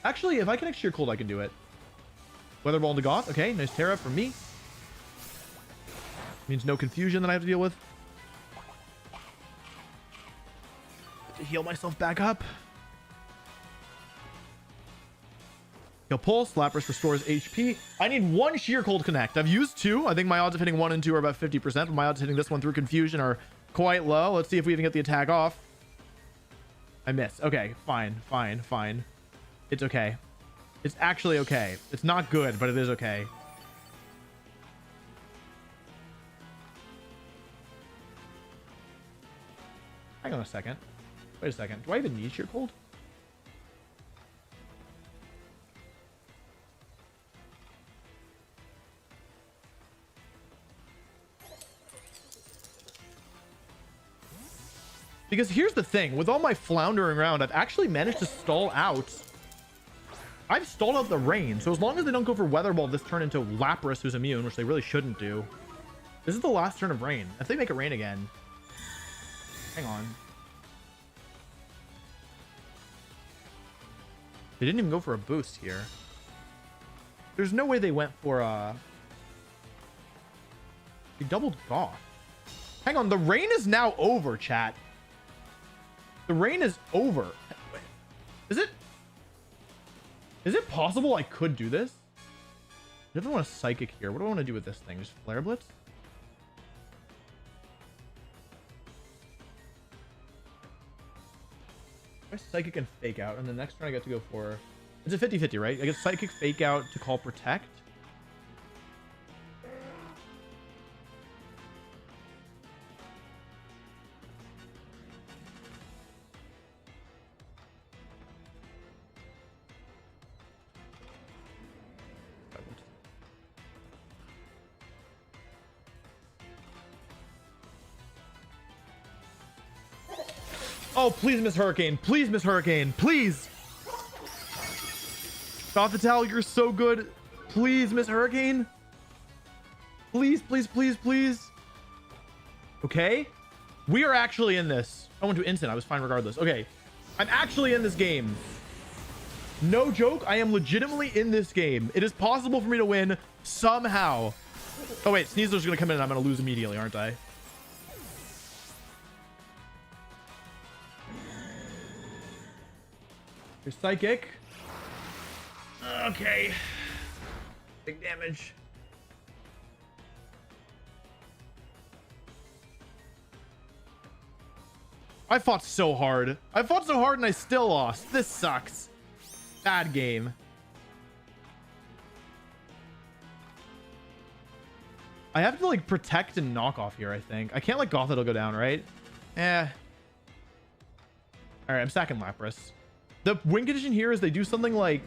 Actually, if I connect Sheer Cold, I can do it. Weather Ball into Goth, okay, nice Terra for me. Means no confusion that I have to deal with. To heal myself back up. He'll Pulse. Lapras restores HP. I need one Sheer Cold connect. I've used two. I think my odds of hitting 1 and 2 are about 50%. But my odds of hitting this one through confusion are quite low. Let's see if we even get the attack off. I miss. Okay, fine, fine, fine. It's okay. It's actually okay. It's not good, but it is okay. Hang on a second. Wait a second. Do I even need sheer cold? Because here's the thing. With all my floundering around, I've actually managed to stall out. I've stalled out the rain. So as long as they don't go for Weather Ball this turn into Lapras, who's immune, which they really shouldn't do. This is the last turn of rain. If they make it rain again. Hang on. They didn't even go for a boost here. There's no way they went for a... They doubled Goth. Hang on, the rain is now over, chat. The rain is over. Is it? Is it possible I could do this? I definitely want a Psychic here. What do I want to do with this thing? Just Flare Blitz? I Psychic and Fake Out, and the next turn I get to go for... It's a 50-50, right? I get Psychic, Fake Out to call Protect. Oh, please miss Hurricane. Please miss Hurricane. Please. Gothitelle, you're so good. Please miss Hurricane. Please, please, please, please. Okay. We are actually in this. I went to instant. I was fine regardless. Okay. I'm actually in this game. No joke. I am legitimately in this game. It is possible for me to win somehow. Oh, wait. Sneasler's going to come in and I'm going to lose immediately, aren't I? Your Psychic. Okay. Big damage. I fought so hard. I fought so hard and I still lost. This sucks. Bad game. I have to like protect and knock off here, I think. I can't let Gothitelle go down, right? Eh. Alright, I'm stacking Lapras. The win condition here is they do something like...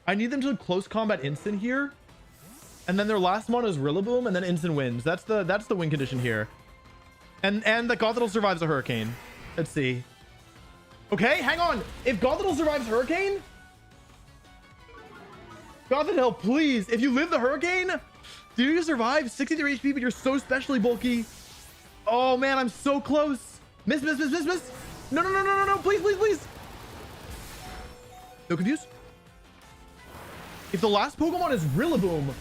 I need them to close combat instant here. And then their last one is Rillaboom and then instant wins. That's the win condition here. And the Gothitelle survives a Hurricane. Let's see. Okay, hang on. If Gothitelle survives Hurricane... Gothitelle, please. If you live the Hurricane... Do you survive 63 HP, but you're so specially bulky? Oh, man, I'm so close. Miss, miss, miss, miss, miss. No, no, no, no, no, no. Please, please, please. No confused. If the last Pokemon is Rillaboom.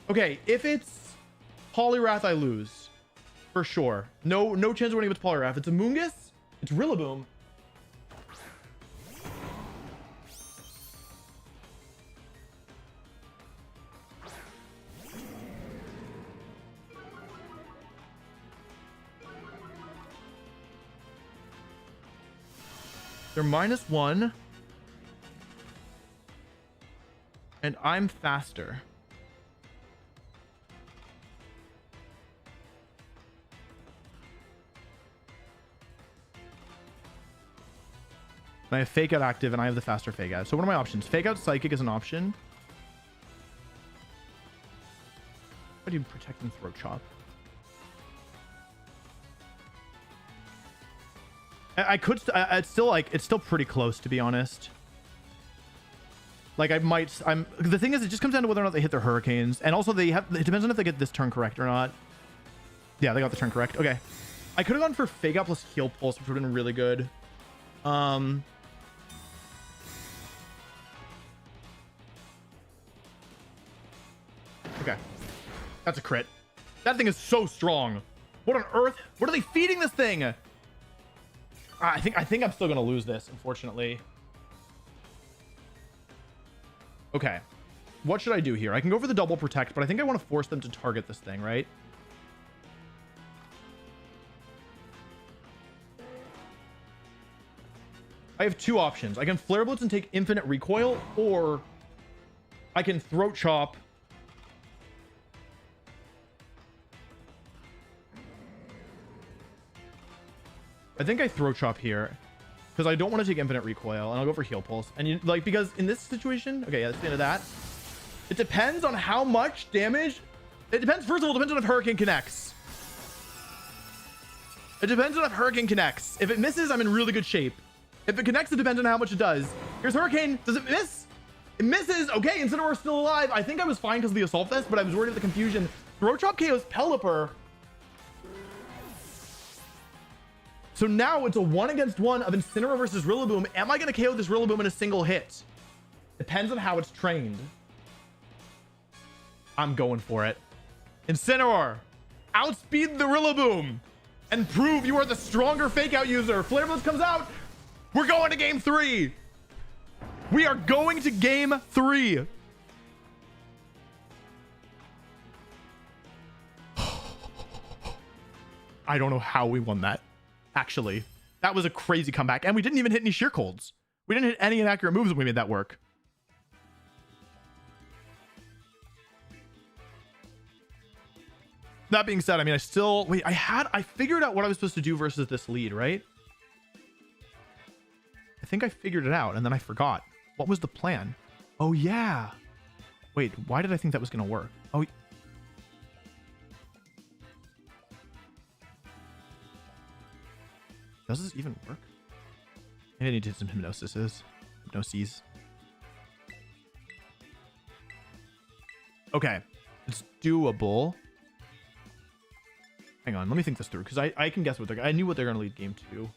Okay, if it's Poliwrath, I lose. For sure. No chance of winning with Poliwrath. It's a Moongus. It's Rillaboom. They're -1. And I'm faster. I have Fake Out active and I have the faster Fake Out. So what are my options? Fake Out Psychic is an option. How do you protect and Throat Chop? I could, it's still pretty close, to be honest. Like the thing is, it just comes down to whether or not they hit their Hurricanes. And also it depends on if they get this turn correct or not. Yeah, they got the turn correct. Okay. I could have gone for Fake Out plus Heal Pulse, which would have been really good. Okay. That's a crit. That thing is so strong. What on earth? What are they feeding this thing? I think I'm still gonna lose this, unfortunately. Okay. what should I do here? I can go for the double protect, but I think I want to force them to target this thing, right? I have two options. I can Flare Blitz and take infinite recoil, or I can Throat Chop. I think I Throat Chop here because I don't want to take infinite recoil, and I'll go for Heal Pulse. And you like, because in this situation, okay, yeah, that's the end of that. It depends on how much damage. It depends. First of all, it depends on if Hurricane connects. It depends on if Hurricane connects. If it misses, I'm in really good shape. If it connects, it depends on how much it does. Here's Hurricane. Does it miss? It misses. Okay, Incineroar's still alive. I think I was fine because of the Assault Vest, but I was worried of the confusion. Throat Chop KO's Pelipper. So now it's a 1-against-1 of Incineroar versus Rillaboom. Am I going to KO this Rillaboom in a single hit? Depends on how it's trained. I'm going for it. Incineroar, outspeed the Rillaboom and prove you are the stronger Fake Out user. Flare Blitz comes out. We're going to game 3. We are going to game 3. I don't know how we won that. Actually, that was a crazy comeback. And we didn't even hit any Sheer Colds. We didn't hit any inaccurate moves when we made that work. That being said, I mean, I figured out what I was supposed to do versus this lead, right? I think I figured it out and then I forgot. What was the plan? Oh, yeah. Wait, why did I think that was going to work? Oh, does this even work? Maybe I need to hit some hypnosis. Okay, it's doable. Hang on, let me think this through because I can guess I knew what they're going to lead game 2.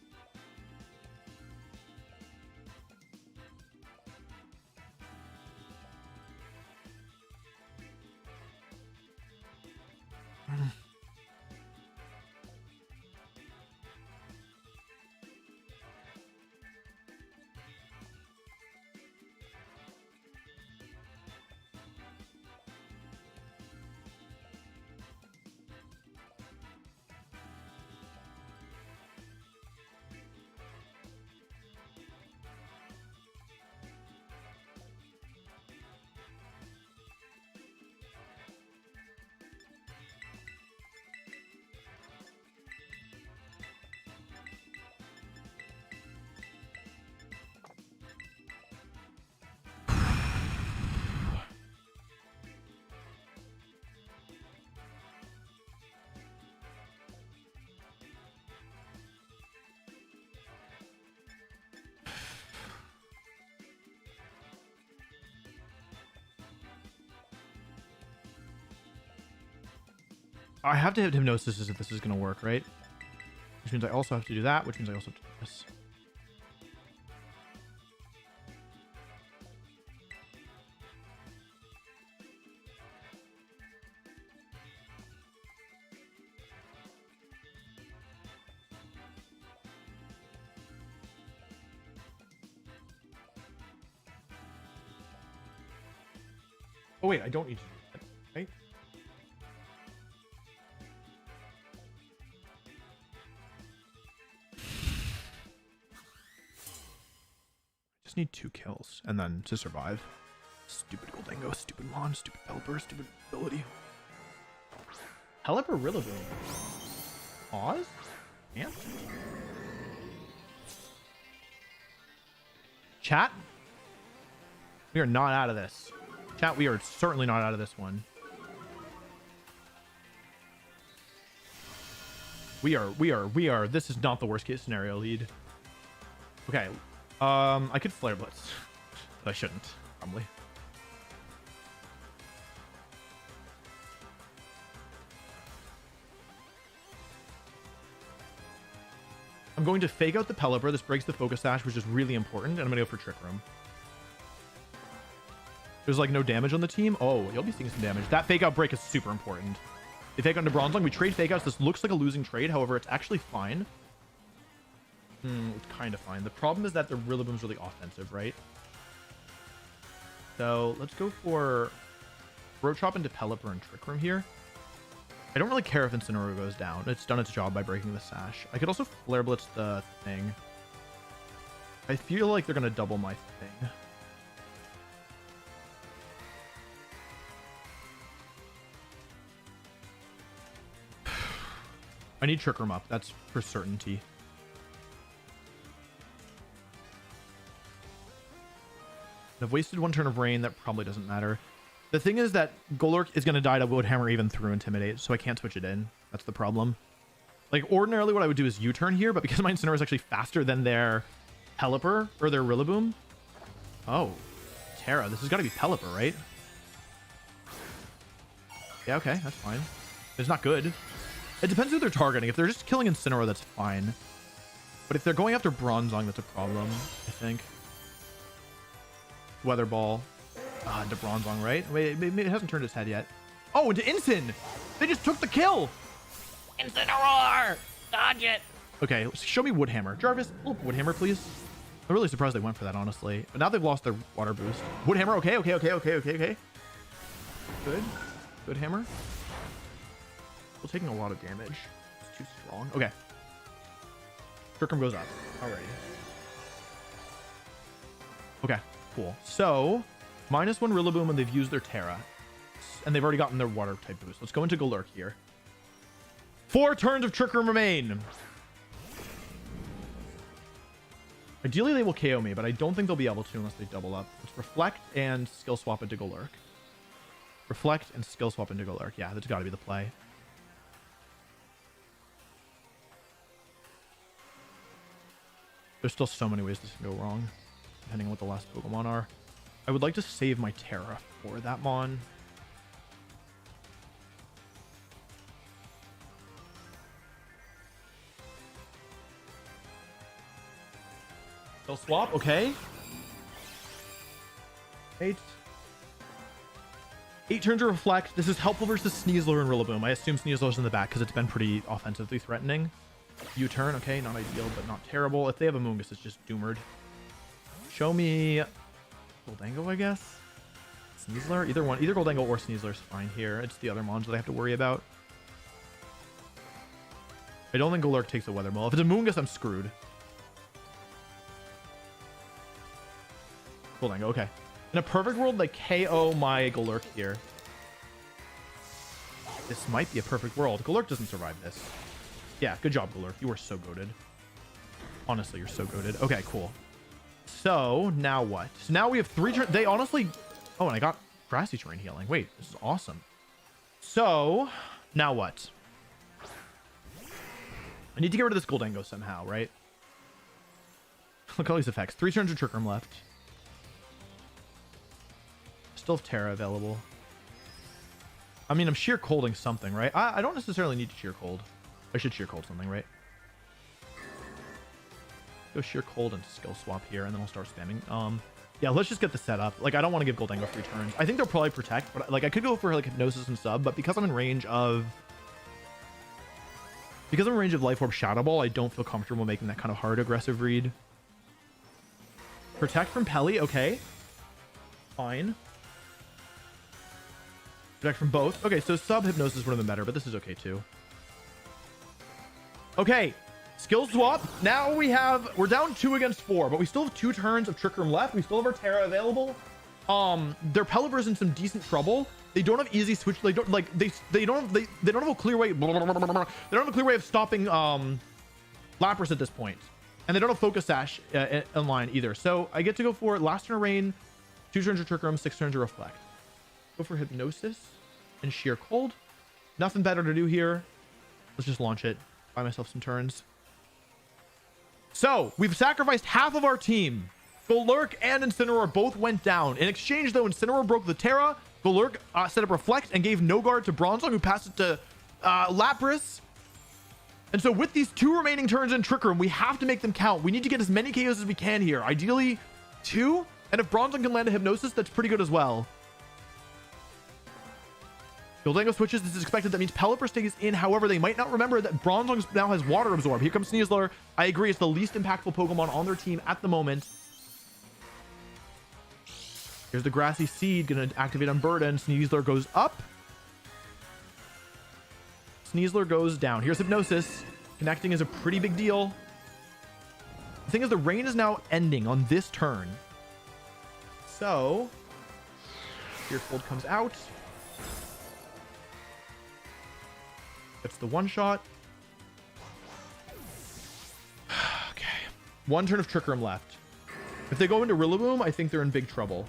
I have to hit hypnosis if this is going to work, right? Which means I also have to do that, which means I also have to do this. Oh wait, I don't need to do that, right? Just need 2 kills and then to survive. Stupid Goldingo, stupid Mon, stupid Pelipper, stupid ability. Pelipper Rillaboom. Pause? Yeah. Chat? We are not out of this. Chat, we are certainly not out of this one. We are. This is not the worst case scenario lead. Okay. I could Flare Blitz, but I shouldn't, probably. I'm going to Fake Out the Pelipper. This breaks the Focus Sash, which is really important, and I'm going to go for Trick Room. There's like no damage on the team. Oh, you'll be seeing some damage. That Fake Out break is super important. They Fake Out into Bronzong. We trade Fake Outs. This looks like a losing trade. However, it's actually fine. It's kind of fine. The problem is that the Rillaboom's really offensive, right? So let's go for Throat Chop into Pelipper and Trick Room here. I don't really care if Incineroar goes down. It's done its job by breaking the Sash. I could also Flare Blitz the thing. I feel like they're going to double my thing. I need Trick Room up. That's for certainty. I've wasted one turn of Rain. That probably doesn't matter. The thing is that Golurk is going to die to Wood Hammer even through Intimidate, so I can't switch it in. That's the problem. Like, ordinarily what I would do is U-turn here, but because my Incineroar is actually faster than their Pelipper or their Rillaboom. Oh, Terra. This has got to be Pelipper, right? Yeah, okay. That's fine. It's not good. It depends who they're targeting. If they're just killing Incineroar, that's fine. But if they're going after Bronzong, that's a problem, I think. Weather Ball. Into Bronzong, right? Wait, it hasn't turned its head yet. Oh, into Incin! They just took the kill! Incineroar! Dodge it! Okay, show me Woodhammer. Jarvis, Woodhammer, please. I'm really surprised they went for that, honestly. But now they've lost their water boost. Woodhammer, okay. Good. Good hammer. Still taking a lot of damage. It's too strong. Okay. Trick Room goes up. Alrighty. Okay, cool. So, -1 Rillaboom, and they've used their Terra. And they've already gotten their water type boost. Let's go into Golurk here. 4 turns of Trick Room remain. Ideally, they will KO me, but I don't think they'll be able to unless they double up. Let's Reflect and Skill Swap into Golurk. Reflect and Skill Swap into Golurk. Yeah, that's got to be the play. There's still so many ways this can go wrong, depending on what the last Pokemon are. I would like to save my Terra for that Mon. They'll swap, okay. 8 turns to Reflect. This is helpful versus Sneasler and Rillaboom. I assume Sneasler's in the back because it's been pretty offensively threatening. U-turn, okay, not ideal, but not terrible. If they have a Moongus, it's just doomered. Show me Goldango, I guess. Sneasler, either one, either Goldango or Sneasler is fine here. It's the other Mons that I have to worry about. I don't think Golurk takes a Weather Ball. If it's a Moongus, I'm screwed. Goldango, okay. In a perfect world, like KO my Golurk here. This might be a perfect world. Golurk doesn't survive this. Yeah, good job, Golurk. You are so goated. Honestly, you're so goated. Okay, cool. So, now what? So now we have 3 turns. They honestly... Oh, and I got Grassy Terrain healing. Wait, this is awesome. So, now what? I need to get rid of this Goldango somehow, right? Look at all these effects. 3 turns of Trick Room left. Still have Terra available. I mean, I'm sheer colding something, right? I don't necessarily need to sheer cold. I should sheer cold something, right? Go sheer cold and skill swap here, and then I'll start spamming. Yeah, let's just get the setup. Like, I don't want to give Goldango 3 turns. I think they'll probably protect, but like I could go for like Hypnosis and sub, but because I'm in range of Life Orb Shadow Ball, I don't feel comfortable making that kind of hard aggressive read. Protect from Pelly, okay. Fine. Protect from both. Okay, so sub Hypnosis would have been better, but this is okay too. Okay, skill swap. Now we're down 2 against 4, but we still have 2 turns of Trick Room left. We still have our Terra available. Their Pelipper's in some decent trouble. They don't have easy switch. They don't have a clear way. They don't have a clear way of stopping Lapras at this point, and they don't have Focus Sash in line either. So I get to go for last turn of Rain, 2 turns of Trick Room, 6 turns of Reflect. Go for Hypnosis and Sheer Cold. Nothing better to do here. Let's just launch it. Buy myself some turns. So we've sacrificed half of our team. Golurk and Incineroar both went down. In exchange, though, Incineroar broke the Terra. Golurk set up Reflect and gave no guard to Bronzong, who passed it to Lapras. And so with these 2 remaining turns in Trick Room, we have to make them count. We need to get as many KOs as we can here. Ideally 2. And if Bronzong can land a Hypnosis, that's pretty good as well. Goldango switches. This is expected. That means Pelipper stays in. However, they might not remember that Bronzong now has Water Absorb. Here comes Sneasler. I agree. It's the least impactful Pokemon on their team at the moment. Here's the Grassy Seed, gonna activate Unburden. Sneasler goes up. Sneasler goes down. Here's Hypnosis. Connecting is a pretty big deal. The thing is, the rain is now ending on this turn. So, Fear Cold comes out. Gets the one shot. Okay. One turn of Trick Room left. If they go into Rillaboom, I think they're in big trouble.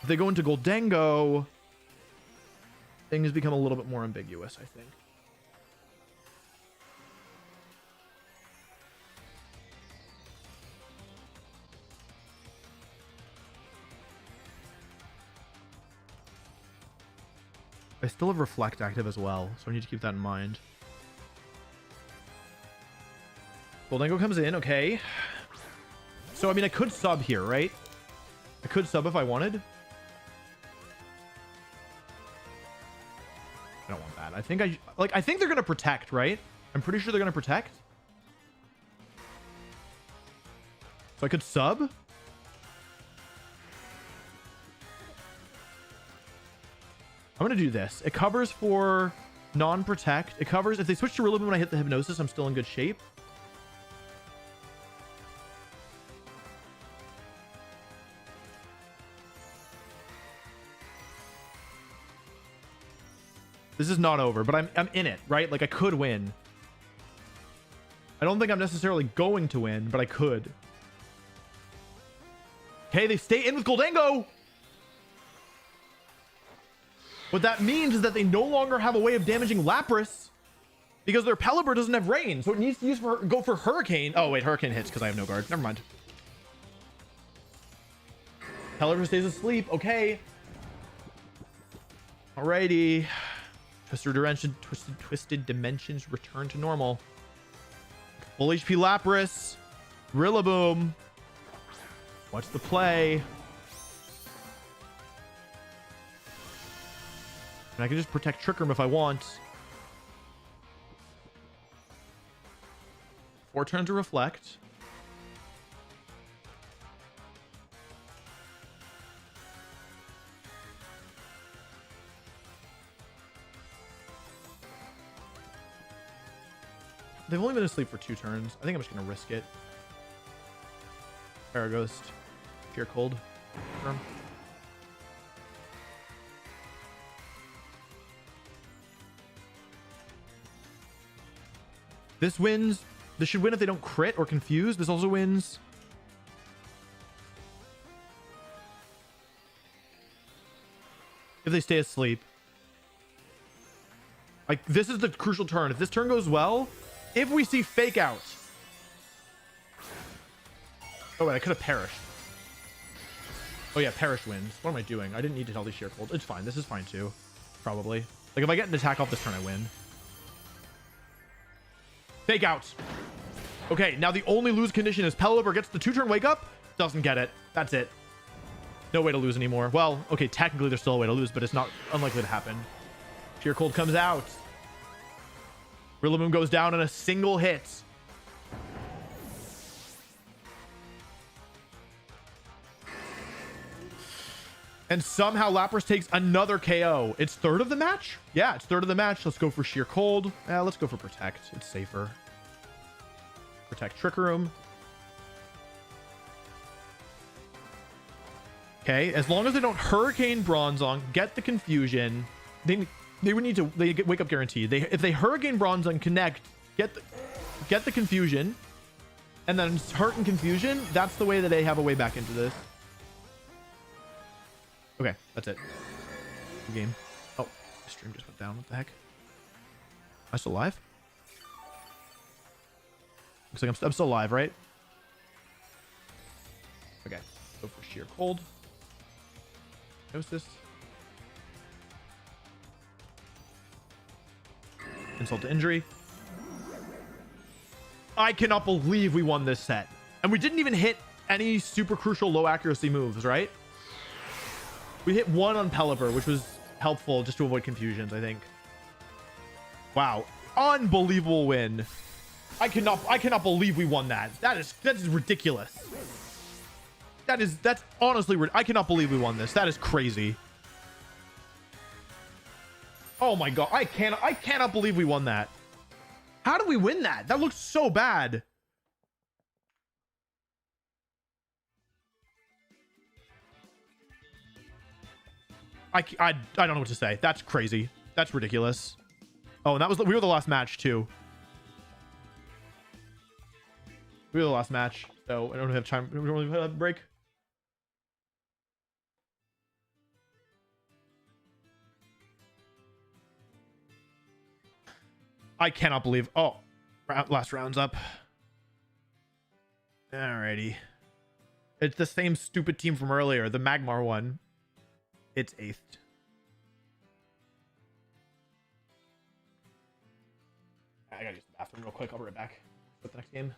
If they go into Goldango, things become a little bit more ambiguous, I think. I still have Reflect active as well, so I need to keep that in mind. Goldango comes in, okay. So, I mean, I could sub here, right? I could sub if I wanted. I don't want that. I think I think they're going to protect, right? I'm pretty sure they're going to protect. So I could sub. I'm going to do this. It covers for non-protect. It covers if they switch to Rillaboom when I hit the Hypnosis, I'm still in good shape. This is not over, but I'm in it, right? Like, I could win. I don't think I'm necessarily going to win, but I could. Okay, they stay in with Goldango. What that means is that they no longer have a way of damaging Lapras because their Pelipper doesn't have rain, so it needs to go for Hurricane. Oh, wait, Hurricane hits because I have no guard. Never mind. Pelipper stays asleep. Okay. Alrighty. Twisted Dimensions return to normal. Full HP Lapras. Rillaboom. What's the play? And I can just protect Trick Room if I want. 4 turns to Reflect. They've only been asleep for 2 turns. I think I'm just going to risk it. Paraghost. Fear Cold. Confirm. This wins. This should win if they don't crit or confuse. This also wins. If they stay asleep. Like, this is the crucial turn. If this turn goes well, if we see Fake Out. Oh, wait, I could have perished. Oh, yeah, Perish wins. What am I doing? I didn't need to tell these Sheer Cold. It's fine. This is fine, too. Probably. Like, if I get an attack off this turn, I win. Fake Out. Okay, now the only lose condition is Pelipper gets the 2-turn Wake Up. Doesn't get it. That's it. No way to lose anymore. Well, okay, technically there's still a way to lose, but it's not unlikely to happen. Sheer Cold comes out. Rillaboom goes down in a single hit. And somehow Lapras takes another KO. It's 3rd of the match? Yeah, it's 3rd of the match. Let's go for Sheer Cold. Let's go for Protect. It's safer. Protect Trick Room. Okay, as long as they don't Hurricane Bronzong, get the confusion. They would need to. They get Wake Up Guarantee. If they Hurricane Bronzong, connect, get the confusion, and then hurt and confusion. That's the way that they have a way back into this. Okay, that's it. Good game. Oh, the stream just went down. What the heck? Am I still live? Looks like I'm still live, right? Okay, go for Sheer Cold. Gnosis. Insult to Injury. I cannot believe we won this set. And we didn't even hit any super crucial low accuracy moves, right? We hit 1 on Pelipper, which was helpful just to avoid confusions, I think. Wow. Unbelievable win. I cannot believe we won that. That is ridiculous. That's honestly, I cannot believe we won this. That is crazy. Oh my God. I cannot believe we won that. How did we win that? That looks so bad. I don't know what to say. That's crazy. That's ridiculous. Oh, and we were the last match too. We were the last match, so I don't have time. We don't really have a break. I cannot believe. Oh, last round's up. Alrighty. It's the same stupid team from earlier, the Magmar one. It's 8th. I gotta use the bathroom real quick. I'll be right back with the next game.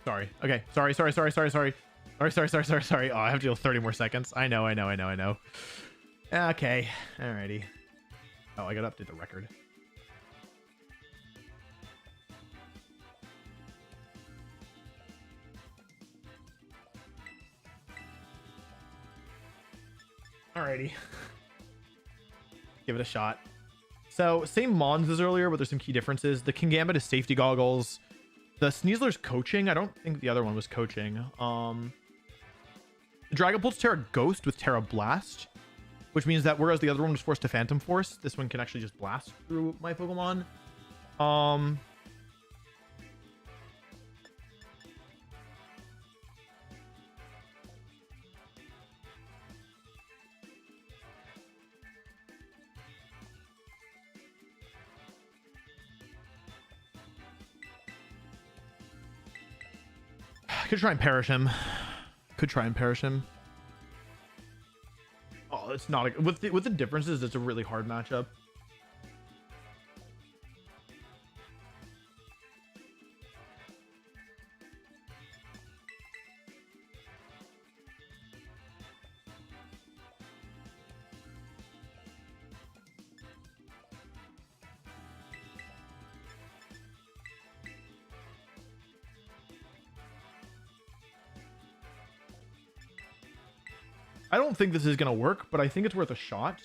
Sorry. Okay. Sorry. Oh, I have to deal 30 more seconds. I know. Okay. Alrighty. Oh, I gotta update the record. Alrighty. Give it a shot. So, same Mons as earlier, but there's some key differences. The King Gambit is safety goggles. The Sneasler's coaching. I don't think the other one was coaching. The Dragapult's Terra Ghost with Terra Blast, which means that whereas the other one was forced to Phantom Force, this one can actually just blast through my Pokemon. Could try and perish him. Oh, it's not with the differences. It's a really hard matchup. I don't think this is going to work, but I think it's worth a shot.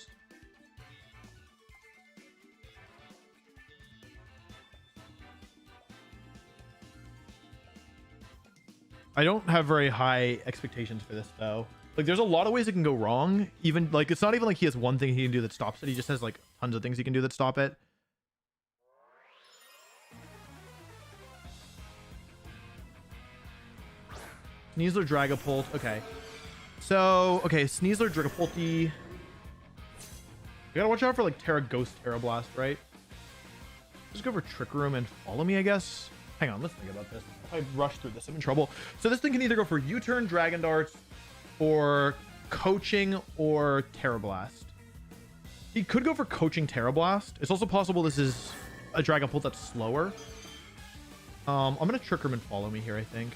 I don't have very high expectations for this, though. Like, there's a lot of ways it can go wrong. Even, like, it's not even like he has one thing he can do that stops it. He just has, like, tons of things he can do that stop it. Sneasler, Dragapult. Okay. So, okay, Sneasler, Dragapulty. You gotta watch out for, like, Terra Ghost, Terra Blast, right? Just go for Trick Room and Follow Me, I guess. Hang on, let's think about this. If I rush through this, I'm in trouble. So this thing can either go for U-Turn, Dragon Darts, or Coaching, or Terra Blast. He could go for Coaching, Terra Blast. It's also possible this is a Dragapult that's slower. I'm gonna Trick Room and Follow Me here, I think.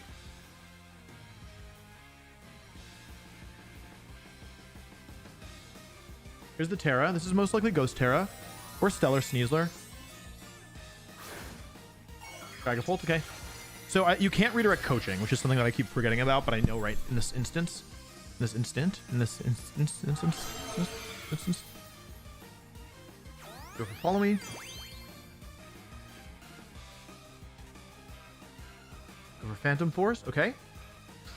Here's the Terra. This is most likely Ghost Terra or Stellar Sneasler. Dragapult, okay. So you can't redirect Coaching, which is something that I keep forgetting about, but I know right in this instance. Instance. Go for Follow Me. Go for Phantom Force, okay.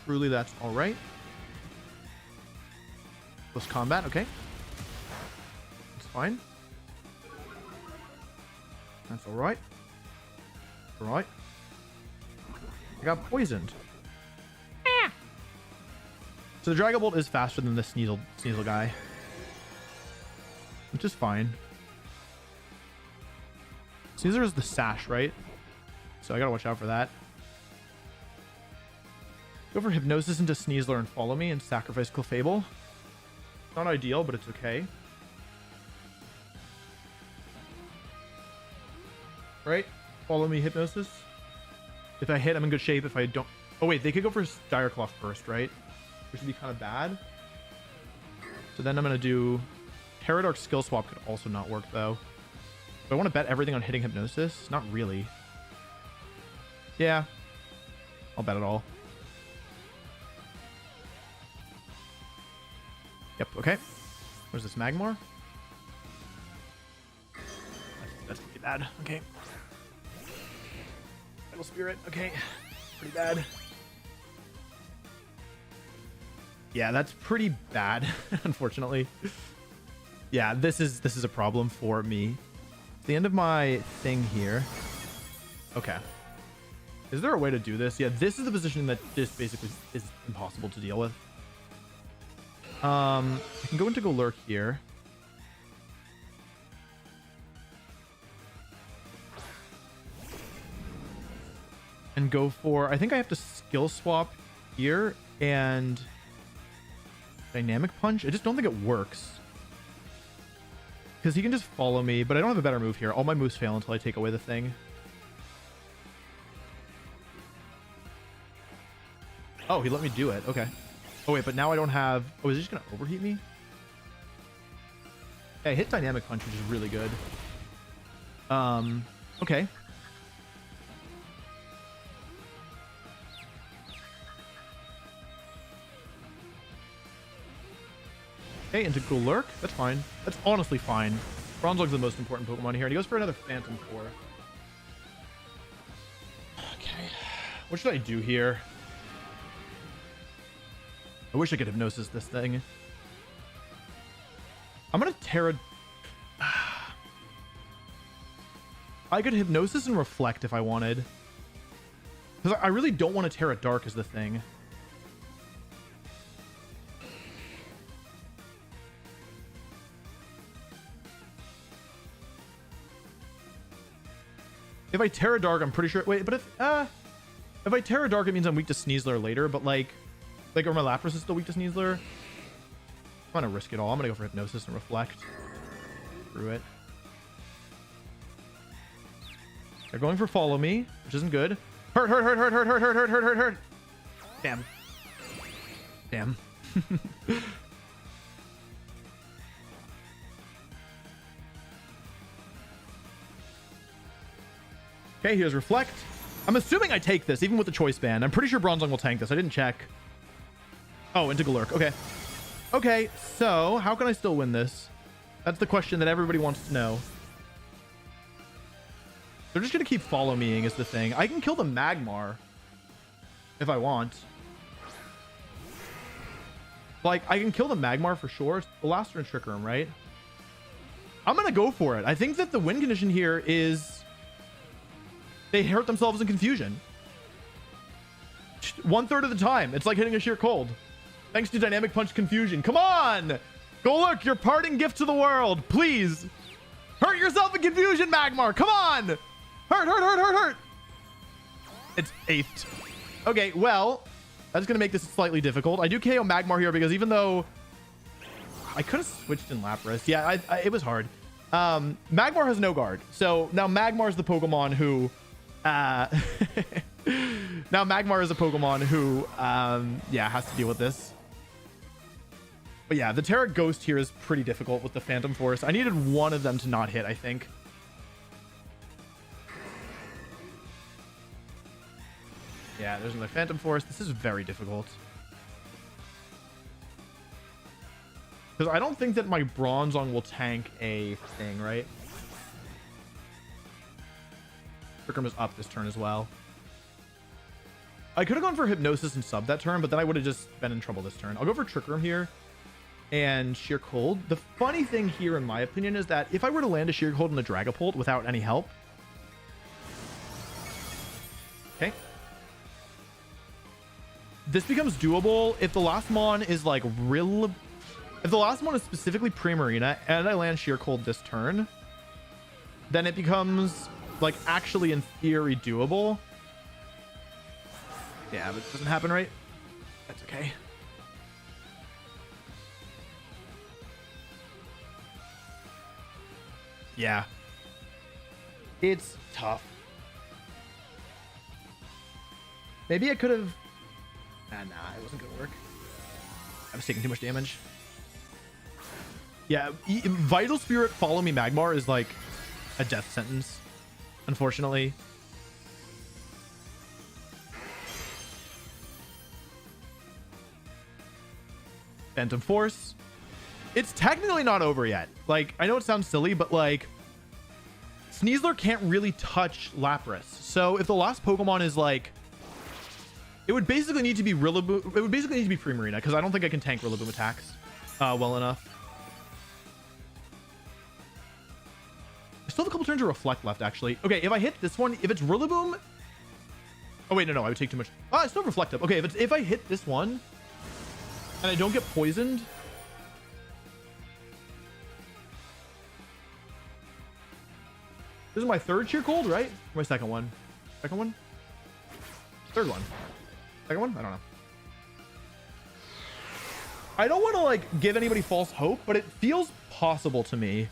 Truly, that's all right. Close combat, okay. That's fine. That's all right. All right. I got poisoned. So the Dragapult is faster than the Sneasel guy, which is fine. Sneasler is the Sash, right? So I gotta watch out for that. Go for Hypnosis into Sneasler and Follow Me and sacrifice Clefable. Not ideal, but it's okay. Right? Follow Me, Hypnosis. If I hit, I'm in good shape. If I don't... Oh, wait. They could go for Dire Claw first, right? Which would be kind of bad. So then I'm going to do... Terradark Skill Swap could also not work, though. Do I want to bet everything on hitting Hypnosis? Not really. Yeah. I'll bet it all. Yep, okay. Where's this Magmar? That's pretty bad. Okay. Metal Spirit. Okay. Pretty bad. Yeah, that's pretty bad, unfortunately. Yeah, this is a problem for me. The end of my thing here. Okay. Is there a way to do this? Yeah, this is the position that this basically is impossible to deal with. I can go into Golurk here. And go for... I think I have to skill swap here and... Dynamic Punch? I just don't think it works. Because he can just follow me, but I don't have a better move here. All my moves fail until I take away the thing. Oh, he let me do it. Okay. Oh, wait, but now I don't have... Oh, is he just going to overheat me? Yeah, I hit Dynamic Punch, which is really good. Okay. Okay, into Golurk. That's fine. That's honestly fine. Bronzong's the most important Pokemon here, and he goes for another Phantom Core. Okay. What should I do here? I wish I could Hypnosis this thing. I'm gonna Terra... I could Hypnosis and Reflect if I wanted. Because I really don't want to Terra Dark as the thing. If I Terra Dark, I'm pretty sure... Wait, but if I Terra Dark, it means I'm weak to Sneasler later, but like or my Lapras is still weak to Sneasler. I'm gonna risk it all. I'm gonna go for Hypnosis and Reflect. Through it. They're going for Follow Me, which isn't good. Hurt. Damn. Okay, here's Reflect. I'm assuming I take this, even with the Choice Band. I'm pretty sure Bronzong will tank this. I didn't check. Oh, into Golurk. Okay. Okay, so how can I still win this? That's the question that everybody wants to know. They're just going to keep follow meing is the thing. I can kill the Magmar if I want. Like, I can kill the Magmar for sure. It's the last turn Trick Room, right? I'm going to go for it. I think that the win condition here is they hurt themselves in confusion. 1/3 of the time. It's like hitting a sheer cold. Thanks to Dynamic Punch Confusion. Come on! Go look, your parting gift to the world. Please. Hurt yourself in confusion, Magmar. Come on! Hurt. It's 8th. Okay, well, that's going to make this slightly difficult. I do KO Magmar here because even though I could have switched in Lapras. Yeah, it was hard. Magmar has no guard. So now Magmar is the Pokemon who... now Magmar is a Pokemon who, yeah, has to deal with this. But yeah, the Terra Ghost here is pretty difficult with the Phantom Force. I needed one of them to not hit, I think. Yeah, there's another Phantom Force. This is very difficult. Because I don't think that my Bronzong will tank a thing, right? Trick Room is up this turn as well. I could have gone for Hypnosis and sub that turn, but then I would have just been in trouble this turn. I'll go for Trick Room here and Sheer Cold. The funny thing here, in my opinion, is that if I were to land a Sheer Cold and a Dragapult without any help... Okay. This becomes doable if the last mon is like real... If the last one is specifically Primarina and I land Sheer Cold this turn, then it becomes like actually in theory doable. Yeah, but it doesn't happen, right? That's okay. Yeah. It's tough. Maybe I could have... Nah, it wasn't gonna work. I was taking too much damage. Yeah, Vital Spirit Follow Me Magmar is like a death sentence, unfortunately. Phantom Force. It's technically not over yet. Like, I know it sounds silly, but like Sneasler can't really touch Lapras. So if the last Pokemon is like, it would basically need to be Rillaboom. It would basically need to be Primarina because I don't think I can tank Rillaboom attacks well enough. I still have a couple turns of Reflect left, actually. Okay, if I hit this one, if it's Rillaboom... Oh, wait, no, I would take too much. Oh, I still have Reflect up. Okay, if I hit this one and I don't get poisoned... This is my third Sheer Cold, right? Or my second one? Second one? Third one. Second one? I don't know. I don't want to, like, give anybody false hope, but it feels possible to me.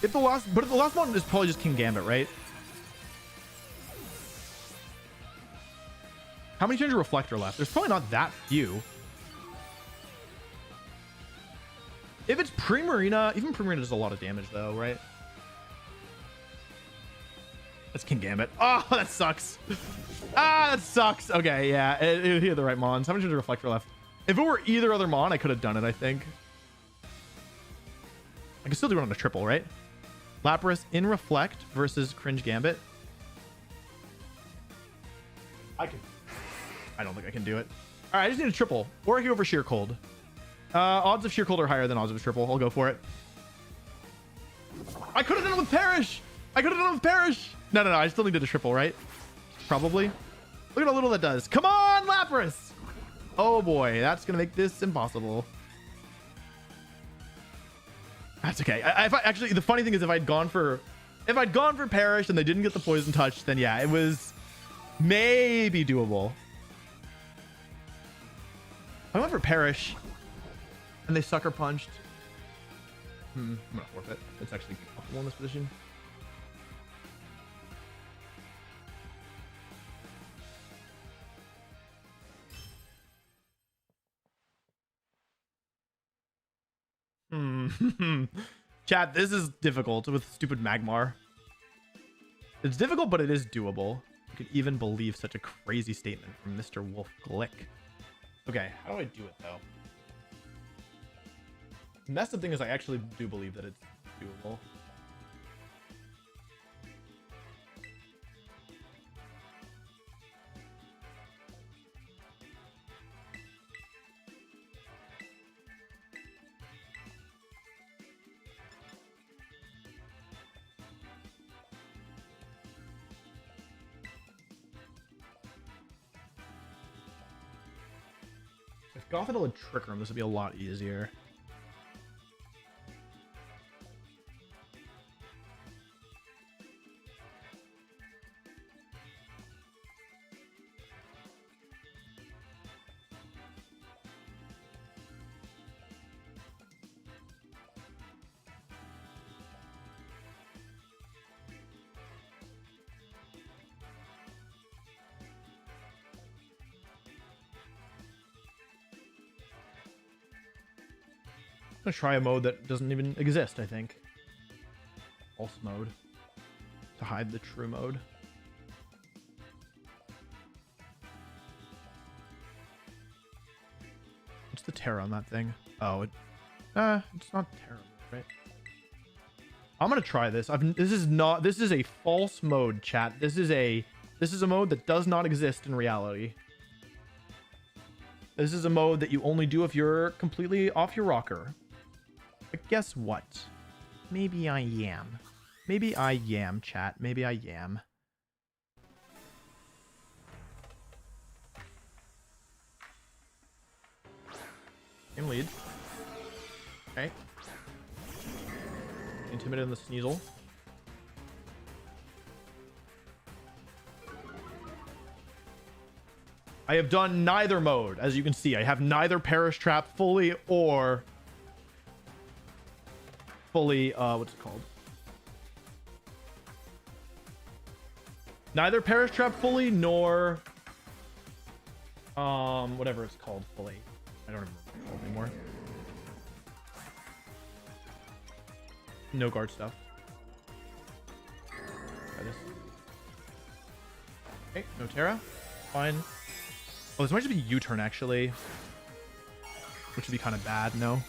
If the last one is probably just King Gambit, right? How many turns of Reflector left? There's probably not that few. If it's Primarina, even Primarina does a lot of damage though, right? That's King Gambit. Oh, that sucks. Ah, that sucks. Okay, yeah, it hit the right Mons. How many turns of Reflector left? If it were either other Mon, I could have done it, I think. I can still do it on a triple, right? Lapras in Reflect versus Cringe Gambit. I don't think I can do it. All right, I just need a triple. Or I can go for Sheer Cold. Odds of Sheer Cold are higher than odds of a triple. I'll go for it. I could have done it with Perish. No, I still needed a triple, right? Probably. Look at how little that does. Come on, Lapras. Oh boy, that's gonna make this impossible. That's okay. Actually, the funny thing is, if I'd gone for Perish and they didn't get the Poison Touch, then yeah, it was maybe doable. I went for Perish and they Sucker Punched. I'm gonna forfeit. It's actually comfortable in this position. Chat, this is difficult with stupid Magmar. It's difficult, but it is doable. You could even believe such a crazy statement from Mr. Wolf Glick. Okay, how do I do it though? The messed up thing is I actually do believe that it's doable. If Gothitelle had Trick Room, this would be a lot easier. I'm gonna try a mode that doesn't even exist, I think. False mode. To hide the true mode. What's the terror on that thing? Oh, it's not terrible, right? I'm gonna try this. This is a false mode, chat. This is a mode that does not exist in reality. This is a mode that you only do if you're completely off your rocker. But guess what? Maybe I am. Maybe I am, chat. Maybe I am. Game lead. Okay. Intimidating the Sneasel. I have done neither mode, as you can see. I have neither Perish Trap fully or fully, what's it called? Neither Perish Trap fully, nor, whatever it's called fully. I don't remember what it's called anymore. No guard stuff. Try this. Okay, no Terra. Fine. Oh, this might just be U-turn, actually. Which would be kind of bad, no?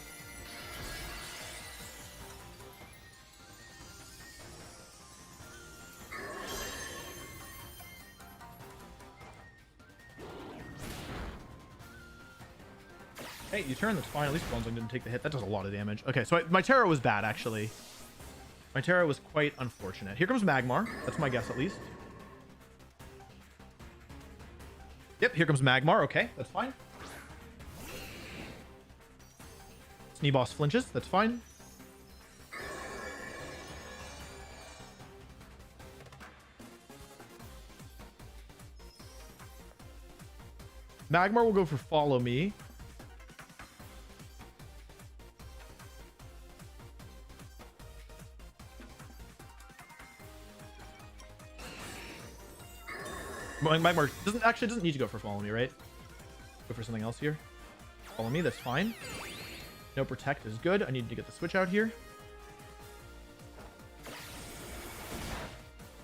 Hey, U-turn, that's fine. At least Bronzong didn't take the hit. That does a lot of damage. Okay, so my Terra was bad, actually. My Terra was quite unfortunate. Here comes Magmar. That's my guess, at least. Yep, here comes Magmar. Okay, that's fine. Sneeboss flinches. That's fine. Magmar will go for Follow Me. Magmar doesn't need to go for Follow Me, right? Go for something else here. Follow Me, that's fine. No Protect is good. I need to get the switch out here.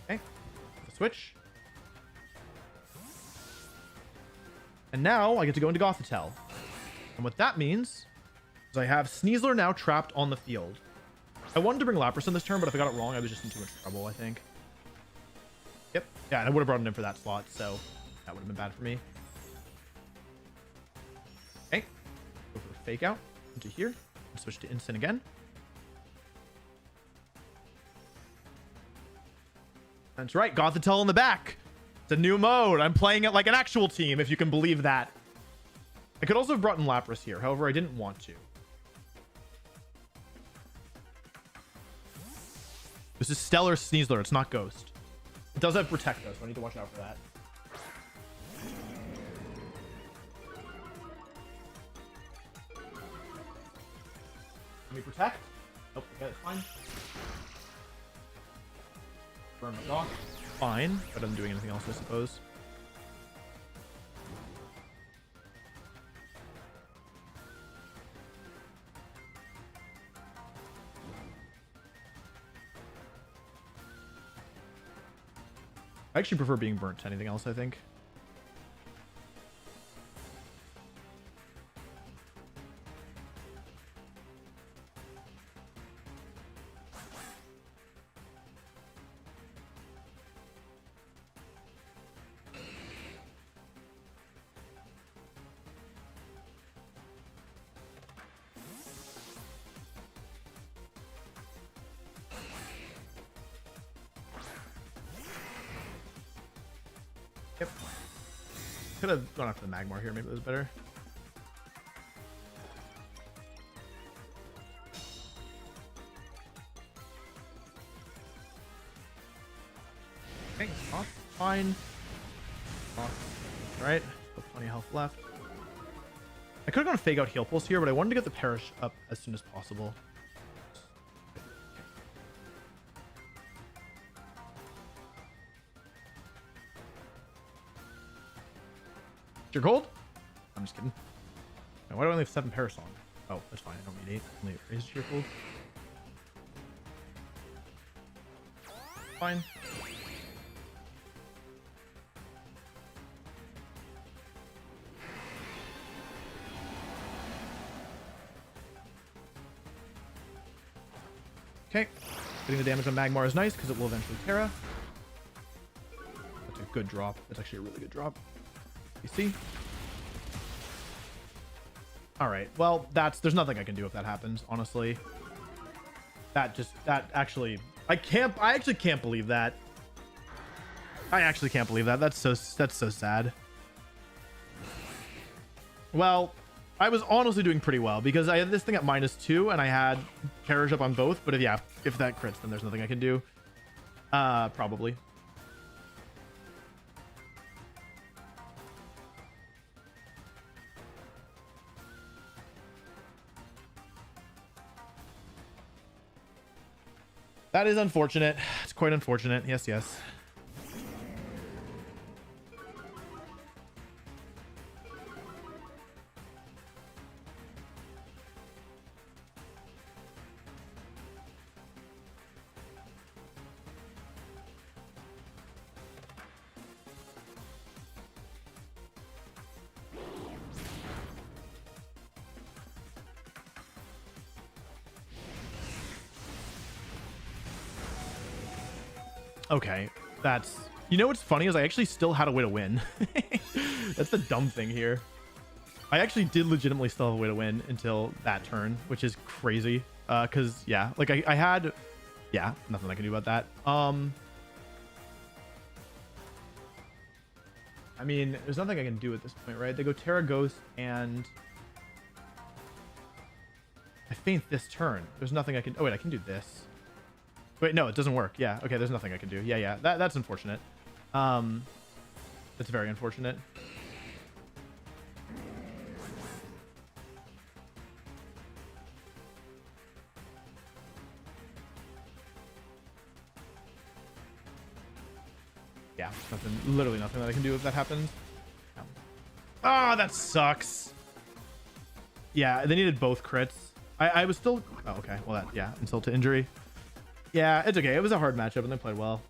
Okay. The switch. And now I get to go into Gothitelle. And what that means is I have Sneasler now trapped on the field. I wanted to bring Lapras in this turn, but if I got it wrong, I was just in too much trouble, I think. Yep. Yeah, and I would have brought him in for that slot, so that would have been bad for me. Okay. Go for Fake Out into here. And switch to Instant again. That's right. Gothitelle in the back. It's a new mode. I'm playing it like an actual team, if you can believe that. I could also have brought in Lapras here. However, I didn't want to. This is Stellar Sneasler. It's not Ghost. It does have Protect, though, so I need to watch out for that. Let me Protect. Nope, okay, it's fine. Burn my Dock. Fine, but I'm doing anything else, I suppose. I actually prefer being burnt to anything else, I think. Yep. Could have gone after the Magmar here. Maybe it was better. Okay, off. Fine. Off. Right. Plenty of health left. I could have gone Fake Out Heal Pulse here, but I wanted to get the Perish up as soon as possible. You're cold? I'm just kidding. Now, why do I only have 7 Perish on? Oh, that's fine. I don't need 8. Only raise Sheer Cold. Fine. Okay. Getting the damage on Magmar is nice because it will eventually Terra. That's a good drop. That's actually a really good drop. You see? All right. Well, there's nothing I can do if that happens, honestly. I actually can't believe that. I actually can't believe that. That's so sad. Well, I was honestly doing pretty well because I had this thing at -2 and I had Carriage up on both. But if that crits, then there's nothing I can do. Probably. That is unfortunate. It's quite unfortunate. Yes, yes. Okay, you know what's funny is I actually still had a way to win. That's the dumb thing here. I actually did legitimately still have a way to win until that turn, which is crazy. Because yeah, like I had, yeah, nothing I can do about that. I mean, there's nothing I can do at this point, right? They go Terra Ghost and I faint this turn. There's nothing I can. Oh wait, I can do this. Wait, no, it doesn't work. Yeah, okay, there's nothing I can do. Yeah, that's unfortunate. That's very unfortunate. Yeah, literally nothing that I can do if that happens. Ah, that sucks. Yeah, they needed both crits. I was still, oh, okay, well, insult to injury. Yeah, it's okay. It was a hard matchup and they played well.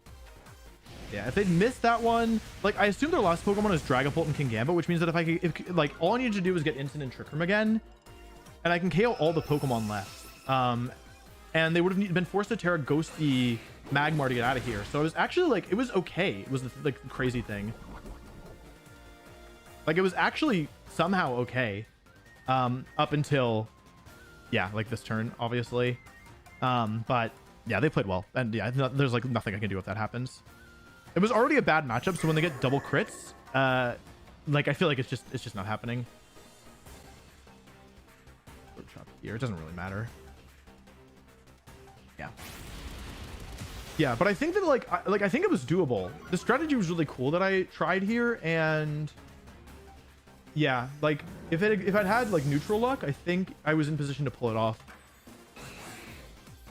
Yeah, if they'd missed that one, like I assume their last Pokemon is Dragapult and Kingambit, which means that if like all I needed to do was get Instant and Trick Room again, and I can KO all the Pokemon left. And they would have been forced to Terra Ghost the Magmar to get out of here. So it was actually like, it was okay. It was the crazy thing. Like it was actually somehow okay. Up until, yeah, like this turn, obviously. But yeah, they played well. And yeah, there's like nothing I can do if that happens. It was already a bad matchup, so when they get double crits, like I feel like it's just not happening. Here, it doesn't really matter. Yeah. Yeah, but I think that I think it was doable. The strategy was really cool that I tried here, and yeah, like if I'd had like neutral luck, I think I was in position to pull it off.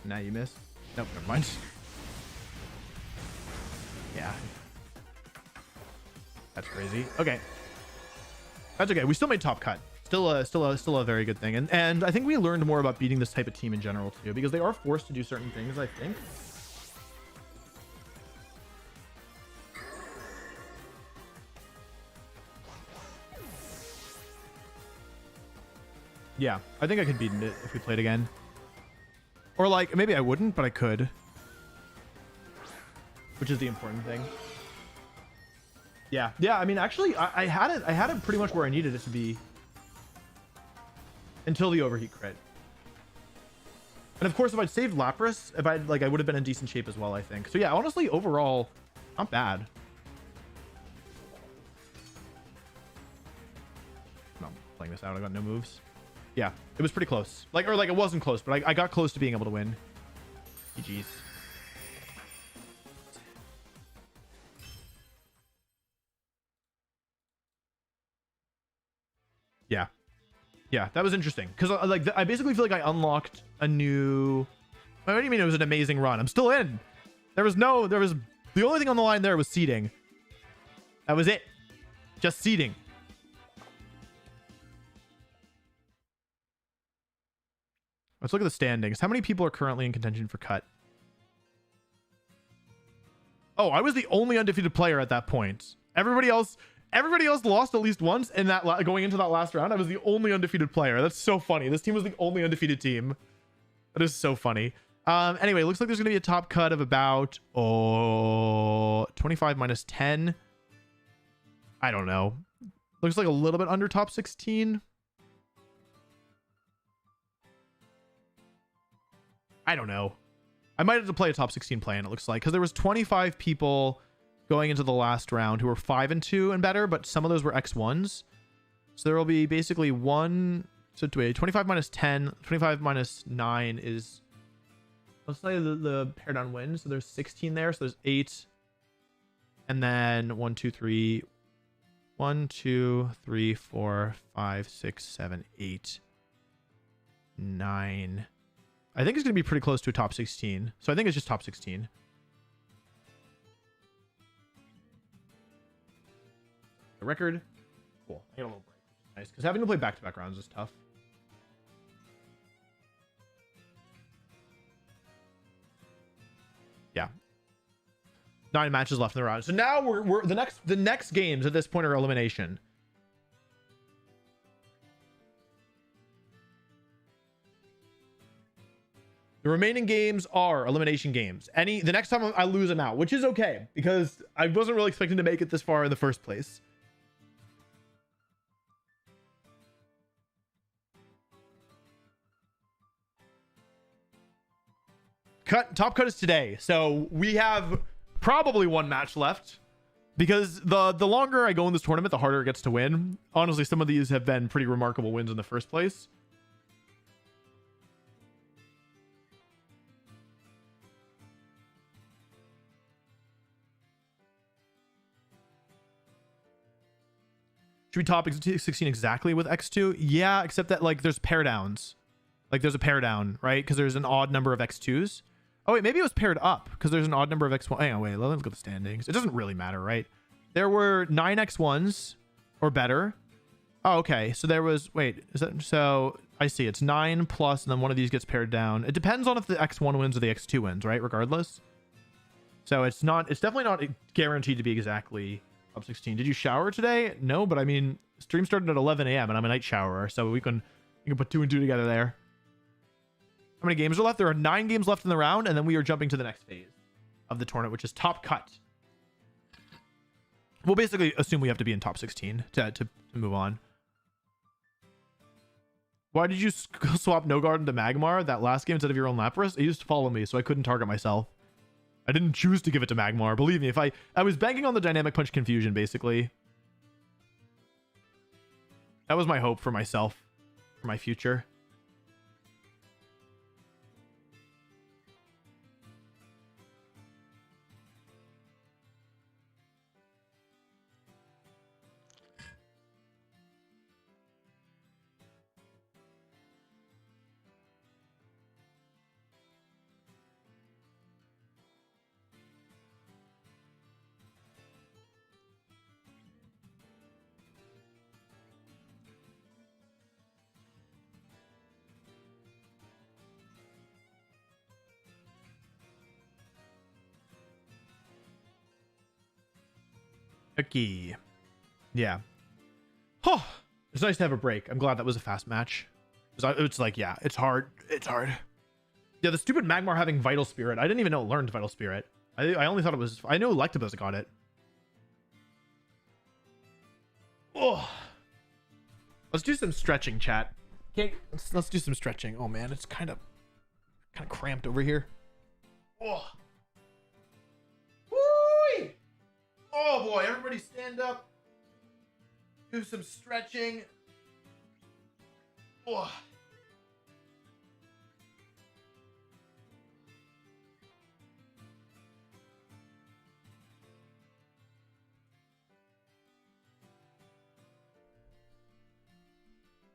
Now you miss. Nope, never mind. Yeah. That's crazy. Okay. That's okay. We still made top cut. Still a very good thing. And I think we learned more about beating this type of team in general too, because they are forced to do certain things, I think. Yeah, I think I could beat it if we played again. Or like, maybe I wouldn't, but I could. Which is the important thing. Yeah, I mean, actually, I had it pretty much where I needed it to be. Until the overheat crit. And of course, if I'd saved Lapras, I would have been in decent shape as well, I think. So yeah, honestly, overall, not bad. playing this out. I got no moves. Yeah, it was pretty close. Like, or like it wasn't close, but I got close to being able to win. GG's. Yeah. Yeah, that was interesting. Because like I basically feel like I unlocked a new... I don't even mean it was an amazing run. I'm still in. There was the only thing on the line there was seeding. That was it. Just seeding. Let's look at the standings. How many people are currently in contention for cut? Oh, I was the only undefeated player at that point. Everybody else lost at least once in that going into that last round. I was the only undefeated player. That's so funny. This team was the only undefeated team. That is so funny. Anyway, looks like there's gonna be a top cut of about 25 minus 10. I don't know. Looks like a little bit under top 16. I don't know. I might have to play a top 16 plan, it looks like, because there was 25 people going into the last round who were 5-2 and better, but some of those were X1s. So there will be basically 25 minus 10, 25 minus 9 is, let's say the pair down wins. So there's 16 there. So there's 8. And then 1, 2, 3, 4, 5, 6, 7, 8, 9. I think it's going to be pretty close to a top 16. So I think it's just top 16. The record. Cool. I got a little break. Nice. Because having to play back-to-back rounds is tough. Yeah. 9 matches left in the round. So now we're the next games at this point are elimination. The remaining games are elimination games. The next time I lose them out, which is okay because I wasn't really expecting to make it this far in the first place. Top cut is today. So we have probably 1 match left because the longer I go in this tournament, the harder it gets to win. Honestly, some of these have been pretty remarkable wins in the first place. Should we top 16 exactly with X2? Yeah, except that like there's pair downs. Like there's a pair down, right? Because there's an odd number of X2s. Oh wait, maybe it was paired up because there's an odd number of X1. Hang on, wait, let's go to the standings. It doesn't really matter, right? There were 9 X1s or better. Oh, okay. So there was, wait, is that, so I see it's 9 plus, and then one of these gets paired down. It depends on if the X1 wins or the X2 wins, right? Regardless. So it's definitely not guaranteed to be exactly top 16. Did you shower today? No, but I mean, stream started at 11 a.m. and I'm a night showerer, so you can put 2 and 2 together there. How many games are left? There are 9 games left in the round, and then we are jumping to the next phase of the tournament, which is top cut. We'll basically assume we have to be in top 16 to move on. Why did you swap No Guard into Magmar that last game instead of your own Lapras? It used to follow me, so I couldn't target myself. I didn't choose to give it to Magmar. Believe me, if I was banking on the Dynamic Punch Confusion, basically. That was my hope for myself, for my future. Okay. Yeah. Oh, it's nice to have a break. I'm glad that was a fast match. It's like, yeah, it's hard. It's hard. Yeah, the stupid Magmar having Vital Spirit. I didn't even know it learned Vital Spirit. I only thought it was... I know Electabuzz got it. Oh. Let's do some stretching, chat. Okay, let's do some stretching. Oh, man, it's kind of cramped over here. Oh. Woo! Oh boy, everybody stand up. Do some stretching. Ugh.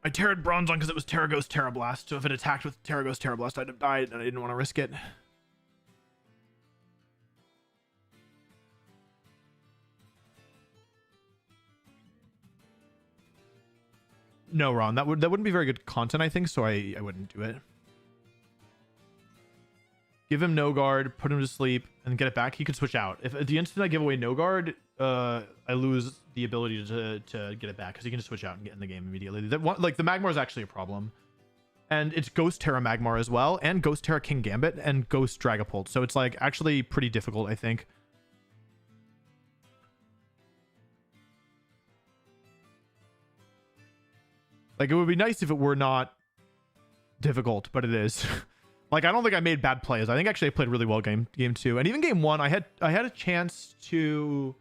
I Terra'd Bronze on because it was Terra Ghost Terra Blast, so if it attacked with Terra Ghost Terra Blast, I'd have died, and I didn't want to risk it. No, Ron, that wouldn't be very good content, I think, so I wouldn't do it. Give him no guard, put him to sleep, and get it back. He could switch out. If at the instant I give away no guard, I lose the ability to get it back because he can just switch out and get in the game immediately. Like the Magmar is actually a problem, and it's Ghost Terra Magmar as well, and Ghost Terra King Gambit, and Ghost Dragapult. So it's like actually pretty difficult, I think. Like it would be nice if it were not difficult, but it is. Like, I don't think I made bad plays. I think actually I played really well game 2. And even game 1, I had a chance to...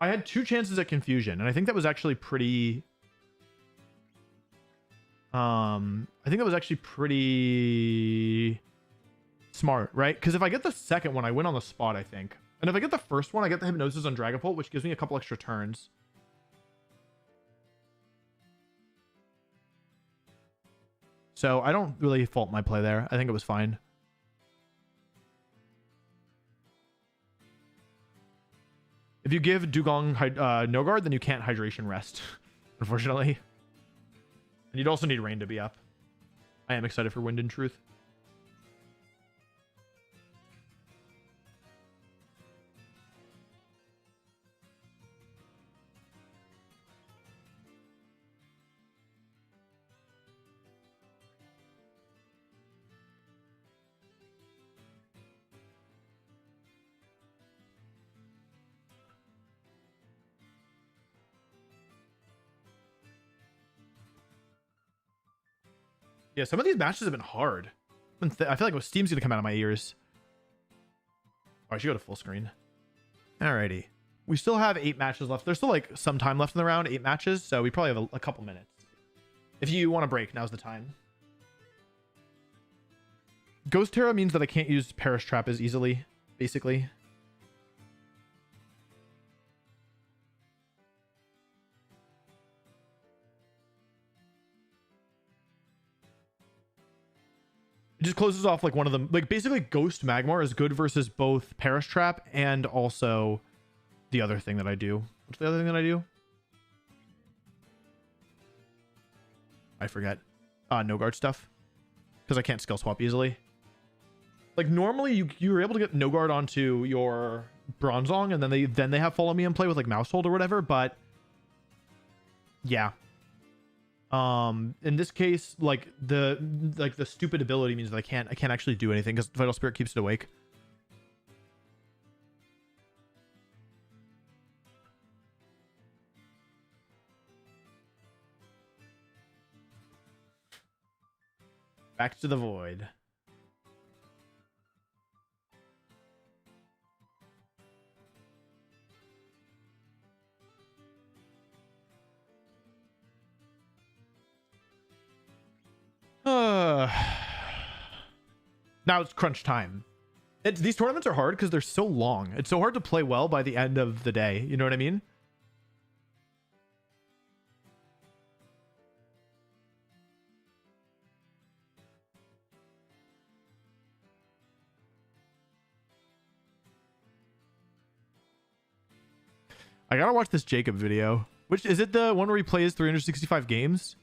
I had 2 chances at confusion. And I think that was actually pretty... I think that was actually pretty smart, right? Because if I get the second one, I win on the spot, I think. And if I get the first one, I get the Hypnosis on Dragapult, which gives me a couple extra turns. So I don't really fault my play there. I think it was fine. If you give Dugong no guard, then you can't Hydration Rest, unfortunately. And you'd also need Rain to be up. I am excited for Wind and Truth. Yeah, some of these matches have been hard. I feel like steam's gonna come out of my ears. Oh, I should go to full screen. Alrighty. We still have 8 matches left. There's still like some time left in the round, 8 matches, so we probably have a couple minutes. If you want to break, now's the time. Ghost Terra means that I can't use Perish Trap as easily, basically. It just closes off like one of them. Like basically Ghost Magmar is good versus both Perish Trap and also the other thing that I do. What's the other thing that I do? I forget. No guard stuff. Because I can't skill swap easily. Like normally you're able to get no guard onto your Bronzong and then they have Follow Me in play with like Mousehold or whatever, but yeah. In this case, like the stupid ability means that I can't actually do anything because Vital Spirit keeps it awake. Back to the void. Now it's crunch time. These tournaments are hard because they're so long. It's so hard to play well by the end of the day. You know what I mean? I gotta watch this Jacob video. Which is it, the one where he plays 365 games?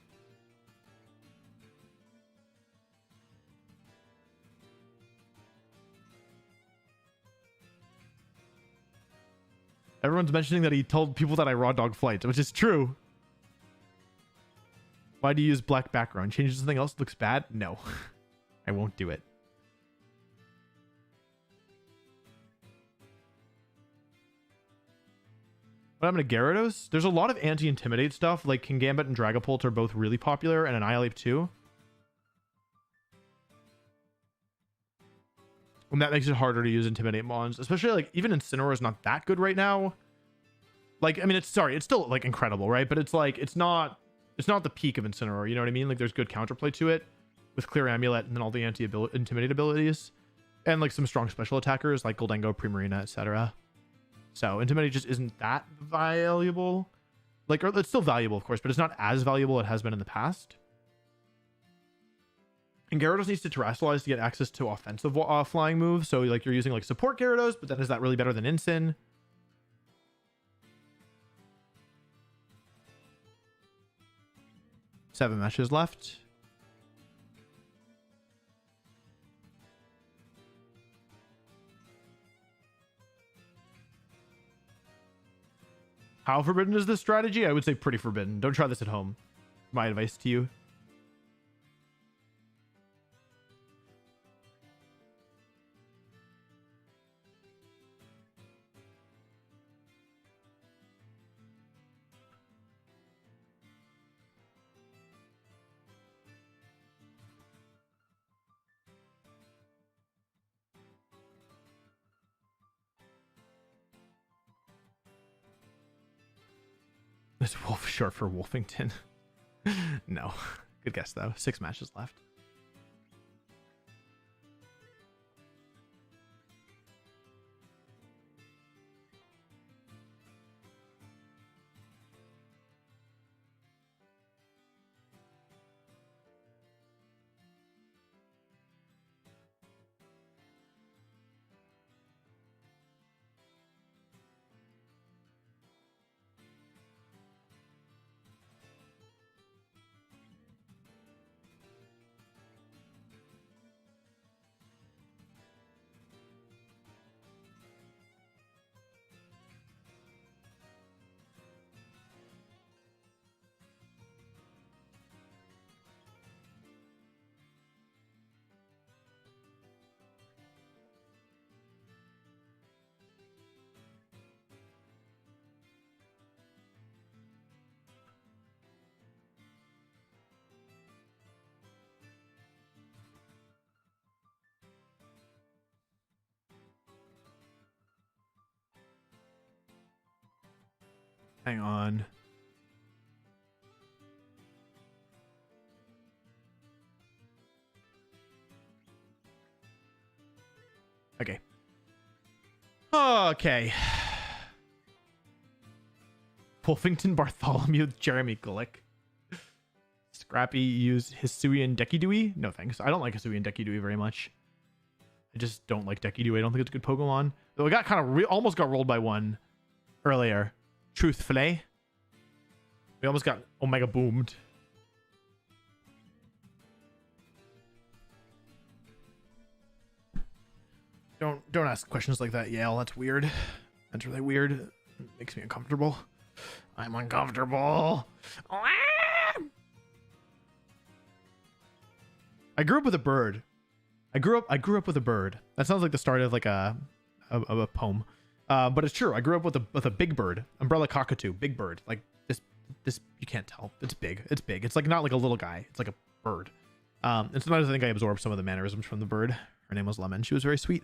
Everyone's mentioning that he told people that I raw dog flights, which is true. Why do you use black background? Change to something else looks bad? No. I won't do it. What happened to Gyarados? There's a lot of anti-intimidate stuff, like King Gambit and Dragapult are both really popular, and Annihilate too. And that makes it harder to use Intimidate Mons, especially like even Incineroar is not that good right now. Like, I mean, it's still like incredible, right? But it's like, it's not It's not the peak of Incineroar, you know what I mean? Like there's good counterplay to it with Clear Amulet and then all the anti-intimidate abilities. And like some strong special attackers like Goldengo, Primarina, etc. So Intimidate just isn't that valuable. Like, or it's still valuable, of course, but it's not as valuable as it has been in the past. And Gyarados needs to terrestrialize to get access to offensive flying moves. So like you're using like support Gyarados, but then is that really better than Incin? Seven matches left. How forbidden is this strategy? I would say pretty forbidden. Don't try this at home. My advice to you. Is Wolf short for Wolfington? No. Good guess, though. 6 matches left. Hang on. Okay. Okay. Wolfington, Bartholomew, Jeremy Glick. Scrappy used Hisuian Dekidui? No thanks. I don't like Hisuian Dekidui very much. I just don't like Dekidui. I don't think it's a good Pokemon. Though I got kind of almost got rolled by one earlier. Truthfully. We almost got Omega boomed. Don't ask questions like that, Yale. That's weird. That's really weird. It makes me uncomfortable. I'm uncomfortable. I grew up with a bird. I grew up with a bird. That sounds like the start of like a poem. But it's true. I grew up with a big bird, umbrella cockatoo, big bird. Like this you can't tell. It's big. It's big. It's like not like a little guy. It's like a bird. And sometimes I think I absorbed some of the mannerisms from the bird. Her name was Lemon. She was very sweet.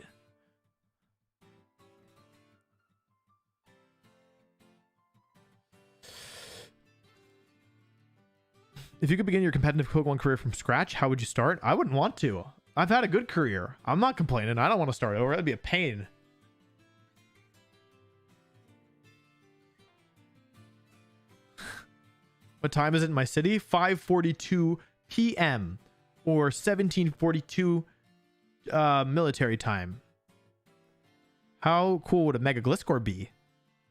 If you could begin your competitive Pokemon career from scratch, how would you start? I wouldn't want to. I've had a good career. I'm not complaining. I don't want to start over. That'd be a pain. What time is it in my city? 5:42 p.m. or 17:42 military time. How cool would a Mega Gliscor be?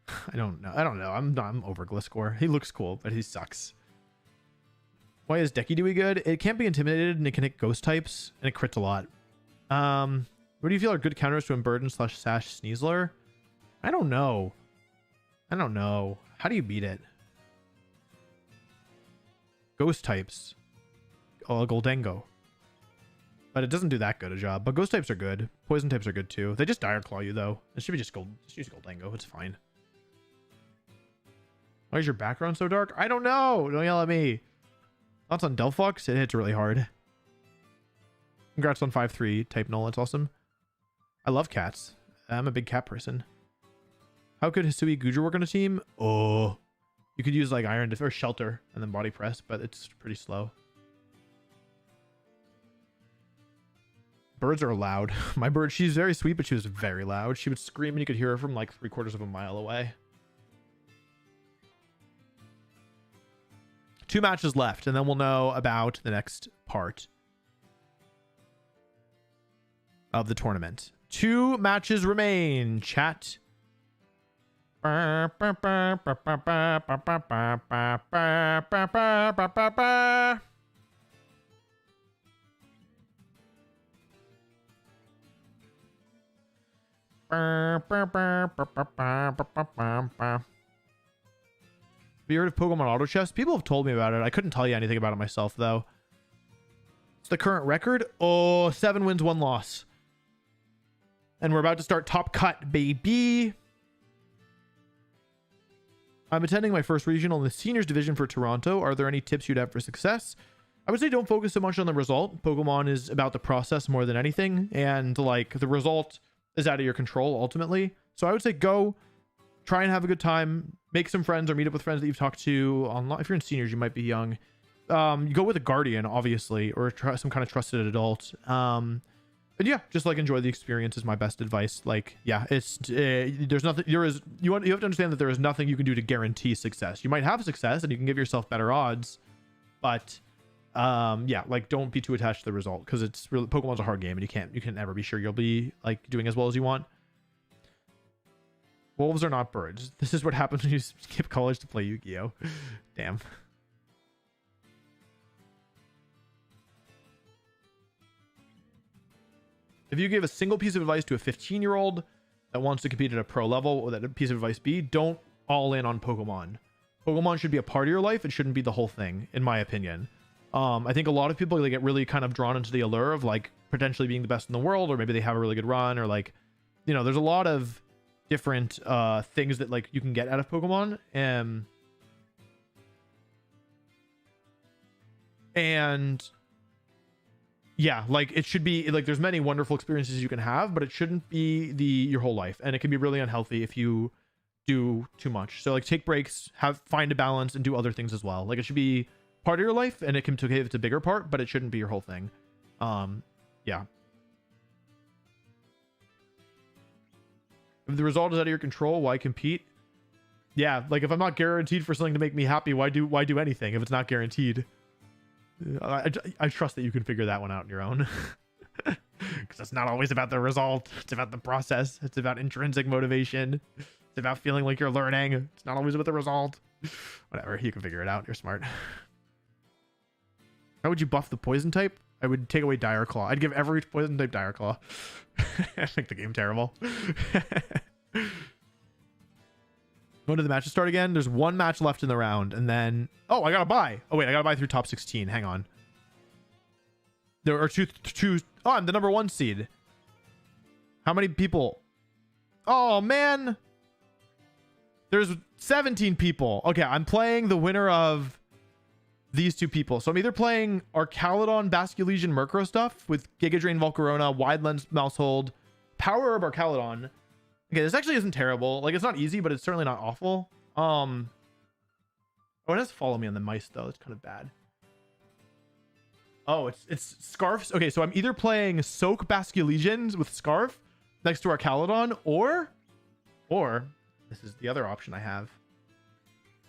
I don't know. I'm over Gliscor. He looks cool, but he sucks. Why is Dekidui good? It can't be intimidated and it can hit ghost types and it crits a lot. What do you feel are good counters to Unburden / Sash Sneasler? I don't know. How do you beat it? Ghost types. Oh, Goldengo. But it doesn't do that good a job. But ghost types are good. Poison types are good too. They just Dire Claw you though. It should be just use Goldengo. It's fine. Why is your background so dark? I don't know. Don't yell at me. Thoughts on Delphox? It hits really hard. Congrats on 5-3 type null. That's awesome. I love cats. I'm a big cat person. How could Hisui Gujar work on a team? Oh, You could use like iron or shelter and then body press, but it's pretty slow. Birds are loud. My bird, she's very sweet, but she was very loud. She would scream and you could hear her from like 3/4 of a mile away. 2 matches left, and then we'll know about the next part of the tournament. 2 matches remain, chat. Have you heard of Pokemon Auto Chess? People have told me about it. I couldn't tell you anything about it myself, though. It's the current record. Oh, 7 wins, 1 loss. And we're about to start Top Cut, baby. I'm attending my first regional in the seniors division for Toronto. Are there any tips you'd have for success? I would say don't focus so much on the result. Pokemon is about the process more than anything. And like the result is out of your control ultimately. So I would say go try and have a good time, make some friends or meet up with friends that you've talked to online. If you're in seniors, you might be young. You go with a guardian, obviously, or some kind of trusted adult. But yeah, just like enjoy the experience is my best advice. Like, yeah, it's there's nothing. You have to understand that there is nothing you can do to guarantee success. You might have success and you can give yourself better odds, but yeah, like don't be too attached to the result because it's really Pokemon's a hard game and you can never be sure you'll be like doing as well as you want. Wolves are not birds. This is what happens when you skip college to play Yu-Gi-Oh. Damn. If you gave a single piece of advice to a 15-year-old that wants to compete at a pro level, what would that piece of advice be? Don't all in on Pokemon. Pokemon should be a part of your life. It shouldn't be the whole thing, in my opinion. I think a lot of people, they get really kind of drawn into the allure of like potentially being the best in the world, or maybe they have a really good run, or like, you know, there's a lot of different things that like you can get out of Pokemon. And yeah, like it should be like there's many wonderful experiences you can have, but it shouldn't be your whole life, and it can be really unhealthy if you do too much. So like take breaks, find a balance, and do other things as well. Like it should be part of your life, and it can be if it's a bigger part, but it shouldn't be your whole thing. Yeah. If the result is out of your control, why compete? Yeah, like if I'm not guaranteed for something to make me happy, why do anything if it's not guaranteed? I trust that you can figure that one out on your own. Because it's not always about the result. It's about the process. It's about intrinsic motivation. It's about feeling like you're learning. It's not always about the result. Whatever, you can figure it out. You're smart. How would you buff the poison type? I would take away Dire Claw. I'd give every poison type Dire Claw. Make the game terrible. When do the matches start again? There's 1 match left in the round, and then I gotta buy. Oh wait, I gotta buy through top 16. Hang on. There are two. Oh, I'm the number 1 seed. How many people? Oh man, there's 17 people. Okay, I'm playing the winner of these 2 people. So I'm either playing Archaludon, Basculegion, Murkrow stuff with Giga Drain, Volcarona, Wide Lens, Mousehold, Power Herb, Archaludon. Okay, this actually isn't terrible. Like, it's not easy, but it's certainly not awful. Oh, it has to follow me on the mice, though. It's kind of bad. Oh, it's Scarfs. Okay, so I'm either playing Soak Basculegions with Scarf next to Archaludon, or this is the other option I have.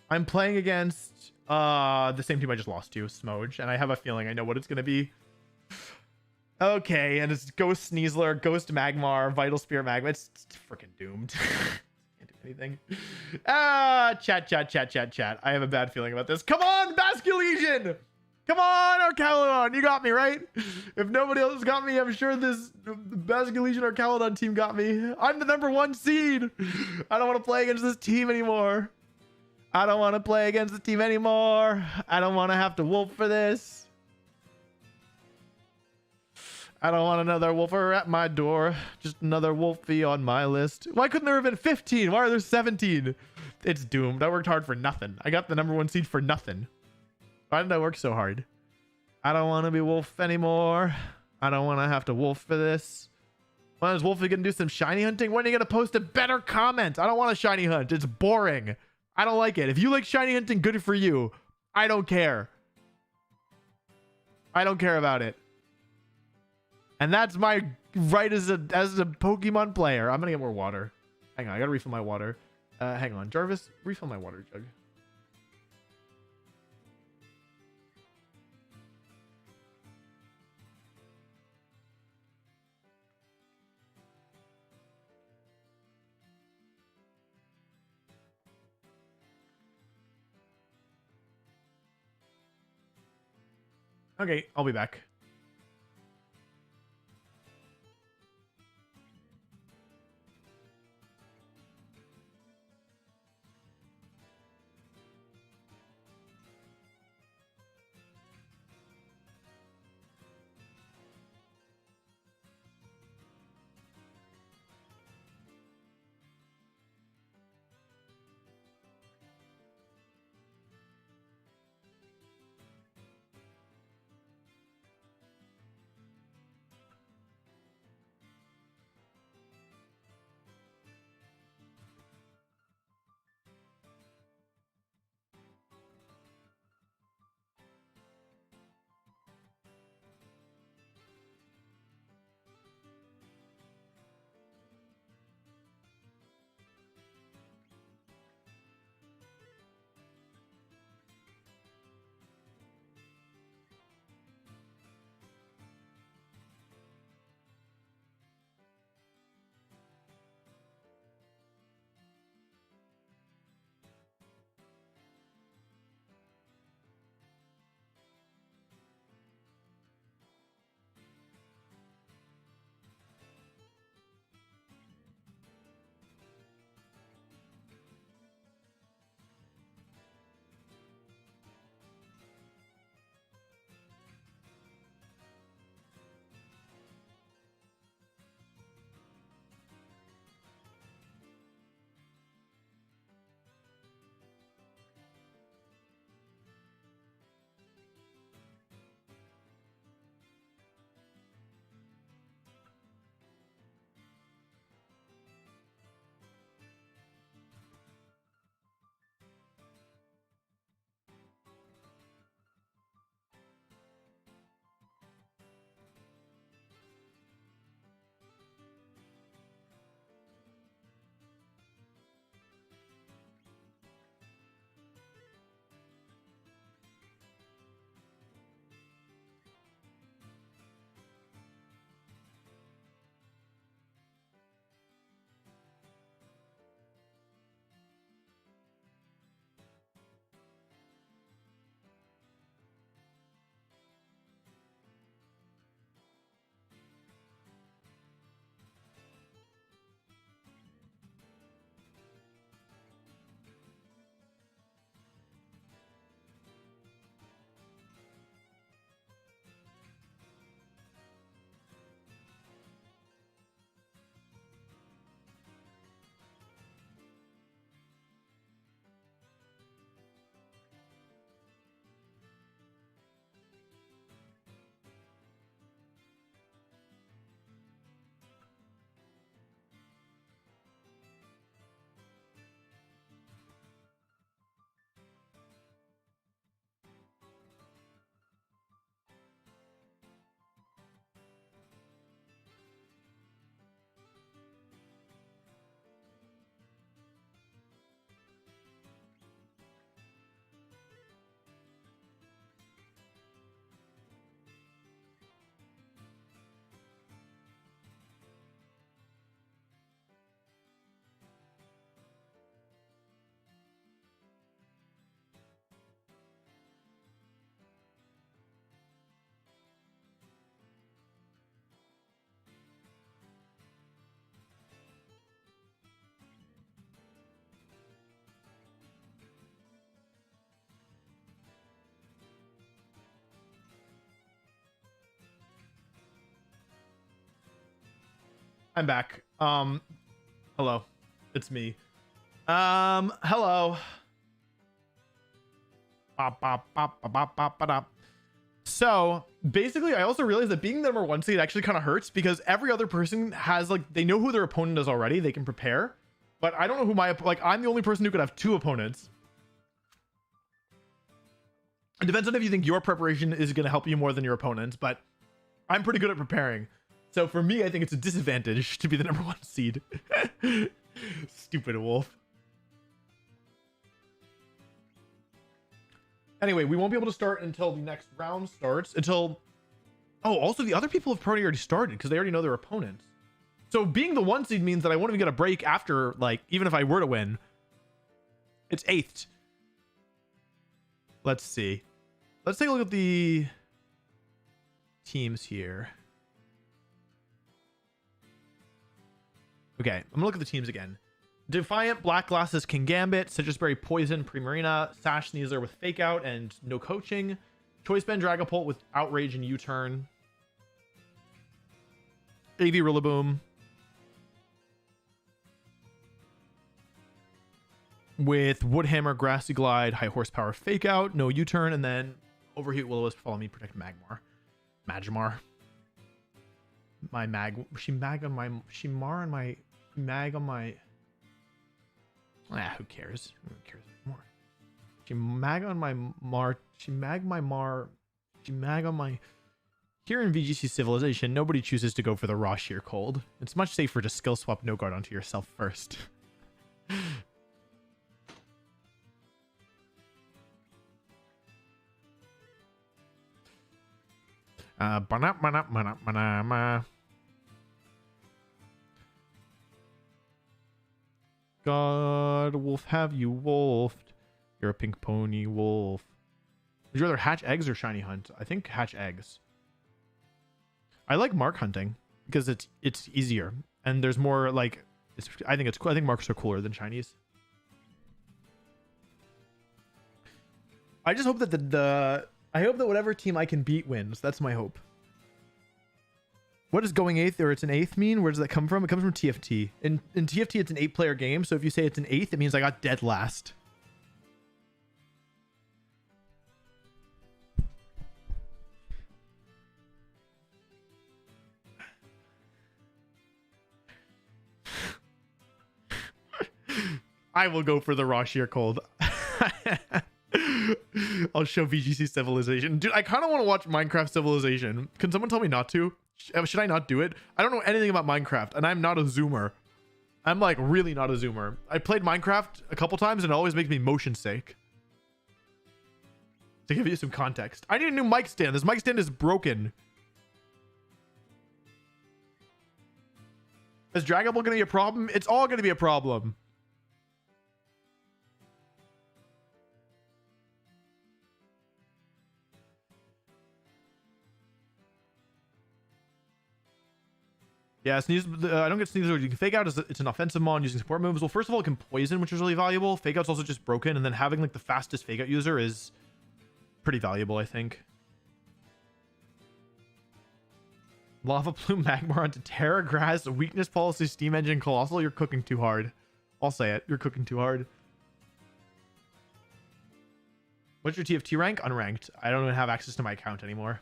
I'm playing against the same team I just lost to, Smoge, and I have a feeling I know what it's going to be. Okay, and it's Ghost Sneasler, Ghost Magmar, Vital Spirit Magma. It's freaking doomed. Can't do anything. Chat. I have a bad feeling about this. Come on, Basculegion! Come on, Archaludon! You got me, right? If nobody else got me, I'm sure this Basculegion Archaludon team got me. I'm the number 1 seed! I don't want to play against this team anymore. I don't want to play against the team anymore. I don't want to have to wolf for this. I don't want another wolfer at my door. Just another Wolfey on my list. Why couldn't there have been 15? Why are there 17? It's doomed. I worked hard for nothing. I got the number 1 seed for nothing. Why did I work so hard? I don't want to be wolf anymore. I don't want to have to wolf for this. When is Wolfey going to do some shiny hunting? When are you going to post a better comment? I don't want a shiny hunt. It's boring. I don't like it. If you like shiny hunting, good for you. I don't care. I don't care about it. And that's my right as a Pokemon player. I'm gonna get more water. Hang on, I gotta refill my water. Hang on, Jarvis, refill my water jug. Okay, I'll be back. I'm back. Hello. It's me. Hello. So basically, I also realized that being the number 1 seed actually kind of hurts because every other person has like, they know who their opponent is already. They can prepare. But I don't know who my, like, I'm the only person who could have 2 opponents. It depends on if you think your preparation is going to help you more than your opponent's, but I'm pretty good at preparing. So for me, I think it's a disadvantage to be the #1 seed. Stupid Wolf. Anyway, we won't be able to start until the next round starts. Until... Oh, also the other people have probably already started because they already know their opponents. So being the 1 seed means that I won't even get a break after, like, even if I were to win. It's 8th. Let's see. Let's take a look at the teams here. Okay, I'm gonna look at the teams again. Defiant, Black Glasses, King Gambit, Citrus Berry, Poison, Primarina, Sash Sneezer with Fake Out and No Coaching, Choice Band, Dragapult with Outrage and U-Turn, AV Rillaboom with Woodhammer, Grassy Glide, High Horsepower, Fake Out, No U-Turn, and then Overheat Will-O-Wisp, Follow Me, Protect Magmar. My mag, she mag on my, she mar on my, mag on my, who cares? Who cares more? She mag on my mar, she mag my mar, she mag on my, here in VGC Civilization, nobody chooses to go for the raw sheer cold. It's much safer to skill swap no guard onto yourself first. God, Wolf, have you wolfed? You're a pink pony, Wolf. Would you rather hatch eggs or shiny hunt? I think hatch eggs. I like mark hunting because it's easier and there's more like I think it's cool. I think marks are cooler than shinies. I just hope that I hope that whatever team I can beat wins. That's my hope. What does going 8th or it's an 8th mean? Where does that come from? It comes from TFT. In TFT, it's an 8-player game. So if you say it's an 8th, it means I got dead last. I will go for the raw sheer cold. I'll show VGC Civilization. Dude, I kind of want to watch Minecraft Civilization. Can someone tell me not to? Should I not do it? I don't know anything about Minecraft, and I'm not a zoomer. I'm like really not a zoomer. I played Minecraft a couple times, and it always makes me motion sick. To give you some context. I need a new mic stand. This mic stand is broken. Is Dragon Ball going to be a problem? It's all going to be a problem. Yeah, Sneeze. I don't get Sneezer. You can Fake Out. It's an offensive mon using support moves. Well, first of all, it can Poison, which is really valuable. Fake Out's also just broken, and then having like the fastest Fake Out user is pretty valuable, I think. Lava Plume, Magmar onto Terra Grass, Weakness Policy, Steam Engine, Colossal. You're cooking too hard. I'll say it. You're cooking too hard. What's your TFT rank? Unranked. I don't even have access to my account anymore.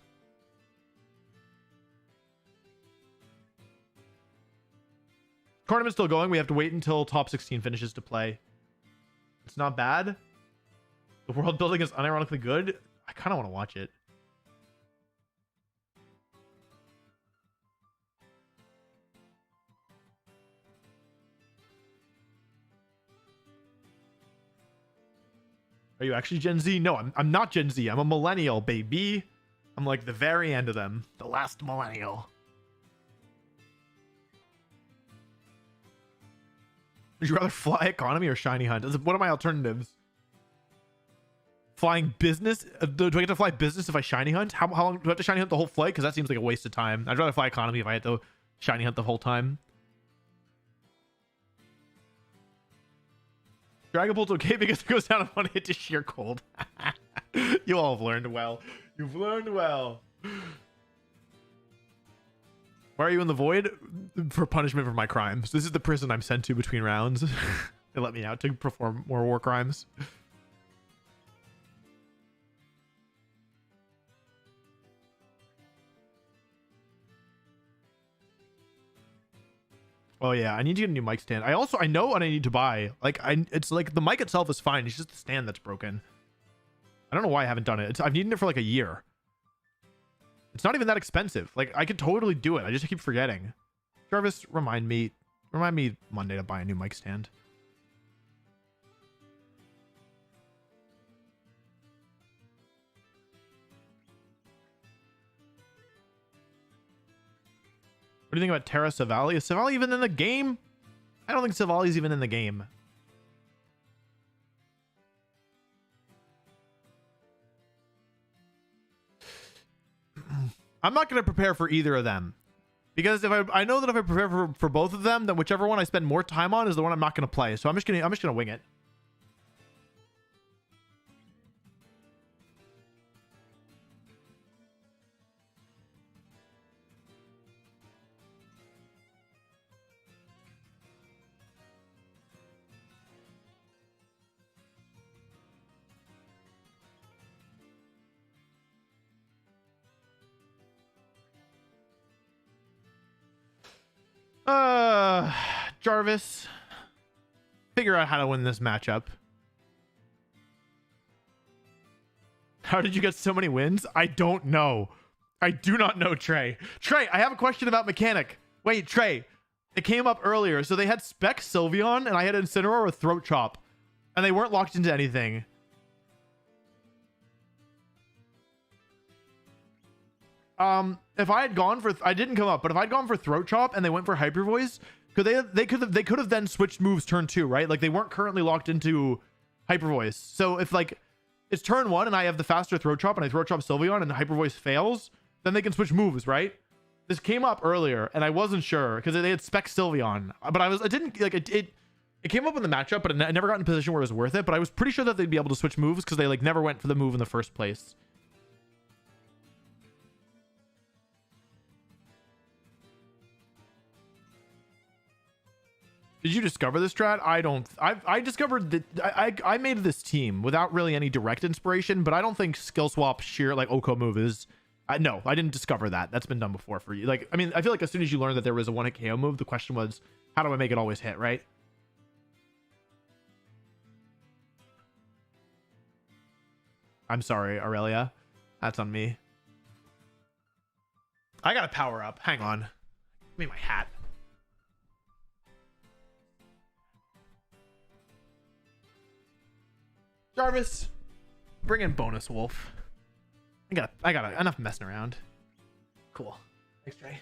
Tournament's still going. We have to wait until top 16 finishes to play. It's not bad. The world building is unironically good. I kind of want to watch it. Are you actually Gen Z? No, I'm not Gen Z. I'm a millennial, baby. I'm like the very end of them. The last millennial. Would you rather fly economy or shiny hunt? What are my alternatives? Flying business? Do I get to fly business if I shiny hunt? How long do I have to shiny hunt the whole flight? Because that seems like a waste of time. I'd rather fly economy if I had to shiny hunt the whole time. Dragon Bolt's okay because it goes down in one hit to sheer cold. You all have learned well. You've learned well. Why are you in the void? For punishment for my crimes. This is the prison I'm sent to between rounds. They let me out to perform more war crimes. Oh yeah, I need to get a new mic stand. I know what I need to buy. Like it's like the mic itself is fine. It's just the stand that's broken. I don't know why I haven't done it. I've needed it for like a year. It's not even that expensive. Like I could totally do it. I just keep forgetting. Jarvis, remind me Monday to buy a new mic stand. What do you think about Terra Savali? Is Savali even in the game? I don't think Savali's even in the game. I'm not going to prepare for either of them. Because if I know that if I prepare for both of them, then whichever one I spend more time on is the one I'm not going to play. So I'm just gonna wing it. Jarvis, figure out how to win this matchup. How did you get so many wins? I don't know. I do not know, Trey. Trey, I have a question about mechanic. Wait, Trey, it came up earlier. So they had Spec Sylveon and I had Incineroar with Throat Chop and they weren't locked into anything. If I had gone for, I didn't come up, but if I'd gone for Throat Chop and they went for Hyper Voice, they could have then switched moves turn 2, right? Like they weren't currently locked into Hyper Voice. So if like it's turn 1 and I have the faster Throat Chop and I Throat Chop Sylveon and the Hyper Voice fails, then they can switch moves, right? This came up earlier and I wasn't sure because they had Spec Sylveon, but it came up in the matchup, but I never got in a position where it was worth it. But I was pretty sure that they'd be able to switch moves because they like never went for the move in the first place. Did you discover this strat? I discovered that I made this team without really any direct inspiration, but I don't think skill swap sheer like Oko move is. No, I didn't discover that. That's been done before for you. Like, I mean, I feel like as soon as you learned that there was a 1-hit KO move, the question was, how do I make it always hit, right? I'm sorry, Aurelia. That's on me. I gotta power up. Hang on. Give me my hat. Jarvis, bring in bonus Wolf. I got enough messing around. Cool. Thanks, Trey.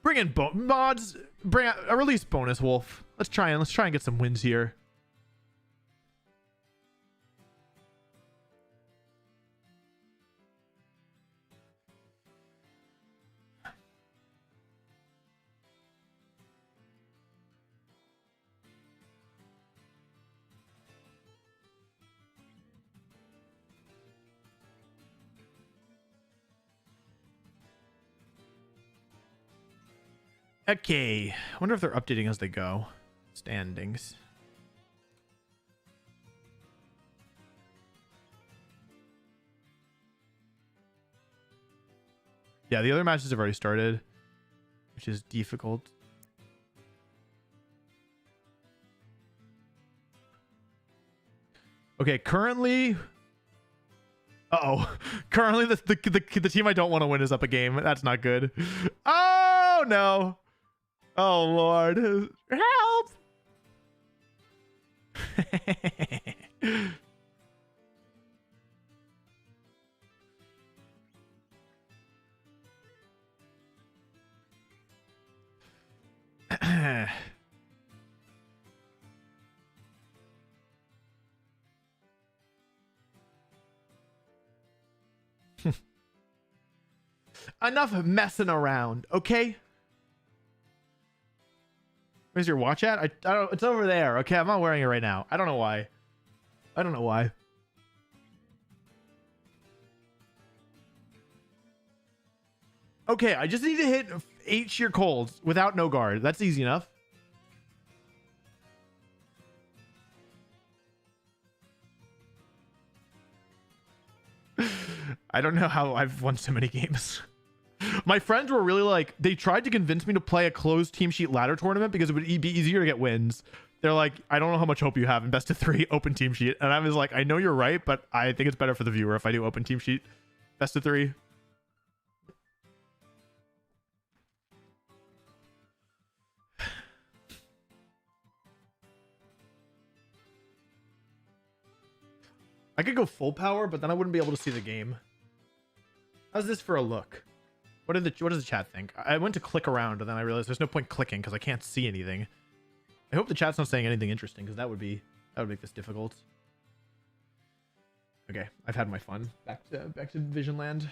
Bring in mods. Bring out a release bonus Wolf. Let's try and get some wins here. Okay, I wonder if they're updating as they go. Standings. Yeah, the other matches have already started, which is difficult. Okay, currently... Uh-oh. Currently, the team I don't want to win is up a game. That's not good. Oh, no. Oh, Lord. Help! Enough messing around, okay? Where's your watch at? I don't. It's over there. Okay, I'm not wearing it right now. I don't know why. I don't know why. Okay, I just need to hit 8 sheer colds without no guard. That's easy enough. I don't know how I've won so many games. My friends were really like, they tried to convince me to play a closed team sheet ladder tournament because it would be easier to get wins. They're like, I don't know how much hope you have in best of 3 open team sheet. And I was like, I know you're right, but I think it's better for the viewer if I do open team sheet best of 3. I could go full power, but then I wouldn't be able to see the game. How's this for a look? What does the chat think? I went to click around and then I realized there's no point clicking because I can't see anything. I hope the chat's not saying anything interesting because that would make this difficult. Okay, I've had my fun. Back to Vision Land.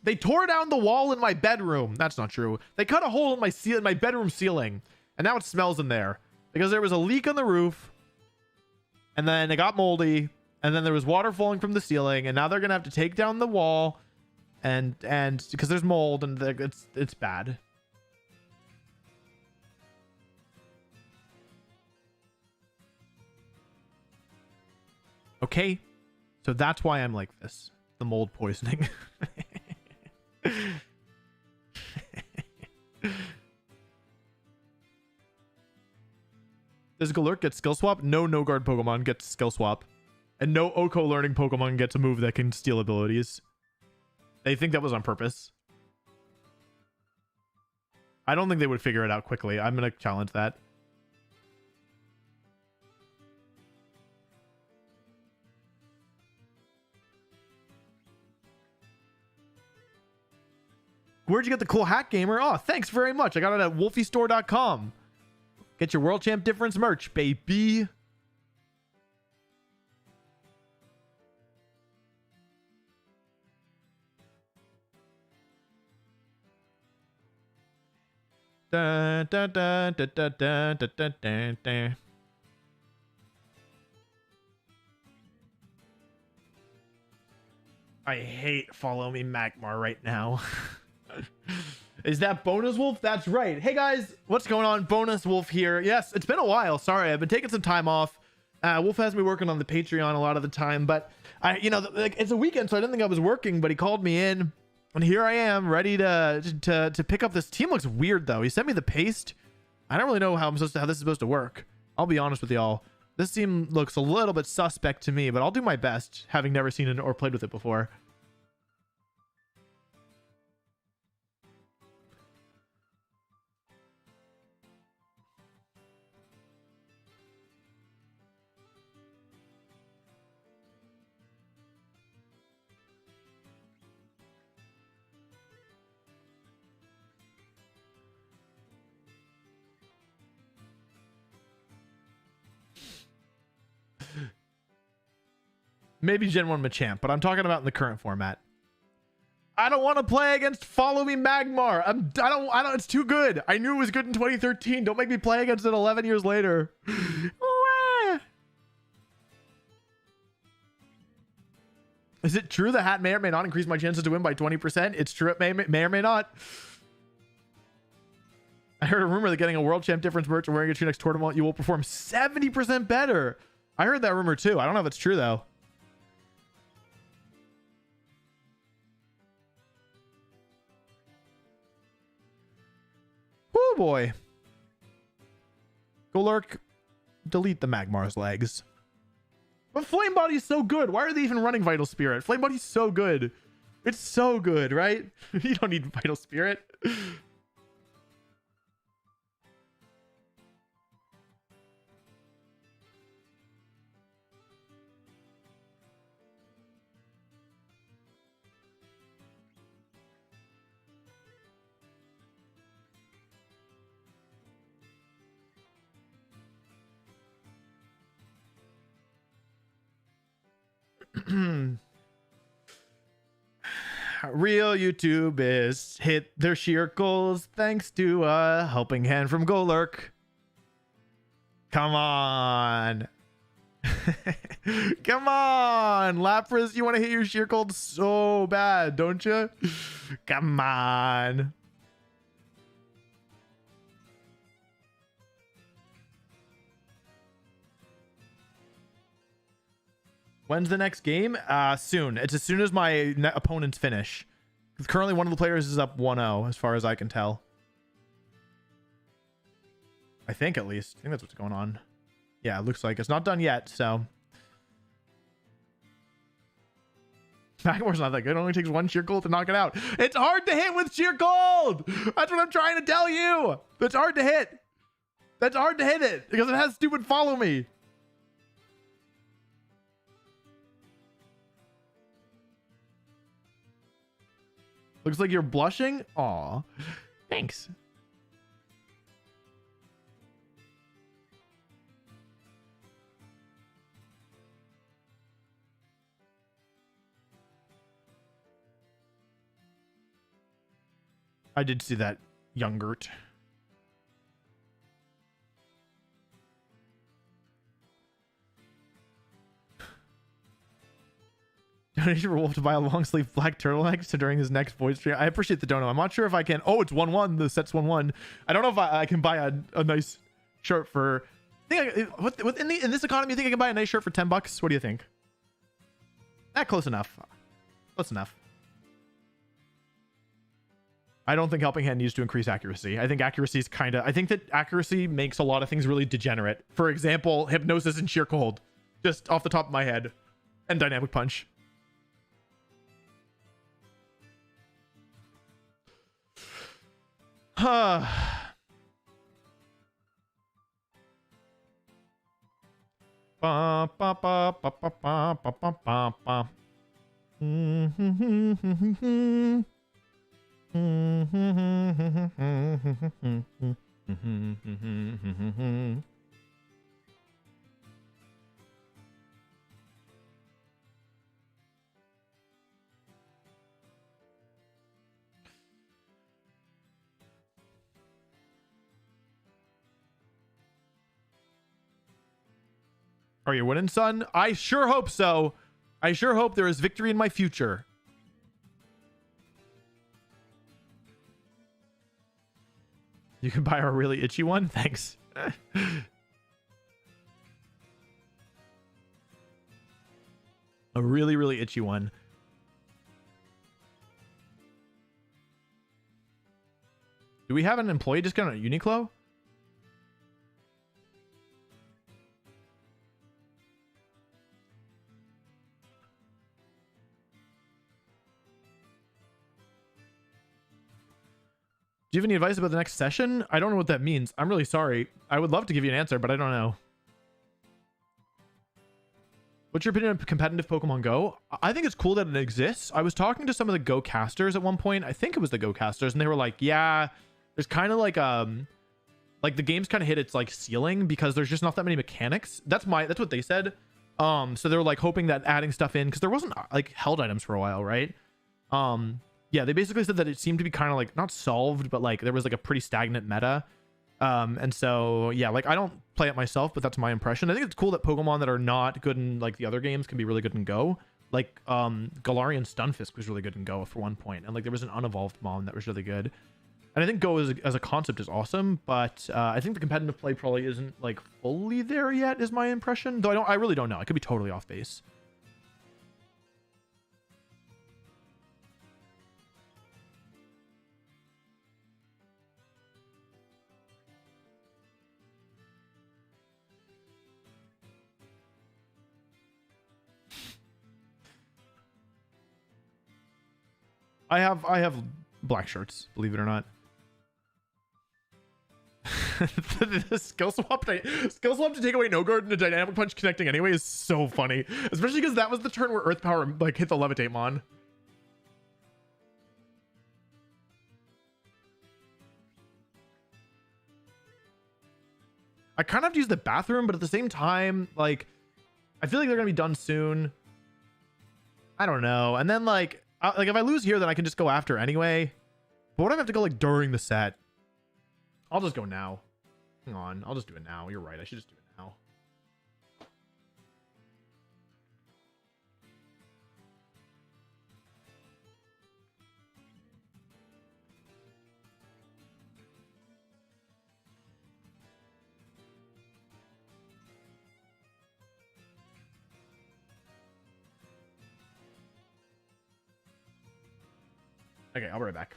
They tore down the wall in my bedroom. That's not true. They cut a hole in my bedroom ceiling, and now it smells in there because there was a leak on the roof, and then it got moldy, and then there was water falling from the ceiling, and now they're gonna have to take down the wall, and because there's mold and it's bad. Okay, so that's why I'm like this. The mold poisoning. Does Galurk get skill swap? No guard Pokemon gets skill swap. And no Oko learning Pokemon gets a move that can steal abilities. They think that was on purpose. I don't think they would figure it out quickly. I'm going to challenge that. Where'd you get the cool hat, gamer? Oh, thanks very much. I got it at wolfeystore.com. Get your World Champ Difference merch, baby. Da, da, da, da, da, da, da, da, da. I hate Follow Me Magmar right now. Is that Bonus Wolf? That's right. Hey guys, what's going on? Bonus Wolf here. Yes, it's been a while. Sorry, I've been taking some time off. Wolf has me working on the Patreon a lot of the time, but it's a weekend, so I didn't think I was working, but he called me in, and here I am, ready to pick up this team. Looks weird though. He sent me the paste. I don't really know how this is supposed to work. I'll be honest with y'all. This team looks a little bit suspect to me, but I'll do my best, having never seen it or played with it before. Maybe Gen 1 Machamp, but I'm talking about in the current format. I don't want to play against Follow Me Magmar. I don't, it's too good. I knew it was good in 2013. Don't make me play against it 11 years later. Is it true the hat may or may not increase my chances to win by 20%? It's true. It may or may not. I heard a rumor that getting a World Champ Difference merch and wearing it to your next tournament, you will perform 70% better. I heard that rumor too. I don't know if it's true though. Oh boy. Golurk, delete the Magmar's legs. But Flame Body's so good. Why are they even running Vital Spirit? Flame Body's so good. It's so good, right? You don't need Vital Spirit. Real YouTube is hit their sheer goals thanks to a helping hand from Golurk. Come on. Come on, Lapras, you want to hit your sheer goals so bad, don't you? Come on. When's the next game? Soon. It's as soon as my opponents finish. Currently, one of the players is up 1-0, as far as I can tell. I think, at least. I think that's what's going on. Yeah, it looks like it's not done yet, so. Backwards not that good. It only takes one sheer gold to knock it out. It's hard to hit with sheer gold. That's what I'm trying to tell you. That's hard to hit. That's hard to hit it because it has stupid follow me. Looks like you're blushing. Aw, thanks. I did see that, Youngert. Donation for Wolf to buy a long sleeve black turtleneck so during his next voice stream. I appreciate the dono. I'm not sure if I can. Oh, it's 1-1. The set's 1-1. I don't know if I can buy a nice shirt for. I think in this economy, you think I can buy a nice shirt for $10? What do you think? Close enough. Close enough. I don't think Helping Hand needs to increase accuracy. I think accuracy is kind of. I think that accuracy makes a lot of things really degenerate. For example, hypnosis and sheer cold, just off the top of my head, and dynamic punch. Huh. Ba ba ba ba ba ba ba ba ba ba. Are you winning, son? I sure hope so. I sure hope there is victory in my future. You can buy a really itchy one? Thanks. A really, really itchy one. Do we have an employee discount at Uniqlo? Do you have any advice about the next session? I don't know what that means. I'm really sorry. I would love to give you an answer, but I don't know. What's your opinion on competitive Pokemon Go? I think it's cool that it exists. I was talking to some of the Go casters at one point. I think it was the Go casters, and they were like, yeah, there's kind of like the game's kind of hit its like ceiling because there's just not that many mechanics. That's what they said. So they were like hoping that adding stuff in, because there wasn't like held items for a while, right? Yeah, they basically said that it seemed to be kind of like not solved, but like there was like a pretty stagnant meta. And so yeah, like I don't play it myself, but that's my impression. I think it's cool that Pokemon that are not good in like the other games can be really good in Go. Like Galarian Stunfisk was really good in Go for one point, and like there was an unevolved Mom that was really good. And I think Go as a concept is awesome, but I think the competitive play probably isn't like fully there yet, is my impression. Though I really don't know. I could be totally off base. I have black shirts, believe it or not. The skill swap to take away no guard and a dynamic punch connecting anyway is so funny, especially because that was the turn where Earth Power like hit the levitate mon. I kind of have to use the bathroom, but at the same time, like I feel like they're gonna be done soon. I don't know. And then like if I lose here, then I can just go after anyway. But what if I have to go like during the set? I'll just go now. Hang on, I'll just do it now. You're right, I should just do it now. Okay, I'll be right back.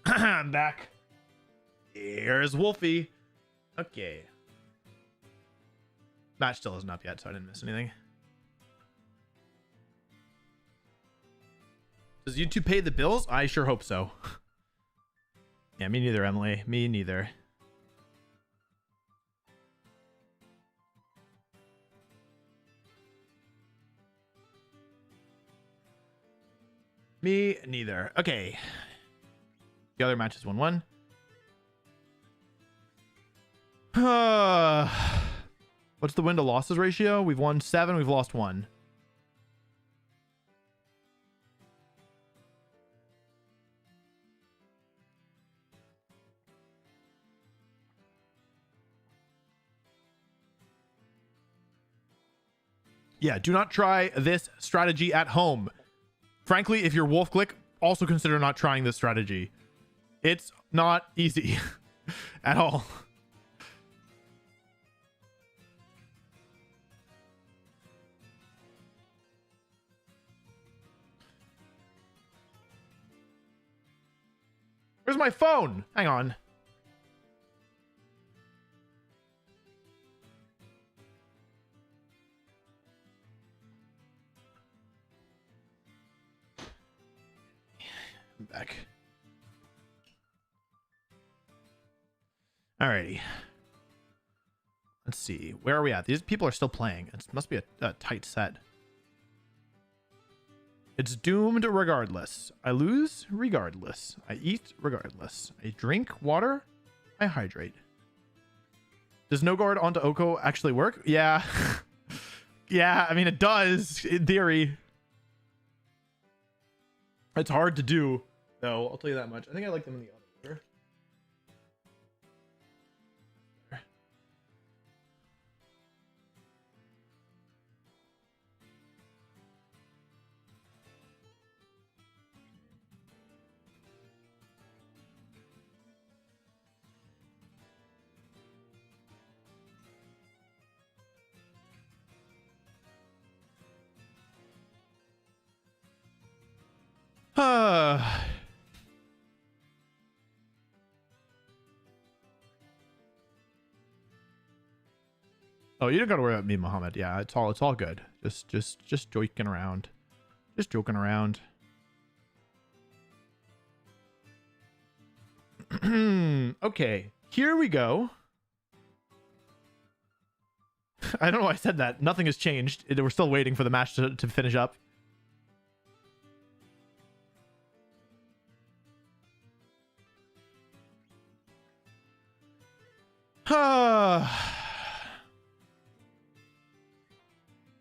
I'm back. Here's Wolfey. Okay. Match still isn't up yet, so I didn't miss anything. Does YouTube pay the bills? I sure hope so. Yeah, me neither, Emily. Me neither. Me neither. Okay. The other match is 1-1. What's the win to losses ratio? We've won 7, we've lost 1. Yeah, do not try this strategy at home. Frankly, if you're Wolf Click, also consider not trying this strategy. It's not easy at all. Where's my phone? Hang on. I'm back. Alrighty. Let's see. Where are we at? These people are still playing. It must be a tight set. It's doomed regardless. I lose regardless. I eat regardless. I drink water. I hydrate. Does no guard onto Oko actually work? Yeah. Yeah, I mean, it does in theory. It's hard to do, though. I'll tell you that much. I think I like them in the other order. Oh, you don't gotta worry about me, Muhammad. Yeah, it's all good. Just joking around. Just joking around. Okay, here we go. I don't know why I said that. Nothing has changed. We're still waiting for the match to finish up.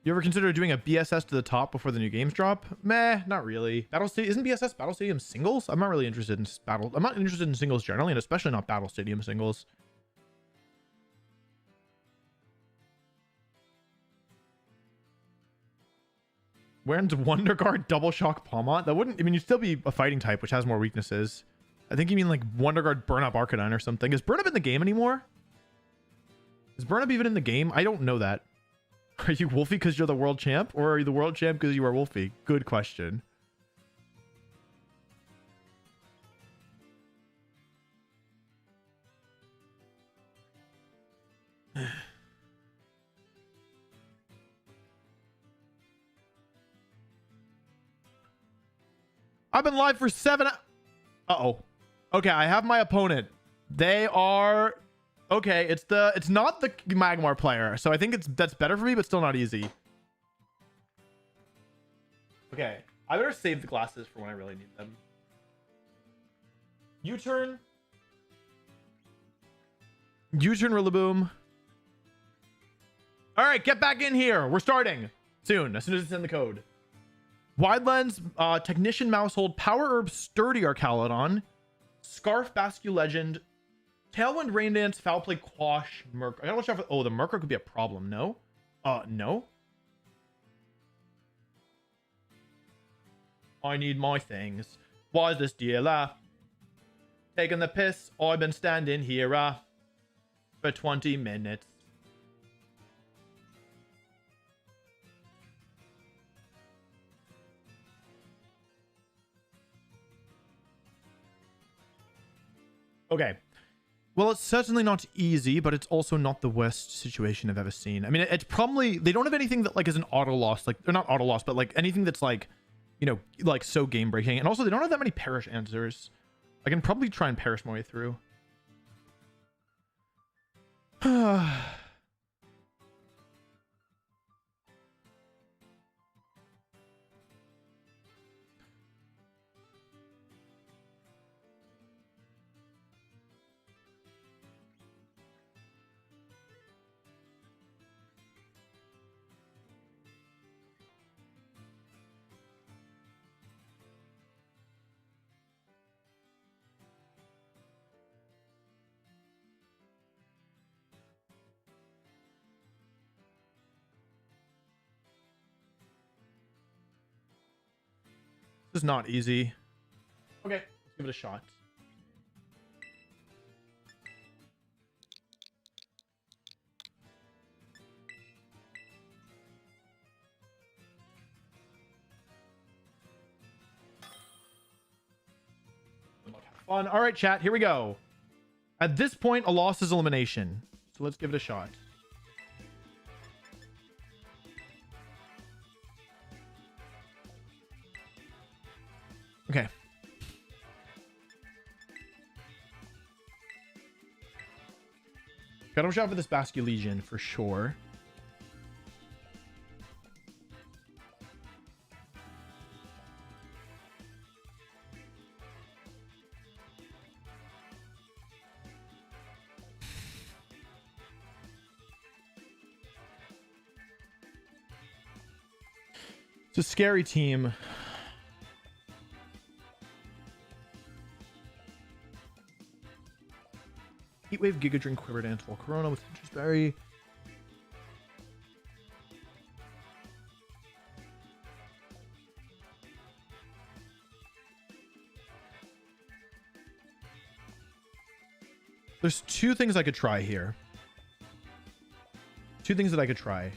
You ever consider doing a BSS to the top before the new games drop? Meh, not really. Battle Stadium isn't BSS Battle Stadium singles? I'm not really interested in battle. I'm not interested in singles generally, and especially not Battle Stadium singles. When's Wonder Guard double shock Palmont? That wouldn't. I mean, you'd still be a fighting type, which has more weaknesses. I think you mean like Wonder Guard Burn Up Arcanine or something. Is Burn Up in the game anymore? Is Burn Up even in the game? I don't know that. Are you Wolfey because you're the world champ? Or are you the world champ because you are Wolfey? Good question. I've been live for 7 Uh-oh. Okay, I have my opponent. They are... Okay, it's not the Magmar player, so I think that's better for me, but still not easy. Okay, I better save the glasses for when I really need them. U-turn. U-turn, Rillaboom. All right, get back in here. We're starting soon, as soon as it's in the code. Wide Lens, Technician Mousehold, Power Herb, Sturdy Archalodon, Scarf, Bascu Legend, Tailwind, Rain Dance, Foul Play, Quash, Merc. I gotta watch out for... Oh, the Merc could be a problem. No? No. I need my things. Why is this dealer taking the piss? I've been standing here for 20 minutes. Okay. Well, it's certainly not easy, but it's also not the worst situation I've ever seen. I mean, it's probably... They don't have anything that, like, is an auto loss. Like, they're not auto loss, but, like, anything that's, like, you know, like, so game-breaking. And also, they don't have that many perish answers. I can probably try and perish my way through. This is not easy. Okay, let's give it a shot. Fun. All right, chat, here we go. At this point, a loss is elimination. So let's give it a shot. Okay. Gotta watch out for this Bascu Legion for sure. It's a scary team. Heatwave, Giga Drink, Quiver Dance, Volcarona with Citrus Berry. There's two things I could try here. Two things that I could try.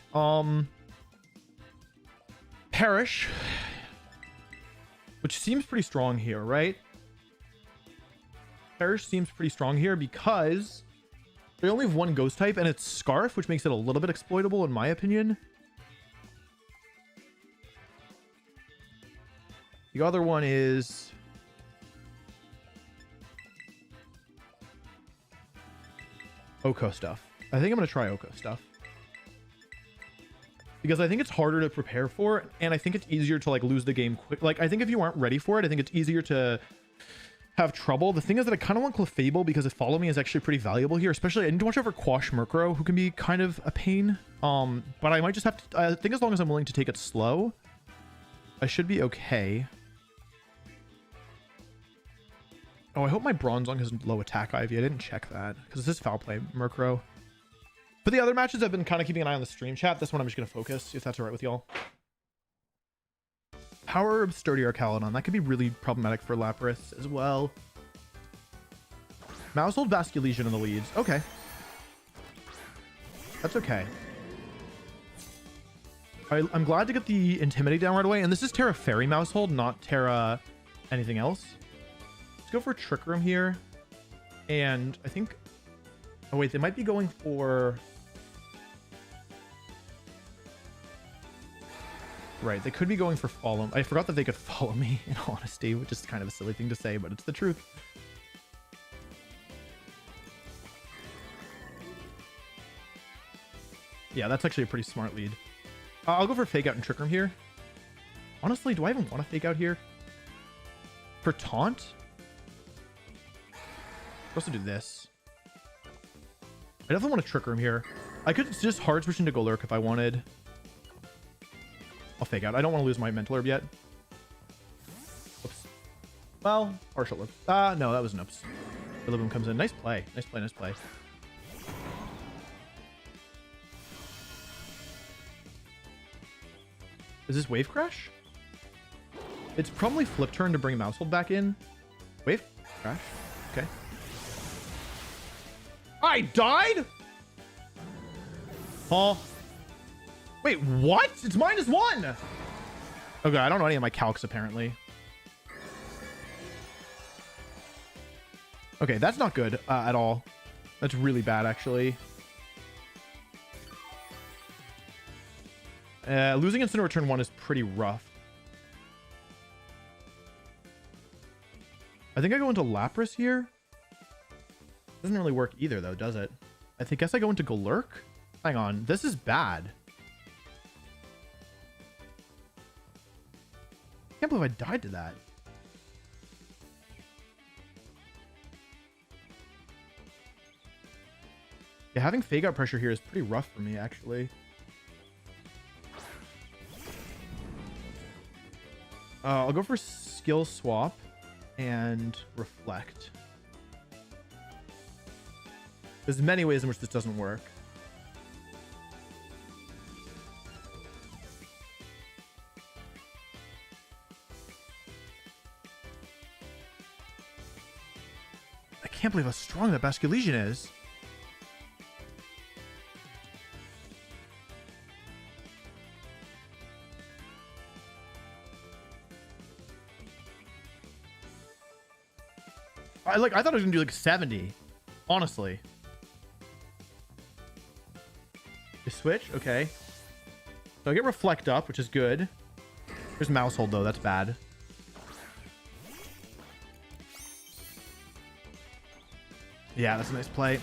Perish which seems pretty strong here, right? Perish seems pretty strong here because they only have one ghost type and it's Scarf, which makes it a little bit exploitable in my opinion. The other one is Oko stuff. I think I'm going to try Oko stuff. Because I think it's harder to prepare for, and I think it's easier to like lose the game quick. Like, I think if you aren't ready for it, I think it's easier to have trouble. The thing is that I kind of want Clefable because Follow Me is actually pretty valuable here, especially I need to watch out for Quash Murkrow, who can be kind of a pain. But I might just have to, I think as long as I'm willing to take it slow, I should be okay. Oh, I hope my Bronzong has low attack IV. I didn't check that because this is Foul Play Murkrow. For the other matches, I've been kind of keeping an eye on the stream chat. This one I'm just going to focus, if that's all right with y'all. Power Herb, Sturdy Archaludon. That could be really problematic for Lapras as well. Mousehold, Vasculation in the leads. Okay. That's okay. I'm glad to get the Intimidate down right away. And this is Terra Fairy Mousehold, not Terra anything else. Let's go for Trick Room here. And I think... Oh, wait. They might be going for... Right, they could be going for Follow. I forgot that they could Follow Me, in all honesty, which is kind of a silly thing to say, but it's the truth. Yeah, that's actually a pretty smart lead. I'll go for Fake Out and Trick Room here. Honestly, do I even want to Fake Out here? For Taunt? I'll also do this. I definitely want to Trick Room here. I could just hard switch into Golurk if I wanted. I'll Fake Out. I don't want to lose my Mental Herb yet. Oops. Well, partial loop. No, that was an oops. Rillaboom comes in. Nice play. Nice play. Nice play. Is this Wave Crash? It's probably Flip Turn to bring Mousehold back in. Wave Crash. Okay. I died? Oh. Wait, what? It's -1. Okay, I don't know any of my calcs apparently. Okay, that's not good at all. That's really bad actually. Losing Incineroar turn 1 is pretty rough. I think I go into Lapras here. Doesn't really work either though, does it? Guess I go into Golurk. Hang on, this is bad. I can't believe I died to that. Yeah, having Fake Out pressure here is pretty rough for me, actually. I'll go for Skill Swap and Reflect. There's many ways in which this doesn't work. I can't believe how strong that Basculegion is. I thought I was gonna do like 70, honestly. You switch, okay. So I get Reflect up, which is good. There's Mousehold though, that's bad. Yeah, that's a nice play.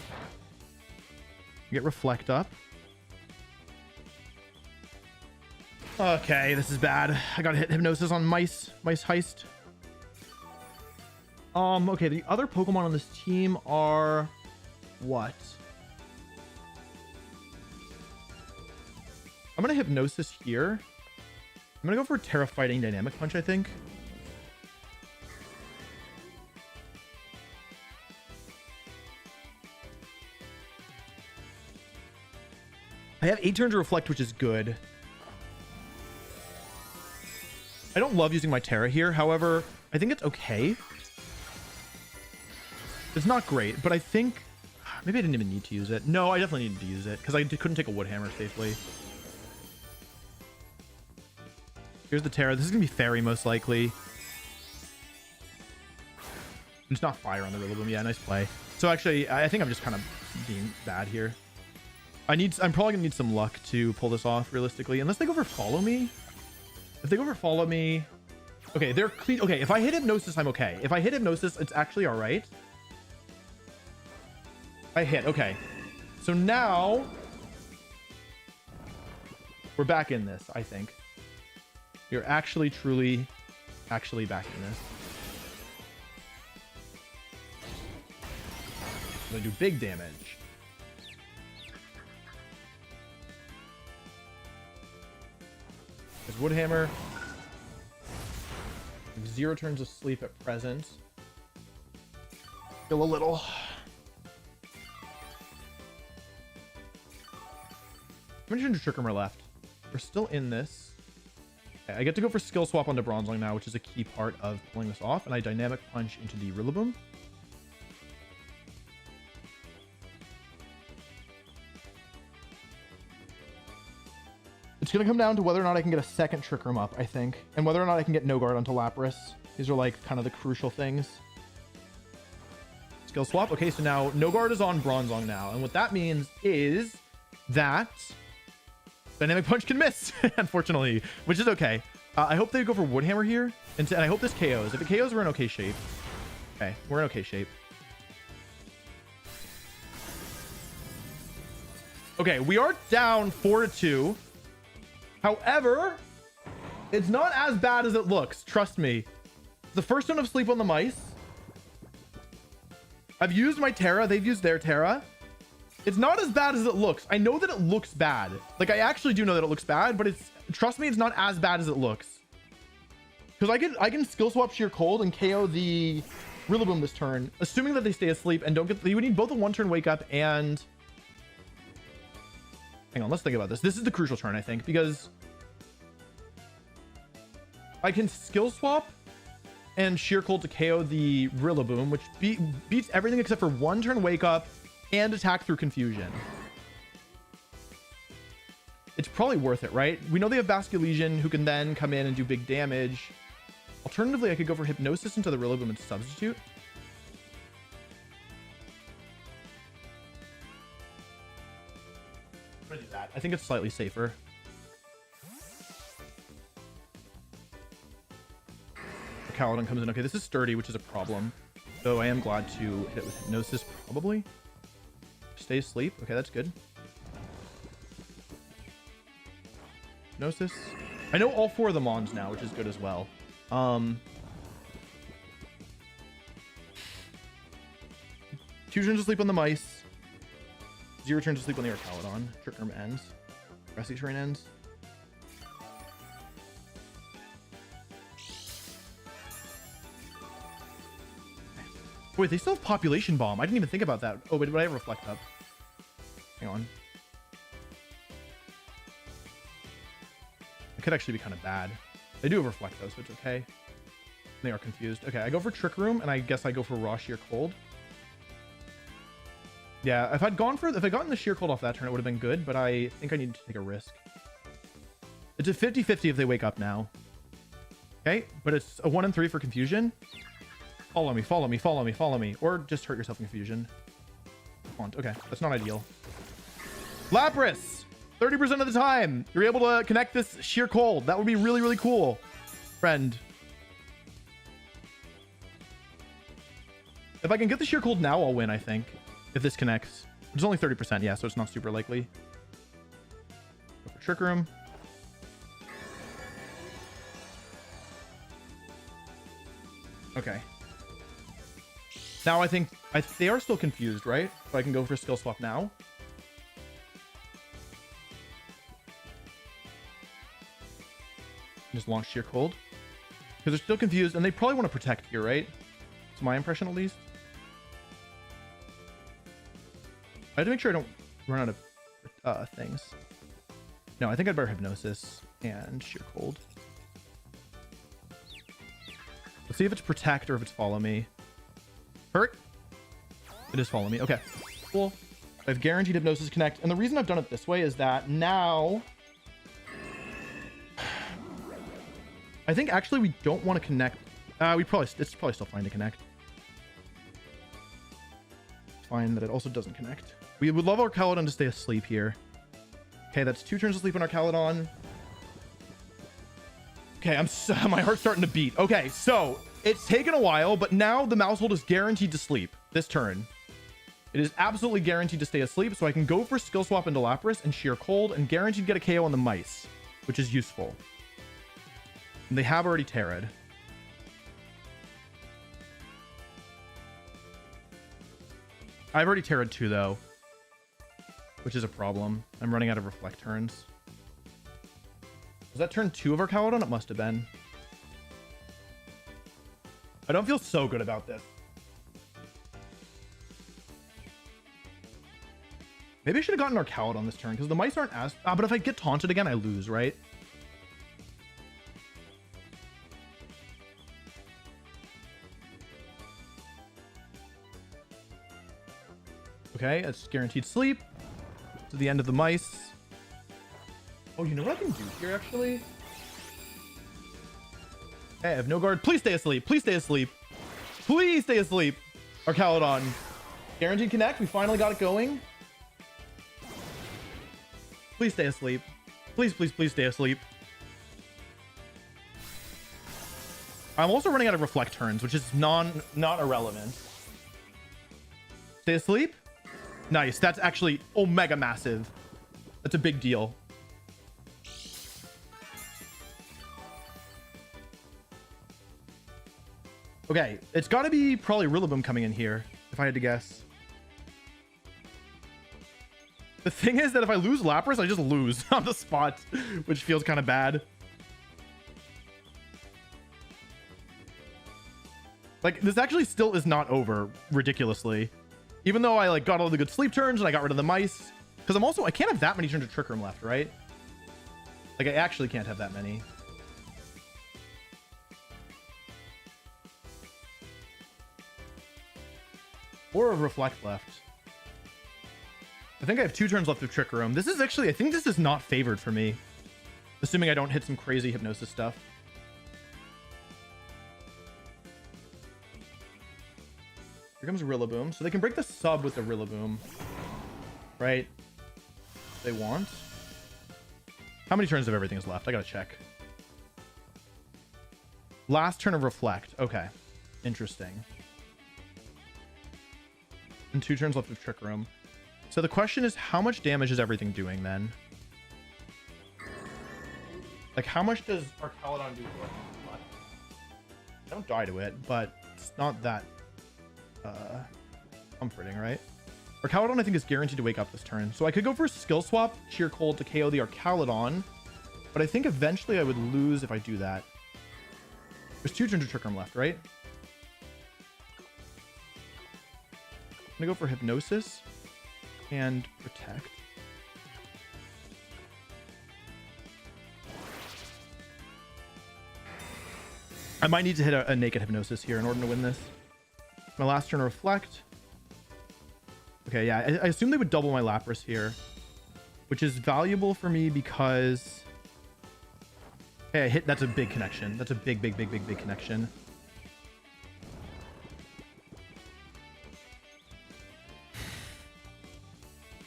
Get Reflect up. Okay, this is bad. I got hit Hypnosis on Mice Heist. Okay, the other Pokemon on this team are what? I'm gonna Hypnosis here. I'm gonna go for Terra Fighting Dynamic Punch, I think. I have 8 turns to Reflect, which is good. I don't love using my Terra here. However, I think it's okay. It's not great, but I think... Maybe I didn't even need to use it. No, I definitely needed to use it, because I couldn't take a Wood Hammer safely. Here's the Terra. This is going to be Fairy, most likely. It's not fire on the Rillaboom. Yeah, nice play. So actually, I think I'm just kind of being bad here. I'm probably gonna need some luck to pull this off realistically, unless they go for follow me. If they go for follow me, okay, they're clean. Okay, if I hit Hypnosis, I'm okay. If I hit Hypnosis, it's actually all right. I hit. Okay, so now we're back in this. I think you're actually, truly, actually back in this. I'm gonna do big damage. There's Woodhammer. 0 turns of sleep at present. Feel a little. How many turns of Trick Room are left? We're still in this. Okay, I get to go for skill swap onto Bronzong now, which is a key part of pulling this off, and I dynamic punch into the Rillaboom. It's going to come down to whether or not I can get a second Trick Room up, I think. And whether or not I can get No Guard onto Lapras. These are like kind of the crucial things. Skill swap. Okay, so now No Guard is on Bronzong now. And what that means is that Dynamic Punch can miss, unfortunately, which is okay. I hope they go for Woodhammer here. And I hope this KOs. If it KOs, we're in okay shape. Okay, we're in okay shape. Okay, we are down 4-2. However, it's not as bad as it looks. Trust me. The first one of Sleep on the Mice. I've used my Terra. They've used their Terra. It's not as bad as it looks. I know that it looks bad. Like, I actually do know that it looks bad, but trust me, it's not as bad as it looks. Because I can skill swap Sheer Cold and KO the Rillaboom this turn, assuming that they stay asleep and don't get. You would need both a 1-turn wake up and. Hang on, let's think about this. This is the crucial turn, I think, because I can skill swap and Sheer Cold to KO the Rillaboom, which beats everything except for 1-turn wake up and attack through confusion. It's probably worth it, right? We know they have Basculegion, who can then come in and do big damage. Alternatively, I could go for Hypnosis into the Rillaboom and substitute. I'm gonna do that. I think it's slightly safer. Caledon comes in. Okay, this is sturdy, which is a problem. So I am glad to hit it with Hypnosis, probably. Stay asleep. Okay, that's good. Hypnosis. I know all 4 of the Mons now, which is good as well. 2 turns of sleep on the Mice. 0 turns of sleep on the Arcaladon. Trick Room ends. Rescue Terrain ends. Wait, they still have Population Bomb. I didn't even think about that. Oh, wait, did I have Reflect Up? Hang on. It could actually be kind of bad. They do have Reflect, though, so it's okay. They are confused. Okay, I go for Trick Room, and I guess I go for Raw Sheer Cold. Yeah, if I'd gotten the Sheer Cold off that turn, it would have been good, but I think I need to take a risk. It's a 50-50 if they wake up now. Okay, but it's a 1 and 3 for confusion. Follow me, follow me, follow me, follow me. Or just hurt yourself in confusion. Okay, that's not ideal. Lapras! 30% of the time, you're able to connect this Sheer Cold. That would be really, really cool, friend. If I can get the Sheer Cold now, I'll win, I think. If this connects. It's only 30%, yeah, so it's not super likely. Go for Trick Room. Okay. Now I think they are still confused, right? So I can go for skill swap now. Just launch Sheer Cold. Because they're still confused, and they probably want to protect here, right? It's my impression, at least. I have to make sure I don't run out of things. No, I think I'd better Hypnosis and Sheer Cold. Let's see if it's Protect or if it's Follow Me. Hurt? It is Follow Me. Okay, cool. I've guaranteed Hypnosis Connect. And the reason I've done it this way is that now... I think actually we don't want to connect. It's probably still fine to connect. fine that it also doesn't connect. We would love our Caledon to stay asleep here. Okay, that's 2 turns of sleep on our Caledon. Okay, my heart's starting to beat. Okay, so it's taken a while, but now the Mousehold is guaranteed to sleep this turn. It is absolutely guaranteed to stay asleep, so I can go for skill swap into Lapras and Sheer Cold and guaranteed to get a KO on the mice, which is useful. And they have already Terra'd. I've already Terra'd 2 though, which is a problem. I'm running out of Reflect turns. Was that turn 2 of our Caledon? It must have been. I don't feel so good about this. Maybe I should have gotten our Caledon this turn because the mice aren't as... but if I get taunted again, I lose, right? Okay, it's guaranteed sleep. To the end of the mice. Oh, you know what I can do here, actually? Hey, I have no guard. Please stay asleep. Please stay asleep. Please stay asleep. Our Caledon. Guaranteed connect. We finally got it going. Please stay asleep. Please, please, please stay asleep. I'm also running out of Reflect turns, which is not irrelevant. Stay asleep. Nice. That's actually omega massive. That's a big deal. Okay, it's got to be probably Rillaboom coming in here, if I had to guess. The thing is that if I lose Lapras, I just lose on the spot, which feels kind of bad. Like, this actually still is not over, ridiculously. Even though I like got all the good sleep turns and I got rid of the mice. Because I can't have that many turns of Trick Room left, right? Like, I actually can't have that many. Or a Reflect left. I think I have 2 turns left of Trick Room. This is actually, I think this is not favored for me. Assuming I don't hit some crazy Hypnosis stuff. Here comes Rillaboom. So they can break the sub with the Rillaboom. Right? They want. How many turns of everything is left? I gotta check. Last turn of Reflect. Okay. Interesting. And 2 turns left of Trick Room. So the question is, how much damage is everything doing then? Like, how much does our Caledon do for us? I don't die to it, but it's not that comforting, right? Our Caledon, I think, is guaranteed to wake up this turn. So I could go for Skill Swap, Sheer Cold to KO the Arcaladon, but I think eventually I would lose if I do that. There's 2 turns of Trick Room left, right? I'm gonna go for Hypnosis and Protect. I might need to hit a naked Hypnosis here in order to win this. My last turn, Reflect. Okay, yeah, I assume they would double my Lapras here, which is valuable for me because... Hey, I hit... That's a big connection. That's a big connection.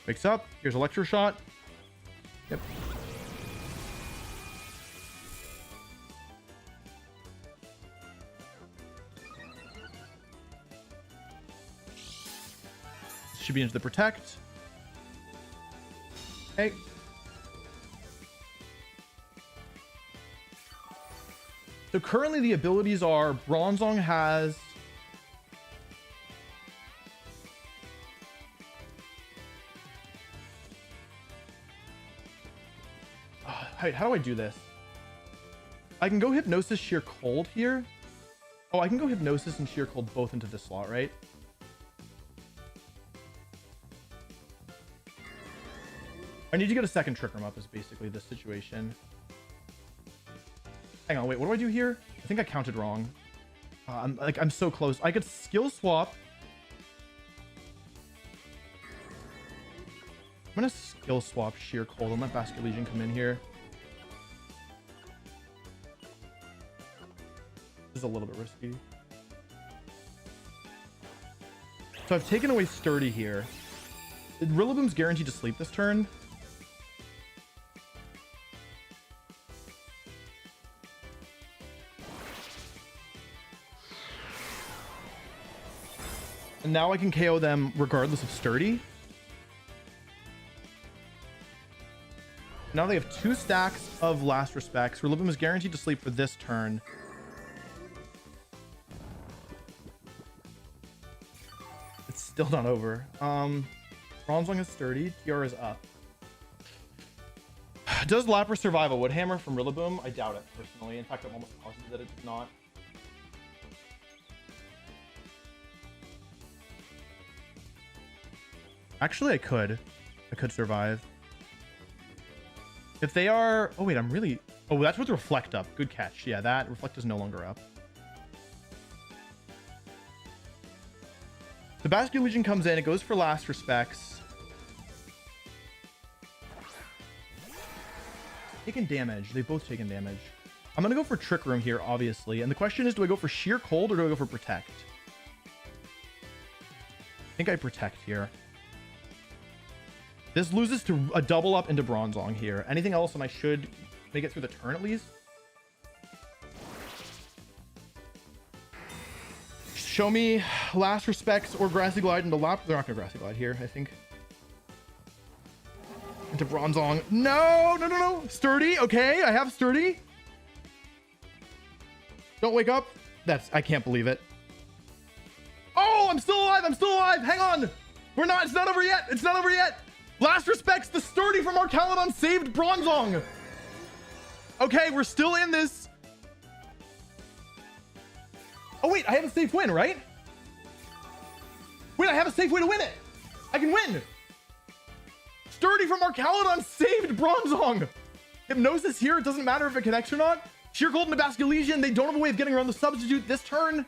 Wakes up. Here's Electro Shot. Yep. Should be into the Protect. Okay. So currently the abilities are Bronzong has... How do I do this? I can go Hypnosis, Sheer Cold here. Oh, I can go Hypnosis and Sheer Cold both into this slot, right? I need to get a second Trick Room up is basically the situation. Hang on, wait, what do I do here? I think I counted wrong. I'm so close. I could Skill Swap. I'm gonna Skill Swap Sheer Cold and let Bastard Legion come in here. This is a little bit risky. So I've taken away Sturdy here. Rillaboom's guaranteed to sleep this turn. And now I can KO them regardless of Sturdy. Now they have 2 stacks of Last Respects. Rillaboom is guaranteed to sleep for this turn. It's still not over. Bronzong is Sturdy. TR is up. Does Lapras survive a Woodhammer from Rillaboom? I doubt it, personally. In fact, I'm almost positive that it does not. Actually, I could survive. If they are... Oh, wait, I'm really... Oh, that's with Reflect up. Good catch. Yeah, that Reflect is no longer up. The Bastion Legion comes in. It goes for Last Respects. Taking damage. They've both taken damage. I'm going to go for Trick Room here, obviously. And the question is, do I go for Sheer Cold or do I go for Protect? I think I Protect here. This loses to a double up into Bronzong here. Anything else, and I should make it through the turn at least. Show me Last Respects or Grassy Glide into Lap. They're not going to Grassy Glide here, I think. Into Bronzong. No, no, no, no. Sturdy. Okay, I have Sturdy. Don't wake up. I can't believe it. Oh, I'm still alive. I'm still alive. Hang on. We're not. It's not over yet. It's not over yet. Last Respects, the Sturdy from Arcaludon saved Bronzong. Okay, we're still in this. Oh, wait, I have a safe win, right? Wait, I have a safe way to win it. I can win. Sturdy from Arcaludon saved Bronzong. Hypnosis here. It doesn't matter if it connects or not. Sheer Cold and Basculesian. They don't have a way of getting around the substitute this turn.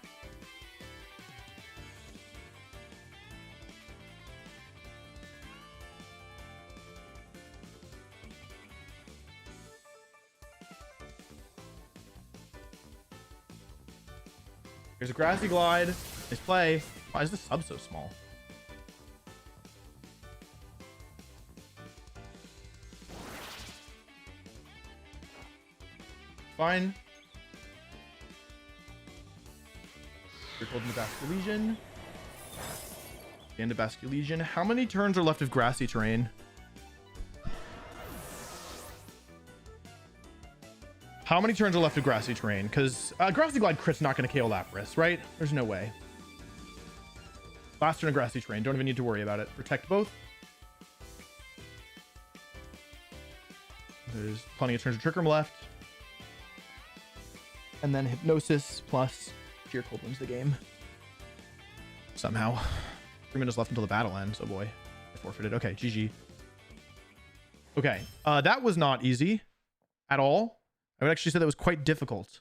Here's a Grassy Glide. Nice play. Why is the sub so small? Fine. You're holding the Basculesian. And a Basculesian. How many turns are left of grassy terrain? How many turns are left of grassy terrain? Because Grassy Glide crit's not going to KO Lapras, right? There's no way. Last turn of grassy terrain. Don't even need to worry about it. Protect both. There's plenty of turns of Trick Room left. And then Hypnosis plus Sheer Cold wins the game. Somehow. 3 minutes left until the battle ends. Oh boy. I forfeited. Okay, GG. Okay. That was not easy at all. I would actually say that was quite difficult.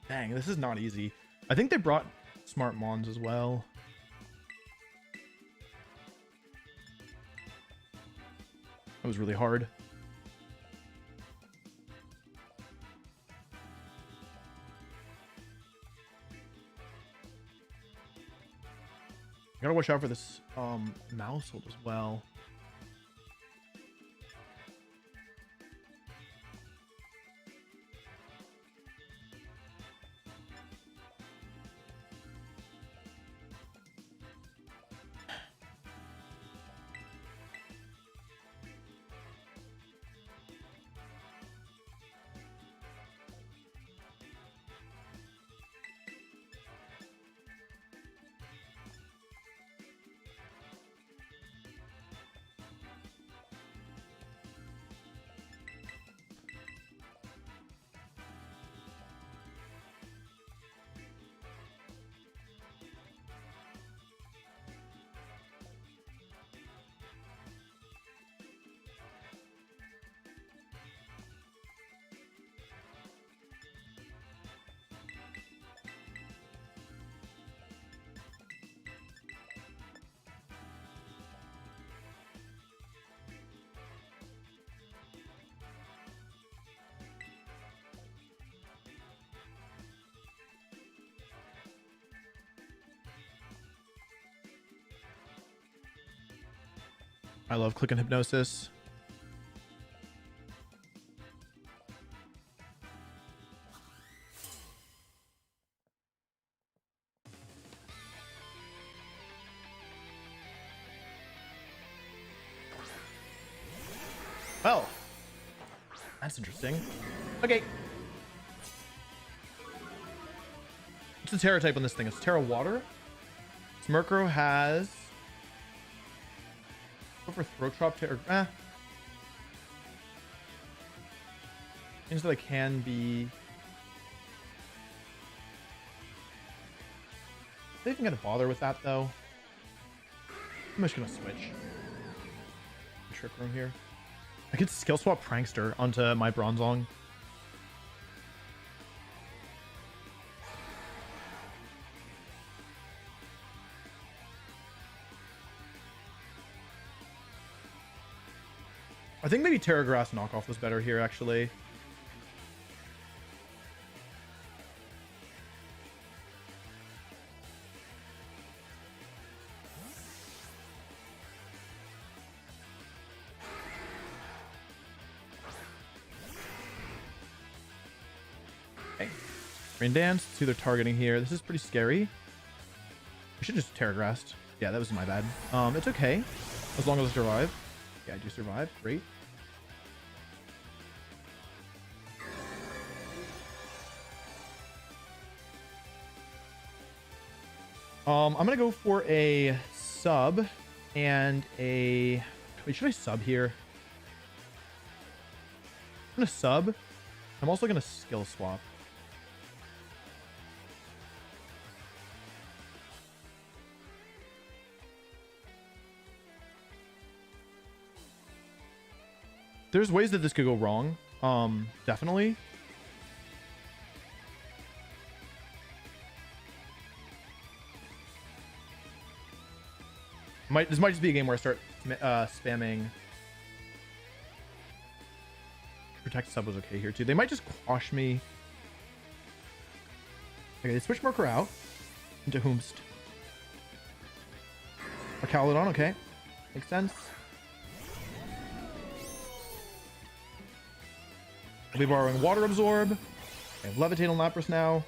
Dang, this is not easy. I think they brought Smart Mons as well. That was really hard. I gotta watch out for this mouse hold as well. I love click and hypnosis. Well, that's interesting. Okay. What's the Terra type on this thing? It's Terra Water. Smirkro has... Go for Throat Chop Terra... Means that I can be... Are they even gonna bother with that, though? I'm just gonna switch. Trick Room here. I could skill swap Prankster onto my Bronzong. I think maybe Terra Grass knockoff was better here, actually. Okay. Rain Dance. Let's see who they're targeting here. This is pretty scary. I should just Terra Grassed. Yeah, that was my bad. It's okay. As long as I survive. Yeah, I do survive. Great. I'm gonna go for a sub and a... Wait, should I sub here? I'm gonna sub. I'm also gonna skill swap. There's ways that this could go wrong. Definitely. This might just be a game where I start spamming. Protect sub was okay here too. They might just quash me. Okay, they switch marker out into Whomst. Or Calodon, okay. Makes sense. I'll be borrowing Water Absorb. I have Levitate on Lapras now.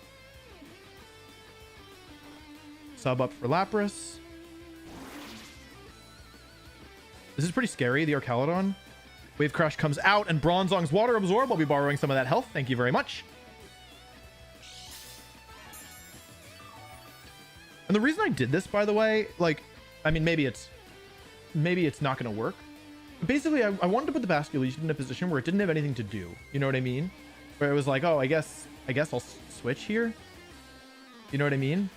Sub up for Lapras. This is pretty scary, the Arcalodon. Wave Crash comes out, and Bronzong's Water Absorb. I'll be borrowing some of that health. Thank you very much. And the reason I did this, by the way, like, I mean, maybe it's not going to work. Basically, I wanted to put the Basculegion in a position where it didn't have anything to do. You know what I mean? Where it was like, oh, I guess I'll switch here. You know what I mean?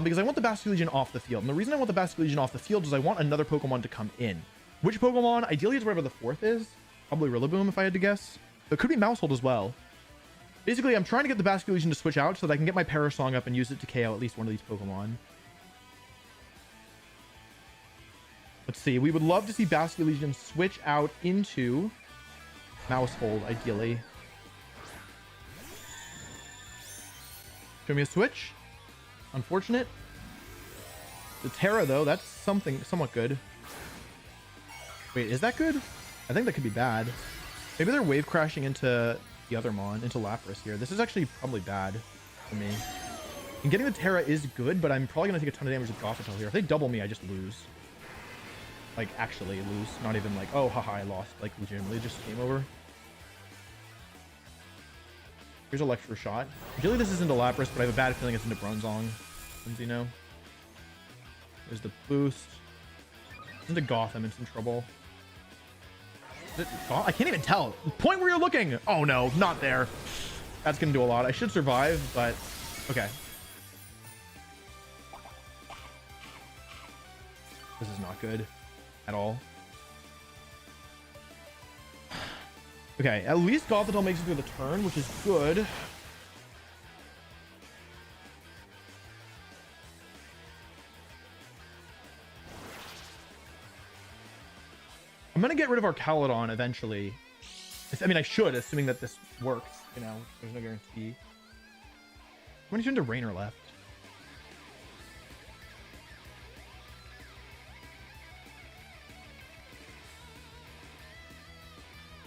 Because I want the Basculegion off the field. And the reason I want the Basculegion off the field is I want another Pokemon to come in. Which Pokemon? Ideally, it's wherever the fourth is. Probably Rillaboom, if I had to guess. But it could be Mousehold as well. Basically, I'm trying to get the Basculegion to switch out so that I can get my Parasong up and use it to KO at least one of these Pokemon. Let's see. We would love to see Basculegion switch out into Mousehold, ideally. Show me a switch. Unfortunate. The Terra, though, that's somewhat good. Wait, is that good? I think that could be bad. Maybe they're wave crashing into the other Mon, into Lapras here. This is actually probably bad for me. And getting the Terra is good, but I'm probably going to take a ton of damage with Gothitelle here. If they double me, I just lose. Like, actually lose. Not even like, oh, haha, I lost. Like, legitimately just game over. Here's a Lecture Shot. Ideally, this is into Lapras, but I have a bad feeling it's into Bronzong. You know? There's the boost. It's into Goth, I'm in some trouble. Is it Goth? I can't even tell. Point where you're looking! Oh no, not there. That's gonna do a lot. I should survive, but... Okay. This is not good. At all. Okay, at least Gothitelle makes it through the turn, which is good. I'm gonna get rid of our Calodon eventually. I mean, I should, assuming that this works. You know, there's no guarantee. How many turns to Rainer left?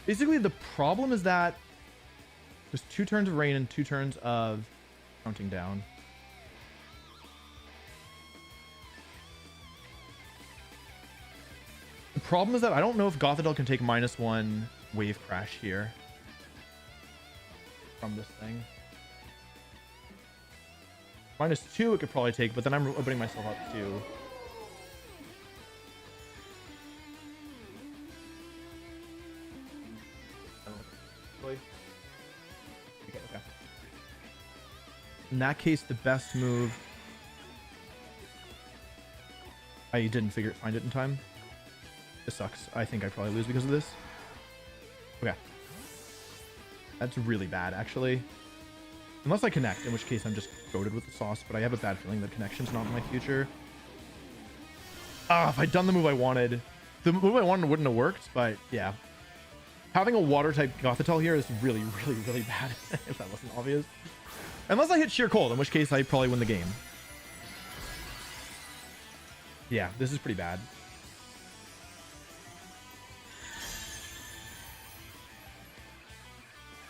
Basically, the problem is that there's 2 turns of rain and 2 turns of counting down. The problem is that I don't know if Gothitelle can take -1 wave crash here from this thing. -2 it could probably take, but then I'm opening myself up to. Okay. In that case, the best move. I didn't find it in time. This sucks. I think I probably lose because of this. Okay. That's really bad, actually. Unless I connect, in which case I'm just goated with the sauce, but I have a bad feeling that connection's not in my future. Ah, if I'd done the move I wanted, the move I wanted wouldn't have worked, but yeah. Having a water-type Gothitelle here is really, really, really bad, if that wasn't obvious. Unless I hit Sheer Cold, in which case I probably win the game. Yeah, this is pretty bad.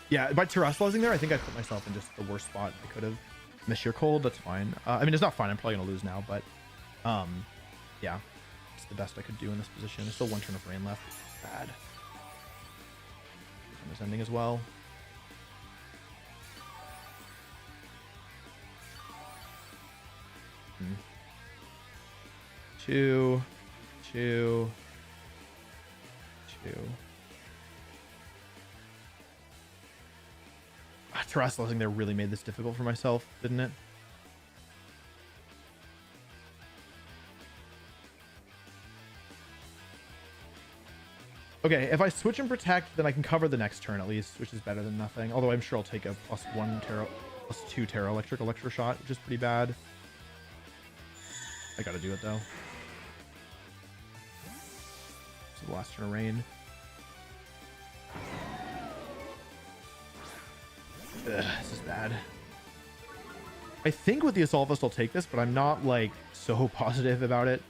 Yeah, by terrestrializing there, I think I put myself in just the worst spot I could have. Miss Sheer Cold, that's fine. I mean, it's not fine. I'm probably going to lose now, but yeah, it's the best I could do in this position. There's still 1 turn of rain left. Bad. And this ending as well. Two. Terrestrializing there really made this difficult for myself, didn't it? Okay, if I switch and protect, then I can cover the next turn at least, which is better than nothing. Although I'm sure I'll take a +2 Terra Electro shot, which is pretty bad. I gotta do it though. So the last turn of rain. Ugh, this is bad. I think with the Assault Vest I'll take this, but I'm not like so positive about it.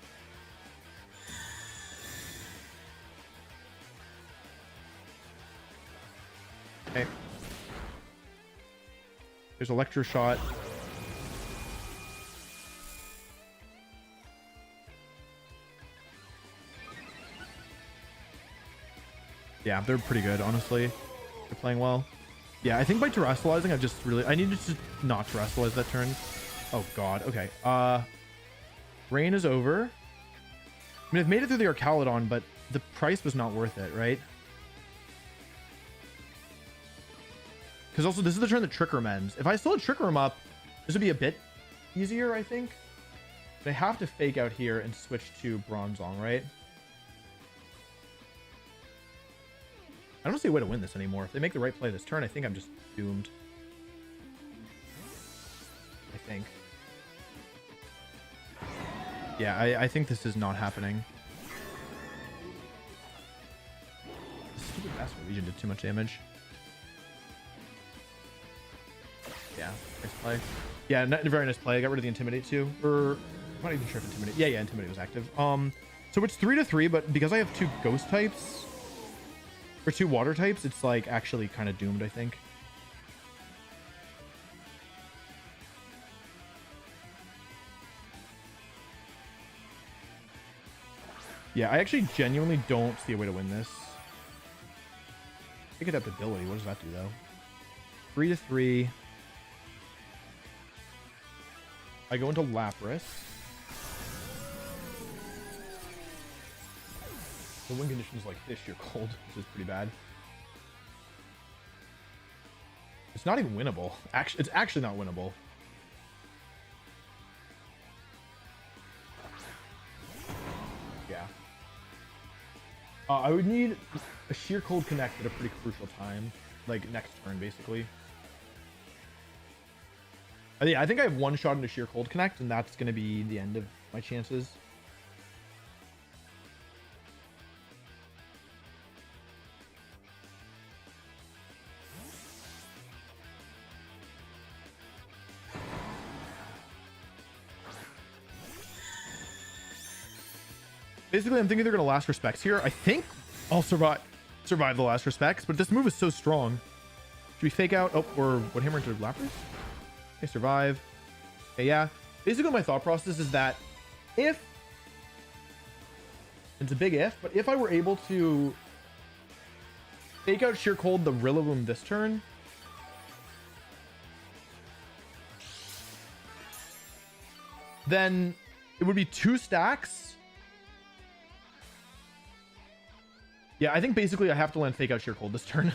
Okay. There's Electro Shot. Yeah, they're pretty good, honestly. They're playing well. Yeah, I think by terrestrializing, I needed to not terrestrialize that turn. Oh god, okay. Rain is over. I mean, I've made it through the Arcalodon, but the price was not worth it, right? Because also, this is the turn that Trick Room ends. If I still had Trick Room up, this would be a bit easier, I think. But I have to fake out here and switch to Bronzong, right? I don't see a way to win this anymore. If they make the right play this turn, I think I'm just doomed. I think. Yeah, I think this is not happening. The stupid Master Legion did too much damage. Yeah, nice play. Yeah, very nice play. I got rid of the Intimidate too. Or I'm not even sure if Intimidate. Yeah, Intimidate was active. So it's 3-3, but because I have 2 ghost types or 2 water types, it's like actually kind of doomed, I think. Yeah, I actually genuinely don't see a way to win this. Pick adaptability. What does that do though? 3-3. I go into Lapras. The win condition is like this, you're cold, which is pretty bad. It's not even winnable. Actually, it's actually not winnable. Yeah. I would need a Sheer Cold Connect at a pretty crucial time, like next turn, basically. Yeah, I think I have 1 shot into Sheer Cold Connect, and that's going to be the end of my chances. Basically, I'm thinking they're going to last respects here. I think I'll survive. survive the last respects, but this move is so strong. Should we fake out? Oh, or what, hammer into Lapras? Okay, survive. Okay, yeah. Basically, my thought process is that if, it's a big if, but if I were able to fake out Sheer Cold the Rillaboom this turn, then it would be 2 stacks. Yeah, I think basically I have to land fake out Sheer Cold this turn.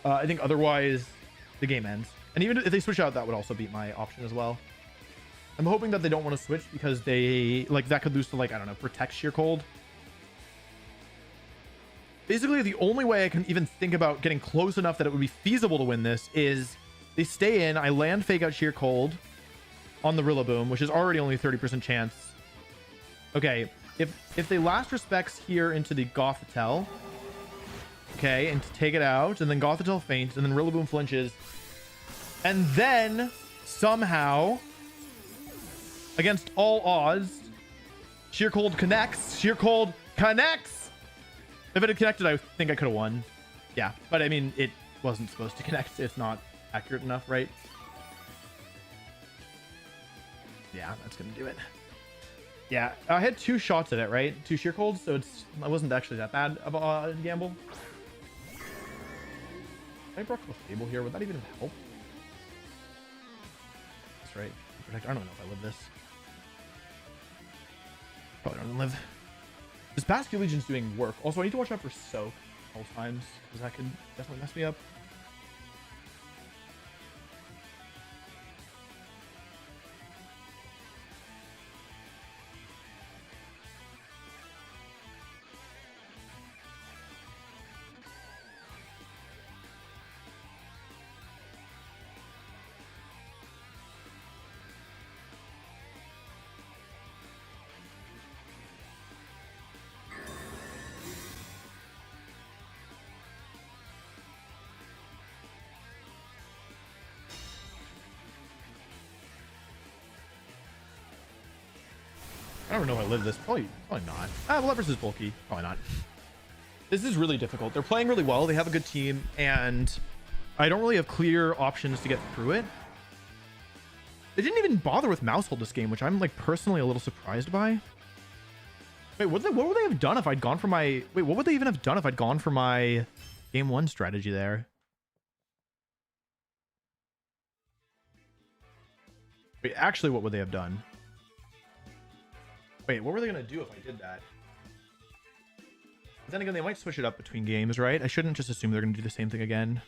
I think otherwise the game ends. And even if they switch out, that would also be my option as well. I'm hoping that they don't want to switch because they, like, that could lose to, like, I don't know, protect Sheer Cold. Basically, the only way I can even think about getting close enough that it would be feasible to win this is they stay in, I land fake out Sheer Cold on the Rillaboom, which is already only 30% chance. Okay, if they last respects here into the Gothitelle, okay, and to take it out, and then Gothitelle faints, and then Rillaboom flinches, and then somehow, against all odds, Sheer Cold connects. Sheer Cold connects. If it had connected, I think I could have won. Yeah, but I mean, it wasn't supposed to connect. It's not accurate enough, right? Yeah, that's gonna do it. Yeah, I had 2 shots at it, right? 2 Sheer Colds, so it wasn't actually that bad of a gamble. If I broke the Fable here, would that even help? That's right. Protect. I don't know if I live this. Probably don't even live. This Basket Legion's doing work. Also, I need to watch out for Soak all times, because that could definitely mess me up. I don't know if I live this. Probably not. Well, that versus bulky. Probably not. This is really difficult. They're playing really well. They have a good team, and I don't really have clear options to get through it. They didn't even bother with mouse hold this game, which I'm, like, personally a little surprised by. Wait, what would they have done if I'd gone for my... Wait, what would they even have done if I'd gone for my game 1 strategy there? Wait, actually, what would they have done? Wait, what were they going to do if I did that? But then again, they might switch it up between games, right? I shouldn't just assume they're going to do the same thing again.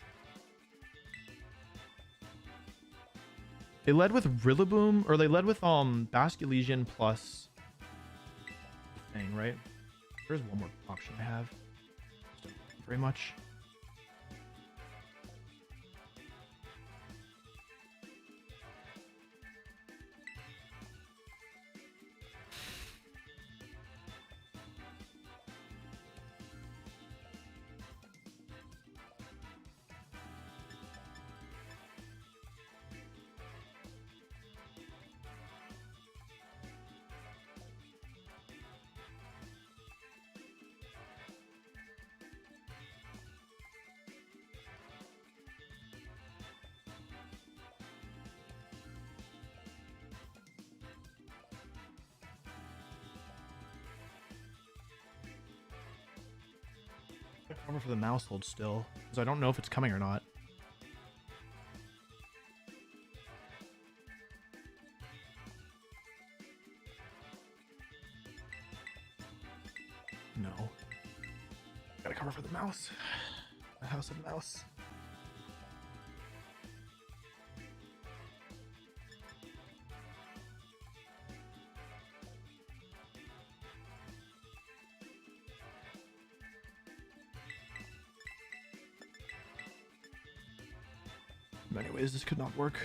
They led with Rillaboom, or they led with Basket Legion plus thing, right? There's one more option I have. Don't very much. Cover for the mouse hold still, because I don't know if it's coming or not. No. Gotta cover for the mouse. The house of mouse. Anyways, this could not work.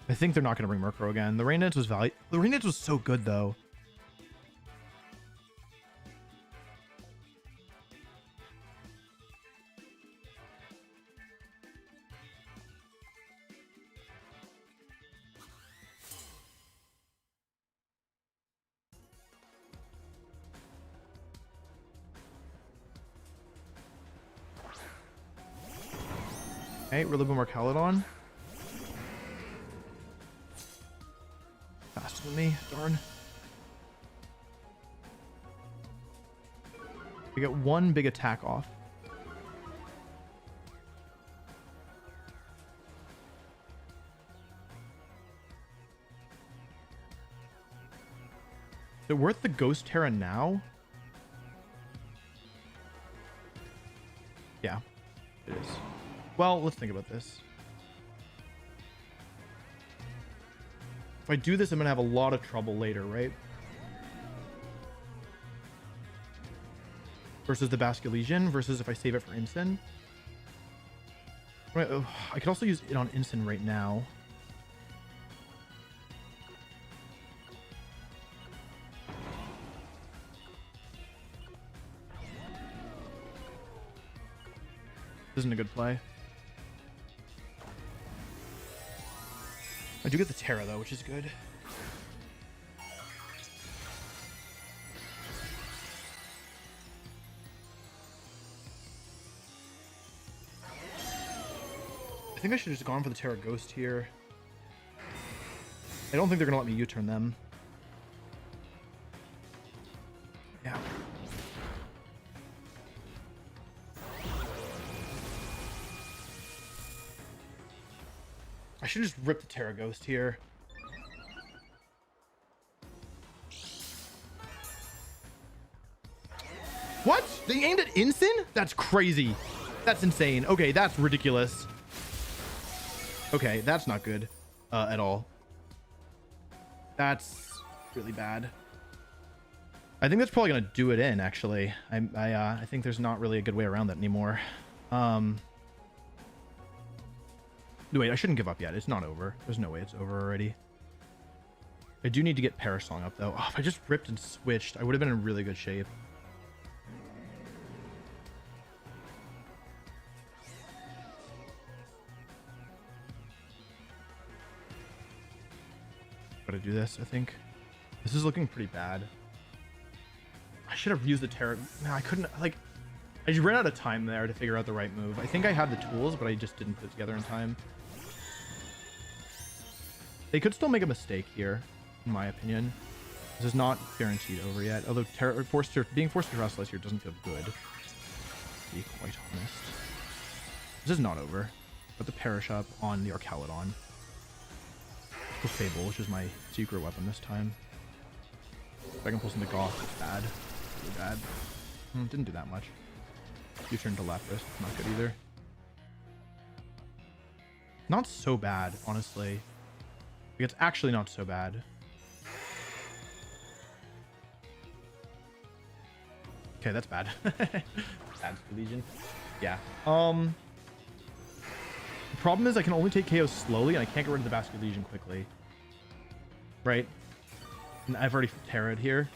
I think they're not going to bring Murkrow again. The Rain Dance was The Rain Dance was so good, though. Okay, Rillaboom or Caledon. Faster than me, darn. We get one big attack off. Is it worth the Ghost Terra now? Yeah, it is. Well, let's think about this. If I do this, I'm going to have a lot of trouble later, right? Versus the Basculegion, versus if I save it for Incin. Right, oh, I could also use it on Incin right now. This isn't a good play. I do get the Terra though, which is good. I think I should have just gone for the Terra Ghost here. I don't think they're gonna let me U-turn them. Yeah. I should just rip the Terra Ghost here. What? They aimed at Incin? That's crazy. That's insane. Okay, that's ridiculous. Okay, that's not good at all. That's really bad. I think that's probably gonna do it in, actually. I think there's not really a good way around that anymore. Wait, I shouldn't give up yet. It's not over. There's no way it's over already. I do need to get Perish Song up, though. Oh, if I just ripped and switched, I would have been in really good shape. Gotta do this, I think. This is looking pretty bad. I should have used the Terra. No, I couldn't. Like, I just ran out of time there to figure out the right move. I think I had the tools, but I just didn't put it together in time. They could still make a mistake here, in my opinion. This is not guaranteed over yet. Although being forced to Terrestrialize here doesn't feel good, to be quite honest. This is not over. Put the Perish up on the Archaludon. The Fable, which is my secret weapon this time. If I can pull something Goth, it's bad. Really bad. Didn't do that much. You turn to Lapras, not good either. Not so bad, honestly. Like, it's actually not so bad. Okay, that's bad. Bad Legion. Yeah. The problem is I can only take KOs slowly, and I can't get rid of the Basculegion quickly. Right? And I've already Terra'd here.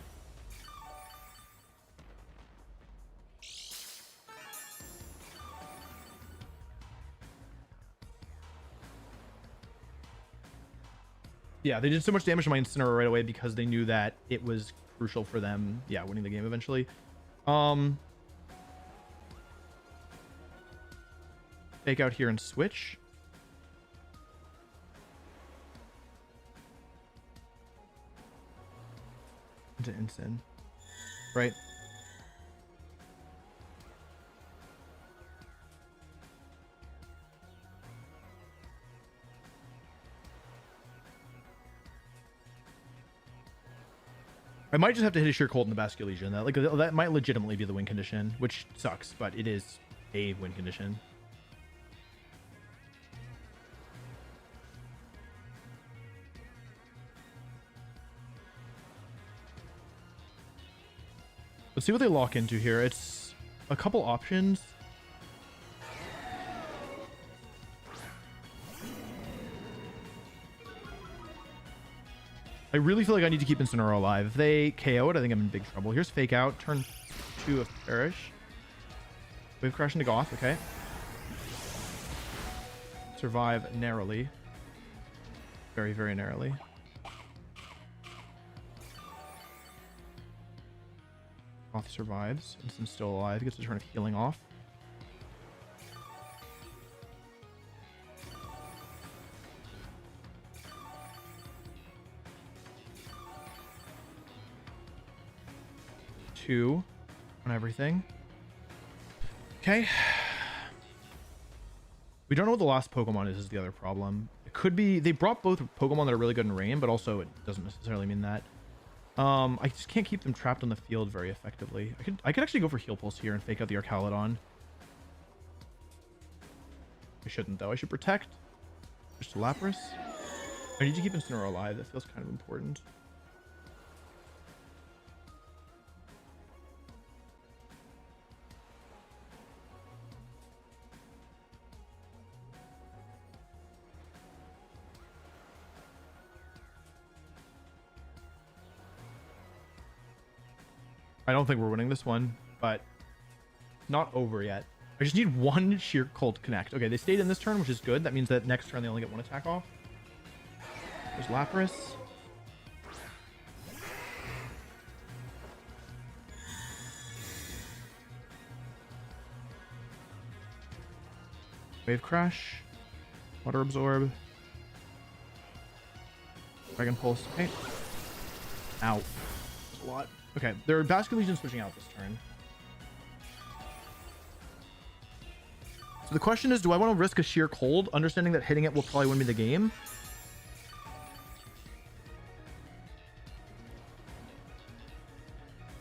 Yeah, they did so much damage to my Incineroar right away because they knew that it was crucial for them, yeah, winning the game eventually. Fake out here and switch. Into Incin. Right. I might just have to hit a Sheer Cold in the Basculegion. That might legitimately be the win condition, which sucks, but it is a win condition. Let's see what they lock into here. It's a couple options. I really feel like I need to keep Incineroar alive. If they KO it, I think I'm in big trouble. Here's Fake Out. Turn 2 of Perish. Wave Crash into Goth. Okay. Survive narrowly. Very, very narrowly. Goth survives. Incin's still alive. He gets a turn of healing off. 2 on everything. Okay. We don't know what the last Pokemon is the other problem. It could be they brought both Pokemon that are really good in rain, but also it doesn't necessarily mean that. I just can't keep them trapped on the field very effectively. I could actually go for Heal Pulse here and fake out the Archaludon. I shouldn't though. I should protect. Just Lapras. I need to keep Incineroar alive. That feels kind of important. I don't think we're winning this one, but not over yet. I just need one Sheer Cold connect. Okay, they stayed in this turn, which is good. That means that next turn they only get one attack off. There's Lapras. Wave Crash. Water Absorb. Dragon Pulse. Okay. Ow. That's a lot. Okay, there are Basket Legion switching out this turn. So the question is, do I want to risk a Sheer Cold, understanding that hitting it will probably win me the game?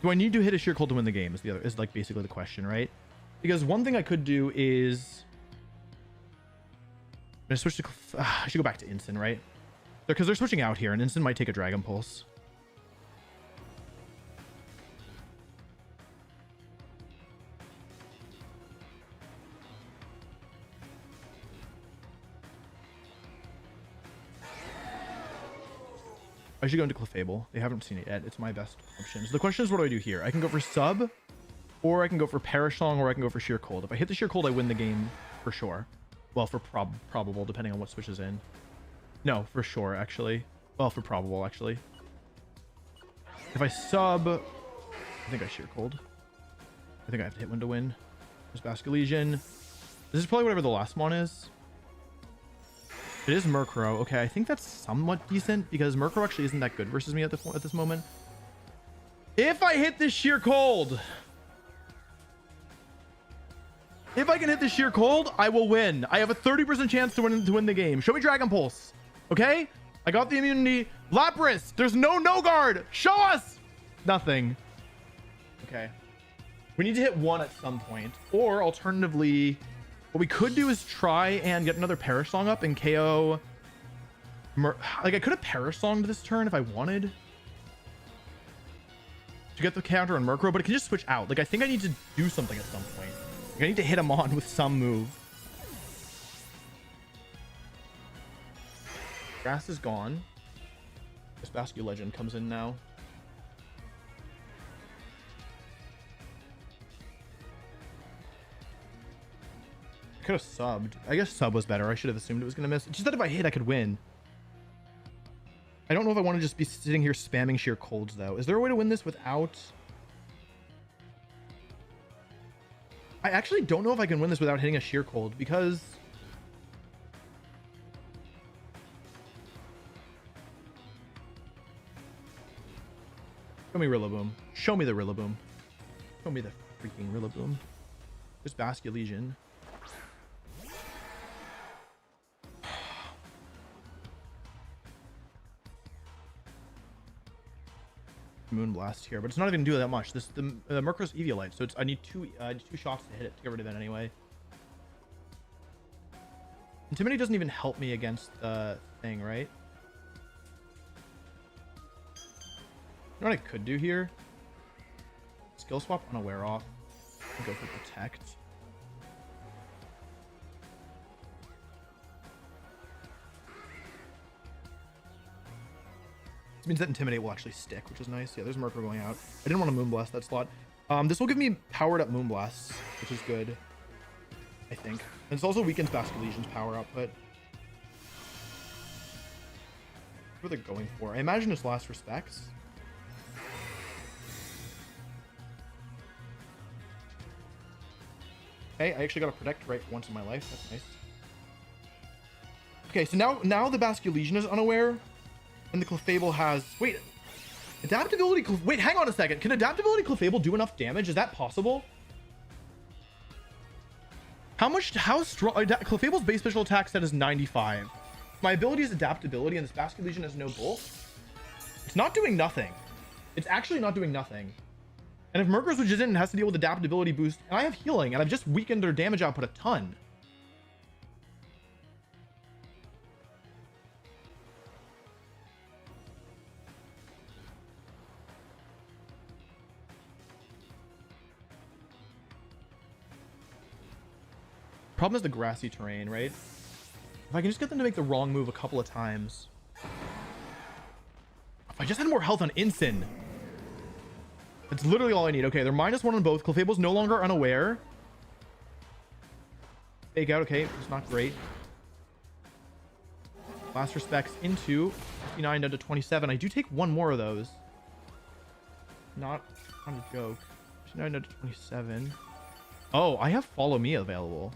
Do I need to hit a Sheer Cold to win the game is like basically the question, right? Because one thing I could do is I'm gonna switch to I should go back to Incin, right? Because they're switching out here and Incin might take a Dragon Pulse. I should go into Clefable. They haven't seen it yet. It's my best option. So the question is, what do I do here? I can go for Sub, or I can go for Perish Song, or I can go for Sheer Cold. If I hit the Sheer Cold, I win the game for sure. Well, for probable, depending on what switches in. No, for sure, actually. Well, for probable, actually. If I Sub, I think I Sheer Cold. I think I have to hit one to win. There's Basket Legion. This is probably whatever the last one is. It is Murkrow. Okay, I think that's somewhat decent because Murkrow actually isn't that good versus me at this moment. If I hit this Sheer Cold, if I can hit this Sheer Cold, I will win. I have a 30% chance to win the game. Show me Dragon Pulse. Okay, I got the immunity. Lapras. There's no guard. Show us nothing. Okay, we need to hit one at some point, or alternatively, what we could do is try and get another Perish Song up and KO. Like, I could have Perish Songed this turn if I wanted to get the counter on Murkrow, but it can just switch out. Like, I think I need to do something at some point. Like, I need to hit him on with some move. Grass is gone. This Basket Legend comes in now. Could have subbed. I guess sub was better. I should have assumed it was gonna miss. It's just that if I hit, I could win. I don't know if I want to just be sitting here spamming Sheer Colds though. Is there a way to win this without? I actually don't know if I can win this without hitting a Sheer Cold because show me Rillaboom. Show me the Rillaboom. Show me the freaking Rillaboom. There's Basket Legion. Moonblast here, but it's not even gonna do that much. The Murkrow's Eviolite, so I need two shots to hit it to get rid of it anyway. Intimidate doesn't even help me against the thing, right? You know what I could do here? Skill swap Unaware off and go for Protect. Means that Intimidate will actually stick, which is nice. Yeah, there's Murkrow going out. I didn't want to Moonblast that slot. This will give me powered up Moonblasts, which is good, I think. And it's also weakens Basket Legion's power output. What they're going for. I imagine it's Last Respects. Okay, I actually got to Protect right for once in my life. That's nice. Okay, so now the Basket Legion is unaware. And the Clefable has... Wait. Adaptability. Wait, hang on a second. Can adaptability Clefable do enough damage? Is that possible? How strong? Clefable's base special attack set is 95. My ability is adaptability, and this Basket Legion has no bulk. It's not doing nothing. It's actually not doing nothing. And if Murkrow switches in and has to deal with adaptability boost, and I have healing, and I've just weakened their damage output a ton. Problem is the grassy terrain, right? If I can just get them to make the wrong move a couple of times. If I just had more health on Incin. That's literally all I need. Okay, they're -1 on both. Clefable's no longer unaware. Fake out, okay, it's not great. Last respects into 59 down to 27. I do take one more of those. Not a joke. 59 down to 27. Oh, I have Follow Me available.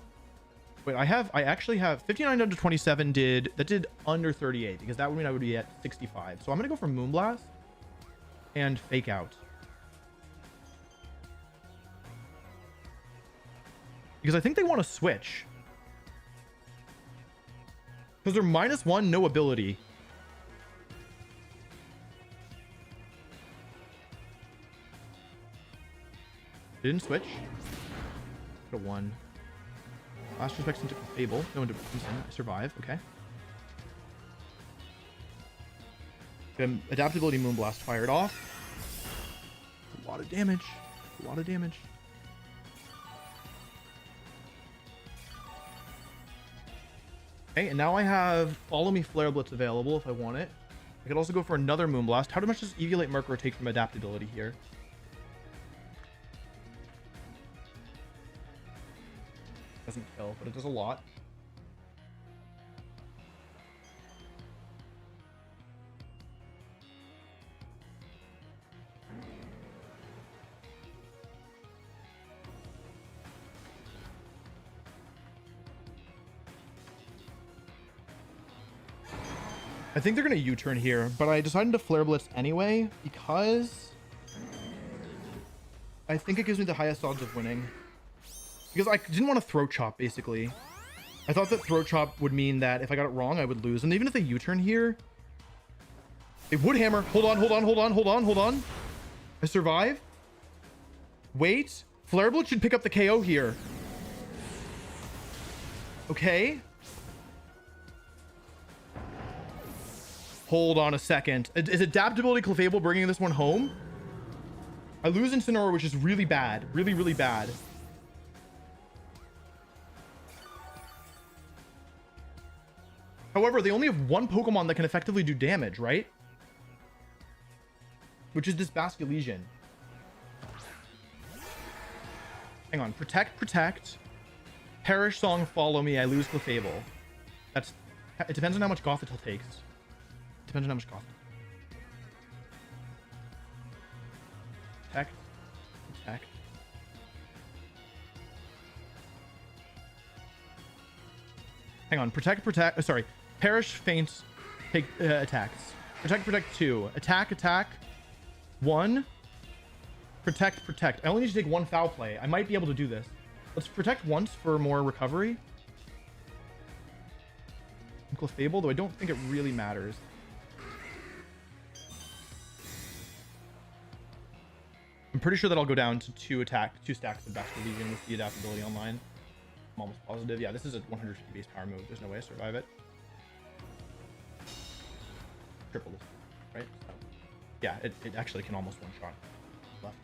Wait, I actually have 59 down to 27 did under 38 because that would mean I would be at 65. So I'm gonna go for Moonblast and Fake Out. Because I think they want to switch. Because they're -1, no ability. They didn't switch. Could have won. Last respects into Fable. No, into Crimson. I survive. Okay. Adaptability Moonblast fired off. A lot of damage. A lot of damage. Okay, and now I have Follow Me Flare Blitz available if I want it. I could also go for another Moonblast. How much does Eviolate Murkrow take from adaptability here? Doesn't kill, but it does a lot. I think they're going to U-turn here, but I decided to Flare Blitz anyway because I think it gives me the highest odds of winning. Because I didn't want to Throat Chop, basically. I thought that Throat Chop would mean that if I got it wrong, I would lose. And even if they U-turn here, it would hammer. Hold on, hold on, hold on, hold on, hold on. I survive. Wait. Flare Blitz should pick up the KO here. Okay. Hold on a second. Is adaptability Clefable bringing this one home? I lose Incineroar, which is really bad. Really, really bad. However, they only have one Pokemon that can effectively do damage, right? Which is this Basket Legion. Hang on. Protect, Protect. Perish Song, Follow Me. I lose Clefable. That's... It depends on how much Gothitelle takes. Depends on how much Gothitelle. Protect. Protect. Hang on. Protect, Protect. Sorry. Perish, Faints, take attacks. Protect, Protect 2. Attack, Attack 1. Protect, Protect. I only need to take one Foul Play. I might be able to do this. Let's Protect once for more recovery. Clefable, though I don't think it really matters. I'm pretty sure that I'll go down to 2 stacks of Basket Legion with the adaptability online. I'm almost positive. Yeah, this is a 150 base power move. There's no way I survive it. Triple this, right? So, yeah, it actually can almost one-shot left.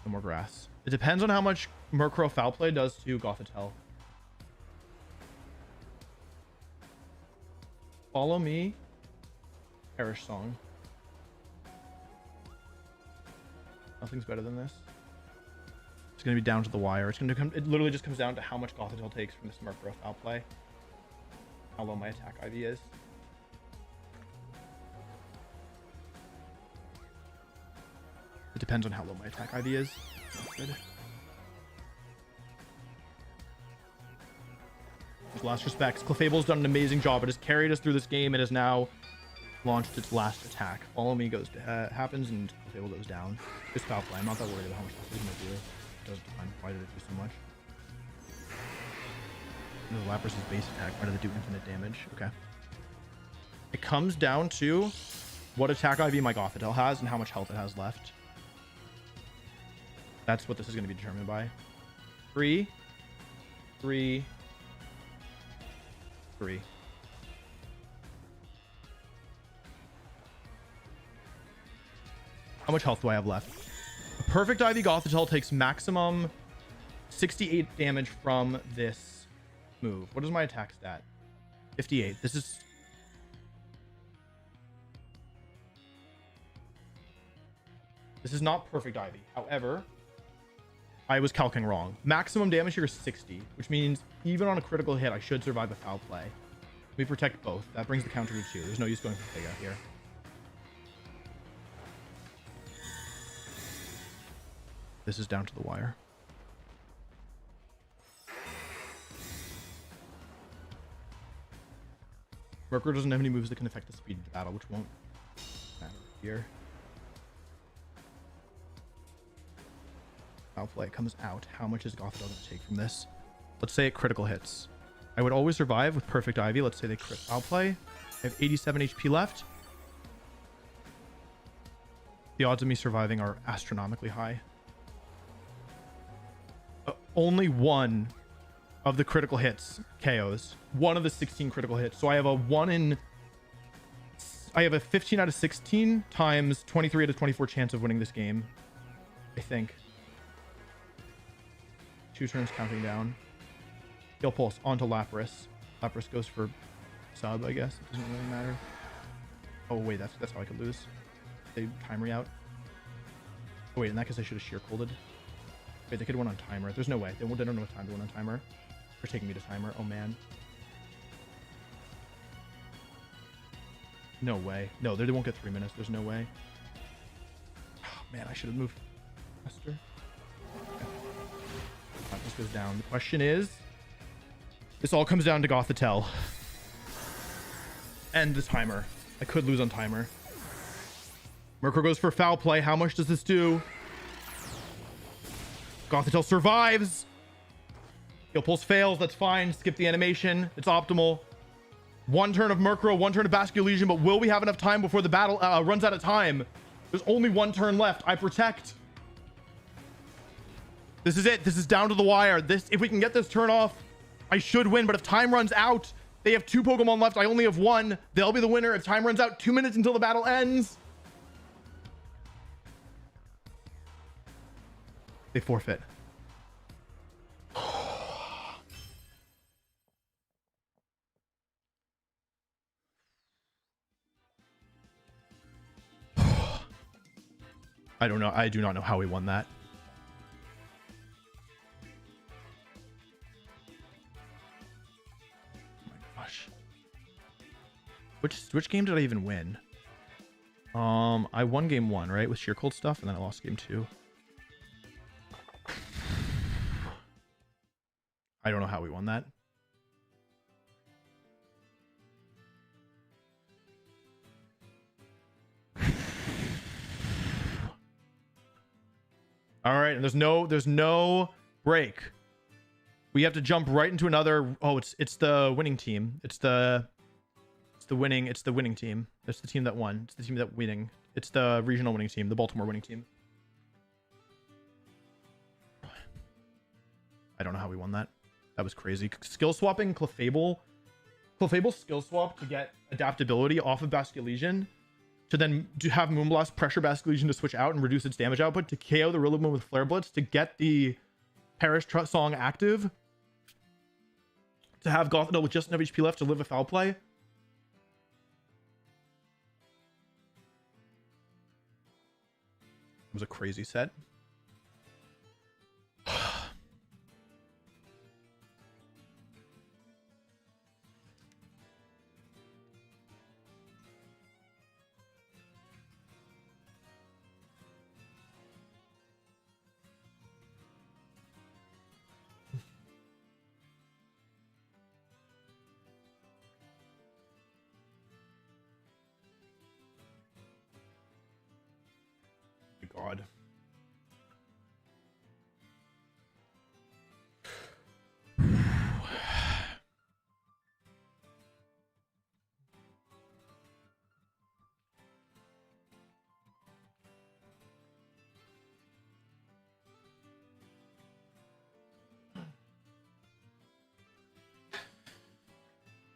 No more grass. It depends on how much Murkrow Foul Play does to Gothitelle. Follow Me. Perish Song. Nothing's better than this. It's gonna be down to the wire. It's gonna come. It literally just comes down to how much Gothitelle takes from this Murkrow Foul Play. How low my attack IV is. It depends on how low my attack IV is. Good. Last respects. Clefable's done an amazing job. It has carried us through this game. It has now launched its last attack. Follow me goes to, happens and Clefable goes down. Just foul play. I'm not that worried about how much it's going to do. It does define. Why did it do so much? No, Lapras' base attack. Why did it do infinite damage? Okay. It comes down to what attack IV my Gothitelle has and how much health it has left. That's what this is going to be determined by. 3, 3, 3. How much health do I have left? A perfect IV Gothitelle takes maximum 68 damage from this move. What is my attack stat? 58. This is... This is not perfect IV. However, I was calcing wrong. Maximum damage here is 60, which means even on a critical hit, I should survive a foul play. We protect both. That brings the counter to 2. There's no use going for Pega here. This is down to the wire. Merkur doesn't have any moves that can affect the speed of the battle, which won't matter here. Foul play comes out. How much is Gothitelle going to take from this? Let's say it critical hits. I would always survive with perfect IV. Let's say they crit foul play. I have 87 HP left. The odds of me surviving are astronomically high. Only one of the critical hits KOs. One of the 16 critical hits. So I have a 15 out of 16 times 23 out of 24 chance of winning this game. I think. 2 turns counting down. Heal Pulse onto Lapras. Lapras goes for sub, I guess. It doesn't really matter. Oh wait, that's how I could lose. They timer out. Oh wait, in that case I should have sheer colded. Wait, they could win on timer. There's no way. They don't know what time to win on timer. They're taking me to timer. Oh man. No way. No, they won't get 3 minutes. There's no way. Oh man, I should have moved faster. Okay. This goes down. The question is, this all comes down to Gothitelle and the timer. I could lose on timer. Merkur goes for foul play. How much does this do? Gothitelle survives. Heal Pulse fails. That's fine. Skip the animation. It's optimal. 1 turn of Murkrow, 1 turn of Vascular Legion, but will we have enough time before the battle runs out of time? There's only 1 turn left. I protect. This is it. This is down to the wire. If we can get this turn off, I should win. But if time runs out, they have 2 Pokemon left. I only have 1. They'll be the winner. If time runs out, 2 minutes until the battle ends. They forfeit. I don't know. I do not know how we won that. Oh my gosh. Which game did I even win? I won game 1, right? With sheer cold stuff, and then I lost game 2. I don't know how we won that. All right, and there's no break. We have to jump right into another. Oh, it's the winning team. It's the winning team. It's the team that won. It's the team that winning. It's the regional winning team, the Baltimore winning team. I don't know how we won that. That was crazy. Skill swapping Clefable. Clefable skill swap to get adaptability off of Vascular Legion, to then to have Moonblast pressure Vascular Legion to switch out and reduce its damage output, to KO the Rillaboom with Flare Blitz, to get the Perish Song active, to have Gothitelle with just enough HP left to live a foul play. It was a crazy set.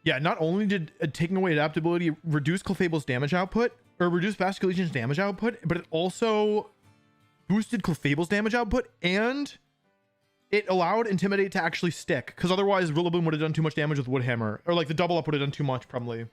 Yeah, not only did taking away adaptability reduce Clefable's damage output, or reduce Basculegions' damage output, but it also boosted Clefable's damage output, and it allowed Intimidate to actually stick, because otherwise Rillaboom would have done too much damage with Woodhammer, or like the double up would have done too much, probably.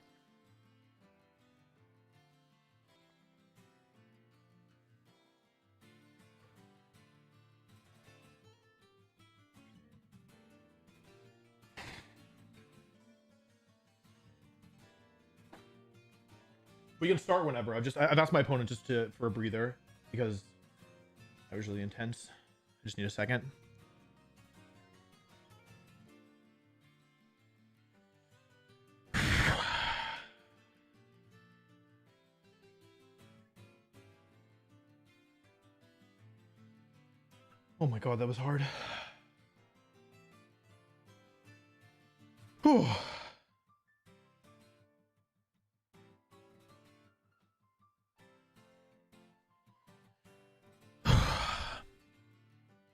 We can start whenever. I've asked my opponent just for a breather because I was really intense. I just need a second. Oh my god, that was hard. Whew.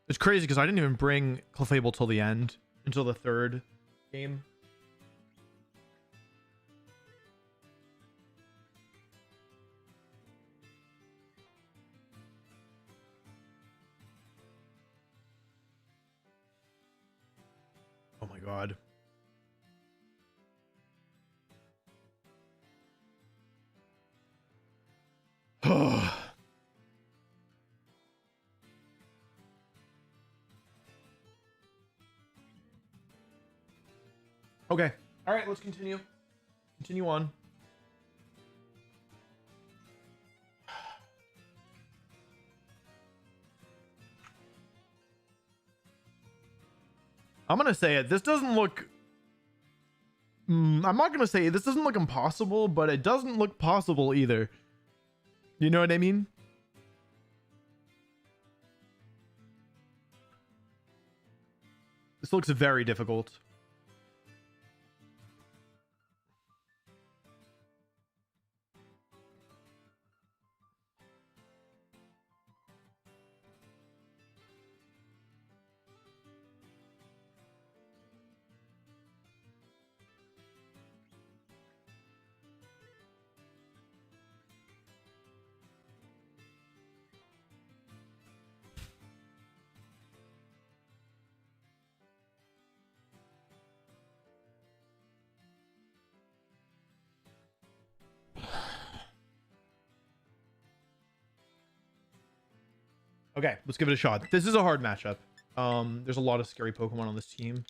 It's crazy because I didn't even bring Clefable till the end, until the third game. Oh my god. Okay. All right, let's continue. Continue on. I'm going to say it. This doesn't look... I'm not going to say this doesn't look impossible, but it doesn't look possible either. You know what I mean? This looks very difficult. Okay, let's give it a shot. This is a hard matchup. There's a lot of scary Pokemon on this team.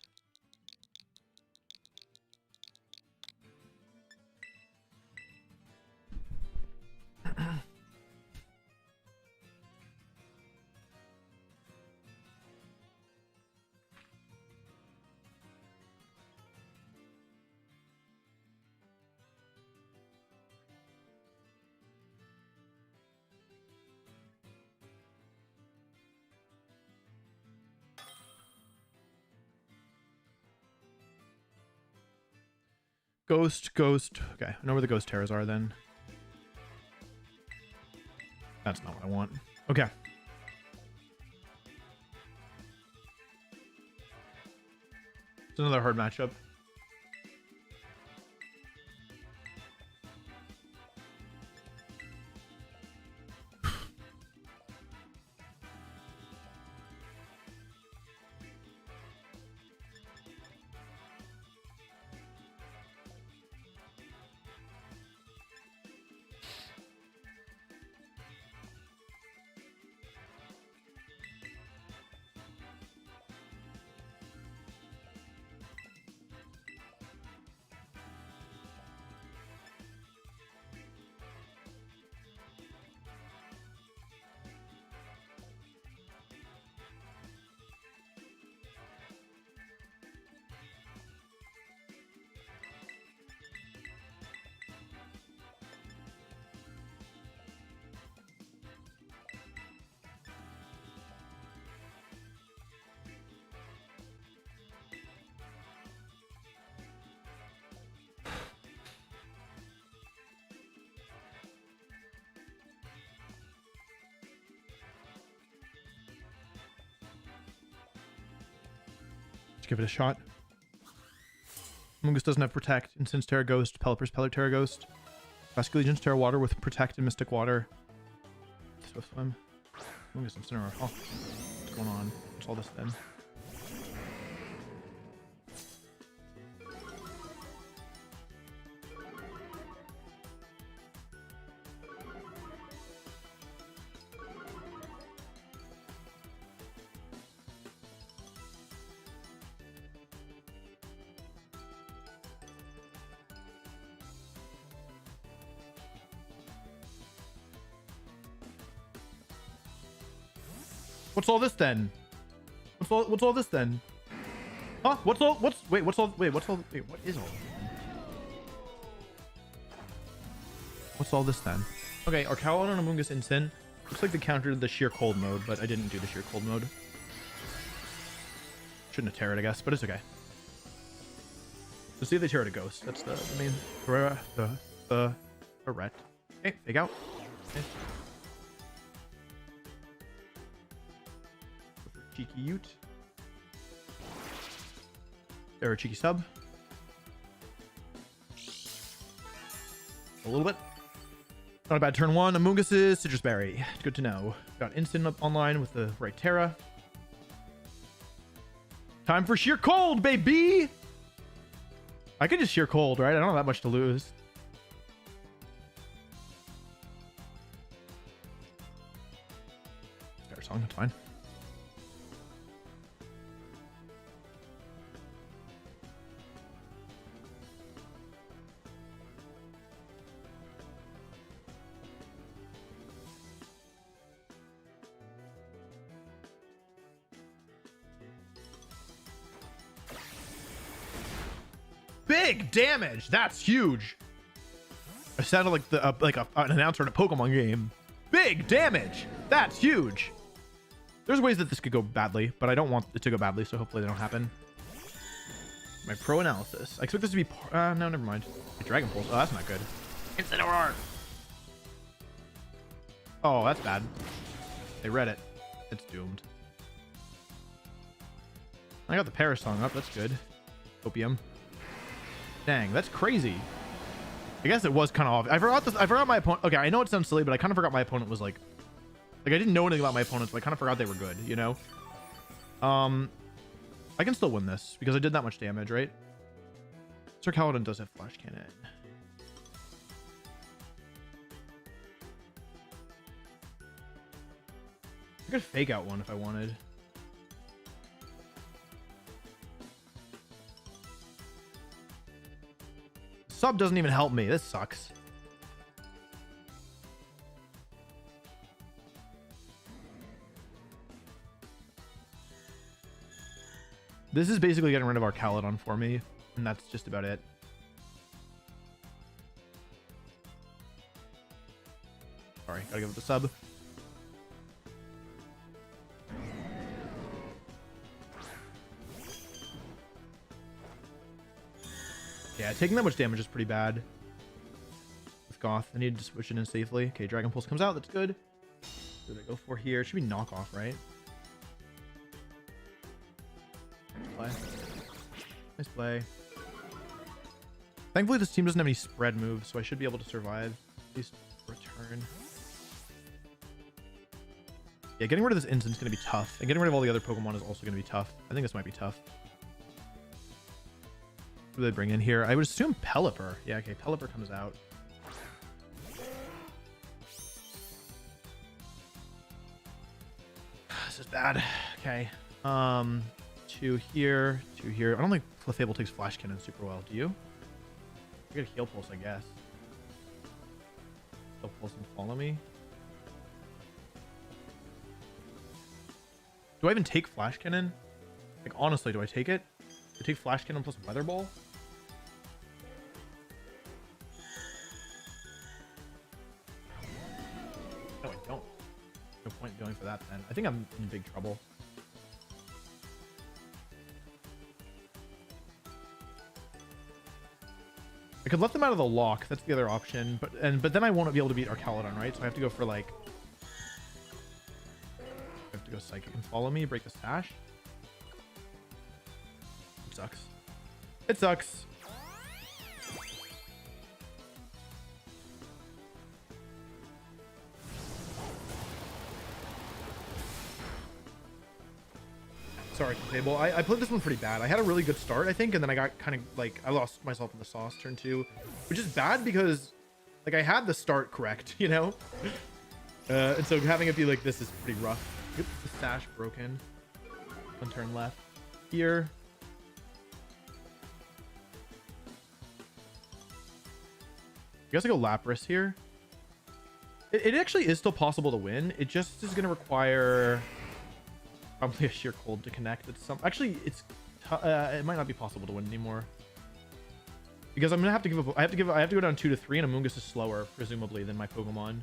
Ghost. Okay, I know where the Ghost Terrors are then. That's not what I want. Okay. It's another hard matchup. Let's give it a shot. Amoonguss doesn't have Protect. Instance Terra Ghost. Pelipper's Pellet Terra Ghost. Basket Legion's Terra Water with Protect and Mystic Water. Swift Swim. Amoonguss Incineroar. Oh, what's going on? What's all this then? What's all this then? What's all this then? Huh? What is all this? Wait, what is all this? What's all this then? Okay, Arcalon and Amoonguss Instant. Looks like they countered the sheer cold mode, but I didn't do the sheer cold mode. Shouldn't have terrored, I guess, but it's okay. So see if they terrored a ghost. That's the main threat. Okay, fake out. Okay. Cheeky Ute. Or a cheeky sub. A little bit. Not a bad turn one. Amoonguss's Citrus Berry. Good to know. Got instant up online with the right Terra. Time for sheer cold, baby! I could just sheer cold, right? I don't have that much to lose. Fair song, that's fine. Big damage. That's huge. I sounded like an announcer in a Pokemon game. Big damage. That's huge. There's ways that this could go badly, but I don't want it to go badly, so hopefully they don't happen. My pro analysis. I expect this to be. No, never mind. Dragon Pulse. Oh, that's not good. Incineroar. Oh, that's bad. They read it. It's doomed. I got the Parasong up. That's good. Opium. Dang, that's crazy. I guess it was kind of off. I forgot my opponent. Okay, I know it sounds silly, but I kind of forgot my opponent was like I didn't know anything about my opponents, but I kind of forgot they were good, you know? I can still win this because I did that much damage, right? Sir Kaladin does have Flash Cannon. I could fake out one if I wanted. Sub doesn't even help me. This sucks. This is basically getting rid of our Caledon for me, and that's just about it. Sorry, gotta give it the sub. Yeah, taking that much damage is pretty bad. With Goth, I need to switch it in safely. Okay, Dragon Pulse comes out. That's good. What did I go for here? It should be knockoff, right? Play. Nice play. Thankfully, this team doesn't have any spread moves, so I should be able to survive. At least return. Yeah, getting rid of this instant is going to be tough. And getting rid of all the other Pokemon is also going to be tough. I think this might be tough. What do they bring in here? I would assume Pelipper. Yeah, okay. Pelipper comes out. This is bad. Okay. 2 here. 2 here. I don't think Clefable takes Flash Cannon super well. Do you? I get a Heal Pulse, I guess. Heal Pulse and follow me. Do I even take Flash Cannon? Like, honestly, do I take it? Do I take Flash Cannon plus Weather Ball? No, I don't. No point going for that then. I think I'm in big trouble. I could let them out of the lock. That's the other option. But then I won't be able to beat Arcalodon, right? So I have to go for like... I have to go Psychic and follow me, break the stash. It sucks. It sucks. Sorry, table. I played this one pretty bad. I had a really good start, I think, and then I got kind of like I lost myself in the sauce turn 2, which is bad because like I had the start correct, you know. And so having it be like this is pretty rough. Yep, the sash broken. One turn left here. I guess I go Lapras here. It actually is still possible to win. It just is going to require probably a sheer cold to connect. It's some actually it might not be possible to win anymore because I'm gonna have to give up. I have to go down 2 to 3, and Amoonguss is slower presumably than my Pokemon.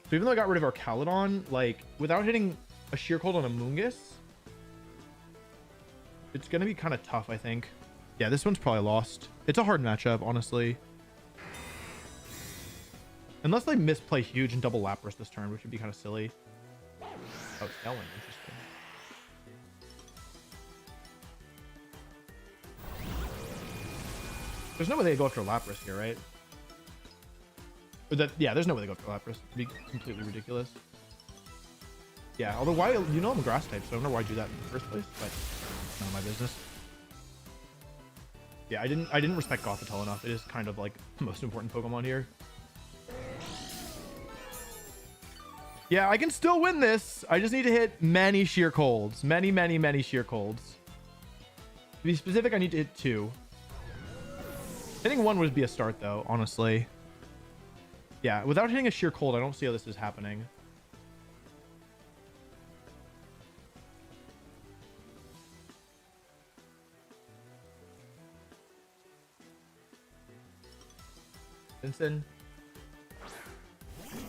So even though I got rid of our Calydon, like without hitting a sheer cold on Amoonguss, it's gonna be kind of tough. I think. Yeah, this one's probably lost. It's a hard matchup, honestly. Unless they misplay huge and double Lapras this turn, which would be kind of silly. Oh, it's Ellen. Interesting. There's no way they go after Lapras here, right? Yeah, there's no way they go after Lapras. It'd be completely ridiculous. Yeah, although why? You know I'm a grass type, so I don't know why I do that in the first place, but none of my business. Yeah, I didn't respect Gothitelle enough. It is kind of like the most important Pokemon here. Yeah, I can still win this. I just need to hit many sheer colds. Many sheer colds. To be specific, I need to hit 2. Hitting 1 would be a start, though, honestly. Yeah, without hitting a sheer cold, I don't see how this is happening. Vincent.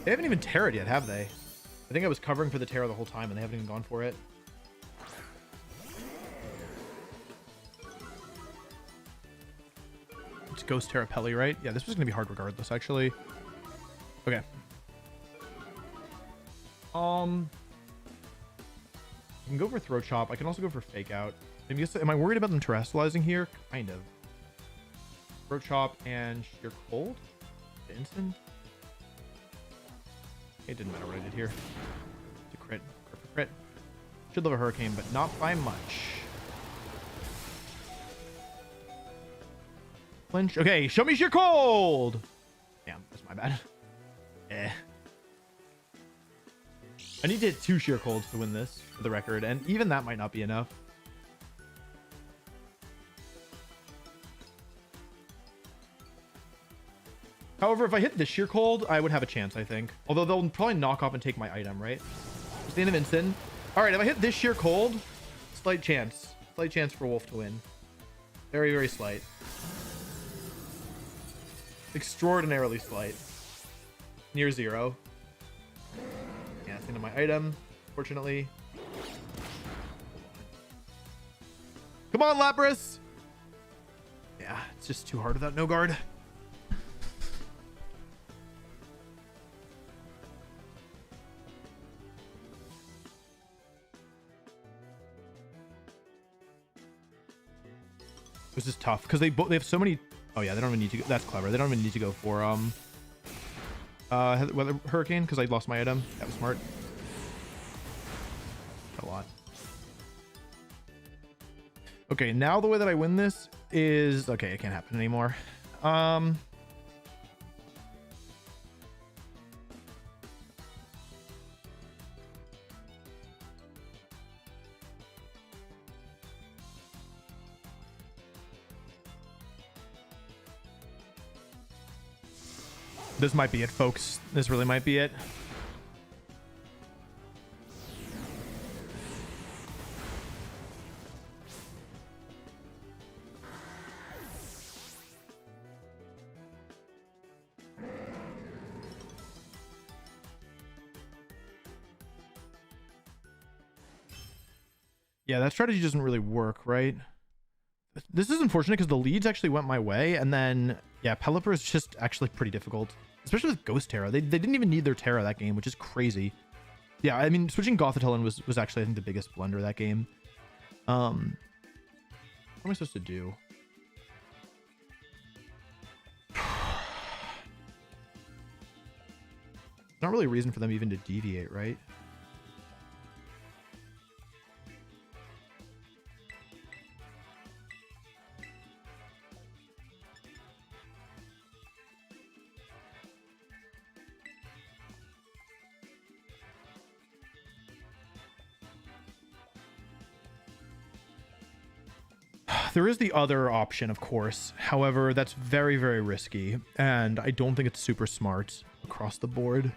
They haven't even Terra'd yet, have they? I think I was covering for the Terra the whole time, and they haven't even gone for it. It's Ghost Terra Pelly, right? Yeah, this was going to be hard regardless, actually. Okay. I can go for Throat Chop. I can also go for Fake Out. Am I worried about them terrestrializing here? Kind of. Throat Chop and Sheer Cold? Instant? It didn't matter what I did here. It's a crit. Crit for crit. Should live a Hurricane, but not by much. Flinch. Okay, show me Sheer Cold! Damn, that's my bad. I need to hit 2 Sheer Colds to win this, for the record, and even that might not be enough. However, if I hit the Sheer Cold, I would have a chance, I think. Although they'll probably knock off and take my item, right? Stand of Instant. All right, if I hit this Sheer Cold, slight chance. Slight chance for Wolf to win. Very, very slight. Extraordinarily slight. Near 0. Yeah, it's into my item, fortunately. Come on, Lapras! Yeah, it's just too hard without no guard. This is tough because they have so many. Oh yeah, they don't even need to go. That's clever. They don't even need to go for weather hurricane because I lost my item. That was smart. A lot. Okay, now the way that I win this is okay. It can't happen anymore. This might be it, folks. This really might be it. Yeah, that strategy doesn't really work, right? This is unfortunate because the leads actually went my way, and then yeah, Pelipper is just actually pretty difficult, especially with Ghost Terra. They didn't even need their Terra that game, which is crazy. Yeah, I mean, switching Gothitelle in was actually I think the biggest blunder of that game. What am I supposed to do? Not really a reason for them even to deviate, right? There is the other option, of course. However, that's very, very risky, and I don't think it's super smart across the board.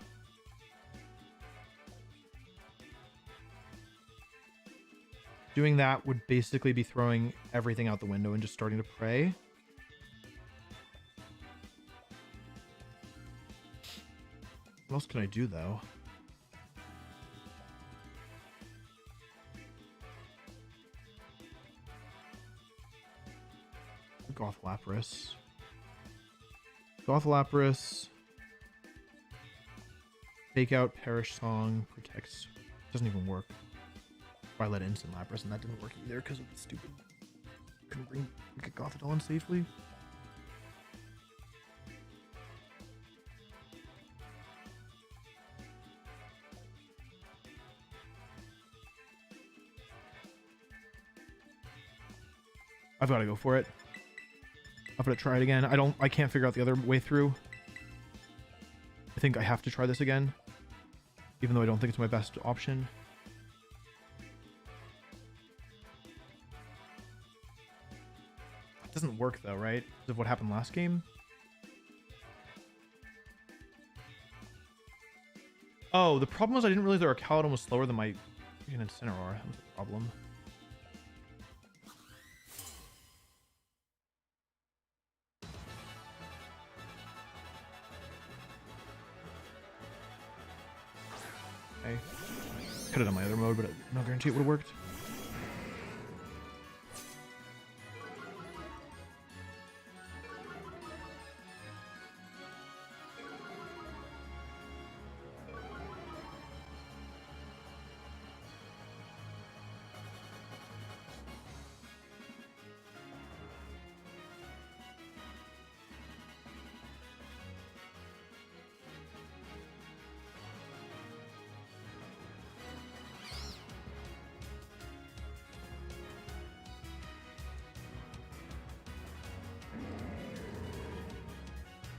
Doing that would basically be throwing everything out the window and just starting to pray. What else can I do, though? Goth Lapras. Goth Lapras. Take out Perish Song. Protects. Doesn't even work. I let Instant Lapras, and that didn't work either because of the stupid. Couldn't bring Gothitelle in safely. I've got to go for it. I'm gonna try it again. I can't figure out the other way through. I think I have to try this again, even though I don't think it's my best option. It doesn't work though, right? Because of what happened last game. Oh, the problem was I didn't realize their Arcalodon was slower than my Incineroar. That was the problem. Okay. Could have done my other mode, but no guarantee it would have worked.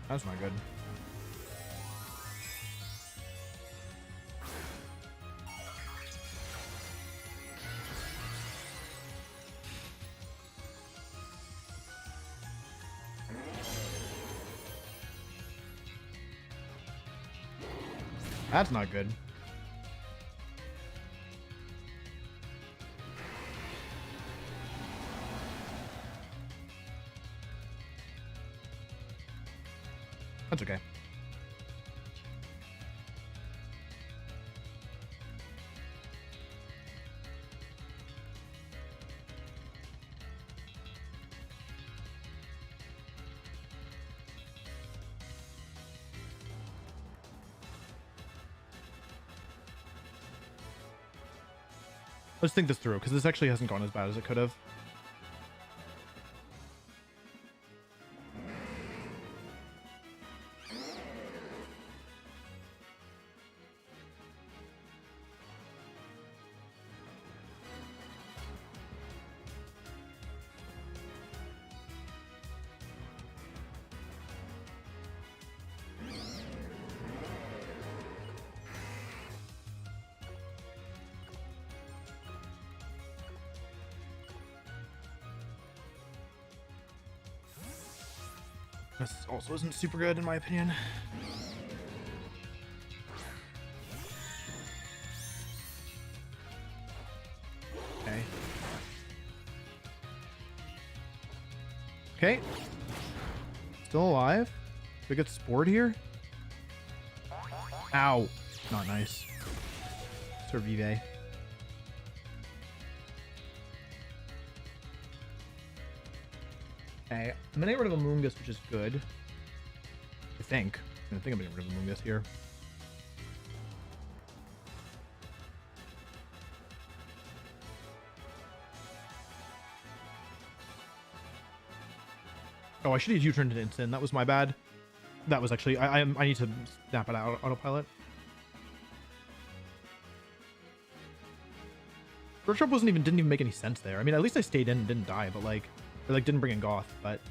That's not good. That's not good. That's okay. Let's think this through, because this actually hasn't gone as bad as it could have. This also isn't super good in my opinion. Okay. Okay. Still alive. Do we get spored here? Ow. Not nice. Survive. Okay, I'm gonna get rid of a Moongus, which is good. I think I'm getting rid of a Moongus here. Oh, I should use U-turn to instant. That was my bad. That was actually I need to snap it out autopilot. Bird Trap didn't even make any sense there. I mean, at least I stayed in and didn't die, but like. Or like didn't bring in Goth, but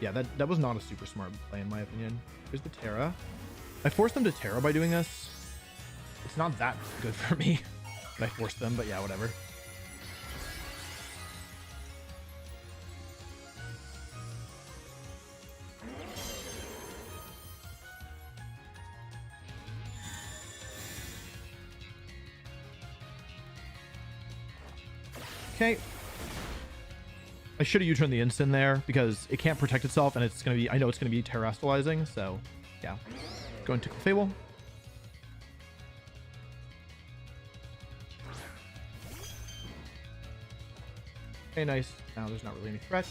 yeah, that was not a super smart play in my opinion. Here's the Terra. I forced them to Terra by doing this. It's not that good for me. I forced them, but yeah, whatever. Okay. I should have U-turned the instant there because it can't protect itself, and it's going to be, I know it's going to be terrestrializing, so yeah. Going to Clefable. Okay, nice. Now there's not really any threat.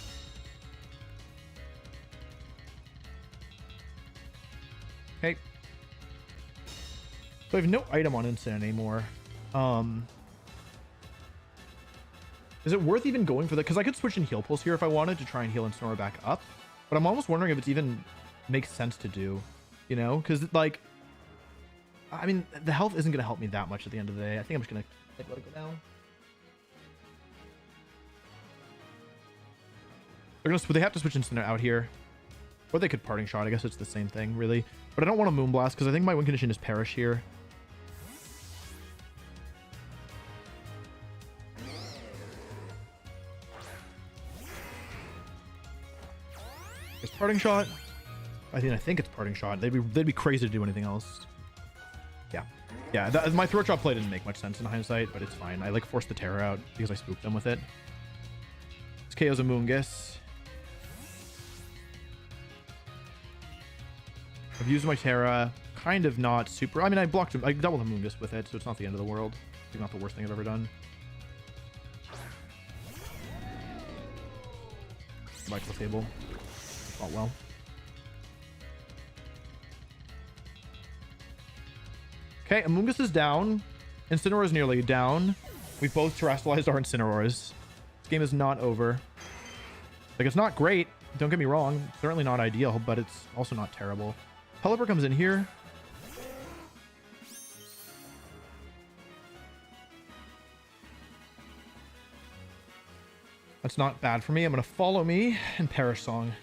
Okay. So I have no item on instant anymore. Is it worth even going for that? Because I could switch in Heal Pulse here if I wanted to try and heal Incineroar back up. But I'm almost wondering if it's even makes sense to do, you know? Because, like, I mean, the health isn't going to help me that much at the end of the day. I think I'm just going to let it go down. They have to switch Incineroar out here. Or they could Parting Shot. I guess it's the same thing, really. But I don't want to Moonblast because I think my win condition is Perish here. There's Parting Shot. I think it's Parting Shot. They'd be crazy to do anything else. Yeah. My Throat Chop play didn't make much sense in hindsight, but it's fine. I like forced the Terror out because I spooked them with it. This KO's a Moongus. I've used my Terra. Kind of not super. I mean, I blocked him. I doubled the Moongus with it, so it's not the end of the world. It's not the worst thing I've ever done. Back to the table. Oh well. Okay, Amoongus is down. Incineroar is nearly down. We've both terrestrialized our Incineroars. This game is not over. Like, it's not great. Don't get me wrong. Certainly not ideal, but it's also not terrible. Pelipper comes in here. That's not bad for me. I'm going to follow me and Perish Song.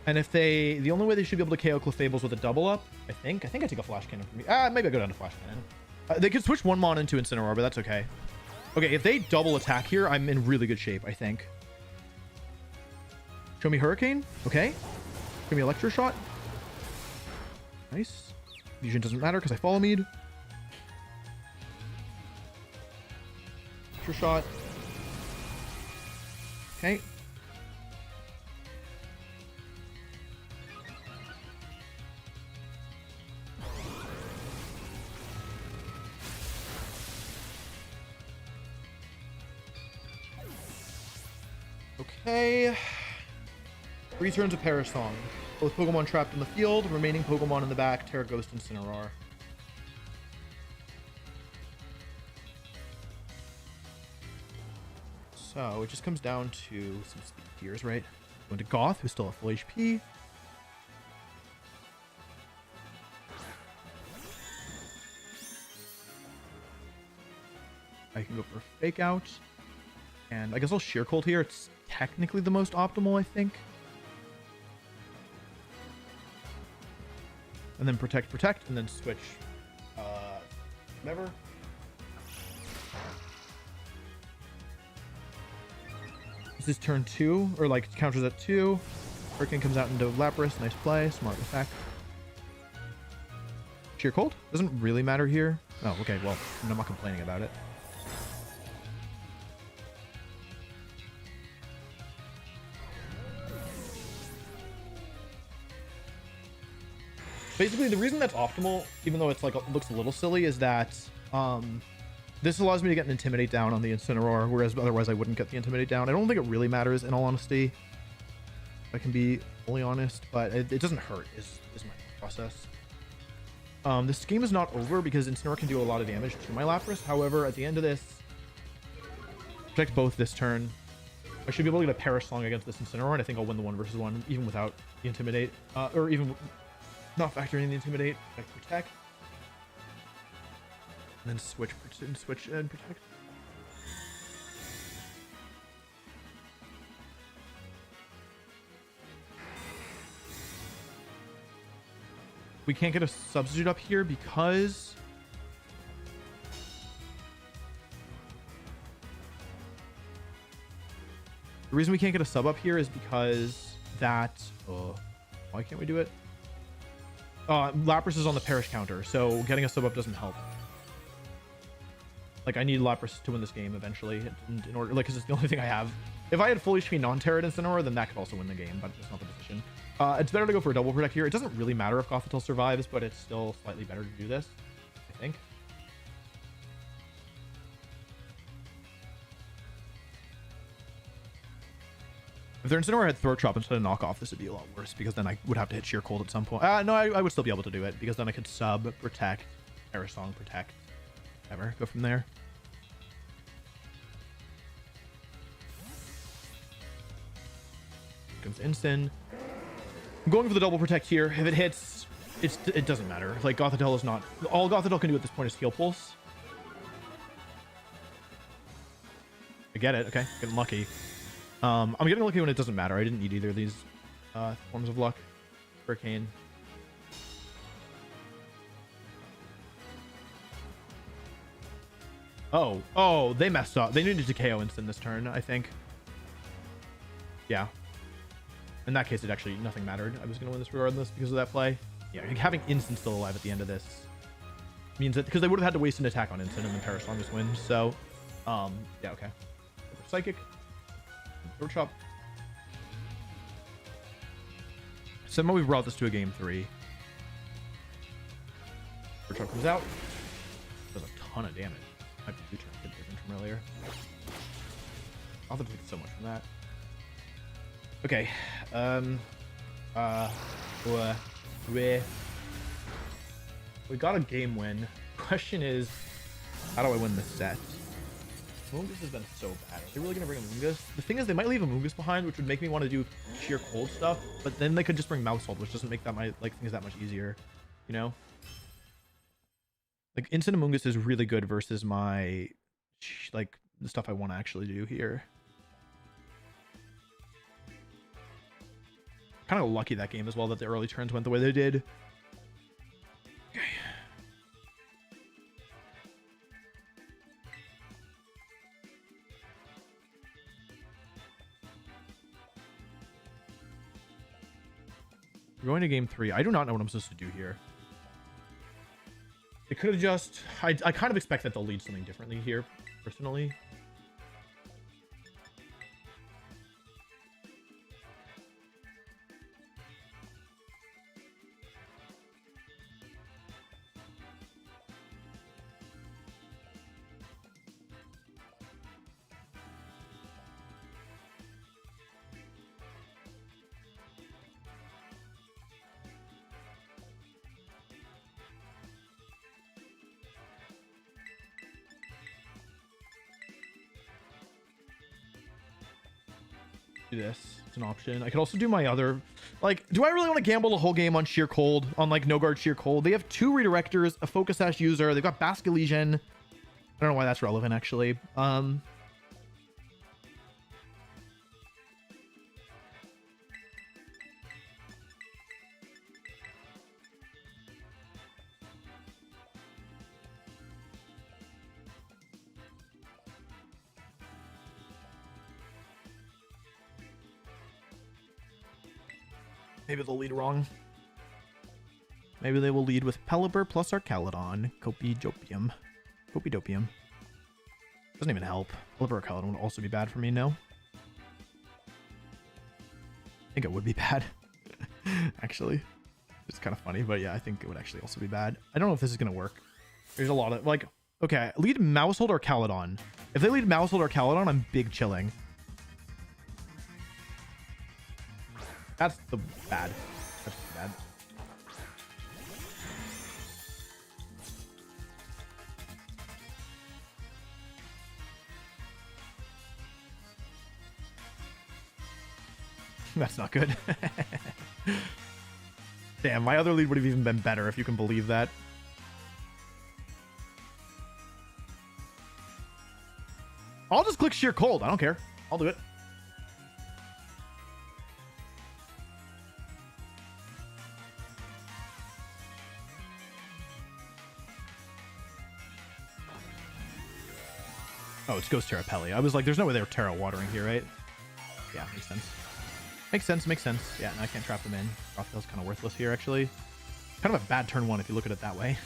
And if the only way they should be able to KO Clefables with a double up, I think I take a Flash Cannon from me. Maybe I go down to Flash Cannon. They could switch one mon into Incineroar, but that's okay. Okay, if they double attack here, I'm in really good shape, I think. Show me Hurricane. Okay. Show me Electro Shot. Nice. Fusion doesn't matter because I follow mead. Electro Shot. Okay. Okay. 3 turns of Perish Song. Both Pokemon trapped in the field, remaining Pokemon in the back, Terra Ghost and Incineroar. So it just comes down to some speed tiers, right? Going to Goth, who's still at full HP. I can go for Fake Out. And I guess I'll Sheer Cold here. It's technically the most optimal, I think. And then Protect, and then switch. Whatever. This is turn 2, or like counters at 2. Hurricane comes out into Lapras. Nice play. Smart attack. Sheer Cold? Doesn't really matter here. Oh, okay. Well, I'm not complaining about it. Basically, the reason that's optimal, even though it's like looks a little silly, is that this allows me to get an Intimidate down on the Incineroar, whereas otherwise I wouldn't get the Intimidate down. I don't think it really matters, in all honesty. If I can be fully honest, but it doesn't hurt, is my process. This game is not over because Incineroar can do a lot of damage to my Lapras. However, at the end of this, protect both this turn. I should be able to get a Perish Song against this Incineroar, and I think I'll win the 1v1, even without the Intimidate, or even not factoring in the Intimidate. Protect. And then switch and protect. We can't get a substitute up here because the reason we can't get a sub up here is because that why can't we do it? Lapras is on the Perish counter, so getting a sub up doesn't help. Like, I need Lapras to win this game eventually in order, like, because it's the only thing I have. If I had full HP non-Terran Incineroar, then that could also win the game, but it's not the position. It's better to go for a double protect here. It doesn't really matter if Gothitelle survives, but it's still slightly better to do this, I think. If their Incineroar had Throat Chop instead of Knock Off, this would be a lot worse, because then I would have to hit Sheer Cold at some point. No, I would still be able to do it, because then I could sub, protect, Air Song, protect, whatever, go from there. Here comes Incin. I'm going for the double protect here. If it hits, it doesn't matter. Like, Gothitelle is not... All Gothitelle can do at this point is Heal Pulse. I get it. Okay, getting lucky. I'm getting lucky when it doesn't matter. I didn't need either of these forms of luck. Hurricane. Oh, they messed up. They needed to KO Instant this turn, I think. Yeah. In that case, it actually, nothing mattered. I was going to win this regardless because of that play. Yeah, having Instant still alive at the end of this means that, because they would have had to waste an attack on Instant and then Parasong just wins. So, yeah, okay. Psychic. Throat Chop. Somehow we brought this to a game 3. Throat Chop comes out. Does a ton of damage. Might be 2 turns different from earlier. I'll have to take so much from that. Okay. We got a game win. Question is, how do I win this set? Amoonguss has been so bad. Are they really going to bring Amoonguss? The thing is, they might leave Amoonguss behind, which would make me want to do sheer cold stuff, but then they could just bring Mousehold, which doesn't make that things that much easier, you know? Like, Instant Amoonguss is really good versus my, like, the stuff I want to actually do here. Kind of lucky that game as well that the early turns went the way they did. Okay. We're going to game 3. I do not know what I'm supposed to do here. It could have just... I kind of expect that they'll lead something differently here, personally. This, it's an option. I could also do my other, like, do I really want to gamble the whole game on sheer cold, on like no guard sheer cold? They have 2 redirectors, a focus sash user, they've got Basculegion. I don't know why that's relevant actually. Maybe they'll lead wrong. Maybe they will lead with Pelipper plus Archaludon. Copidopium. Copidopium. Doesn't even help. Pelipper Archaludon would also be bad for me, no? I think it would be bad. Actually. It's kind of funny, but yeah, I think it would actually also be bad. I don't know if this is going to work. There's a lot of, like, okay, lead Mousehold or Archaludon. If they lead Mousehold or Archaludon, I'm big chilling. That's the bad. That's bad. That's not good. Damn, my other lead would have even been better if you can believe that. I'll just click sheer cold. I don't care. I'll do it. Oh, it's Ghost Terra Pelly. I was like, there's no way they're Terra watering here, right? Yeah, makes sense. Makes sense, makes sense. Yeah, and I can't trap them in. Rothfeld's kind of worthless here, actually. Kind of a bad turn 1 if you look at it that way.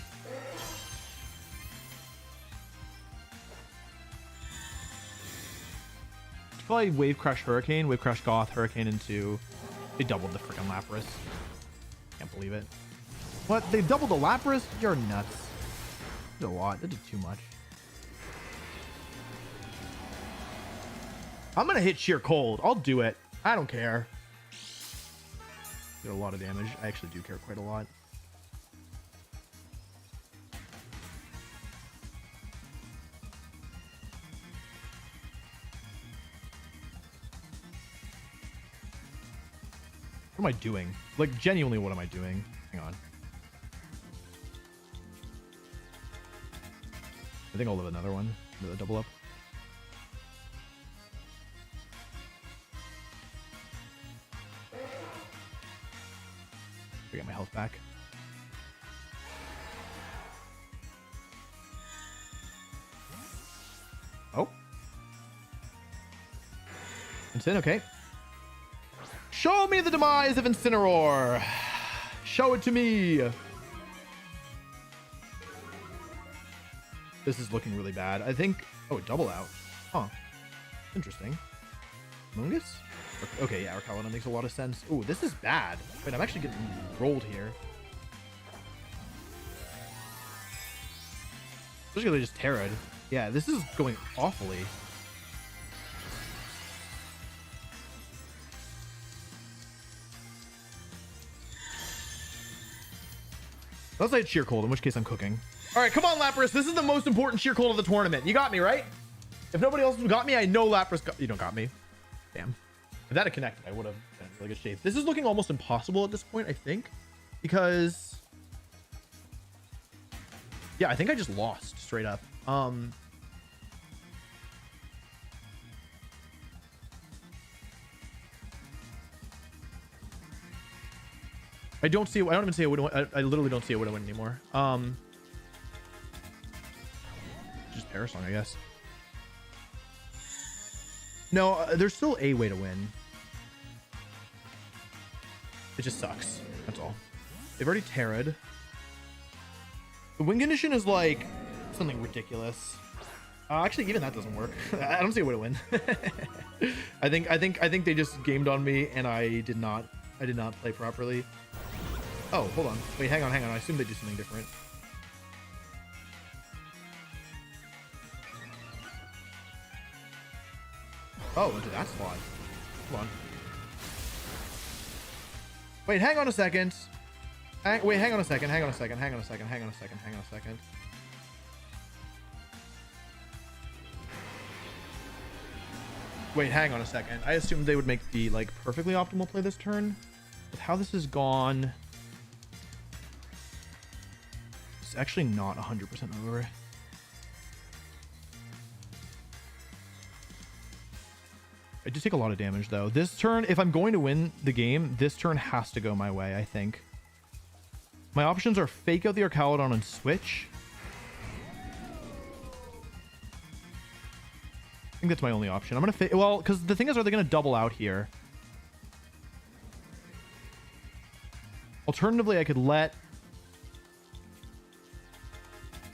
probably Wave Crash Hurricane, Wave Crash Goth, Hurricane into... They doubled the freaking Lapras. Can't believe it. What? They doubled the Lapras? You're nuts. Did a lot. They did too much. I'm gonna hit Sheer Cold. I'll do it. I don't care. Did a lot of damage. I actually do care quite a lot. What am I doing? Like, genuinely, what am I doing? Hang on. I think I'll live another one. Another double up. I get my health back. Oh. Insane, okay. Show me the demise of Incineroar. Show it to me. This is looking really bad. I think... Oh, double out. Huh. Interesting. Mungus? Okay, yeah, Arcalona makes a lot of sense. Ooh, this is bad. Wait, I'm actually getting rolled here. Especially they just Terra'd. Yeah, this is going awfully. Unless I had Sheer Cold, in which case I'm cooking. All right, come on, Lapras. This is the most important Sheer Cold of the tournament. You got me, right? If nobody else got me, I know Lapras got... You don't got me. Damn. If that had connected, I would have been in really good shape. This is looking almost impossible at this point, I think. Because... Yeah, I think I just lost, straight up. I don't see. I don't even see a win. I literally don't see a win anymore. Just Parasong, I guess. No, there's still a way to win. It just sucks. That's all. They've already Terra'd. The win condition is like something ridiculous. Actually, even that doesn't work. I don't see a way to win. I think they just gamed on me, and I did not play properly. Oh, hold on. Wait, hang on. I assume they do something different. Oh, into that slot. Hold on. Wait, hang on a second. Wait, hang on a second. Wait, hang on a second. I assumed they would make the, like, perfectly optimal play this turn. With how this has gone... It's actually not 100% over. I do take a lot of damage, though. This turn, if I'm going to win the game, this turn has to go my way, I think. My options are fake out the Arcalodon and switch. I think that's my only option. I'm going to... Well, because the thing is, are they going to double out here? Alternatively, I could let...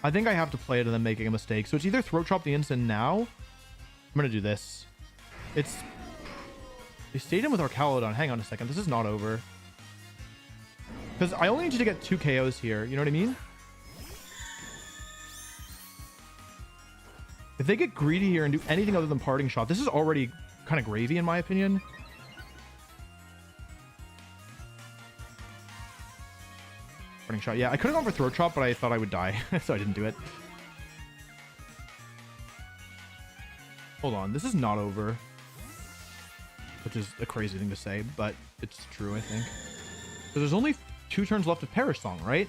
I think I have to play it and then making a mistake. So it's either Throat Chop the Instant now. I'm going to do this. It's... They stayed in with Arcalodon. Hang on a second. This is not over. Because I only need to get 2 KOs here. You know what I mean? If they get greedy here and do anything other than Parting Shot, this is already kind of gravy in my opinion. Parting Shot. Yeah, I could have gone for Throat Chop, but I thought I would die, so I didn't do it. Hold on. This is not over. Which is a crazy thing to say, but it's true, I think. So there's only 2 turns left of Perish Song, right?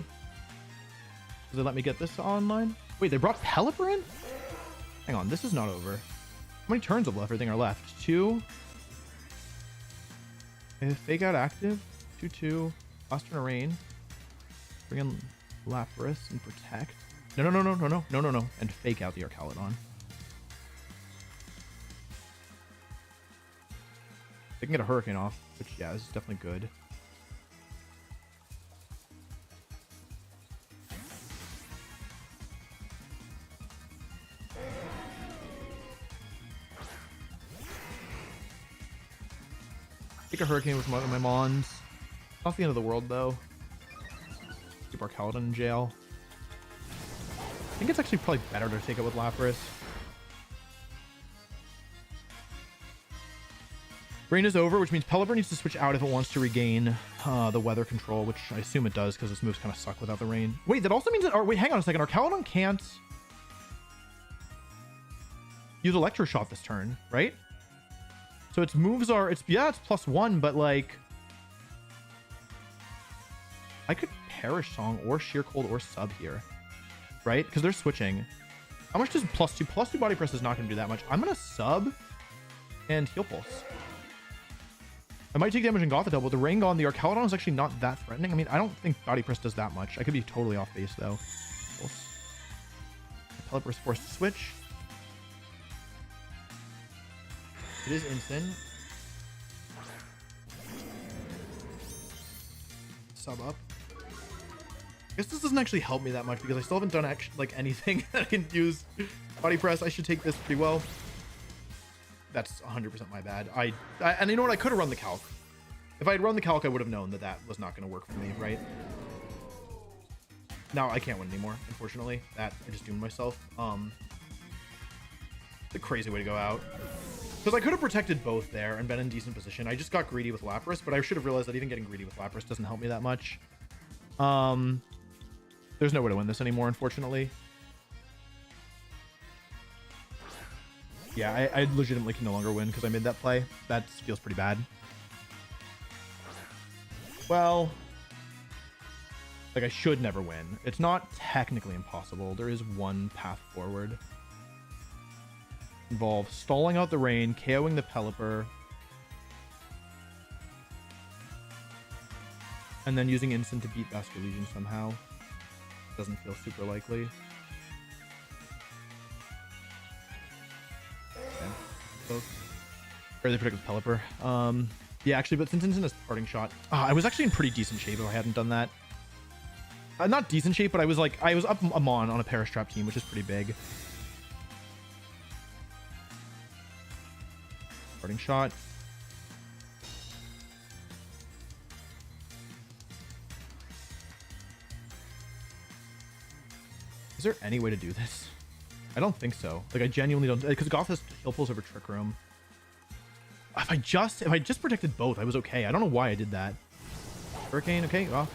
Does it let me get this online? Wait, they brought Pelipper in? Hang on, this is not over. How many turns of everything are left? 2. Fake out active. 2-2. Last turn of rain. Bring in Lapras and protect. No. And fake out the Arcalodon. They can get a Hurricane off, which, yeah, is definitely good. Take a Hurricane with one of my Mons. Not the end of the world, though. Keep our Kaladin in jail. I think it's actually probably better to take it with Lapras. Rain is over, which means Pelipper needs to switch out if it wants to regain the weather control, which I assume it does because its moves kind of suck without the rain. Wait, that also means that... wait, hang on a second. Our Kaladin can't use Electroshot this turn, right? So its moves are... it's +1, but like... I could Perish Song or Sheer Cold or Sub here, right? Because they're switching. How much does +2? +2 Body Press is not going to do that much. I'm going to Sub and Heal Pulse. I might take damage in Gothitelle, but the Rain Gone, the Arcalodon is actually not that threatening. I mean, I don't think Body Press does that much. I could be totally off base, though. Pelipper is forced to switch. It is instant. Sub up. I guess this doesn't actually help me that much because I still haven't done anything that I can use. Body Press, I should take this pretty well. That's 100% my bad. And you know what? I could have run the calc. If I had run the calc, I would have known that that was not going to work for me, right? Now I can't win anymore, unfortunately. That I just doomed myself. It's a crazy way to go out. Because I could have protected both there and been in decent position. I just got greedy with Lapras, but I should have realized that even getting greedy with Lapras doesn't help me that much. There's no way to win this anymore, unfortunately. Yeah, I legitimately can no longer win because I made that play. That feels pretty bad. Well, like I should never win. It's not technically impossible. There is one path forward. Involves stalling out the rain, KOing the Pelipper, and then using instant to beat Vascular Legion somehow. Doesn't feel super likely. Okay. Fairly predict with Pelipper. Yeah, actually, but since instant is parting shot, I was actually in pretty decent shape if I hadn't done that. Not decent shape, but I was up a Mon on a Perish Trap team, which is pretty big. Parting shot. Is there any way to do this? I don't think so. Like, I genuinely don't, because Goth has Heal Pulse over Trick Room. If I just protected both, I was okay. I don't know why I did that. Hurricane, okay, well.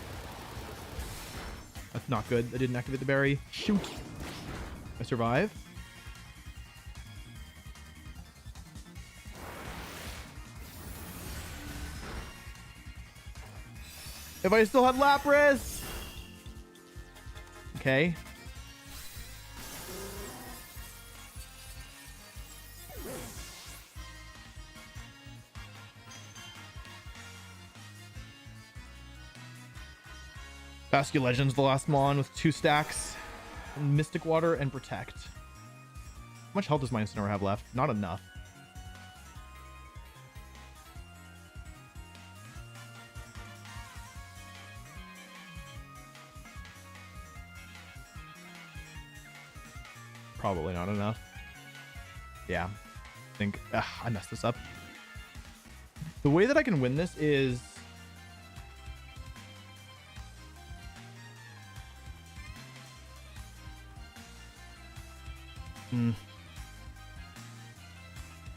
That's not good. I didn't activate the berry. Shoot. I survive. If I still had Lapras. Okay. Vascular Legends, the last Mon with 2 stacks. And Mystic Water and Protect. How much health does my Incineroar have left? Not enough. Probably not enough. Yeah. I think I messed this up. The way that I can win this is...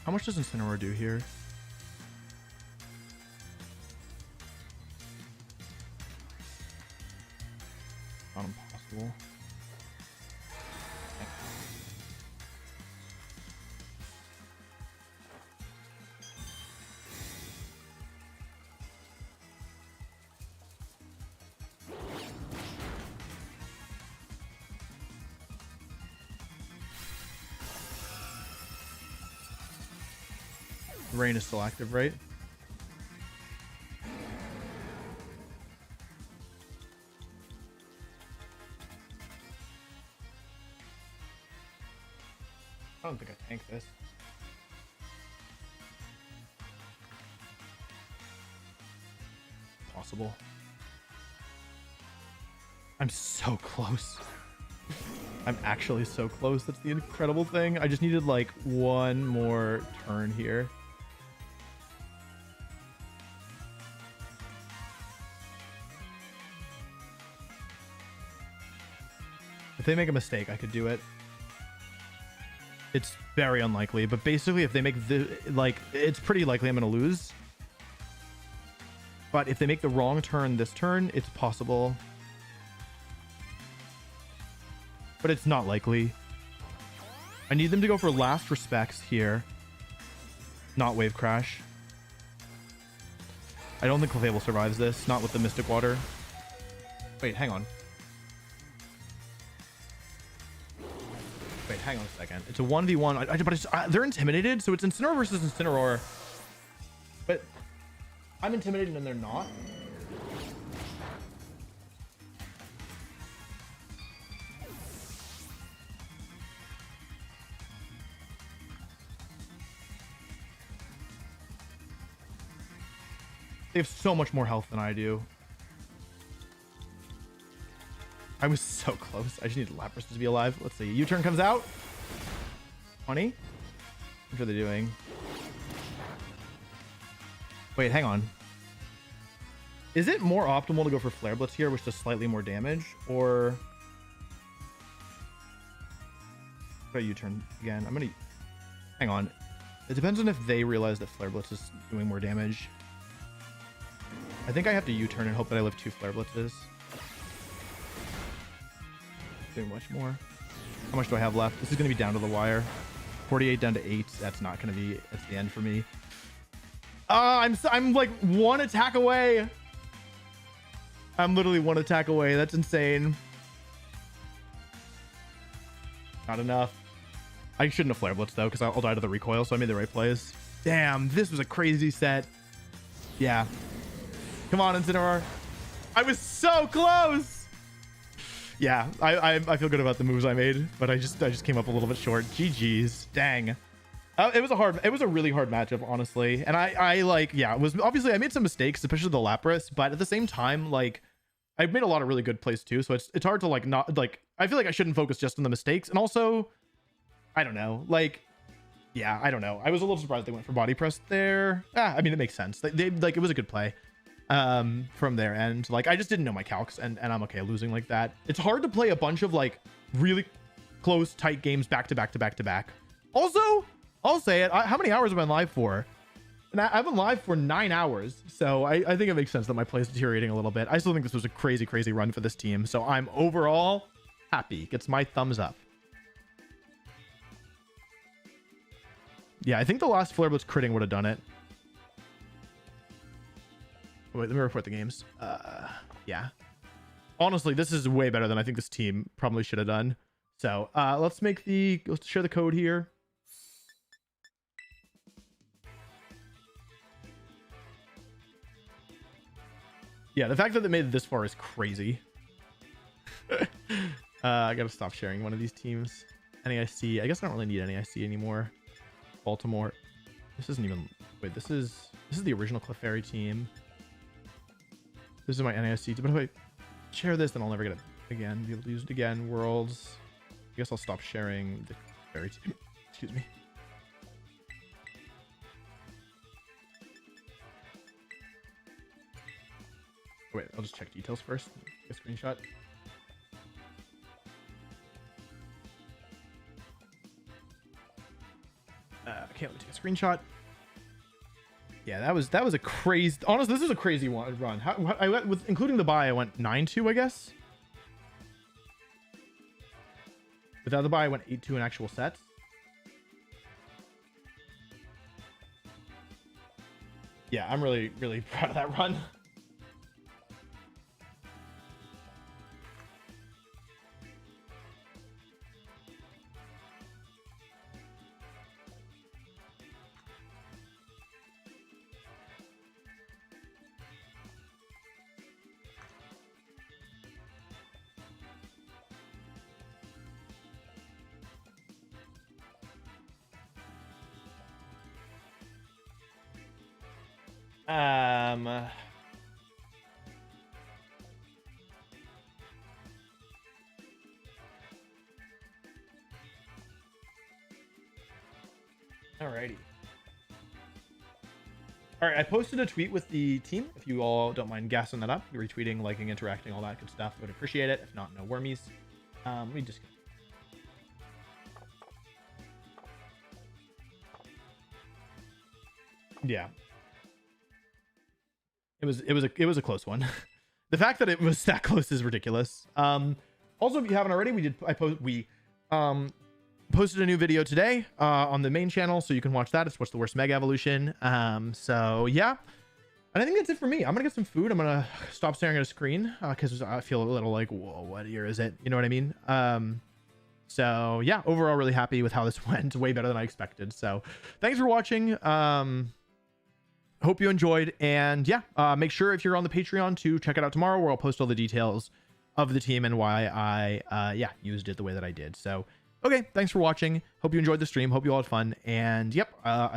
How much does Incineroar do here? Not impossible. Rain is still active, right? I don't think I tank this. Possible. I'm so close. I'm actually so close. That's the incredible thing. I just needed like one more turn here. If they make a mistake, I could do it. It's very unlikely, but basically if they make the, like, it's pretty likely I'm going to lose. But if they make the wrong turn this turn, it's possible. But it's not likely. I need them to go for last respects here. Not wave crash. I don't think Clefable survives this. Not with the Mystic Water. Wait, hang on. Wait, hang on a second. It's a 1v1. But it's, they're intimidated, so it's Incineroar versus Incineroar. But I'm intimidated and they're not. They have so much more health than I do. I was so close. I just need Lapras to be alive. Let's see. U-turn comes out. 20. What are they doing? Wait, hang on. Is it more optimal to go for Flare Blitz here, which does slightly more damage? Or... Try U-turn again. I'm gonna... Hang on. It depends on if they realize that Flare Blitz is doing more damage. I think I have to U-turn and hope that I live 2 Flare Blitzes. Doing much more. How much do I have left? This is going to be down to the wire. 48 down to 8. That's not going to be... That's the end for me. I'm like 1 attack away. I'm literally 1 attack away. That's insane. Not enough. I shouldn't have Flare Blitz though, because I'll die to the recoil, so I made the right plays. Damn, this was a crazy set. Yeah. Come on, Incineroar. I was so close. Yeah, I feel good about the moves I made, but I just came up a little bit short. GG's. Dang. It was a really hard matchup, honestly. And I like, yeah, it was obviously I made some mistakes, especially the Lapras, but at the same time, like, I've made a lot of really good plays too. So it's hard to like not like, I feel like I shouldn't focus just on the mistakes. And also, I don't know, like, yeah, I don't know. I was a little surprised they went for body press there. I mean, it makes sense. They like, it was a good play from their end. Like, I just didn't know my calcs, and I'm okay losing like that. It's hard to play a bunch of like really close, tight games back to back to back to back. Also, I'll say it. How many hours have I been live for? And I've been live for 9 hours. So I think it makes sense that my play is deteriorating a little bit. I still think this was a crazy, crazy run for this team. So I'm overall happy. Gets my thumbs up. Yeah, I think the last Flare Blitz critting would have done it. Wait, let me report the games. Yeah. Honestly, this is way better than I think this team probably should have done. So let's share the code here. Yeah, the fact that they made it this far is crazy. I gotta stop sharing one of these teams. NAIC. I guess I don't really need NAIC anymore. Baltimore. This isn't even... Wait, this is the original Clefairy team. This is my NAIC. But if I share this, then I'll never get it again. Be able to use it again. Worlds. I guess I'll stop sharing the Clefairy team. Excuse me. Wait, I'll just check details first. Get a screenshot. I can't wait to take a screenshot. Yeah, that was a crazy. Honestly, this is a crazy run. I went with including the bye. I went 9-2, I guess. Without the bye, I went 8-2 in actual sets. Yeah, I'm really, really proud of that run. Alrighty. All right, I posted a tweet with the team. If you all don't mind gassing that up, retweeting, liking, interacting, all that good stuff, I would appreciate it. If not, no wormies. We just. Yeah. It was a close one. The fact that it was that close is ridiculous. Also, if you haven't already, we posted a new video today on the main channel, so you can watch that. It's What's the Worst Mega Evolution. So yeah, and I think that's it for me. I'm gonna get some food. I'm gonna stop staring at a screen because I feel a little like, whoa, what year is it? You know what I mean? So yeah, overall really happy with how this went. Way better than I expected. So thanks for watching. Hope you enjoyed, and yeah, make sure if you're on the Patreon to check it out tomorrow, where I'll post all the details of the team and why I used it the way that I did. So okay, thanks for watching. Hope you enjoyed the stream. Hope you all had fun, and yep, I